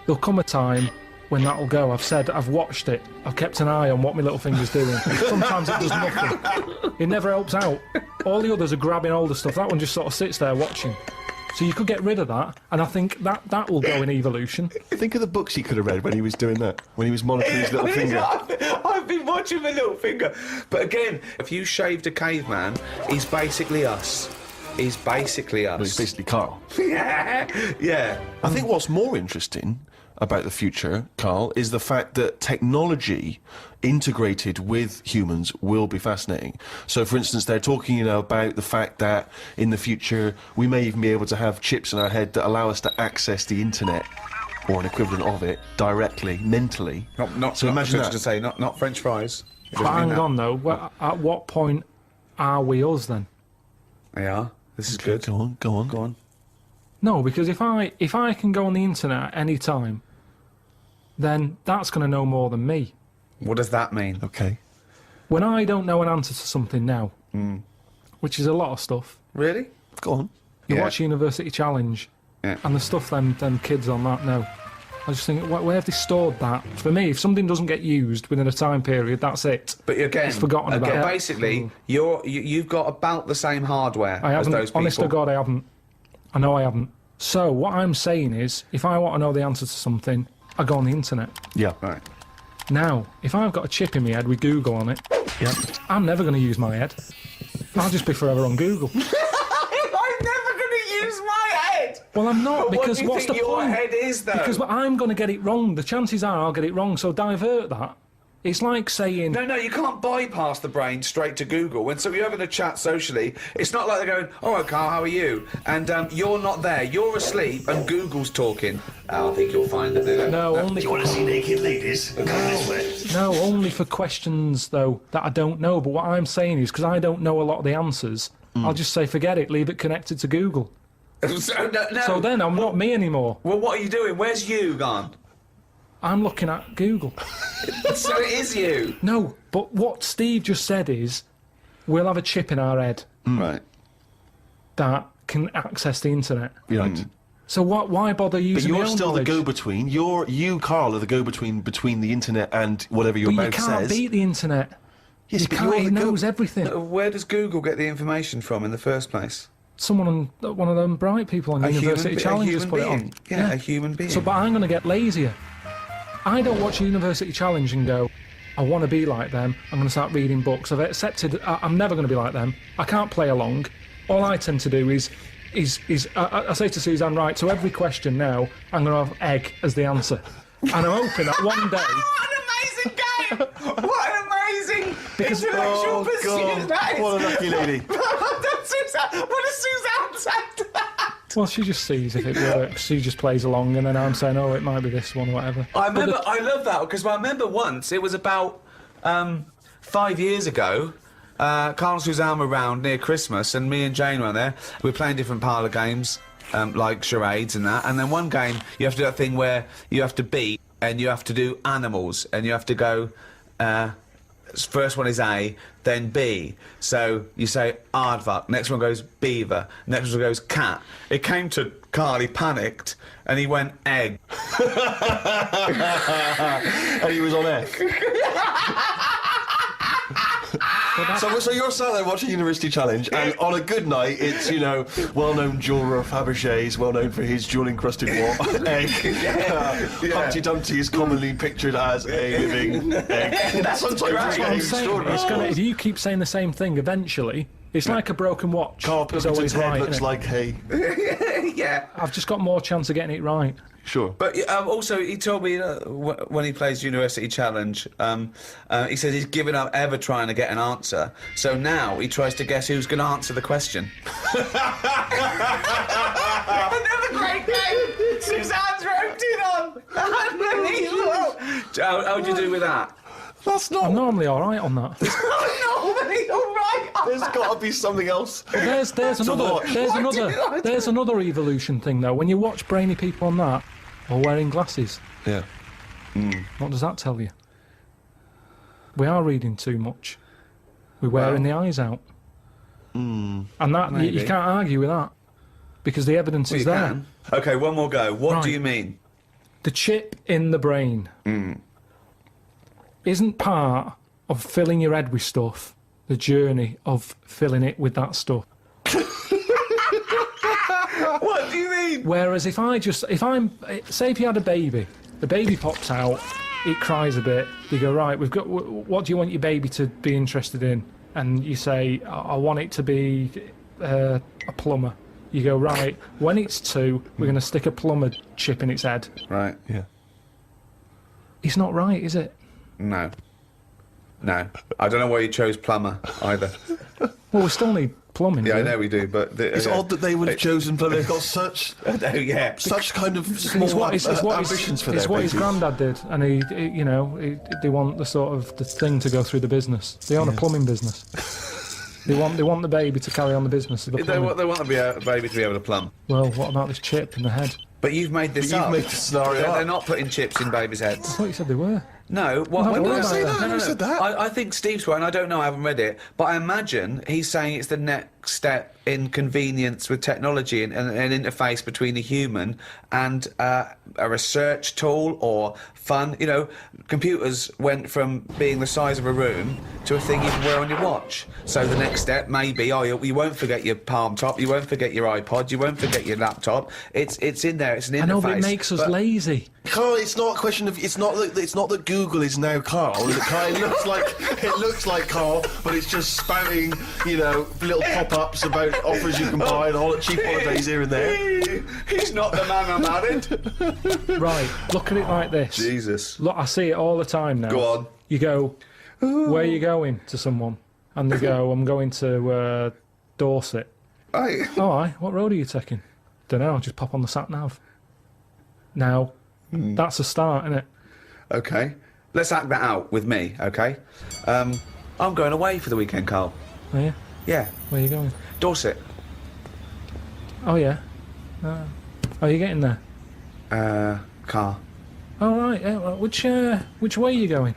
There'll come a time when that'll go. I've watched it. I've kept an eye on what my little finger's doing. Sometimes it does nothing. It never helps out. All the others are grabbing all the stuff. That one just sort of sits there watching. So you could get rid of that, and I think that will go in evolution. Think of the books he could have read when he was doing that, when he was monitoring his little finger. I've been watching my little finger. But again, if you shaved a caveman, he's basically us. He's basically us. Well, he's basically Karl. Yeah. I think what's more interesting about the future, Karl, is the fact that technology integrated with humans will be fascinating. So, for instance, they're talking, you know, about the fact that in the future we may even be able to have chips in our head that allow us to access the internet, or an equivalent of it, directly, mentally. So imagine that. To say, not French fries. But hang on, though. At what point are we us, then? Yeah, this is good. Go on. No, because if I can go on the internet at any time, then that's going to know more than me. What does that mean? Okay. When I don't know an answer to something now, which is a lot of stuff. Really? Go on. You watch University Challenge, and the stuff them kids on that know. I just think, where have they stored that? For me, if something doesn't get used within a time period, that's it. But again, it's forgotten about. Basically, you've got about the same hardware as those people. Honest to God, I haven't. I know I haven't. So what I'm saying is, if I want to know the answer to something, I go on the internet. Yeah. Right. Now, if I've got a chip in my head with Google on it, I'm never going to use my head. I'll just be forever on Google. I'm never going to use my head! Well, I'm not, because what's the point? Your head is, though? Because I'm going to get it wrong. The chances are I'll get it wrong, so divert that. It's like saying... No, you can't bypass the brain straight to Google. When you're having a chat socially, it's not like they're going, all right, Karl, how are you? And you're not there. You're asleep and Google's talking. I think you'll find that... No, only... Do you want to see naked ladies? Come this way. No, only for questions, though, that I don't know. But what I'm saying is, because I don't know a lot of the answers, I'll just say, forget it, leave it connected to Google. So then I'm not me anymore. Well, what are you doing? Where's you gone? I'm looking at Google. So it is you. No, but what Steve just said is, we'll have a chip in our head Right. that can access the internet. Right. So why bother using But my you're own still knowledge? the go-between. You, Karl, are the go-between between the internet and whatever your But you mouth can't says. beat the internet. Yes, You but can't, you're he the knows everything. Where does Google get the information from in the first place? Someone on one of them bright people on University Challenge has put it on. Yeah, a human being. So, but I'm going to get lazier. I don't watch University Challenge and go, I want to be like them, I'm going to start reading books. I've accepted I'm never going to be like them. I can't play along. All I tend to do is I say to Suzanne, right, so every question now, I'm going to have egg as the answer. And I'm hoping that one day... What an amazing game! What an amazing intellectual pursuit that is! What a lucky lady. What does Suzanne say to that? Well, she just sees if it works. She just plays along, and then I'm saying, oh, it might be this one or whatever. I love that, because I remember once, it was about 5 years ago, Karl and Suzanne were round near Christmas, and me and Jane were there. We were playing different parlour games, like charades and that, and then one game, you have to do that thing where you have to beat, and you have to do animals, and you have to go, first one is A, then B. So you say aardvark, next one goes beaver, next one goes cat. It came to Karl, he panicked, and he went egg. And he was on air. So you're sat there watching University Challenge, and on a good night, it's, you know, well-known jeweller Fabergé's, well-known for his jewel-encrusted egg. Humpty Dumpty is commonly pictured as a living egg. Sometimes it's I'm saying, if you keep saying the same thing, eventually, it's like a broken watch. Carl It's Pilkington's always head right, looks innit? like hay. Yeah. I've just got more chance of getting it right. Sure. But also, he told me when he plays University Challenge, he says he's given up ever trying to get an answer. So now he tries to guess who's going to answer the question. Another great game! Suzanne's roped in on! Unbelievable! How would you do with that? That's not... I'm normally alright on that. Normally alright on There's that. got to be something else. There's another evolution thing though. When you watch brainy people on that, or wearing glasses, Yeah. what does that tell you? We are reading too much. We're wearing the eyes out. And that you can't argue with that. because the evidence Well, is you there. can. Okay, one more go. What do Right. you mean? The chip in the brain isn't part of filling your head with stuff, the journey of filling it with that stuff. What do you mean? Whereas if say if you had a baby, the baby pops out, it cries a bit, you go, right, we've got, what do you want your baby to be interested in? And you say, I want it to be a plumber. You go, right, when it's 2, we're going to stick a plumber chip in its head. Right. Yeah. It's not right, is it? No. No. I don't know why you chose plumber either. Well, we still need plumbing. Yeah, I do we? know we do, but... It's odd that they would have chosen, but they've got such Oh, yeah. such kind of It's small what his ambitions for their it's what his babies. granddad did, and they want the sort of the thing to go through the business. They own a plumbing business. they want the baby to carry on the business of the They plumbing. want a baby to be able to plumb. Well, what about this chip in the head? But you've made this But you've up. made the scenario They're up. not putting chips in babies' I heads. thought you said they were. No, Well, when I did I don't say know that? that. Who said that? I think Steve swore, and I don't know, I haven't read it, but I imagine he's saying it's the next step in convenience with technology and an interface between a human and a research tool or fun. You know, computers went from being the size of a room to a thing you can wear on your watch. So the next step may be, you won't forget your palm top, you won't forget your iPod, you won't forget your laptop. It's in there, it's an interface. I know, but it makes us lazy. Carl, it's not a question of. It's not that Google is now Carl. It looks like Carl, but it's just spamming, little pop-ups about offers you can buy and cheap holidays here and there. He's not the man I married. Right, look at it like this. Jesus. Look, I see it all the time now. Go on. You go, where are you going, to someone? And they go, I'm going to Dorset. Hey. Oh, aye, what road are you taking? Dunno, I'll just pop on the sat-nav. Now, that's a start, isn't it? Okay. Let's act that out with me, okay? I'm going away for the weekend, Carl. Are you? Yeah. Where are you going? Dorset. Oh, yeah. Are you getting there? Car. Oh, right, yeah, well, which way are you going?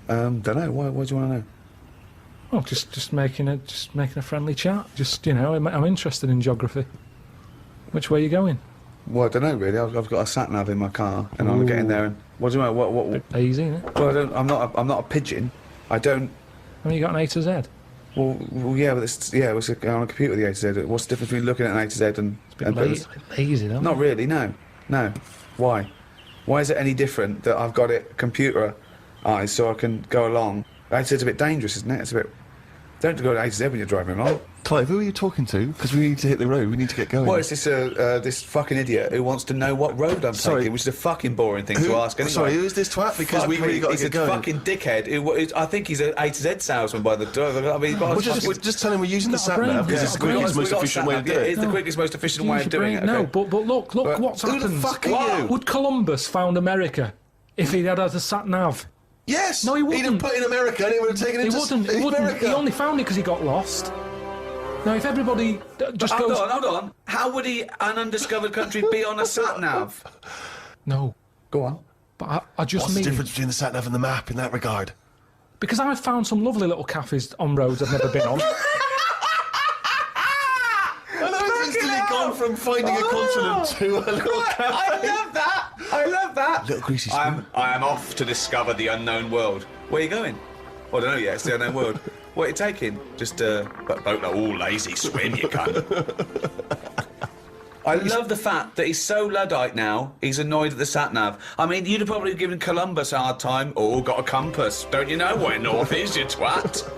Dunno, why do you want to know? Oh, just making a friendly chat. Just, I'm interested in geography. Which way are you going? Well, I don't know, really. I've got a sat-nav in my car, and I'm getting there, and... What do you want? What? Easy, isn't it? Well, I'm not a pigeon. I don't... Have you got an A to Z? Well, yeah, but it's on a computer, the A to Z. What's the difference between looking at an A to Z and... Lazy, though. Not really, no. No. Why? Why is it any different that I've got it computerised so I can go along? A to Z's a bit dangerous, isn't it? It's a bit... Don't go to A to Z when you're driving along. Clive, who are you talking to? Because we need to hit the road. We need to get going. Well, it's this fucking idiot who wants to know what road I'm taking, which is a fucking boring thing to ask anyway. Sorry, who is this twat? Because we really got to get going. He's a fucking dickhead. I think he's an A to Z salesman by the door. I mean, just tell him we're using the sat nav because it's the quickest, most efficient way to do it. It's the quickest, most efficient way of doing it. No, Okay. but look what's Who happened. the fuck are you? Would Columbus found America if he'd had a sat nav? Yes! No, he He'd have wouldn't. put in America and he would have taken him He to wouldn't. He wouldn't. America. He only found it because he got lost. Now, if everybody just Hold goes... on. How would an undiscovered country be on a sat nav? No, Go on. but I just What's mean... the difference between the sat nav and the map in that regard? Because I've found some lovely little cafes on roads I've never been on. And I've instantly gone from finding a continent to a little cafe. I love that. Little greasy spoon. I am off to discover the unknown world. Where are you going? Well, I don't know yet. It's the unknown world. What are you taking? Just a boat. Oh, lazy swim, you cunt. I love the fact that he's so Luddite now, he's annoyed at the sat-nav. I mean, you'd have probably given Columbus a hard time. Oh, got a compass. Don't you know where north is, you twat?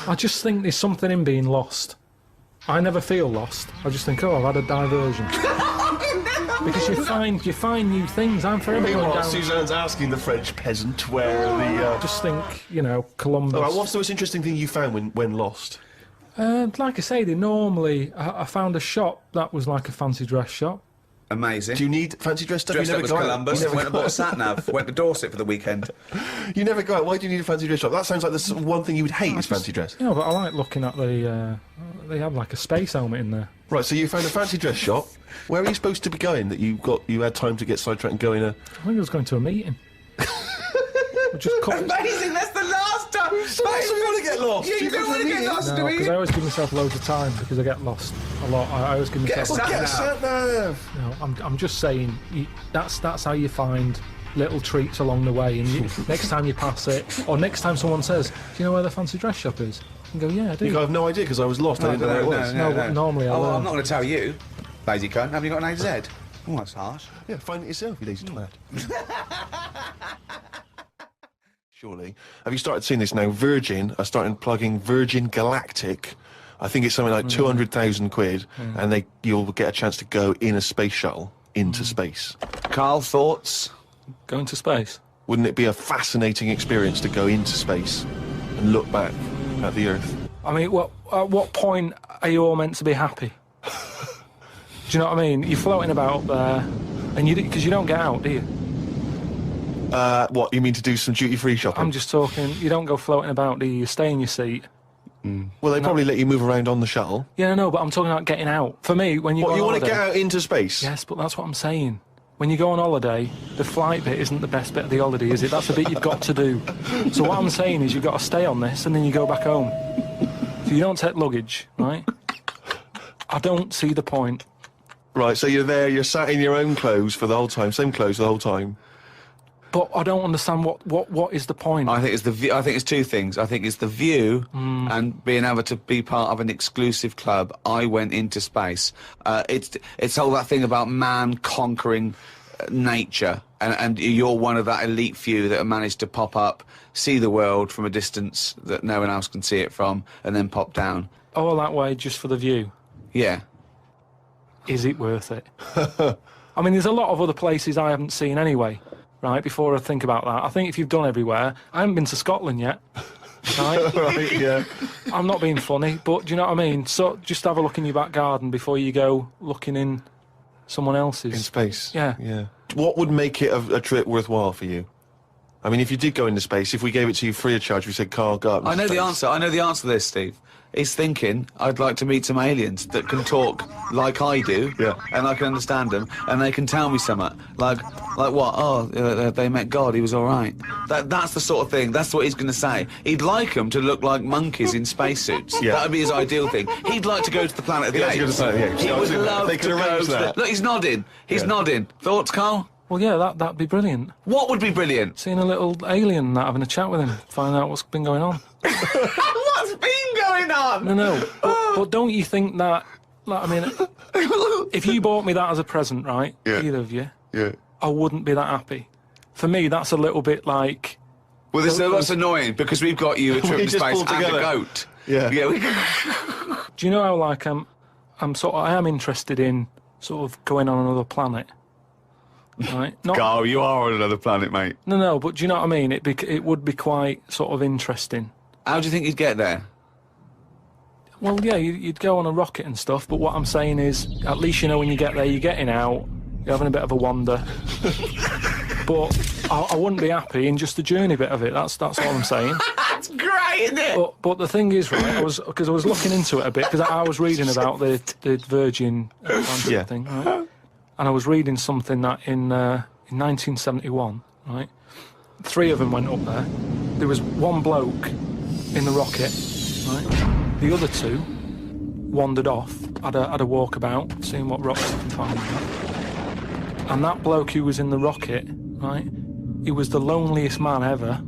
I just think there's something in being lost. I never feel lost. I just think, oh, I've had a diversion. Because you find new things. I'm forever going Meanwhile, down... Suzanne's asking the French peasant where the... Just think, Columbus... All right, what's the most interesting thing you found when lost? Like I say, they normally... I found a shop that was like a fancy dress shop. Amazing. Do you need fancy dress stuff? Dressed You up never as go out. Columbus, You never went and go bought a out. sat-nav, went to Dorset for the weekend. You never go out. Why do you need a fancy dress shop? That sounds like the one thing you would hate is fancy dress. Yeah, but I like looking at the... they have like a space helmet in there. Right, so you found a fancy dress shop. Where are you supposed to be going that you had time to get sidetracked and go in a... I think I was going to a meeting. Just cut, Amazing, that's the last time! course we want to get lost. Yeah, you don't want to get lost, do No, because I we? always give myself loads of time because I get lost a lot. I always give myself. Get a Sat nav. No, I'm just saying that's how you find little treats along the way. And next time you pass it, or next time someone says, "Do you know where the fancy dress shop is?" You can go, "Yeah, I do." You have no idea because I was lost. I didn't know where it was. No, but normally I Oh, well, learn. I'm not going to tell you, lazy cunt. Have you got an AZ? Oh, that's harsh. Yeah, find it yourself, you lazy twat. Surely. Have you started seeing this now? Virgin are starting plugging Virgin Galactic. I think it's something like 200,000 quid, and you'll get a chance to go in a space shuttle into space. Karl, thoughts? Going to space. Wouldn't it be a fascinating experience to go into space and look back at the Earth? I mean, at what point are you all meant to be happy? Do you know what I mean? You're floating about up there, and because you don't get out, do you? What, you mean to do some duty-free shopping? I'm just talking. You don't go floating about, do you? You stay in your seat. Well, they probably let you move around on the shuttle. Yeah, no, but I'm talking about getting out. For me, when you go What, on you want to holiday, get out into space? Yes, but that's what I'm saying. When you go on holiday, the flight bit isn't the best bit of the holiday, is it? That's the bit you've got to do. So what I'm saying is you've got to stay on this and then you go back home. So you don't take luggage, right? I don't see the point. Right, so you're there, you're sat in your own clothes for the whole time, same clothes the whole time. But I don't understand what is the point. I think it's the view. I think it's two things. I think it's the view and being able to be part of an exclusive club. I went into space. It's all that thing about man conquering nature, and you're one of that elite few that have managed to pop up, see the world from a distance that no one else can see it from, and then pop down. All that way just for the view. Yeah. Is it worth it? I mean, there's a lot of other places I haven't seen anyway. Right, before I think about that, I think if you've done everywhere, I haven't been to Scotland yet. Right? Right, yeah. I'm not being funny, but do you know what I mean? So just have a look in your back garden before you go looking in someone else's. In space. Yeah. Yeah. What would make it a trip worthwhile for you? I mean, if you did go into space, if we gave it to you free of charge, we said, Karl, go up into I know the space." answer. I know the answer to this, Steve. He's thinking, I'd like to meet some aliens that can talk like I do, Yeah. and I can understand them, and they can tell me something. Like what? Oh, they met God, he was all right. That's the sort of thing, that's what he's going to say. He'd like them to look like monkeys in spacesuits. Yeah. That would be his ideal thing. He'd like to go to the planet of the He'd like to go apes. to the planet of the apes. He Yeah, would I was love they to can go arrange to the... that. Look, he's nodding. He's Yeah. nodding. Thoughts, Karl? Well, yeah, that'd be brilliant. What would be brilliant? Seeing a little alien and that, having a chat with him, find out what's been going on. What's been going on? No, but don't you think that, like, I mean, if you bought me that as a present, right, Yeah. either of you, Yeah. I wouldn't be that happy. For me, that's a little bit like... Well, that's annoying because we've got you a trip to just space pulled and a together. goat. Yeah. Yeah. Do you know how, like, I am interested in sort of going on another planet, right? Not, Karl, you are on another planet, mate. no, but do you know what I mean? It would be quite sort of interesting. How do you think you'd get there? Well, yeah, you'd go on a rocket and stuff, but what I'm saying is, at least you know when you get there, you're getting out, you're having a bit of a wander. But I wouldn't be happy in just the journey bit of it. That's what I'm saying. That's great, isn't it? But the thing is, right, because I was looking into it a bit, because I was reading about the Virgin Atlantic Yeah. thing, right? And I was reading something that in 1971, right, 3 of them went up there. There was one bloke in the rocket, right? The other 2 wandered off, had a walkabout, seeing what rocks they can find. And that bloke who was in the rocket, right, he was the loneliest man ever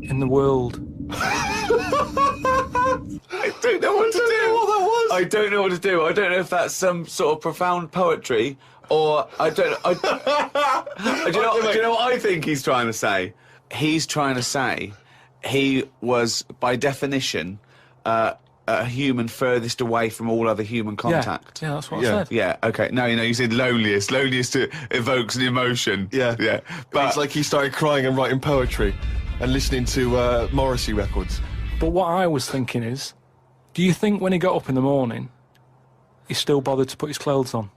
in the world. I don't know what to do. What that was. I don't know what to do. I don't know if that's some sort of profound poetry or I don't. Do you know what I think he's trying to say? He's trying to say he was, by definition, a human furthest away from all other human contact. Yeah, that's what Yeah. I said. Yeah, okay. No, you said loneliest. Loneliest evokes an emotion. Yeah. Yeah. But it's like he started crying and writing poetry and listening to Morrissey records. But what I was thinking is, do you think when he got up in the morning, he still bothered to put his clothes on?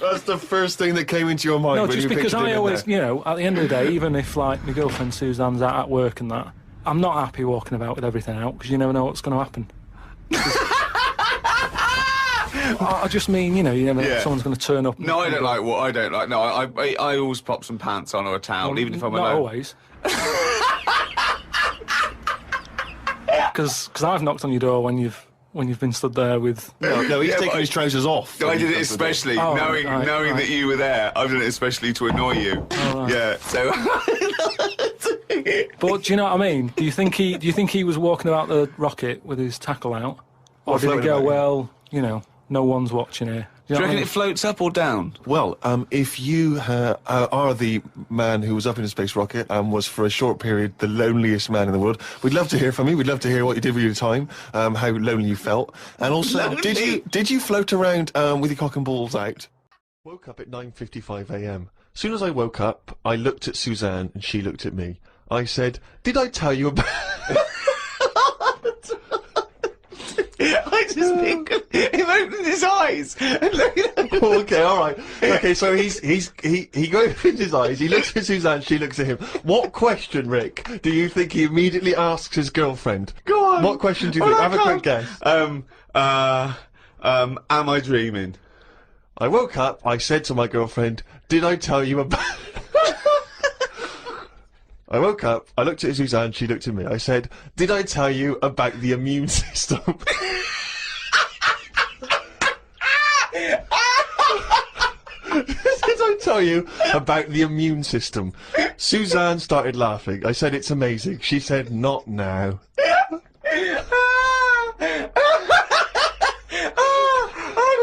That's the first thing that came into your mind No, when just you because pictured him I in always, there. you know, at the end of the day, even if, like, my girlfriend Suzanne's out at work and that, I'm not happy walking about with everything out, because you never know what's going to happen. I just mean, you know, you never know if someone's going to turn up. No, I don't like what I don't like. No, I always pop some pants on or a towel, even if I'm not alone. always. Because I've knocked on your door when you've been stood there with. No, he's taking his trousers off. I did it especially, knowing that you were there. I've done it especially to annoy you. Right. Yeah, so. But do you know what I mean? Do you think he was walking about the rocket with his tackle out, or did he go, well, you know, no one's watching here? Do you reckon it floats up or down? Well, if you are the man who was up in a space rocket and was for a short period the loneliest man in the world, we'd love to hear from you. We'd love to hear what you did with your time, how lonely you felt, and also did you float around with your cock and balls out? Woke up at 9:55 a.m. As soon as I woke up, I looked at Suzanne and she looked at me. I said, "Did I tell you about?" I just think of him opening his eyes and looking at him. Okay, all right. Okay, so he opens his eyes. He looks at Suzanne. She looks at him. What question, Rick, do you think he immediately asks his girlfriend? Go on. What question do you think? Have a quick guess. Am I dreaming? I woke up. I said to my girlfriend, "Did I tell you about?" I woke up. I looked at Suzanne. She looked at me. I said, "Did I tell you about the immune system?" Did I tell you about the immune system? Suzanne started laughing. I said, "It's amazing." She said, "Not now." Oh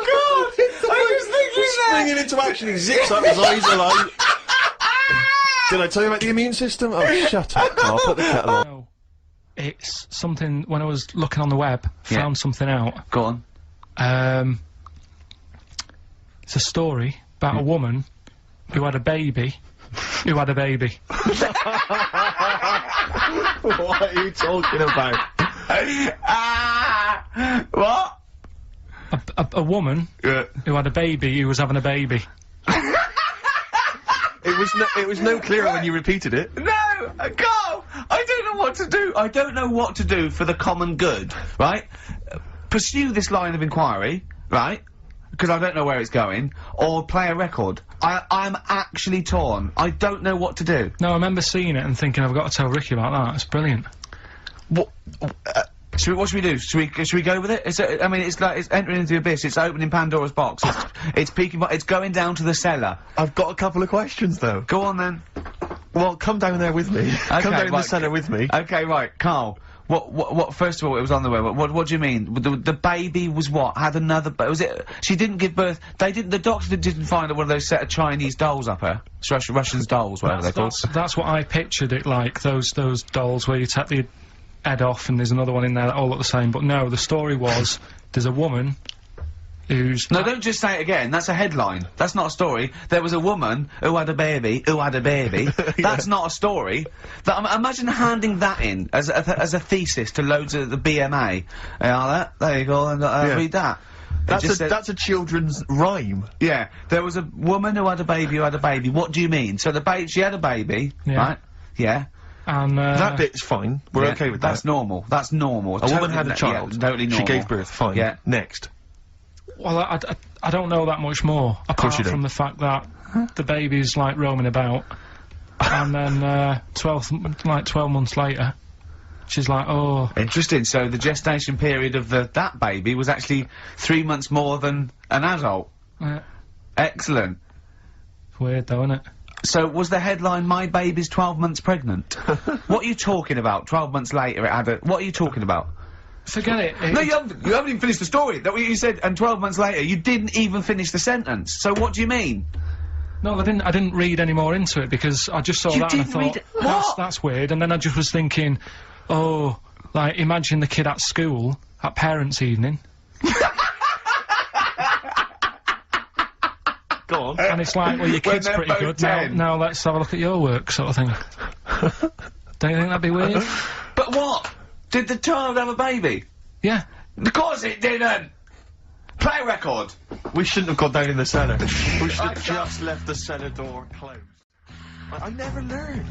God! I was thinking that. Springing into action, he zips up, his eyes are like. Did I tell you about the immune system? Oh, shut up, Karl. Put the kettle on. No, it's something. When I was looking on the web, found something out. Go on. It's a story about a woman who had a baby. Who had a baby. What are you talking about? What? A woman who had a baby who was having a baby. It was no clearer when you repeated it. No, Karl, I don't know what to do. I don't know what to do for the common good, right? Pursue this line of inquiry, right? Because I don't know where it's going, or play a record. I'm actually torn. I don't know what to do. No, I remember seeing it and thinking, I've got to tell Ricky about that. It's brilliant. What should we do? Should we go with it? I mean, it's like, it's entering into the abyss. It's opening Pandora's box. It's peeking. It's going down to the cellar. I've got a couple of questions, though. Go on then. Well, come down there with me. Come down in the cellar with me. Okay, right, Karl. What? First of all, it was on the way. What do you mean? The baby was what? Had another? Was it? She didn't give birth. They didn't. The doctor didn't find one of those set of Chinese dolls up her. Russian dolls, whatever they're called. That's what I pictured it like. Those dolls where you take the head off and there's another one in there that all look the same. But no, the story was there's a woman who's. No, don't just say it again. That's a headline. That's not a story. There was a woman who had a baby. Who had a baby. That's not a story. Imagine handing that in as a thesis to loads of the BMA. There you go, and read that. That's a children's rhyme. Yeah, there was a woman who had a baby. Who had a baby. What do you mean? So she had a baby, right? Yeah. And that bit's fine. We're okay with that. That's normal. That's normal. A woman had a child. Yeah, totally normal. She gave birth. Fine. Yeah. Next. Well, I don't know that much more apart from the fact that the baby's like roaming about, and then 12 months later, she's like, oh. Interesting. So the gestation period of that baby was actually 3 months more than an adult. Excellent. It's weird, though, isn't it? So was the headline "My baby's 12 months pregnant"? What are you talking about? 12 months later, it had a. What are you talking about? Forget it. No, you haven't even finished the story. That's what you said. And 12 months later, you didn't even finish the sentence. So what do you mean? No, I didn't read any more into it because I just saw that and I thought that's weird. And then I just was thinking, oh, like imagine the kid at school at parents' evening. Go on. And it's like, well, your kid's pretty good. Now let's have a look at your work, sort of thing. Don't you think that'd be weird? But what? Did the child have a baby? Yeah. Of course it didn't! Play a record! We shouldn't have gone down in the cellar. We should have just left the cellar door closed. I never learned.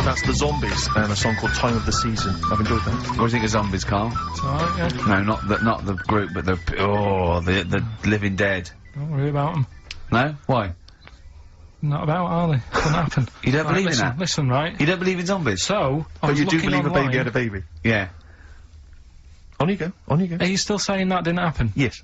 That's the Zombies and a song called Time of the Season. I've enjoyed that. What do you think of Zombies, Carl? It's alright, yeah. No, not the group, but the Living Dead. Don't worry about them. No? Why? Not about, are they? Couldn't happen. You don't believe in listen, that? Listen, right? You don't believe in zombies? So, I But was you do looking believe a baby online. had a baby? Yeah. On you go, on you go. Are you still saying that didn't happen? Yes.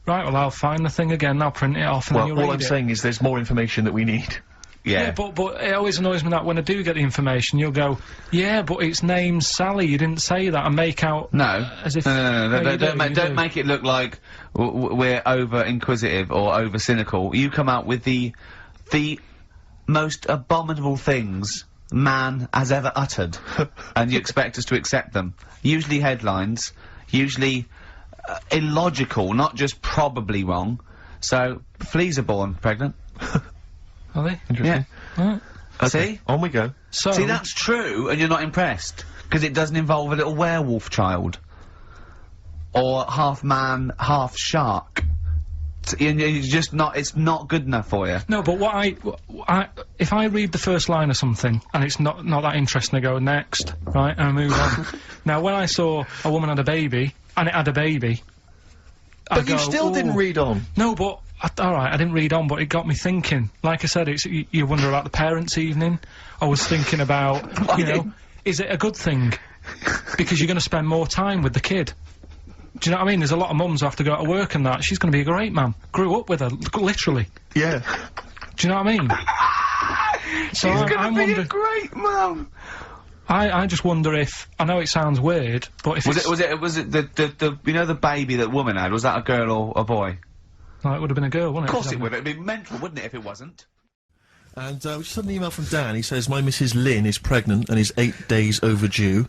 Right, well, I'll find the thing again, I'll print it off, and Well, then you'll all read I'm it. saying is there's more information that we need. Yeah, but it always annoys me that when I do get the information, you'll go, yeah, but its name's Sally, you didn't say that, and make out... No. As if... No, you don't do. make it look like we're over-inquisitive or over-cynical. You come out with the most abominable things man has ever uttered, and you expect us to accept them. Usually headlines, usually illogical, not just probably wrong. So, fleas are born pregnant. Are they? Yeah. Right. Okay, See? on we go. So... See, that's true, and you're not impressed. Because it doesn't involve a little werewolf child. Or half man, half shark. You're just not, it's not good enough for you. No, but if I read the first line of something, and it's not that interesting, I go, next, right, and I move on. Now, when I saw a woman had a baby, and it had a baby, But you still didn't read on. No, but, alright, I didn't read on, but it got me thinking. Like I said, you wonder about the parents' evening. I was thinking about, you know, is it a good thing? Because you're gonna spend more time with the kid. Do you know what I mean? There's a lot of mums who have to go to work and that. She's gonna be a great mum. Grew up with her, literally. Yeah. Do you know what I mean? So She's I'm gonna be wondering, a great mum. I just wonder if, I know it sounds weird, but if Was it the you know the baby that woman had, was that a girl or a boy? No, it would have been a girl, wouldn't it? Of course it would, it'd be mental, wouldn't it, if it wasn't? And we just had an email from Dan. He says, my Mrs. Lynn is pregnant and is 8 days overdue.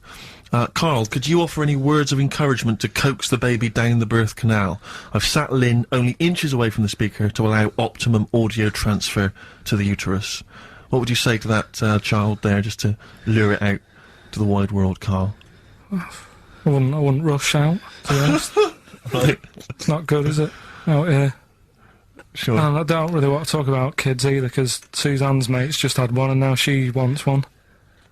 Karl, could you offer any words of encouragement to coax the baby down the birth canal? I've sat Lynn only inches away from the speaker to allow optimum audio transfer to the uterus. What would you say to that child there, just to lure it out to the wide world, Karl? I wouldn't rush out, to be honest. Right. It's not good, is it? Out here. Sure. And I don't really want to talk about kids either, because Suzanne's mate's just had one and now she wants one.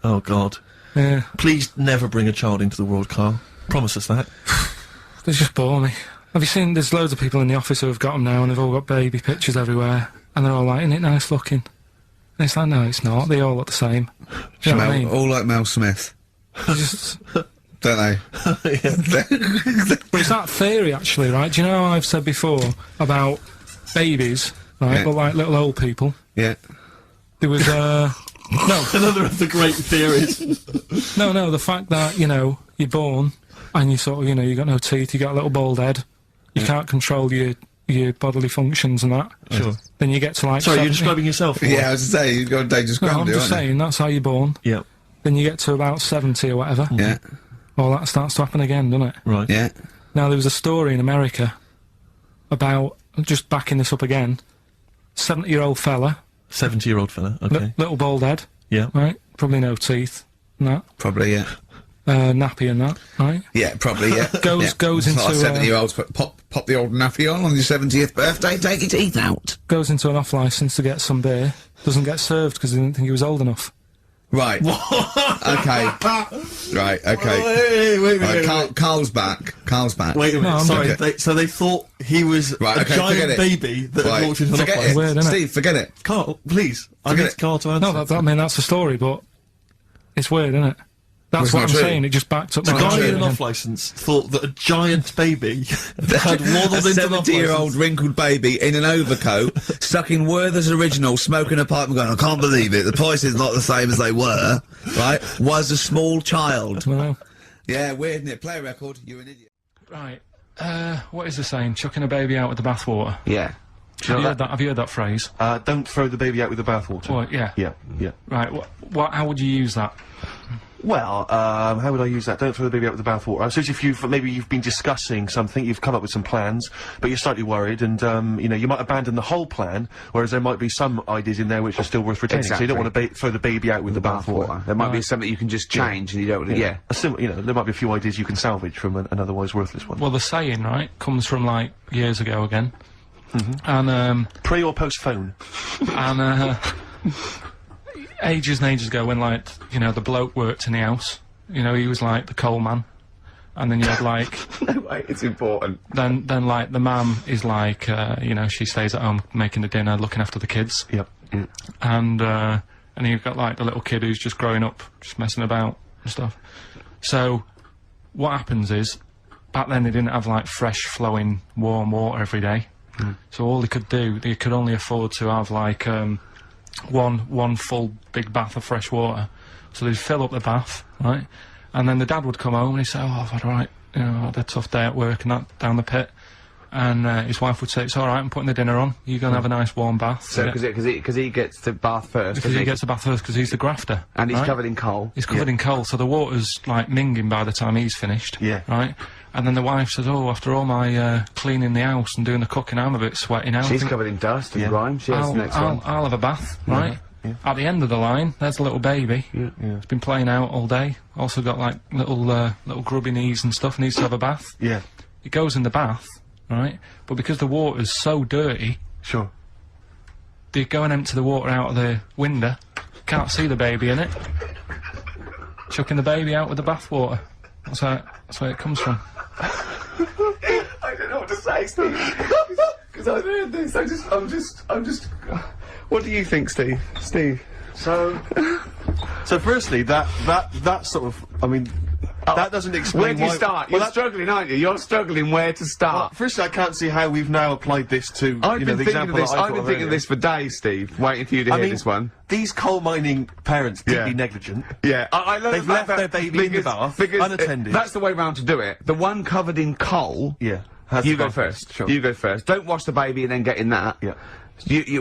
Oh, God. Yeah. Please never bring a child into the world, Karl. Promise us that. They just bore me. Have you seen, there's loads of people in the office who have got them now and they've all got baby pictures everywhere. And they're all like, isn't it nice looking? And it's like, no, it's not. They all look the same. Do you know what I mean? All like Mel Smith, They just... don't they? But it's that theory, actually, right? Do you know how I've said before about babies, right, Yeah. but like little old people? Yeah. There was, no, Another of the great theories. no, the fact that, you know, you're born, and you sort of, you know, you got no teeth, you got a little bald head, you can't control your bodily functions and that. Sure. Then you get to like Sorry, 70. you're describing yourself? or Yeah, I was to say, you've got a dangerous No, ground I'm here, just aren't you? saying, that's how you're born. Yep. Then you get to about 70 or whatever. Yeah, Well, that starts to happen again, doesn't it? Right. yeah. Now, there was a story in America about, just backing this up again, 70-year-old fella, 70-year-old fella, okay. little bald head, Yeah. right? Probably no teeth, and that. Probably, yeah. Nappy and that, right? Yeah, probably, yeah. Goes It's into, not like 70-year-olds pop the old nappy on your 70th birthday, take your teeth out. Goes into an off-licence to get some beer, doesn't get served because he didn't think he was old enough. Right. Okay. Right, okay. Wait, Right, Carl's back. Carl's back. Wait a minute, I'm sorry, okay. so they thought he was Right, a okay, giant forget it. baby that had Right, walked into an forget office. it. Weird, innit? Steve, forget it. Karl, please, I Forget need it. Karl to answer. No, I mean, that's the story, but it's weird, isn't it? That's it's what not I'm true. saying, it just backed up The my guy idea in an again. off-licence thought that a giant baby had waddled A into an 70-year-old off-licence. wrinkled baby in an overcoat, stuck in Werther's Original, smoking a pipe and going, I can't believe it, the price is not the same as they were, right, was a small child. Well, Yeah, weird, isn't it? Play a record, you're an idiot. right, what is the saying? Chucking a baby out with the bathwater. Yeah. Have you heard that phrase? Don't throw the baby out with the bathwater. Well, yeah. Yeah. Right, how would you use that? Well, how would I use that? Don't throw the baby out with the bathwater. I suppose if you've been discussing something, you've come up with some plans, but you're slightly worried, and you know, you might abandon the whole plan, whereas there might be some ideas in there which are still worth retaining. So you don't want to throw the baby out with the bathwater. There might be something you can just change and you don't, yeah. You know, there might be a few ideas you can salvage from an otherwise worthless one. Well, the saying, right, comes from like years ago again. And Pre or post phone? and ages and ages ago when, like, you know, the bloke worked in the house. You know, he was like the coal man. And then you had, like... No way, it's important. Then, like, the mum is like, you know, she stays at home making the dinner, looking after the kids. Yep. And you've got, like, the little kid who's just growing up, just messing about and stuff. So, what happens is, back then they didn't have, like, fresh, flowing, warm water every day. So all they could do, they could only afford to have, like, one full big bath of fresh water. So they'd fill up the bath, right? And then the dad would come home and he'd say, oh, I've had you know, I had a tough day at work and that, down the pit. And his wife would say, it's alright, I'm putting the dinner on. You're gonna have a nice warm bath. So, because he gets the bath first. Because he gets the bath first, because he's the grafter. And he's right? covered in coal. He's covered in coal, so the water's, like, minging by the time he's finished. Yeah. Right? And then the wife says, oh, after all my, cleaning the house and doing the cooking, I'm a bit sweaty now. She's covered in dust and grime. She has the next one. I'll have a bath, right? Yeah. At the end of the line, there's a little baby. Yeah. He's been playing out all day. Also got, like, little grubby knees and stuff, needs to have a bath. Yeah. He goes in the bath, right? But because the water's so dirty, Sure. they go and empty the water out of the window. Can't see the baby in it. Chucking the baby out with the bath water. That's where it comes from. I don't know what to say, Steve. Because I heard this. I'm just. What do you think, Steve? Steve. So firstly, that sort of, I mean, that doesn't explain Where do you why- start? Well, You're struggling, aren't you? You're struggling where to start. firstly, I can't see how we've now applied this to, I've you know, been the thinking of example this. that I I've been thought thinking of earlier. this for days, Steve. Waiting for you to hear this one. These coal mining parents Yeah. deeply negligent. Yeah, I love They've the fact left their that- baby in the bath, unattended. That's the way round to do it. The one covered in coal. Yeah. You go first. Sure. You go first. Don't wash the baby and then get in that. Yeah.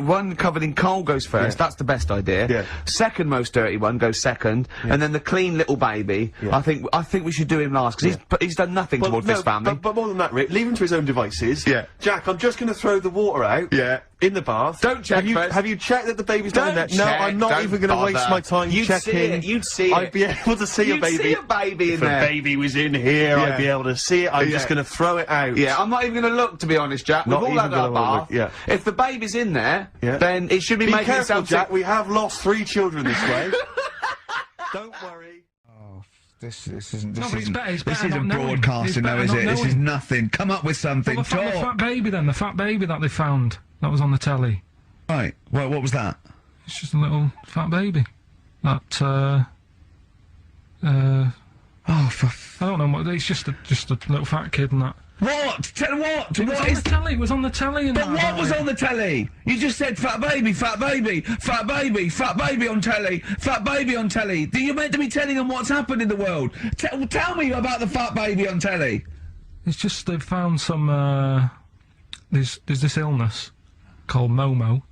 One covered in coal goes first. Yeah. That's the best idea. Yeah. Second most dirty one goes second, and then the clean little baby. Yeah. I think we should do him last because he's done nothing Well, towards no, this family. But more than that, Rick, leave him to his own devices. Yeah. Jack, I'm just going to throw the water out. Yeah. In the bath. Don't check first. Have you checked that the baby's not in there? Don't No, check, I'm not don't even going to waste bother. my time You'd checking. see it, you'd see I'd it. be able to see a You'd baby. see a baby in if there. a baby was in here, Yeah. I'd be able to see it. I'm Yeah. just going to throw it out. Yeah, I'm not even going to look, to be honest, Jack. Not We've all even had our gonna bath. look, yeah. If the baby's in there, Yeah. then it should be Be making careful, itself Jack. We have lost 3 children this way. Don't worry. This isn't No, but it's better- it's this better isn't not knowing. broadcasting It's now, better is not it? This is knowing. nothing. Come up with something. Well, the Talk. fat baby then, the fat baby that they found, that was on the telly. Right. Well, what was that? It's just a little fat baby. That, Oh, for I don't know what, it's just a little fat kid and that. what? Tell what? It was What on is? the telly, it was on the telly and But that, what about was it. on the telly? You just said fat baby, fat baby, fat baby, fat baby on telly, fat baby on telly. You're meant to be telling them what's happened in the world. Tell me about the fat baby on telly. It's just they've found some, there's this illness called Momo,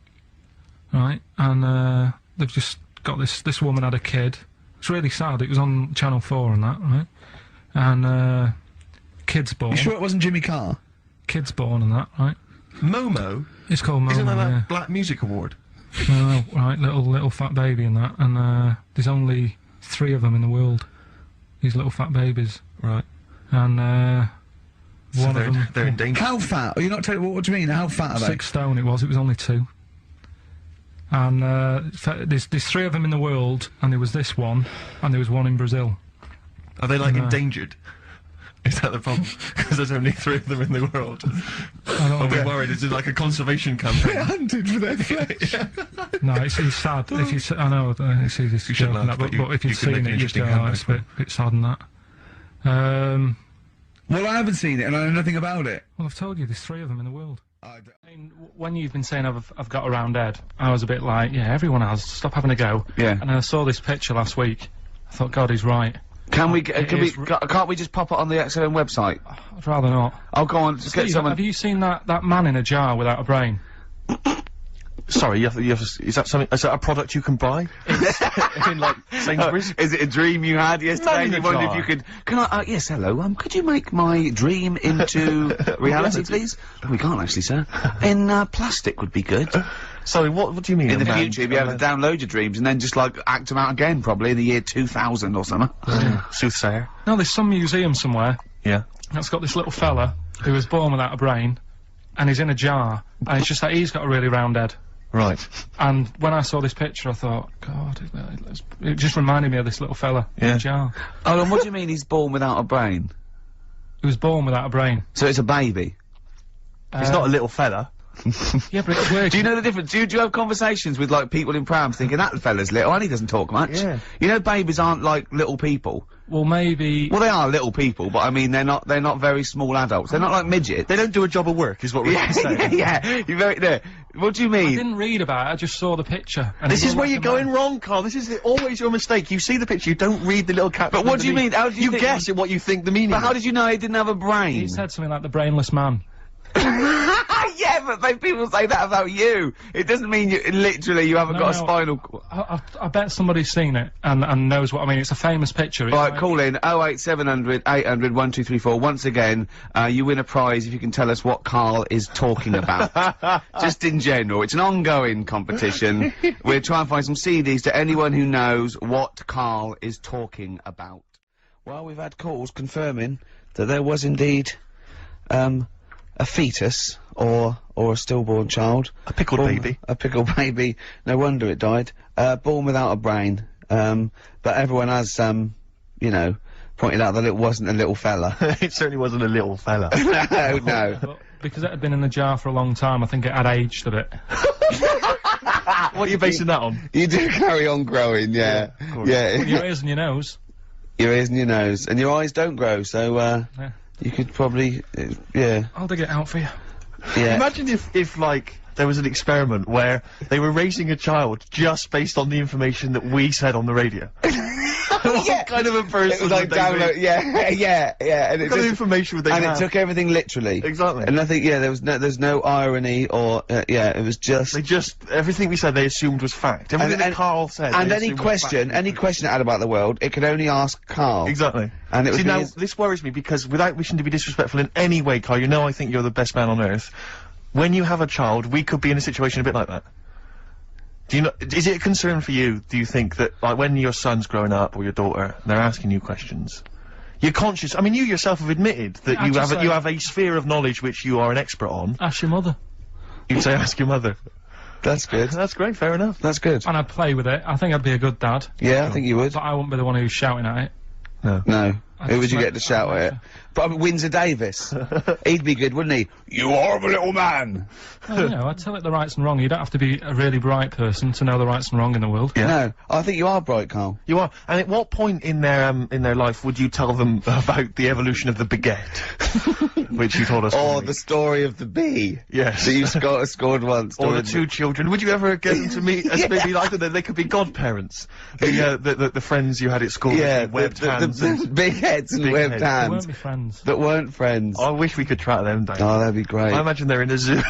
right? And, they've just got this woman had a kid. It's really sad, it was on Channel 4 and that, right? And, kid's born. You sure it wasn't Jimmy Carr? Kid's born and that, right? Momo? It's called Momo, Isn't that yeah. a Black Music Award? No, right, little fat baby and that, and there's only 3 of them in the world. These little fat babies, Right. and So one of them, they're in danger. How fat? Are you not telling what do you mean? How fat are they? 6 stone. It was only 2. And there's 3 of them in the world, and there was this one, and there was one in Brazil. Are they, like, No. endangered? Is that the problem? Because there's only 3 of them in the world. I don't Are we know. worried? Is it like a conservation campaign? Hunted for their flesh. No, it's sad. If you, I know, it's easy to You shouldn't joke and laugh, that, but but if you you've can make seen an it, you'd interesting go, oh, it's a bit sad and that. Well, I haven't seen it, and I know nothing about it. Well, I've told you, there's 3 of them in the world. I mean, when you've been saying I've got a round head, I was a bit like, yeah, everyone has. Stop having a go. Yeah. And then I saw this picture last week. I thought, God, he's right. Can we? It Can we? is Can't we just pop it on the XFM website? I'd rather not. I'll go on. Just get Steve, someone. have you seen that man in a jar without a brain? Sorry, is that something? Is that a product you can buy? in like Sainsbury's? Is it a dream you had yesterday? in You a wondered if jar. you could. Can I? Yes, hello. Could you make my dream into reality, please? No, we can't actually, sir. In plastic would be good. Sorry, what do you mean? In the a man? future, you'll be able to download your dreams and then just like act them out again, probably in the year 2000 or something. Soothsayer. No, there's some museum somewhere Yeah. that's got this little fella who was born without a brain, and he's in a jar, and it's just that he's got a really round head. Right. And when I saw this picture, I thought, God, it just reminded me of this little fella in Yeah. a jar. Oh, and what do you mean he's born without a brain? He was born without a brain. So it's a baby? He's not a little fella. Yeah, but it's weird. Do you know the difference? Do you have conversations with, like, people in prams thinking, that fella's little, and he doesn't talk much? Yeah. You know babies aren't like little people. Well, maybe... Well, they are little people, but I mean, they're not very small adults. They're not like midgets. They don't do a job of work, is what we're Yeah, saying. yeah, you're very, there. What do you I mean? didn't read about it, I just saw the picture. And This it is looked where like you're a going man. wrong, Carl. This is always your mistake. You see the picture, you don't read the little caption. But what do you mean? How do you You think- guess at what you think the meaning But how is. did you know he didn't have a brain? He said something like the brainless man. Yeah, but people say that about you. It doesn't mean you literally you haven't No, got a no. spinal. I bet somebody's seen it and knows what I mean. It's a famous picture. It's Right, like- call in 08700 800 1234. Once again, you win a prize if you can tell us what Karl is talking about. Just in general, it's an ongoing competition. We're trying to find some CDs to anyone who knows what Karl is talking about. Well, we've had calls confirming that there was indeed a fetus or a stillborn child. A pickled baby. A pickled baby. No wonder it died. Born without a brain. But everyone has, you know, pointed out that it wasn't a little fella. It certainly wasn't a little fella. No, no. But because it had been in the jar for a long time, I think it had aged a bit. What are you basing that on? You do carry on growing, yeah. Yeah. Your ears and your nose. Your ears and your nose. And your eyes don't grow, so, Yeah. you could probably, yeah. I'll dig it out for you. Yeah. Imagine if, like, there was an experiment where they were raising a child just based on the information that we said on the radio. What kind of a person It was like would they download, be? yeah, yeah, and it What kind of just, information would they and have? it took everything literally. Exactly. And I think, yeah, there's no irony or, yeah, it was just. They just, everything we said they assumed was fact. Everything that Carl said. And they any assumed was question, fact. any question it had about the world, it could only ask Karl. Exactly. And it would See, be now, his- this worries me because without wishing to be disrespectful in any way, Carl, you know I think you're the best man on earth. When you have a child, we could be in a situation a bit like that. Do you know, is it a concern for you, do you think, that, like, when your son's growing up, or your daughter, and they're asking you questions, you're conscious, I mean, you yourself have admitted that Yeah, you have a sphere of knowledge which you are an expert on. Ask your mother. You'd say ask your mother. That's good. That's great, fair enough. That's good. And I'd play with it. I think I'd be a good dad. Yeah, I think you would. But I wouldn't be the one who's shouting at it. No. I Who would just you like- get to shout at it? Probably Windsor Davis. He'd be good, wouldn't he? You horrible little man! Well, you know, I'd tell it the rights and wrong. You don't have to be a really bright person to know the rights and wrong in the world. Yeah. No, I think you are bright, Karl. You are. And at what point in their life would you tell them about the evolution of the baguette? Which you told us. Or already. the story of the bee. Yes. That you scored once. Or the two children. Would you ever get them to meet as maybe like that? They could be godparents. The friends you had at school. Yeah, with webbed the hands. and- big heads and Big webbed heads. They hands. won't be friends. That weren't friends. I wish we could track them down. Oh, that'd be great. I imagine they're in a zoo.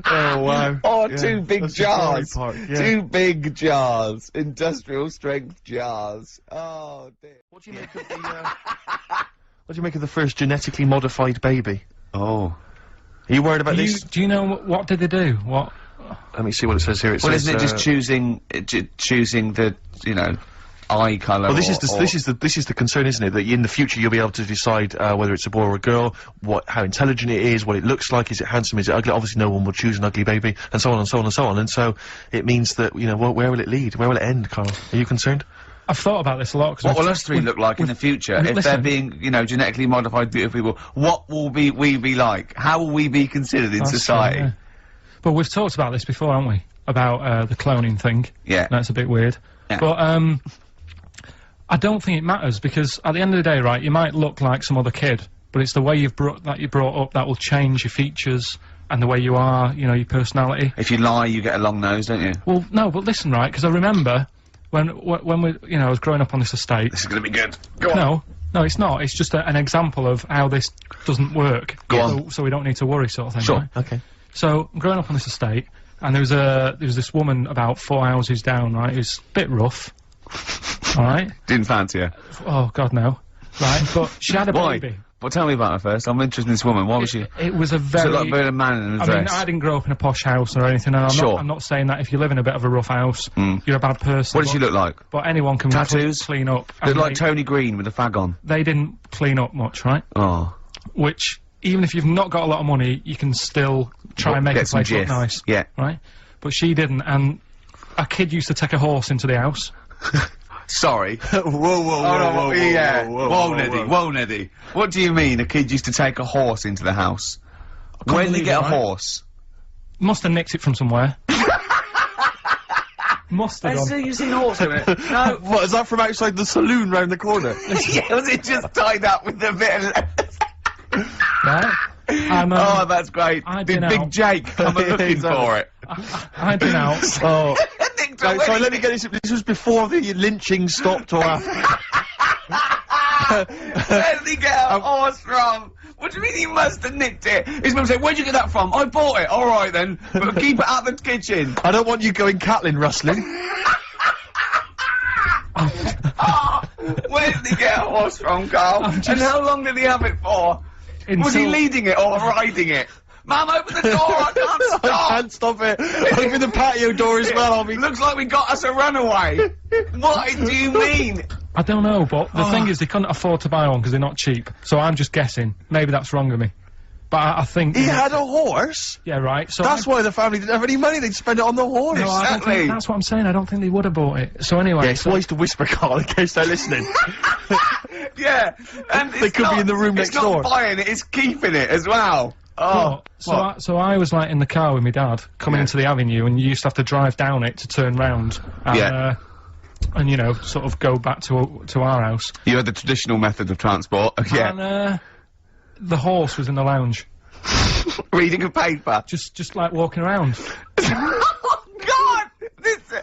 Oh wow. Oh, Yeah, two big that's a safari jars. park, yeah. Two big jars. Industrial strength jars. Oh, dear. What do you make of the? What do you make of the first genetically modified baby? Oh. Are you worried about this? Do you know what did they do? What? Let me see what it says here. It Well, says, isn't it just choosing, choosing the, you know, eye colour? Well, this is the concern, isn't it? That in the future you'll be able to decide whether it's a boy or a girl, how intelligent it is, what it looks like, is it handsome, is it ugly? Obviously, no one will choose an ugly baby, and so on and so on and so on. And so it means that where will it lead? Where will it end, Karl? Are you concerned? I've thought about this a lot. Cause What we've- will us three look like in the future? we've If they're listened. being, you know, genetically modified beautiful people, what will we be like? How will we be considered in That's true, society? yeah. But we've talked about this before, haven't we? About the cloning thing. Yeah. That's a bit weird. Yeah. But I don't think it matters because at the end of the day, right, you might look like some other kid, but it's the way you're brought up that will change your features and the way you are, you know, your personality. If you lie, you get a long nose, don't you? Well, no, but listen, right, because I remember when we, you know, I was growing up on this estate. This is gonna be good. Go on. No, it's not. It's just an example of how this doesn't work. Go on. So we don't need to worry, sort of thing. Sure. Right? Okay. So I'm growing up on this estate, and there was this woman about 4 houses down, right? Who's a bit rough. All right. Didn't fancy her. Oh God, no. Right, but she had a Why? baby. Well, tell me about her first. I'm interested in this woman. Why was she? It was a Was very. it like being a man in a I dress? mean, I didn't grow up in a posh house or anything, and Sure. I'm not saying that if you live in a bit of a rough house, you're a bad person. What did she look like? But anyone can Tattoos? clean up. Looked and like Tony Green with a fag on. they didn't clean up much, right? Oh. Which even if you've not got a lot of money, you can still try and make get a some place look gif. nice. Yeah. Right? But she didn't, and a kid used to take a horse into the house. Sorry. whoa, whoa, whoa, yeah. whoa, Whoa, Neddy. What do you mean a kid used to take a horse into the house? When did he believe get it, a right? horse? Must have nicked it from somewhere. Must have done. you've seen a horse in it? No. What, is that from outside the saloon round the corner? Yeah, was it just tied up with a bit of... Right? And, Oh, that's great. I'd Did been Big out. Jake come looking Exactly. for it? I'd been out. Oh. Nicked Right, a sorry, wedding let me get this was before the lynching stopped or after? Where did he get a horse from? What do you mean he must have nicked it? His mum said, where'd you get that from? I bought it. Alright then, but keep it out the kitchen. I don't want you going Catlin rustling. Where did he get a horse from, Carl? And how long did he have it for? Was he Until- leading it or riding it? Mum, open the door, I can't I stop! can't stop it. Open the patio door as well, I'll be... Looks like we got us a runaway. What do you mean? I don't know, but the thing is, they couldn't afford to buy one because they're not cheap. So I'm just guessing. Maybe that's wrong of me. But I think... He had a horse? Yeah, right. So That's why the family didn't have any money, they'd spend it on the horse. No, I don't Exactly. think, that's what I'm saying. I don't think they would have bought it. So anyway... Yeah, it's so, wise to whisper, Carl, in case they're listening. Yeah, and They could be in the room next door. It's not buying it, it's keeping it as well. Oh, so I was like in the car with my dad coming into the avenue, and you used to have to drive down it to turn round. And, Yeah. And you know, sort of go back to our house. you had the traditional method of transport. Yeah. And the horse was in the lounge, Reading a paper. just like walking around. Oh, God!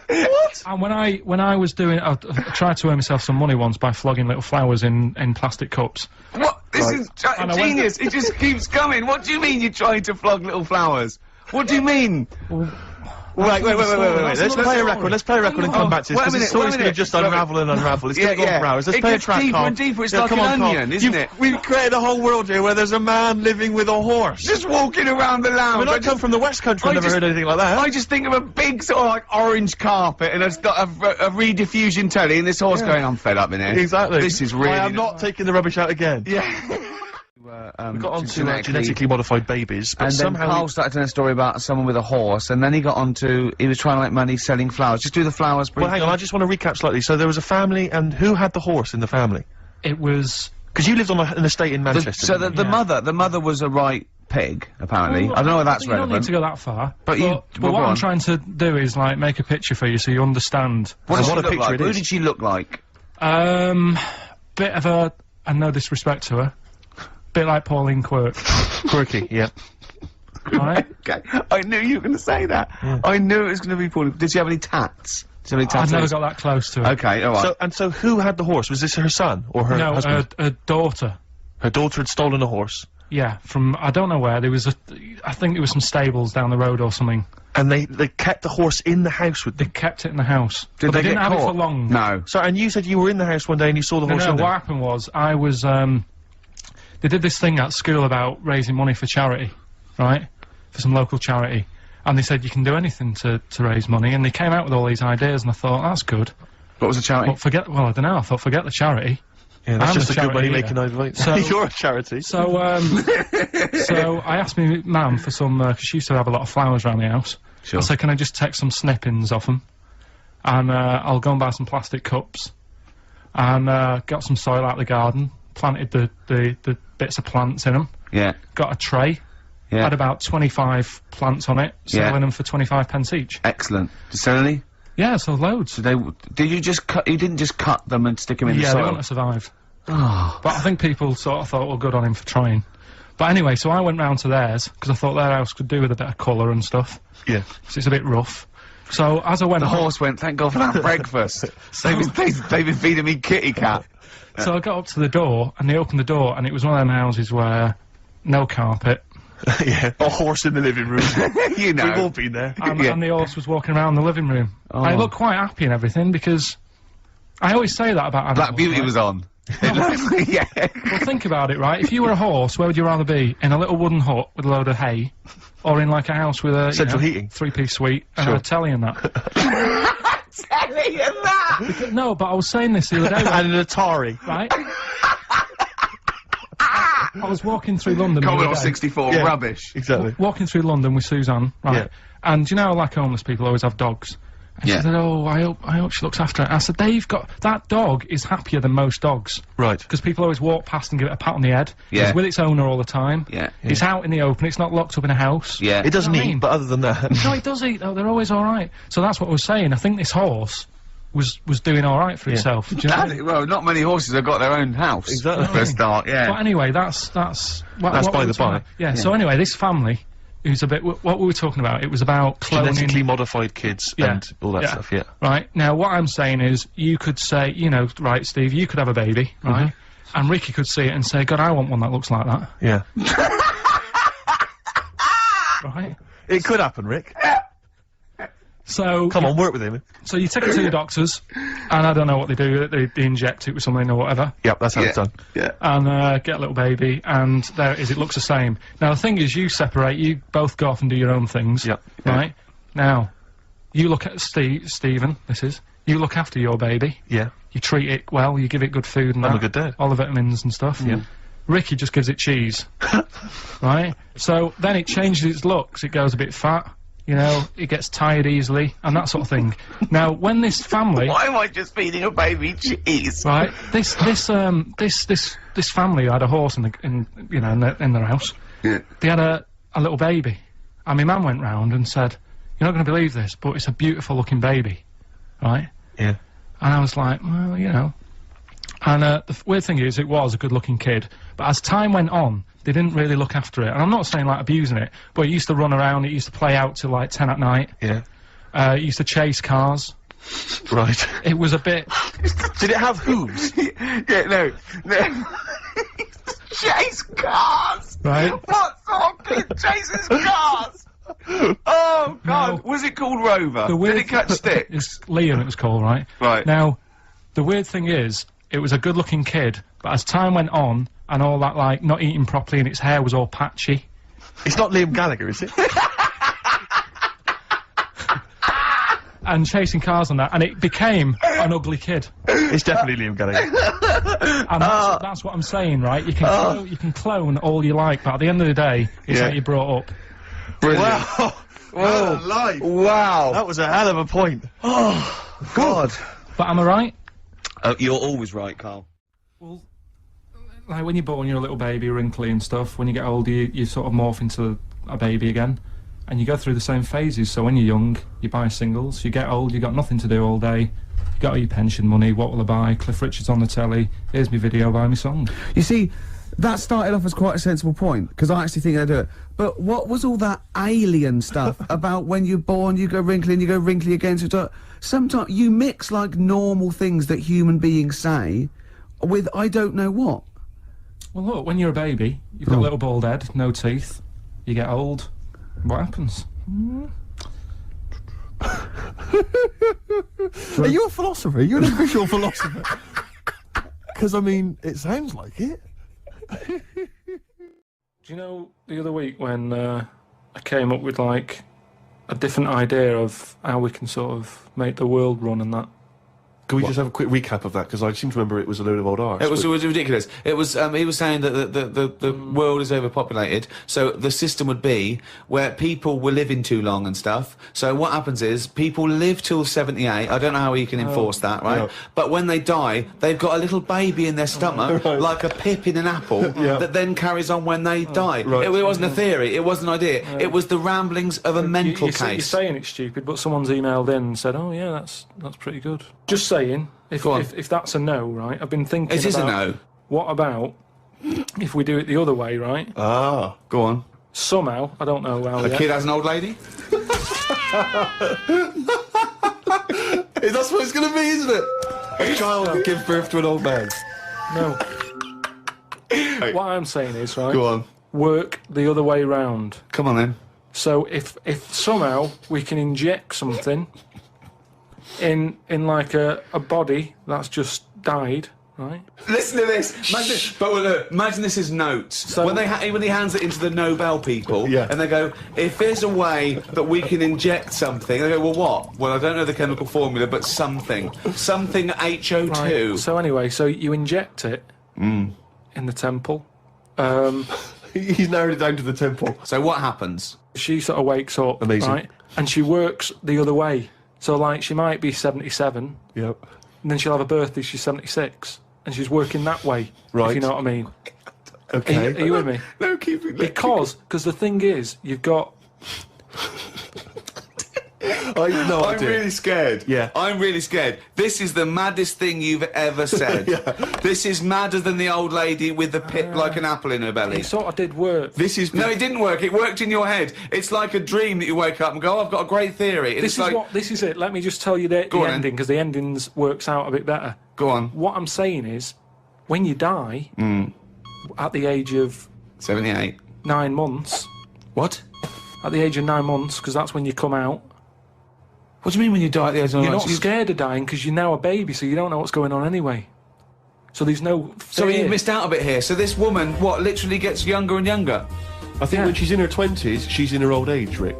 What? And when I was doing, I tried to earn myself some money once by flogging little flowers in plastic cups. What? This is And I went- genius. It just keeps coming. What do you mean you're trying to flog little flowers? What do you mean? Wait. That's Let's another play a story. record. Let's play a record and come back to this. wait a 'Cause the minute, story's wait a gonna minute. just Wait a unravel and unravel. It's Yeah, gonna go yeah. for hours. Let's It play a gets track, deeper Carl. and deeper. It's Yeah, like come an on, Carl. onion, isn't it? We've created a whole world here where there's a man living with a horse. Just walking around the lounge. I mean, I come from the West Country. I've never heard anything like that. I just think of a big sort of like orange carpet and it's got a rediffusion telly and this horse going, I'm fed up in here. Exactly. This is really... I am not taking the rubbish out again. Yeah. We got on to genetically modified babies, but And then somehow Karl started telling a story about someone with a horse, and then he got on to, he was trying to make money selling flowers. Just do the flowers briefly. Well, hang on, I just want to recap slightly. So there was a family, and who had the horse in the family? It was. Because you lived on an estate in Manchester. So the mother was a right pig, apparently. I don't know whether that's You don't need relevant. to go that far. But you- well, what go I'm on. trying to do is like make a picture for you so you understand. What did what she a look picture like? it Who is. did she look like? Bit of a, and no disrespect to her, bit like Pauline Quirk, Quirky, yeah. right? Okay, I knew you were going to say that. I knew it was going to be Pauline. Did she have any tats? Did she have any I've tattoos? never got that close to her. Okay, alright. So who had the horse? Was this her son or her No, husband? a daughter. Her daughter had stolen a horse, Yeah, from I don't know where. There was I think there was some stables down the road or something. and they kept the horse in the house with They them. kept it in the house. Did but they didn't get have it caught? for long. No. So, and you said you were in the house one day and you saw the No, horse no, in what there. happened was, I was, they did this thing at school about raising money for charity, right? For some local charity. And they said you can do anything to raise money, and they came out with all these ideas, and I thought, that's good. What was the charity? Well, I don't know, I thought, forget the charity. Yeah, that's I'm just a a good way charity of making advice. So- You're a charity. So, so I asked my mum for some, because she used to have a lot of flowers around the house. Sure. I said, can I just take some snippings off them? And, I'll go and buy some plastic cups. And, got some soil out of the garden, planted the bits of plants in them, Yeah. got a tray, Yeah. had about 25 plants on it, Yeah. selling them for 25 pence each. Excellent. Did sell any? Yeah, so loads. Did you just cut, you didn't just cut them and stick them in the Yeah, they soil? want to survive. Oh. But I think people sort of thought, well, good on him for trying. But anyway, so I went round to theirs, because I thought their house could do with a bit of colour and stuff. Yeah. So it's a bit rough. So as I went The home- horse went, thank God for that breakfast. They've been feeding me kitty cat. So I got up to the door, and they opened the door, and it was one of them houses where no carpet, Yeah. A horse in the living room. You know. We've all been there. and, Yeah. and the horse was walking around the living room. Oh. I looked quite happy and everything, because I always say that about animals. Black Beauty right? was on. Yeah. Well, think about it, right? If you were a horse, where would you rather be? In a little wooden hut with a load of hay, or in like a house with a Central heating. 3-piece suite and Sure. a telly and that? Telling you that! No, but I was saying this the other day, And an Atari. right? I was walking through London. the other Commodore day. 64, Yeah. rubbish. Exactly. Walking through London with Suzanne, right? Yeah. And you know, like homeless people always have dogs. And Yeah. she said, "Oh, I hope she looks after it." I said, that dog is happier than most dogs Right. because people always walk past and give it a pat on the head. Yeah. It's with its owner all the time. Yeah. It's out in the open. It's not locked up in a house. Yeah. It doesn't You know what I eat, mean? but other than that. No, it does eat though. They're always all right. So that's what I was saying. I think this horse was doing all right for itself. Do you know what I mean? Well, not many horses have got their own house. Exactly. For a start, yeah. But anyway, that's That's what by we the were talking by. about. Yeah. So anyway, this family, who's a bit. What we were talking about? It was about cloning. Genetically modified kids Yeah. and all that Yeah. stuff, yeah. Right, now what I'm saying is, you could say, you know, right, Steve, you could have a baby, right? And Ricky could see it and say, God, I want one that looks like that, Yeah. right? It could happen, Rick. So, Come on, work with him. so you take it to the doctors, and I don't know what they do, they inject it with something or whatever, Yep, that's how it's done. Yeah. and get a little baby, and there it is, it looks the same. Now the thing is, you separate, you both go off and do your own things, Yep. right? Now, you look at Stephen, you look after your baby, Yeah. you treat it well, you give it good food and I'm that, a good dad. all the vitamins and stuff. Yeah. Ricky just gives it cheese, right? So then it changes its looks, it goes a bit fat, you know, it gets tired easily, and that sort of thing. Now, when this family, Why am I just feeding a baby cheese? right, this family had a horse in their house. Yeah. They had a little baby, and my mum went round and said, "You're not going to believe this, but it's a beautiful looking baby," right? Yeah. And I was like, well, you know. And the weird thing is, it was a good-looking kid, but as time went on, they didn't really look after it. And I'm not saying, like, abusing it, but it used to run around, it used to play out till, like, 10 at night. Yeah. It used to chase cars. Right. It was a bit... Did it have hooves? Yeah, no. Chase cars! Right? What sort of kid chases cars? Oh, God. No. Was it called Rover? The weird Did it catch sticks? It's Liam, it was called, right? Right. Now, the weird thing is, it was a good-looking kid, but as time went on, and all that, like, not eating properly and its hair was all patchy... It's not Liam Gallagher, is it? and chasing cars and that, and it became an ugly kid. It's definitely Liam Gallagher. And that's what I'm saying, right? You can clone all you like, but at the end of the day, it's Yeah. how you brought up. Wow. What a life. Wow. That was a hell of a point. Oh, God. But am I right? You're always right, Carl. Well, like when you're born, you're a little baby, wrinkly and stuff. When you get older, you sort of morph into a baby again. And you go through the same phases. So when you're young, you buy singles. You get old, you got nothing to do all day. You got all your pension money. What will I buy? Cliff Richard's on the telly. Here's my video, buy me song. You see, that started off as quite a sensible point, because I actually think they do it. But what was all that alien stuff about when you're born, you go wrinkly and you go wrinkly again? So sometimes you mix, like, normal things that human beings say with I don't know what. Well, look, when you're a baby, you've got a little bald head, no teeth. You get old. What happens? Are you a philosopher? Are you an official philosopher? Because, I mean, it sounds like it. Do you know, the other week when I came up with, like, a different idea of how we can sort of make the world run and that? Can we just have a quick recap of that? Because I seem to remember it was a load of old arse. It was ridiculous. It was, he was saying that the world is overpopulated, so the system would be where people were living too long and stuff. So what happens is, people live till 78, I don't know how you can enforce that, right? yeah. But when they die, they've got a little baby in their stomach, like a pip in an apple, that then carries on when they die. right. It wasn't a theory, it wasn't an idea, it was the ramblings of a mental You're case. saying it's stupid, but someone's emailed in and said, oh yeah, that's pretty good. Just saying, if that's a no, right, I've been thinking It is a about, no. what about if we do it the other way, right? Ah. Go on. Somehow, I don't know how A yet. kid has an old lady? That's what it's going to be, isn't it? A child will give birth to an old man. No. What I'm saying is, right, Go on. work the other way round. Come on, then. So if somehow we can inject something in like a body that's just died, right? Listen to this. Imagine this is notes. So- when he hands it into the Nobel people, Yeah. and they go, if there's a way that we can inject something, they go, well, what? Well, I don't know the chemical formula, but something HO2. Right. So anyway, so you inject it in the temple, He's narrowed it down to the temple. So what happens? She sort of wakes up, Amazing. right? And she works the other way. So, like, she might be 77, Yep. and then she'll have a birthday, she's 76, and she's working that way, Right. if you know what I mean. Okay. Are you with me? No, keep it. Because the thing is, you've got... I have no I'm idea. really scared. Yeah. I'm really scared. This is the maddest thing you've ever said. This is madder than the old lady with the pit like an apple in her belly. It sort of did work. This is. No, it didn't work. It worked in your head. It's like a dream that you wake up and go, oh, I've got a great theory. And This it's is like, this is it. Let me just tell you the Go on, then. ending, because the endings works out a bit better. Go on. What I'm saying is, when you die, at the age of 78. 9 months, What? at the age of 9 months, because that's when you come out, What do you mean when you die at the age of you're 9 not scared of dying because you're now a baby, so you don't know what's going on anyway. So there's no fear. So you missed out a bit here. So this woman, what, literally gets younger and younger? I think Yeah. when she's in her 20s, she's in her old age, Rick.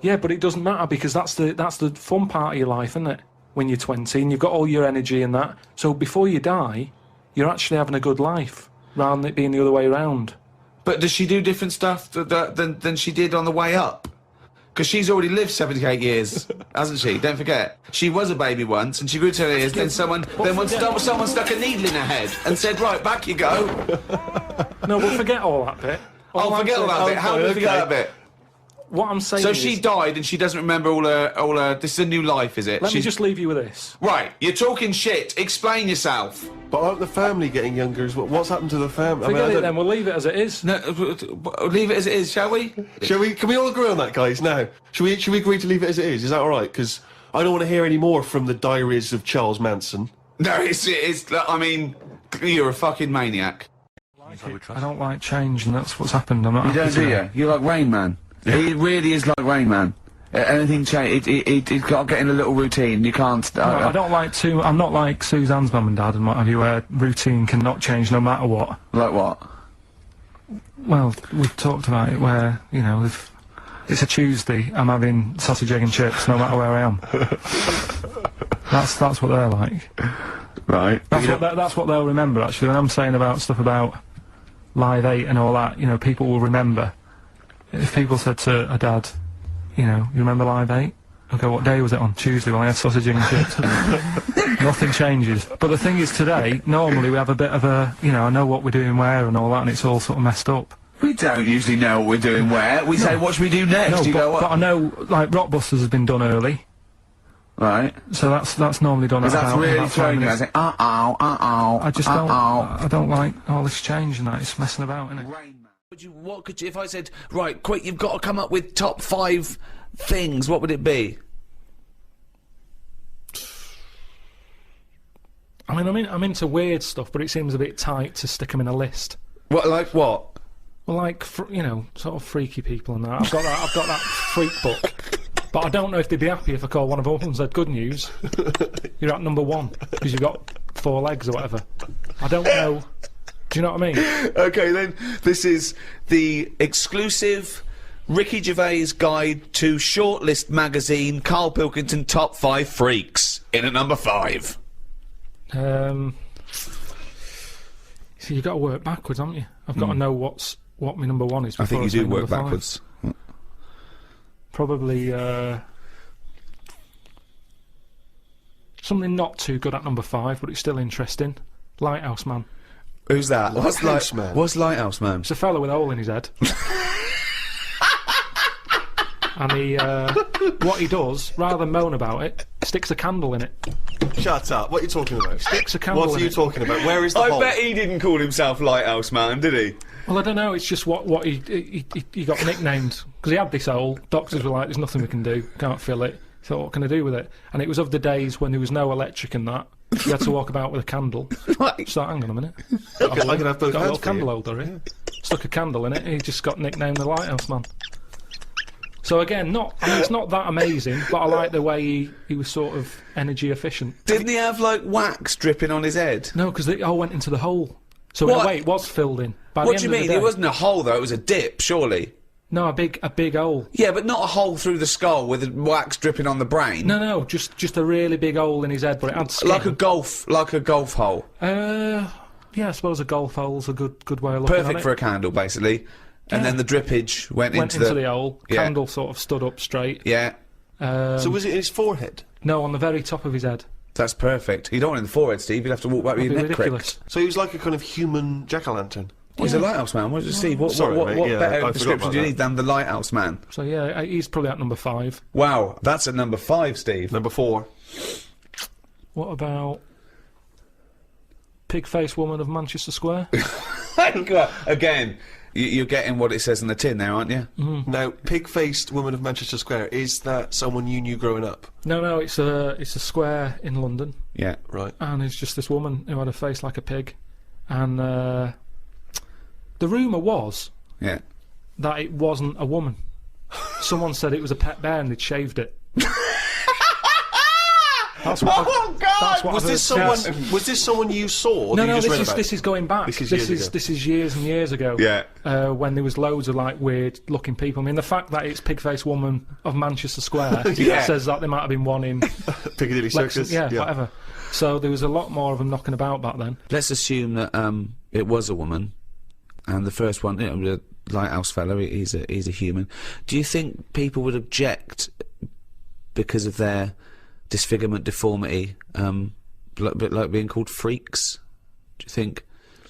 Yeah, but it doesn't matter, because that's the fun part of your life, isn't it? When you're 20 and you've got all your energy and that. So before you die, you're actually having a good life, rather than it being the other way around. But does she do different stuff than she did on the way up? Because she's already lived 78 years, hasn't she? Don't forget. She was a baby once, and she grew to 78 years, then someone stuck a needle in her head and said, right, back you go. No, we'll forget all that bit. Oh, forget all that bit. How do we forget that bit? What I'm saying So is... she died and she doesn't remember all her... This is a new life, is it? Let me just leave you with this. Right, you're talking shit. Explain yourself. But aren't the family getting younger as well? What's happened to the family? Forget I it don't- then, we'll leave it as it is. No, leave it as it is, shall we? Shall we? Can we all agree on that, guys? Now, should we agree to leave it as it is? Is that all right? Because I don't want to hear any more from the diaries of Charles Manson. No, it's. I mean, you're a fucking maniac. I don't like change, and that's what's happened. I'm not You happy don't, do today. you? You're like Rain Man. He really is like Rain Man. Anything change, it's got to get in a little routine. You can't. No, I don't like I'm not like Suzanne's mum and dad and what have you, where routine cannot change no matter what. Like what? Well, we've talked about it where, you know, if it's a Tuesday, I'm having sausage, egg and chips no matter where I am. That's what they're like. Right. That's what they'll remember, actually. When I'm saying about stuff about Live 8 and all that, you know, people will remember. If people said to a dad, you know, you remember Live 8? Okay, what day was it on? Tuesday, when I had sausage, egg and chips. Nothing changes. But the thing is, today, normally we have a bit of a, you know, I know what we're doing where and all that, and it's all sort of messed up. We don't usually know what we're doing where. We say, what should we do next? No, You go, but I know, like, Rockbusters has been done early, right. so that's normally done Because at that's about really 5 throwing you. I minutes. say, I just don't, I don't like all this change and that, it's messing about, innit? What could you? If I said, right, quick, you've got to come up with top 5 things. What would it be? I mean, I'm into weird stuff, but it seems a bit tight to stick them in a list. What, like what? Well, like, you know, sort of freaky people and that. I've got that freak book. But I don't know if they'd be happy if I called one of them up and said, good news, you're at number 1, because you've got 4 legs or whatever. I don't know. Do you know what I mean? Okay, then, this is the exclusive Ricky Gervais guide to Shortlist magazine, Karl Pilkington Top 5 Freaks, in at number 5. So you've got to work backwards, haven't you? I've got to know what my number 1 is. I think you before do say work number 5. backwards. Probably, something not too good at number 5, but it's still interesting. Lighthouse Man. Who's that? Lighthouse Man? What's Lighthouse Man? It's a fella with a hole in his head. And he, what he does, rather than moan about it, sticks a candle in it. Shut up. What are you talking about? Sticks a candle What are in you it. talking about? Where is the hole? I bet he didn't call himself Lighthouse Man, did he? Well, I don't know, it's just what he got nicknamed. Because he had this hole, doctors were like, there's nothing we can do, can't fill it. He thought, what can I do with it? And it was of the days when there was no electric and that. You had to walk about with a candle. Right. So, hang on a minute. I can have both Got a hands little for candle you. holder here. Stuck a candle in it, he just got nicknamed the Lighthouse Man. So again, I mean, it's not that amazing, but I like the way he was sort of energy efficient. Didn't he have, like, wax dripping on his head? No, because it all went into the hole. So in What? a way, it was filled in. By What the do you end of mean? the It day- wasn't a hole, though, it was a dip, surely. No, a big hole. Yeah, but not a hole through the skull with wax dripping on the brain. No, just a really big hole in his head, but it had skin. Like a golf hole. Yeah, I suppose a golf hole's a good way of looking at Perfect it. for a candle, basically. And then the drippage went into the hole. Yeah. Candle sort of stood up straight. Yeah, So was it in his forehead? No, on the very top of his head. that's perfect. You don't want it in the forehead, Steve. You'd have to walk back with That'd your be neck ridiculous. cracked. So he was like a kind of human jack-o'-lantern. He's a lighthouse man. What does Steve? What Sorry, mate, yeah, I better forgot description about do you that. need than the lighthouse man? So yeah, he's probably at number 5. Wow, that's at number 5, Steve. Number 4. What about pig-faced woman of Manchester Square? Again, you're getting what it says in the tin there, aren't you? Now, pig-faced woman of Manchester Square, is that someone you knew growing up? No, it's a square in London, Yeah. Right. and it's just this woman who had a face like a pig, and the rumour was Yeah. that it wasn't a woman. Someone said it was a pet bear and they'd shaved it. That's what That's what Was I've this heard. someone? Yes. Was this someone you saw? Or No, that you no, just read this is about? this is going back. This is years ago. This is years and years ago. Yeah. When there was loads of like weird looking people. I mean, the fact that it's pig-faced woman of Manchester Square Yeah. says that there might have been one in Piccadilly Circus. yeah, whatever. So there was a lot more of them knocking about back then. Let's assume that it was a woman, and the first one, you know, the lighthouse fella, he's a human. Do you think people would object because of their disfigurement, deformity, bit like being called freaks? Do you think?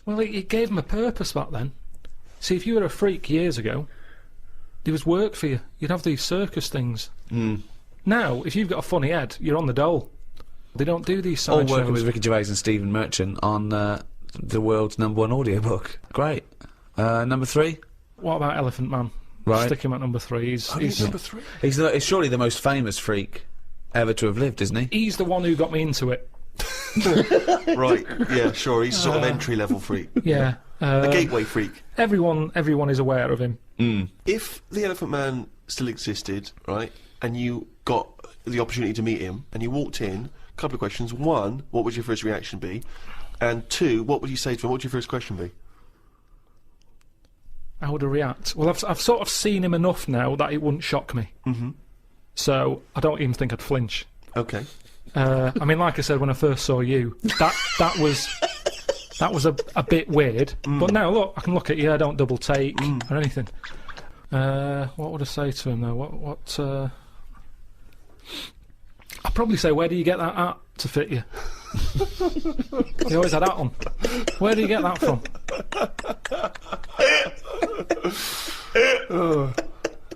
Well, it gave them a purpose back then. See, if you were a freak years ago, there was work for you. You'd have these circus things. Now, if you've got a funny head, you're on the dole. They don't do these All side working shows. with Ricky Gervais and Stephen Merchant on the world's #1 audiobook. Great. Number 3? What about Elephant Man? Right. Stick him at number 3. He's Number 3. He's surely the most famous freak ever to have lived, isn't he? he's the one who got me into it. Right. Yeah. Sure. He's a sort of entry-level freak, Yeah. a gateway freak. Everyone is aware of him. If the Elephant Man still existed, right, and you got the opportunity to meet him, and you walked in, a couple of questions. 1, what would your first reaction be? And 2, what would you say to him? What would your first question be? How would I react? Well, I've sort of seen him enough now that it wouldn't shock me. So I don't even think I'd flinch. Okay. I mean, like I said when I first saw you, that was a bit weird. But now look, I can look at you. I don't double take or anything. What would I say to him though? What? I'd probably say, where do you get that at to fit you? He always had that on. Where do you get that from?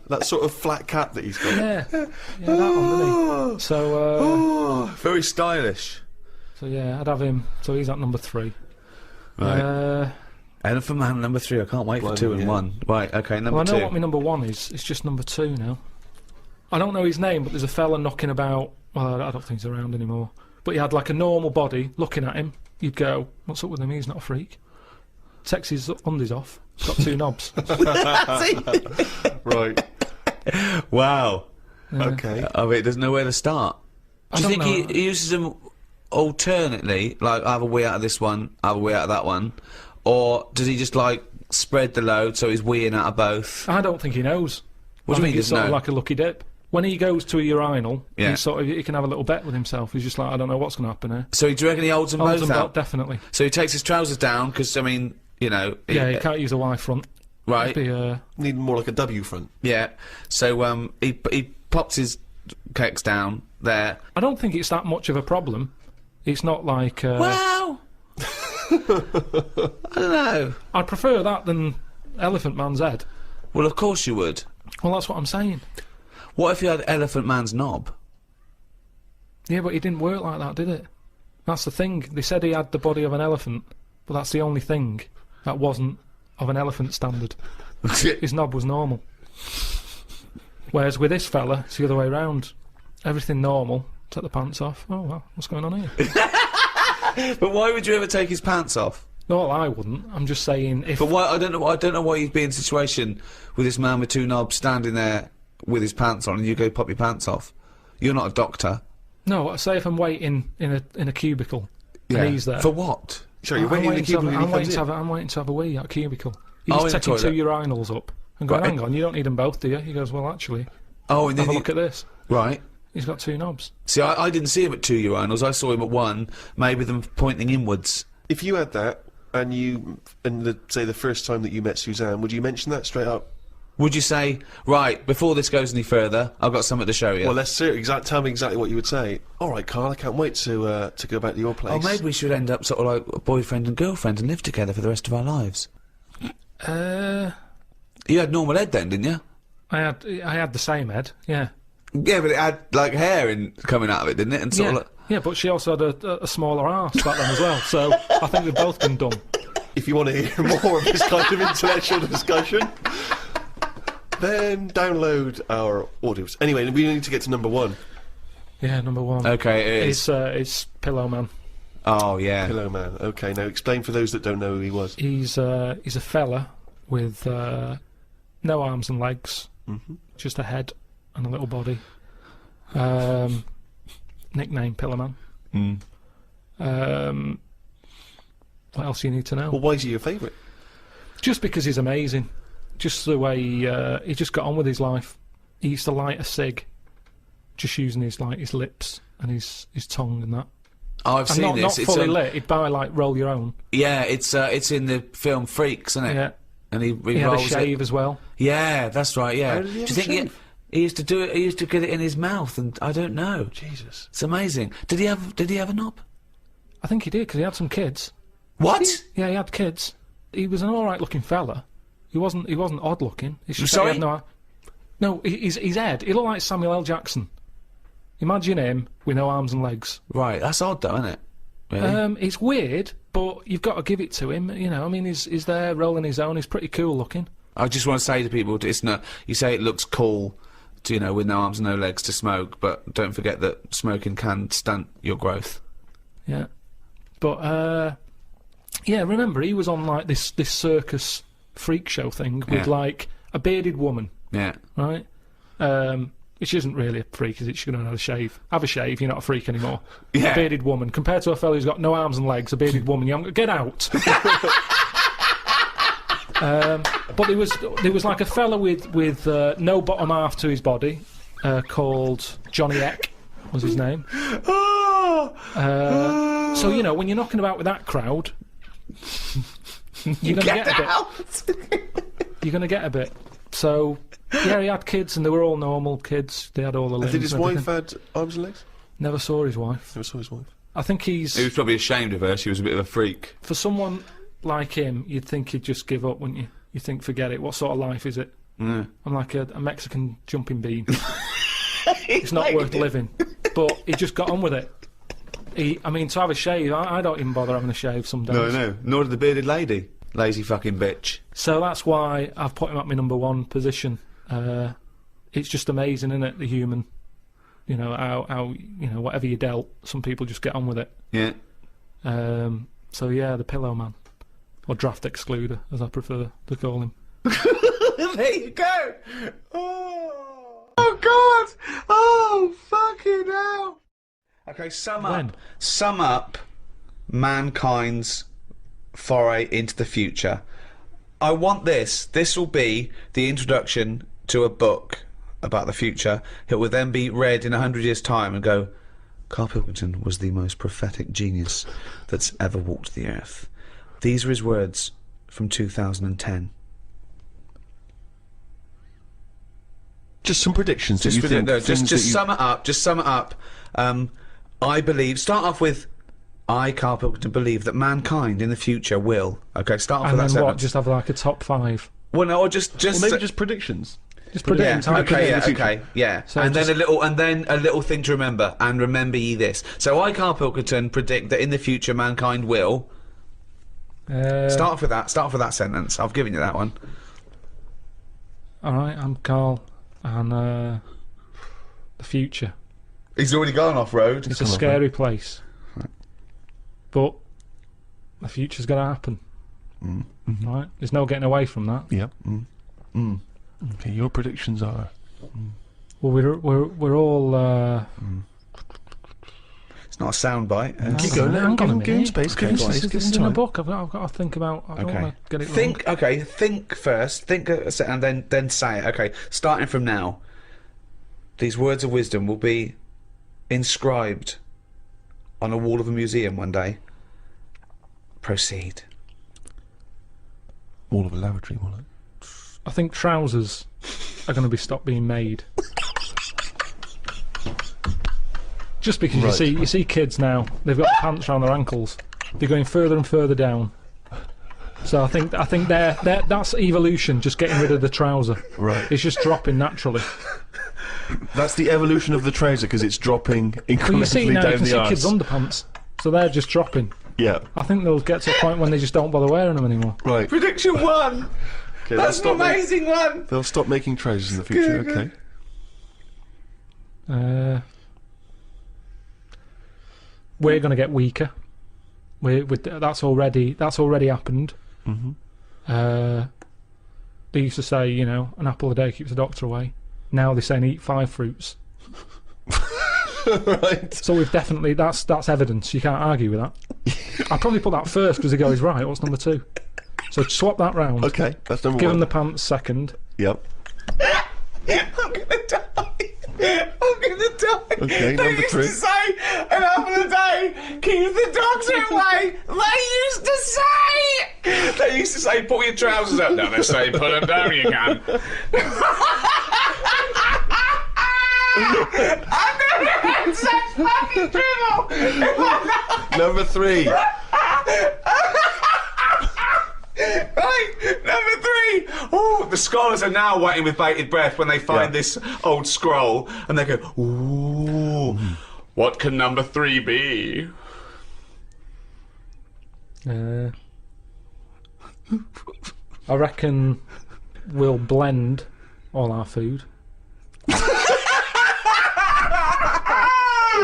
That sort of flat cap that he's got. Yeah, that one, didn't he? So, Very stylish. so yeah, I'd have him. So he's at number 3. Right. Elephant Man number 3. I can't wait for Blimey, 2 and yeah. 1. Right. Okay. Number Well, I know 2. what my number 1 is. It's just number 2 now. I don't know his name, but there's a fella knocking about. Well, I don't think he's around anymore. But he had like a normal body. Looking at him, you'd go, "What's up with him? He's not a freak." Takes his undies off. Got 2 knobs. Right. Wow. Okay. I mean, there's nowhere to start. Do you don't think know. he uses them alternately, like have a wee out of this one, have a wee out of that one, or does he just like spread the load so he's weeing out of both? I don't think he knows. What do you I mean think he it's doesn't sort of know? like a lucky dip. When he goes to a urinal, Yeah. he can have a little bet with himself. He's just like, I don't know what's going to happen here. So do you reckon he holds them Holds both them out? out, definitely. So he takes his trousers down because I mean, you know. Yeah, you can't use a Y front. Right. It'd be, Need more like a W front. Yeah. So he pops his kecks down there. I don't think it's that much of a problem. It's not like. Well, I don't know. I'd prefer that than Elephant Man's head. Well, of course you would. Well, that's what I'm saying. What if you had Elephant Man's knob? Yeah, but it didn't work like that, did it? That's the thing. They said he had the body of an elephant, but that's the only thing that wasn't of an elephant standard. His knob was normal. Whereas with this fella, it's the other way round. Everything normal. Take the pants off. Oh well, what's going on here? But why would you ever take his pants off? No, well, I wouldn't. I'm just saying if. But why? I don't know why you'd be in a situation with this man with 2 knobs standing there with his pants on, and you go pop your pants off. You're not a doctor. No, say if I'm waiting in a cubicle and he's there. For what? Sure, you're waiting in the cubicle and he comes in. I'm waiting to have a wee at a cubicle. He's Oh, in the taking 2 toilet. urinals up and going, Right. hang on, you don't need them both, do you? He goes, well, actually, Oh, and then have a you, look at this. right. He's got 2 knobs. See, I didn't see him at 2 urinals. I saw him at 1, maybe them pointing inwards. If you had that, and say the first time that you met Suzanne, would you mention that straight up? Would you say, right, before this goes any further, I've got something to show you? Well, let's see, tell me exactly what you would say. All right, Karl, I can't wait to go back to your place. Oh, maybe we should end up sort of like boyfriend and girlfriend and live together for the rest of our lives. You had normal head then, didn't you? I had the same head, yeah. Yeah, but it had, like, hair coming out of it, didn't it? And sort of like... Yeah, but she also had a smaller arse back then as well, so I think we've both been dumb. If you want to hear more of this kind of intellectual discussion, then download our audios. Anyway, we need to get to number 1. Yeah, number 1. Okay, it is. It's Pillow Man. Oh, yeah. Pillow Man. Okay, now explain for those that don't know who he was. He's a fella with no arms and legs, just a head and a little body. Nickname Pillow Man. What else do you need to know? Well, why is he your favourite? Just because he's amazing. Just the way he just got on with his life. He used to light a cig, just using his lips and his tongue and that. Oh, I've seen this. Not fully lit. He'd buy like Roll Your Own. Yeah, it's in the film Freaks, isn't it? Yeah. And he He had a rolls shave it. as well. Yeah, that's right. Yeah. How did he Do you have a think shave? he used to do it? He used to get it in his mouth, and I don't know. Jesus. It's amazing. Did he have a knob? I think he did because he had some kids. What? Yeah, he had kids. He was an all right looking fella. He wasn't odd looking. It's just that Sorry? he had no, his head. He looked like Samuel L. Jackson. Imagine him with no arms and legs. Right. That's odd, though, isn't it? Really? It's weird, but you've got to give it to him. You know, I mean, he's there rolling his own. He's pretty cool looking. I just want to say to people, it's not. You say it looks cool, to, you know, with no arms and no legs to smoke, but don't forget that smoking can stunt your growth. Yeah, but yeah. Remember, he was on like this circus freak show thing with like a bearded woman. Yeah. Right. Which isn't really a freak, is it? She's going to have a shave. Have a shave, you're not a freak anymore. Yeah. A bearded woman. Compared to a fella who's got no arms and legs, a bearded woman, you haven't... Get out! But there was like a fella with no bottom half to his body, called Johnny Eck, was his name. So, you know, when you're knocking about with that crowd, you're going to get a bit. You're going to get a bit. So... Yeah, he had kids, and they were all normal kids. They had all the limbs. Did his and wife everything. had arms and legs? Never saw his wife. Never saw his wife. I think he's... He was probably ashamed of her. She was a bit of a freak. For someone like him, you'd think he'd just give up, wouldn't you? You think, forget it. What sort of life is it? Yeah. I'm like a Mexican jumping bean. It's not worth living. But he just got on with it. I mean, to have a shave, I don't even bother having a shave some days. No. Nor did the bearded lady. Lazy fucking bitch. So that's why I've put him at my #1 position. It's just amazing, isn't it, the human, you know, how you know, whatever you dealt, some people just get on with it. Yeah. So yeah, the Pillow Man, or Draft Excluder, as I prefer to call him. There you go! Oh God! Oh, fucking hell! Okay, sum up mankind's foray into the future. I want this. This will be the introduction to a book about the future. It will then be read in 100 years' time and go, Karl Pilkington was the most prophetic genius that's ever walked the earth. These are his words from 2010. Just some predictions. Just sum it up. Just sum it up. I believe. Start off with. I, Karl Pilkington, believe that mankind in the future will. Okay, start off and with that then what? sentence. Just have like a top 5. Well, no, or just. Well, maybe just predictions. Just predict. Yeah, okay, yeah. So and then a little thing to remember. And remember ye this. So I, Karl Pilkington, predict that in the future mankind will. Start off with that. Start off with that sentence. I've given you that one. All right, I'm Karl, and the future. He's already gone off road. It's a scary place, but the future's going to happen. Right? There's no getting away from that. Yep. Okay, your predictions are. Well, we're all. It's not a soundbite. Keep going. Hang on a minute. Give him space. Give him space. This is in a book. I've got to think about. I don't want to get it wrong. Okay, think first. Think and then say it. Okay, starting from now. These words of wisdom will be inscribed on a wall of a museum one day. Proceed. Wall of a lavatory, more like. I think trousers are going to be stopped being made. Just because you see kids now, they've got pants around their ankles. They're going further and further down. So I think that's evolution, just getting rid of the trouser. Right. It's just dropping naturally. That's the evolution of the trouser, because it's dropping incrementally Well, you see now, down you can the see arse. kids' underpants, so they're just dropping. Yeah. I think they'll get to a point when they just don't bother wearing them anymore. Right. Prediction 1! Okay, That's an amazing one! They'll stop making trousers in the future, Good. okay. We're going to get weaker. That's already happened. They used to say, you know, an apple a day keeps the doctor away. Now they're saying eat 5 fruits. Right. So we've definitely that's evidence. You can't argue with that. I'd probably put that first because the guy is right. What's number 2? So swap that round. Okay, that's number 1. Give him the pants second. Yep. I'm gonna die! I'm gonna die! Okay, They number used 3. to say, an apple a day keeps the doctor away! They used to say, pull your trousers up. Now they say, put them down, you can. I've never had such fucking dribble! Number 3. Right, number 3. Oh, the scholars are now waiting with bated breath when they find this old scroll, and they go, "Ooh, what can number 3 be?" I reckon we'll blend all our food.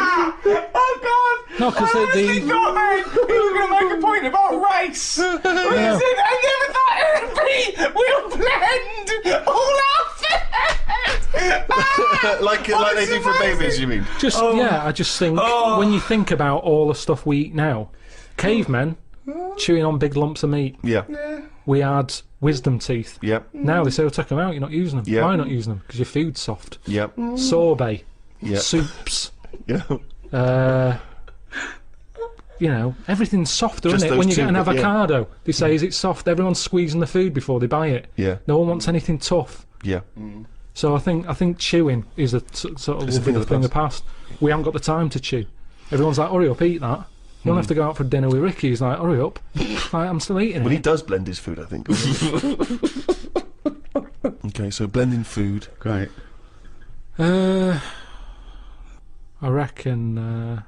Oh God! No, because He was going to make a point about race. What is it? I never thought it would be. We'll blend all our food. like they do for babies, you mean? Just I just think when you think about all the stuff we eat now, cavemen chewing on big lumps of meat. Yeah. We had wisdom teeth. Yep. Now they say, "Oh, take them out. You're not using them." Yep. Why not using them? Because your food's soft. Yep. Sorbet. Yep. Soups. Yeah. You know, everything's softer, Just isn't it? those When you two, get an but yeah. avocado, they say, "Is it soft?" Everyone's squeezing the food before they buy it. Yeah. No one wants anything tough. Yeah. So I think chewing is a sort of It's a thing of the thing of the past. We haven't got the time to chew. Everyone's like, "Hurry up, eat that." You don't have to go out for dinner with Ricky. He's like, "Hurry up." Like, I'm still eating Well, it. he does blend his food, I think. Okay, so blending food. Great. I reckon.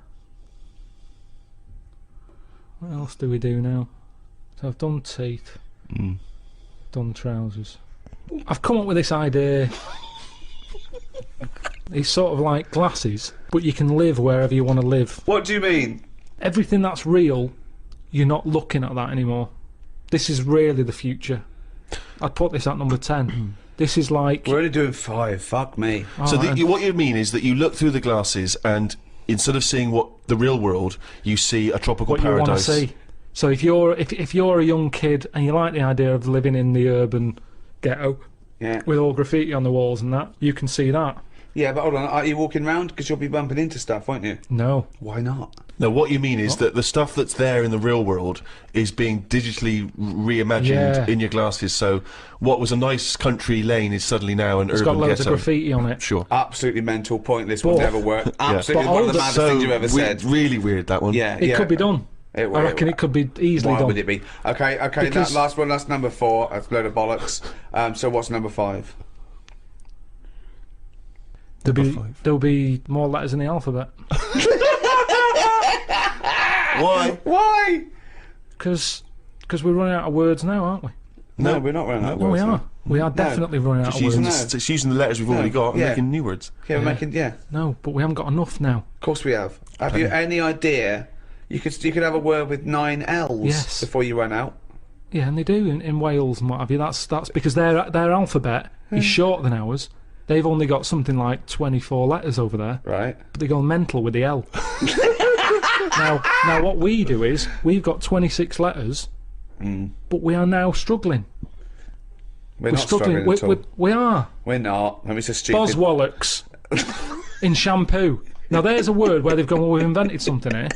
What else do we do now? So I've done teeth, done trousers. I've come up with this idea. It's sort of like glasses, but you can live wherever you want to live. What do you mean? Everything that's real, you're not looking at that anymore. This is really the future. I'd put this at number 10. This is like... We're only doing 5. Fuck me. So what you mean is that you look through the glasses and instead of seeing what the real world, you see a tropical what paradise. you want to see. So if you're a young kid and you like the idea of living in the urban ghetto with all graffiti on the walls and that, you can see that. Yeah, but hold on. Are you walking round? Because you'll be bumping into stuff, won't you? No. Why not? No, what you mean is that the stuff that's there in the real world is being digitally reimagined in your glasses. So what was a nice country lane is suddenly now an It's urban got loads ghetto. of graffiti on it. Sure. Absolutely mental, pointless, will never work. Absolutely But one of the older- maddest things you've ever said. Really weird, that one. Yeah, It could be done. I reckon it could be easily Why done. would it be? Okay, Because- that last one, that's number 4. That's a load of bollocks. So what's number 5? There'll be more letters in the alphabet. Why? Why? Because we're running out of words now, aren't we? No, we're not running out of No, words. we are. We are definitely running out Just of using, words. it's using the letters we've already got and yeah. making new words. Yeah, we're making, No, but we haven't got enough now. Of course we have. Have you any idea? You could have a word with 9 L's Yes. before you run out. Yeah, and they do in Wales and what have you. That's because their alphabet is shorter than ours. They've only got something like 24 letters over there. Right. But they go mental with the L. now what we do is we've got 26 letters, but we are now struggling. We're not struggling at all. We are. We're not. Let me just stupid. Boswallocks in shampoo. Now there's a word where they've gone, well, we've invented something here.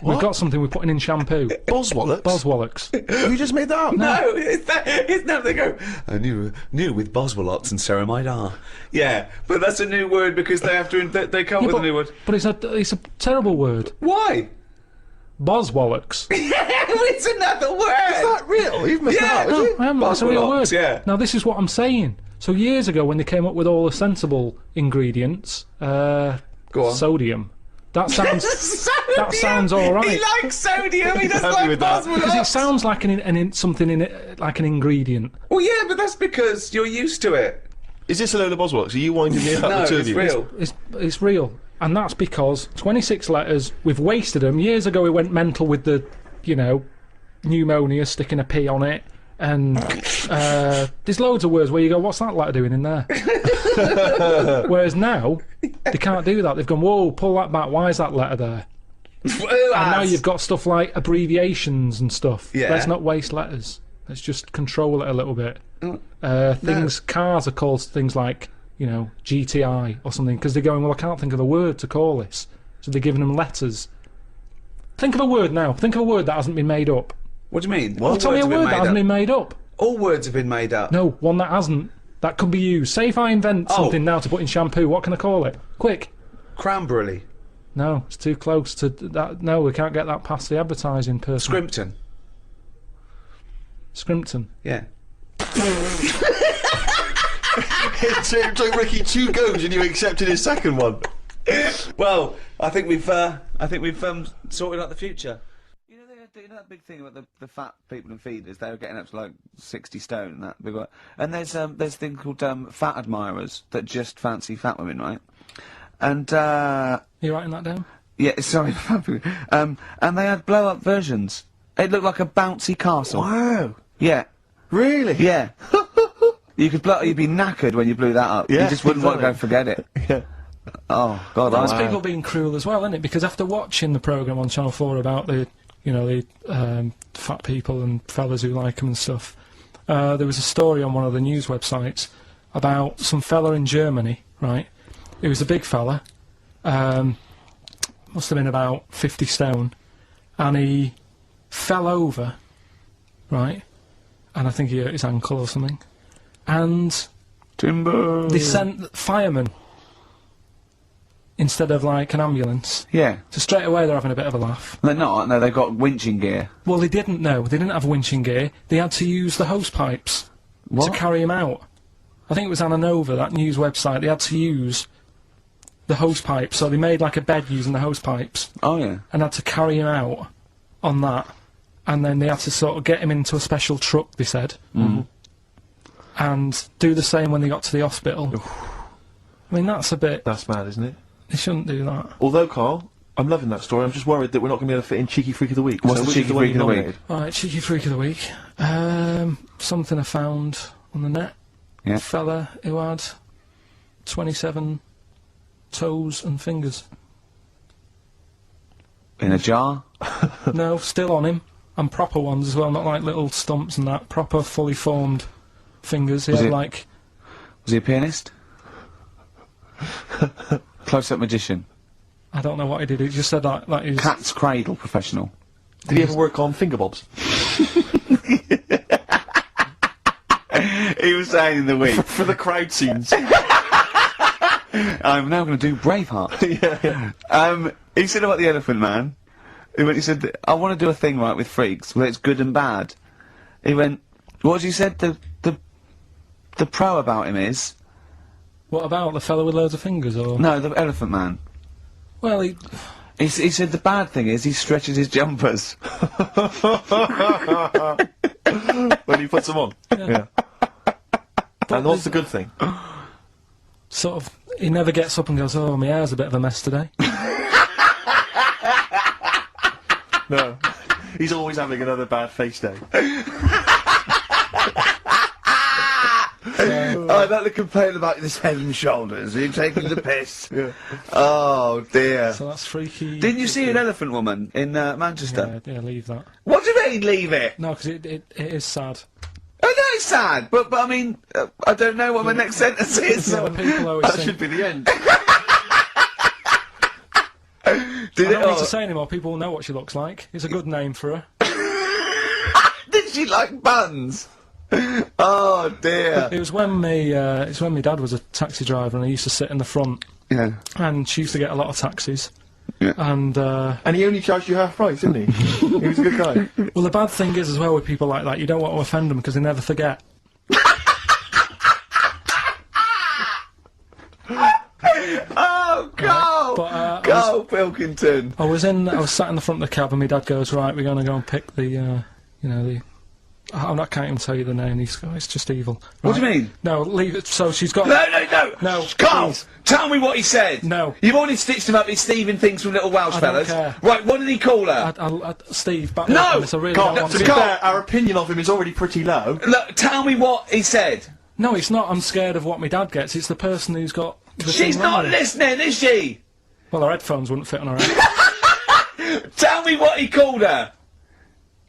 We've got something we're putting in shampoo. Boswallocks? Boswallocks. Have you just made that up? No, it's now they go. A new with boswallots and ceramide R. Yeah, but that's a new word because they have to. They come up with a new word. But it's a terrible word. Why? Boswallocks. It's another word. Is that real? You've made that up, is it? I haven't. That's a real word. Boswallocks, yeah. Now this is what I'm saying. So years ago, when they came up with all the sensible ingredients, Go on. sodium. That sounds. That sounds all right. He likes sodium. He doesn't happy like with that. Because it boswallocs. sounds like something in it, like an ingredient. Well, yeah, but that's because you're used to it. Is this a load of Boswallocks? Are you winding me up, No, the two of it's you? real. It's real, and that's because 26 letters. We've wasted them. Years ago, we went mental with the, pneumonia, sticking a P on it, and there's loads of words where you go, "What's that letter doing in there?" Whereas now, they can't do that. They've gone, "Whoa, pull that back. Why is that letter there?" And now you've got stuff like abbreviations and stuff. Yeah. Let's not waste letters. Let's just control it a little bit. Cars are called things like, GTI or something, because they're going, well, I can't think of a word to call this. So they're giving them letters. Think of a word now. Think of a word that hasn't been made up. What do you mean? Well, tell me a word that hasn't been made up. All words have been made up. No, one that hasn't. That could be used. Say if I invent something now to put in shampoo, what can I call it? Quick. Cranberry. No, it's too close to that. No, we can't get that past the advertising person. Scrimpton. Scrimpton. Yeah. It took Ricky 2 goes and you accepted his second one. Well, I think we've sorted out the future. You know that big thing about the fat people in feeders? They were getting up to like 60 stone and that big one. And there's a thing called fat admirers that just fancy fat women, right? And You writing that down? yeah, sorry, and they had blow up versions. It looked like a bouncy castle. Wow. Yeah, Really? yeah. You'd be knackered when you blew that up. Yeah, You just wouldn't want to go exactly. and forget it. Yeah. Oh God, That's I people being cruel as well, isn't it? Because after watching the programme on Channel 4 about the fat people and fellas who like them and stuff, there was a story on one of the news websites about some fella in Germany, right? He was a big fella, must have been about 50 stone, and he fell over, right? And I think he hurt his ankle or something. And Timber. they sent firemen instead of like an ambulance. Yeah. So straight away they're having a bit of a laugh. They're not. No, they've got winching gear. Well, they didn't know. They didn't have winching gear. They had to use the hose pipes to carry him out. I think it was Anna Nova, that news website. They had to use the hose pipes, so they made like a bed using the hose pipes Oh yeah. and had to carry him out on that. And then they had to sort of get him into a special truck, they said. And do the same when they got to the hospital. I mean, that's a bit... That's mad, isn't it? They shouldn't do that. Although, Carl, I'm loving that story. I'm just worried that we're not going to be able to fit in Cheeky Freak of the Week. What's So the which Cheeky is one Freak you of the week? nominated? Alright, cheeky freak of the week. Something I found on the net. Yeah. A fella who had 27 toes and fingers. In a jar. No, still on him. And proper ones as well, not like little stumps and that. Proper, fully formed fingers. He Was had it- like... Was he a pianist? Close-up magician. I don't know what he did. He just said like he was... Cat's cradle professional. Did he ever work on finger bobs? He was saying in the week, For the crowd scenes. I'm now going to do Braveheart. He said about the Elephant Man. He said, I want to do a thing right with freaks where it's good and bad. He went, what you said? The pro about him is What about the fella with loads of fingers, or...? no, the Elephant Man. Well, he... He said the bad thing is he stretches his jumpers. When he puts them on. Yeah. And what's the good thing? Sort of... He never gets up and goes, oh, my hair's a bit of a mess today. No. He's always having another bad face day. I'd like to complain about this head and shoulders. Are you taking the piss? Yeah. Oh dear. So that's freaky... Didn't you see an elephant woman in Manchester? Yeah, leave that. What do you mean, leave it? No, because it is sad. I know it's sad, but I mean, I don't know what my next sentence is. Yeah, the people always That think... should be the end. I don't need to say anymore, people will know what she looks like. It's a good name for her. Did she like buns? Oh dear. It was when my dad was a taxi driver and I used to sit in the front. Yeah. And she used to get a lot of taxis. Yeah. And he only charged you half price, didn't he? He was a good guy. Well, the bad thing is as well with people like that, you don't want to offend them because they never forget. Oh, Carl! But, Carl Pilkington! I was sat in the front of the cab and my dad goes, right, we're going to go and pick the, I can't even tell you the name of these guys, it's just evil. Right? What do you mean? No, leave it, so she's got... No! Carl! Please. Tell me what he said! No. You've already stitched him up, he's Stephen things from Little Welsh I fellas. don't care. Right, what did he call her? Steve, back No! up, it's a really Carl, don't to be want fair, our opinion of him is already pretty low. Look, tell me what he said. No, it's not, I'm scared of what my dad gets, it's the person who's got... the She's thing not wrong. listening, is she? Well, her headphones wouldn't fit on her head. Tell me what he called her.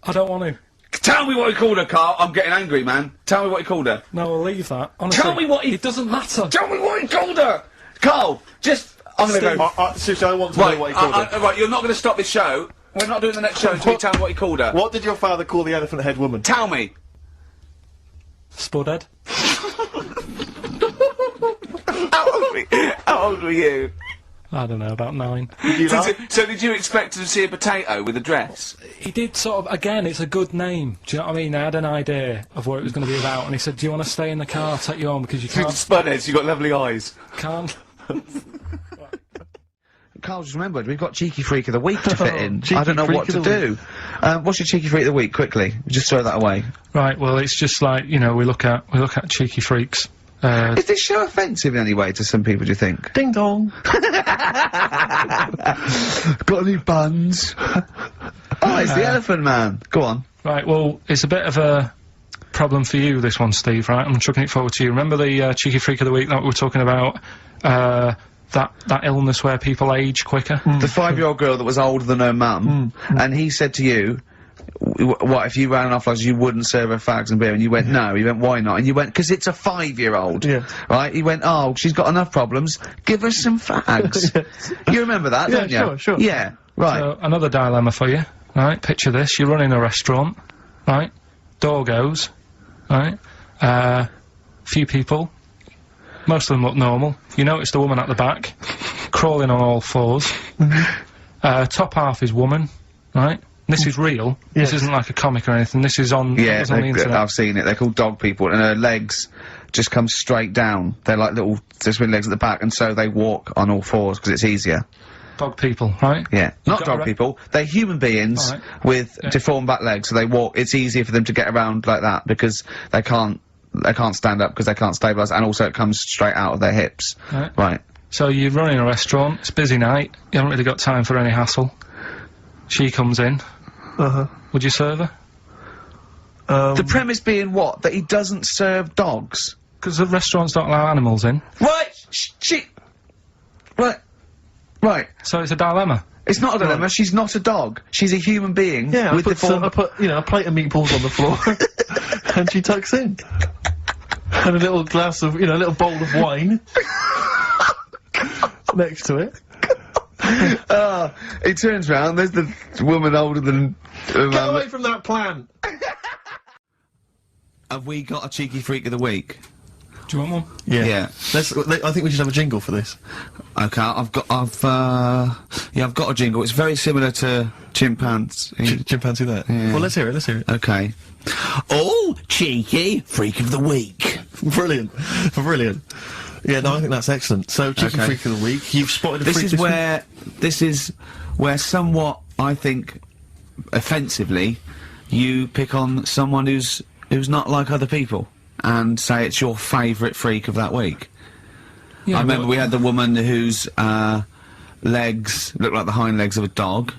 I don't want to. Tell me what he called her, Carl. I'm getting angry, man. Tell me what he called her. No, we'll leave that. Honestly, Tell me what he... It doesn't matter. Tell me what he called her! Carl, just... I'm gonna go... Seriously, I want to know what he called her. Right, you're not gonna stop this show. We're not doing the next show until you tell me what he called her. What did your father call the elephant head woman? Tell me. Spudhead. How old were you? I don't know, about 9. So did you expect to see a potato with a dress? He did sort of, again, it's a good name. Do you know what I mean? I had an idea of what it was going to be about, and he said, do you want to stay in the car, I'll take you home, because you can't... Spudheads, you got lovely eyes. Can't. Carl just remembered, we've got Cheeky Freak of the Week to fit in. Cheeky I don't know Freak what of to the do. What's your Cheeky Freak of the Week, quickly? Just throw that away. Right, well, it's just like, you know, we look at cheeky freaks. Is this show offensive in any way to some people, do you think? Ding dong. Got any buns? Oh, it's the Elephant Man. Go on. Right, well, it's a bit of a problem for you, this one, Steve, right? I'm chucking it forward to you. Remember the Cheeky Freak of the Week that we were talking about? That illness where people age quicker? The 5-year-old girl that was older than her mum, and he said to you, what, if you ran off like you wouldn't serve her fags and beer? And you went, no. He went, why not? And you went, because it's a 5-year-old. Yeah. Right? He went, oh, she's got enough problems, give her some fags. You remember that, don't you? Sure. Yeah, right. So, another dilemma for you, right? Picture this, you're running a restaurant, right? Door goes, right? Few people, most of them look normal. You notice the woman at the back, crawling on all fours. Top half is woman, right? This is real. Yes. This isn't like a comic or anything. This is on. Yeah, on the internet. I've seen it. They're called dog people, and her legs just come straight down. They're like little, just with legs at the back, and so they walk on all fours because it's easier. Dog people, right? Yeah, not dog people. They're human beings with deformed back legs, so they walk. It's easier for them to get around like that because they can't stand up because they can't stabilise, and also it comes straight out of their hips. Right. So you're running a restaurant. It's a busy night. You haven't really got time for any hassle. She comes in. Would you serve her? The premise being what? That he doesn't serve dogs? Because the restaurants don't allow animals in. Right! Right. So it's a dilemma. It's not a dilemma, she's not a dog. She's a human being. Yeah, with I put, you know, a plate of meatballs on the floor, and she tucks in. And a little glass of, you know, a little bowl of wine next to it. He turns round, there's the woman older than... Get away from that plant! Have we got a Cheeky Freak of the Week? Do you want one? Yeah. I think we should have a jingle for this. Okay, I've got a jingle. It's very similar to Chimpanzee. Chimpanzee that? Yeah. Well, let's hear it. Okay. Oh, Cheeky Freak of the Week. Brilliant. Yeah, no, I think that's excellent. So, Cheeky Freak of the Week, you've spotted a freak this week? This is where somewhat, I think, offensively, you pick on someone who's not like other people, and say it's your favourite freak of that week. Yeah, I remember we had the woman whose, legs looked like the hind legs of a dog.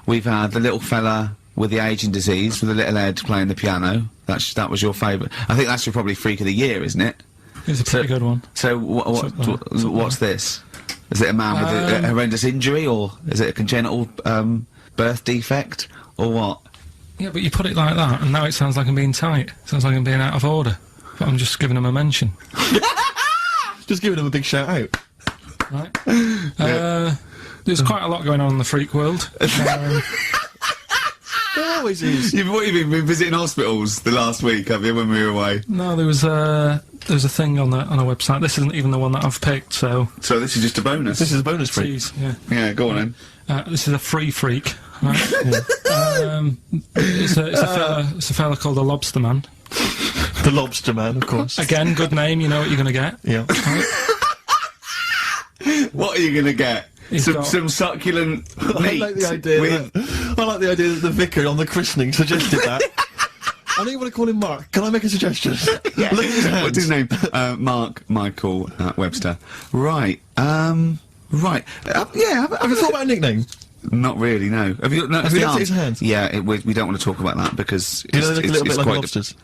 We've had the little fella with the aging disease, with the little head playing the piano. That was your favourite. I think that's your probably freak of the year, isn't it? It's a pretty good one. So what's this? Is it a man with a horrendous injury, or is it a congenital birth defect, or what? Yeah, but you put it like that, and now it sounds like I'm being tight. Sounds like I'm being out of order. But I'm just giving him a mention. Just giving him a big shout out. Right. there's quite a lot going on in the freak world. There always is. What have you been visiting hospitals the last week, have you, when we were away? No, there was a thing on a website. This isn't even the one that I've picked, so... So this is just a bonus? This is a bonus freak. Tease, yeah. Yeah, go on then. This is a free freak, right? It's a fella called the Lobster Man. The Lobster Man, of course. Again, good name, you know what you're gonna get. Yeah. What are you gonna get? He's got- Some succulent meat I like the idea with... that the vicar on the christening suggested that. I don't even want to call him Mark. Can I make a suggestion? Yeah. Look at his hands. What's his name? Mark Michael Webster. Right. Right. Yeah. Have you thought about a nickname? Not really. No. Have you? No, Have you looked at his hands? Yeah. We don't want to talk about that because You know, they look a little bit like quite lobsters.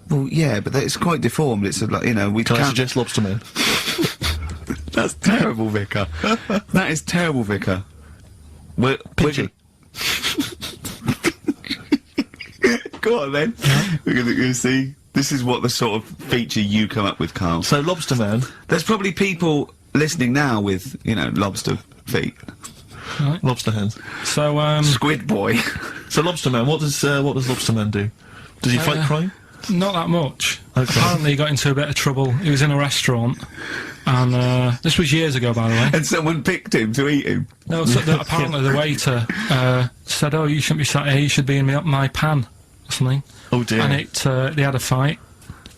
well, yeah, but it's quite deformed. It's like, you know, we Can I can't. suggest Lobster Man? That's terrible, Vicar. That is terrible, Vicar. We're Pinchy. Go on then. We're gonna see. This is what the sort of feature you come up with, Karl. So Lobster Man. There's probably people listening now with, you know, lobster feet. Lobster hands. So, Squid boy. So Lobster Man, what does Lobster Man do? Does he fight crime? not that much. Okay. Apparently he got into a bit of trouble. He was in a restaurant, and this was years ago, by the way. And someone picked him to eat him. No, so apparently the waiter said, "Oh, you shouldn't be sat here. You should be in my pan," or something. Oh dear. And they had a fight,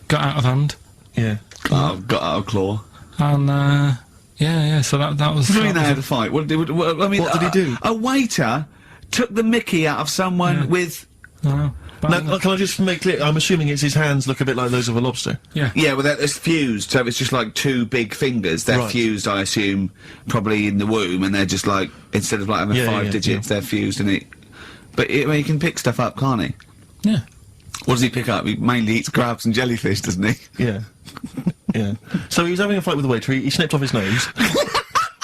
got out of hand, Yeah. Oh, got out of claw. and yeah. So that was. What do you mean that they was had a fight? What did he do? A waiter took the mickey out of someone with... No. Now, can I just make clear? I'm assuming it's his hands look a bit like those of a lobster. Yeah. Yeah, well, it's fused, so it's just like two big fingers. They're Right. fused, I assume, probably in the womb, and they're just like, instead of like having Yeah, five yeah, digits, they're fused, and it... But I mean, he can pick stuff up, can't he? Yeah. What does he pick up? He mainly eats crabs and jellyfish, doesn't he? Yeah. Yeah. So he was having a fight with the waiter. He snipped off his nose.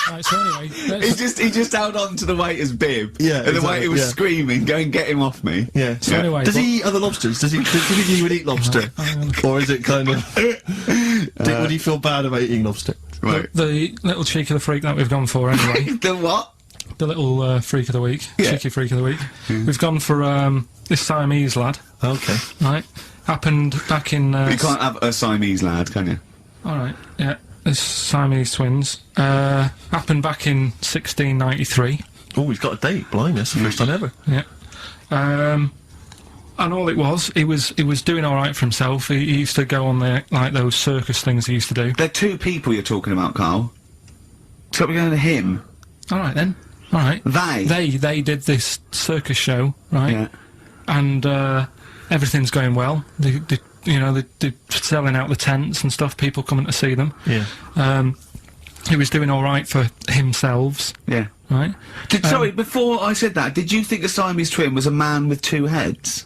Right, so anyway, He just held on to the waiter's bib. Yeah, And the exactly, waiter was yeah. screaming, go and get him off me. Yeah. So anyway, Does but- he eat other lobsters? Does he think he would eat lobster? Or is it kind of... would he feel bad about eating lobster? Right. the little cheek of the freak that we've gone for anyway. The what? The little freak of the week, Yeah. cheeky freak of the week. We've gone for this Siamese lad, Okay. right? Happened back in. You can't have a Siamese lad, can you? All right, yeah. This Siamese twins happened back in 1693. Oh, he's got a date. Blimey, that's the first time ever. Yeah. And all it was, he was doing all right for himself. He used to go on like those circus things he used to do. They're two people you're talking about, Karl. So we're going to him. All right then. All right. They? They did this circus show, right? Yeah. And everything's going well. They're selling out the tents and stuff. People coming to see them. Yeah. He was doing all right for himself, Yeah. right? Sorry, before I said that, did you think a Siamese twin was a man with two heads?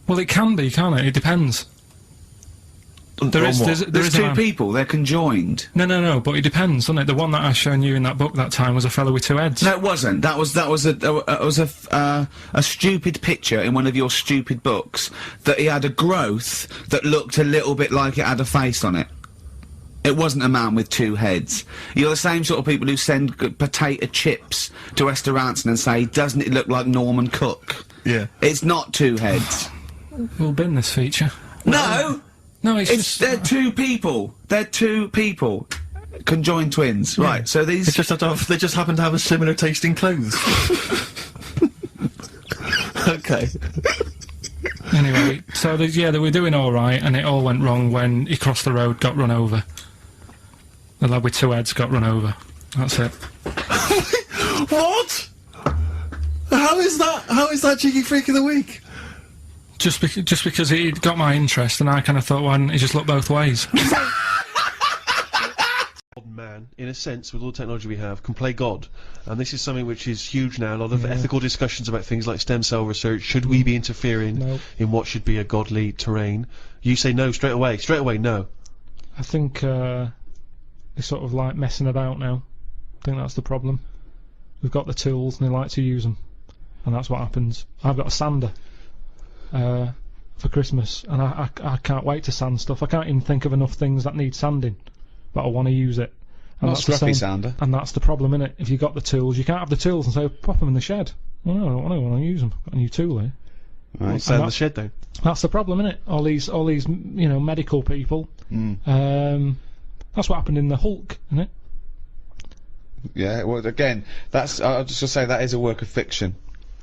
Well, it can be, can't it? It depends. There is There's a two man. people, they're conjoined. No, but it depends, doesn't it? The one that I shown you in that book that time was a fellow with two heads. No, it wasn't. That was a stupid picture in one of your stupid books that he had a growth that looked a little bit like it had a face on it. It wasn't a man with two heads. You're the same sort of people who send potato chips to restaurants and say, doesn't it look like Norman Cook? Yeah. It's not two heads. We'll bin this feature. No! No, They're two people. They're two people. Conjoined twins. Right, so these... They just happen to have a similar taste in clothes. Okay. Anyway, so they were doing all right, and it all went wrong when he crossed the road, got run over. The lad with two heads got run over. That's it. What? How is that cheeky freak of the week? Just because he got my interest, and I kind of thought, why didn't he just look both ways? Man, in a sense, with all the technology we have, can play God, and this is something which is huge now. A lot of ethical discussions about things like stem cell research. Should we be interfering in what should be a godly terrain? You say no straight away. Straight away, no. I think they're sort of like messing about now. I think that's the problem. We've got the tools, and they like to use them, and that's what happens. I've got a sander for Christmas, and I can't wait to sand stuff. I can't even think of enough things that need sanding, but I want to use it. Not that's the scruffy same- sounder. And that's the problem, innit? If you've got the tools, you can't have the tools and say, pop them in the shed. Well, no, I don't want to use them. Got a new tool here. Right. Sell the that's- shed down. That's the problem, innit? All these, you know, medical people. That's what happened in the Hulk, isn't it? Yeah, well, again, that's, I'll just say that is a work of fiction.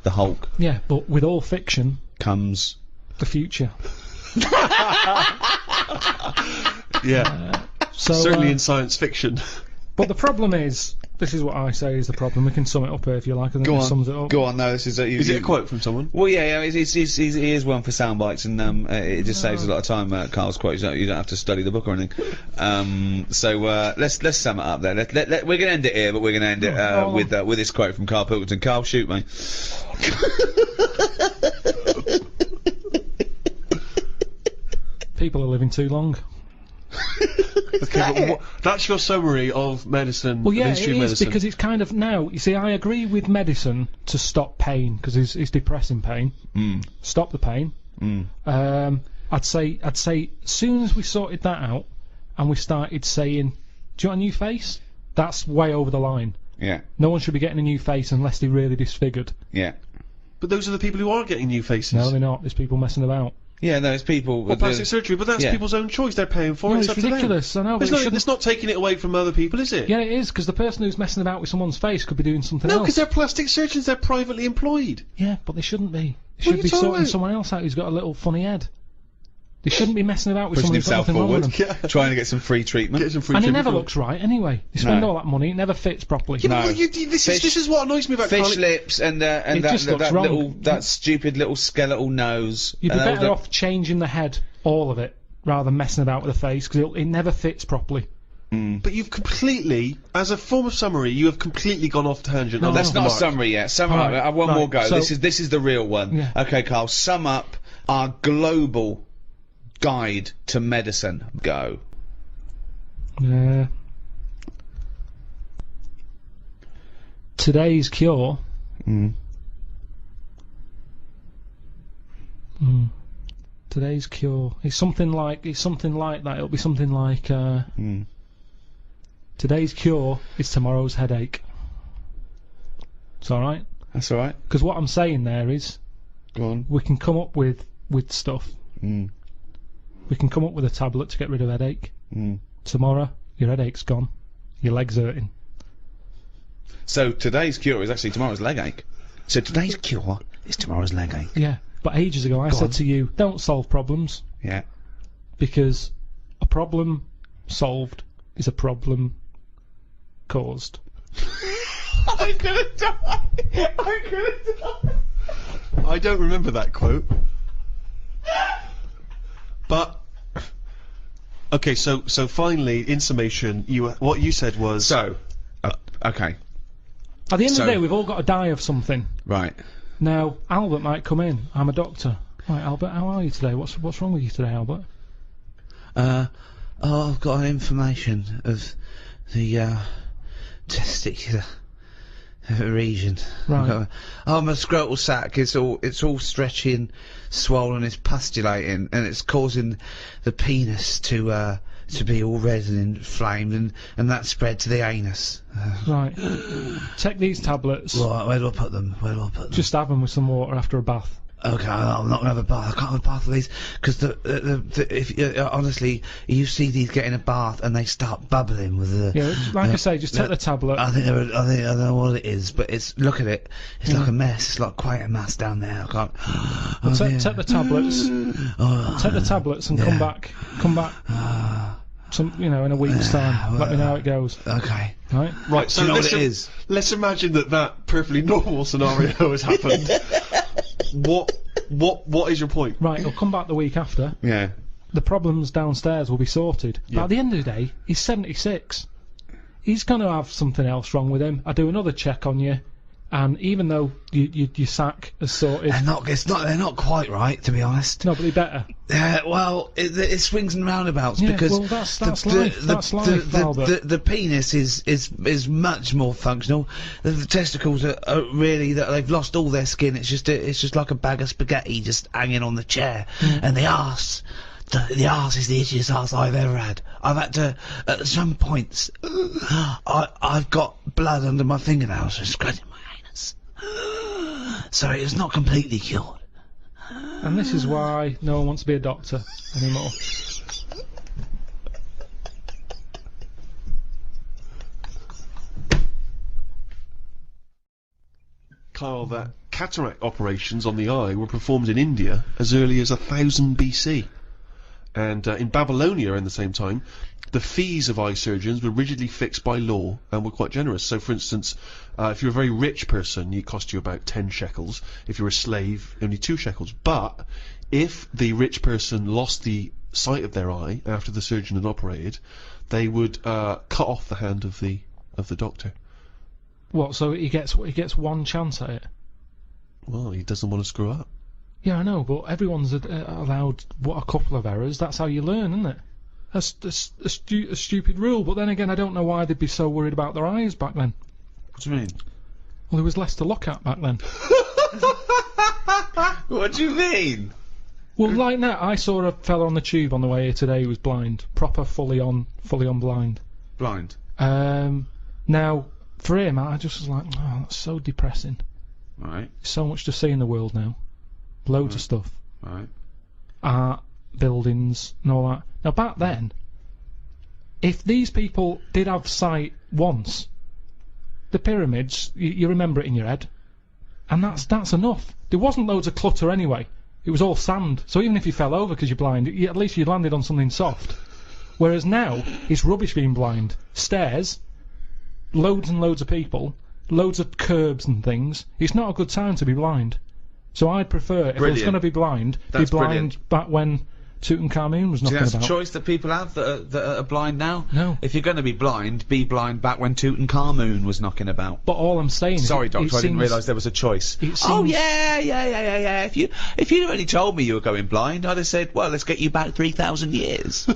The Hulk Yeah, but with all fiction, comes. the future. Yeah. So, Certainly in science fiction. but the problem is, this is what I say is the problem. We can sum it up here if you like. I think it sums it up. Go on, no, this is Is it a quote from someone? Well, yeah, he is one for sound bites, and it just saves a lot of time. Carl's quote, you don't have to study the book or anything. So let's sum it up there. We're gonna end it here, but we're gonna end it with this quote from Karl Pilkington. Karl, shoot me. People are living too long. Okay, but that's your summary of medicine. Well, yeah, the it history of is, medicine. because it's kind of now. You see, I agree with medicine to stop pain because it's depressing pain. Stop the pain. I'd say, as soon as we sorted that out, and we started saying, "Do you want a new face?" That's way over the line. Yeah, No one should be getting a new face unless they're really disfigured. yeah, But those are the people who are getting new faces. No, they're not. There's people messing about. yeah. No, it's people. Well, plastic surgery, but that's yeah. people's own choice. They're paying for No, it. it's Up to them. ridiculous. I know, but It's not taking it away from other people, is it? Yeah, it is, because the person who's messing about with someone's face could be doing something No, else. because they're plastic surgeons. They're privately employed. Yeah, but they shouldn't be. They What are should you be talking sorting about? someone else out who's got a little funny head. They shouldn't be messing about with Pushing someone who's got himself nothing wrong with forward, them. trying to get some free treatment. Get some free And it treatment never for it. looks right anyway. You spend No. all that money, it never fits properly. Yeah, No. but this is what annoys me about Fish Karl. lips and It that, just looks that wrong. little that stupid little skeletal nose. You'd be and all better the- off changing the head, all of it, rather than messing about with the face, because it never fits properly. But you've completely, as a form of summary, you have completely gone off tangent. No, on That's the not a mark. summary yet. Sum up. Right, I have one right, more go. so- This is the real one. Yeah. Okay, Karl. Sum up our global guide to medicine. Go. Today's cure. Today's cure. It's something like that. It'll be something like. Today's cure is tomorrow's headache. It's all right. That's all right. Because what I'm saying there is, Go on. we can come up with stuff. We can come up with a tablet to get rid of headache. Tomorrow, your headache's gone. Your leg's hurting. So today's cure is actually tomorrow's leg ache. So today's cure is tomorrow's leg ache. Yeah, but ages ago I said to you, don't solve problems, Yeah. because a problem solved is a problem caused. I'm gonna die. I'm gonna die. I don't remember that quote. But okay, so finally, in summation, what you said was So, okay, At the end of So- the day, we've all got to die of something. right. Now, Albert might come in. I'm a doctor. Right, Albert, how are you today? What's wrong with you today, Albert? I've got an inflammation of the testicular region. Right. My scrotal sac it's all stretchy and swollen. It's pustulating, and it's causing the penis to be all red and inflamed, and that spread to the anus. Right. Take these tablets. Right, where do I put them? Just have them with some water after a bath. Okay, I'm not gonna have a bath. I can't have a bath of these because if honestly, you see these get in a bath and they start bubbling with the. Yeah, like I say, just take the tablet. I don't know what it is, but look at it. It's like a mess. It's like quite a mess down there. I can't. Take the tablets. Take the tablets and come back. In a week's time. Let me know how it goes. Okay. Right. right. So you know let's what it is? Let's imagine that perfectly normal scenario has happened. What is your point? Right. He'll come back the week after. Yeah. The problems downstairs will be sorted. But at the end of the day, he's 76. He's going to have something else wrong with him. I do another check on you, and even though your sack is sorted, They're not quite right, to be honest. no, but they better. Well, it swings and roundabouts Yeah, because well, that's life. That's life, Albert. the penis is much more functional. The testicles are really that they've lost all their skin. It's just like a bag of spaghetti just hanging on the chair, and the arse. The arse is the itchiest arse I've ever had. I've had to, at some points, I've got blood under my fingernails from scratching my anus. So it was not completely cured. And this is why no one wants to be a doctor anymore. Karl, that cataract operations on the eye were performed in India as early as 1000 BC. And in Babylonia, in the same time, the fees of eye surgeons were rigidly fixed by law and were quite generous. So, for instance, if you're a very rich person, it cost you about 10 shekels. If you're a slave, only 2 shekels. But if the rich person lost the sight of their eye after the surgeon had operated, they would cut off the hand of the doctor. What? So he gets one chance at it? Well, he doesn't want to screw up. Yeah, I know, but everyone's allowed a couple of errors. That's how you learn, isn't it? That's a stupid rule. But then again, I don't know why they'd be so worried about their eyes back then. What do you mean? Well, there was less to look at back then. What do you mean? Well, like that, I saw a fella on the tube on the way here today who was blind, proper fully on blind. Blind. Now for him, I just was like, oh, that's so depressing. Right. So much to see in the world now. Loads of stuff. Right. Art, buildings, and all that. Now back then, if these people did have sight once, the pyramids, you remember it in your head, and that's enough. There wasn't loads of clutter anyway. It was all sand, so even if you fell over because you're blind, at least you landed on something soft. Whereas now, it's rubbish being blind. Stairs, loads and loads of people, loads of curbs and things. It's not a good time to be blind. So I'd prefer, if I was going to be blind, That's be blind brilliant. back when Tutankhamun was Do you knocking think that's about. a choice that people have that are blind now? No. If you're going to be blind back when Tutankhamun was knocking about. But all I'm saying is... Sorry, it Doctor, I didn't seems- realise there was a choice. it Oh, seems- yeah. If you'd already told me you were going blind, I'd have said, well, let's get you back 3,000 years.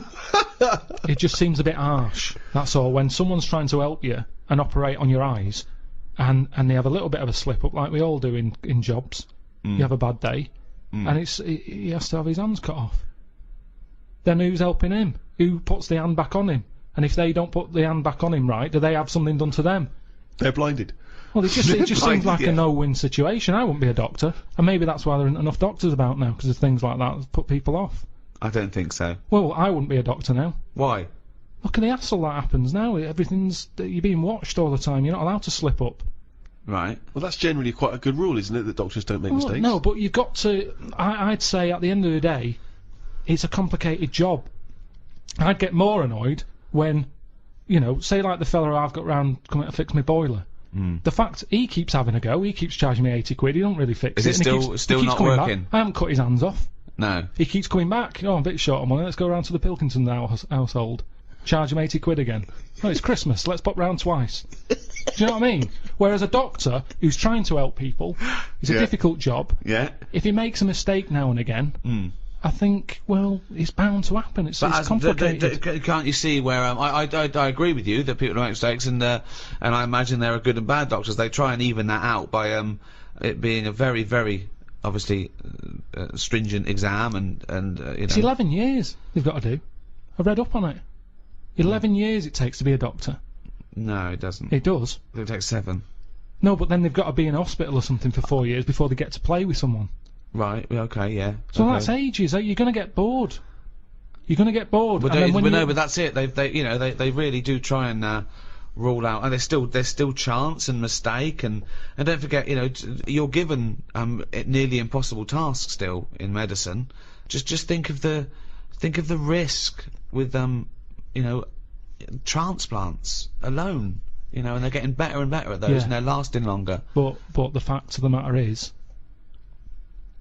It just seems a bit harsh, that's all. When someone's trying to help you and operate on your eyes, and they have a little bit of a slip-up, like we all do in jobs, you have a bad day, and he has to have his hands cut off. Then who's helping him? Who puts the hand back on him? And if they don't put the hand back on him right, do they have something done to them? They're blinded. Well, it just seems Blinded, like yeah. a no-win situation. I wouldn't be a doctor, and maybe that's why there aren't enough doctors about now, because of things like that put people off. I don't think so. Well, I wouldn't be a doctor now. Why? Look at the hassle that happens now. You're being watched all the time. You're not allowed to slip up. Right. Well, that's generally quite a good rule, isn't it, that doctors don't make Well, mistakes? no, but you've got to... I'd say at the end of the day, it's a complicated job. I'd get more annoyed when, say like the fella I've got round coming to fix my boiler. The fact he keeps having a go, he keeps charging me 80 quid, he don't really fix Is it and he still keeps not coming back. working? I haven't cut his hands off. No. He keeps coming back. Oh, I'm a bit short on money, let's go round to the Pilkington household. Charge him 80 quid again. Oh, it's Christmas, let's pop round twice. Do you know what I mean? Whereas a doctor who's trying to help people, it's a difficult job. Yeah. If he makes a mistake now and again, I think, well, it's bound to happen. It's complicated. Can't you see where I agree with you that people make mistakes, and I imagine there are good and bad doctors. They try and even that out by it being a very, very obviously stringent exam and It's 11 years they've got to do. I've read up on it. 11 years it takes to be a doctor. No, it doesn't. It does. It takes 7. No, but then they've got to be in a hospital or something for 4 years before they get to play with someone. Right. Okay. Yeah. So okay. that's ages. You're going to get bored. You're going to get bored. But, and then when no, but that's it. They really do try and rule out, and there's still chance and mistake, and don't forget, you're given nearly impossible tasks still in medicine. Just think of the risk with transplants alone. And they're getting better and better at those, Yeah. and they're lasting longer. But the fact of the matter is,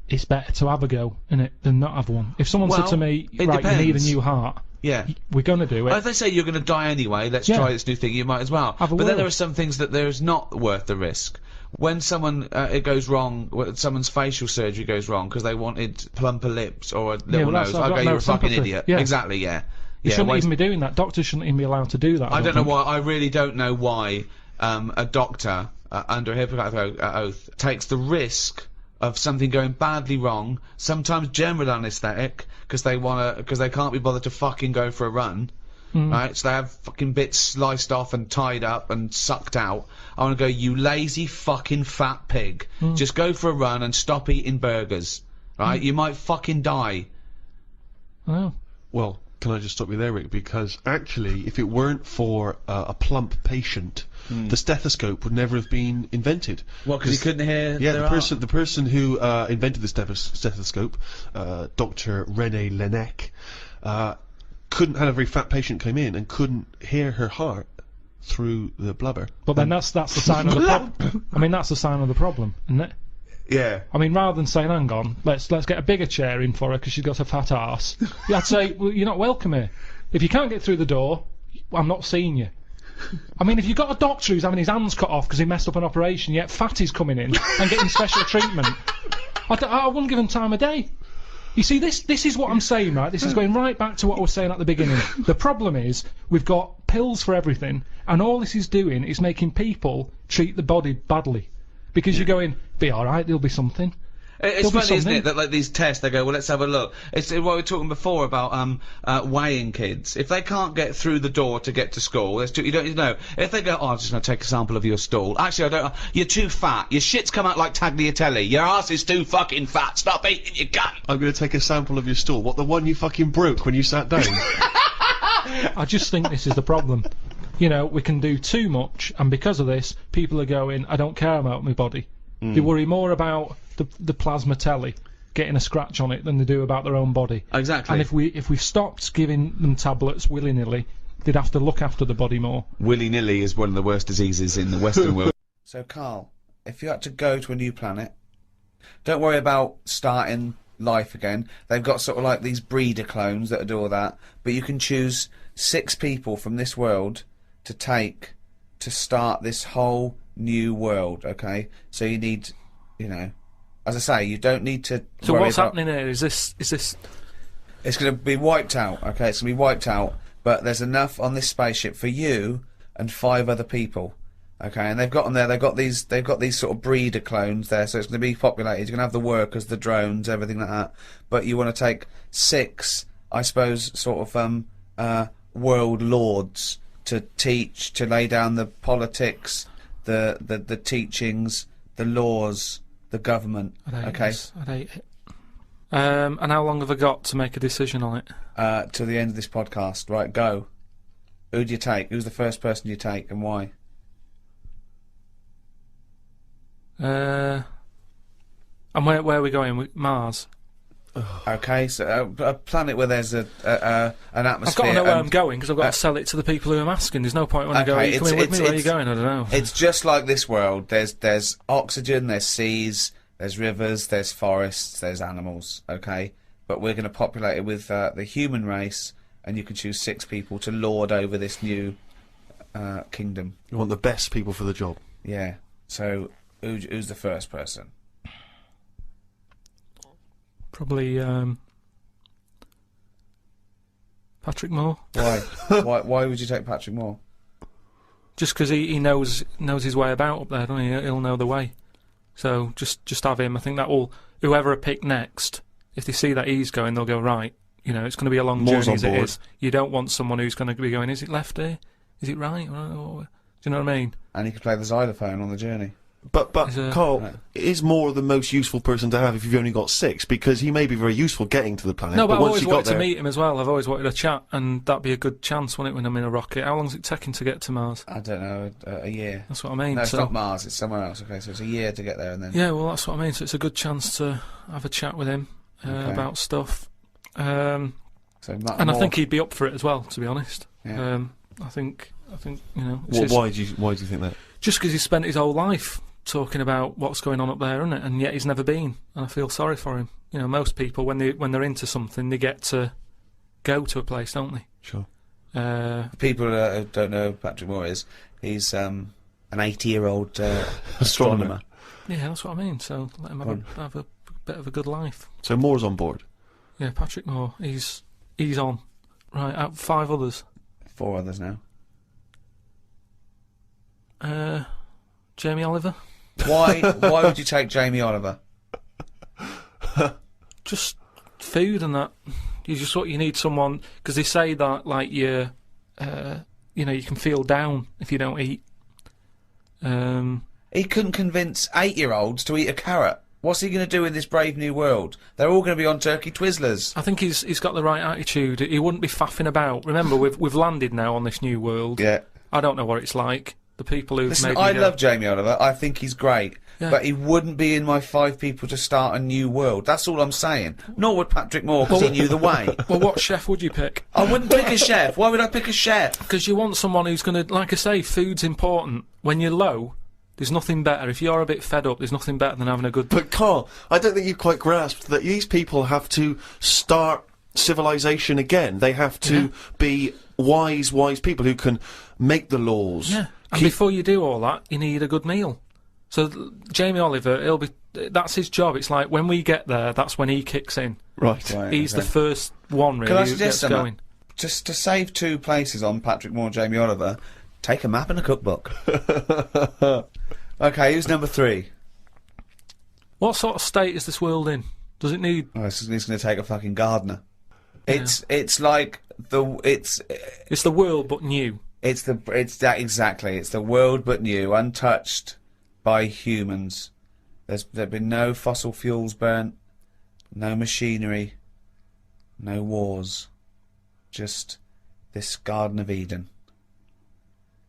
it's better to have a go, innit, than not have one. If someone said to me, it right, you need a depends. new heart, Yeah. we're going to do it. Well, if they say you're going to die anyway, let's Yeah. try this new thing, you might as well. Have a But then whirl. there are some things that there's not worth the risk. When someone, it goes wrong, someone's facial surgery goes wrong because they wanted plumper lips or a little well, that's- nose, I've I got go, no you're a fucking sympathy. idiot. Yeah. Exactly, yeah. You Yeah, shouldn't waste- even be doing that. Doctors shouldn't even be allowed to do that. I don't know think. why, I really don't know why, a doctor, under a Hippocratic oath, takes the risk of something going badly wrong, sometimes general anaesthetic, because they can't be bothered to fucking go for a run, right? So they have fucking bits sliced off and tied up and sucked out. I want to go, you lazy fucking fat pig. Just go for a run and stop eating burgers, right? You might fucking die. Oh. Well, can I just stop you there, Rick? Because actually, if it weren't for a plump patient, the stethoscope would never have been invented. Well, because he couldn't hear. Yeah, the person who invented the stethoscope, Dr. René Laennec, had a very fat patient come in and couldn't hear her heart through the blubber. But then that's the sign of the problem. I mean, that's the sign of the problem, isn't it? Yeah. I mean, rather than saying, hang on, let's get a bigger chair in for her because she's got a fat arse, I'd say, well, you're not welcome here. If you can't get through the door, I'm not seeing you. I mean, if you've got a doctor who's having his hands cut off because he messed up an operation, yet fatty's coming in and getting special treatment, I wouldn't give him time of day. You see, this is what I'm saying, right? This is going right back to what I was saying at the beginning. The problem is, we've got pills for everything, and all this is doing is making people treat the body badly. Because you're going, be alright, there'll be something. It's funny, isn't it, that like these tests, they go, well, let's have a look. It's what we were talking before about weighing kids. If they can't get through the door to get to school, you don't know. If they go, oh, I'm just going to take a sample of your stool. Actually, I don't. You're too fat. Your shit's come out like tagliatelle. Your ass is too fucking fat. Stop eating your gut. I'm going to take a sample of your stool. What, the one you fucking broke when you sat down? I just think this is the problem. You know, we can do too much, and because of this, people are going, I don't care about my body. They worry more about the plasma telly getting a scratch on it than they do about their own body. Exactly. And if we stopped giving them tablets willy-nilly, they'd have to look after the body more. Willy-nilly is one of the worst diseases in the Western world. So, Karl, if you had to go to a new planet, don't worry about starting life again. They've got sort of like these breeder clones that do all that, but you can choose 6 people from this world to take to start this whole new world, okay? So you need, you know, as I say, you don't need to. So what's happening here? Is this? It's going to be wiped out, okay? It's going to be wiped out, but there's enough on this spaceship for you and 5 other people, okay? And they've got on there. They've got these sort of breeder clones there, so it's going to be populated. You're going to have the workers, the drones, everything like that. But you want to take 6, I suppose, sort of world lords to teach, to lay down the politics, the teachings, the laws, the government. I'd hate it. And how long have I got to make a decision on it? Till the end of this podcast. Right, go. Who do you take? Who's the first person you take, and why? And where are we going? Mars. Okay, so a planet where there's an atmosphere. I've got to know where I'm going because I've got to sell it to the people who I'm asking. There's no point when I go, are you coming with me? Where are you going? I don't know. It's just like this world. There's oxygen, there's seas, there's rivers, there's forests, there's animals, okay? But we're going to populate it with the human race, and you can choose 6 people to lord over this new kingdom. You want the best people for the job. Yeah. So, who's the first person? Probably Patrick Moore. Why? Why would you take Patrick Moore? Just because he knows his way about up there, doesn't he? He'll know the way. So just have him. I think that will, whoever I pick next, if they see that he's going, they'll go, right, you know, it's going to be a long Moore's journey as on board. it is. You don't want someone who's going to be going, is it left here? Is it right? Do you know what I mean? And he could play the xylophone on the journey. But Karl is Moore the most useful person to have if you've only got 6, because he may be very useful getting to the planet. No, but I've once always you got wanted there, to meet him as well. I've always wanted a chat, and that'd be a good chance, wouldn't it, when I'm in a rocket? How long's it taking to get to Mars? I don't know, a year. That's what I mean. No, it's so not Mars, it's somewhere else, okay, so it's a year to get there and then... Yeah, well, that's what I mean, so it's a good chance to have a chat with him about stuff. And I think he'd be up for it as well, to be honest. Yeah. I think, you know... why do you think that? Just because he spent his whole life talking about what's going on up there, isn't it? And yet he's never been, and I feel sorry for him. You know, most people, when they're into something, they get to go to a place, don't they? Sure. People who don't know who Patrick Moore is, he's an 80-year-old astronomer. Yeah, that's what I mean. So let him have a bit of a good life. So Moore's on board. Yeah, Patrick Moore. He's on. Right, out 5 others. 4 others now. Jamie Oliver. Why would you take Jamie Oliver? Just food and that. You need someone, because they say that, like, you know, you can feel down if you don't eat. He couldn't convince 8-year-olds to eat a carrot. What's he going to do in this brave new world? They're all going to be on turkey Twizzlers. I think he's got the right attitude. He wouldn't be faffing about. Remember, we've landed now on this new world. Yeah. I don't know what it's like. The people who've Listen, made me I go, love Jamie Oliver. I think he's great. Yeah. But he wouldn't be in my 5 people to start a new world. That's all I'm saying. Nor would Patrick Moore, because he knew the way. Well, what chef would you pick? I wouldn't pick a chef. Why would I pick a chef? Because you want someone who's going to, like I say, food's important. When you're low, there's nothing better. If you're a bit fed up, there's nothing better than having a good... But Carl, I don't think you've quite grasped that these people have to start civilization again. They have to be wise people who can make the laws. Yeah, and before you do all that, you need a good meal. So Jamie Oliver, that's his job. It's like when we get there, that's when he kicks in. Right. He's the first one, really, Can I who suggest gets going. Just to save 2 places on Patrick Moore and Jamie Oliver, take a map and a cookbook. Okay, who's number 3? What sort of state is this world in? Does it need... Oh, it's going to take a fucking gardener. It's like it's the world, but new. It's that exactly. It's the world, but new, untouched by humans. There've been no fossil fuels burnt, no machinery, no wars, just this Garden of Eden.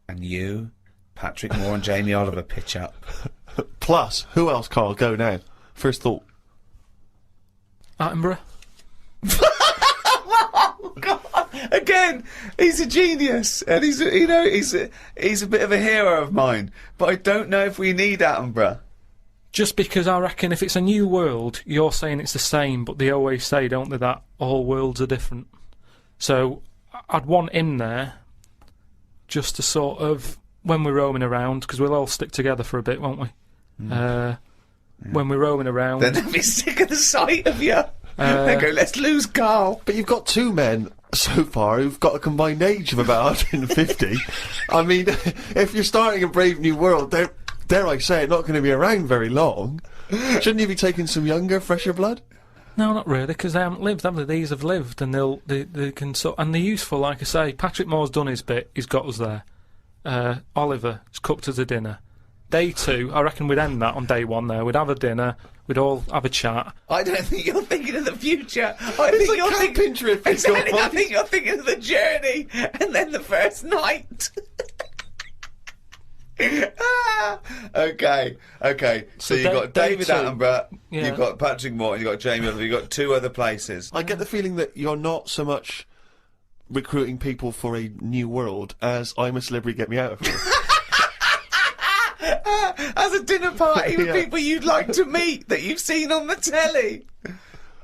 And you, Patrick Moore and Jamie Oliver pitch up. Plus, who else, Carl? Go now. First thought. Attenborough. Oh God! Again, he's a genius, and he's a bit of a hero of mine. But I don't know if we need Attenborough. Just because I reckon if it's a new world, you're saying it's the same, but they always say, don't they, that all worlds are different. So I'd want him there, just to sort of, when we're roaming around, because we'll all stick together for a bit, won't we? When we're roaming around. Then they'll be sick of the sight of you. They go, let's lose Karl. But you've got 2 men so far who've got a combined age of about 150. I mean, if you're starting a brave new world, dare I say it, not going to be around very long. Shouldn't you be taking some younger, fresher blood? No, not really, because they haven't lived, have they? These have lived, and they can and they're useful, like I say. Patrick Moore's done his bit, he's got us there. Oliver has cooked us a dinner. Day 2, I reckon we'd end that on day 1 there. We'd have a dinner, we'd all have a chat. I don't think you're thinking of the future. I think you're thinking trip. Exactly, I think you're thinking of the journey, and then the first night. Okay. So you've got David Attenborough, you've got Patrick Moore, and you've got Jamie Oliver, you've got 2 other places. I get the feeling that you're not so much recruiting people for a new world as I'm a Celebrity, Get Me Out of Here. As a dinner party with people you'd like to meet that you've seen on the telly.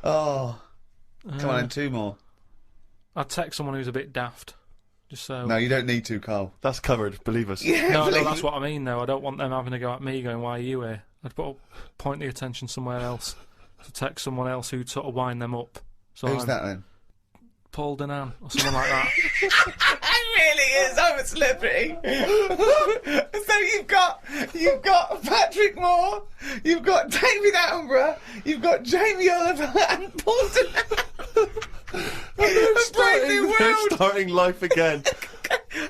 Oh. Come on, 2 more. I'd text someone who's a bit daft. Just so... No, you don't need to, Karl. That's covered, believe us. Yeah, no, that's what I mean, though. I don't want them having a go at me going, why are you here? I'd point the attention somewhere else. To text someone else who'd sort of wind them up. So who's that, then? Paul Denham, or someone like that. It really is. I'm a celebrity. So you've got Patrick Moore, you've got David Attenborough, you've got Jamie Oliver and Paul Denham. They're starting life again.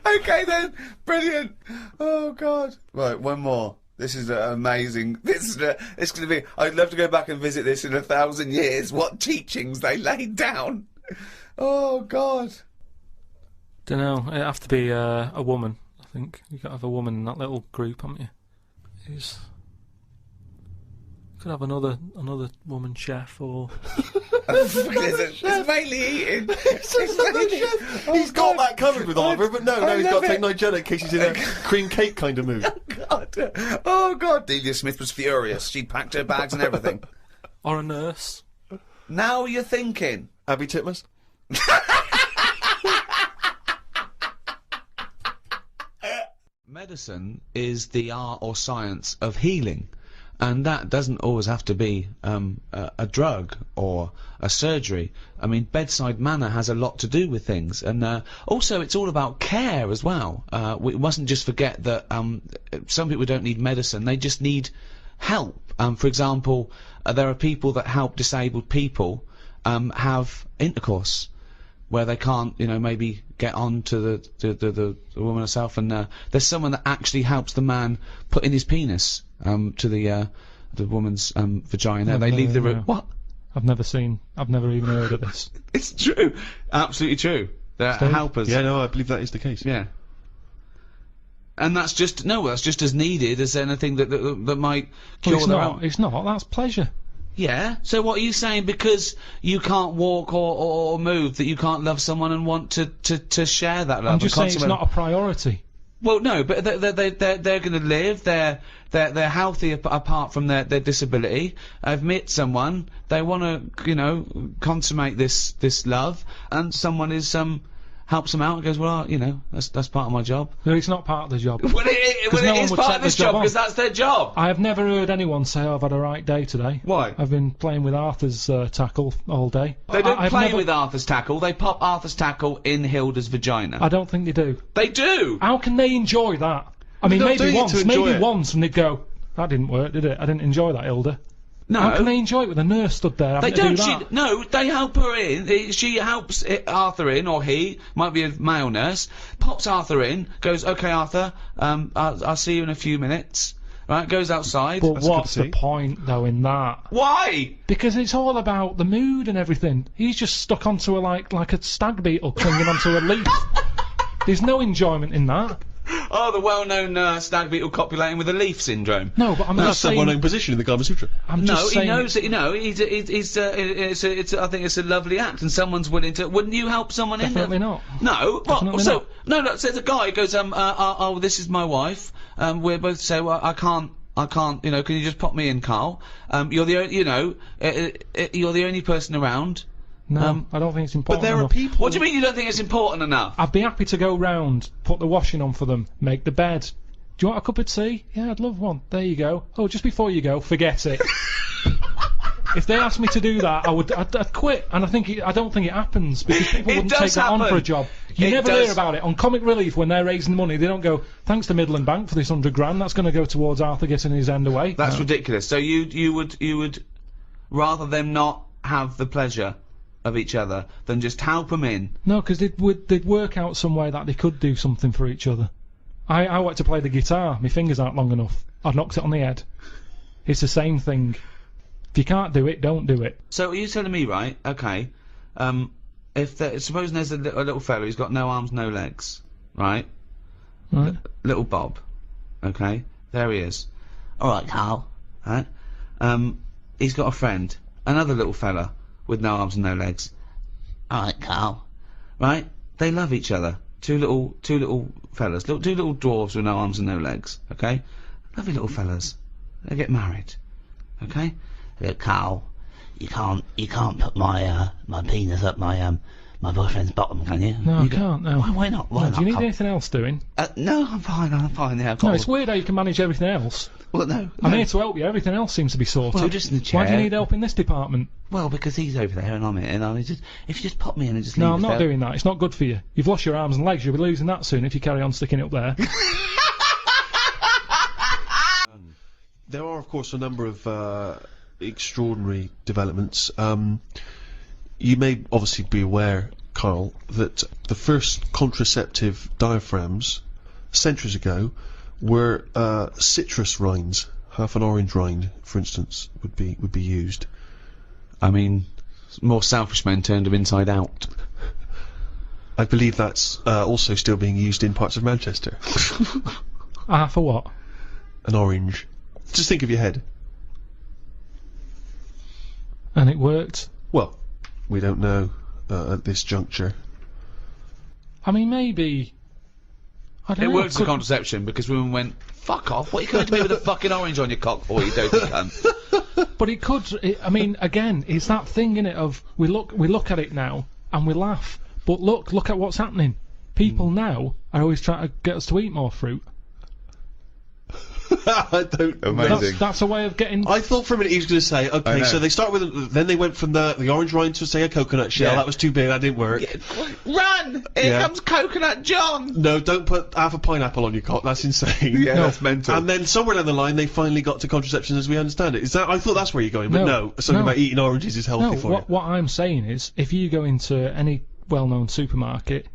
Okay then, brilliant. Oh God. Right, one more. This is amazing. It's going to be. I'd love to go back and visit this in 1,000 years. What teachings they laid down. Oh God. Don't know. It'd have to be a woman. I think you got to have a woman in that little group, haven't you? Could have another woman chef or. It's mainly eating. He's got that covered with Oliver, but no, he's got to take Nigella in case he's in a cream cake kind of mood. Oh God. Delia Smith was furious. She'd packed her bags and everything. Or a nurse. Now you're thinking. Abby Titmus? Medicine is the art or science of healing, and that doesn't always have to be a drug or a surgery. I mean, bedside manner has a lot to do with things, and also it's all about care as well. We mustn't just forget that some people don't need medicine, they just need help. For example, there are people that help disabled people have intercourse where they can't, you know, maybe get on to the woman herself, and there's someone that actually helps the man put in his penis to the woman's vagina. They leave the room. What? I've never even heard of this. It's true, absolutely true. They're helpers. Yeah, no, I believe that is the case. Yeah. And that's just as needed as anything that might cure It's not. That's pleasure. Yeah. So what are you saying? Because you can't walk or move, that you can't love someone and want to share that love? I'm just saying it's not a priority. Well, no, but they're going to live. They're healthy apart from their disability. I've met someone. They want to, you know, consummate this love, and someone is helps them out and goes, well, you know, that's part of my job. No, it's not part of the job. Well, it is part of this job because that's their job. I have never heard anyone say, oh, I've had a right day today. Why? I've been playing with Arthur's tackle all day. They don't play with Arthur's tackle. They pop Arthur's tackle in Hilda's vagina. I don't think they do. They do. How can they enjoy that? I mean, maybe once, and they'd go, that didn't work, did it? I didn't enjoy that, Hilda. No. How can they enjoy it with a nurse stood there? They don't. Do that? No, they help her in. She helps Arthur in, or he might be a male nurse. Pops Arthur in. Goes, okay, Arthur. I'll see you in a few minutes. Right. Goes outside. But what's the point, though, in that? Why? Because it's all about the mood and everything. He's just stuck onto a like a stag beetle clinging onto a leaf. There's no enjoyment in that. Oh, the well-known stag beetle copulating with a leaf syndrome. No, but I'm That's just saying. the well-known position in the Kama Sutra. He knows that. You know, I think it's a lovely act, and someone's willing to. Wouldn't you help someone in? Definitely not. No. Definitely So the guy goes, oh, this is my wife. We're both say, well, I can't. You know, can you just pop me in, Karl? You're the you're the only person around. No, I don't think it's important. But there enough. are people. What do you mean you don't think it's important enough? I'd be happy to go round, put the washing on for them, make the bed. Do you want a cup of tea? Yeah, I'd love one. There you go. Oh, just before you go, forget it. If they asked me to do that, I'd quit. And I don't think it happens because people wouldn't take that on for a job. You never hear about it on Comic Relief when they're raising money. They don't go, thanks to Midland Bank for this £100 that's going to go towards Arthur getting his end away. That's ridiculous. So you would rather them not have the pleasure of each other than just help them in? No, because they'd work out some way that they could do something for each other. I like to play the guitar. My fingers aren't long enough. I've knocked it on the head. It's the same thing. If you can't do it, don't do it. So are you telling me, right? Okay. Supposing there's a little fella who's got no arms, no legs, right? Right. Little Bob. Okay. There he is. All right, Karl. Right. He's got a friend, another little fella with no arms and no legs. All right, Karl. Right. They love each other. Two little fellas, two little dwarves with no arms and no legs. Okay. Lovely little fellas. They get married. Okay. Look, Karl, you can't put my my penis up my boyfriend's bottom, can you? No, I can't. No. Why not? Why not? Do you need anything else doing? No, I'm fine. Yeah, no, it's weird how you can manage everything else. Well, no. I'm here to help you. Everything else seems to be sorted. Well, just in the chair. Why do you need help in this department? Well, because he's over there and I'm here, and if you just pop me in and just leave No, I'm not doing that. It's not good for you. You've lost your arms and legs. You'll be losing that soon if you carry on sticking it up there. There are, of course, a number of extraordinary developments. You may obviously be aware, Karl, that the first contraceptive diaphragms, centuries ago, were citrus rinds. Half an orange rind, for instance, would be used. I mean, more selfish men turned them inside out. I believe that's also still being used in parts of Manchester. For what? An orange. Just think of your head. And it worked? Well, we don't know at this juncture. I mean, maybe... I don't know. It works for contraception because women went, fuck off, what are you going to do with a fucking orange on your cock, boy, you dirty cunt? But it could, I mean, again, it's that thing, innit, of we look at it now and we laugh, but look at what's happening. People now are always trying to get us to eat more fruit. I don't. Amazing. That's a way of getting. I thought for a minute he was going to say, okay, so they start with, then they went from the orange rind to say a coconut shell. Yeah. That was too big. That didn't work. Run! Here Yeah. comes Coconut John! No, don't put half a pineapple on your cock. That's insane. Yeah, that's mental. And then somewhere down the line, they finally got to contraception as we understand it. Is that? I thought that's where you're going, but no. Something about eating oranges is healthy for you. What I'm saying is, if you go into any well-known supermarket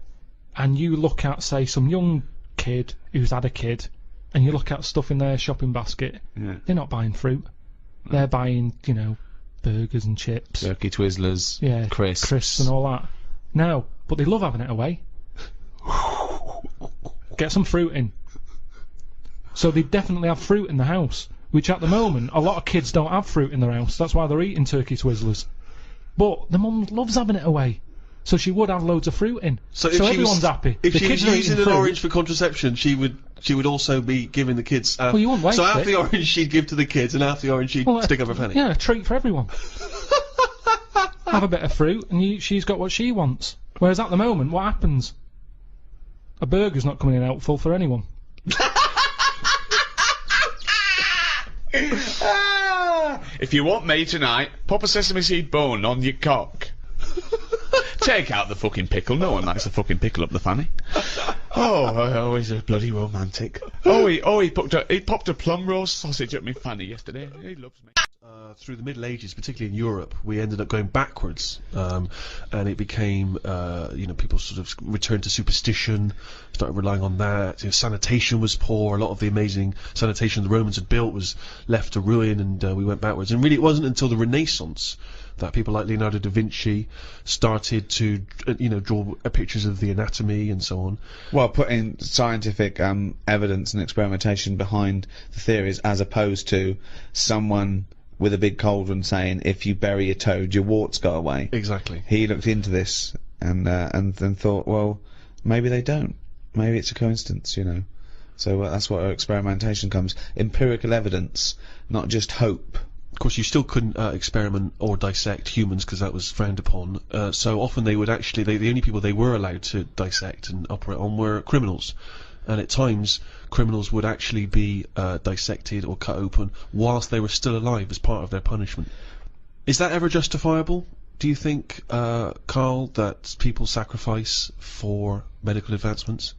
and you look at, say, some young kid who's had a kid, and you look at stuff in their shopping basket, they're not buying fruit. They're buying, you know, burgers and chips. Turkey Twizzlers. Yeah, crisps and all that. No, but they love having it away. Get some fruit in. So they definitely have fruit in the house, which at the moment, a lot of kids don't have fruit in their house. That's why they're eating Turkey Twizzlers. But the mum loves having it away. So she would have loads of fruit in. So everyone's happy. If the she kids was are using eating an fruit. orange for contraception, she would also be giving the kids. Well, you wouldn't waste so half it. the orange she'd give to the kids, and half the orange she'd stick up her fanny. Yeah, a treat for everyone. Have a bit of fruit, and she's got what she wants. Whereas at the moment, what happens? A burger's not coming in helpful for anyone. If you want me tonight, pop a sesame seed bone on your cock. Take out the fucking pickle. No one likes a fucking pickle up the fanny. Oh, he's a bloody romantic. He popped a plum roast sausage up my fanny yesterday. He loves me. Through the Middle Ages, particularly in Europe, we ended up going backwards, and it became, you know, people sort of returned to superstition, started relying on that. You know, sanitation was poor. A lot of the amazing sanitation the Romans had built was left to ruin, and we went backwards. And really, it wasn't until the Renaissance that people like Leonardo da Vinci started to, you know, draw pictures of the anatomy and so on. Well, putting scientific evidence and experimentation behind the theories, as opposed to someone with a big cauldron saying, if you bury a toad, your warts go away. Exactly. He looked into this and then thought, well, maybe they don't. Maybe it's a coincidence, you know. So that's what our experimentation comes. Empirical evidence, not just hope. Of course, you still couldn't experiment or dissect humans because that was frowned upon. So often they would actually, the only people they were allowed to dissect and operate on were criminals. And at times, criminals would actually be dissected or cut open whilst they were still alive as part of their punishment. Is that ever justifiable? Do you think, Karl, that people sacrifice for medical advancements?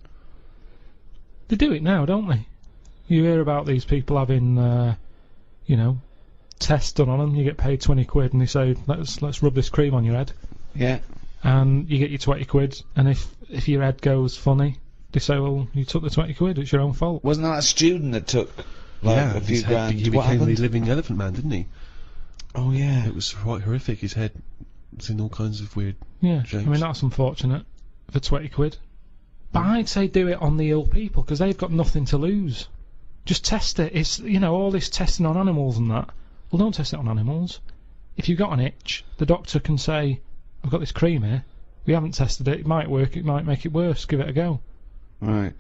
They do it now, don't they? You hear about these people having, you know, tests done on them. You get paid 20 quid, and they say, let's rub this cream on your head. Yeah. And you get your 20 quid, and if your head goes funny, they say, well, you took the 20 quid, it's your own fault. Wasn't that a student that took, like, a few grand? He What became happened? the living elephant man, didn't he? Oh, yeah. It was quite horrific. His head was in all kinds of weird Yeah, shapes. I mean, that's unfortunate for 20 quid. But I'd say do it on the ill people, because they've got nothing to lose. Just test it. It's, you know, all this testing on animals and that. Well, don't test it on animals. If you've got an itch, the doctor can say, I've got this cream here, we haven't tested it, it might work, it might make it worse, give it a go. Right.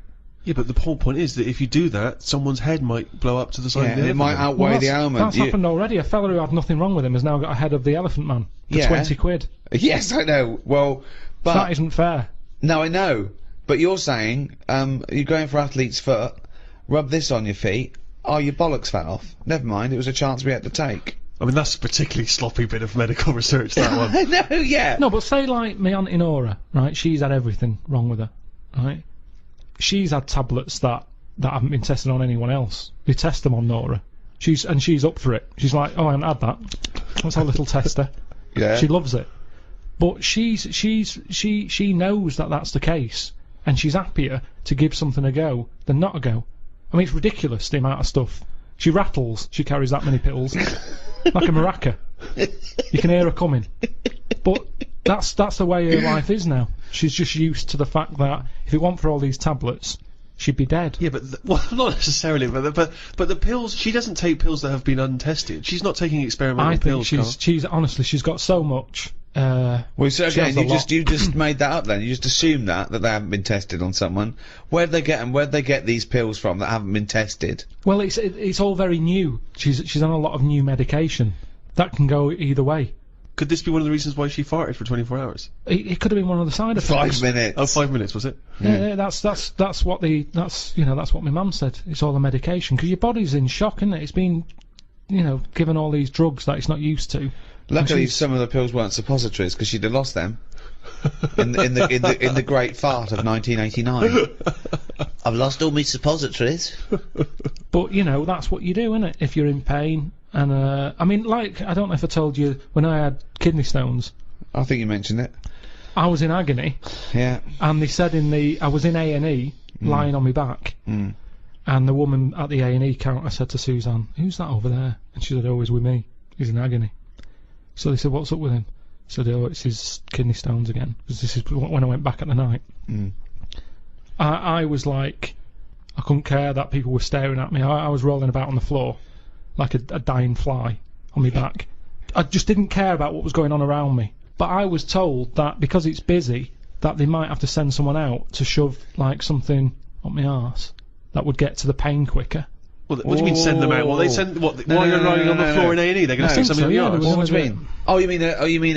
Yeah, but the whole point is that if you do that, someone's head might blow up to the side of the Yeah, it elephant might man. outweigh the ailment. That's happened already. A fella who had nothing wrong with him has now got a head of the elephant man for Yeah. 20 quid. Yes, I know. Well, but... That isn't fair. No, I know. But you're saying, you're going for athlete's foot, rub this on your feet, oh, your bollocks fell off. Never mind, it was a chance we had to take. I mean, that's a particularly sloppy bit of medical research, that one. I know, yeah. No, but say like my Auntie Nora, right? She's had everything wrong with her, right? She's had tablets that haven't been tested on anyone else. They test them on Nora. She's up for it. She's like, oh, I haven't had that. Let's have a little tester. Yeah. She loves it. But she knows that that's the case, and she's happier to give something a go than not a go. I mean, it's ridiculous the amount of stuff. She rattles. She carries that many pills, like a maraca. You can hear her coming. But that's the way her life is now. She's just used to the fact that if it weren't for all these tablets, she'd be dead. Yeah, but well, not necessarily. But the pills. She doesn't take pills that have been untested. She's not taking experimental I think pills. she's honestly, she's got so much. Well, so she has again, a lot. you just made that up then. You just assumed that they haven't been tested on someone. Where'd they get them? Where'd they get these pills from that haven't been tested? Well, it's all very new. She's on a lot of new medication. That can go either way. Could this be one of the reasons why she farted for 24 hours? It could have been one of the side effects. 5 minutes. Oh, 5 minutes, was it? Yeah, that's what that's what my mum said. It's all the medication, because your body's in shock, isn't it? It's been, given all these drugs that it's not used to. Luckily, some of the pills weren't suppositories, because she'd have lost them. in the great fart of 1989. I've lost all my suppositories. But that's what you do, innit? If you're in pain, and I mean, like, I don't know if I told you when I had kidney stones. I think you mentioned it. I was in agony. Yeah. And they said I was in A&E, lying on my back. Mm. And the woman at the A&E counter said to Suzanne, "Who's that over there?" And she said, "Oh, he's with me. He's in agony." So they said, "What's up with him?" Said, "Oh, it's his kidney stones again." Because this is when I went back at the night. Mm. I was like, I couldn't care that people were staring at me. I was rolling about on the floor like a dying fly on my back. I just didn't care about what was going on around me. But I was told that because it's busy, that they might have to send someone out to shove like something up my arse that would get to the pain quicker. Well, what do you mean send them out? Well, they send while you're lying on the floor in A&E, they're going to stick something in your arse. What do you mean? Oh, you mean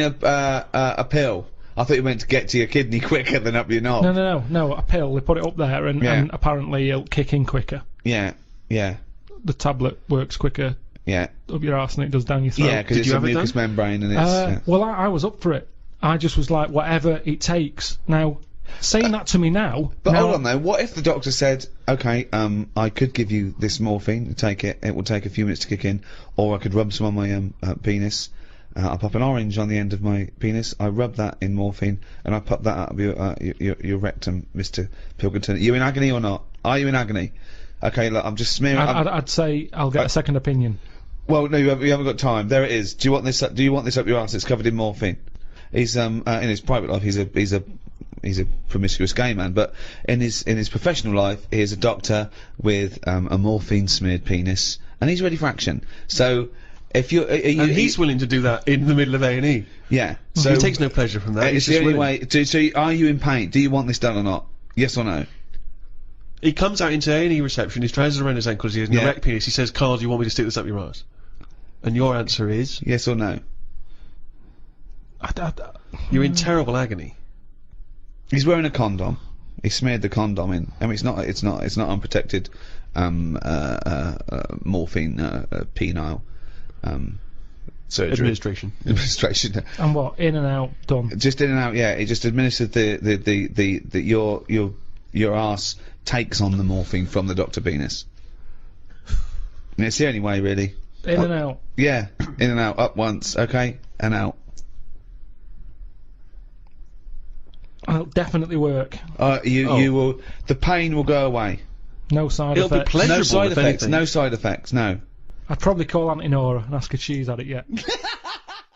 a pill? I thought you meant to get to your kidney quicker than up your knob. No, a pill. They put it up there, and apparently it'll kick in quicker. Yeah. The tablet works quicker. Yeah. Up your arse than it does down your throat. Yeah, because it's a mucous membrane and it's... Well, I was up for it. I just was like, whatever it takes. Now, saying that to me now... But hold on though, what if the doctor said, okay, I could give you this morphine, take it will take a few minutes to kick in, or I could rub some on my penis, I pop an orange on the end of my penis, I rub that in morphine, and I pop that out of your rectum, Mr. Pilkington. Are you in agony or not? Are you in agony? Okay, look, I'm just smearing... I'd say I'll get a second opinion. Well, no, you haven't got time. There it is. Do you want this up your arse? It's covered in morphine. He's in his private life he's a promiscuous gay man, but in his professional life he is a doctor with a morphine smeared penis, and he's ready for action. So if you're and he's willing to do that in the middle of A&E. Yeah. So he takes no pleasure from that. It's the only way. So are you in pain? Do you want this done or not? Yes or no? He comes out into A&E reception, his trousers around his ankles, he has an erect penis, he says, "Karl, do you want me to stick this up your arse?" And your answer is? Yes or no? You're in terrible agony. He's wearing a condom. He smeared the condom in. I mean, it's not unprotected morphine penile surgery. Administration. And what? In and out, done. Just in and out. Yeah, he just administered your arse takes on the morphine from the Dr. Penis. And it's the only way, really. In and out. Yeah, in and out. Up once, okay, and out. It'll definitely work. You will. The pain will go away. No side effects. It'll be pleasurable. No side effects. No side effects. No. I'd probably call Auntie Nora and ask if she's had it yet.